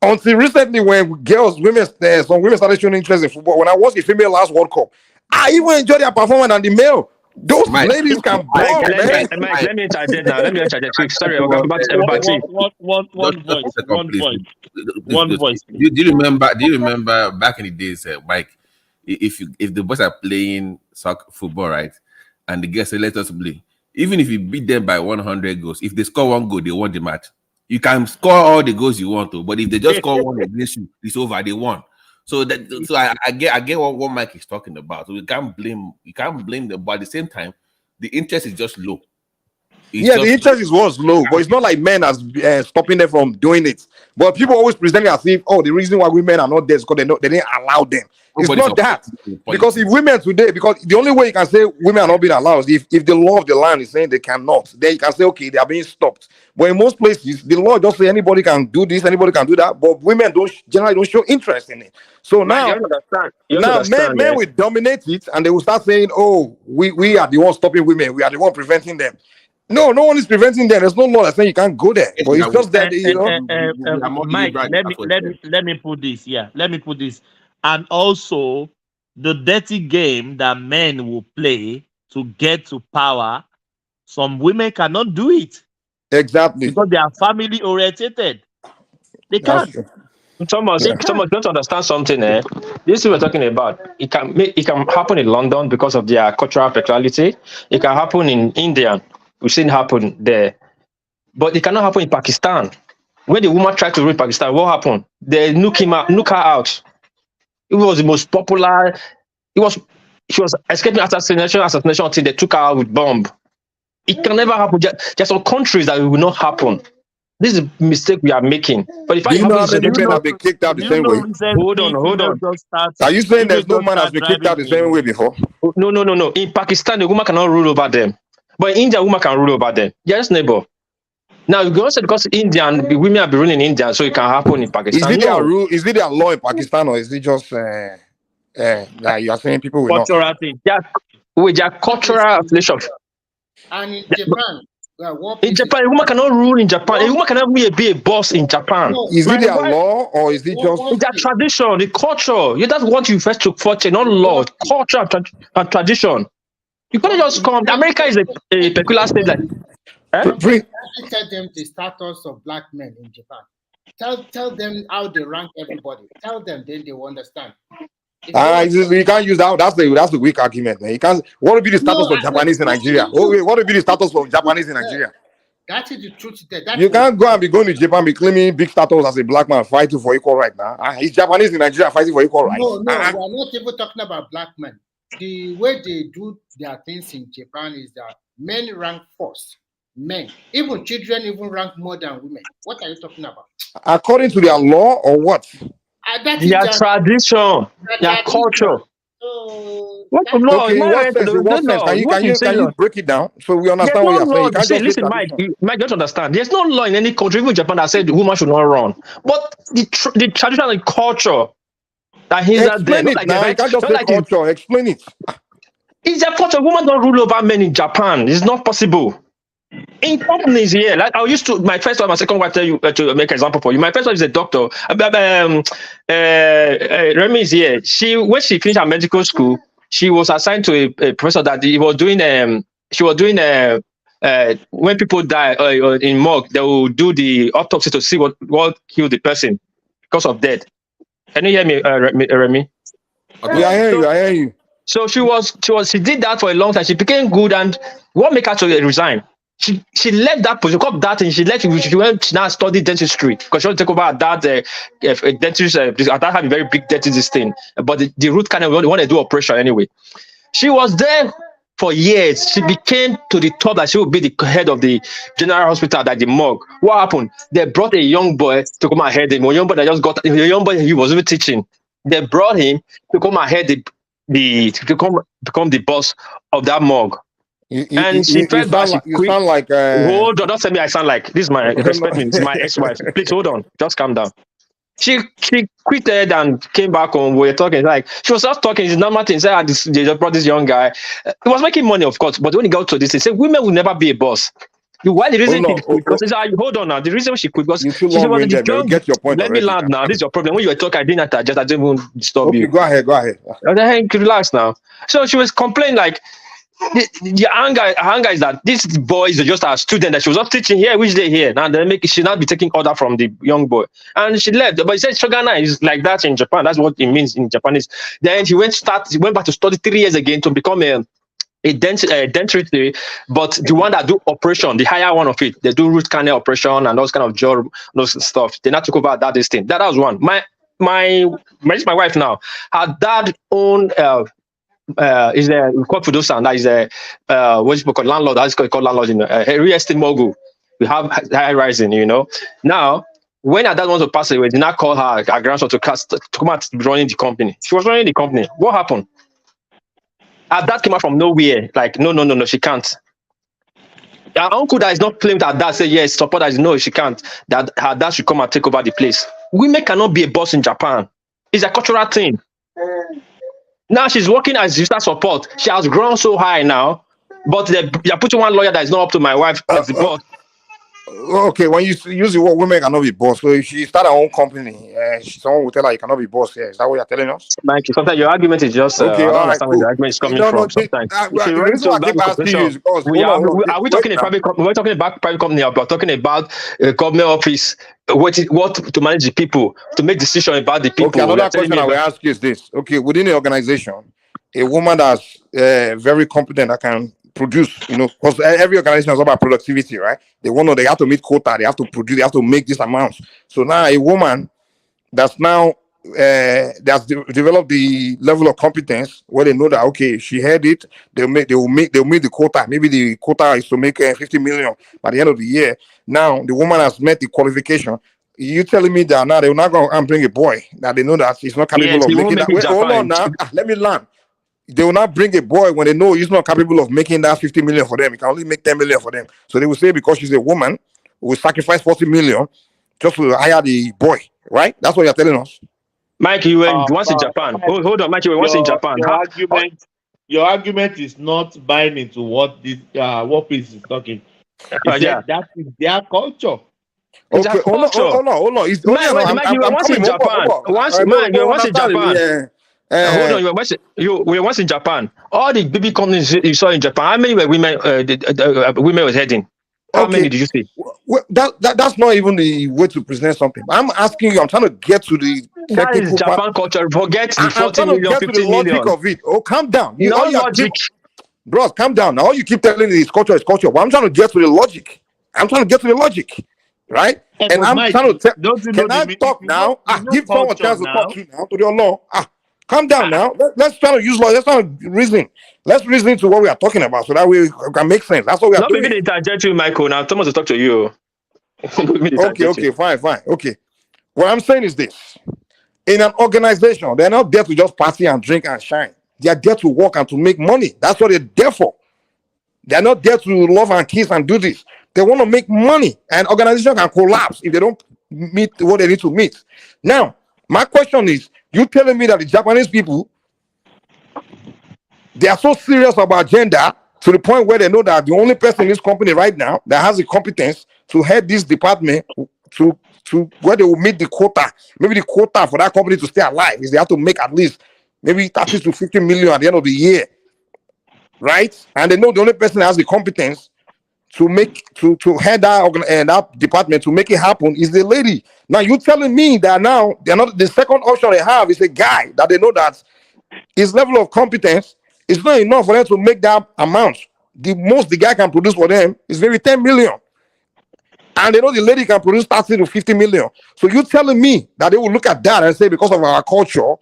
[SPEAKER 17] Until recently, when some women started showing interest in football. When I watched the female last World Cup, I even enjoyed their performance than the male. Those ladies can ball, man.
[SPEAKER 12] Mike, let me interject now. Sorry, one voice.
[SPEAKER 11] Do you remember back in the days, Mike? If the boys are playing football, right, and the girls say let us play, even if you beat them by 100 goals, if they score one goal, they won the match. You can score all the goals you want to, but if they just score one against you, it's over. They won. So I get what Mike is talking about. So you can't blame them, but at the same time, the interest is just low.
[SPEAKER 17] The interest was low, but it's not like men are stopping them from doing it. But people always present it as if, the reason why women are not there is because they didn't allow them. It's not that. Because if women today, because the only way you can say women are not being allowed is if the law of the land is saying they cannot, then you can say, okay, they are being stopped. But in most places, the law just say anybody can do this, anybody can do that, but women generally don't show interest in it. So now, men will dominate it, and they will start saying, we are the ones stopping women, we are the ones preventing them. No one is preventing them. There's no law that saying you can't go there. But it's just that
[SPEAKER 10] Mike, let me put this. Yeah, let me put this. And also the dirty game that men will play to get to power
[SPEAKER 1] Some women cannot do it.
[SPEAKER 17] Exactly.
[SPEAKER 1] Because they are family orientated. They can't.
[SPEAKER 12] Thomas, don't understand something. This we're talking about. It can happen in London because of their cultural peculiarity. It can happen in India. We've seen it happen there. But it cannot happen in Pakistan. When the woman tried to rape Pakistan, what happened? They nuke her out. It was the most popular. She was escaping assassination until they took her out with bomb. It can never happen. There's some countries that it will not happen. This is a mistake we are making. But if
[SPEAKER 17] Do you know how many men have been kicked out the same way?
[SPEAKER 12] Hold on.
[SPEAKER 17] Are you saying there's no man has been kicked out the same way before?
[SPEAKER 12] No. In Pakistan, the woman cannot rule over them. But in India, a woman can rule over them. Yes, neighbor. Now, you can say because Indian, the women have been ruling in India, so it can happen in Pakistan.
[SPEAKER 17] Is it their law in Pakistan, or is it just that you are saying people will
[SPEAKER 1] cultural thing?
[SPEAKER 12] With their cultural affiliation.
[SPEAKER 18] And in Japan,
[SPEAKER 12] in Japan, a woman cannot rule in Japan. A woman cannot be a boss in Japan.
[SPEAKER 17] Is it their law, or is it just
[SPEAKER 12] it's their tradition, the culture? That's what you first took for, not law, culture and tradition. You can't just come. America is a peculiar state like.
[SPEAKER 18] Tell them the status of black men in Japan. Tell them how they rank everybody. Tell them, then they will understand.
[SPEAKER 17] You can't use that. That's the weak argument. Man. You can't. What would be the status of Japanese in Nigeria? What would be the status of Japanese in Nigeria?
[SPEAKER 18] That is the truth.
[SPEAKER 17] You can't go and be going to Japan, be claiming big status as a black man fighting for equal right now. Is Japanese in Nigeria fighting for equal rights?
[SPEAKER 18] No, we are not even talking about black men. The way they do their things in Japan is that men rank first. Men, even children, even rank more than women. What are you talking about?
[SPEAKER 17] According to their law or what?
[SPEAKER 12] Their tradition, their culture. What law?
[SPEAKER 17] Okay, what sense? Can you break it down so we understand what you're saying?
[SPEAKER 12] Listen, Mike, just understand. There's no law in any country, even Japan, that said the woman should not run. But the tradition and culture that he's there.
[SPEAKER 17] Explain it now. You can't just say culture. Explain it.
[SPEAKER 12] It's a culture. Women don't rule over men in Japan. It's not possible. In companies here, like I used to, my first wife, my second wife, tell you to make an example for you. My first wife is a doctor. Remy is here. When she finished her medical school, she was assigned to a professor that he was doing. She was doing when people die in morgue, they will do the autopsy to see what killed the person because of death. Can you hear me, Remy?
[SPEAKER 17] Yeah, I hear you.
[SPEAKER 12] So she did that for a long time. She became good, and what made her to resign? She left that position, got that, and she went to now study dentistry because she wanted to take over that dentist. That had a very big dentist thing, but the root canal want to do operation anyway. She was there for years. She became to the top that she would be the head of the general hospital at the morgue. What happened? They brought a young boy to come and head him. A young boy that just got a young boy he was even teaching. They brought him to come and head to become the boss of that morgue. She felt bad.
[SPEAKER 17] You sound like.
[SPEAKER 12] Hold on, don't tell me I sound like this. Respect me. This is my ex-wife. Please hold on. Just calm down. She quitted and came back home. We were talking like she was just talking. It's normal thing. Said they just brought this young guy. He was making money, of course, but when he got to this, he said women will never be a boss. Why the reason he quit? Because hold on now. The reason she quit because she was
[SPEAKER 17] get your point.
[SPEAKER 12] Let me land now. This is your problem. When you were talking, I didn't even disturb you.
[SPEAKER 17] Go ahead.
[SPEAKER 12] Hey, relax now. So she was complaining like. The anger is that this boy is just a student that she was not teaching here, which day here. Now she should not be taking order from the young boy. And she left. But he said Shogana is like that in Japan. That's what it means in Japanese. Then she went back to study 3 years again to become a dentistry, but the one that do operation, the higher one of it, they do root canal operation and those kind of job, those stuff. They not took over this thing. That was one. My wife now. Her dad owned is a called Fudosan, that is a what you call landlord, that's called landlord in a real estate mogul. We have high rising, Now, when her dad wants to pass away, they now call her grandson to come out running the company. She was running the company. What happened? Her dad came out from nowhere, like, no, she can't. Her uncle that is not claimed her dad said yes, support that is no, she can't. That her dad should come and take over the place. Women cannot be a boss in Japan. It's a cultural thing. Now she's working as sister support. She has grown so high now, but they're putting one lawyer that is not up to my wife as the boss.
[SPEAKER 17] Okay, when you use the word women cannot be boss, so if she start her own company, someone will tell her you cannot be boss. Yeah, is that what you're telling us?
[SPEAKER 12] Mike, sometimes your argument is just
[SPEAKER 17] Okay,
[SPEAKER 12] I don't
[SPEAKER 17] all right,
[SPEAKER 12] understand where the
[SPEAKER 17] cool.
[SPEAKER 12] argument is coming
[SPEAKER 17] No,
[SPEAKER 12] from. Sometimes, if you
[SPEAKER 17] the
[SPEAKER 12] went
[SPEAKER 17] reason
[SPEAKER 12] to
[SPEAKER 17] why I
[SPEAKER 12] that
[SPEAKER 17] keep asking you
[SPEAKER 12] conversation,
[SPEAKER 17] is because
[SPEAKER 12] are we talking a private company? We're talking about private company. We're talking about a government office. What to manage the people, to make decisions about the
[SPEAKER 17] Okay,
[SPEAKER 12] people.
[SPEAKER 17] another question I will ask you is this: okay, within the organization, a woman that's very competent that can produce, because every organization is about productivity, right? They have to meet quota, they have to produce, they have to make this amount. So now a woman that's now developed the level of competence where they know that okay, she had it, they'll meet the quota. Maybe the quota is to make 50 million by the end of the year. Now the woman has met the qualification. You telling me that now they're not going to bring a boy that they know that he's not capable
[SPEAKER 12] Yes,
[SPEAKER 17] of
[SPEAKER 12] he won't
[SPEAKER 17] making
[SPEAKER 12] make
[SPEAKER 17] that?
[SPEAKER 12] it
[SPEAKER 17] Wait, hold on
[SPEAKER 12] Japan.
[SPEAKER 17] now. Let me learn. They will not bring a boy when they know he's not capable of making that 50 million for them. He can only make 10 million for them. So they will say because she's a woman, we sacrifice 40 million just to hire the boy, right? That's what you're telling us.
[SPEAKER 12] Mike, you were once in Japan. Hold on, Mike, you were once in Japan.
[SPEAKER 1] Your argument is not buying into what this what Prince is talking. He said that is their culture.
[SPEAKER 17] Okay, hold on.
[SPEAKER 12] Mike, you were once in Japan. You were once in Japan. Hold on, you were once in Japan. All the baby companies you saw in Japan, how many were women? Women was heading. How many did you see?
[SPEAKER 17] Well, that's not even the way to present something. I'm asking you. I'm trying to get to the
[SPEAKER 12] that is Japan culture. Forget the 40 million, 50 million.
[SPEAKER 17] Of it. Oh, calm down.
[SPEAKER 12] No logic.
[SPEAKER 17] Bros, calm down. Now all you keep telling me is culture is culture. But I'm trying to get to the logic. Right? And I'm trying to tell. Can I talk now? Give someone a chance to talk to now. To your law. Calm down now. Let's try to use law. Let's try to reason. Let's reason to what we are talking about so that we can make sense. That's what we are doing.
[SPEAKER 12] Not maybe they interject you, Michael. Now Thomas will talk to you.
[SPEAKER 17] Okay, fine. Okay. What I'm saying is this. In an organization, they're not there to just party and drink and shine. They are there to work and to make money. That's what they're there for. They're not there to love and kiss and do this. They want to make money. And organization can collapse if they don't meet what they need to meet. Now, my question is, you telling me that the Japanese people, they are so serious about gender to the point where they know that the only person in this company right now that has the competence to head this department to where they will meet the quota, maybe the quota for that company to stay alive is they have to make at least maybe 30 to 50 million at the end of the year, right? And they know the only person that has the competence to head that department to make it happen is the lady. Now you telling me that now they're not the second option they have is a guy that they know that his level of competence is not enough for them to make that amount. The most the guy can produce for them is maybe 10 million. And they know the lady can produce 30 to 50 million. So you're telling me that they will look at that and say, because of our culture,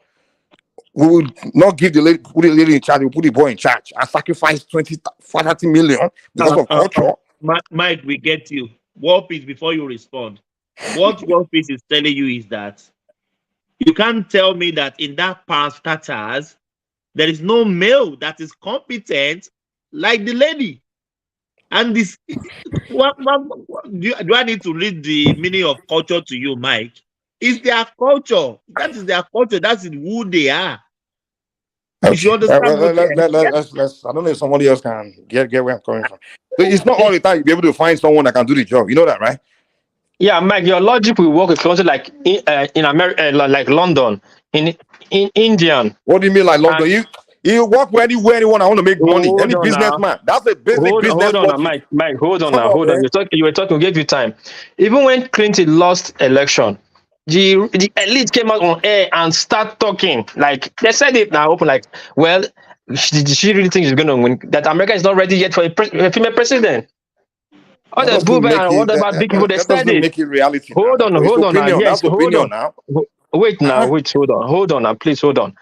[SPEAKER 17] we will not give the lady, put the lady in charge, we will put the boy in charge and sacrifice 30 million because of culture.
[SPEAKER 1] Mike, we get you. War Peace, before you respond. What War Peace is telling you is that you can't tell me that in that past Qataris, there is no male that is competent like the lady. And this, do I need to read the meaning of culture to you, Mike? It's their culture. That is their culture. That's who they are.
[SPEAKER 17] Okay. You understand? Let's. I don't know if somebody else can get where I'm coming from. So it's not all the time you'll be able to find someone that can do the job. You know that, right?
[SPEAKER 12] Yeah, Mike. Your logic will work with countries like in America, like London, in Indian.
[SPEAKER 17] What do you mean, like London? You work with anywhere anyone. I want to make money. Any businessman. That's a basic business
[SPEAKER 12] logic. Mike. Hold on now. You were talking. We gave you time. Even when Clinton lost election, the elite came out on air and start talking. Like they said it now, open. Like, well, she really think she's going to win? That America is not ready yet for a female president. All the boomer and what about big people? They said it.
[SPEAKER 17] Make it reality.
[SPEAKER 12] Hold on now. Yes, hold on
[SPEAKER 17] now.
[SPEAKER 12] Wait now. Hold on now. Please hold on.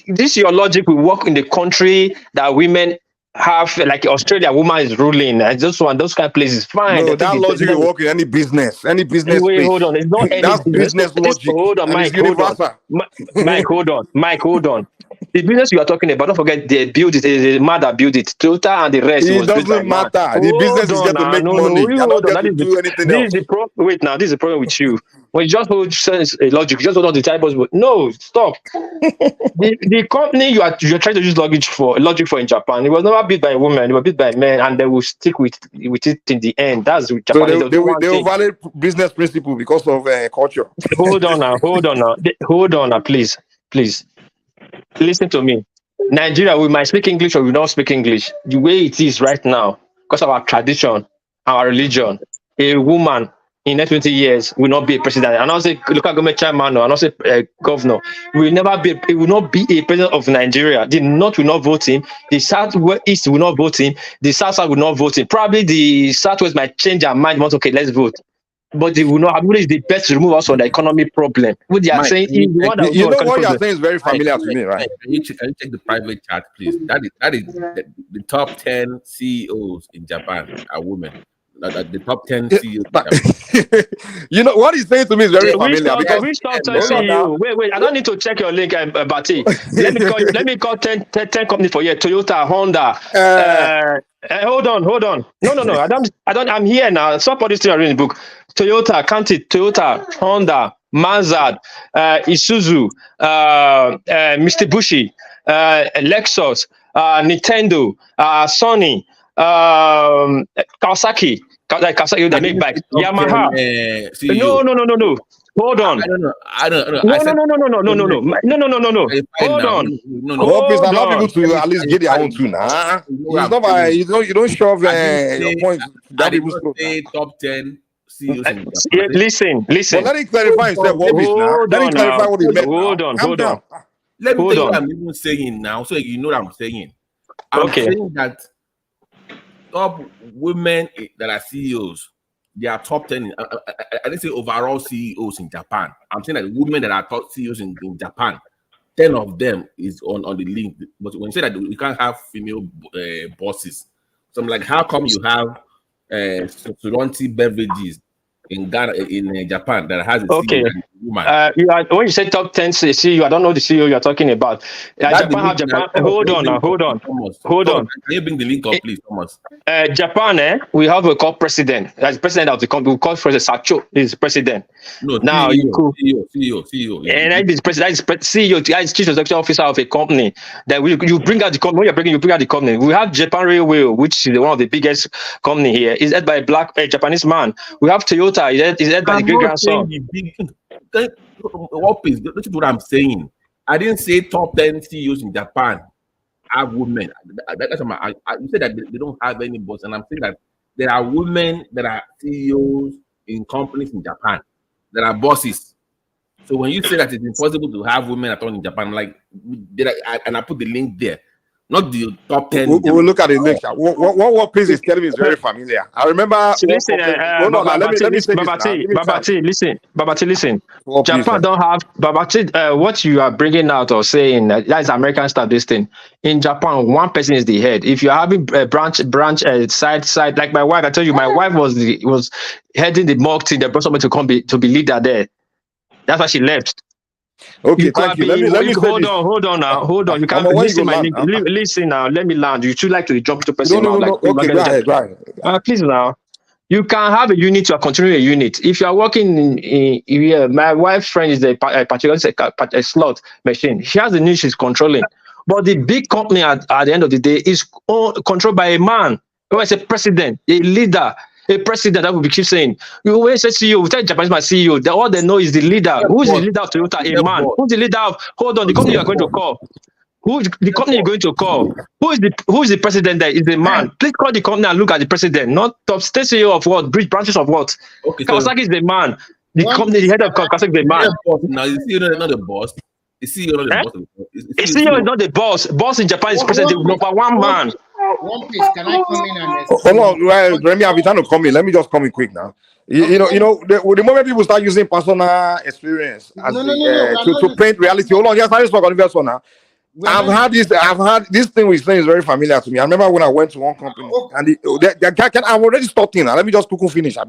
[SPEAKER 12] This your logic will work in the country that women have, like Australia, woman is ruling, and those kind of places. Fine.
[SPEAKER 17] No, that logic will work in any business.
[SPEAKER 12] Wait, hold on. It's not any
[SPEAKER 17] that's business logic.
[SPEAKER 12] Hold on, Mike. Hold on. Mike, hold on. The business you are talking about, don't forget they built it. The man that built it, Toyota and the rest
[SPEAKER 17] It
[SPEAKER 12] was built by
[SPEAKER 17] doesn't
[SPEAKER 12] man.
[SPEAKER 17] matter. The business is there to make money.
[SPEAKER 12] You
[SPEAKER 17] You're not
[SPEAKER 12] hold on.
[SPEAKER 17] there to do anything
[SPEAKER 12] This is
[SPEAKER 17] else.
[SPEAKER 12] the problem. Wait, now this is the problem with you. When you just hold sense logic, you just hold on to type of no, stop. the company you're trying to use logic for in Japan, it was never built by a woman, it was built by men, and they will stick with it in the end. That's what
[SPEAKER 17] So
[SPEAKER 12] Japanese do one
[SPEAKER 17] they
[SPEAKER 12] thing.
[SPEAKER 17] violate business principle because of culture.
[SPEAKER 12] Hold on now, please. Listen to me. Nigeria, we might speak English or we don't speak English. The way it is right now, because of our tradition, our religion, a woman in the next 20 years will not be a president. And I'll say local government chairman or I'll say governor. It will not be a president of Nigeria. The North will not vote him. The Southwest will not vote him. The South will not vote him. Probably the Southwest might change their mind. Okay, let's vote. But they will not. I believe it's the best to remove us from the economy problem. What they are saying is the one that
[SPEAKER 17] you know what you're saying is very familiar to me, right?
[SPEAKER 11] Can you check the private chat, please? That is the top 10 CEOs in Japan are women. The top 10 CEOs.
[SPEAKER 17] You know what he's saying to me is very familiar because
[SPEAKER 12] which top 10 CEO? Wait, I don't need to check your link, Bati. Let me call 10 companies for you. Toyota, Honda. Hold on. No. I don't. I'm here now. Somebody still reading the book. Toyota, Toyota, Honda, Mazda, Isuzu, Mitsubishi, Lexus, Nintendo, Sony, Kawasaki. Kawasaki, they make bikes. Yamaha. No. Hold on.
[SPEAKER 11] I don't know.
[SPEAKER 12] No. Hold on.
[SPEAKER 17] Hope allow people to at least get their own too now. It's not by you don't shove your points.
[SPEAKER 11] That people say top 10 CEOs in Japan.
[SPEAKER 12] Listen.
[SPEAKER 17] But let it clarify instead what is now. Let it clarify what he meant.
[SPEAKER 12] Hold on.
[SPEAKER 11] Let me tell you what I'm even saying now, so you know what I'm saying. I'm saying that top women that are CEOs, they are top 10. I didn't say overall CEOs in Japan. I'm saying that women that are top CEOs in Japan, 10 of them is on the link. But when you say that we can't have female bosses, so I'm like, how come you have Suronti beverages in Ghana, in Japan, that has a CEO and a woman?
[SPEAKER 12] When you say top 10 CEO, I don't know the CEO you're talking about. Japan. Hold on.
[SPEAKER 11] Can you bring the link up, please, Thomas?
[SPEAKER 12] Japan, we have a called president. That's president of the company. We call President Sacho is president.
[SPEAKER 11] No,
[SPEAKER 12] now
[SPEAKER 11] CEO.
[SPEAKER 12] And that is CEO, that is chief executive officer of a company. That you bring out the company. When you bring out the company. We have Japan Railway, which is one of the biggest company here. Is led by a Japanese man. We have Toyota. Is led by the great grandson.
[SPEAKER 11] This is what I'm saying. I didn't say top 10 CEOs in Japan have women. That's what you said that they don't have any boss, and I'm saying that there are women that are CEOs in companies in Japan that are bosses. So when you say that it's impossible to have women at all in Japan, like, and I put the link there, not the top 10.
[SPEAKER 17] We'll look at the link. What Prince is telling me is very familiar. I remember.
[SPEAKER 12] Listen, Babati, listen. Japan don't have Babati. What you are bringing out or saying that is American stuff. This thing in Japan, one person is the head. If you're having branch, side, like my wife, I tell you, my wife was heading the mock team. They brought somebody to be leader there. That's why she left.
[SPEAKER 17] Okay, thank you. Let me
[SPEAKER 12] hold on. You can't listen. Listen now. Let me land. You should like to jump to person.
[SPEAKER 17] No. Okay, go ahead.
[SPEAKER 12] Please now. You can have a unit. You are continuing a unit. If you are working in my wife's friend is a slot machine. She has the unit she's controlling. But the big company at the end of the day is controlled by a man. Who is a president, a leader. A president, that will be keep saying. You always say CEO, we tell Japanese my CEO, all they know is the leader. Who is the leader of Toyota? A man. Who's the leader of the company you are going to call? Who the company you're going to call? Who is the president there? Is the man. Please call the company and look at the president, not top state CEO of what? Branches of what? Okay, Kawasaki is the man. The company, the head of Kawasaki is the man.
[SPEAKER 11] Now the CEO is not the boss. The CEO is not the boss.
[SPEAKER 12] The CEO is not the boss. Boss in Japan is president, number one man.
[SPEAKER 18] One piece, can I come in and
[SPEAKER 17] hold on, Remy, I'll be trying to come in. Let me just come in quick now. You know, the moment people start using personal experience as to paint reality. Hold on, yes, I just talk on this one now. I've had this thing which is very familiar to me. I remember when I went to one company and I'm already starting now. Let me just quickly finish. I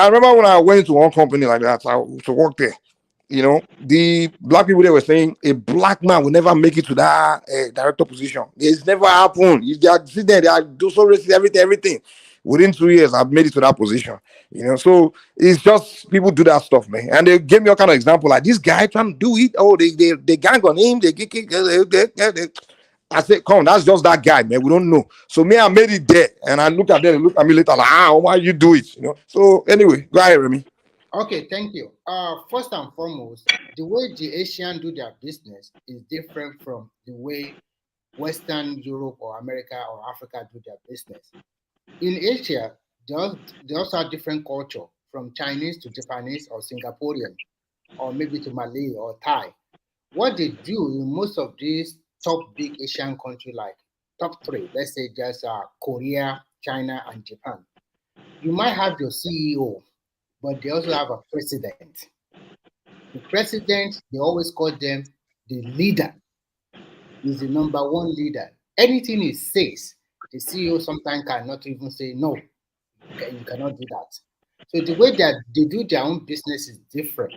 [SPEAKER 17] remember when I went to one company like that to work there. You know, the black people, they were saying a black man will never make it to that director position. It's never happened. You just sit there, they are so racist, everything. Within 2 years, I've made it to that position. You know, so it's just people do that stuff, man. And they gave me all kind of example, like this guy trying to do it. Oh, they gang on him, I said, come on, that's just that guy, man. We don't know. So me, I made it there, and I look at them, they look at me later, like, why you do it? You know. So anyway, go ahead, Remy.
[SPEAKER 18] Okay, thank you. First and foremost, the way the Asians do their business is different from the way Western Europe or America or Africa do their business. In Asia, they also have different culture, from Chinese to Japanese or Singaporean, or maybe to Malay or Thai. What they do in most of these top big Asian countries, like top three, let's say just Korea, China, and Japan, you might have your CEO, but they also have a president. The president, they always call them the leader. He's the number one leader. Anything he says, the CEO sometimes cannot even say no. You cannot do that. So the way that they do their own business is different.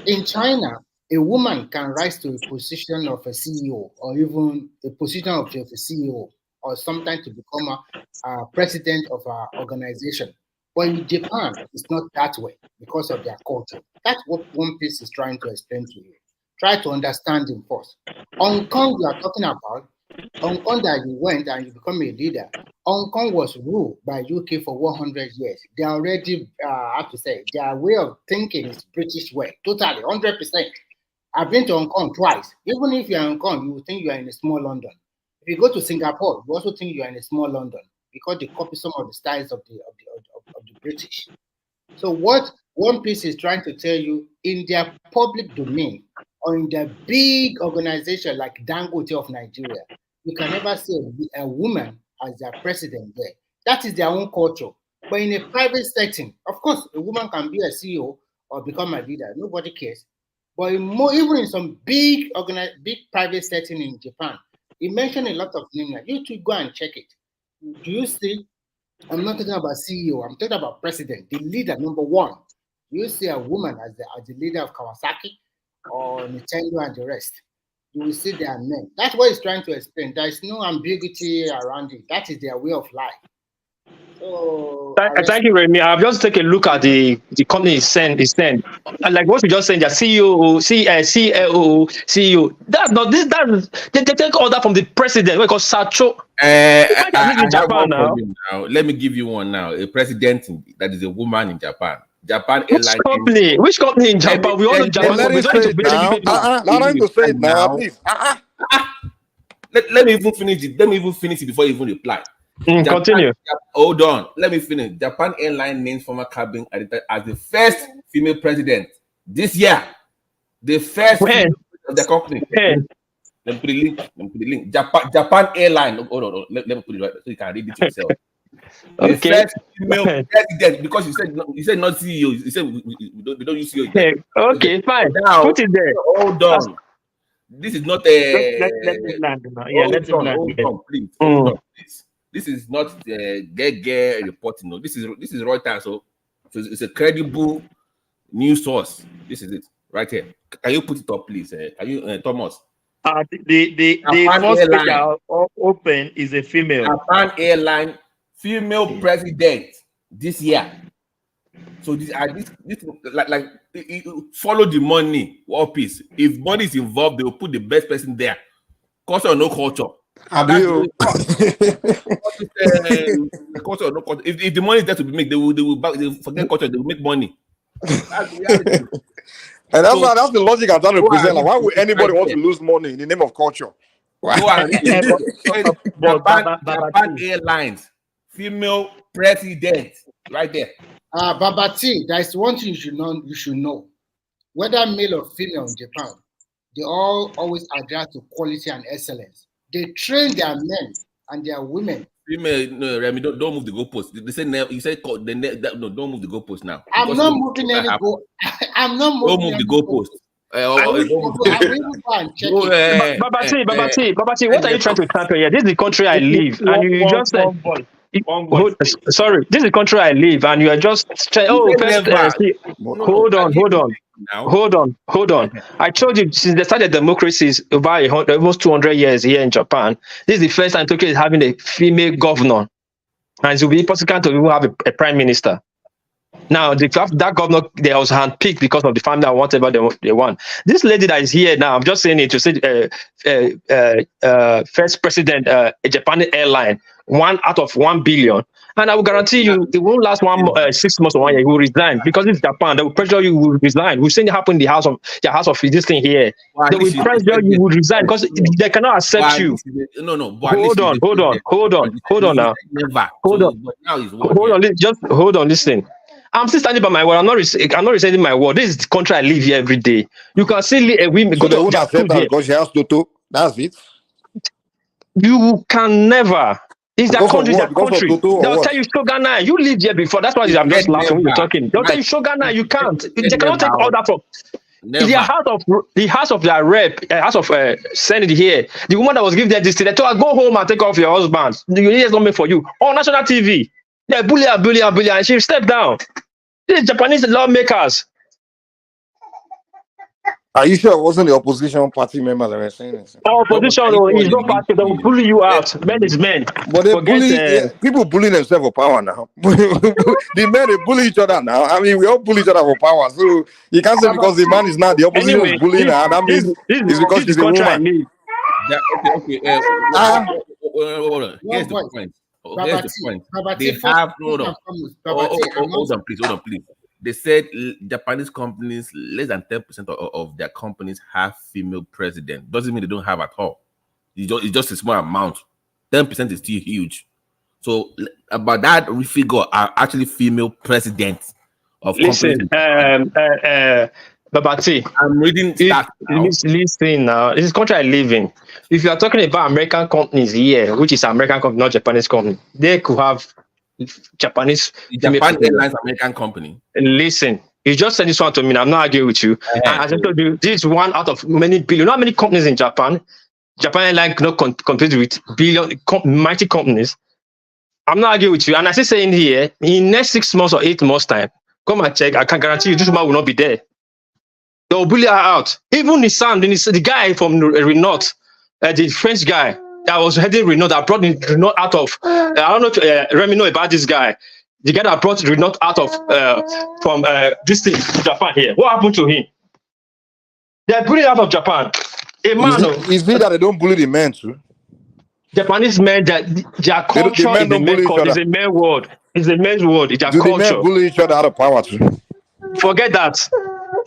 [SPEAKER 18] In China, a woman can rise to a position of a CEO or even a position of a CEO, or sometimes to become a president of an organization. But in Japan, it's not that way because of their culture. That's what One Piece is trying to explain to you. Try to understand him first. Hong Kong, you are talking about, Hong Kong that you went and you become a leader. Hong Kong was ruled by UK for 100 years. They already, I have to say, their way of thinking is British way, totally, 100%. I've been to Hong Kong twice. Even if you're in Hong Kong, you will think you are in a small London. If you go to Singapore, you also think you are in a small London because they copy some of the styles of the British. So what One Piece is trying to tell you, in their public domain or in their big organization like Dangote of Nigeria, you can never see a woman as their president there. That is their own culture. But in a private setting, of course, a woman can be a CEO or become a leader. Nobody cares. But even in some big private setting in Japan, it mentioned a lot of names. You two go and check it. Do you see? I'm not talking about CEO. I'm talking about president, the leader, number one. You see a woman as the leader of Kawasaki or Nintendo and the rest. You will see their men. That's what he's trying to explain. There is no ambiguity around it. That is their way of life. So
[SPEAKER 12] thank you, Remy. I've just taken a look at the company is sent. Like what you just saying, the CEO, CEO. That's not this. They take order from the president. Because Sacho.
[SPEAKER 11] I have one for you now. Let me give you one now. A president that is a woman in Japan. Japan Airlines.
[SPEAKER 12] Which company in Japan? We all know Japan.
[SPEAKER 17] Let me say it now. Allow him to say it now, please.
[SPEAKER 11] Let me even finish it. Let me even finish it before you even reply.
[SPEAKER 12] Continue.
[SPEAKER 11] Hold on. Let me finish. Japan Airlines named former cabin attendant as the first female president this year. The first female of the company. Let me put the link. Japan Airlines. Hold on. Let me put it right so you can read it yourself. The first female president, because you said not CEO. You said we don't use CEO.
[SPEAKER 12] Okay, fine.
[SPEAKER 11] Now,
[SPEAKER 12] put it there.
[SPEAKER 11] Hold on. This is not a.
[SPEAKER 10] Let it land. Yeah, let it land.
[SPEAKER 11] Hold on, please. Hold on, please. This is not the get reporting. No, this is Reuters. So it's a credible news source. This is it right here. Can you put it up, please? Can you, Thomas?
[SPEAKER 10] The first page open is a female.
[SPEAKER 11] Japan Airline female president this year. So this like follow the money. One piece. If money is involved, they will put the best person there. Culture or no culture.
[SPEAKER 17] Culture
[SPEAKER 11] or no culture. If the money is there to be made, they will forget culture. They will make money. That's the reality.
[SPEAKER 17] And that's the logic I'm trying to present. Like, why would anybody want to lose money in the name of culture?
[SPEAKER 11] Japan Airlines female president right there.
[SPEAKER 18] Babati, there is one thing you should know. Whether male or female in Japan, they all always adhere to quality and excellence. They train their men and their women.
[SPEAKER 11] Female, no, Remy, don't move the goalpost. They say you say no, don't move the goalpost now.
[SPEAKER 18] I'm not moving any goal. I'm not moving.
[SPEAKER 11] Don't move the goalpost.
[SPEAKER 12] Babati, what are you trying to tackle here? This is the country I live, and you just said. Sorry, this is the country I live, and you are just hold on.
[SPEAKER 11] now.
[SPEAKER 12] Hold on. I told you since they started democracies over almost 200 years here in Japan, this is the first time Tokyo is having a female governor, and it will be impossible to even have a prime minister. Now, that governor, they was handpicked because of the family and whatever they want. This lady that is here now, I'm just saying it to say first president, a Japanese airline, 1 out of 1 billion. And I will guarantee you, it won't last 6 months or 1 year. You will resign because it's Japan. They will pressure you, will resign. We've seen it happen in the house of this thing here. They will pressure you, will resign because they cannot accept you.
[SPEAKER 11] No.
[SPEAKER 12] Hold on now.
[SPEAKER 11] Never.
[SPEAKER 12] Hold on. Just hold on. Listen. I'm still standing by my word. I'm not rescinding my word. This is the country I live here every day. You can see a women
[SPEAKER 17] so they won't accept that because she has Toto. That's it.
[SPEAKER 12] You can never. It's their country, their
[SPEAKER 17] because
[SPEAKER 12] country. They'll tell you Shogunai. You lived here before. That's why I'm just laughing when you're talking. They'll tell you Shogunai. You can't. They cannot take all that from. The house of their rep, house of Senate here. The woman that was giving them this thing, they told her, go home and take off your husband. The unit is not made for you. On national TV. They bully, and she stepped down. These Japanese lawmakers.
[SPEAKER 17] Are you sure it wasn't the opposition party member that were saying this?
[SPEAKER 12] Opposition is not party. They will bully you out. Men is men.
[SPEAKER 17] But they people bully themselves for power now. The men, they bully each other now. I mean, we all bully each other for power. So you can't say because the man is not, the opposition is bullying her. That means it's because she's a woman.
[SPEAKER 11] Okay. Here's the point. Here's the point. They have hold on, please. They said Japanese companies, less than 10% of their companies have female president. Doesn't mean they don't have at all. It's just a small amount. 10% is still huge. So, about that figure are actually female presidents of
[SPEAKER 12] companies. Babati,
[SPEAKER 11] I'm reading that now.
[SPEAKER 12] Listen now. This is the country I live in. If you are talking about American companies here, which is American company, not Japanese company, they could have Japanese.
[SPEAKER 11] Japan Airlines American company.
[SPEAKER 12] Listen, you just said this one to me. I'm not arguing with you. And as I told you, this is one out of many billion. You know how many companies in Japan? Japan Airlines cannot compete with mighty companies. I'm not arguing with you. And I say saying here, in next 6 months or 8 months time, come and check. I can guarantee you this woman will not be there. They will bully her out. Even the guy from Renault, the French guy that was heading Renault, that brought Renault out of, I don't know if Remy know about this guy. The guy that brought Renault out of, from this thing, Japan here. What happened to him? They're bullying out of Japan.
[SPEAKER 17] Is it that they don't bully the men too?
[SPEAKER 12] Japanese men, their culture is a men's world. It's a men's world. It's a men's world. It's their culture.
[SPEAKER 17] Do the men bully each other out of power too?
[SPEAKER 12] Forget that.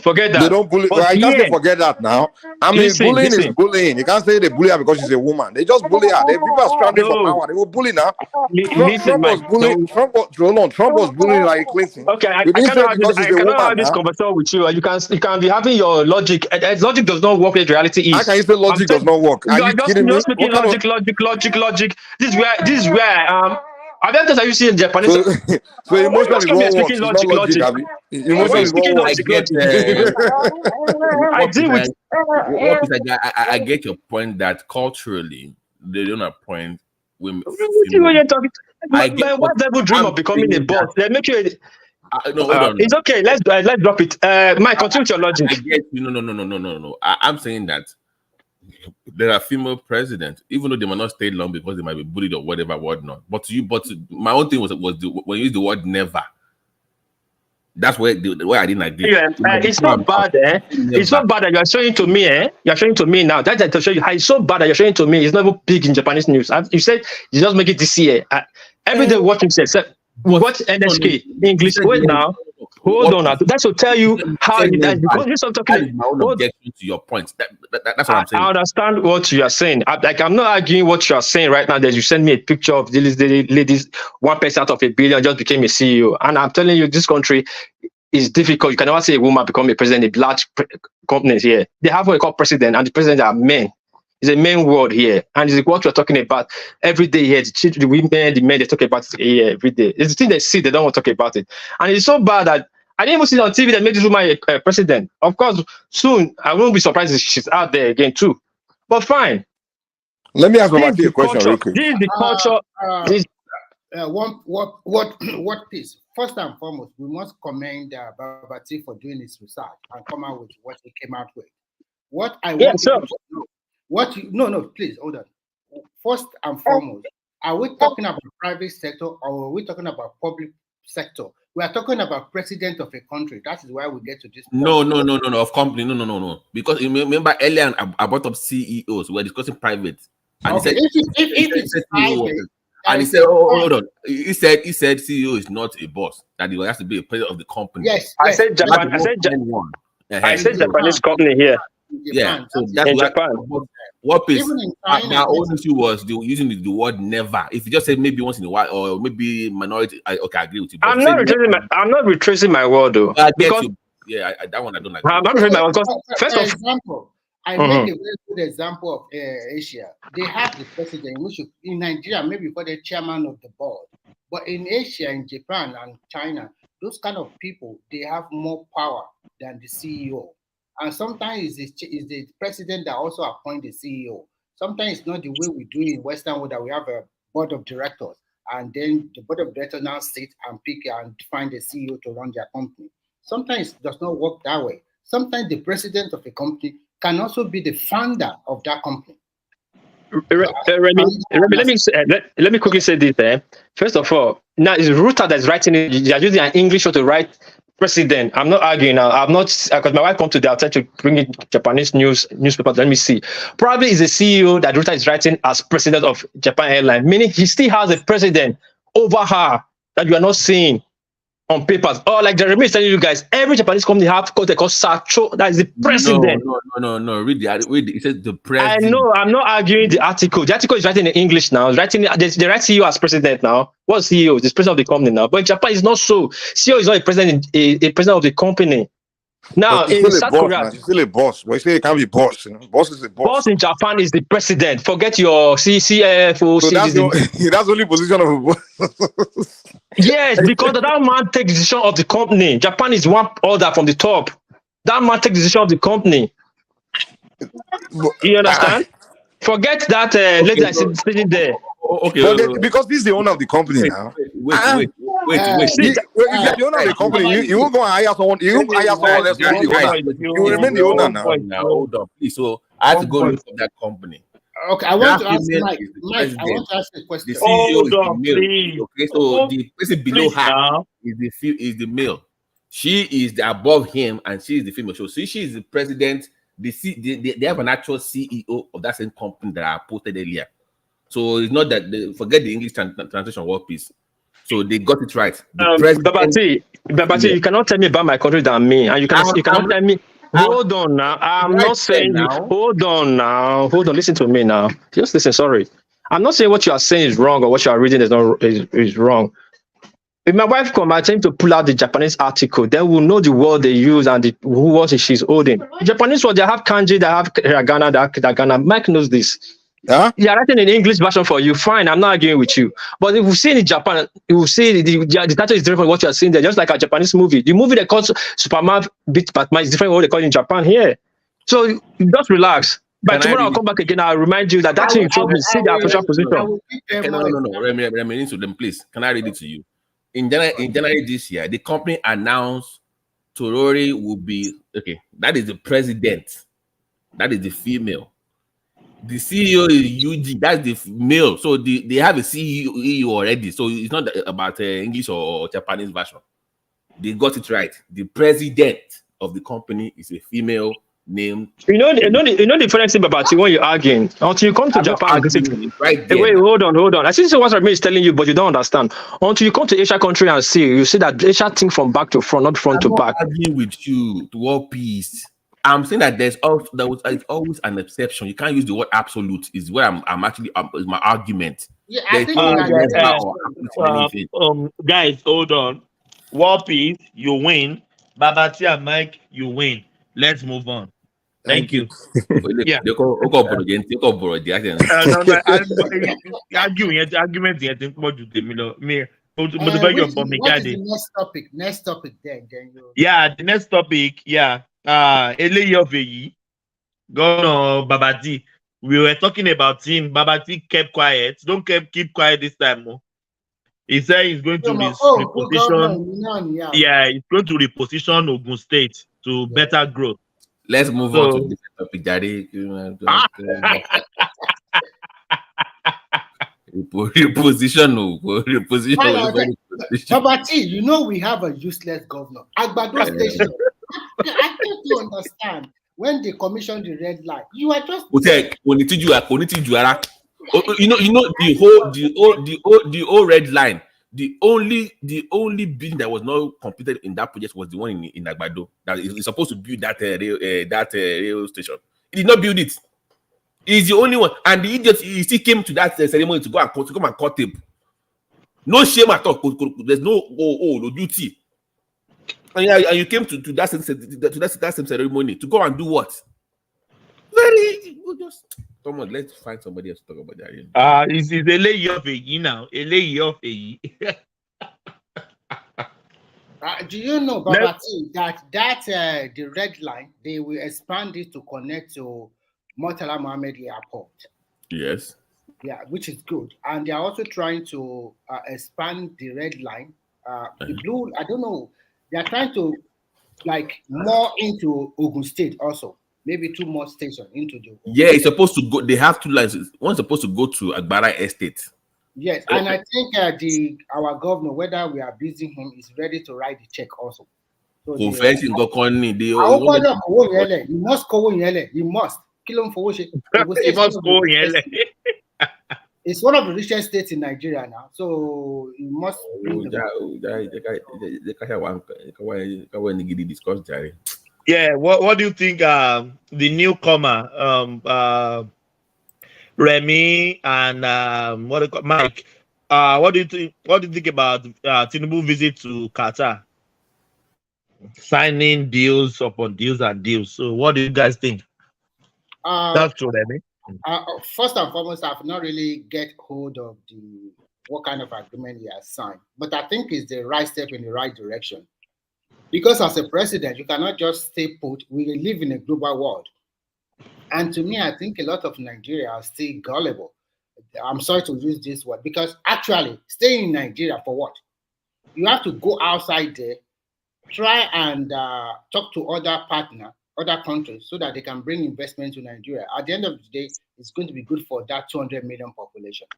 [SPEAKER 12] They
[SPEAKER 17] don't bully. Well, I can't say forget that now. I mean, bullying is bullying. You can't say they bully her because she's a woman. They just bully her. People are scrambling for power. They will bully now. Trump was bullying. Trump was bullying like Clinton.
[SPEAKER 12] Okay, I cannot have this conversation with you. You can be having your logic. Logic does not work with reality.
[SPEAKER 17] How can you say logic does not work? Are you kidding me?
[SPEAKER 12] You're speaking logic. This is where I am. I've been you see in Japanese.
[SPEAKER 17] So emotion is one word. It's not logic. Emotion is one word.
[SPEAKER 11] I get your point that culturally they don't appoint women.
[SPEAKER 12] You're talking. What devil dream of becoming a boss? They make you.
[SPEAKER 11] No, hold on.
[SPEAKER 12] It's okay. Let's drop it. Mike, continue with your logic.
[SPEAKER 11] I get you. No. I'm saying that there are female presidents, even though they might not stay long because they might be bullied or whatnot. But my own thing was when you use the word never. That's where I didn't agree.
[SPEAKER 12] It's not bad, It's not bad that you're showing to me, You're showing to me now. That's to show you how it's so bad that you're showing to me. It's not even big in Japanese news. You said you just make it this year. Every day watching watch NSK English. Wait now. Hold on. That's to tell you how because you start talking.
[SPEAKER 11] To your point. That's what I'm saying.
[SPEAKER 12] I understand what you are saying. I'm not arguing what you are saying right now. That you send me a picture of these ladies, 1% out of 1 billion just became a CEO, and I'm telling you, this country is difficult. You can never see a woman become a president in large companies here. They have what they call president, and the presidents are men. It's a main word here, and it's what we're talking about every day here. The women, the men, they talk about it here every day. It's the thing they see, they don't want to talk about it, and it's so bad that I didn't even see it on TV that made this woman a president. Of course, soon I won't be surprised if she's out there again too. But fine.
[SPEAKER 17] Let me ask you a question real quick.
[SPEAKER 12] This is the culture.
[SPEAKER 18] What piece? first and foremost, we must commend Babati for doing his research and come out with what he came out with. What I want people to know, no, please hold on. First and foremost, are we talking about private sector or are we talking about public sector? We are talking about president of a country. That is why we get to this point.
[SPEAKER 11] No, of company, no. Because you remember earlier I brought up CEOs. We were discussing private, and
[SPEAKER 18] okay, if it's private,
[SPEAKER 11] and he said, hold on. He said CEO is not a boss. That he has to be a president of the company.
[SPEAKER 18] Yes,
[SPEAKER 12] I said Japan. I said Japanese company here.
[SPEAKER 11] Yeah, so that's
[SPEAKER 12] in Japan.
[SPEAKER 11] What is my own issue was using the word never. If you just say maybe once in a while or maybe minority, I agree with you.
[SPEAKER 12] I'm not retracing my word though.
[SPEAKER 11] Because that one I don't like.
[SPEAKER 12] I'm not retracing my word because first of
[SPEAKER 18] example, I make a very good example of Asia. They have the president, which in Nigeria maybe for the chairman of the board, but in Asia, in Japan and China, those kind of people they have more power than the CEO. And sometimes it's the president that also appoints the CEO. Sometimes it's not the way we do in Western world that we have a board of directors, and then the board of directors now sit and pick and find the CEO to run their company. Sometimes it does not work that way. Sometimes the president of a company can also be the founder of that company.
[SPEAKER 12] Remy, let me quickly say this. First of all, now it's Ruta that's writing it. They are using an English to write president. I'm not arguing now. I'm not, because my wife come to the outside to bring in Japanese newspaper. Let me see. Probably is the CEO that Ruta is writing as president of Japan Airlines, meaning he still has a president over her that you are not seeing on papers. Or like Jeremy is telling you guys, every Japanese company have what they call Sacho, that is the president.
[SPEAKER 11] No. Read it. It says the president.
[SPEAKER 12] I know. I'm not arguing the article. The article is writing in English now. They write CEO as president now. What's CEO? It's president of the company now. But in Japan, it's not so. CEO is not a president. A president of the company. Now in South Korea,
[SPEAKER 17] he's still a boss. But you say he can't be boss. You know? Boss is a boss.
[SPEAKER 12] Boss in Japan is the president. Forget your CFO.
[SPEAKER 17] So that's the only position of a boss.
[SPEAKER 12] Yes, because that man takes decision of the company. Japan is one order from the top. That man takes decision of the company. You understand? Forget that lady that's sitting there.
[SPEAKER 17] Okay. Because he's the owner of the company now.
[SPEAKER 11] Wait.
[SPEAKER 17] If you're the owner of the company, you won't go and hire someone. You won't hire someone else to be the owner. You will remain the owner now.
[SPEAKER 11] Hold on, please. So I have to go look for that company.
[SPEAKER 18] Okay, I want to ask Mike. I want to ask a question.
[SPEAKER 11] The CEO is the male. Okay, so the person below her is the male. She is above him, and she is the female. So she is the president. They have an actual CEO of that same company that I posted earlier. So it's not that forget the English translation word piece. So they got it right.
[SPEAKER 12] Babati, you cannot tell me about my country than me, and you cannot tell me. Hold on now. I'm not saying. Hold on now. Listen to me now. Just listen. Sorry, I'm not saying what you are saying is wrong or what you are reading is wrong. If my wife come, I tell him to pull out the Japanese article. Then we'll know the word they use and what she's holding. Japanese word, they have kanji, they have hiragana, they have Ghana. Mike knows this.
[SPEAKER 17] Yeah,
[SPEAKER 12] they are writing an English version for you. Fine, I'm not arguing with you. But if you see in Japan, you will see the title is different from what you are seeing there. Just like a Japanese movie, the movie they call Superman beat Batman is different from what they call in Japan here. So just relax. By tomorrow I'll come back again. I'll remind you that thing you told me. See the official position.
[SPEAKER 11] No. Remain to them, please. Can I read it to you? In January this year, the company announced Torori will be that is the president, that is the female. The CEO is UG, that's the male. So they have a CEO already. So it's not about English or Japanese version. They got it right. The president of the company is a female named.
[SPEAKER 12] You know the funny thing about you when you're arguing until you come to Japan.
[SPEAKER 11] Right
[SPEAKER 12] there. Wait, hold on. I see what Rami is telling you, but you don't understand. Until you come to Asia country and you see that Asia think from back to front, not front to back.
[SPEAKER 11] I'm arguing with you to world peace. I'm saying that there's always an exception. You can't use the word absolute. Is where I'm actually is my argument.
[SPEAKER 18] Yeah, I think
[SPEAKER 10] guys, hold on. War peace, you win. Babati and Mike, you win. Let's move on. Thank you.
[SPEAKER 11] Yeah.
[SPEAKER 18] What is the next topic? Next topic then you...
[SPEAKER 10] Yeah, the next topic, Eleyoveyi, Governor Babati. We were talking about him. Babati kept quiet. Don't keep quiet this time. He said he's going to reposition. Yeah, he's going to reposition Ogun State to better growth.
[SPEAKER 11] Let's move on to the topic, Daddy. Reposition.
[SPEAKER 18] Number T, you know we have a useless governor. Agbado Station. I don't understand. When they commissioned the red light, you are just
[SPEAKER 11] you know the whole red line. The only building that was not completed in that project was the one in Agbado. That is supposed to build that rail station. He did not build it. He's the only one, and the idiot he still came to that ceremony to come and cut tape. No shame at all. There's no duty. And you came to that same ceremony to go and do what? Come on, let's find somebody else to talk about that.
[SPEAKER 10] It's a layer of a now. A layer of a.
[SPEAKER 18] Do you know, Babati, that the red line, they will expand it to connect to Murtala Mohammed Airport?
[SPEAKER 11] Yes.
[SPEAKER 18] Yeah, which is good. And they are also trying to expand the red line. The blue, I don't know. They are trying to more into Ogun State also. Maybe 2 more stations into the.
[SPEAKER 11] Yeah, it's supposed to go. They have 2 lines. One's supposed to go to Agbara Estate.
[SPEAKER 18] Yes, and I think our governor, whether we are busy him, is ready to write the check also. So you must go in. You must kill him for
[SPEAKER 10] He must go in.
[SPEAKER 18] It's one of the richest states in Nigeria now, so you must.
[SPEAKER 10] Yeah, what do you think? The newcomer, Remy and Mike. What do you think? What do you think about Tinubu visit to Qatar? Signing deals upon deals and deals. So, what do you guys think? That's true, Remy.
[SPEAKER 18] First and foremost, I've not really get hold of what kind of agreement he has signed, but I think it's the right step in the right direction. Because as a president, you cannot just stay put. We live in a global world. And to me, I think a lot of Nigeria are still gullible. I'm sorry to use this word, because actually, staying in Nigeria for what? You have to go outside there, try and talk to other countries so that they can bring investment to Nigeria. At the end of the day, it's going to be good for that 200 million population.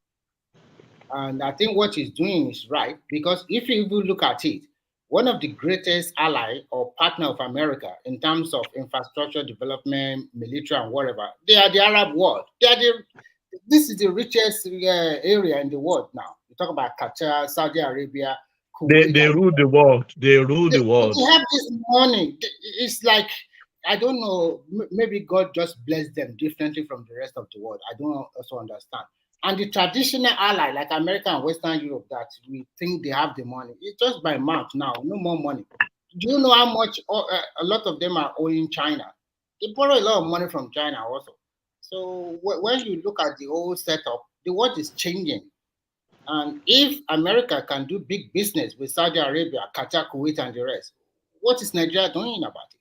[SPEAKER 18] And I think what he's doing is right, because if you even look at it, one of the greatest ally or partner of America in terms of infrastructure development, military and whatever, they are the Arab world. This is the richest area in the world now. You talk about Qatar, Saudi Arabia.
[SPEAKER 10] Kuwait, they rule the world. They rule the world.
[SPEAKER 18] They have this money. It's like, I don't know, maybe God just blessed them differently from the rest of the world. I don't also understand. And the traditional ally, like America and Western Europe, that we think they have the money, it's just by mouth now, no more money. Do you know how much a lot of them are owing China? They borrow a lot of money from China also. So when you look at the whole setup, the world is changing. And if America can do big business with Saudi Arabia, Qatar, Kuwait, and the rest, what is Nigeria doing about it?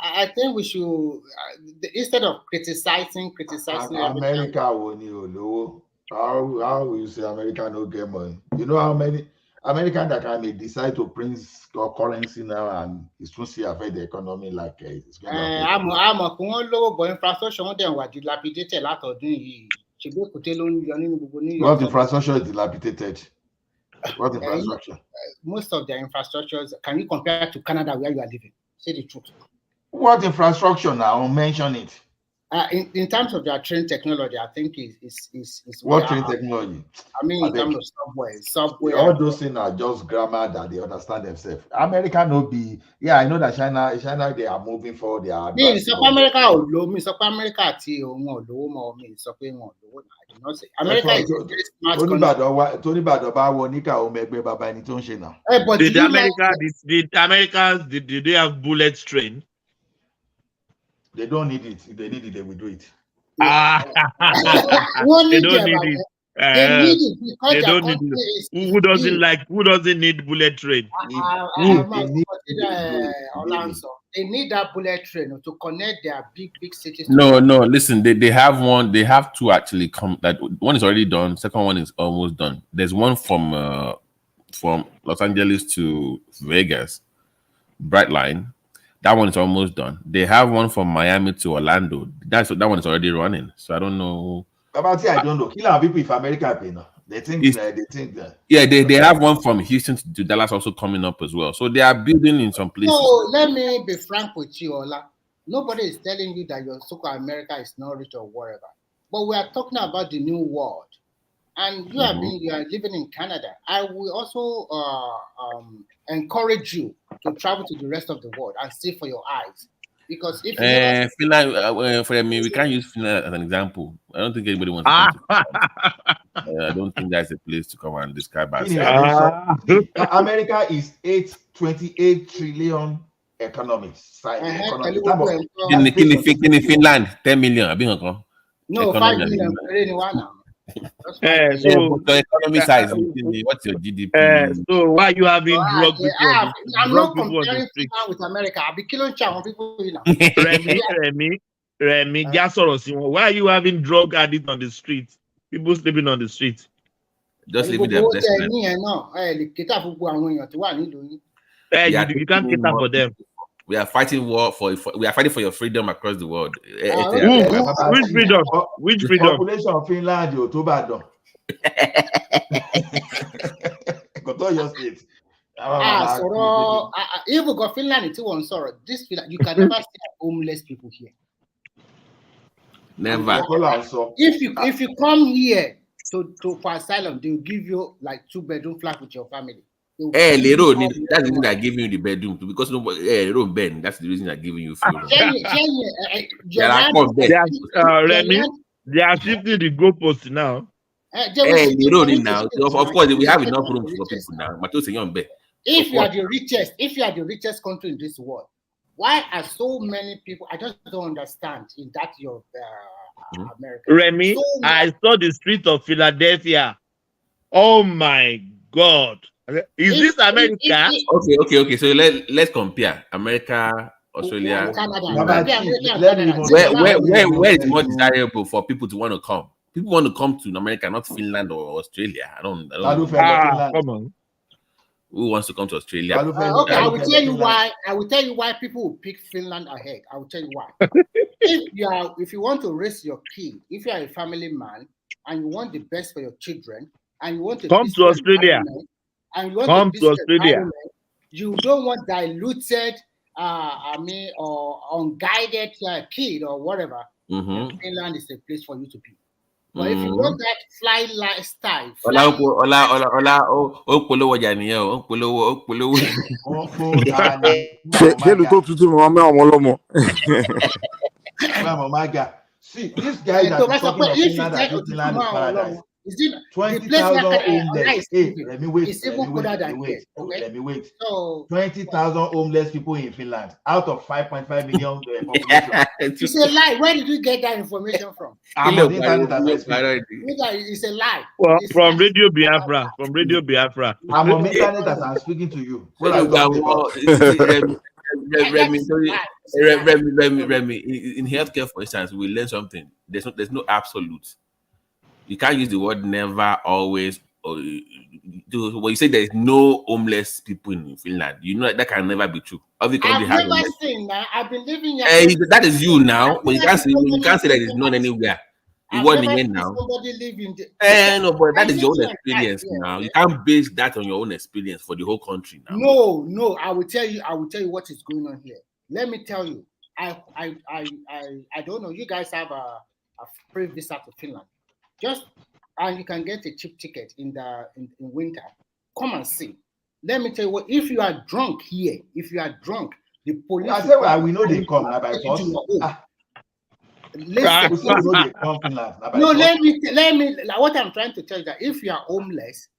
[SPEAKER 18] I think we should, instead of criticizing
[SPEAKER 2] America will know. How will you say America no get money? You know how many Americans that can decide to print currency now and it's going to affect the economy like it's going to affect.
[SPEAKER 18] But infrastructure then were dilapidated lot of doing.
[SPEAKER 2] What infrastructure is dilapidated? What infrastructure?
[SPEAKER 18] Most of the infrastructures, can you compare to Canada where you are living? Say the truth.
[SPEAKER 2] What infrastructure now? Mention it.
[SPEAKER 18] In terms of their train technology, I think is
[SPEAKER 2] what train technology?
[SPEAKER 18] I mean, in terms of subway.
[SPEAKER 2] All those things are just grammar that they understand themselves. America no be. Yeah, I know that China they are moving forward. They are.
[SPEAKER 18] Me, South America or low. Me, South America ti o mo low more. Me, South America I do not say. America is a very smart country.
[SPEAKER 2] Tony Badoba wonika o megbe baba ẹni tó ń ṣe now.
[SPEAKER 18] But
[SPEAKER 10] did Americans did they have bullet train?
[SPEAKER 2] They don't need it. If they need it, they will do it.
[SPEAKER 10] They don't need it. They don't need it. Who doesn't need bullet train?
[SPEAKER 18] They need that bullet train to connect their big cities.
[SPEAKER 11] No. Listen, they have one. They have two actually. That one is already done. Second one is almost done. There's one from Los Angeles to Vegas, Bright Line. That one is almost done. They have one from Miami to Orlando. That one is already running. So I don't know.
[SPEAKER 2] About I don't know. Kill people if America pay now. They think that.
[SPEAKER 11] Yeah, they have one from Houston to Dallas also coming up as well. So they are building in some places.
[SPEAKER 18] So let me be frank with you, Ola. Nobody is telling you that your so-called America is not rich or whatever. But we are talking about the new world. And you are living in Canada. I will also encourage you to travel to the rest of the world and see for your eyes. Because if you
[SPEAKER 11] Finland, for me, we can't use Finland as an example. I don't think anybody wants to come to I don't think that's a place to come and describe ourselves.
[SPEAKER 2] America is 28 trillion economy.
[SPEAKER 11] In Finland, 10 million. I've been
[SPEAKER 18] no, 5 million.
[SPEAKER 11] So the economy size, what's your GDP?
[SPEAKER 10] So why you having drug people?
[SPEAKER 18] I'm not comparing with America. I'll be killing people, you know.
[SPEAKER 10] Remy, why are you having drug addicts on the street? People sleeping on the street.
[SPEAKER 11] Just leave them.
[SPEAKER 10] You can't cater for them.
[SPEAKER 11] We are fighting for your freedom across the world.
[SPEAKER 10] Which freedom? Which freedom?
[SPEAKER 2] Population of Finland, you too bad. Got all your states.
[SPEAKER 18] If you got Finland, it's one sorrow. This Finland, you can never see homeless people here.
[SPEAKER 11] Never.
[SPEAKER 18] If you come here for asylum, they will give you like 2-bedroom flat with your family.
[SPEAKER 11] That's the reason they're giving you the bedroom too, because Ben, that's the reason they're giving you food.
[SPEAKER 10] Remy, they are shifting the goalpost now.
[SPEAKER 11] Now. Of course, we have enough room for people now.
[SPEAKER 18] If you are the richest country in this world, why are so many people? I just don't understand in that your America.
[SPEAKER 10] Remy, I saw the street of Philadelphia. Oh my God. Is this America?
[SPEAKER 11] Okay. So let's compare America, Australia,
[SPEAKER 18] Canada.
[SPEAKER 11] Where is more desirable for people to want to come? People want to come to America, not Finland or Australia. I don't
[SPEAKER 10] come on.
[SPEAKER 11] Who wants to come to Australia?
[SPEAKER 18] Okay, I will tell you why. I will tell you why people will pick Finland ahead. I will tell you why. If you want to raise your kid, if you are a family man and you want the best for your children, and you want to
[SPEAKER 10] come to Australia.
[SPEAKER 18] And you want
[SPEAKER 10] come to Australia.
[SPEAKER 18] You don't want diluted, or unguided kid or whatever. Finland is a place for you to be. But if you want that fly lifestyle,
[SPEAKER 2] see, this guy that is talking of Finland is paradise. Is it 20,000 homeless? Let me wait. So 20,000 homeless people in Finland out of 5.5 million population.
[SPEAKER 18] It's a lie. Where did you get that information from? It's a lie.
[SPEAKER 10] Well, from Radio Biafra.
[SPEAKER 2] I'm on internet as I'm speaking to you.
[SPEAKER 11] Remy, in healthcare, for instance, we learn something. There's no absolute. You can't use the word never, always. When you say there is no homeless people in Finland, you know that can never be true.
[SPEAKER 18] I've never seen that. I've been living here.
[SPEAKER 11] That is you now. But you can't say that it's not anywhere. You want in now. No, but that is your own experience now. You can't base that on your own experience for the whole country now.
[SPEAKER 18] No. I will tell you what is going on here. Let me tell you. I don't know. You guys have a free visa to Finland. And you can get a cheap ticket in winter. Come and see. Let me tell you what. If you are drunk here, the police.
[SPEAKER 2] I said, well, we know they come now by force.
[SPEAKER 18] No, let me. What I'm trying to tell you that if you are homeless,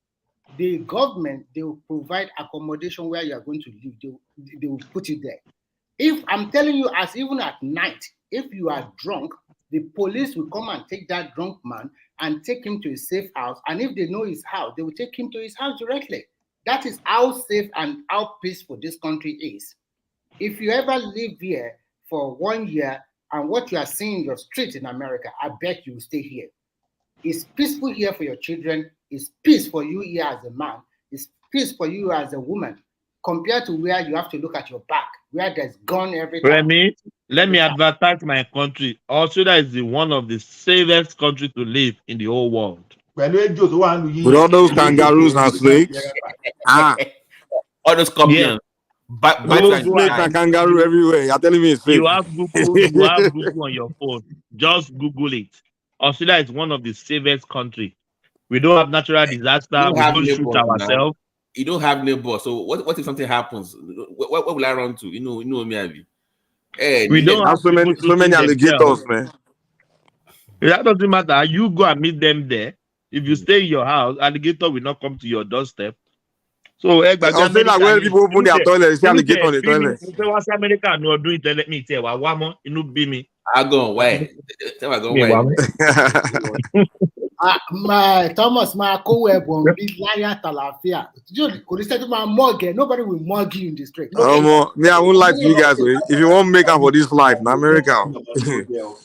[SPEAKER 18] the government, they will provide accommodation where you are going to live. They will put you there. If I'm telling you, as even at night, if you are drunk, the police will come and take that drunk man and take him to a safe house. And if they know his house, they will take him to his house directly. That is how safe and how peaceful this country is. If you ever live here for 1 year and what you are seeing in your street in America, I bet you will stay here. It's peaceful here for your children. It's peace for you here as a man. It's peace for you as a woman, compared to where you have to look at your back, where there's gun every time.
[SPEAKER 10] Remy, let me advertise my country. Australia is one of the safest countries to live in the whole world.
[SPEAKER 17] With all those kangaroos and snakes.
[SPEAKER 11] All those scorpions.
[SPEAKER 17] Those snakes and kangaroo everywhere. You're telling me it's safe.
[SPEAKER 10] You have Google on your phone. Just Google it. Australia is one of the safest countries. We don't have natural disaster. We don't shoot ourselves.
[SPEAKER 11] You don't have neighbors. So what if something happens? What will I run to? You know me, Abby. Hey,
[SPEAKER 10] we don't have
[SPEAKER 17] so many alligators, man.
[SPEAKER 10] That doesn't matter. You go and meet them there. If you stay in your house, alligator will not come to your doorstep. So,
[SPEAKER 17] I'm saying like when people open their toilet, they see alligator on the toilet.
[SPEAKER 10] What's America no doing? Let me tell you, one you know, be me.
[SPEAKER 11] I go away. Tell me go away.
[SPEAKER 18] My Thomas, my co-web big liar talafia. Nobody will mug you in the street.
[SPEAKER 17] Me, I won't lie to you guys. If you want to make up for this life in America, if you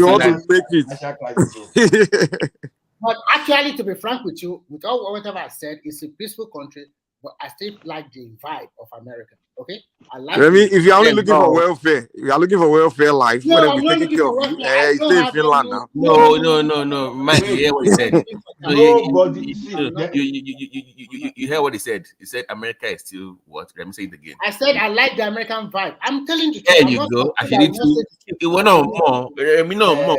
[SPEAKER 17] want to make it.
[SPEAKER 18] But actually, to be frank with you, with all whatever I said, it's a peaceful country, but I still like the vibe of America. Okay, I like.
[SPEAKER 17] If you're only looking for welfare, if you're looking for welfare life,
[SPEAKER 18] no,
[SPEAKER 17] I'm not looking for
[SPEAKER 18] welfare.
[SPEAKER 17] You stay in Finland now.
[SPEAKER 11] No. Mike, you hear what he said? You hear what he said? He said America is still what? Let me say it again.
[SPEAKER 18] I said I like the American vibe. I'm telling you.
[SPEAKER 11] There you go. I need to. You want more? Me no more.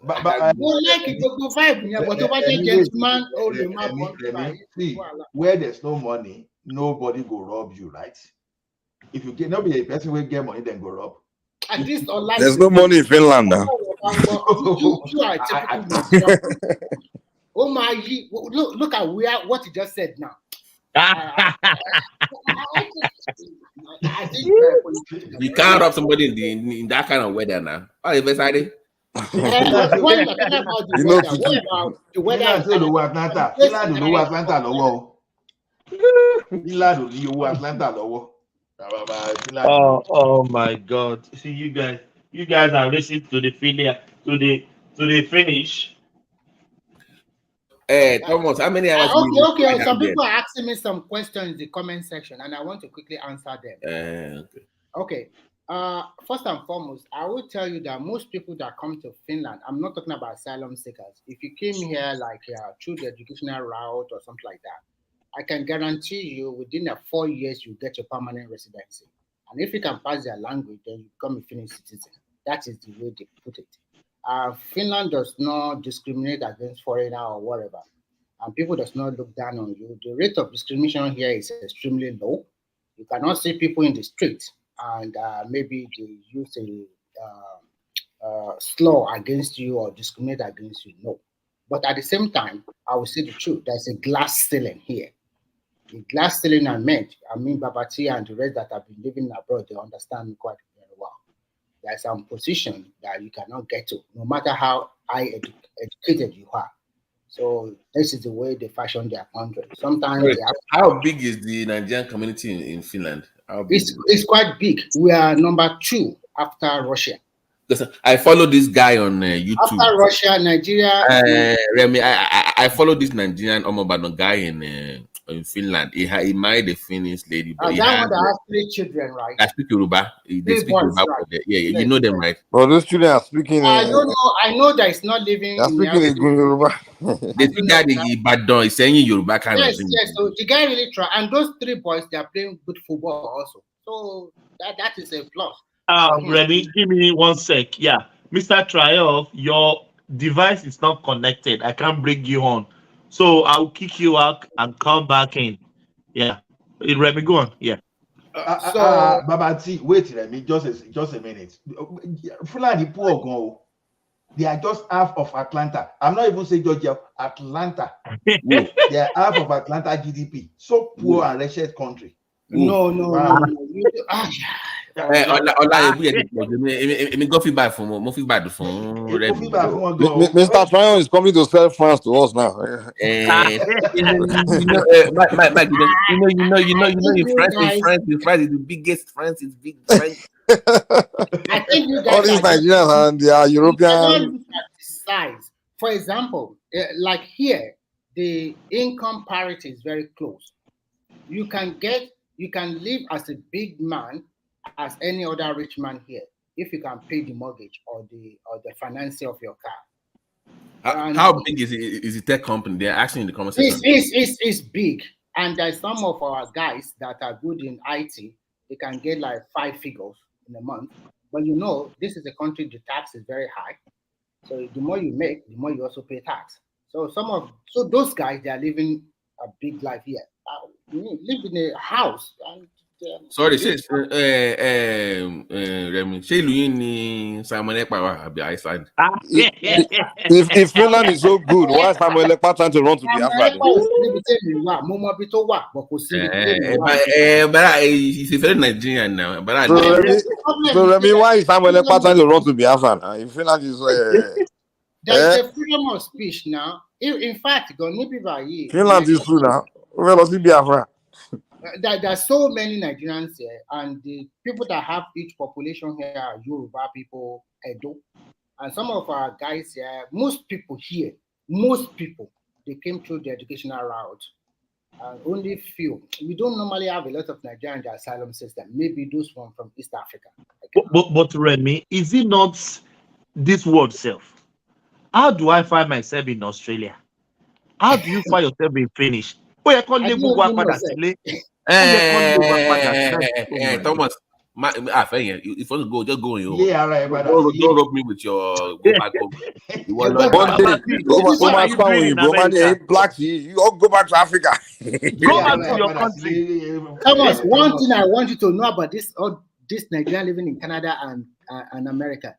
[SPEAKER 18] But like it to vibe, but over the gentleman or the man.
[SPEAKER 2] See, where there's no money, nobody go rob you, right? If you get nobody a person will get money, then go rob.
[SPEAKER 18] At least online.
[SPEAKER 17] There's no money in Finland now.
[SPEAKER 18] You are a typical. Oh my! Look at what you just said now.
[SPEAKER 11] You can't rob somebody in that kind of weather now. Oh, you decided.
[SPEAKER 18] When you're talking about the weather,
[SPEAKER 10] Oh my God! See, you guys are racing to the finish.
[SPEAKER 11] Hey, Thomas, how many hours?
[SPEAKER 18] Okay. Some people are asking me some questions in the comment section, and I want to quickly answer them. Okay. First and foremost, I will tell you that most people that come to Finland, I'm not talking about asylum seekers. If you came here like through the educational route or something like that, I can guarantee you within 4 years you get your permanent residency. And if you can pass their language, then you become a Finnish citizen. That is the way they put it. Finland does not discriminate against foreigner or whatever, and people does not look down on you. The rate of discrimination here is extremely low. You cannot see people in the street and maybe they use a slur against you or discriminate against you. No. But at the same time, I will say the truth. There's a glass ceiling here. The glass ceiling I mean Babati and the rest that have been living abroad, they understand me quite very well. There's some position that you cannot get to, no matter how high educated you are. So this is the way they fashion their country. Sometimes
[SPEAKER 11] how big is the Nigerian community in Finland?
[SPEAKER 18] It's quite big. We are number 2 after Russia.
[SPEAKER 11] I follow this guy on YouTube.
[SPEAKER 18] After Russia, Nigeria.
[SPEAKER 11] Remy, I follow this Nigerian Omobano guy in Finland. He married a Finnish lady. But
[SPEAKER 18] that one has 3 children, right?
[SPEAKER 11] I speak Yoruba. They speak Yoruba. Right. Yeah, you know them, right?
[SPEAKER 17] Well, those children are speaking.
[SPEAKER 18] I don't know. I know that it's not living.
[SPEAKER 17] They're speaking in Yoruba.
[SPEAKER 11] They speak that Ibadan is saying Yoruba kind of thing.
[SPEAKER 18] Yes. So the guy really tried, and those 3 boys, they are playing good football also. So that is a plus.
[SPEAKER 10] Remy, give me 1 sec. Yeah, Mr. Triumph, your device is not connected. I can't bring you on. So I'll kick you out and come back in. Yeah. Remy, go on. Yeah.
[SPEAKER 2] Babati, wait, Remy, just a minute. Fulani poor go. They are just half of Atlanta. I'm not even saying Georgia, Atlanta. They are half of Atlanta GDP. So poor and wretched country.
[SPEAKER 18] No.
[SPEAKER 11] go feedback from more feedback from
[SPEAKER 17] Mr. Tryon is coming to sell France to us now.
[SPEAKER 11] In France is the biggest. France is big. France.
[SPEAKER 18] I think you guys
[SPEAKER 17] all these Nigerians and their European.
[SPEAKER 18] Look at the size. For example, like here, the income parity is very close. You can live as a big man as any other rich man here if you can pay the mortgage or the financing of your car.
[SPEAKER 11] How big is it? Is it tech company? They're asking in the comment section.
[SPEAKER 18] It's big, and there's some of our guys that are good in IT. They can get like 5 figures in a month. But this is a country the tax is very high. So the more you make, the more you also pay tax. So those guys, they are living a big life here. Live in a house. And,
[SPEAKER 11] sorry, sis. Remy, Simon Iceland.
[SPEAKER 17] If Finland is so good, why is Samuel Ekpa trying to run to Biafra?
[SPEAKER 11] But he's a very Nigerian now.
[SPEAKER 17] So Remy, why is Samuel Ekpa trying to run to Biafra? If Finland is
[SPEAKER 18] there's a freedom of speech now. In fact,
[SPEAKER 17] Finland is true now. Biafra.
[SPEAKER 18] There are so many Nigerians here, and the people that have each population here are Yoruba people, Edo, and some of our guys here. Most people, they came through the educational route, and only few. We don't normally have a lot of Nigerians in the asylum system. Maybe those one from East Africa.
[SPEAKER 10] But Remy, is it not this word self? How do I find myself in Australia? How do you find yourself being finished? Thomas, if you want to go, just go.
[SPEAKER 2] Yeah, right.
[SPEAKER 10] Don't rub me with your go back home.
[SPEAKER 17] You all go back to Africa.
[SPEAKER 18] Go back to your country. Thomas, one thing I want you to know about this Nigerian living in Canada and America,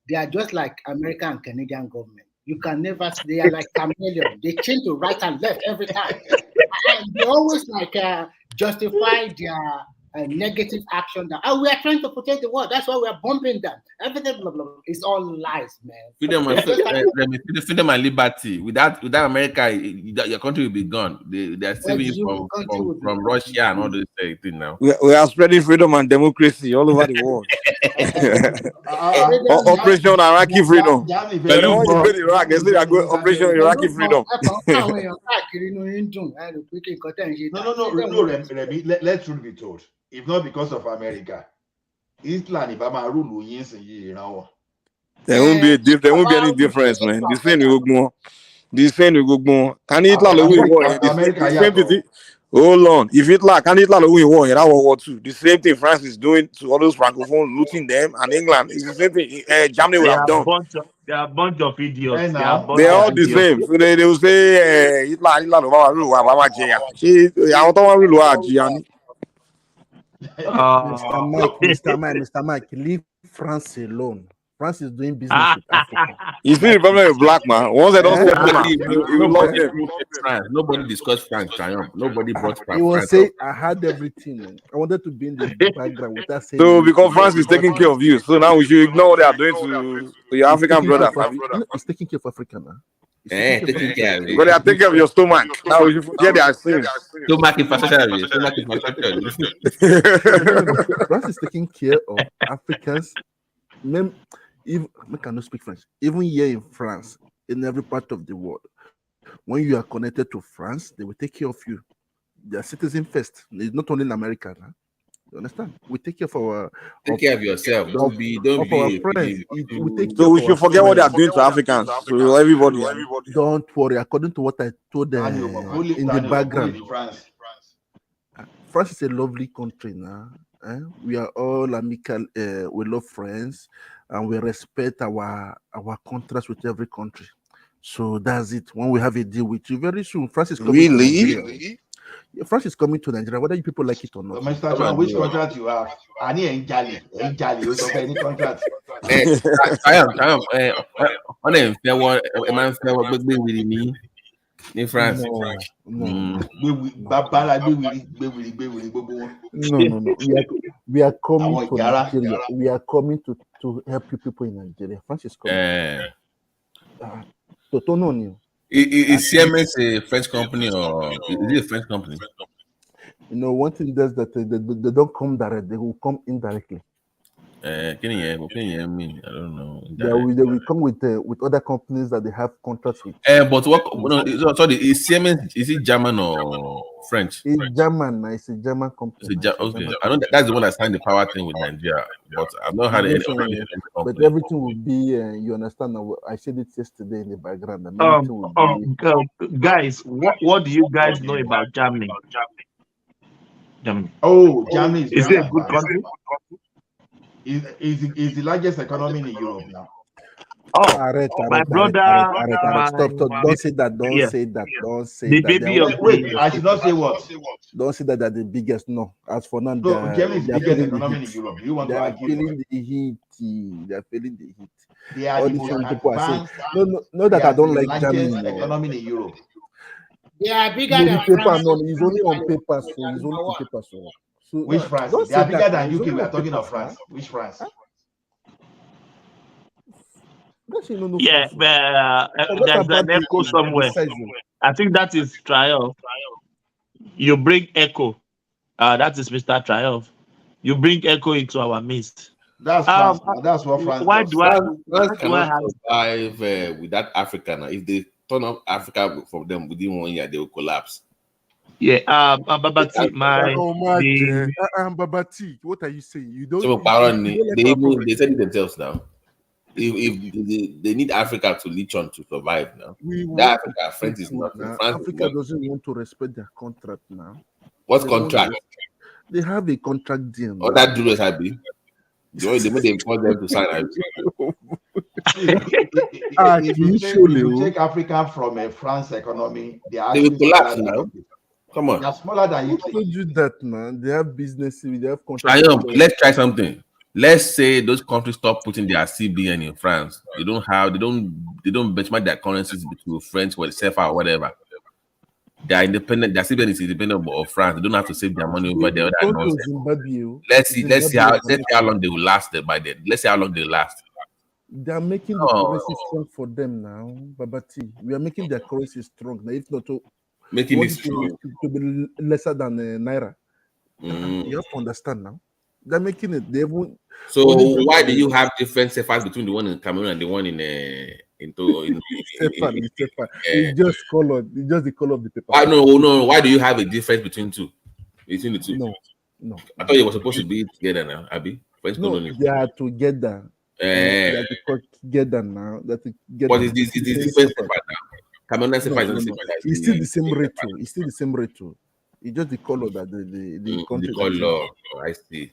[SPEAKER 18] they are just like American and Canadian government. You can never. They are like chameleon. They change to right and left every time. And they always justify their negative action. That we are trying to protect the world. That's why we are bombing them. Everything, blah, blah, blah. It's all lies, man.
[SPEAKER 11] Freedom and liberty. Without America, your country will be gone. They are saving you from Russia and all those things now.
[SPEAKER 17] We are spreading freedom and democracy all over the world. Operation Iraqi freedom. Iraq, they say they are going Operation Iraqi freedom.
[SPEAKER 2] No, Remy, let's truly be told. If not because of America, Islam, if I'm a rule,
[SPEAKER 17] there won't be any difference, man. The same will go. Can Hitler win war? Hold on. If Hitler win war in World War II, the same thing France is doing to all those francophones, looting them, and England is the same thing Germany would have done.
[SPEAKER 10] They are a bunch of idiots.
[SPEAKER 17] They are all the same. So they will say Hitler
[SPEAKER 4] Mr. Mike, leave France alone. France is doing business with Africa.
[SPEAKER 17] You see the problem with black man. Once they don't
[SPEAKER 11] nobody discussed France triumph. Nobody brought France.
[SPEAKER 4] He will say, I had everything. I wanted to be in the background without saying.
[SPEAKER 17] So because France is taking care of you, so now we should ignore what they are doing to your African brothers.
[SPEAKER 4] It's taking care of Africa now.
[SPEAKER 11] Taking care of it.
[SPEAKER 17] But they are taking care of your stomach. Now we should forget their sins.
[SPEAKER 11] Stomach infrastructure.
[SPEAKER 4] France is taking care of Africans. I cannot speak French. Even here in France, in every part of the world, when you are connected to France, they will take care of you. They are citizens first. It's not only in America. Huh? You understand? We take care of our.
[SPEAKER 11] Take care of yourself. Don't be.
[SPEAKER 4] Our friends.
[SPEAKER 17] So we should forget what they are doing to Africans. So everybody.
[SPEAKER 4] Don't worry. According to what I told them in the background, France is a lovely country now. We are all amical. We love friends, and we respect our contracts with every country. So that's it. When we have a deal with you, very soon, France is coming.
[SPEAKER 17] Really?
[SPEAKER 4] France is coming to Nigeria, whether you people like it or not.
[SPEAKER 2] Mr. John, which contract you have? I need Njali. You don't have any contract.
[SPEAKER 11] I am. On a fair one, a man fair one, but with me in France.
[SPEAKER 4] No. We are coming
[SPEAKER 2] want
[SPEAKER 4] to
[SPEAKER 2] Yara.
[SPEAKER 4] Nigeria. We are coming to help you people in Nigeria. France is coming.
[SPEAKER 11] Is Siemens a French company or is it a French company?
[SPEAKER 4] You know, one thing is that they don't come direct; they will come indirectly.
[SPEAKER 11] Can you mean? I don't know.
[SPEAKER 4] They will come with other companies that they have contracts with.
[SPEAKER 11] But what? No, sorry, is Siemens, is it German or French?
[SPEAKER 4] It's German. It's a German company.
[SPEAKER 11] Okay, I know that's the one that signed the power thing with Nigeria, but I've not had any.
[SPEAKER 4] But everything will be. You understand? I said it yesterday in the background. And everything will be.
[SPEAKER 10] Guys, what do you guys know about Germany? Germany.
[SPEAKER 2] Oh, Germany is
[SPEAKER 10] it a good country?
[SPEAKER 2] Is the largest economy in Europe now.
[SPEAKER 10] My brother.
[SPEAKER 4] Stop. Don't say that. Don't say that. Don't say
[SPEAKER 10] the
[SPEAKER 4] that.
[SPEAKER 10] Baby of
[SPEAKER 2] wait, I should not say what.
[SPEAKER 4] Don't say that they're the biggest. No. As for now,
[SPEAKER 2] Germany is the biggest economy in Europe. You want to argue?
[SPEAKER 4] Feeling the heat. They're feeling the heat.
[SPEAKER 2] They are
[SPEAKER 4] all
[SPEAKER 2] the
[SPEAKER 4] these
[SPEAKER 2] most
[SPEAKER 4] people are saying.
[SPEAKER 2] advanced.
[SPEAKER 4] No, that I don't like Germany.
[SPEAKER 2] Economy in Europe.
[SPEAKER 18] They are bigger
[SPEAKER 4] No,
[SPEAKER 18] than
[SPEAKER 4] paper,
[SPEAKER 18] France.
[SPEAKER 4] no, it's only on paper. So it's only on paper. So
[SPEAKER 2] which France?
[SPEAKER 4] Don't
[SPEAKER 2] They are
[SPEAKER 4] say
[SPEAKER 2] bigger
[SPEAKER 4] that,
[SPEAKER 2] than UK. We are
[SPEAKER 4] on
[SPEAKER 2] talking
[SPEAKER 4] paper,
[SPEAKER 2] of France. Which France?
[SPEAKER 10] Yeah, there's an echo somewhere. I think that is Triumph. You bring echo. That is Mr. Triumph. You bring echo into our midst.
[SPEAKER 2] That's France. That's what France
[SPEAKER 10] Why
[SPEAKER 2] does.
[SPEAKER 10] do I?
[SPEAKER 11] France cannot survive with that Africa now. If they turn off Africa from them within 1 year, they will collapse.
[SPEAKER 10] Yeah, Babati,
[SPEAKER 4] Babati, what are you saying? You don't.
[SPEAKER 11] So they said it themselves now. If they need Africa to leech on to survive now, France is not.
[SPEAKER 4] Africa doesn't want to respect their contract now.
[SPEAKER 11] What contract?
[SPEAKER 4] They have a contract deal.
[SPEAKER 11] Or that do it, Happy. They made them force them to sign.
[SPEAKER 2] If you take Africa from a France economy, they will
[SPEAKER 11] collapse now. Come on.
[SPEAKER 2] They're smaller than UK.
[SPEAKER 4] Who told you that, man? They have business, they have contracts.
[SPEAKER 11] Let's try something. Let's say those countries stop putting their CBN in France. They don't benchmark their currencies between French or CFA or whatever. They are independent. Their CBN is independent of France. They don't have to save their money over there. Let's see how long they will last by then. Let's see how long they last.
[SPEAKER 4] They are making the currency strong for them now, Babati. We are making their currency strong now. If not,
[SPEAKER 11] making it strong
[SPEAKER 4] to be lesser than Naira. You have to understand now. They're making it. They won't.
[SPEAKER 11] So why do you have different CFAs between the one in Cameroon and the one in
[SPEAKER 4] It's just color. It's just the color of the paper.
[SPEAKER 11] No. Why do you have a difference between the two?
[SPEAKER 4] No.
[SPEAKER 11] I thought you were supposed to be together now, Abi.
[SPEAKER 4] No, they are together. They are together now.
[SPEAKER 11] What is this? Is this different now? Cameroon CFA is
[SPEAKER 4] it's still the same rate too. It's still the same rate too. It's just the color that the country.
[SPEAKER 11] The color, I see.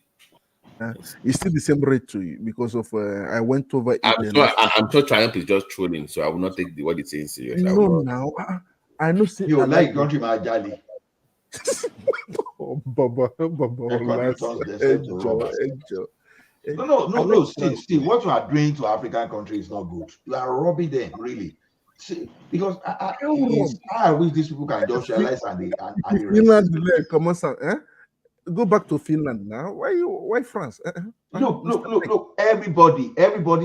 [SPEAKER 4] It's still the same rate too because of I went over.
[SPEAKER 11] I'm sure Triumph is just trolling, so I will not take what it's saying serious.
[SPEAKER 4] No, now I know.
[SPEAKER 2] You like country, my jolly.
[SPEAKER 4] Baba.
[SPEAKER 2] No. Steve, what you are doing to African countries is not good. You are robbing them, really. See, because I wish these people can just realize and
[SPEAKER 4] go back to Finland now. Why France?
[SPEAKER 2] Look. Everybody,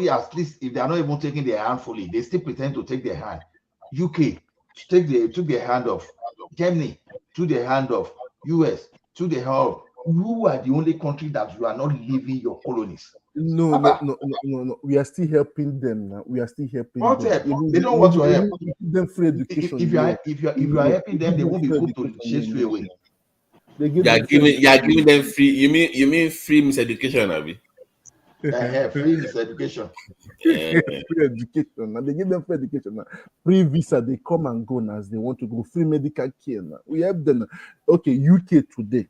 [SPEAKER 2] at least if they are not even taking their hand fully, they still pretend to take their hand. UK took their hand off. Germany took their hand off. US took their hand off. You are the only country that you are not leaving your colonies.
[SPEAKER 4] No. We are still helping them now. We are still helping them.
[SPEAKER 2] They don't want to help.
[SPEAKER 4] Them free education.
[SPEAKER 2] If you are helping them, they won't be put to chase you away.
[SPEAKER 11] You are giving them free. You mean free miseducation, Abi?
[SPEAKER 2] Free miseducation.
[SPEAKER 4] Free education. Now they give them free education. Now. Free visa. They come and go now as they want to go. Free medical care. Now we have them. Okay, UK today.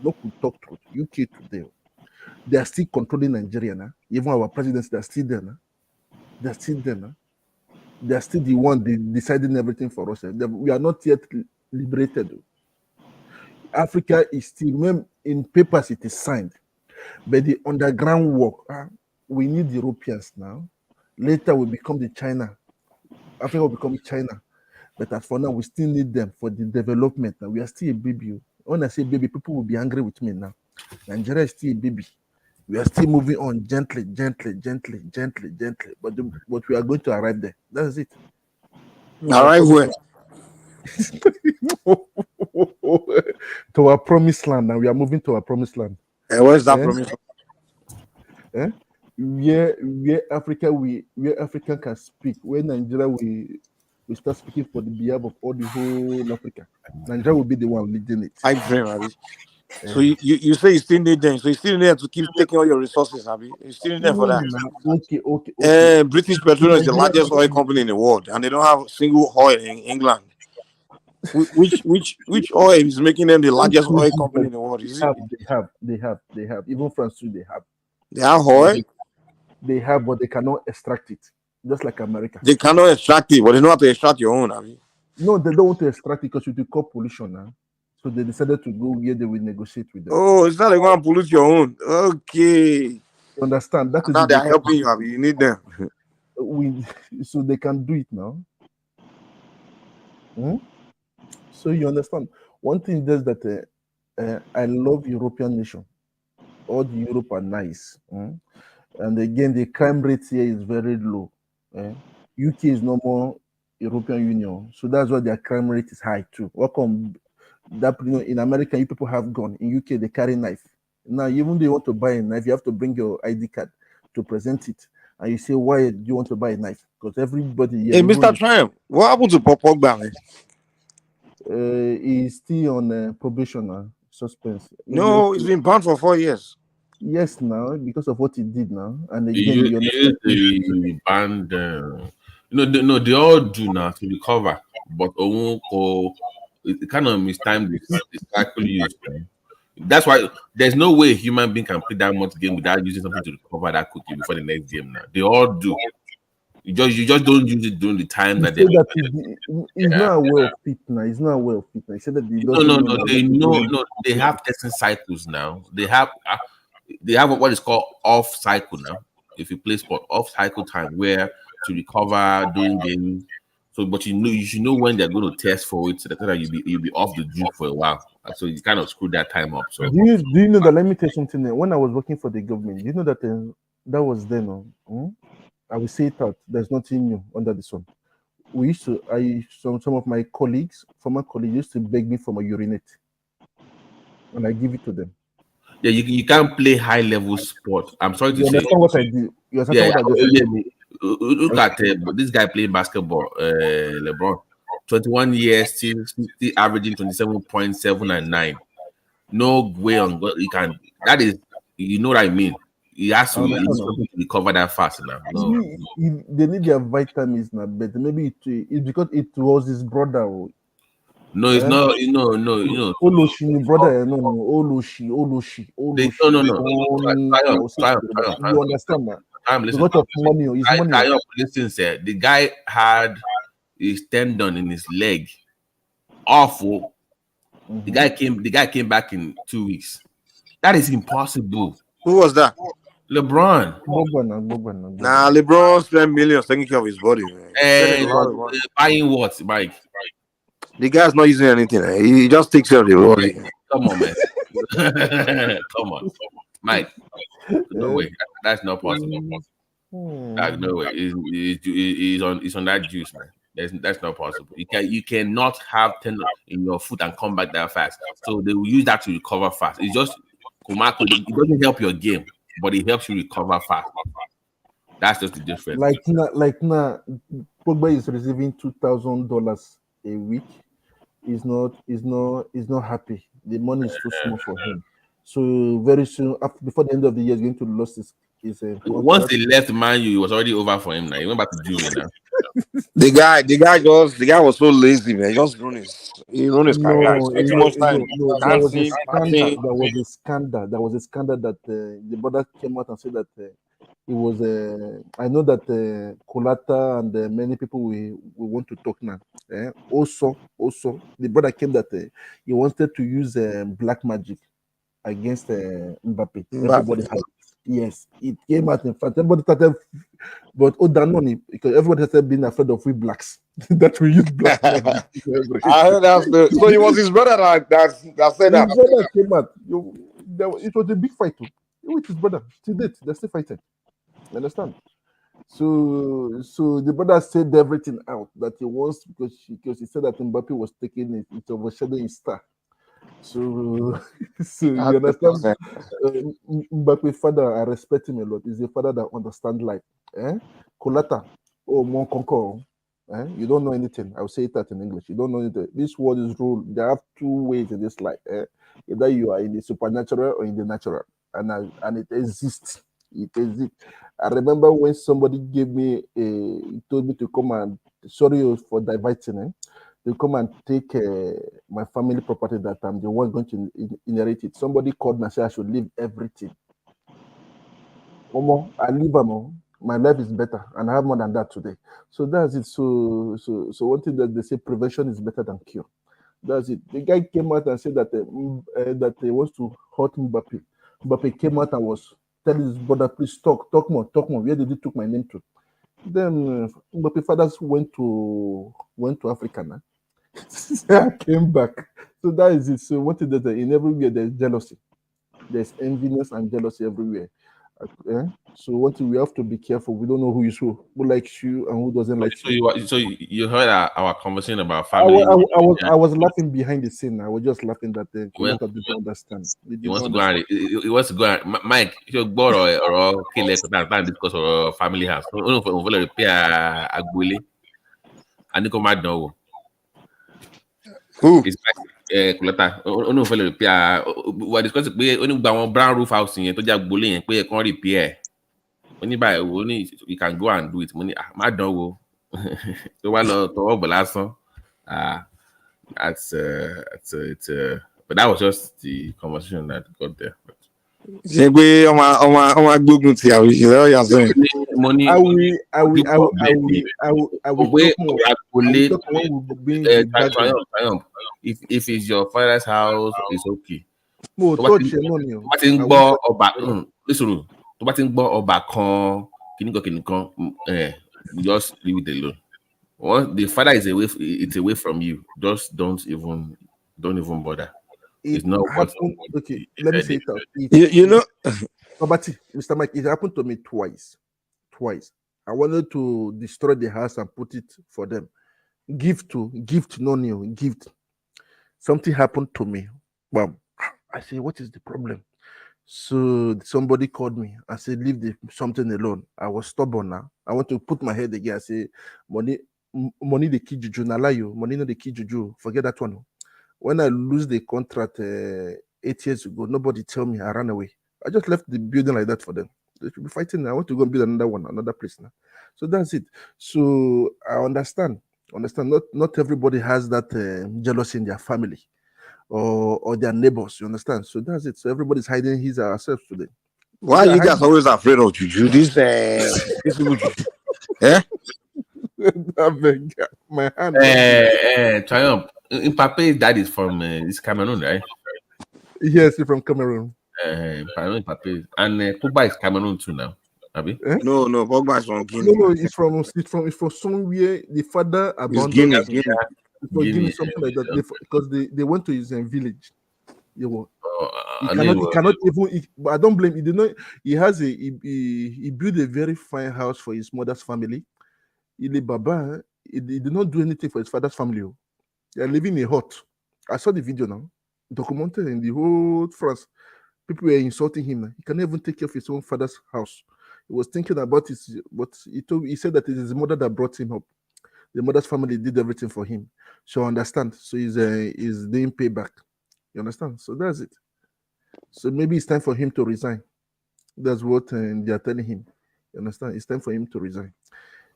[SPEAKER 4] Look, we talk to UK today. They are still controlling Nigeria now. Even our presidents, they are still there now. They are still there now. They are still the one deciding everything for us. We are not yet liberated. Africa is still, in papers, it is signed. But the underground work, we need Europeans now. Later, we become the China. Africa will become China. But as for now, we still need them for the development. Now we are still a baby. When I say baby, people will be angry with me now. Nigeria is still a baby. We are still moving on gently, but we are going to arrive there. That's it.
[SPEAKER 17] Arrive where?
[SPEAKER 4] To our promised land. Now we are moving to our promised land.
[SPEAKER 17] And where's that promised
[SPEAKER 4] land? Where Africa can speak. Where Nigeria we start speaking for the behalf of all the whole Africa. Nigeria will be the one leading it.
[SPEAKER 17] I dream, Abi. So you say you still need them. So you still need them to keep taking all your resources, Abi. You still need them for that.
[SPEAKER 4] Okay.
[SPEAKER 17] British Petroleum is the largest oil company in the world, and they don't have single oil in England. Which oil is making them the largest oil company in the world?
[SPEAKER 4] They have. Even France too, they have.
[SPEAKER 17] They have oil?
[SPEAKER 4] They have, but they cannot extract it. Just like America.
[SPEAKER 17] They cannot extract it, but they know how to extract your own, Abi.
[SPEAKER 4] No, they don't want to extract it because it will cause pollution now. So they decided to go where they will negotiate with them.
[SPEAKER 17] Oh, it's not like going to pollute your own. Okay.
[SPEAKER 4] You understand? That is
[SPEAKER 17] now they're helping you, Abi. You need them.
[SPEAKER 4] So they can do it now. So you understand? One thing is that I love European nation. All the Europe are nice. And again, the crime rate here is very low. UK is no more European Union. So that's why their crime rate is high too. Welcome. That in America, you people have gun. In UK, they carry knife. Now, even though you want to buy a knife, you have to bring your ID card to present it. And you say, why do you want to buy a knife? Because everybody...
[SPEAKER 17] Hey, Mr. Triumph, what happened to Pogba?
[SPEAKER 4] He's still on probation, suspense.
[SPEAKER 17] No, he's been banned for 4 years.
[SPEAKER 4] Yes, now, because of what he did now. And
[SPEAKER 11] again, the banned... no, they all do now to recover. But it kind of mistimed the cycle used. That's why there's no way a human being can play that much game without using something to recover that cookie before the next game. Now they all do. You just don't use it during the time that they.
[SPEAKER 4] He's not aware of it now. He's not aware of it now. He said that
[SPEAKER 11] they have testing cycles now. They have what is called off cycle now. If you play sport, off cycle time where to recover during games. So, but you should know when they're going to test for it, so that you'll be off the juke for a while. So you kind of screwed that time up. So
[SPEAKER 4] do you know that? Let me tell you something. When I was working for the government, you know that that was then. I will say it out. There's nothing new under the sun. We used to. Some of my colleagues, former colleagues, used to beg me for my urinate, and I give it to them.
[SPEAKER 11] Yeah, you can't play high level sport. I'm sorry to say.
[SPEAKER 4] You understand what I do? You understand what I do?
[SPEAKER 11] Look at this guy playing basketball, LeBron. 21 years, still averaging 27.7 and 9. No way on God you can. That is, you know what I mean. He has to recover that fast now. No.
[SPEAKER 4] They need their vitamins now, but maybe it's because it was his brother.
[SPEAKER 11] No, it's not. No.
[SPEAKER 4] Oloshi, brother. No. Oloshi. You understand that?
[SPEAKER 11] Listen, sir. The guy had his tendon in his leg. Awful. The guy came back in 2 weeks. That is impossible.
[SPEAKER 17] Who was that?
[SPEAKER 11] LeBron.
[SPEAKER 17] Nah, LeBron spent millions taking care of his body, man.
[SPEAKER 11] Buying what, Mike?
[SPEAKER 17] The guy's not using anything. He just takes care of the body.
[SPEAKER 11] Come on, man. Come on, Mike. No way. That's not possible. Like, no way. He's on that juice, man. That's not possible. You cannot have tendon in your foot and come back that fast. So they will use that to recover fast. It's just Kumako. It doesn't help your game, but it helps you recover fast. That's just the difference.
[SPEAKER 4] Like now, Pogba is receiving $2,000 a week. He's not happy. The money is too small for him. So very soon, before the end of the year, he's going to lose his
[SPEAKER 11] once he left Man U, it was already over for him now. He went back to Juve now.
[SPEAKER 17] The guy was so lazy, man. He just ruined his career. He spent too much time.
[SPEAKER 4] There was a scandal that the brother came out and said that it was. I know that Kolata and many people we want to talk now. Also, the brother came that he wanted to use black magic against Mbappe. Everybody had. Yes, it came out in fact. Everybody started, but because everybody started being afraid of we blacks that we use black.
[SPEAKER 17] I heard that. So it was his brother that said that.
[SPEAKER 4] His brother came out. it was a big fight too. With his brother, till date, they're still fighting. You understand? So the brother said everything out that he wants because he said that Mbappe was taking it overshadowing his star. So you understand? Mbappe's father, I respect him a lot. He's a father that understands life. Colata, mon concord. You don't know anything. I'll say that in English. You don't know anything. This word is rule. There are two ways in this life. Either you are in the supernatural or in the natural, and it exists. It exists. I remember when somebody told me to come and sorry for diverting. They come and take my family property that I'm the one going to inherit it. Somebody called me and said I should leave everything. Omo, I leave them. My life is better, and I have more than that today. So that's it. So one thing that they say, prevention is better than cure. That's it. The guy came out and said that that he wants to hurt Mbappe. Mbappe came out and was telling his brother, please talk more. Where did you took my name to? Then Mbappe fathers went to Africa now. I came back. So that is it. So what is that? In everywhere there's jealousy. There's enviness and jealousy everywhere. So what we have to be careful. We don't know who is who likes you and who doesn't like you.
[SPEAKER 11] So you heard our conversation about family.
[SPEAKER 4] I was laughing behind the scene. I was just laughing that the people didn't understand.
[SPEAKER 11] He wants to go and Mike, you go or kill that discuss or family house. And come out now. Who? It's like Kulata. Onu fele repair. We discuss pé oni gba one brown roof house yẹn tó ja gbole yẹn pé kon repair. Oni buy oni you can go and do it. Money má dán wò. Tó wá lọ tọwọ́ bọ̀ lásán. But that was just the conversation that got there.
[SPEAKER 17] Ṣé pé ọmọ gbógun ti àwọn ìṣẹ̀lẹ̀ ọ̀yà sẹ́yìn.
[SPEAKER 11] Money. If it's your father's house, it's okay. Tó bá ti ń gbọ́ ọba kan kìnìkan just leave it alone. Once the father is away from you, just don't even bother. It's not
[SPEAKER 4] happened. Okay, let me say it out.
[SPEAKER 17] You know,
[SPEAKER 4] Mr. Mike, it happened to me twice. I wanted to destroy the house and put it for them. Gift, no new gift. Something happened to me. Bam. I say, what is the problem? So somebody called me. I said, leave something alone. I was stubborn now. I want to put my head again. I say, money the key juju. Nalayo, money no the key juju. Forget that one. When I lose the contract 8 years ago, nobody tell me. I ran away. I just left the building like that for them. They should be fighting. I want to go and build another place now. So that's it. So I understand. Not everybody has that jealousy in their family or their neighbors. You understand? So that's it. So everybody's hiding his or herself today.
[SPEAKER 17] Why are you guys always afraid of juju? This people juju.
[SPEAKER 4] My hand.
[SPEAKER 11] Triumph. Mbappe dad is from Cameroon, right?
[SPEAKER 4] Yes, he's from Cameroon.
[SPEAKER 11] Mbappe. And Pogba is Cameroon too now. Abi?
[SPEAKER 17] No, Pogba is from Guinea.
[SPEAKER 4] No, it's from somewhere. The father abandoned him. Guinea, something like that. Because they went to his village. He cannot even. I don't blame. He did not. He built a very fine house for his mother's family. He did not do anything for his father's family. They are living in a hut. I saw the video now, documented in the whole France. People were insulting him. He cannot even take care of his own father's house. He was thinking about it, but he said that it is his mother that brought him up. The mother's family did everything for him. So I understand. So he's doing payback. You understand? So that's it. So maybe it's time for him to resign. That's what they are telling him. You understand? It's time for him to resign.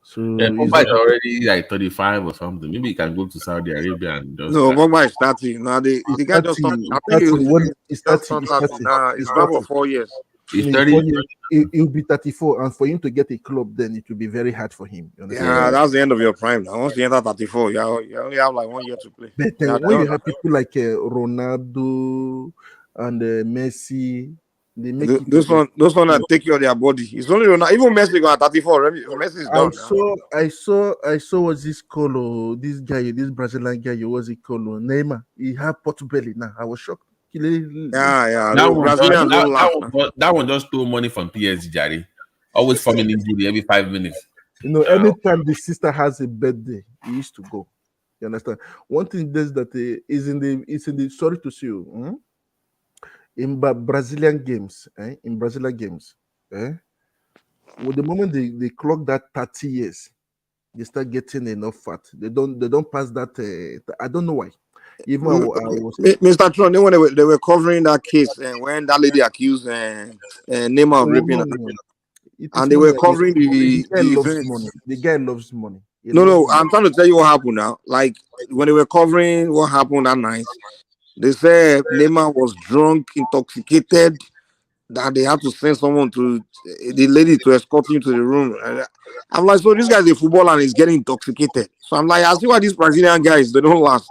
[SPEAKER 4] So
[SPEAKER 11] Pogba is already like 35 or something. Maybe he can go to Saudi Arabia and just.
[SPEAKER 17] No, Pogba is 30. Now the guy just stopped. I think he's not for 4 years.
[SPEAKER 11] He's 30.
[SPEAKER 4] He'll be 34, and for him to get a club, then it will be very hard for him.
[SPEAKER 17] Yeah, that's the end of your prime. Now, once you enter 34, you only have like 1 year to play.
[SPEAKER 4] But when you have people like Ronaldo and Messi, they make
[SPEAKER 17] those one that take care of their body. It's only Ronaldo. Even Messi got 34. Messi is done.
[SPEAKER 4] I saw what's this called? This guy, this Brazilian guy, what's he called? Neymar. He had pot belly now. I was shocked.
[SPEAKER 17] Yeah.
[SPEAKER 11] That
[SPEAKER 17] The
[SPEAKER 11] one,
[SPEAKER 17] Brazilians don't laugh.
[SPEAKER 11] that one just stole money from PSG, Jari. Always forming injury every 5 minutes.
[SPEAKER 4] You know, anytime the sister has a birthday, he used to go. You understand? One thing is that is in the sorry to see you. In Brazilian games, with the moment they clock that 30 years, they start getting enough fat. They don't pass that. I don't know why. Even I was
[SPEAKER 17] Mr. Trump, when they were covering that case and when that lady accused Neymar of raping her, and they were covering the
[SPEAKER 4] guy loves
[SPEAKER 17] event.
[SPEAKER 4] money. The guy loves money.
[SPEAKER 17] No, I'm trying to tell you what happened now. Like when they were covering what happened that night, they said Neymar was drunk, intoxicated, that they had to send someone to the lady to escort him to the room. And I'm like, so this guy's a footballer and he's getting intoxicated. So I'm like, I see why these Brazilian guys they don't last.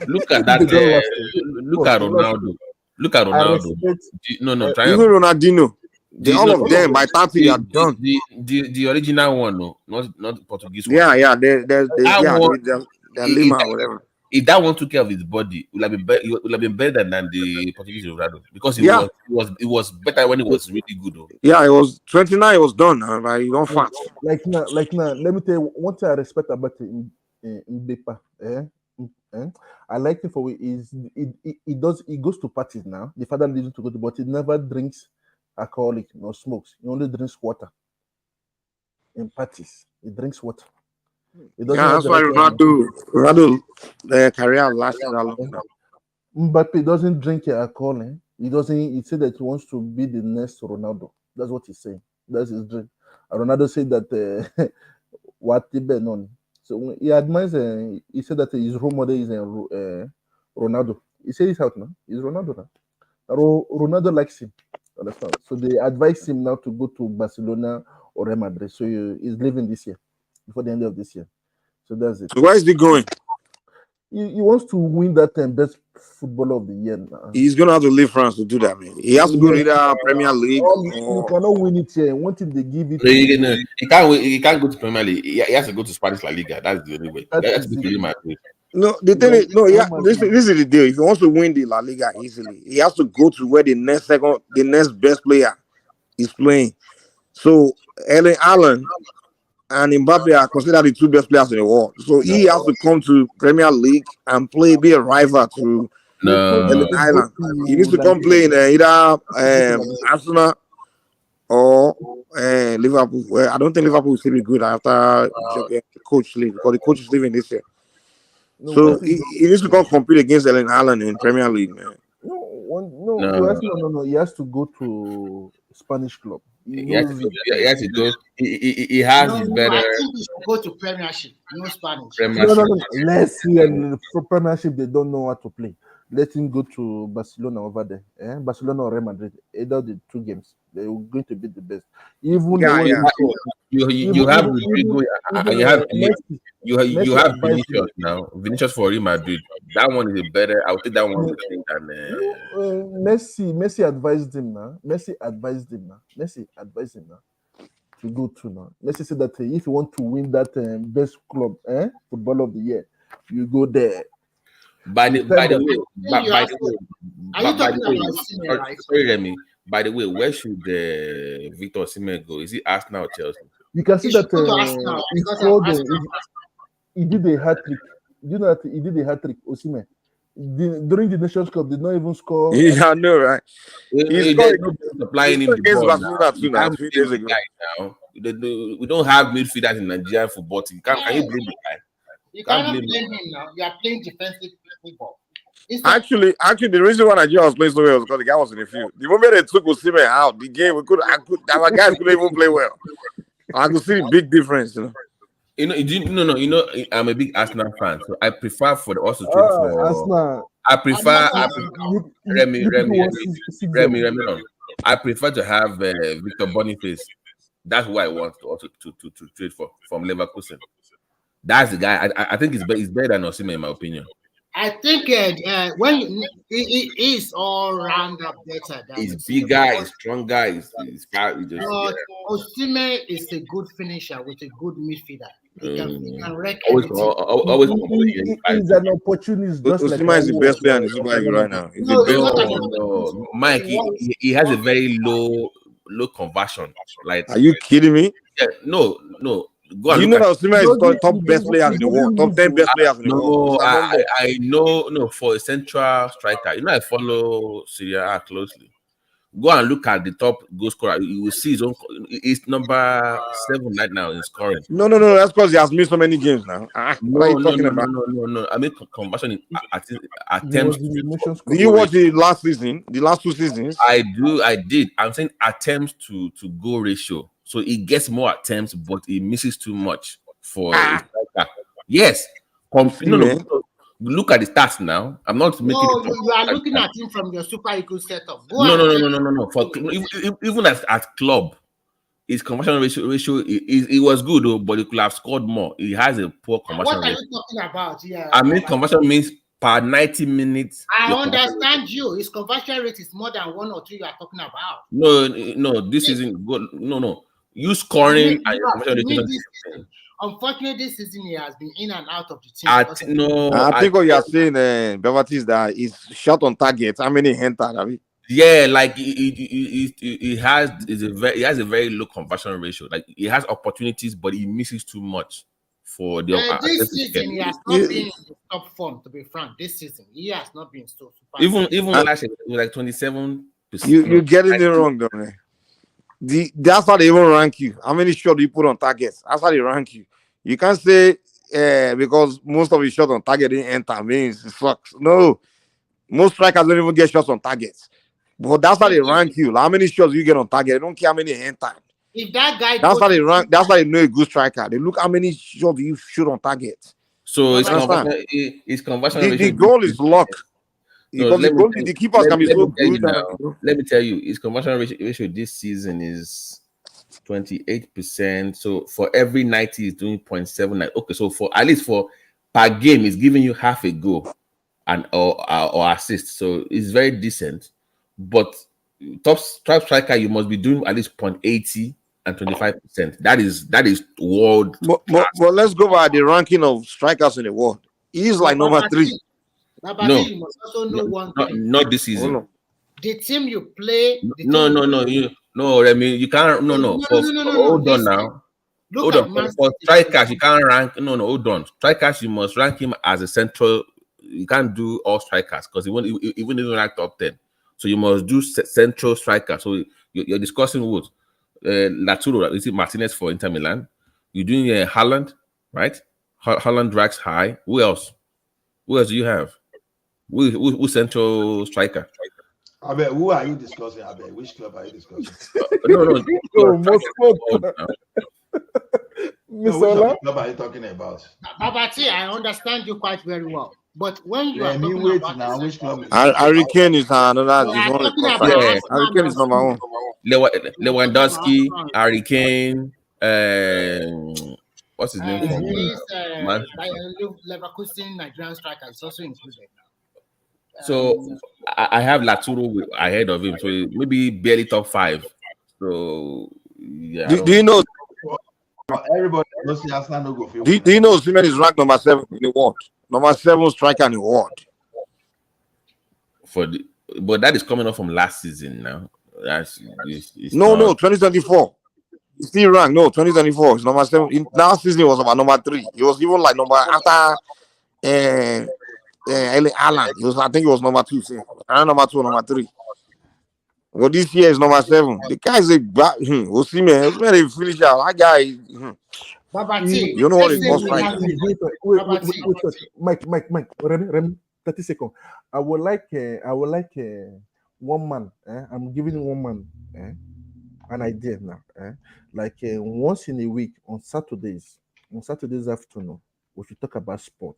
[SPEAKER 11] Look at that. Look at Ronaldo. Look at Ronaldo.
[SPEAKER 17] Even Ronaldinho. All of them by 30 they are done.
[SPEAKER 11] The original one, no, not Portuguese one.
[SPEAKER 17] Yeah. They're Lima or whatever.
[SPEAKER 11] If that one took care of his body, it would have been better than the Portuguese Ronaldo because it was better when it was really good. Though.
[SPEAKER 17] Yeah, it was 29. It was done. Like you don't fast.
[SPEAKER 4] Like now. Let me tell you one thing I respect about Mbappe. I like him for he goes to parties now. The father leads him to go to, but he never drinks alcoholic, no smokes. He only drinks water. In parties, he drinks water.
[SPEAKER 17] That's why Ronaldo career lasted that long now.
[SPEAKER 4] Mbappe doesn't drink alcohol. He doesn't. He said that he wants to be the next Ronaldo. That's what he's saying. That's his dream. And Ronaldo said that what he been on. So he admires. He said that his role model is Ronaldo. He said it out now. He's Ronaldo now. Ronaldo likes him. Understand? So they advise him now to go to Barcelona or Real Madrid. So he's leaving this year, before the end of this year. So that's it.
[SPEAKER 17] So where is he going?
[SPEAKER 4] He wants to win that best footballer of the year now.
[SPEAKER 17] He's gonna have to leave France to do that, man. He has to go to either Premier League
[SPEAKER 4] You cannot win it here. One thing they give it.
[SPEAKER 11] He can't go to Premier League. He has to go to Spanish La Liga. That's the only way. That's the Real Madrid.
[SPEAKER 17] No, the thing is, this is the deal. If he wants to win the La Liga easily, he has to go to where the next best player is playing. So Erling Haaland and Mbappe are considered the two best players in the world. So he has to come to Premier League and be a rival to Erling Haaland. He needs to come play in either Arsenal or Liverpool. Well, I don't think Liverpool will still be good after the coach leaves because the coach is leaving this year. So he needs to come compete against Erling Haaland in Premier League, man.
[SPEAKER 4] No. He has to go to Spanish club.
[SPEAKER 11] He has to go. He has better.
[SPEAKER 18] I think he should go to Premiership, no Spanish.
[SPEAKER 4] No. Let's see. For Premiership, they don't know how to play. Let him go to Barcelona over there. Barcelona or Real Madrid. Either the two games, they're going to be the best. Even
[SPEAKER 11] you have Rodrigo and you have Vinicius now. Vinicius for Real Madrid. That one is a better. I would take that one than
[SPEAKER 4] Messi advised him now. Messi advised him now to go to now. Messi said that if you want to win that best club, footballer of the year, you go there.
[SPEAKER 11] By the way, where should Victor Osimhen go? Is he Arsenal or Chelsea?
[SPEAKER 4] You can see that he did a hat trick. You know that he did a hat trick, Osimhen. During the Nations Cup, did not even score.
[SPEAKER 17] Yeah, I know, right? He's
[SPEAKER 11] supplying him the ball 2 days ago. Now. We don't have midfielders in Nigerian football team. Can you blame the guy?
[SPEAKER 18] You cannot blame him now. You are playing defensive football.
[SPEAKER 17] Actually, the reason why Nigeria was playing so well was because the guy was in the field. The moment they took Osimhen out, the game our guys couldn't even play well. I could see the big difference.
[SPEAKER 11] You know, I'm a big Arsenal fan, so I prefer for the also for
[SPEAKER 4] Arsenal.
[SPEAKER 11] I prefer Remy. I prefer to have Victor Boniface. That's who I want to also to trade for from Leverkusen. That's the guy. I think he's better than Osimhen in my opinion.
[SPEAKER 18] I think when he is all round up better.
[SPEAKER 11] He's bigger, he's stronger, he's fat.
[SPEAKER 18] Osimhen is a good finisher with a good midfielder.
[SPEAKER 11] Always complaining.
[SPEAKER 4] He's an opportunist, just like
[SPEAKER 17] Osimhen is the best player in the Super League right now. He's the best player.
[SPEAKER 11] No, Mike, he has a very low conversion. Like,
[SPEAKER 17] are you kidding me?
[SPEAKER 11] Yeah, no. Go and
[SPEAKER 17] Do you
[SPEAKER 11] look
[SPEAKER 17] know
[SPEAKER 11] at
[SPEAKER 17] that Osimhen is top best players in the world, top 10 best players in the world?
[SPEAKER 11] No, I know. No, for a central striker, I follow Serie A closely. Go and look at the top goal scorer. You will see his own. It's number 7 right now in scoring.
[SPEAKER 17] No. That's because he has missed so many games now. What are you talking about?
[SPEAKER 11] No. I mean conversion in attempts.
[SPEAKER 17] Do you watch the last season? The last 2 seasons?
[SPEAKER 11] I did. I'm saying attempts to goal ratio. So he gets more attempts, but he misses too much for a striker. Yes. Look at the stats now. I'm not making it.
[SPEAKER 18] You are looking at him from your Super Eagles setup.
[SPEAKER 11] No. For even at club, his conversion ratio it was good though, but he could have scored more. He has a poor conversion ratio.
[SPEAKER 18] What are you talking about? Yeah.
[SPEAKER 11] I mean, conversion means per 90 minutes.
[SPEAKER 18] I understand you. His conversion rate is more than 1 or 2 you are talking about.
[SPEAKER 11] No. This isn't good. No. You scoring and your conversion rate.
[SPEAKER 18] Unfortunately, this season he has been in and out of the team.
[SPEAKER 17] I think what you are saying, Beverty, is that he's shot on target. How many entered?
[SPEAKER 11] Yeah, like he has a very low conversion ratio. Like he has opportunities, but he misses too much for the.
[SPEAKER 18] This season he has not been in the top form. To be frank, this season he has not been so super.
[SPEAKER 11] Even last year, it was like 27%.
[SPEAKER 17] You're getting it wrong, though, man. That's how they even rank you. How many shots do you put on targets? That's how they rank you. You can't say because most of the shots on target didn't enter means it sucks. No, most strikers don't even get shots on targets. But that's how they rank you. Like, how many shots you get on target? They don't care how many enter.
[SPEAKER 18] If that guy,
[SPEAKER 17] that's how they rank. That's how they know a good striker. They look how many shots you shoot on target.
[SPEAKER 11] So his conversion ratio.
[SPEAKER 17] The goal is luck. Because the keepers can be so good.
[SPEAKER 11] Let me tell you, his conversion ratio this season is 28%. So for every 90, he's doing 0.79. Okay, so for at least for per game, he's giving you half a goal and or assist. So it's very decent. But top striker, you must be doing at least 0.80 and 25%. That is world.
[SPEAKER 17] But let's go by the ranking of strikers in the world. He's like number 3.
[SPEAKER 18] No, you must also know one thing.
[SPEAKER 11] Not this season.
[SPEAKER 17] Oh, no.
[SPEAKER 18] The team you play.
[SPEAKER 11] No. I mean, you can't. No. Hold on now. Hold on. For strikers, you can't rank. No. Hold on. Strikers, you must rank him as a central. You can't do all strikers because he won't even rank top 10. So you must do central striker. So you're discussing what? Laturo, is it Martinez for Inter Milan? You're doing Haaland, right? Haaland ranks high. Who else? Who else do you have? Who central striker?
[SPEAKER 2] I bet. Who are you discussing? I bet. Which club are you discussing?
[SPEAKER 11] No.
[SPEAKER 2] Which club are you talking about?
[SPEAKER 18] Babati, I understand you quite very well. But when you are talking about
[SPEAKER 2] now, which club?
[SPEAKER 17] Harry Kane is another. Harry Kane is number 1.
[SPEAKER 11] Lewandowski, Harry Kane. What's his name?
[SPEAKER 18] Leverkusen Nigerian striker is also included.
[SPEAKER 11] So I have Laturo ahead of him, so maybe barely top 5. So yeah.
[SPEAKER 17] Do you know?
[SPEAKER 2] Everybody knows Arsenal no go feel.
[SPEAKER 17] Do you know Osimhen is ranked number 7 in the world? Number 7 striker in the world.
[SPEAKER 11] But that is coming up from last season now.
[SPEAKER 17] No, 2024. He's still ranked. No, 2024. It's number 7. Last season it was about number 3. It was even like number after Alan. I think it was number 2. Number 2 or number 3. Well, this year is number 7. The guy is a Osimhen. Osimhen is finish out. That guy.
[SPEAKER 18] Babati,
[SPEAKER 17] you know what it was like.
[SPEAKER 4] Wait. Mike. Remy, 30 seconds. I would like one man. I'm giving one man an idea now. Like once in a week on Saturdays afternoon, we should talk about sport.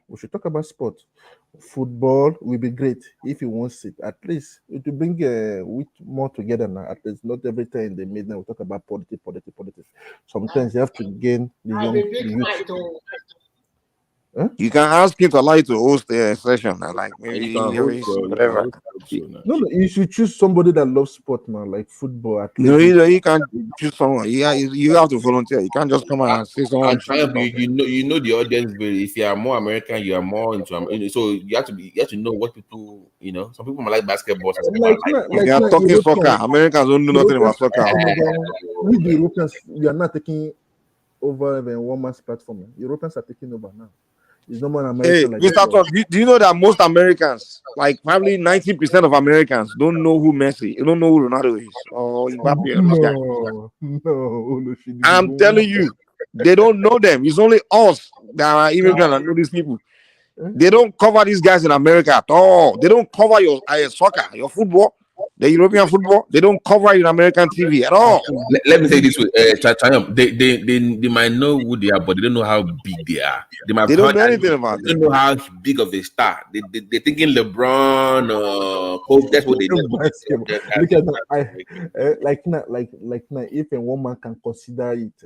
[SPEAKER 4] We should talk about sport. Football will be great if he wants it. At least it will bring with more together now. At least not every time in the midnight we talk about politics. Sometimes you have to gain the young youth.
[SPEAKER 13] Huh?
[SPEAKER 17] You can ask him to allow you to host a session, like maybe
[SPEAKER 11] You can host,
[SPEAKER 17] whatever.
[SPEAKER 13] No, you should choose somebody that loves sport, man, like football,
[SPEAKER 17] No,
[SPEAKER 13] athletics.
[SPEAKER 17] you can't choose someone. You have to volunteer. You can't just come out and say someone.
[SPEAKER 11] And Triumph, you know the audience very. If you are more American, you are more into. So you have to know what people. Some people might like basketball. Some people
[SPEAKER 17] If you are talking soccer, Americans don't know nothing about soccer.
[SPEAKER 13] With the Europeans, we are not taking over the one man's platform. Europeans are taking over now. It's no more America.
[SPEAKER 17] Hey,
[SPEAKER 13] like
[SPEAKER 17] Mr. Todd, do you know that most Americans, like probably 90% of Americans, don't know who Messi, don't know who Ronaldo is, or Mbappe, or this guy.
[SPEAKER 13] No,
[SPEAKER 17] I'm telling you, they don't know them. It's only us that are immigrants that know these people. They don't cover these guys in America at all. They don't cover your soccer, your football, the European football. They don't cover it in American TV at all.
[SPEAKER 11] Let me say this way, Triumph. They might know who they are, but they don't know how big they are.
[SPEAKER 17] They don't know anything about
[SPEAKER 11] They don't know how big of a star. They're thinking LeBron, Kobe. That's what they know.
[SPEAKER 13] Look at like now, if a woman can consider it,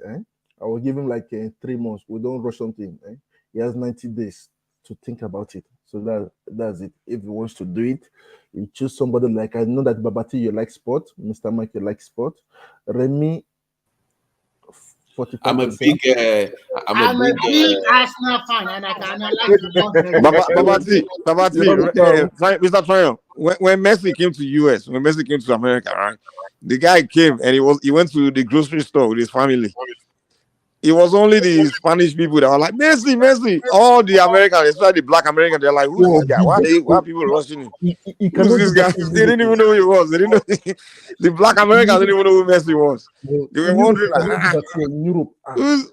[SPEAKER 13] I will give him like 3 months. We don't rush something. He has 90 days to think about it. So that's it. If he wants to do it, you choose somebody like, I know that Babati, you like sport. Mr. Mike, you like sport. Remy, 45%.
[SPEAKER 19] I'm a big Arsenal fan, and I can analyze
[SPEAKER 17] Babati, Mr. Triumph, when Messi came to US, when Messi came to America, right? The guy came and he went to the grocery store with his family. It was only the Spanish people that were like, Messi. All the Americans, especially the black Americans, they're like, who's this guy? Why are people rushing him? Who's this guy? They didn't even know who he was. They didn't know the black Americans didn't even know who Messi was. They were wondering,
[SPEAKER 13] in Europe,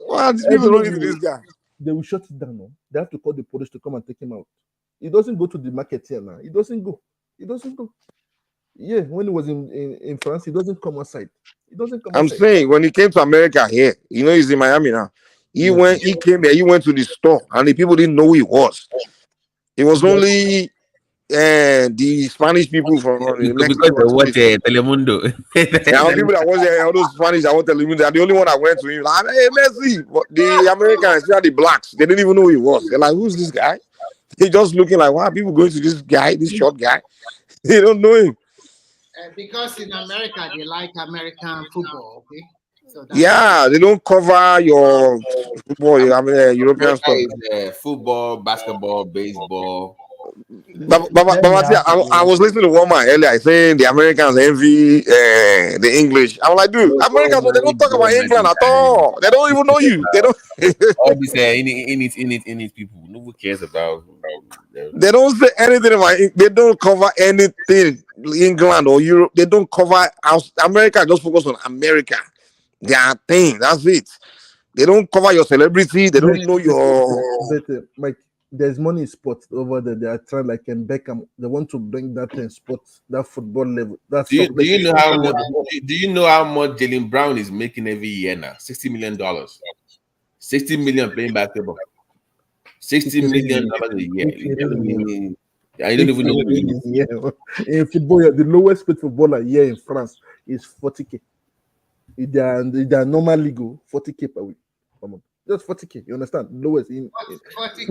[SPEAKER 17] why are these people running to this guy?
[SPEAKER 13] They will shut it down. No? They have to call the police to come and take him out. He doesn't go to the market here now. He doesn't go. Yeah, when he was in France, he doesn't come outside.
[SPEAKER 17] I'm saying when he came to America here, he's in Miami now. He came here, he went to the store, and the people didn't know who he was. It was only the Spanish people from Mexico.
[SPEAKER 11] Because they watch Telemundo.
[SPEAKER 17] Now people that watch all those Spanish that watch Telemundo, they're the only one that went to him. Like, hey, Messi. But the Americans, the blacks, they didn't even know who he was. They're like, who's this guy? They just looking like, why are people going to this guy, this short guy? They don't know him.
[SPEAKER 19] Because in America they like American football, okay? So
[SPEAKER 17] they don't cover your football, European stuff.
[SPEAKER 11] Football, basketball, baseball.
[SPEAKER 17] But I was listening to one man earlier saying the Americans envy the English. I'm like, dude, Americans, they don't talk about England at all. They don't even know you. They don't.
[SPEAKER 11] All these in it people. No one cares about.
[SPEAKER 17] They don't say anything about it. They don't cover anything. England or Europe. They don't cover America. Just focus on America. Their thing. That's it. They don't cover your celebrity. They don't know your.
[SPEAKER 13] Mike, there's money in sports over there. They are trying, like in Beckham. They want to bring that in sports, that football level.
[SPEAKER 11] Do you know how much? Do you know how much Jalen Brown is making every year now? $60 million. 60 million playing basketball. $60 million a year. I don't even know.
[SPEAKER 13] In football, the lowest paid footballer here in France is 40K. They are normal legal 40K per week. Just 40K. You understand? Lowest in
[SPEAKER 19] 40K.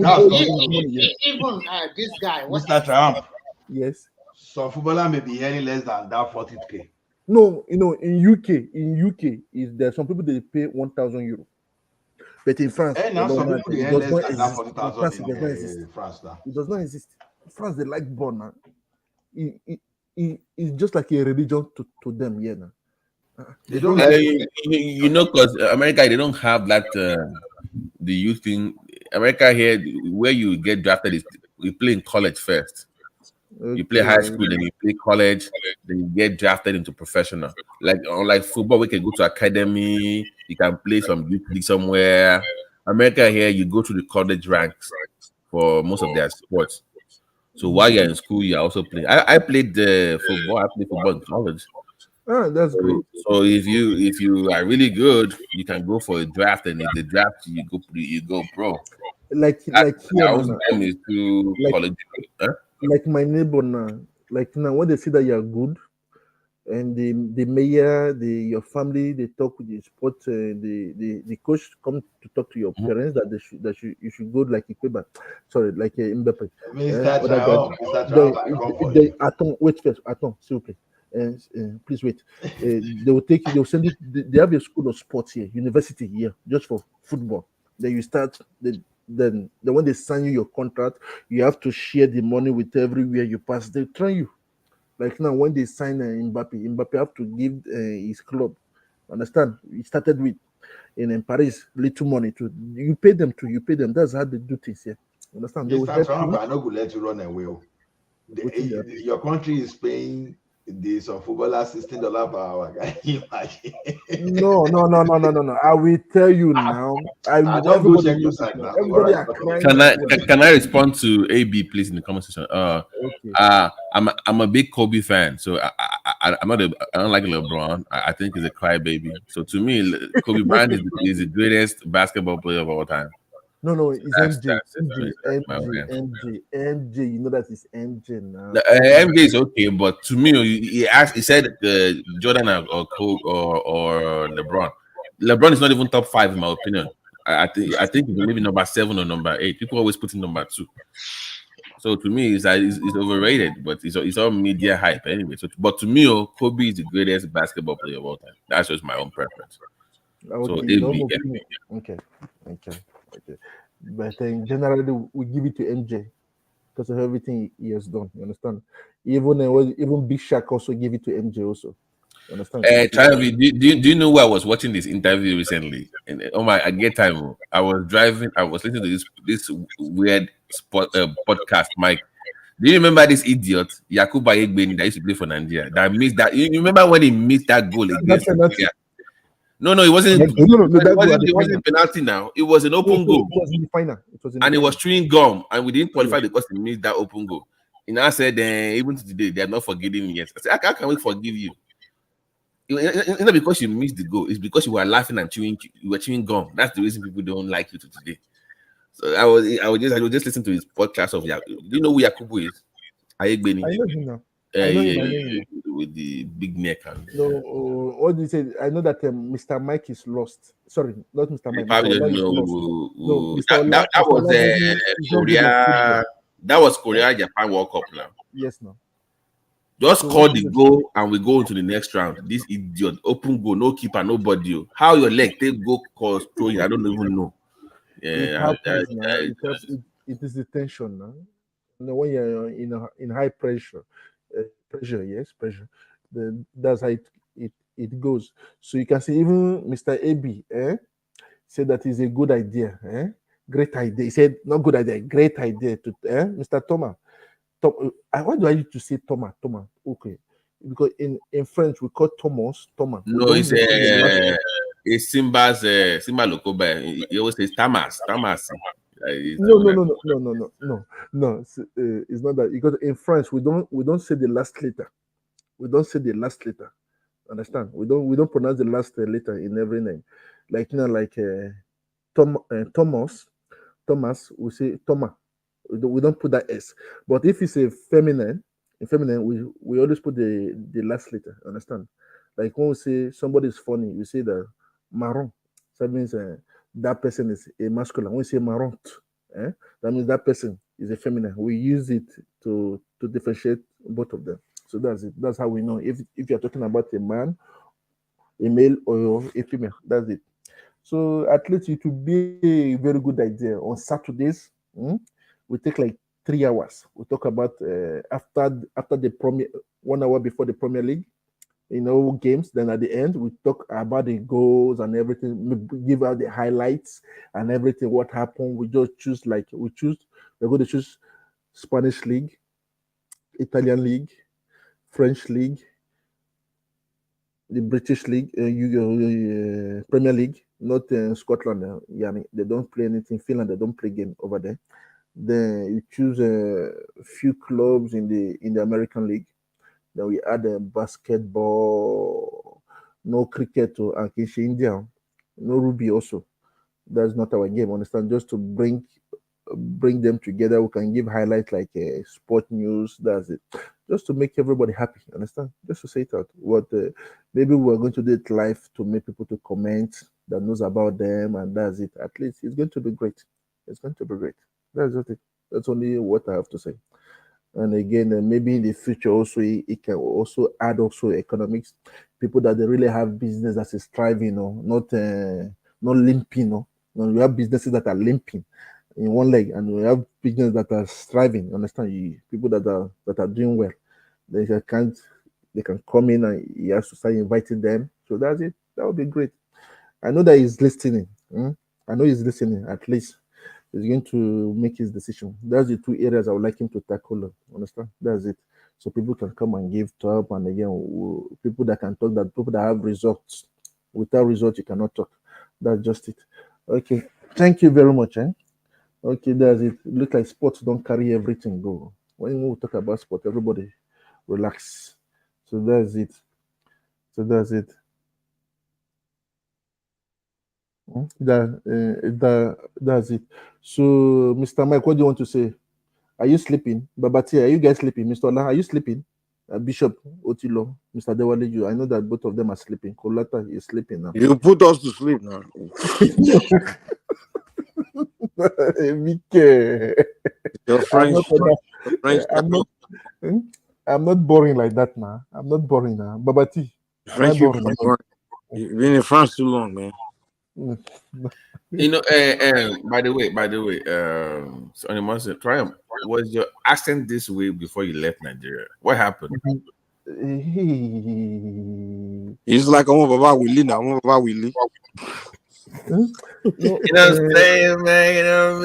[SPEAKER 19] Even this guy,
[SPEAKER 2] Mr. Trump.
[SPEAKER 13] Yes.
[SPEAKER 2] So footballer may be any less than that 40K.
[SPEAKER 13] No, in UK, there's some people they pay 1,000 euro. But in France,
[SPEAKER 2] now some people they less than that 40,000 in France.
[SPEAKER 13] It does not exist. In France, they like ball, man. It's just like a religion to them here now.
[SPEAKER 11] They don't, because America, they don't have that the youth thing. America here, where you get drafted is you play in college first. Okay. You play high school, then you play college, then you get drafted into professional. Like unlike football, we can go to academy, you can play some youth league somewhere. America here, you go to the college ranks for most of their sports. So while you're in school, you're also playing. I played football. I played football in college.
[SPEAKER 13] That's great.
[SPEAKER 11] So if you are really good, you can go for a draft, and if they draft you, you go pro.
[SPEAKER 13] Like here,
[SPEAKER 11] is to college.
[SPEAKER 13] Like my neighbor now. Like now, when they see that you're good,
[SPEAKER 20] and the mayor, your family, they talk with the sport, the coach come to talk to your parents that you should go like Ikeba, sorry, like Mbappe,
[SPEAKER 21] Mr.
[SPEAKER 20] other guys.
[SPEAKER 21] Traor, Mr. Traor might come for you.
[SPEAKER 20] Attends, wait first, attends, s'il vous plaît. Please wait. They will take you. They will send you. They have a school of sports here, university here, just for football. Then you start. Then when they sign you your contract, you have to share the money with everywhere you pass. They train you. Like now, when they sign Mbappe have to give his club. Understand? He started with in Paris little money to you pay them to you pay them. That's how they do things here. Understand? They will
[SPEAKER 21] Mr.
[SPEAKER 20] help
[SPEAKER 21] Trump,
[SPEAKER 20] you.
[SPEAKER 21] I'm not going to let you run away. Your country is paying this footballers $16 per hour. Can you imagine?
[SPEAKER 20] No. I will tell you now.
[SPEAKER 21] Don't go
[SPEAKER 20] Everybody
[SPEAKER 21] check your
[SPEAKER 20] knows it
[SPEAKER 21] side
[SPEAKER 20] now.
[SPEAKER 21] now.
[SPEAKER 20] Everybody
[SPEAKER 21] All
[SPEAKER 20] are
[SPEAKER 21] right.
[SPEAKER 20] crying.
[SPEAKER 11] Can I respond to AB please in the comment section?
[SPEAKER 20] Okay.
[SPEAKER 11] I'm a big Kobe fan, so I don't like LeBron. I think he's a crybaby. So to me, Kobe Bryant is the greatest basketball player of all time.
[SPEAKER 20] No, it's
[SPEAKER 11] That's
[SPEAKER 20] MJ.
[SPEAKER 11] that's my opinion.
[SPEAKER 20] MJ. You know that is MJ now.
[SPEAKER 11] MJ is okay, but to me, he said Jordan or Kobe or LeBron. LeBron is not even top 5 in my opinion. I think he's maybe number 7 or number 8. People always put him number 2. So to me, it's overrated, but it's all media hype anyway. So, but to me, Kobe is the greatest basketball player of all time. That's just my own preference. So
[SPEAKER 20] Okay,
[SPEAKER 11] AB.
[SPEAKER 20] okay. But generally, we give it to MJ because of everything he has done. You understand? Even Big Shaq also give it to MJ also. You understand?
[SPEAKER 11] Travis, do you know where I was watching this interview recently? And I get time. I was driving. I was listening to this weird podcast. Mike, do you remember this idiot Yakuba Egbeni that used to play for Nigeria that missed that? You remember when he missed that goal against Nigeria? No, it wasn't. It wasn't a penalty. Now it was an open goal.
[SPEAKER 20] It was in the final.
[SPEAKER 11] And it was chewing gum, and we didn't qualify because he missed that open goal. And I said, even today they are not forgiving me yet. I said, how can we forgive you? It's not because you missed the goal, it's because you were laughing and you were chewing gum. That's the reason people don't like you today. So I was just listening to his podcast of Yakubu. Do you know who Yakubu is? Ayegbeni.
[SPEAKER 20] I know him now.
[SPEAKER 11] With the big neck. And,
[SPEAKER 20] no, what do you say? I know that Mr. Mike is lost. Sorry, not Mr. Mike.
[SPEAKER 11] Probably don't know. That was Korea. That was Korea Japan World Cup now.
[SPEAKER 20] Yes, no.
[SPEAKER 11] Just score the goal and we go into the next round. This idiot, open goal, no keeper, nobody. How your leg take go cause throwing? I don't even know. Yeah,
[SPEAKER 20] it is the tension now. When you're in high pressure, pressure. That's how it goes. So you can see even Mr. AB said that is a good idea. Great idea. He said not good idea, great idea to Mr. Thomas. Why do I need to say Thomas? Okay, because in French we call Thomas.
[SPEAKER 11] No, it's Simba Lokoba. He always says Thomas.
[SPEAKER 20] No. It's not that, because in French we don't say the last letter. We don't say the last letter. Understand? We don't pronounce the last letter in every name. Like Thomas, we say Thomas. We don't put that S. But if it's a feminine, we always put the last letter. Understand? Like when we say somebody is funny, we say the marron. So that means that person is a masculine. When we say marron, that means that person is a feminine. We use it to differentiate both of them. So that's it. That's how we know if you're talking about a man, a male, or a female. That's it. So at least it would be a very good idea. On Saturdays, we take like 3 hours. We talk about after the Premier, 1 hour before the Premier League, games. Then at the end, we talk about the goals and everything. We give out the highlights and everything. What happened? We just choose we're going to choose Spanish League, Italian League, French League, the British League, Premier League, not Scotland. They don't play anything. Finland, they don't play game over there. Then you choose a few clubs in the American League. Then we add basketball, no cricket to India, no rugby also. That's not our game. Understand? Just to bring them together. We can give highlights like sport news. That's it. just to make everybody happy. Understand? Just to say it out. What maybe we're going to do it live to make people to comment that knows about them, and that's it. At least it's going to be great. It's going to be great. That's just it. That's only what I have to say. And again, maybe in the future also it can also add also economics. People that they really have business that is thriving, not limping. No, we have businesses that are limping in one leg, and we have business that are thriving. Understand? People that are doing well, they can come in, and you have to start inviting them. So that's it. That would be great. I know that he's listening. I know he's listening. At least he's going to make his decision. That's the two areas I would like him to tackle. Understand? That's it. So people can come and give talk, and again, people that can talk, that people that have results. Without results, you cannot talk. That's just it. Okay. Thank you very much. Okay, that's it. Look like sports don't carry everything. Go. When we talk about sport, everybody relax. So that's it. That's it. So, Mr. Mike, what do you want to say? Are you sleeping? Babati, are you guys sleeping? Mr. Ola, are you sleeping? Bishop Otilo, Mr. Dewale, I know that both of them are sleeping. Kolata is sleeping now.
[SPEAKER 17] You put us to sleep now. Your French.
[SPEAKER 20] I'm not boring like that now. I'm not boring now. Babati,
[SPEAKER 17] French people. You've been in France too long, man.
[SPEAKER 11] You know, by the way, Triumph, was your accent this way before you left Nigeria? What happened?
[SPEAKER 17] It's like I'm Baba Willie now. I'm Baba Willie.
[SPEAKER 11] You know what I'm saying, man? You know what I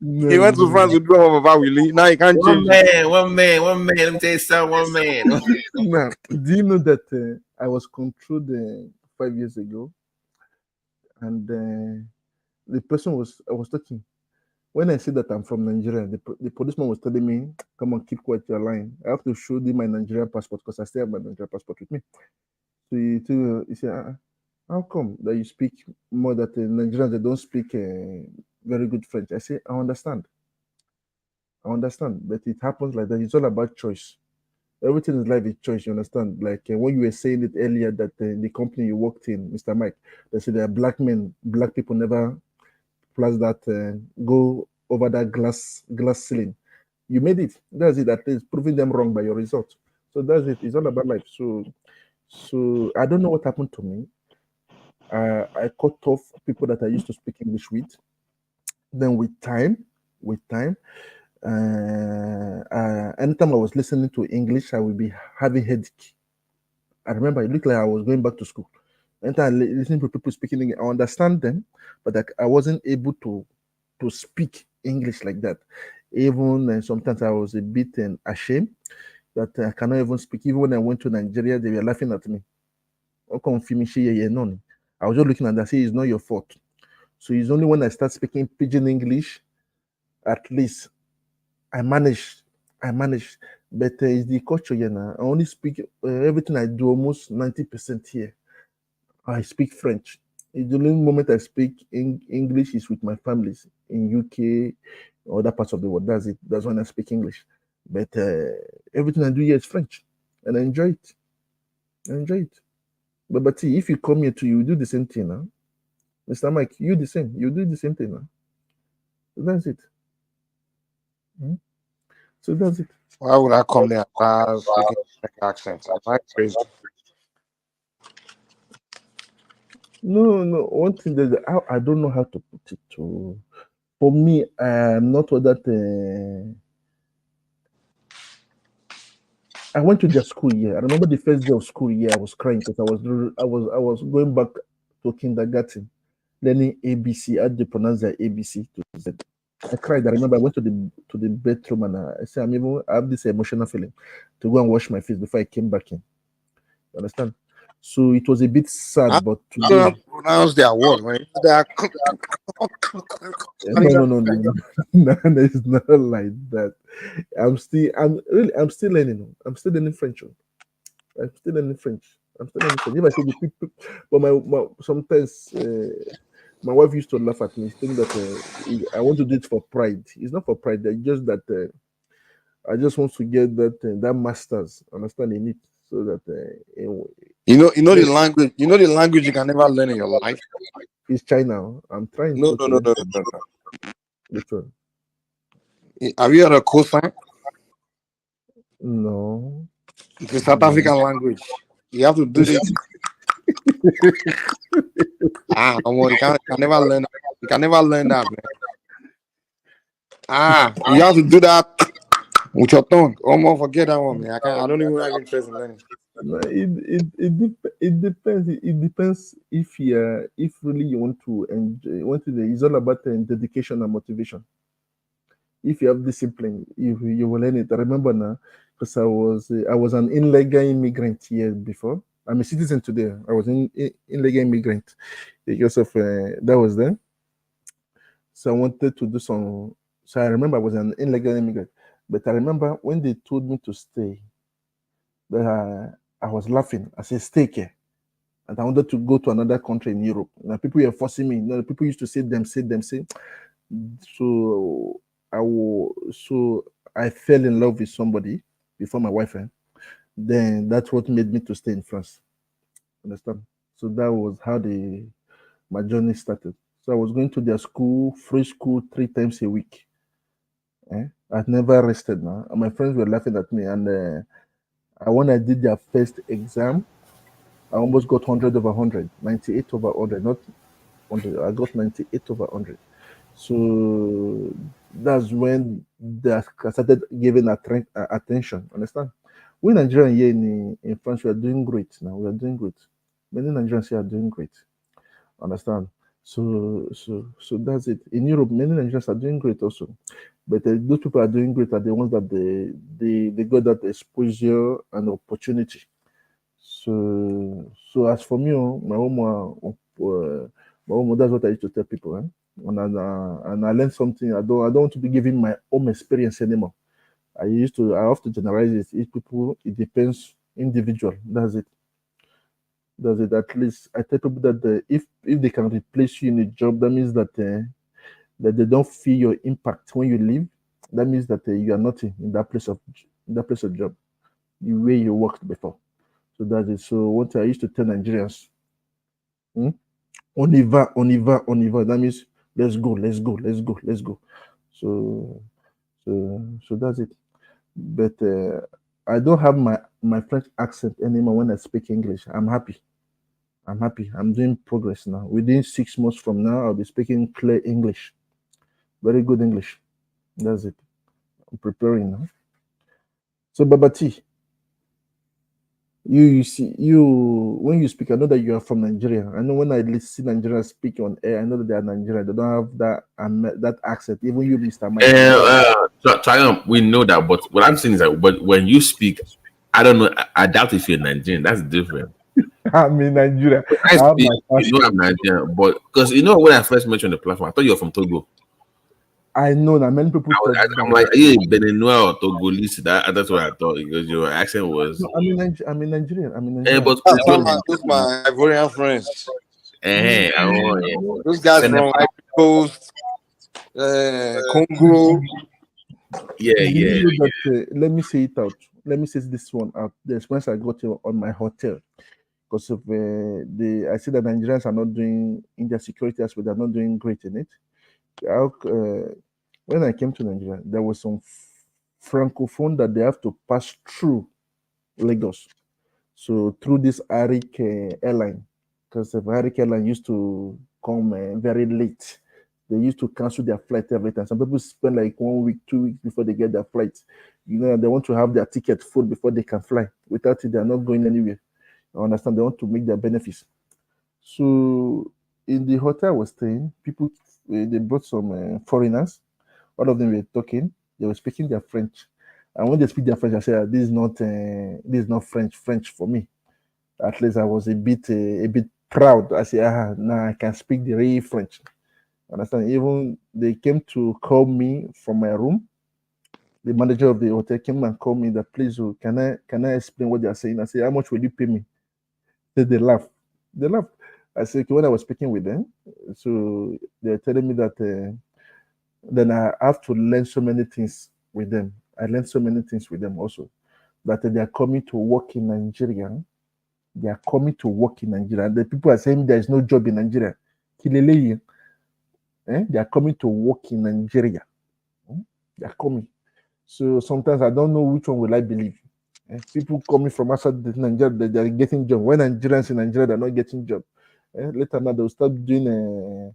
[SPEAKER 17] mean? He went to France with Baba Willie. Now he can't change.
[SPEAKER 11] One man. Let me tell you something. One man.
[SPEAKER 20] Now, do you know that I was controlled 5 years ago, and the person I was talking. When I said that I'm from Nigeria, the policeman was telling me, "Come on, keep quiet, your line. I have to show them my Nigerian passport because I still have my Nigerian passport with me." So he said, "How come that you speak more that Nigerians they don't speak very good French?" I say, "I understand, but it happens like that. It's all about choice. Everything in life is choice. You understand? Like when you were saying it earlier that the company you worked in, Mr. Mike, they said that black people never plus that go over that glass ceiling. You made it. That's it. At least proving them wrong by your result. So that's it. It's all about life. So I don't know what happened to me. I cut off people that I used to speak English with. Then with time, anytime I was listening to English, I would be having headache. I remember it looked like I was going back to school. Anytime I listen to people speaking English, I understand them, but I wasn't able to speak English like that. Even sometimes I was a bit ashamed that I cannot even speak. Even when I went to Nigeria, they were laughing at me. I was just looking at that, say it's not your fault. So it's only when I start speaking pidgin English, at least I managed. But it's the culture here now. I only speak everything I do almost 90% here. I speak French. The only moment I speak English is with my families in UK or other parts of the world. That's it. That's when I speak English. But everything I do here is French, and I enjoy it. But see, if you come here you do the same thing now. Mr. Mike, you do the same thing now. So that's it. So that's it.
[SPEAKER 17] Why would I come there speaking accent? I'm crazy.
[SPEAKER 20] No. One thing that I don't know how to put it to. For me, I'm not all that. I went to their school year. I remember the first day of school year, I was crying because I was going back to kindergarten, learning ABC. How to pronounce their ABC to Z. I cried. I remember I went to the bedroom and I said, I have this emotional feeling to go and wash my face before I came back in. You understand? So it was a bit sad, but
[SPEAKER 17] today, pronounce their word. Right?
[SPEAKER 20] No, it's not like that. I'm still learning. I'm still learning French. If I say the people, but my sometimes My wife used to laugh at me, think that I want to do it for pride. It's not for pride. It's just that I just want to get that masters, understand in it, so that
[SPEAKER 17] you know the language. You know the language you can never learn in your life.
[SPEAKER 20] It's China. I'm trying
[SPEAKER 17] No.
[SPEAKER 20] Which one?
[SPEAKER 17] Have you heard of cosine?
[SPEAKER 20] No.
[SPEAKER 17] It's a South African language. You have to do this. You can never learn. You can never learn that, man. You have to do that with your tongue. Almost forget that one, man. I don't even have interest in learning.
[SPEAKER 20] No, it depends. It depends if really you want to enjoy. It's all about dedication and motivation. If you have discipline, you will learn it. I remember now, because I was an illegal immigrant here before. I'm a citizen today. I was an illegal immigrant because of that was then. So I wanted to do some. So I remember I was an illegal immigrant, but I remember when they told me to stay, that I was laughing. I said, "Stay here," and I wanted to go to another country in Europe. Now people were forcing me. People used to say. So I fell in love with somebody before my wife. Then that's what made me to stay in France. Understand? So that was how my journey started. So I was going to their school, free school, 3 times a week. I'd never rested now. And my friends were laughing at me. And when I did their first exam, I almost got 100 over 100, 98 over 100, not 100. I got 98 over 100. So that's when I started giving attention. Understand? We Nigerians here in France, we are doing great now. We are doing great. Many Nigerians here are doing great. Understand? So that's it. In Europe, many Nigerians are doing great also. But those people are doing great are the ones that they got that exposure and opportunity. So as for me, my home, that's what I used to tell people. And I learned something. I don't want to be giving my own experience anymore. I have to generalize it. Each people, it depends individual. That's it. At least I tell people that if they can replace you in a job, that means that they don't feel your impact when you leave. That means that you are not in that place of job, the way you worked before. So that's it. So what I used to tell Nigerians, on y va. That means let's go. So that's it. But I don't have my French accent anymore when I speak English. I'm happy. I'm doing progress now. Within 6 months from now, I'll be speaking clear English. Very good English. That's it. I'm preparing now. So Babati, you see, when you speak, I know that you are from Nigeria. I know when I see Nigerians speak on air, I know that they are Nigerian. They don't have that accent. Even you, Mr. Mike.
[SPEAKER 11] Triumph, we know that, but what I'm saying is that but when you speak, I don't know. I doubt if you're Nigerian. That's different.
[SPEAKER 20] I'm in Nigeria.
[SPEAKER 11] I speak, I'm Nigerian, but because when I first mentioned the platform, I thought you were from Togo.
[SPEAKER 20] I know that many people thought
[SPEAKER 11] I'm like, are you Beninois or Togolese? That's what I thought because your accent was.
[SPEAKER 20] No, I'm in Nigerian.
[SPEAKER 11] But
[SPEAKER 17] those my Ivorian friends. Those guys from Ivory Coast, Congo.
[SPEAKER 20] Let me say it out. Let me say this one out. The experience I got on my hotel, because of I see that Nigerians are not doing in their security aspect. They're not doing great in it. When I came to Nigeria, there was some francophone that they have to pass through Lagos. So through this Arik airline, because the Arik airline used to come very late. They used to cancel their flight every time. Some people spend like 1 week, 2 weeks before they get their flight. They want to have their ticket full before they can fly. Without it, they're not going anywhere. I understand they want to make their benefits. So in the hotel I was staying, people they brought some foreigners. All of them were talking. They were speaking their French. And when they speak their French, I said, "This is not French for me." At least I was a bit proud. I said, now I can speak the real French. Understand? Even they came to call me from my room. The manager of the hotel came and called me that, "Please, can I explain what they are saying?" I said, "How much will you pay me?" They laugh. I said, okay, when I was speaking with them, so they're telling me that then I have to learn so many things with them. I learned so many things with them also. That they are coming to work in Nigeria. They are coming to work in Nigeria. The people are saying there is no job in Nigeria. Kilele, they are coming to work in Nigeria. They are coming. So sometimes I don't know which one will I believe. People coming from outside Nigeria, they are getting job. When Nigerians in Nigeria, they're not getting job. Later now, they'll start doing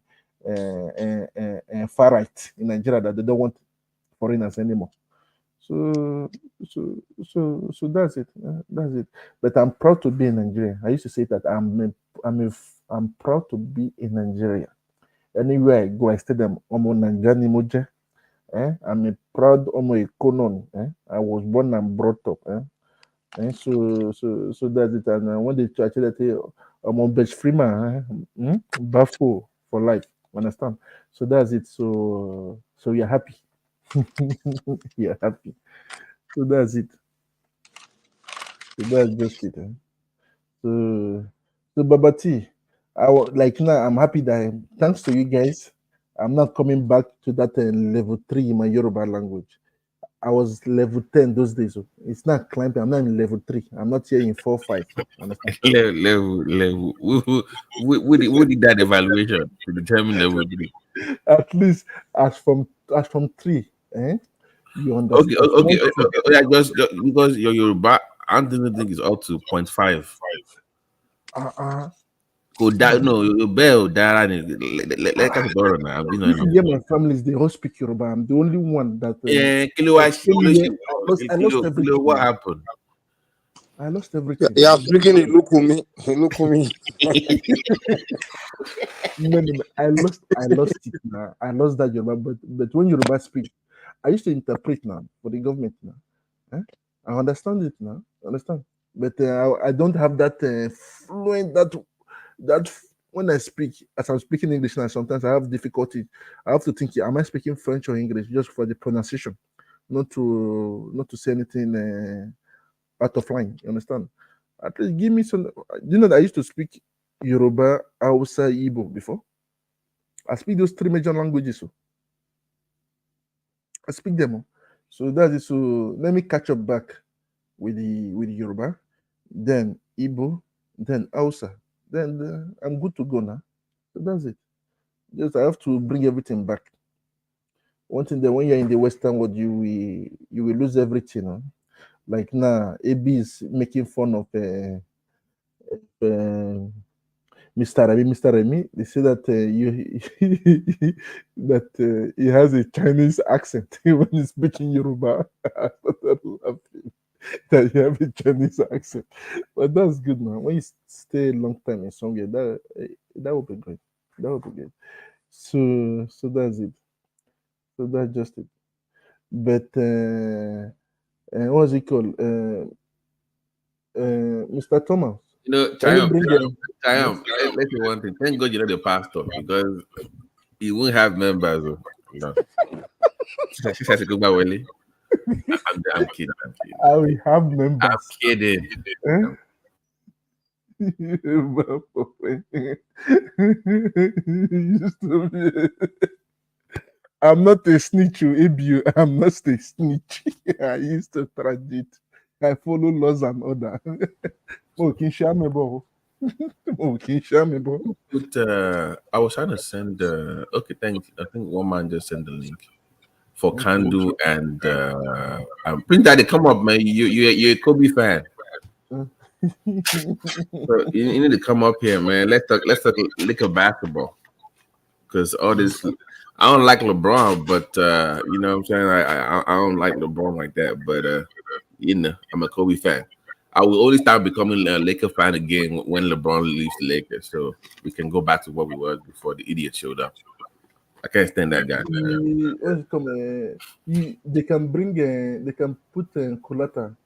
[SPEAKER 20] far right in Nigeria that they don't want foreigners anymore. So that's it. That's it. But I'm proud to be in Nigeria. I used to say that I'm proud to be in Nigeria. Anywhere I go, I stay them. I'm a proud economy. I was born and brought up. So that's it. And when they try to tell I'm on best free man, baffle for life. Understand? So that's it. So you're happy. You're happy. So that's it. So that's just it. So Babati, like now I'm happy that thanks to you guys, I'm not coming back to that level 3 in my Yoruba language. I was level 10 those days. So it's not climbing. I'm not in level 3. I'm not here in 4, 5. Understand?
[SPEAKER 11] level. Who did that evaluation to determine level 3?
[SPEAKER 20] At least as from 3, you understand?
[SPEAKER 11] Okay. Yeah, just because your Yoruba, I don't think it's up to 0.5. Could that no your bell that let us borrow now.
[SPEAKER 20] If you get my families, they all speak Yoruba. I'm the only one that. I lost everything.
[SPEAKER 11] What happened?
[SPEAKER 20] I lost everything.
[SPEAKER 17] Yeah, speaking in Lukumi.
[SPEAKER 20] No. I lost it now. I lost that Yoruba. But when Yoruba speak, I used to interpret now for the government now. I understand it now. Understand? But I don't have that fluent that when I speak, as I'm speaking English now, sometimes I have difficulty. I have to think, am I speaking French or English just for the pronunciation, not to say anything out of line. You understand? At least give me some. You know that I used to speak Yoruba, Hausa, Igbo before. I speak those 3 major languages. So I speak them. So that's it. So let me catch up back with the Yoruba, then Igbo, then Hausa. Then I'm good to go now. So that's it. Just I have to bring everything back. One thing that when you're in the Western world, you will lose everything. Huh? Like now, AB is making fun of Mr. Remy. Mr. Remy, they say that that he has a Chinese accent when he's speaking Yoruba. I started laughing that you have a Chinese accent, but that's good now. When you stay a long time in somewhere, that would be great. That would be good. So that's it. So that's just it. But what's it called? Mr. Thomas.
[SPEAKER 11] You know, Triumph. Let's say one thing. Thank God you're not the pastor because you won't have members. You know. She says to go back, Willie. I'm kidding.
[SPEAKER 20] I will have members.
[SPEAKER 11] I'm kidding.
[SPEAKER 20] I'm not a snitch, Abu. I'm not a snitch. I used to transit. I follow laws and order.
[SPEAKER 11] I was trying to send. Okay, thanks. I think one man just sent the link for Kandu and Prince Daddy. Come up, man. You're a Kobe fan. So you need to come up here, man. Let's talk liquor basketball. Because all this, I don't like LeBron, but you know what I'm saying. I don't like LeBron like that, but you know, I'm a Kobe fan. I will only start becoming a Laker fan again when LeBron leaves the Lakers, so we can go back to what we were before the idiot showed up. I can't stand that guy.
[SPEAKER 20] They can put Colata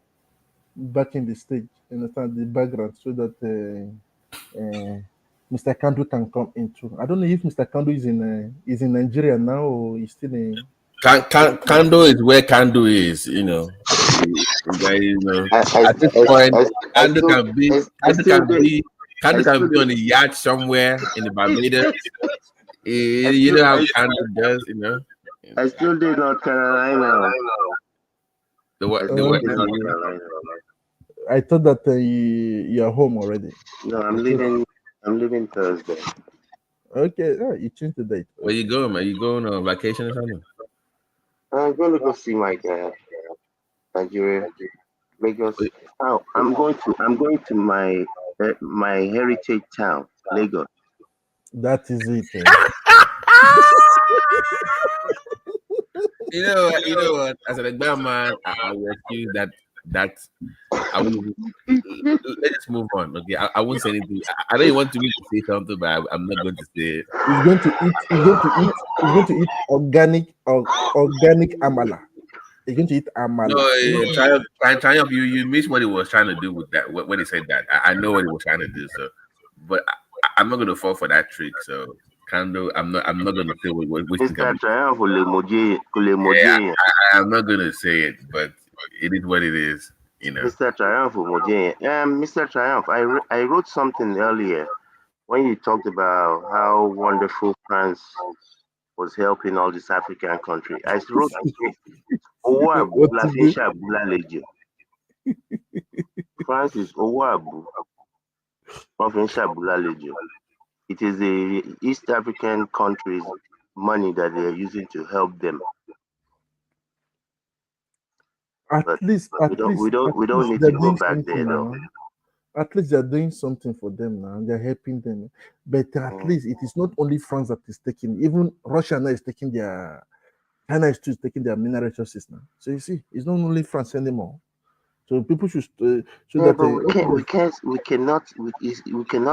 [SPEAKER 20] back in the stage, understand the background, so that Mr. Kandu can come into. I don't know if Mr. Kandu is in Nigeria now or he's still in.
[SPEAKER 11] Kandu is where Kandu is, you know. At this point, Kandu can be Kando can be on a yacht somewhere in the Barbados. You know how Kando does, you know.
[SPEAKER 9] I still do North Carolina.
[SPEAKER 11] The what?
[SPEAKER 20] I thought that you're home already.
[SPEAKER 9] No, I'm leaving Thursday.
[SPEAKER 20] Okay, you changed the date.
[SPEAKER 11] Where you going, man? You going on vacation or something?
[SPEAKER 9] I'm going to go see my dad, Nigeria, Lagos. Oh, I'm going to my heritage town, Lagos.
[SPEAKER 20] That is it.
[SPEAKER 11] You know what? As an young man, I will excuse that. I will. Let's move on. Okay, I won't say anything. I know you want me to say something, but I'm not going to say it.
[SPEAKER 20] He's going to eat organic amala. He's going to eat amala.
[SPEAKER 11] No, Triumph, you missed what he was trying to do with that. When he said that, I know what he was trying to do. So, but I'm not going to fall for that trick. So, Kando, I'm not going to say which
[SPEAKER 9] Mr. Triumph,
[SPEAKER 11] I'm not going to say it, but it is what it is. You know,
[SPEAKER 9] Mr. Triumph, Mr. Triumph, I wrote something earlier when you talked about how wonderful France was helping all these African countries. I wrote, France is Owabu. It is the East African countries' money that they are using to help them.
[SPEAKER 20] At least
[SPEAKER 9] we don't need to go back there though.
[SPEAKER 20] At least they're doing something for them now. They're helping them. But at least it is not only France that is taking. Even Russia now is taking their. China is taking their mineral resources now. So you see, it's not only France anymore. So people should.
[SPEAKER 9] We cannot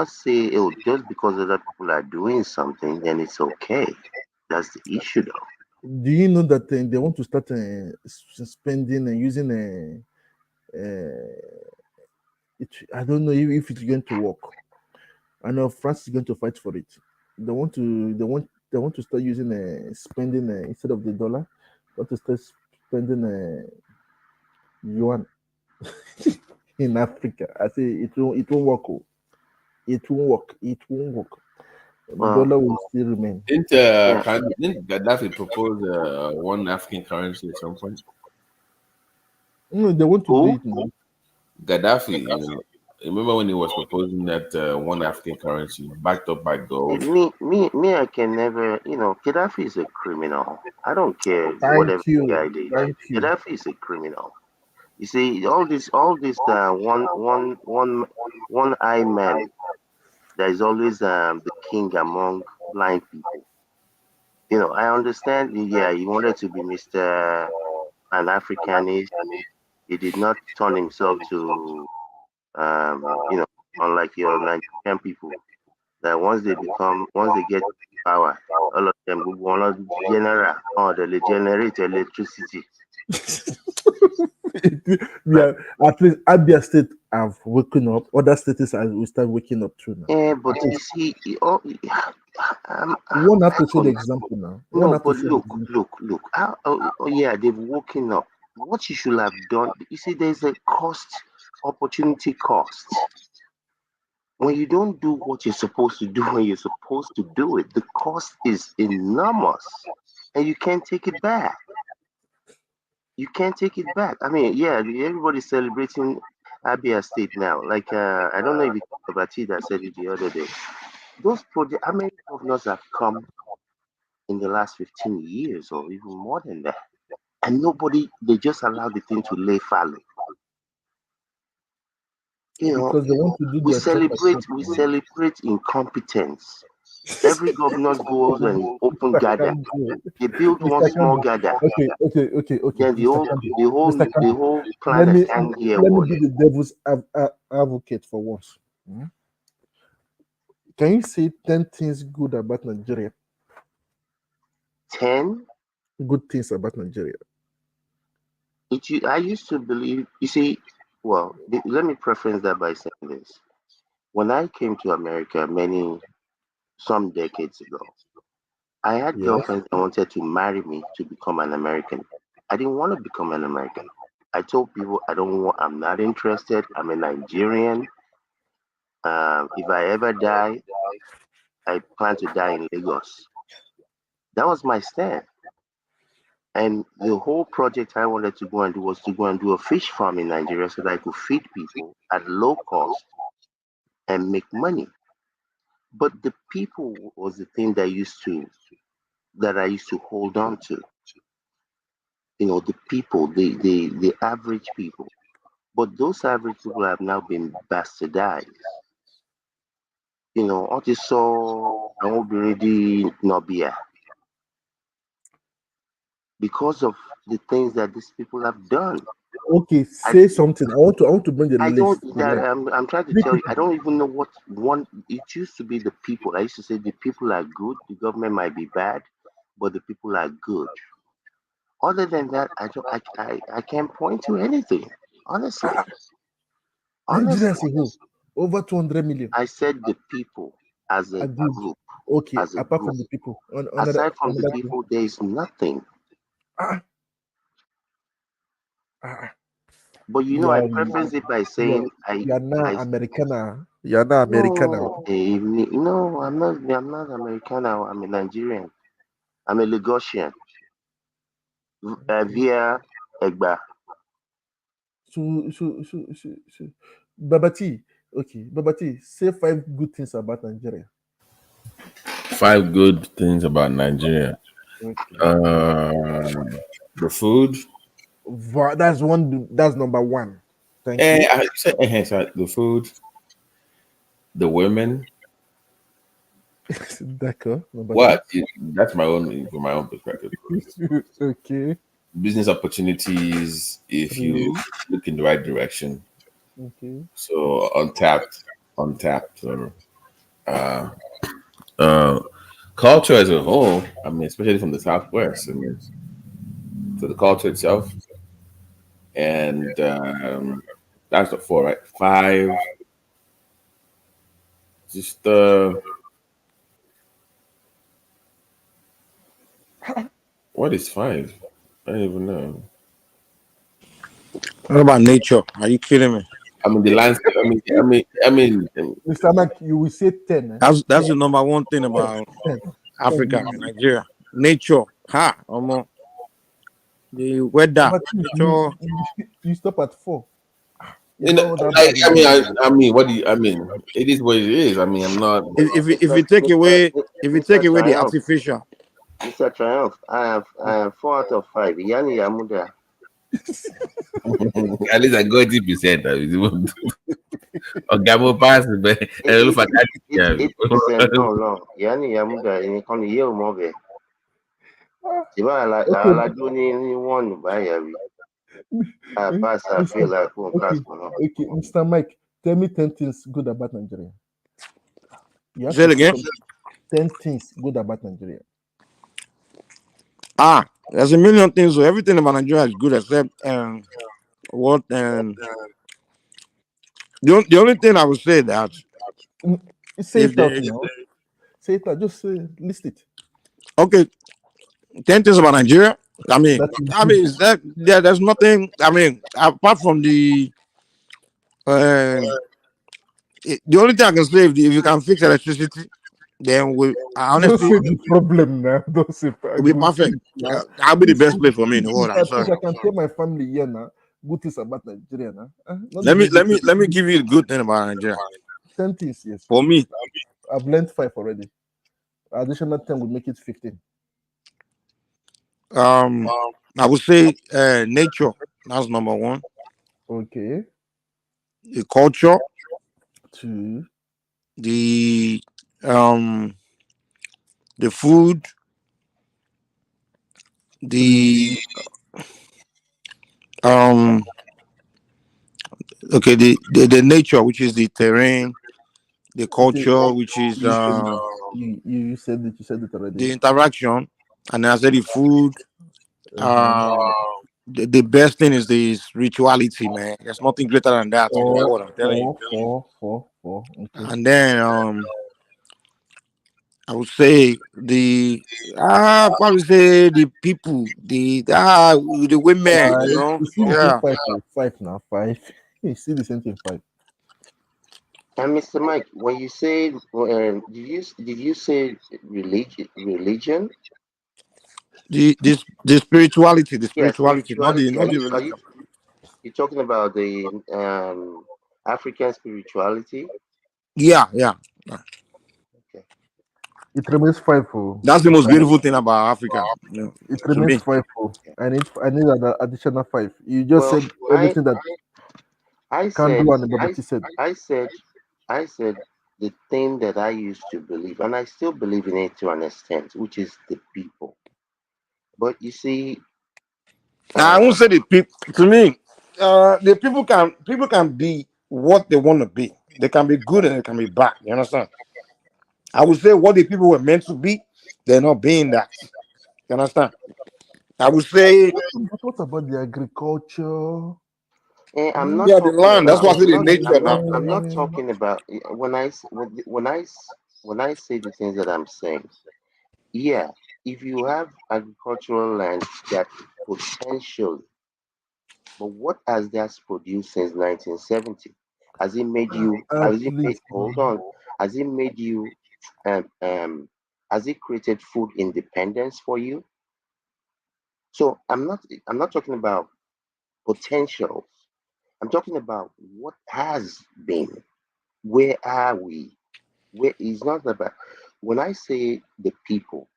[SPEAKER 9] say, oh, just because other people are doing something, then it's okay. That's the issue, though.
[SPEAKER 20] Do you know that they want to start spending and using I don't know if it's going to work. I know France is going to fight for it. They want to start using spending instead of the dollar. They want to start spending yuan in Africa. I say it won't work. It won't work. It won't work. The dollar will still remain.
[SPEAKER 11] Didn't Gaddafi propose one African currency at some point?
[SPEAKER 20] No, they want to do it now.
[SPEAKER 11] Gaddafi, remember when he was proposing that one African currency backed up by gold?
[SPEAKER 9] Me, I can never, Gaddafi is a criminal. I don't care whatever the guy did. Gaddafi is a criminal. You see, all this one eye man that is always the king among blind people. I understand. Yeah, he wanted to be Mr. Pan-Africanist. He did not turn himself to, unlike your Nigerian people, that once they get power, all of them will want to generate or they generate electricity.
[SPEAKER 20] Yeah, at least Abia State have woken up. Other states will start waking up too now.
[SPEAKER 9] Yeah, but you see,
[SPEAKER 20] you won't have to show the example now.
[SPEAKER 9] No, but look. Yeah, they've woken up. What you should have done, you see, there's a opportunity cost. When you don't do what you're supposed to do when you're supposed to do it, the cost is enormous, and you can't take it back. You can't take it back. I mean, yeah, everybody's celebrating Abia State now. Like, I don't know if it's Abati that said it the other day. Those projects, how many governors have come in the last 15 years or even more than that? And they just allow the thing to lay fallow.
[SPEAKER 20] Because they want to do
[SPEAKER 9] we celebrate incompetence. Every governor goes and open gather. They build one small gather.
[SPEAKER 20] Okay.
[SPEAKER 9] Then the whole planet stand here.
[SPEAKER 20] Let me be the devil's advocate for once. Can you say 10 things good about Nigeria?
[SPEAKER 9] 10
[SPEAKER 20] good things about Nigeria.
[SPEAKER 9] I used to believe. You see, well, let me preference that by saying this. When I came to America some decades ago, I had girlfriends that wanted to marry me to become an American. I didn't want to become an American. I told people I'm not interested. I'm a Nigerian. If I ever die, I plan to die in Lagos. That was my stand. And the whole project I wanted to go and do was to go and do a fish farm in Nigeria so that I could feed people at low cost and make money. But the people was the thing that I used to hold on to. You know, the people, the average people. But those average people have now been bastardized. You know, all this saw already Nobia because of the things that these people have done.
[SPEAKER 20] Okay, say something. I want to bring the
[SPEAKER 9] I
[SPEAKER 20] list.
[SPEAKER 9] don't. I'm trying to tell you. I don't even know what one. It used to be the people. I used to say the people are good. The government might be bad, but the people are good. Other than that, I don't. I can't point to anything. Honestly.
[SPEAKER 20] Nigerians who over 200 million.
[SPEAKER 9] I said the people as a group.
[SPEAKER 20] Okay,
[SPEAKER 9] as a
[SPEAKER 20] apart
[SPEAKER 9] group.
[SPEAKER 20] from the people.
[SPEAKER 9] Aside from the people, there is nothing. But you know, I preface it by saying
[SPEAKER 20] you're not Americana. You're not Americana.
[SPEAKER 9] No, I'm not Americana. I'm a Nigerian. I'm a Lagosian. Via Egba.
[SPEAKER 20] So, Babati. Okay, Babati, say 5 good things about Nigeria.
[SPEAKER 11] 5 good things about Nigeria.
[SPEAKER 20] Okay.
[SPEAKER 11] The food.
[SPEAKER 20] That's number 1. Thank you.
[SPEAKER 11] Sorry, the food. The women. What? That's my own from my own perspective.
[SPEAKER 20] Okay.
[SPEAKER 11] Business opportunities if you look in the right direction.
[SPEAKER 20] Okay.
[SPEAKER 11] So untapped. Or, culture as a whole. I mean, especially from the Southwest. I mean, so the culture itself, and that's the 4, right? 5. Just what is 5? I don't even know.
[SPEAKER 17] What about nature? Are you kidding me?
[SPEAKER 11] I mean, the landscape. I mean.
[SPEAKER 20] Mr. Mac, you will say 10. Eh?
[SPEAKER 17] That's the number 1 thing about
[SPEAKER 20] 10.
[SPEAKER 17] Africa and Nigeria. Nature. The weather.
[SPEAKER 20] You stop at 4.
[SPEAKER 11] I mean, what do you? I mean, it is what it is. I mean, I'm not.
[SPEAKER 17] If you take away the artificial.
[SPEAKER 9] Mr. Triumph, I have 4 out of 5. Yani Yamuda.
[SPEAKER 11] At least I got 80%. Okay, pass, but
[SPEAKER 9] 80% no. Yani Yamuda in the year move. La doni one by I pass. I feel like
[SPEAKER 20] okay, Mr. Mike, tell me 10 things good about Nigeria.
[SPEAKER 17] Say it again.
[SPEAKER 20] 10 things good about Nigeria.
[SPEAKER 17] There's a million things. So everything about Nigeria is good except what the only thing I would say that
[SPEAKER 20] say it out now. Say it out. Just list it.
[SPEAKER 17] Okay, 10 things about Nigeria. I mean, there's nothing. I mean, apart from the only thing I can say if you can fix electricity, then honestly,
[SPEAKER 20] don't say the problem now. Don't say
[SPEAKER 17] it'll be perfect. That'll be the best place for me in the world. I'm sorry.
[SPEAKER 20] I can tell my family here now. Good things about Nigeria now.
[SPEAKER 17] Let me give you the good thing about Nigeria.
[SPEAKER 20] 10 things, yes.
[SPEAKER 17] For me,
[SPEAKER 20] I've learned 5 already. Additional 10 will make it 15.
[SPEAKER 17] I would say nature. That's number 1.
[SPEAKER 20] Okay.
[SPEAKER 17] The culture.
[SPEAKER 20] 2.
[SPEAKER 17] The food. The okay, the nature, which is the terrain, the culture, which is
[SPEAKER 20] you said it already.
[SPEAKER 17] The interaction, and I said the food. The best thing is the spirituality, man. There's nothing greater than that in the world, I'm telling you.
[SPEAKER 20] 4. Okay.
[SPEAKER 17] And then I would say probably say the people, the women,
[SPEAKER 20] You see the same 5 now. 5. You see the same thing 5.
[SPEAKER 9] And Mr. Mike, when you say, did you say religion?
[SPEAKER 17] The spirituality,
[SPEAKER 9] Yeah,
[SPEAKER 17] not the
[SPEAKER 9] spirituality.
[SPEAKER 17] religion.
[SPEAKER 9] You talking about the African spirituality?
[SPEAKER 17] Yeah, yeah.
[SPEAKER 9] Okay.
[SPEAKER 20] It remains faithful.
[SPEAKER 17] That's the most beautiful thing about Africa,
[SPEAKER 20] It
[SPEAKER 17] to
[SPEAKER 20] remains
[SPEAKER 17] me.
[SPEAKER 20] faithful. I need an additional 5. You just
[SPEAKER 9] Well,
[SPEAKER 20] said everything that
[SPEAKER 9] I
[SPEAKER 20] can
[SPEAKER 9] said,
[SPEAKER 20] do and the Babati said.
[SPEAKER 9] I said the thing that I used to believe, and I still believe in it to an extent, which is the people. But you see,
[SPEAKER 17] I won't say the people. To me, the people can be what they want to be. They can be good and they can be bad. You understand? I would say what the people were meant to be, they're not being that. You understand? I would say,
[SPEAKER 20] But what about the agriculture?
[SPEAKER 9] I'm not
[SPEAKER 17] yeah, the
[SPEAKER 9] talking
[SPEAKER 17] land. That's
[SPEAKER 9] about.
[SPEAKER 17] why I say the nature now.
[SPEAKER 9] I'm not talking about when I say the things that I'm saying. Yeah, if you have agricultural land that potential, but what has that produced since 1970? Has it made you? Has it made?
[SPEAKER 20] Please.
[SPEAKER 9] Hold on. Has it made you? Um, um, has it created food independence for you? So I'm not talking about potentials. I'm talking about what has been. Where are we? Where is not about. When I say the people,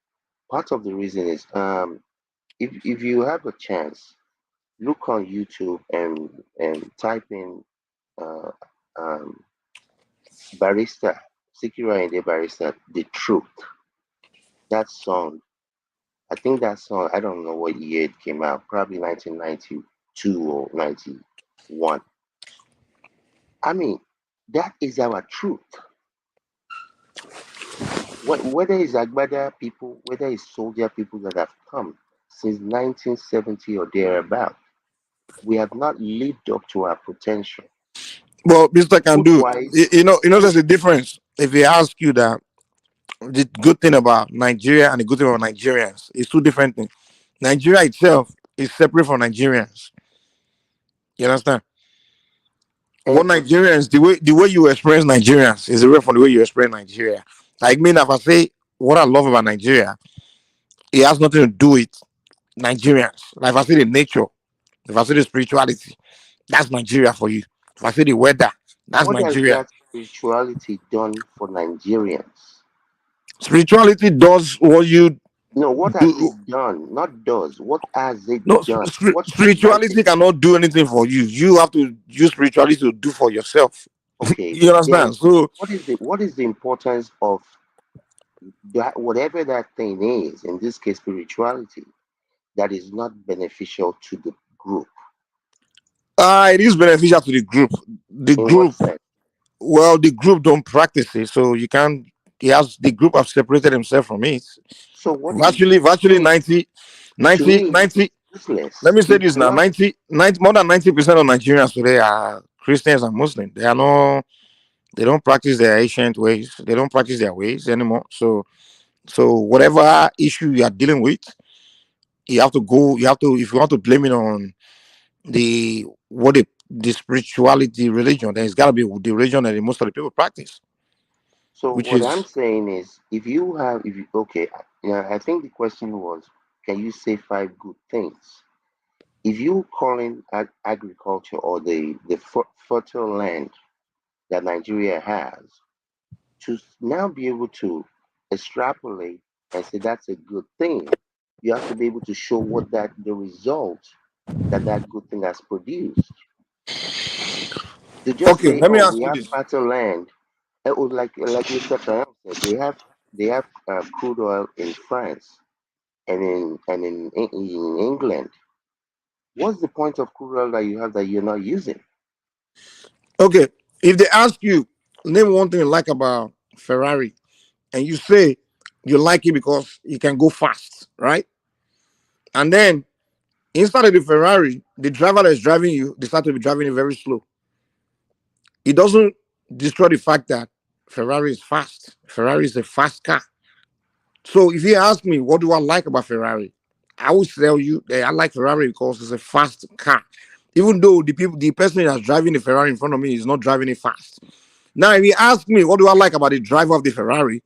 [SPEAKER 9] part of the reason is if you have a chance, look on YouTube and type in uh, um, barista, Sikira and the barista, the truth. That song, I think that song, I don't know what year it came out, probably 1992 or 91. I mean, that is our truth. Whether it's Agbada people, whether it's soldier people that have come since 1970 or thereabout, we have not lived up to our potential.
[SPEAKER 17] Well, Mister can
[SPEAKER 9] Food
[SPEAKER 17] do.
[SPEAKER 9] wise,
[SPEAKER 17] There's a difference. If they ask you that, the good thing about Nigeria and the good thing about Nigerians is two different things. Nigeria itself is separate from Nigerians. You understand? What Nigerians, the way you experience Nigerians is different from the way you experience Nigeria. Like me, if I say what I love about Nigeria, it has nothing to do with Nigerians. Like if I say the nature, if I say the spirituality, that's Nigeria for you. If I say the weather, that's
[SPEAKER 9] what has
[SPEAKER 17] Nigeria.
[SPEAKER 9] that spirituality done for Nigerians?
[SPEAKER 17] Spirituality does what you
[SPEAKER 9] No, what has
[SPEAKER 17] do.
[SPEAKER 9] it done? Not does. What has it
[SPEAKER 17] No,
[SPEAKER 9] done? What
[SPEAKER 17] spirituality
[SPEAKER 9] advantage?
[SPEAKER 17] cannot do anything for you. You have to use spirituality to do for yourself.
[SPEAKER 9] Okay,
[SPEAKER 17] You
[SPEAKER 9] then
[SPEAKER 17] understand? So,
[SPEAKER 9] what is the importance of that whatever that thing is, in this case spirituality, that is not beneficial to the group?
[SPEAKER 17] it is beneficial to the group. The
[SPEAKER 9] In what
[SPEAKER 17] group,
[SPEAKER 9] sense?
[SPEAKER 17] well, the group don't practice it, so you can't. The group have separated themselves from it.
[SPEAKER 9] So what is
[SPEAKER 17] Virtually
[SPEAKER 9] me
[SPEAKER 17] 90,
[SPEAKER 9] to
[SPEAKER 17] 90,
[SPEAKER 9] me
[SPEAKER 17] 90. Let
[SPEAKER 9] useless.
[SPEAKER 17] me say
[SPEAKER 9] It's
[SPEAKER 17] this now:
[SPEAKER 9] not
[SPEAKER 17] 90, more than 90% of Nigerians today are Christians and Muslims. They are no. They don't practice their ancient ways. They don't practice their ways anymore. So whatever issue you are dealing with, you have to go. You have to, if you want to blame it on the spirituality religion, then it's got to be the religion that most of the people practice,
[SPEAKER 9] so
[SPEAKER 17] which
[SPEAKER 9] what I'm
[SPEAKER 17] is
[SPEAKER 9] saying is if you okay, yeah, I think the question was, can you say 5 good things? If you calling agriculture or the fertile land that Nigeria has, to now be able to extrapolate and say that's a good thing, you have to be able to show what that the result that good thing has produced. To just
[SPEAKER 17] okay.
[SPEAKER 9] say,
[SPEAKER 17] Let me
[SPEAKER 9] oh,
[SPEAKER 17] ask
[SPEAKER 9] we
[SPEAKER 17] you
[SPEAKER 9] have
[SPEAKER 17] this.
[SPEAKER 9] fertile land, it was like Mr. Kayam said, they have crude oil in France and in England. What's the point of crude oil that you have that you're not using?
[SPEAKER 17] Okay, if they ask you, name one thing you like about Ferrari, and you say you like it because you can go fast, right? And then inside of the Ferrari, the driver that's driving you, they start to be driving it very slow. It doesn't destroy the fact that Ferrari is fast. Ferrari is a fast car. So if you ask me, what do I like about Ferrari? I would tell you that I like Ferrari because it's a fast car. Even though the person that's driving the Ferrari in front of me is not driving it fast. Now, if you ask me, what do I like about the driver of the Ferrari?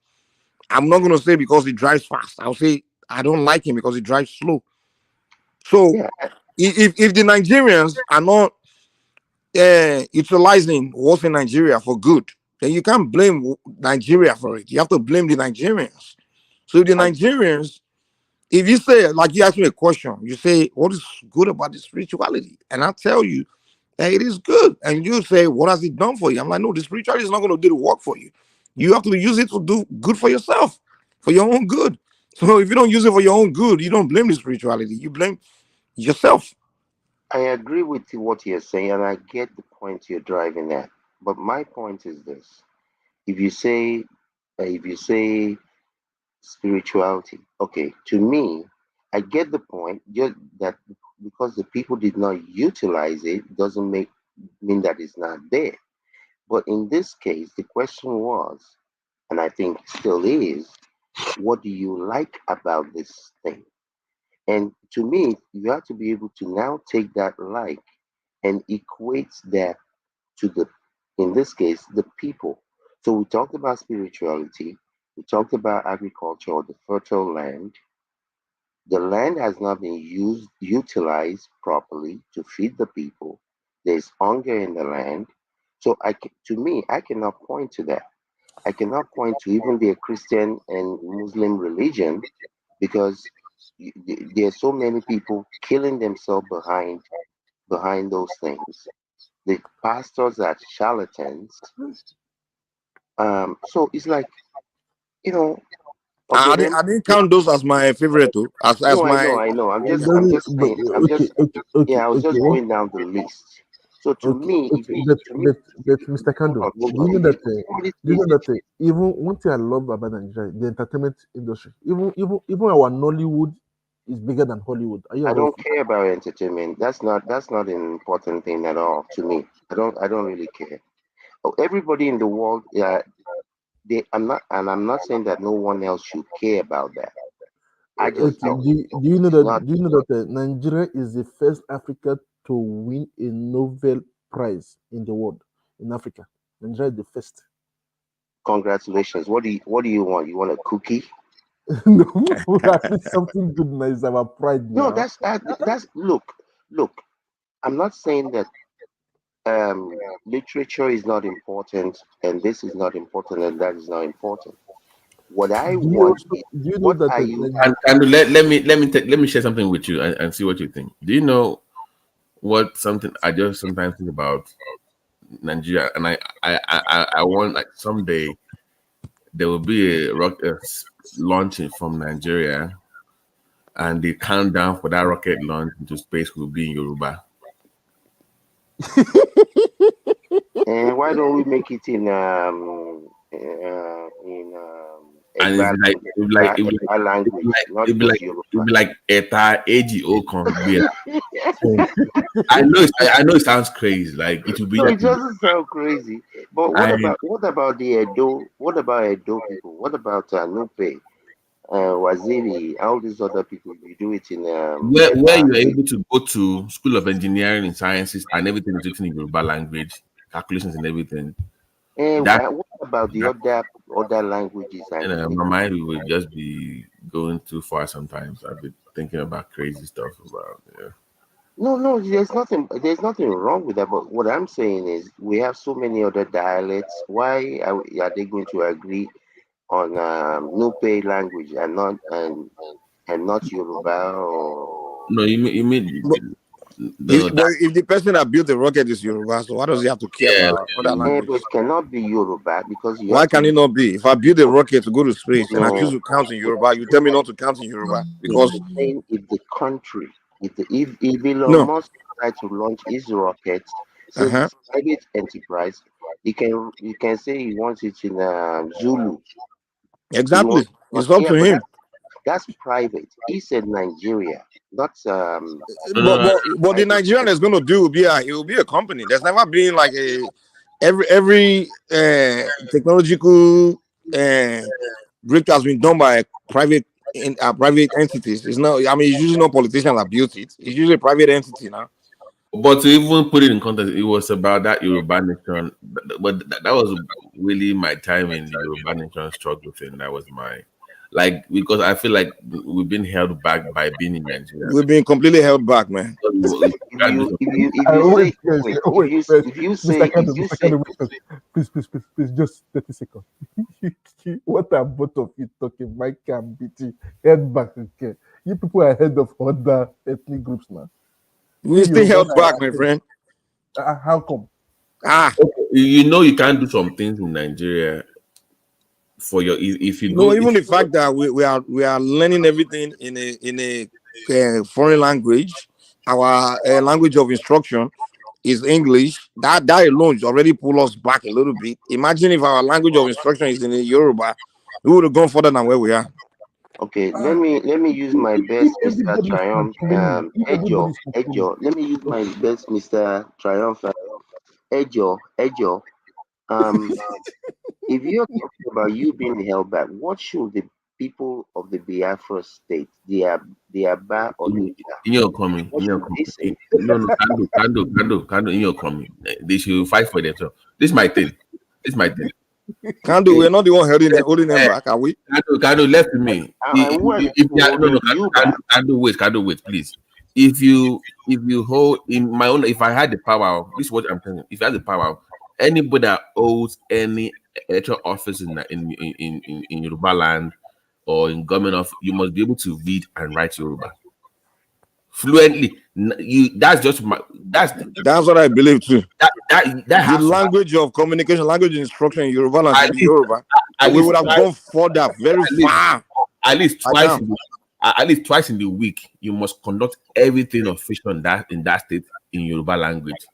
[SPEAKER 17] I'm not going to say because he drives fast. I'll say I don't like him because he drives slow. So, if the Nigerians are not utilizing what's in Nigeria for good, then you can't blame Nigeria for it. You have to blame the Nigerians. So, if the Nigerians, if you say, like you ask me a question, you say, what is good about the spirituality? And I tell you, that it is good. And you say, what has it done for you? I'm like, no, the spirituality is not going to do the work for you. You have to use it to do good for yourself, for your own good. So if you don't use it for your own good, you don't blame the spirituality. You blame yourself.
[SPEAKER 9] I agree with what you're saying, and I get the point you're driving at. But my point is this: if you say spirituality, okay, to me, I get the point. Just that because the people did not utilize it doesn't mean that it's not there. But in this case, the question was, and I think still is, what do you like about this thing? And to me, you have to be able to now take that like and equate that to in this case, the people. So we talked about spirituality, we talked about agriculture or the fertile land. The land has not been utilized properly to feed the people. There's hunger in the land. So to me, I cannot point to that. I cannot point to even the Christian and Muslim religion because there are so many people killing themselves behind those things. The pastors are charlatans. So it's like, you know, okay,
[SPEAKER 17] I didn't count those as my favorite too. As
[SPEAKER 9] no,
[SPEAKER 17] my
[SPEAKER 9] I know. I'm just saying.
[SPEAKER 20] Okay,
[SPEAKER 9] I was just
[SPEAKER 20] okay.
[SPEAKER 9] going down the list. So to
[SPEAKER 20] Okay,
[SPEAKER 9] me,
[SPEAKER 20] okay, but Mr. Kando, do you know that? Do you know that? Even one thing I love about Nigeria, the entertainment industry. Even our Nollywood is bigger than Hollywood. Are you
[SPEAKER 9] I
[SPEAKER 20] aware of
[SPEAKER 9] don't
[SPEAKER 20] it?
[SPEAKER 9] care about entertainment. That's not an important thing at all to me. I don't really care. Oh, everybody in the world, I'm not saying that no one else should care about that. I just
[SPEAKER 20] Okay,
[SPEAKER 9] don't.
[SPEAKER 20] do you know
[SPEAKER 9] It's
[SPEAKER 20] that?
[SPEAKER 9] not.
[SPEAKER 20] Do you know that Nigeria is the first Africa to win a Nobel Prize in the world in Africa? Nigeria is the first.
[SPEAKER 9] Congratulations. What do you want? You want a cookie?
[SPEAKER 20] No, at least something good nice our pride
[SPEAKER 9] No,
[SPEAKER 20] now.
[SPEAKER 9] that's look. I'm not saying that literature is not important and this is not important and that is not important. What I
[SPEAKER 20] Do you
[SPEAKER 9] want
[SPEAKER 20] also
[SPEAKER 9] is
[SPEAKER 20] do you know
[SPEAKER 9] what
[SPEAKER 20] that
[SPEAKER 9] are you
[SPEAKER 11] And let me share something with you and see what you think. Do you know what something I just sometimes think about Nigeria, and I want like someday there will be a rocket launching from Nigeria, and the countdown for that rocket launch into space will be in Yoruba.
[SPEAKER 9] and why don't we make it in
[SPEAKER 11] And it's like
[SPEAKER 9] Egba language, not
[SPEAKER 11] it'd be
[SPEAKER 9] just
[SPEAKER 11] like
[SPEAKER 9] Yoruba?
[SPEAKER 11] it'd be like Eta AGO can. I know it sounds crazy. Like it will be
[SPEAKER 9] No,
[SPEAKER 11] like
[SPEAKER 9] it doesn't sound crazy. But
[SPEAKER 11] I
[SPEAKER 9] what about the Edo? What about Edo people? What about Nupe, Waziri, all these other people? You do it in
[SPEAKER 11] where
[SPEAKER 9] Egba.
[SPEAKER 11] you're able to go to School of Engineering and Sciences and everything is written in Yoruba language, calculations and everything.
[SPEAKER 9] And
[SPEAKER 11] That
[SPEAKER 9] what about the other languages and
[SPEAKER 11] my mind will just be going too far sometimes. I've been thinking about crazy stuff about
[SPEAKER 9] No, there's nothing wrong with that. But what I'm saying is, we have so many other dialects. Why are they going to agree on Nupe language and not Yoruba or?
[SPEAKER 11] No, you mean no
[SPEAKER 17] But
[SPEAKER 11] that
[SPEAKER 17] if the person that built the rocket is Yoruba, so why does he have to care
[SPEAKER 11] yeah
[SPEAKER 17] about other
[SPEAKER 9] But
[SPEAKER 17] languages?
[SPEAKER 9] it cannot be Yoruba because you
[SPEAKER 17] Why
[SPEAKER 9] have
[SPEAKER 17] can
[SPEAKER 9] to.
[SPEAKER 17] it not be? If I build a rocket to go to space and I choose
[SPEAKER 9] No,
[SPEAKER 17] to count in Yoruba, you tell me not to count in Yoruba because
[SPEAKER 9] I'm saying if the country, if Elon
[SPEAKER 17] no.
[SPEAKER 9] Musk decides to launch his rocket, since
[SPEAKER 17] Uh-huh.
[SPEAKER 9] it's private enterprise, you can say he wants it in Zulu. He
[SPEAKER 17] Exactly.
[SPEAKER 9] wants
[SPEAKER 17] It's up
[SPEAKER 9] yeah,
[SPEAKER 17] to
[SPEAKER 9] but
[SPEAKER 17] him.
[SPEAKER 9] that's private. He said Nigeria, not
[SPEAKER 17] But the
[SPEAKER 9] private.
[SPEAKER 17] Nigerian is going to do it will be a company. There's never been like every technological breakthrough has been done by private entities. It's not. I mean, it's usually not politicians that built it. It's usually a private entity now.
[SPEAKER 11] But to even put it in context, it was about that Yoruba nation. But that was really my time in the Yoruba nation struggle thing. That was my, like, because I feel like we've been held back by being in Nigeria.
[SPEAKER 17] We've been completely held back, man.
[SPEAKER 11] We can't do something.
[SPEAKER 20] Mr. Kadu, please, just 30 seconds. What are both of you talking? Mike and BT, head back again. You people are head of other ethnic groups now.
[SPEAKER 17] We still held back, my friend.
[SPEAKER 20] How come?
[SPEAKER 11] You know, you can't do some things in Nigeria for your, if you
[SPEAKER 17] No,
[SPEAKER 11] go.
[SPEAKER 17] even the fact that we are learning everything in a foreign language. Our language of instruction is English. That alone already pull us back a little bit. Imagine if our language of instruction is in Yoruba, we would have gone further than where we are.
[SPEAKER 9] Okay, let me use my best, Mr. Triumph. Ejo. Let me use my best, Mr. Triumph. Ejo. If you're talking about you being held back, what should the people of the Biafra state, the Aba or the
[SPEAKER 11] In your coming, no, Kando, in your coming, they should fight for themselves. This is my thing.
[SPEAKER 17] Kando, we're not the one holding them back, are we?
[SPEAKER 11] Kando left with me. Kando, wait, please. If you hold in my own, if I had the power, this is what I'm telling you. If I had the power, anybody that holds any electoral office in Yoruba land or in government office, you must be able to read and write Yoruba fluently. That's
[SPEAKER 17] what I believe too. The language of communication, language instruction in Yoruba land should be Yoruba. And we would have gone further, very far.
[SPEAKER 11] At least twice in the week, you must conduct everything official in that state in Yoruba language.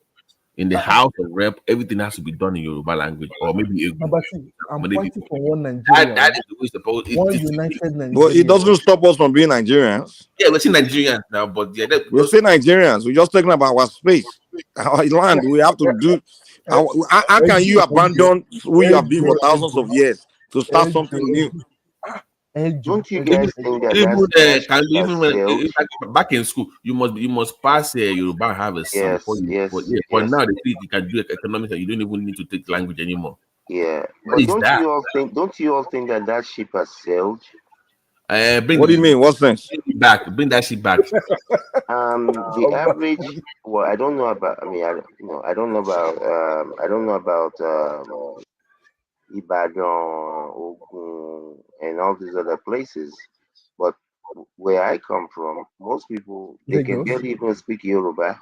[SPEAKER 11] In the House of Rep, everything has to be done in Yoruba language, or maybe
[SPEAKER 20] I'm fighting for one Nigeria.
[SPEAKER 11] That is the way it's supposed.
[SPEAKER 20] One united Nigeria.
[SPEAKER 17] But it doesn't stop us from being Nigerians.
[SPEAKER 11] Yeah, we're still Nigerians now, but yeah,
[SPEAKER 17] we're still Nigerians. We're just talking about our space, our land. We have to do. How can you abandon who you have been for thousands of years to start something new?
[SPEAKER 9] Don't you guys think that
[SPEAKER 11] back in school, you must pass Yoruba and have a sum. For now, they think you can do economics and you don't even need to take language anymore.
[SPEAKER 9] Yeah, but don't you all think that ship has sailed?
[SPEAKER 17] What do you mean? What sense?
[SPEAKER 11] Bring that shit back.
[SPEAKER 9] The average. Well, I don't know about. I mean, I don't know about Ibadan, Ogun, and all these other places. But where I come from, most people they can barely even speak Yoruba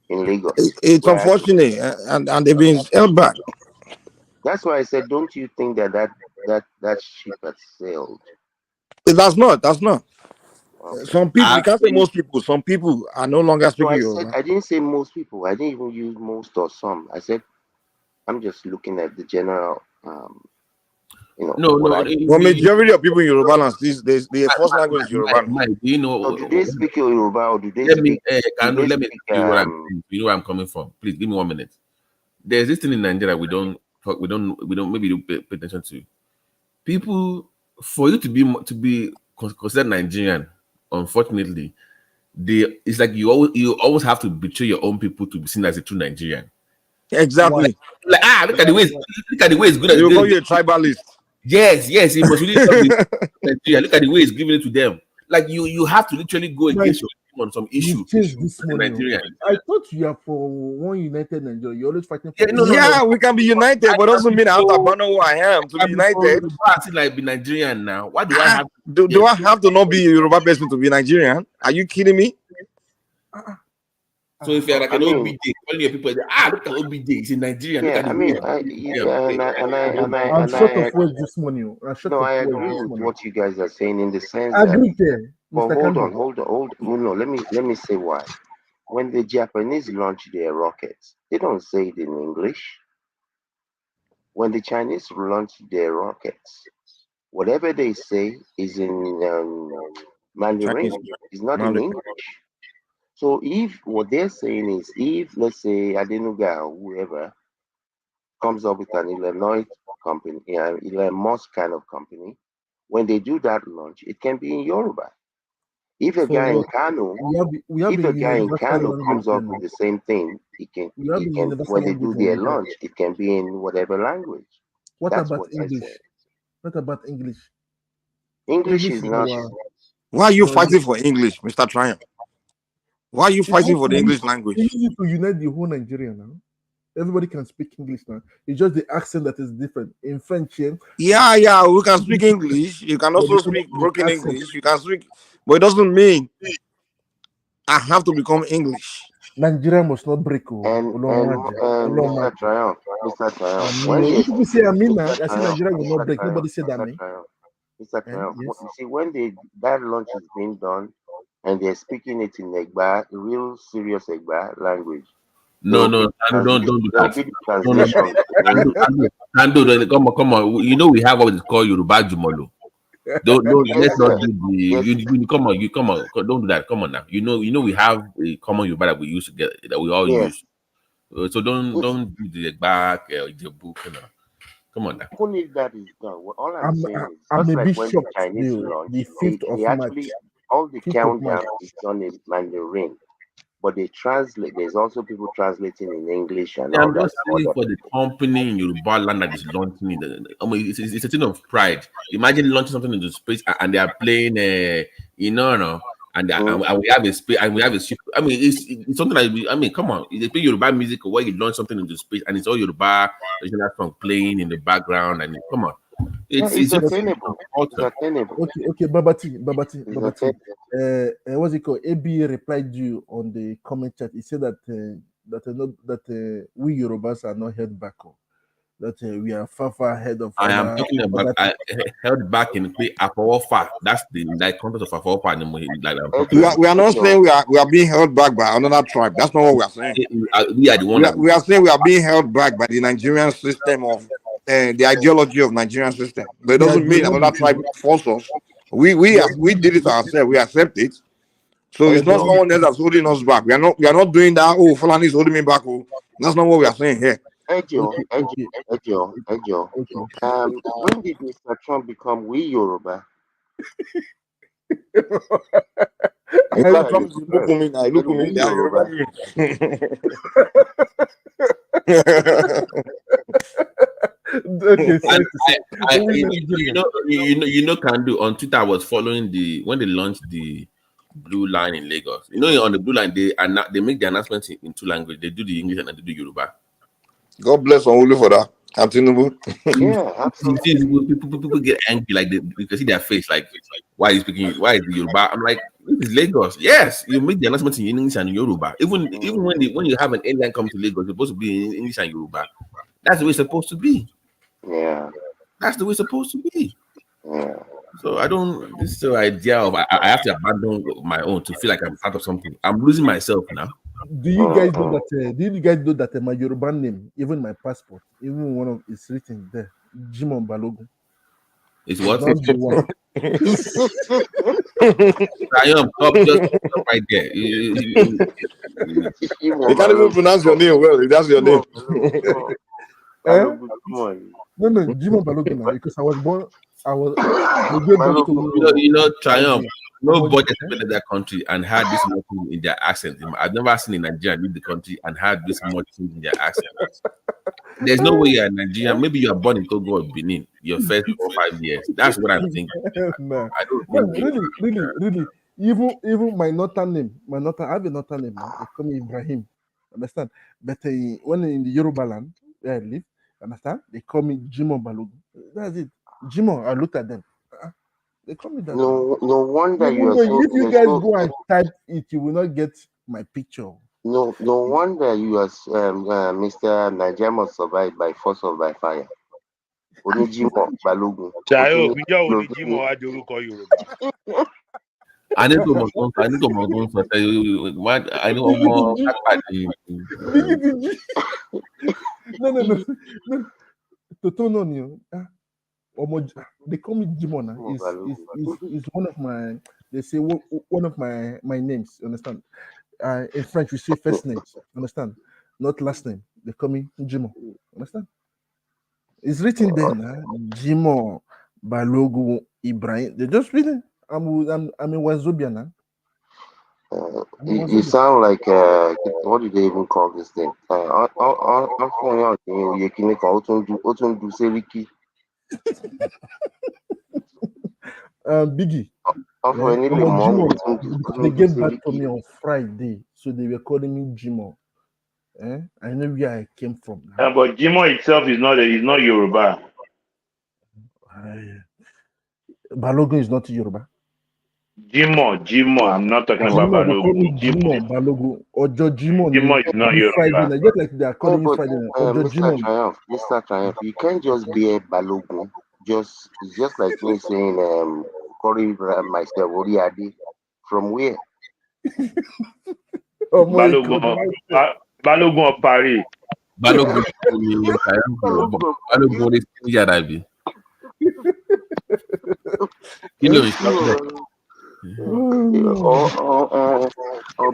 [SPEAKER 9] in Lagos.
[SPEAKER 17] It's unfortunate, and they've been held back.
[SPEAKER 9] That's why I said, don't you think that ship has sailed?
[SPEAKER 17] That's not. Okay. Some people, you can't say most people. Some people are no longer speaking Yoruba.
[SPEAKER 9] I didn't say most people. I didn't even use most or some. I said I'm just looking at the general.
[SPEAKER 17] Well, majority of people in Yoruba land, the first language is Yoruba.
[SPEAKER 9] Do they speak Yoruba or do they
[SPEAKER 11] let
[SPEAKER 9] speak?
[SPEAKER 11] Let me you know where I'm coming from. Please give me 1 minute. There's this thing in Nigeria we don't maybe pay attention to. People, for you to be considered Nigerian, unfortunately, it's like you always have to betray your own people to be seen as a true Nigerian.
[SPEAKER 17] Exactly.
[SPEAKER 11] Look at the way it's good.
[SPEAKER 17] You call you a tribalist.
[SPEAKER 11] Yes, it must really be Nigeria. Look at the way it's giving it to them. Like you have to literally go against your on some issue.
[SPEAKER 20] Nigeria. I thought you are for one united Nigeria. You're always fighting for.
[SPEAKER 17] We can be united, but doesn't mean I have to abandon who I am to be united.
[SPEAKER 11] I feel like be Nigerian now. Why do I have?
[SPEAKER 17] Do I have to not be a Yoruba person to be Nigerian? Are you kidding me?
[SPEAKER 11] So if you're like an OBJ, calling your people, look at OBJ, he's in Nigeria.
[SPEAKER 9] Yeah,
[SPEAKER 20] I'm short of words this morning.
[SPEAKER 9] I agree with what you guys are saying in the sense that. Well, hold on. No, let me say why. When the Japanese launch their rockets, they don't say it in English. When the Chinese launch their rockets, whatever they say is in Mandarin. It's not in English. So if what they're saying is, if let's say Adenuga or whoever comes up with an Illinois company, Elon Musk kind of company, when they do that launch, it can be in Yoruba. If a
[SPEAKER 20] For
[SPEAKER 9] guy in
[SPEAKER 20] what?
[SPEAKER 9] Kano,
[SPEAKER 20] We have
[SPEAKER 9] if
[SPEAKER 20] a
[SPEAKER 9] a guy in
[SPEAKER 20] universal
[SPEAKER 9] Kano
[SPEAKER 20] language
[SPEAKER 9] comes up
[SPEAKER 20] then.
[SPEAKER 9] with the same thing,
[SPEAKER 20] We have a
[SPEAKER 9] he can
[SPEAKER 20] universal
[SPEAKER 9] when they
[SPEAKER 20] language
[SPEAKER 9] do
[SPEAKER 20] in
[SPEAKER 9] their
[SPEAKER 20] Nigeria.
[SPEAKER 9] launch, it can be in whatever language.
[SPEAKER 20] What
[SPEAKER 9] That's
[SPEAKER 20] about
[SPEAKER 9] what I
[SPEAKER 20] English?
[SPEAKER 9] said.
[SPEAKER 20] What about English?
[SPEAKER 9] English
[SPEAKER 20] English
[SPEAKER 9] is
[SPEAKER 20] is
[SPEAKER 9] not.
[SPEAKER 20] our.
[SPEAKER 17] Why are you
[SPEAKER 20] No,
[SPEAKER 17] fighting for English, Mr. Triumph? Why are you
[SPEAKER 20] it's
[SPEAKER 17] fighting
[SPEAKER 20] not
[SPEAKER 17] for the
[SPEAKER 20] easy.
[SPEAKER 17] English language?
[SPEAKER 20] It's easy to unite the whole Nigeria now. Everybody can speak English now. It's just the accent that is different. In French,
[SPEAKER 17] Yeah, we can speak English. You can also speak broken English. You can speak, but it doesn't mean I have to become English.
[SPEAKER 20] Nigeria must not break.
[SPEAKER 9] And Mr. Triumph, when
[SPEAKER 20] You
[SPEAKER 9] they
[SPEAKER 20] people say Amina,
[SPEAKER 9] Mr.
[SPEAKER 20] I say Nigeria will not
[SPEAKER 9] Mr.
[SPEAKER 20] break. Nobody
[SPEAKER 9] Triumph,
[SPEAKER 20] said that,
[SPEAKER 9] Mr.
[SPEAKER 20] me.
[SPEAKER 9] Triumph, Mr. Triumph,
[SPEAKER 20] Yes.
[SPEAKER 9] you see when that launch is being done and they're speaking it in Egba, real serious Egba language.
[SPEAKER 11] No, don't do that. Translation. Come on. You know we have what is called Yoruba Jumolo. Don't let's not do the you come on, don't do that. Come on now. You know we have a common Yoruba that we use together, that we all use. So don't do the back the book, you know. Come on now.
[SPEAKER 9] Even if that is done, all I'm saying is
[SPEAKER 20] I'm
[SPEAKER 9] just
[SPEAKER 20] a
[SPEAKER 9] like
[SPEAKER 20] bit
[SPEAKER 9] when the
[SPEAKER 20] shocked.
[SPEAKER 9] Chinese launch,
[SPEAKER 20] The 5th
[SPEAKER 9] they
[SPEAKER 20] of
[SPEAKER 9] actually
[SPEAKER 20] March.
[SPEAKER 9] all the
[SPEAKER 20] 5th of March.
[SPEAKER 9] countdown is done in Mandarin, but they translate. There's also people translating in English and all
[SPEAKER 11] I'm
[SPEAKER 9] that.
[SPEAKER 11] just saying for the company in Yoruba land that is launching it. I mean, it's a thing of pride. Imagine launching something into space and they are playing, and we have a space and we have a ship. I mean, it's something like come on, they play Yoruba music where you launch something into space and it's all Yoruba original song playing in the background. And come on, it's
[SPEAKER 9] attainable. It's attainable.
[SPEAKER 20] Okay, Babati. What's it called? AB replied you on the comment chat. He said that we Yorubas are not held back. That we are far ahead of.
[SPEAKER 11] I am talking about I held back in Afawofa. That's the context of Afawofa.
[SPEAKER 17] We are not saying we are being held back by another tribe. That's not what we are saying.
[SPEAKER 11] We are the one.
[SPEAKER 17] We are saying we are being held back by the Nigerian system of the ideology of Nigerian system. But it doesn't mean another tribe forced us. We did it ourselves. We accept it. So it's not someone else that's holding us back. We are not doing that. Oh, Fulani is holding me back. Oh, that's not what we are saying here.
[SPEAKER 9] Ejo. When did Mr. Trump become we Yoruba?
[SPEAKER 17] Mr. Trump, look at me now. Look at me now.
[SPEAKER 11] Can do on Twitter. I was following when they launched the Blue Line in Lagos. On the Blue Line they make the announcements in two languages. They do the English and they do the Yoruba.
[SPEAKER 17] God bless Only for that. Tinubu.
[SPEAKER 9] Yeah, absolutely.
[SPEAKER 11] People get angry, like you can see their face, like why is the Yoruba? I'm like, this is Lagos. Yes, you make the announcements in English and Yoruba. Even when you have an alien come to Lagos, it's supposed to be in English and Yoruba. That's the way it's supposed to be.
[SPEAKER 9] Yeah,
[SPEAKER 11] that's the way it's supposed to be.
[SPEAKER 9] Yeah.
[SPEAKER 11] So I don't. This idea of I have to abandon my own to feel like I'm part of something. I'm losing myself now.
[SPEAKER 20] Do you guys know that? Do you guys know that my Yoruba name, even my passport, even one of it's written there, Jimon Balogun.
[SPEAKER 11] It's what?
[SPEAKER 20] Not the one.
[SPEAKER 11] I am stop right there.
[SPEAKER 17] You can't even pronounce your name well. That's your name.
[SPEAKER 20] No, Jimon Balogun. Because I was born.
[SPEAKER 11] Triumph. Nobody has been in that country and had this much in their accent. I've never seen a Nigerian leave the country and had this much in their accent. There's no way you're a Nigerian. Maybe you are born in Togo or Benin your first 4 or 5 years. That's what I'm thinking.
[SPEAKER 20] No.
[SPEAKER 11] I don't think
[SPEAKER 20] really. Even my northern name, I have a northern name now. They call me Ibrahim. Understand? But when in the Yoruba land where I live, understand? They call me Jimo Balogun. That's it. Jimo, I looked at them. They call me that.
[SPEAKER 9] No wonder you are
[SPEAKER 20] so. If you guys go and type it, you will not get my picture.
[SPEAKER 9] No wonder you are Mr. Nigeria must survive by force or by fire. Onijimo Balogun.
[SPEAKER 3] Chayo, Onijimo Ajoruko Yoruba.
[SPEAKER 11] I need to move on. What I know more.
[SPEAKER 20] No. They call me Jimona. It's one of my. They say one of my names. Understand? In French, we say first name. Understand? Not last name. They call me Jimo. Understand? It's written there now. Jimo Balogun Ibrahim. They just read it. I'm in Wazobia now.
[SPEAKER 9] You sound like what do they even call this thing?
[SPEAKER 20] Biggie.
[SPEAKER 9] Offering
[SPEAKER 20] Yeah,
[SPEAKER 9] nearly more
[SPEAKER 20] because they get back to me on Friday, so they were calling me Jimo. I know where I came from.
[SPEAKER 3] But Jimo itself is not Yoruba.
[SPEAKER 20] Balogun is not Yoruba.
[SPEAKER 3] Jimo. I'm not talking about
[SPEAKER 20] Jimo, they call me
[SPEAKER 3] Balogun.
[SPEAKER 20] Jimo, Balogun. Ojo Jimo.
[SPEAKER 3] Jimo is not
[SPEAKER 20] Friday
[SPEAKER 3] Yoruba.
[SPEAKER 20] night. Just like they are calling you Friday night. Ojo Jimo.
[SPEAKER 9] Mr. Triumph, you can't just be a Balogun. It's just like me saying calling myself Oriade. From where?
[SPEAKER 3] Balogun of Paris.
[SPEAKER 11] Balogun Balogun is Arabian. Kí ló ń sọ bẹ́ẹ̀?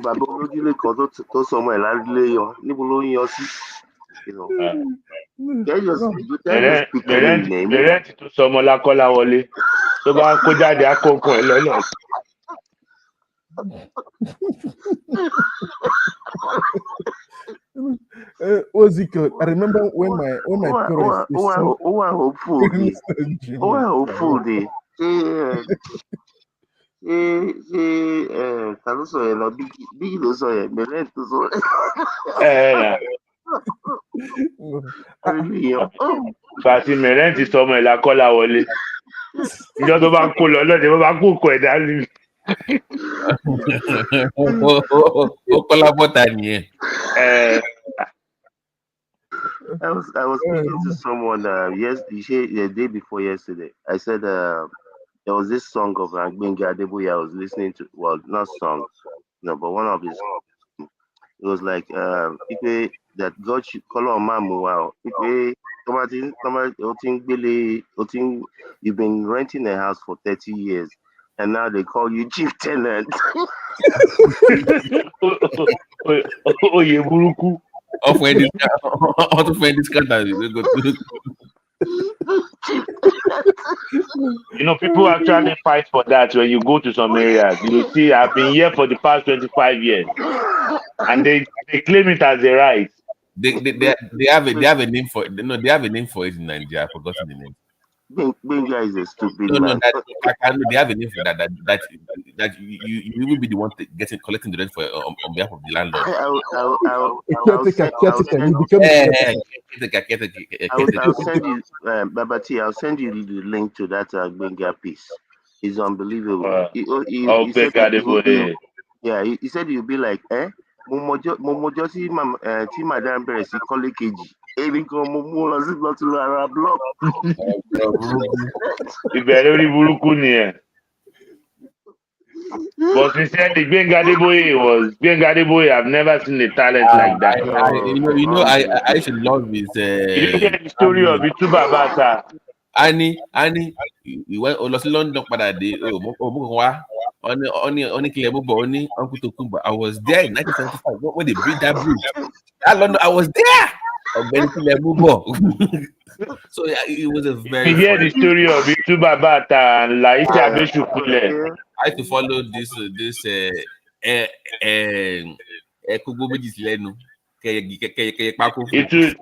[SPEAKER 9] Bàbá olójúlé kan tó sọmọ ẹ̀ ládùúlé yan níbo ló ń yan sí?
[SPEAKER 3] Bẹ̀rẹ̀ ti tún sọmọ lákọ́lá wọlé tó bá kó jáde akókò ẹ̀ lọ́nà.
[SPEAKER 20] What's it called? I remember when my parents
[SPEAKER 9] hopeful day. Ta ló sọ yẹn lọ bí ló sọ yẹn bẹ̀rẹ̀ tó sọ
[SPEAKER 3] Bàtí mẹ̀rẹ́ ti sọmọ ẹ̀ lákọ́lá wọlé. Ìjọ tó bá ń kó lọ lọ́dẹ̀ bó bá kó kọ ẹ̀ dání.
[SPEAKER 11] Ó kọ́lá bọ́ta nìyẹn.
[SPEAKER 9] I was speaking to someone the day before yesterday. I said there was this song of Agbenga Adeboye I was listening to. Well, not song, but one of his. It was like that God should call on Mamu. Wow, you've been renting a house for 30 years, and now they call you chief tenant.
[SPEAKER 3] Oye buruku. People actually fight for that when you go to some areas. You see, I've been here for the past 25 years, and they claim it as a right.
[SPEAKER 11] They have a name for it. No, they have a name for it in Nigeria. I've forgotten the name.
[SPEAKER 9] Benga is a stupid
[SPEAKER 11] man. They have a name for that you will be the one collecting the rent for on behalf of the landlord.
[SPEAKER 9] I'll send you, Babati. I'll send you the link to that Benga piece. It's unbelievable. He said you'll be like, Momojo tí madam bẹ̀rẹ̀ sí kọ́lé kejì. Èmi kan mo mú lọ sí lọ́tún ara block.
[SPEAKER 3] Ìbẹ̀rẹ̀ orí burúkú nìyẹn. But sincerely, Gbenga Adeboye, I've never seen a talent like that.
[SPEAKER 11] I should love his.
[SPEAKER 3] You hear the story of Itu Babata.
[SPEAKER 11] Annie, we went to London padà dé. Uncle Tokumba. I was there in 1975 when they built that bridge. That London, I was there. So it was a very.
[SPEAKER 3] You hear the story of Itu Babata and Laisi Abeshukule.
[SPEAKER 11] I had to follow this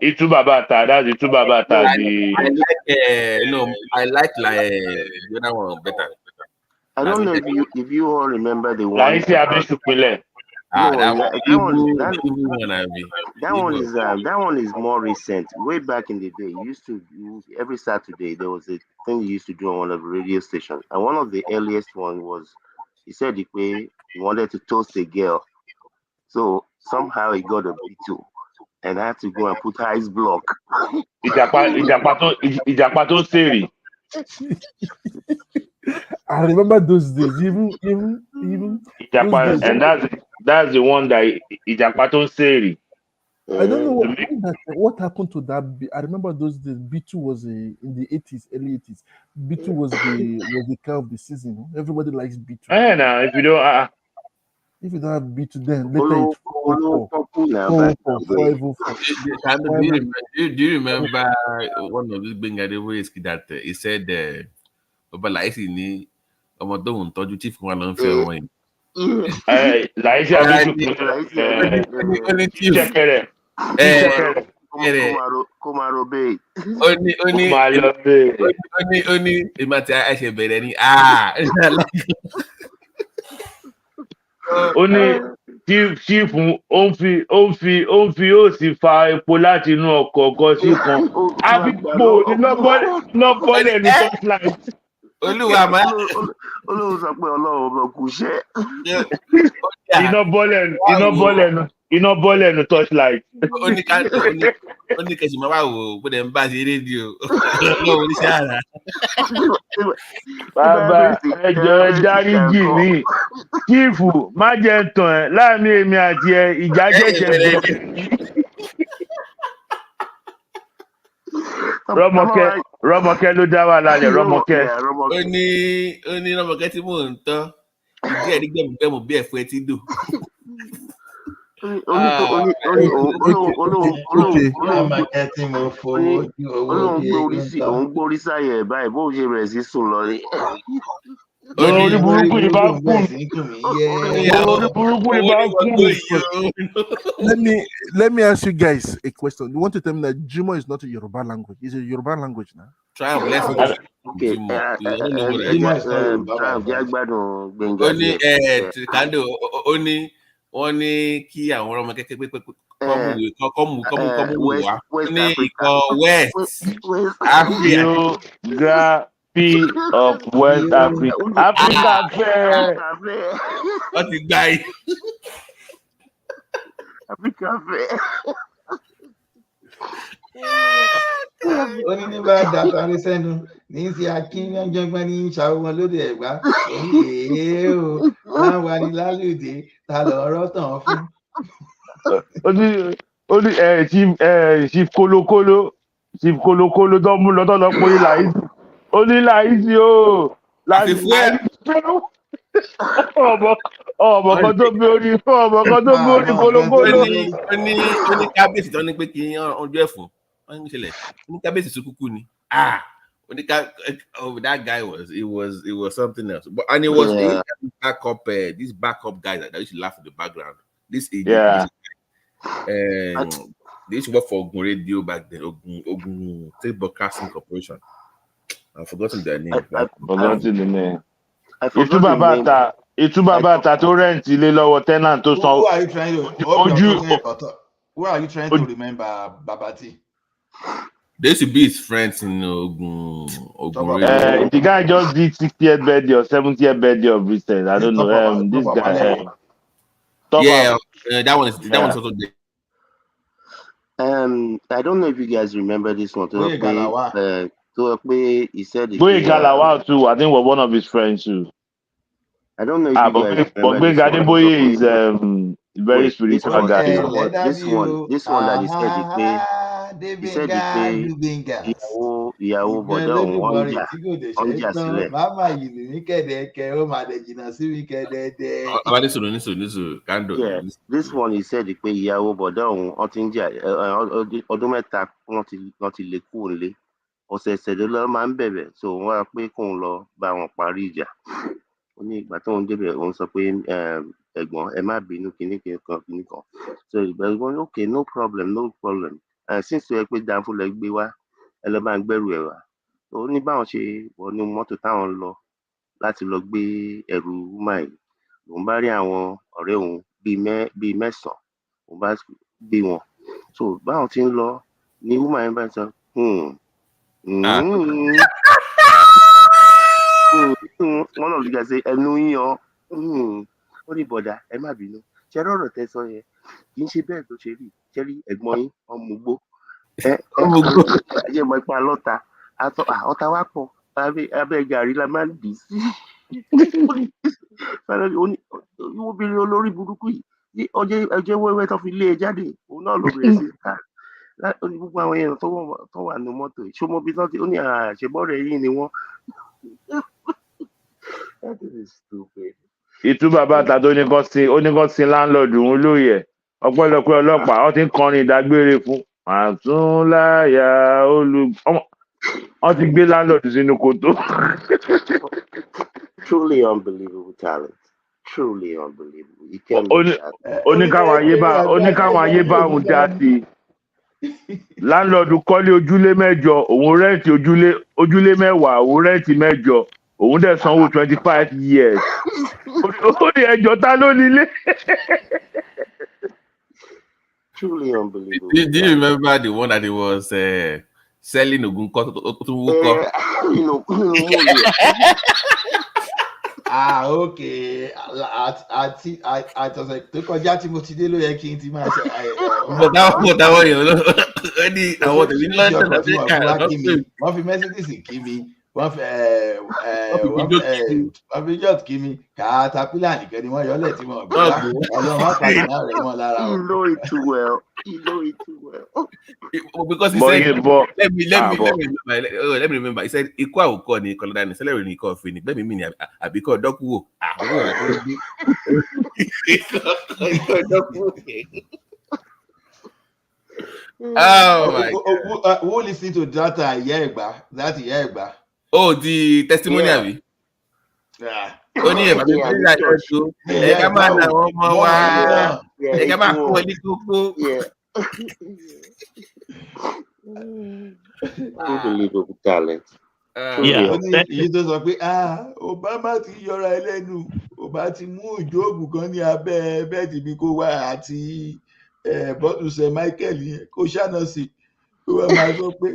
[SPEAKER 3] Itu Babata, that's Itu Babata.
[SPEAKER 11] I like the other one better.
[SPEAKER 9] I don't know if you all remember the one.
[SPEAKER 3] Laisi Abeshukule.
[SPEAKER 9] That one is more recent. Way back in the day, every Saturday there was a thing you used to do on one of the radio stations, and one of the earliest one was he said he wanted to toast a girl, so somehow he got a B2, and I had to go and put ice block.
[SPEAKER 3] Ijapato Seri.
[SPEAKER 20] I remember those days, even
[SPEAKER 3] Ijapa, and that's the one that Ijapato Seri.
[SPEAKER 20] I don't know what happened to that. I remember those days. B2 was in the 80s, early 80s. B2 was the car of the season. Everybody likes B2.
[SPEAKER 3] Now if you don't
[SPEAKER 20] have B2, then later it's
[SPEAKER 11] Do you remember one of these Gbenga Adeboye that he said, "Baba Laisi ni ọmọ tó ń tọ́jú chief wọn ló ń fẹ́ wọn yìí."
[SPEAKER 3] Láìsí àbísùkú ṣẹ̀kẹ̀rẹ̀
[SPEAKER 9] Komaro Bay.
[SPEAKER 11] Oni èmi àti àìṣe bẹ̀rẹ̀ ni
[SPEAKER 3] ó ní ṣífù ó ń fi ó sì fa epo láti inú ọkọ̀ ọ̀gọ́ sí kan àbípò ní lọ́bọ́lẹ̀ ní torchlight.
[SPEAKER 11] Olúwa máa
[SPEAKER 9] Olóhùn sọ pé Ọlọ́run ọmọ kù ṣẹ́.
[SPEAKER 3] iná bọ́lẹ̀ ní torchlight.
[SPEAKER 11] Ó ní kẹsì máa wà wò ó bóde ń bá ṣe rédíò Ọlọ́run oníṣẹ́ àrà.
[SPEAKER 3] Bàbá ẹjọ́ ẹ dáríjì mí kíìfù má jẹ́ tàn ẹ́ láàrin èmi àti ẹ ìjà ṣẹ̀ṣẹ̀ bẹ̀rẹ̀. Rọ́mọkẹ́ ló dá wà lálẹ́ Rọ́mọkẹ́.
[SPEAKER 11] Ó ní Rọ́mọkẹ́ tí mò ń tọ́ ìdí ẹ̀rí gbẹ̀mùgbẹ̀mù bí ẹ̀fọ́ ẹ ti dùn.
[SPEAKER 9] Òun gbórí sáyẹ̀ báyìí bó ṣe bẹ̀rẹ̀ sí sùn lọ rí.
[SPEAKER 3] Orí burúkú ni bá kú.
[SPEAKER 20] Let me ask you guys a question. You want to tell me that Jimo is not a Yoruba language? It's a Yoruba language now.
[SPEAKER 11] Try and bless
[SPEAKER 9] Okay.
[SPEAKER 11] Kando wọ́n ní kí àwọn ọmọ kékeré pé kọ́mù wá ní ikọ̀ West Africa.
[SPEAKER 3] Geography of West Africa. Africa fẹ́.
[SPEAKER 11] Wọ́n ti gbá yìí.
[SPEAKER 9] Africa fẹ́.
[SPEAKER 21] Ó ní nígbà dàtà ní sẹ́nu ní sí akínyànjọ́gbọ́n ní ṣàwọn lóde Ẹ̀gbá oníyèé o máa wà ní lálùdé ta lọ́rọ́ tàn fún.
[SPEAKER 3] Ó ní chief kolokolo tó mú lọ́tọ̀ lọ pé láìsí ó ní láìsí o láti fún ọmọ kan tó bí orí kolokolo.
[SPEAKER 11] Ó ní kábíyèsí tó ní pé kí ọjọ́ ẹ̀fọ́ wọ́n ń ṣẹlẹ̀ ní kábíyèsí tó kúkú ni that guy was something else, and it was these backup guys that used to laugh in the background. They used to work for Ogun Radio back then, Ogun State Broadcasting Corporation. I've forgotten their name.
[SPEAKER 3] Ìtúbà bàtà tó rẹ́ǹtì ilé lọ́wọ́ tenant tó san.
[SPEAKER 21] Who are you trying to remember, Babati?
[SPEAKER 11] They used to be his friends in Ogun
[SPEAKER 3] Radio. The guy just did 60th birthday or 70th birthday of recent. I don't know. This guy.
[SPEAKER 11] That one's also there.
[SPEAKER 9] I don't know if you guys remember this one. He said
[SPEAKER 3] Boye Galawa too. I think we're one of his friends too.
[SPEAKER 9] I don't know if you guys
[SPEAKER 3] remember. But Boye is very spiritual guy.
[SPEAKER 9] This one that he said ìyàwó bọ̀dá òun ọ̀njà sílẹ̀.
[SPEAKER 21] Màmá yìí ní kẹ̀dẹ̀kẹ̀ ó máa dẹ̀ jìnnà sí mi kẹ̀dẹ̀dẹ̀.
[SPEAKER 9] This one he said pé ìyàwó bọ̀dá òun ó ti ń jà ọdún mẹ́ta wọ́n ti lè kú nílé. Ọ̀sẹ̀ẹ̀sẹ̀ ló lọ́ máa ń bẹ̀bẹ̀ so wọ́n wá pé kóun lọ bá wọn parí ìjà. Ó ní ìgbà tóun débẹ̀ òun sọ pé ẹ̀gbọ́n ẹ má bínú kinní kan. So ìgbà okay no problem. Since ẹ pé Danfo lẹ gbé wá ẹ lọ bá ń gbẹ́rù ẹ̀ wá. Ó ní báwọn ṣe wọnú mọ́tò táwọn lọ láti lọ gbé ẹrù máì. Òun bá rí àwọn ọ̀rẹ́ òun bíi mẹ́sàn-án òun bá gbé wọn. So báwọn ti ń lọ ní woman yẹn bá sọ wọ́n lọ lùgà sí ẹnu yíyan. Ó ní bọ̀dà ẹ má bínú ṣe rọrọ̀ tẹ́ sọ yẹn kì í ṣe bẹ́ẹ̀ tó ṣe rí ṣẹ́rí ẹ̀gbọ́n yín ọmọgbó ẹ̀jẹ̀ mọ̀ ipa lọ́ta ọ̀tá wa pọ̀ abẹ́ gàrí la máa ń dì í sí. Obìnrin olórí burúkú yìí ọjọ́ wẹ́wẹ́ tó fi lé e jáde òun náà ló bẹ̀rẹ̀ sí ká gbogbo àwọn èèyàn tó wà ní mọ́tò ìṣọmọbí tó ti ó ní àṣebọ́rẹ̀ yìí ni wọ́n. That is stupid.
[SPEAKER 3] Ìtúbà bàtà tó ní kán sin láńlọ́ọ̀dù òun lóye ẹ̀ ọpẹ́lọpẹ́ ọlọ́pàá wọ́n ti ń kọrin ìdágbére fún àtúnláyà wọ́n ti gbé láńlọ́ọ̀dù sínú kòtò.
[SPEAKER 9] Truly unbelievable talent. Truly unbelievable. You can't look at
[SPEAKER 3] oníkàwọn ayé bá òun dá sí láńlọ́ọ̀dù kọ́lé ojúlé mẹ́jọ òun rẹ́ǹtì ojúlé mẹ́wàá òun rẹ́ǹtì mẹ́jọ òun dẹ̀ sanwó 25 years ó ní ẹjọ́ ta ló nílé.
[SPEAKER 9] Truly unbelievable.
[SPEAKER 11] Do you remember the one that he was selling Ogunko to Wuko?
[SPEAKER 21] Okay. Àtọ̀sẹ̀ tó kọjá tí mo ti dé ló yẹ kí n ti máa ṣe.
[SPEAKER 11] But that one, you know, àwọn tèmi ní London àti
[SPEAKER 21] wọ́n fi Mercedes kí mi. Wọ́n fi jọ́t kí mi. Caterpillar nìkan ni wọ́n yọ́lẹ̀ tí wọ́n gbé wá. Ọlọ́run á pàdé náà rẹ̀ wọ́n lára.
[SPEAKER 9] You know it too well.
[SPEAKER 11] Because he said, let me remember. He said, "Ikwa uko ni kolada ni sele ni ko fini." Let me mean abiko dokuwo. Oh my God.
[SPEAKER 21] Who listened to that Yegba?
[SPEAKER 11] Oh, the testimonial.
[SPEAKER 21] Yeah.
[SPEAKER 11] Only ẹ bàbá mi la jọ ẹ ká máa na ọmọ wa ẹ ká máa kó ẹni kókó.
[SPEAKER 9] Unbelievable talent.
[SPEAKER 21] Èyí tó sọ pé Obama ti yọra ẹlẹ́nu Obama ti mú ìjóògùn kan ní abẹ́ bẹ́ẹ̀dì mi kó wá àti bọ́tùsẹ̀ Michael yẹn kó ṣáná sí kó wá máa sọ pé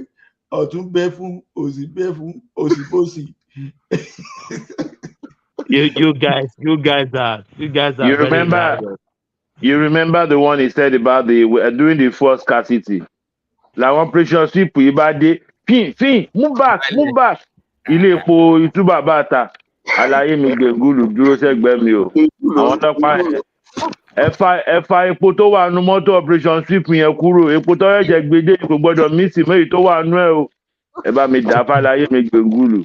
[SPEAKER 21] ọ̀tún bẹ́ fún òsì bẹ́ fún òsì bósì.
[SPEAKER 10] You guys are.
[SPEAKER 3] You remember the one he said about during the first scarcity. Làwọn precious people yìí bá dé fin move back ilé epo ìtúbà bàtà àlàyé mi gbẹngùlù dúró sẹ́gbẹ̀ẹ́ mi o àwọn ọlọ́pàá ẹ̀fà epo tó wà nú mọ́tò operation sweep yẹn kúrò epo tó yẹ̀jẹ̀ gbèdé kò gbọ́dọ̀ mísì méjì tó wà nú ẹ̀ o ẹ bá mi dà fàlàyé mi gbẹngùlù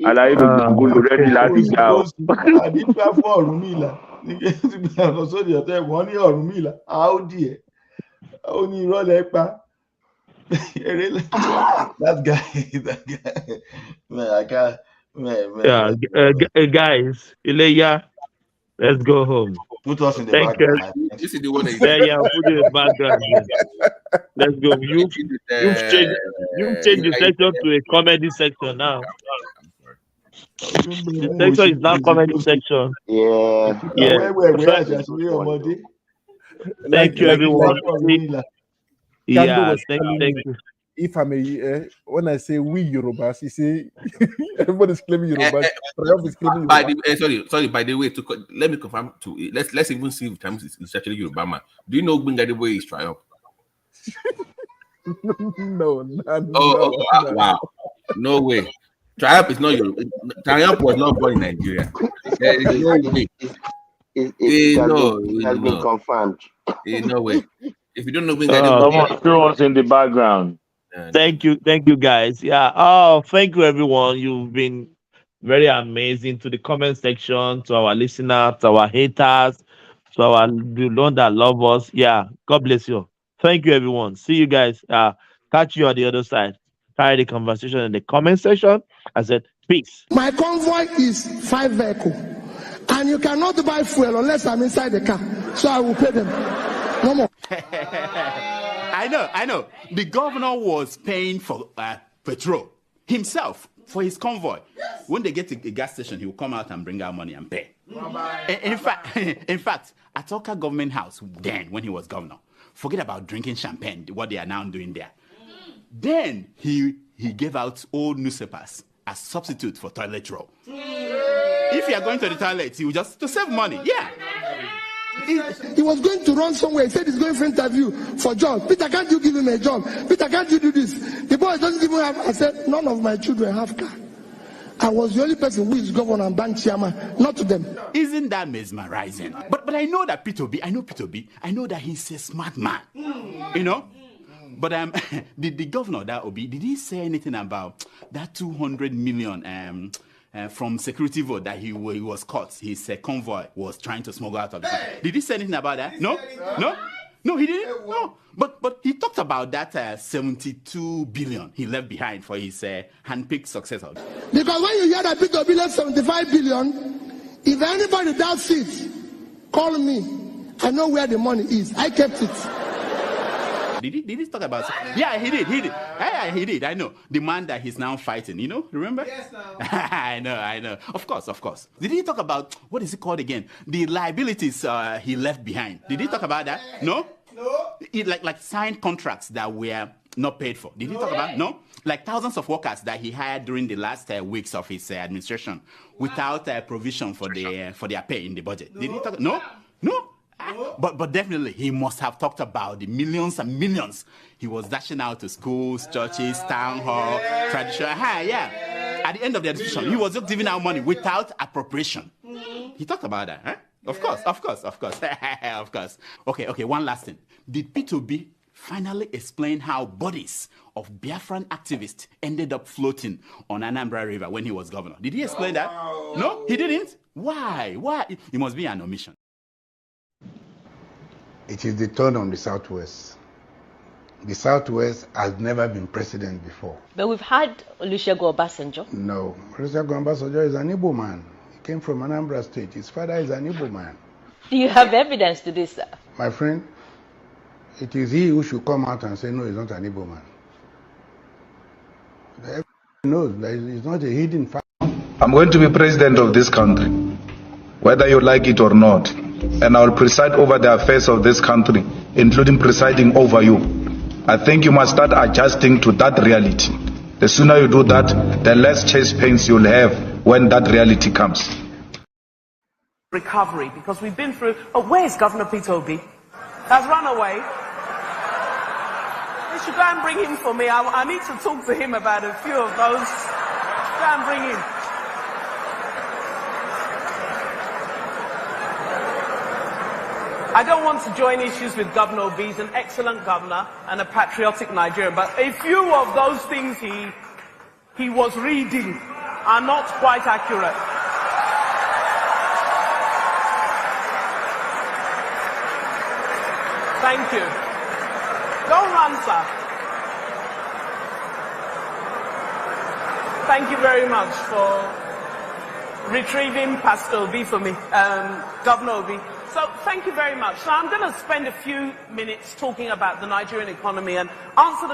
[SPEAKER 3] àlàyé mi gbẹngùlù rẹ́dí láti gbà o.
[SPEAKER 21] Àdìgbà fún Ọ̀rúnmìlà nígbà lọ sódì ọ̀tẹ̀ wọ́n ní Ọ̀rúnmìlà àódì ẹ̀ ó ní ìrọ̀lẹ́ pa. That guy, man, I can't. Man.
[SPEAKER 10] Guys, Ileya, let's go home.
[SPEAKER 21] Put us in the background.
[SPEAKER 11] This is the one that
[SPEAKER 10] put it in the background. Let's go. You've changed the section to a comedy section now. The section is now comedy section.
[SPEAKER 9] Yeah.
[SPEAKER 10] Thank you, everyone. Yeah, thank you.
[SPEAKER 20] If I may, when I say we Yorubas, you say everybody's claiming Yorubas.
[SPEAKER 11] Sorry. By the way, let me confirm to let's even see if times it's actually Yoruba man. Do you know Gbingadiboye is Triumph?
[SPEAKER 20] No.
[SPEAKER 11] Wow, no way. Triumph is not Yoruba. Triumph was not born in Nigeria. There is no way.
[SPEAKER 9] It has been confirmed.
[SPEAKER 11] No way. If you don't know,
[SPEAKER 3] someone throw us in the background.
[SPEAKER 10] Thank you, guys. Yeah. Oh, thank you, everyone. You've been very amazing. To the comment section, to our listeners, to our haters, to our one that love us. Yeah. God bless you. Thank you, everyone. See you guys. Catch you on the other side. Carry the conversation in the comment section. I said, peace.
[SPEAKER 14] My convoy is 5 vehicles, and you cannot buy fuel unless I'm inside the car. So I will pay them. No more.
[SPEAKER 22] I know. The governor was paying for petrol himself for his convoy. When they get to a gas station, he will come out and bring out money and pay. In fact, at Oka government house, then when he was governor, forget about drinking champagne, what they are now doing there. Then he gave out old newspapers as substitute for toilet roll. If you are going to the toilet, he will just to save money. Yeah.
[SPEAKER 14] He was going to run somewhere. He said he's going for interview for job. Peter, can't you give him a job? Peter, can't you do this? The boy doesn't even have. I said, none of my children have car. I was the only person who is governor and bank chairman, not to them.
[SPEAKER 22] Isn't that mesmerizing? But I know that Peter B. I know that he's a smart man. You know? But the governor, that Obi, did he say anything about that 200 million from security vote that he was caught? His convoy was trying to smuggle out of the country. Did he say anything about that? No, he didn't. No, but he talked about that 72 billion he left behind for his handpicked successor.
[SPEAKER 14] Because when you hear that Peter B left 75 billion, If anybody doubts it, call me. I know where the money is. I kept it.
[SPEAKER 22] Did he talk about? Yeah, he did. Yeah, he did. I know. The man that he's now fighting, you know? Remember? Yes, no. I know. Of course. Did he talk about, what is it called again? The liabilities he left behind. Did he talk about that? No? Like signed contracts that were not paid for. Did he talk about? No? Like thousands of workers that he hired during the last weeks of his administration without provision for their pay in the budget. Did he talk? No? But definitely he must have talked about the millions and millions he was dashing out to schools, churches, town hall, traditional. Yeah. At the end of the administration, he was just giving out money without appropriation. He talked about that, huh? Of course. Of course. Okay, one last thing. Did P2B finally explain how bodies of Biafran activists ended up floating on Anambra River when he was governor? Did he explain that? No, he didn't? Why? It must be an omission.
[SPEAKER 7] It is the turn on the Southwest. The Southwest has never been president before.
[SPEAKER 15] But we've had Olusegun Obasanjo.
[SPEAKER 7] No, Olusegun Obasanjo is an Igbo man. He came from Anambra State. His father is an Igbo man.
[SPEAKER 15] Do you have evidence to this, sir?
[SPEAKER 7] My friend, it is he who should come out and say, no, he's not an Igbo man. Everyone knows that it's not a hidden fact.
[SPEAKER 23] I'm going to be president of this country, whether you like it or not. And I will preside over the affairs of this country, including presiding over you. I think you must start adjusting to that reality. The sooner you do that, the less chest pains you'll have when that reality comes.
[SPEAKER 24] Recovery, because we've been through... Oh, where's Governor Peter Obi? Has run away. You should go and bring him for me. I need to talk to him about a few of those. Go and bring him. I don't want to join issues with Governor Obi. He's an excellent governor and a patriotic Nigerian. But a few of those things he was reading are not quite accurate. Thank you. Don't run, sir. Thank you very much for retrieving Pastor Obi for me, Governor Obi. So thank you very much. So I'm going to spend a few minutes talking about the Nigerian economy and answer the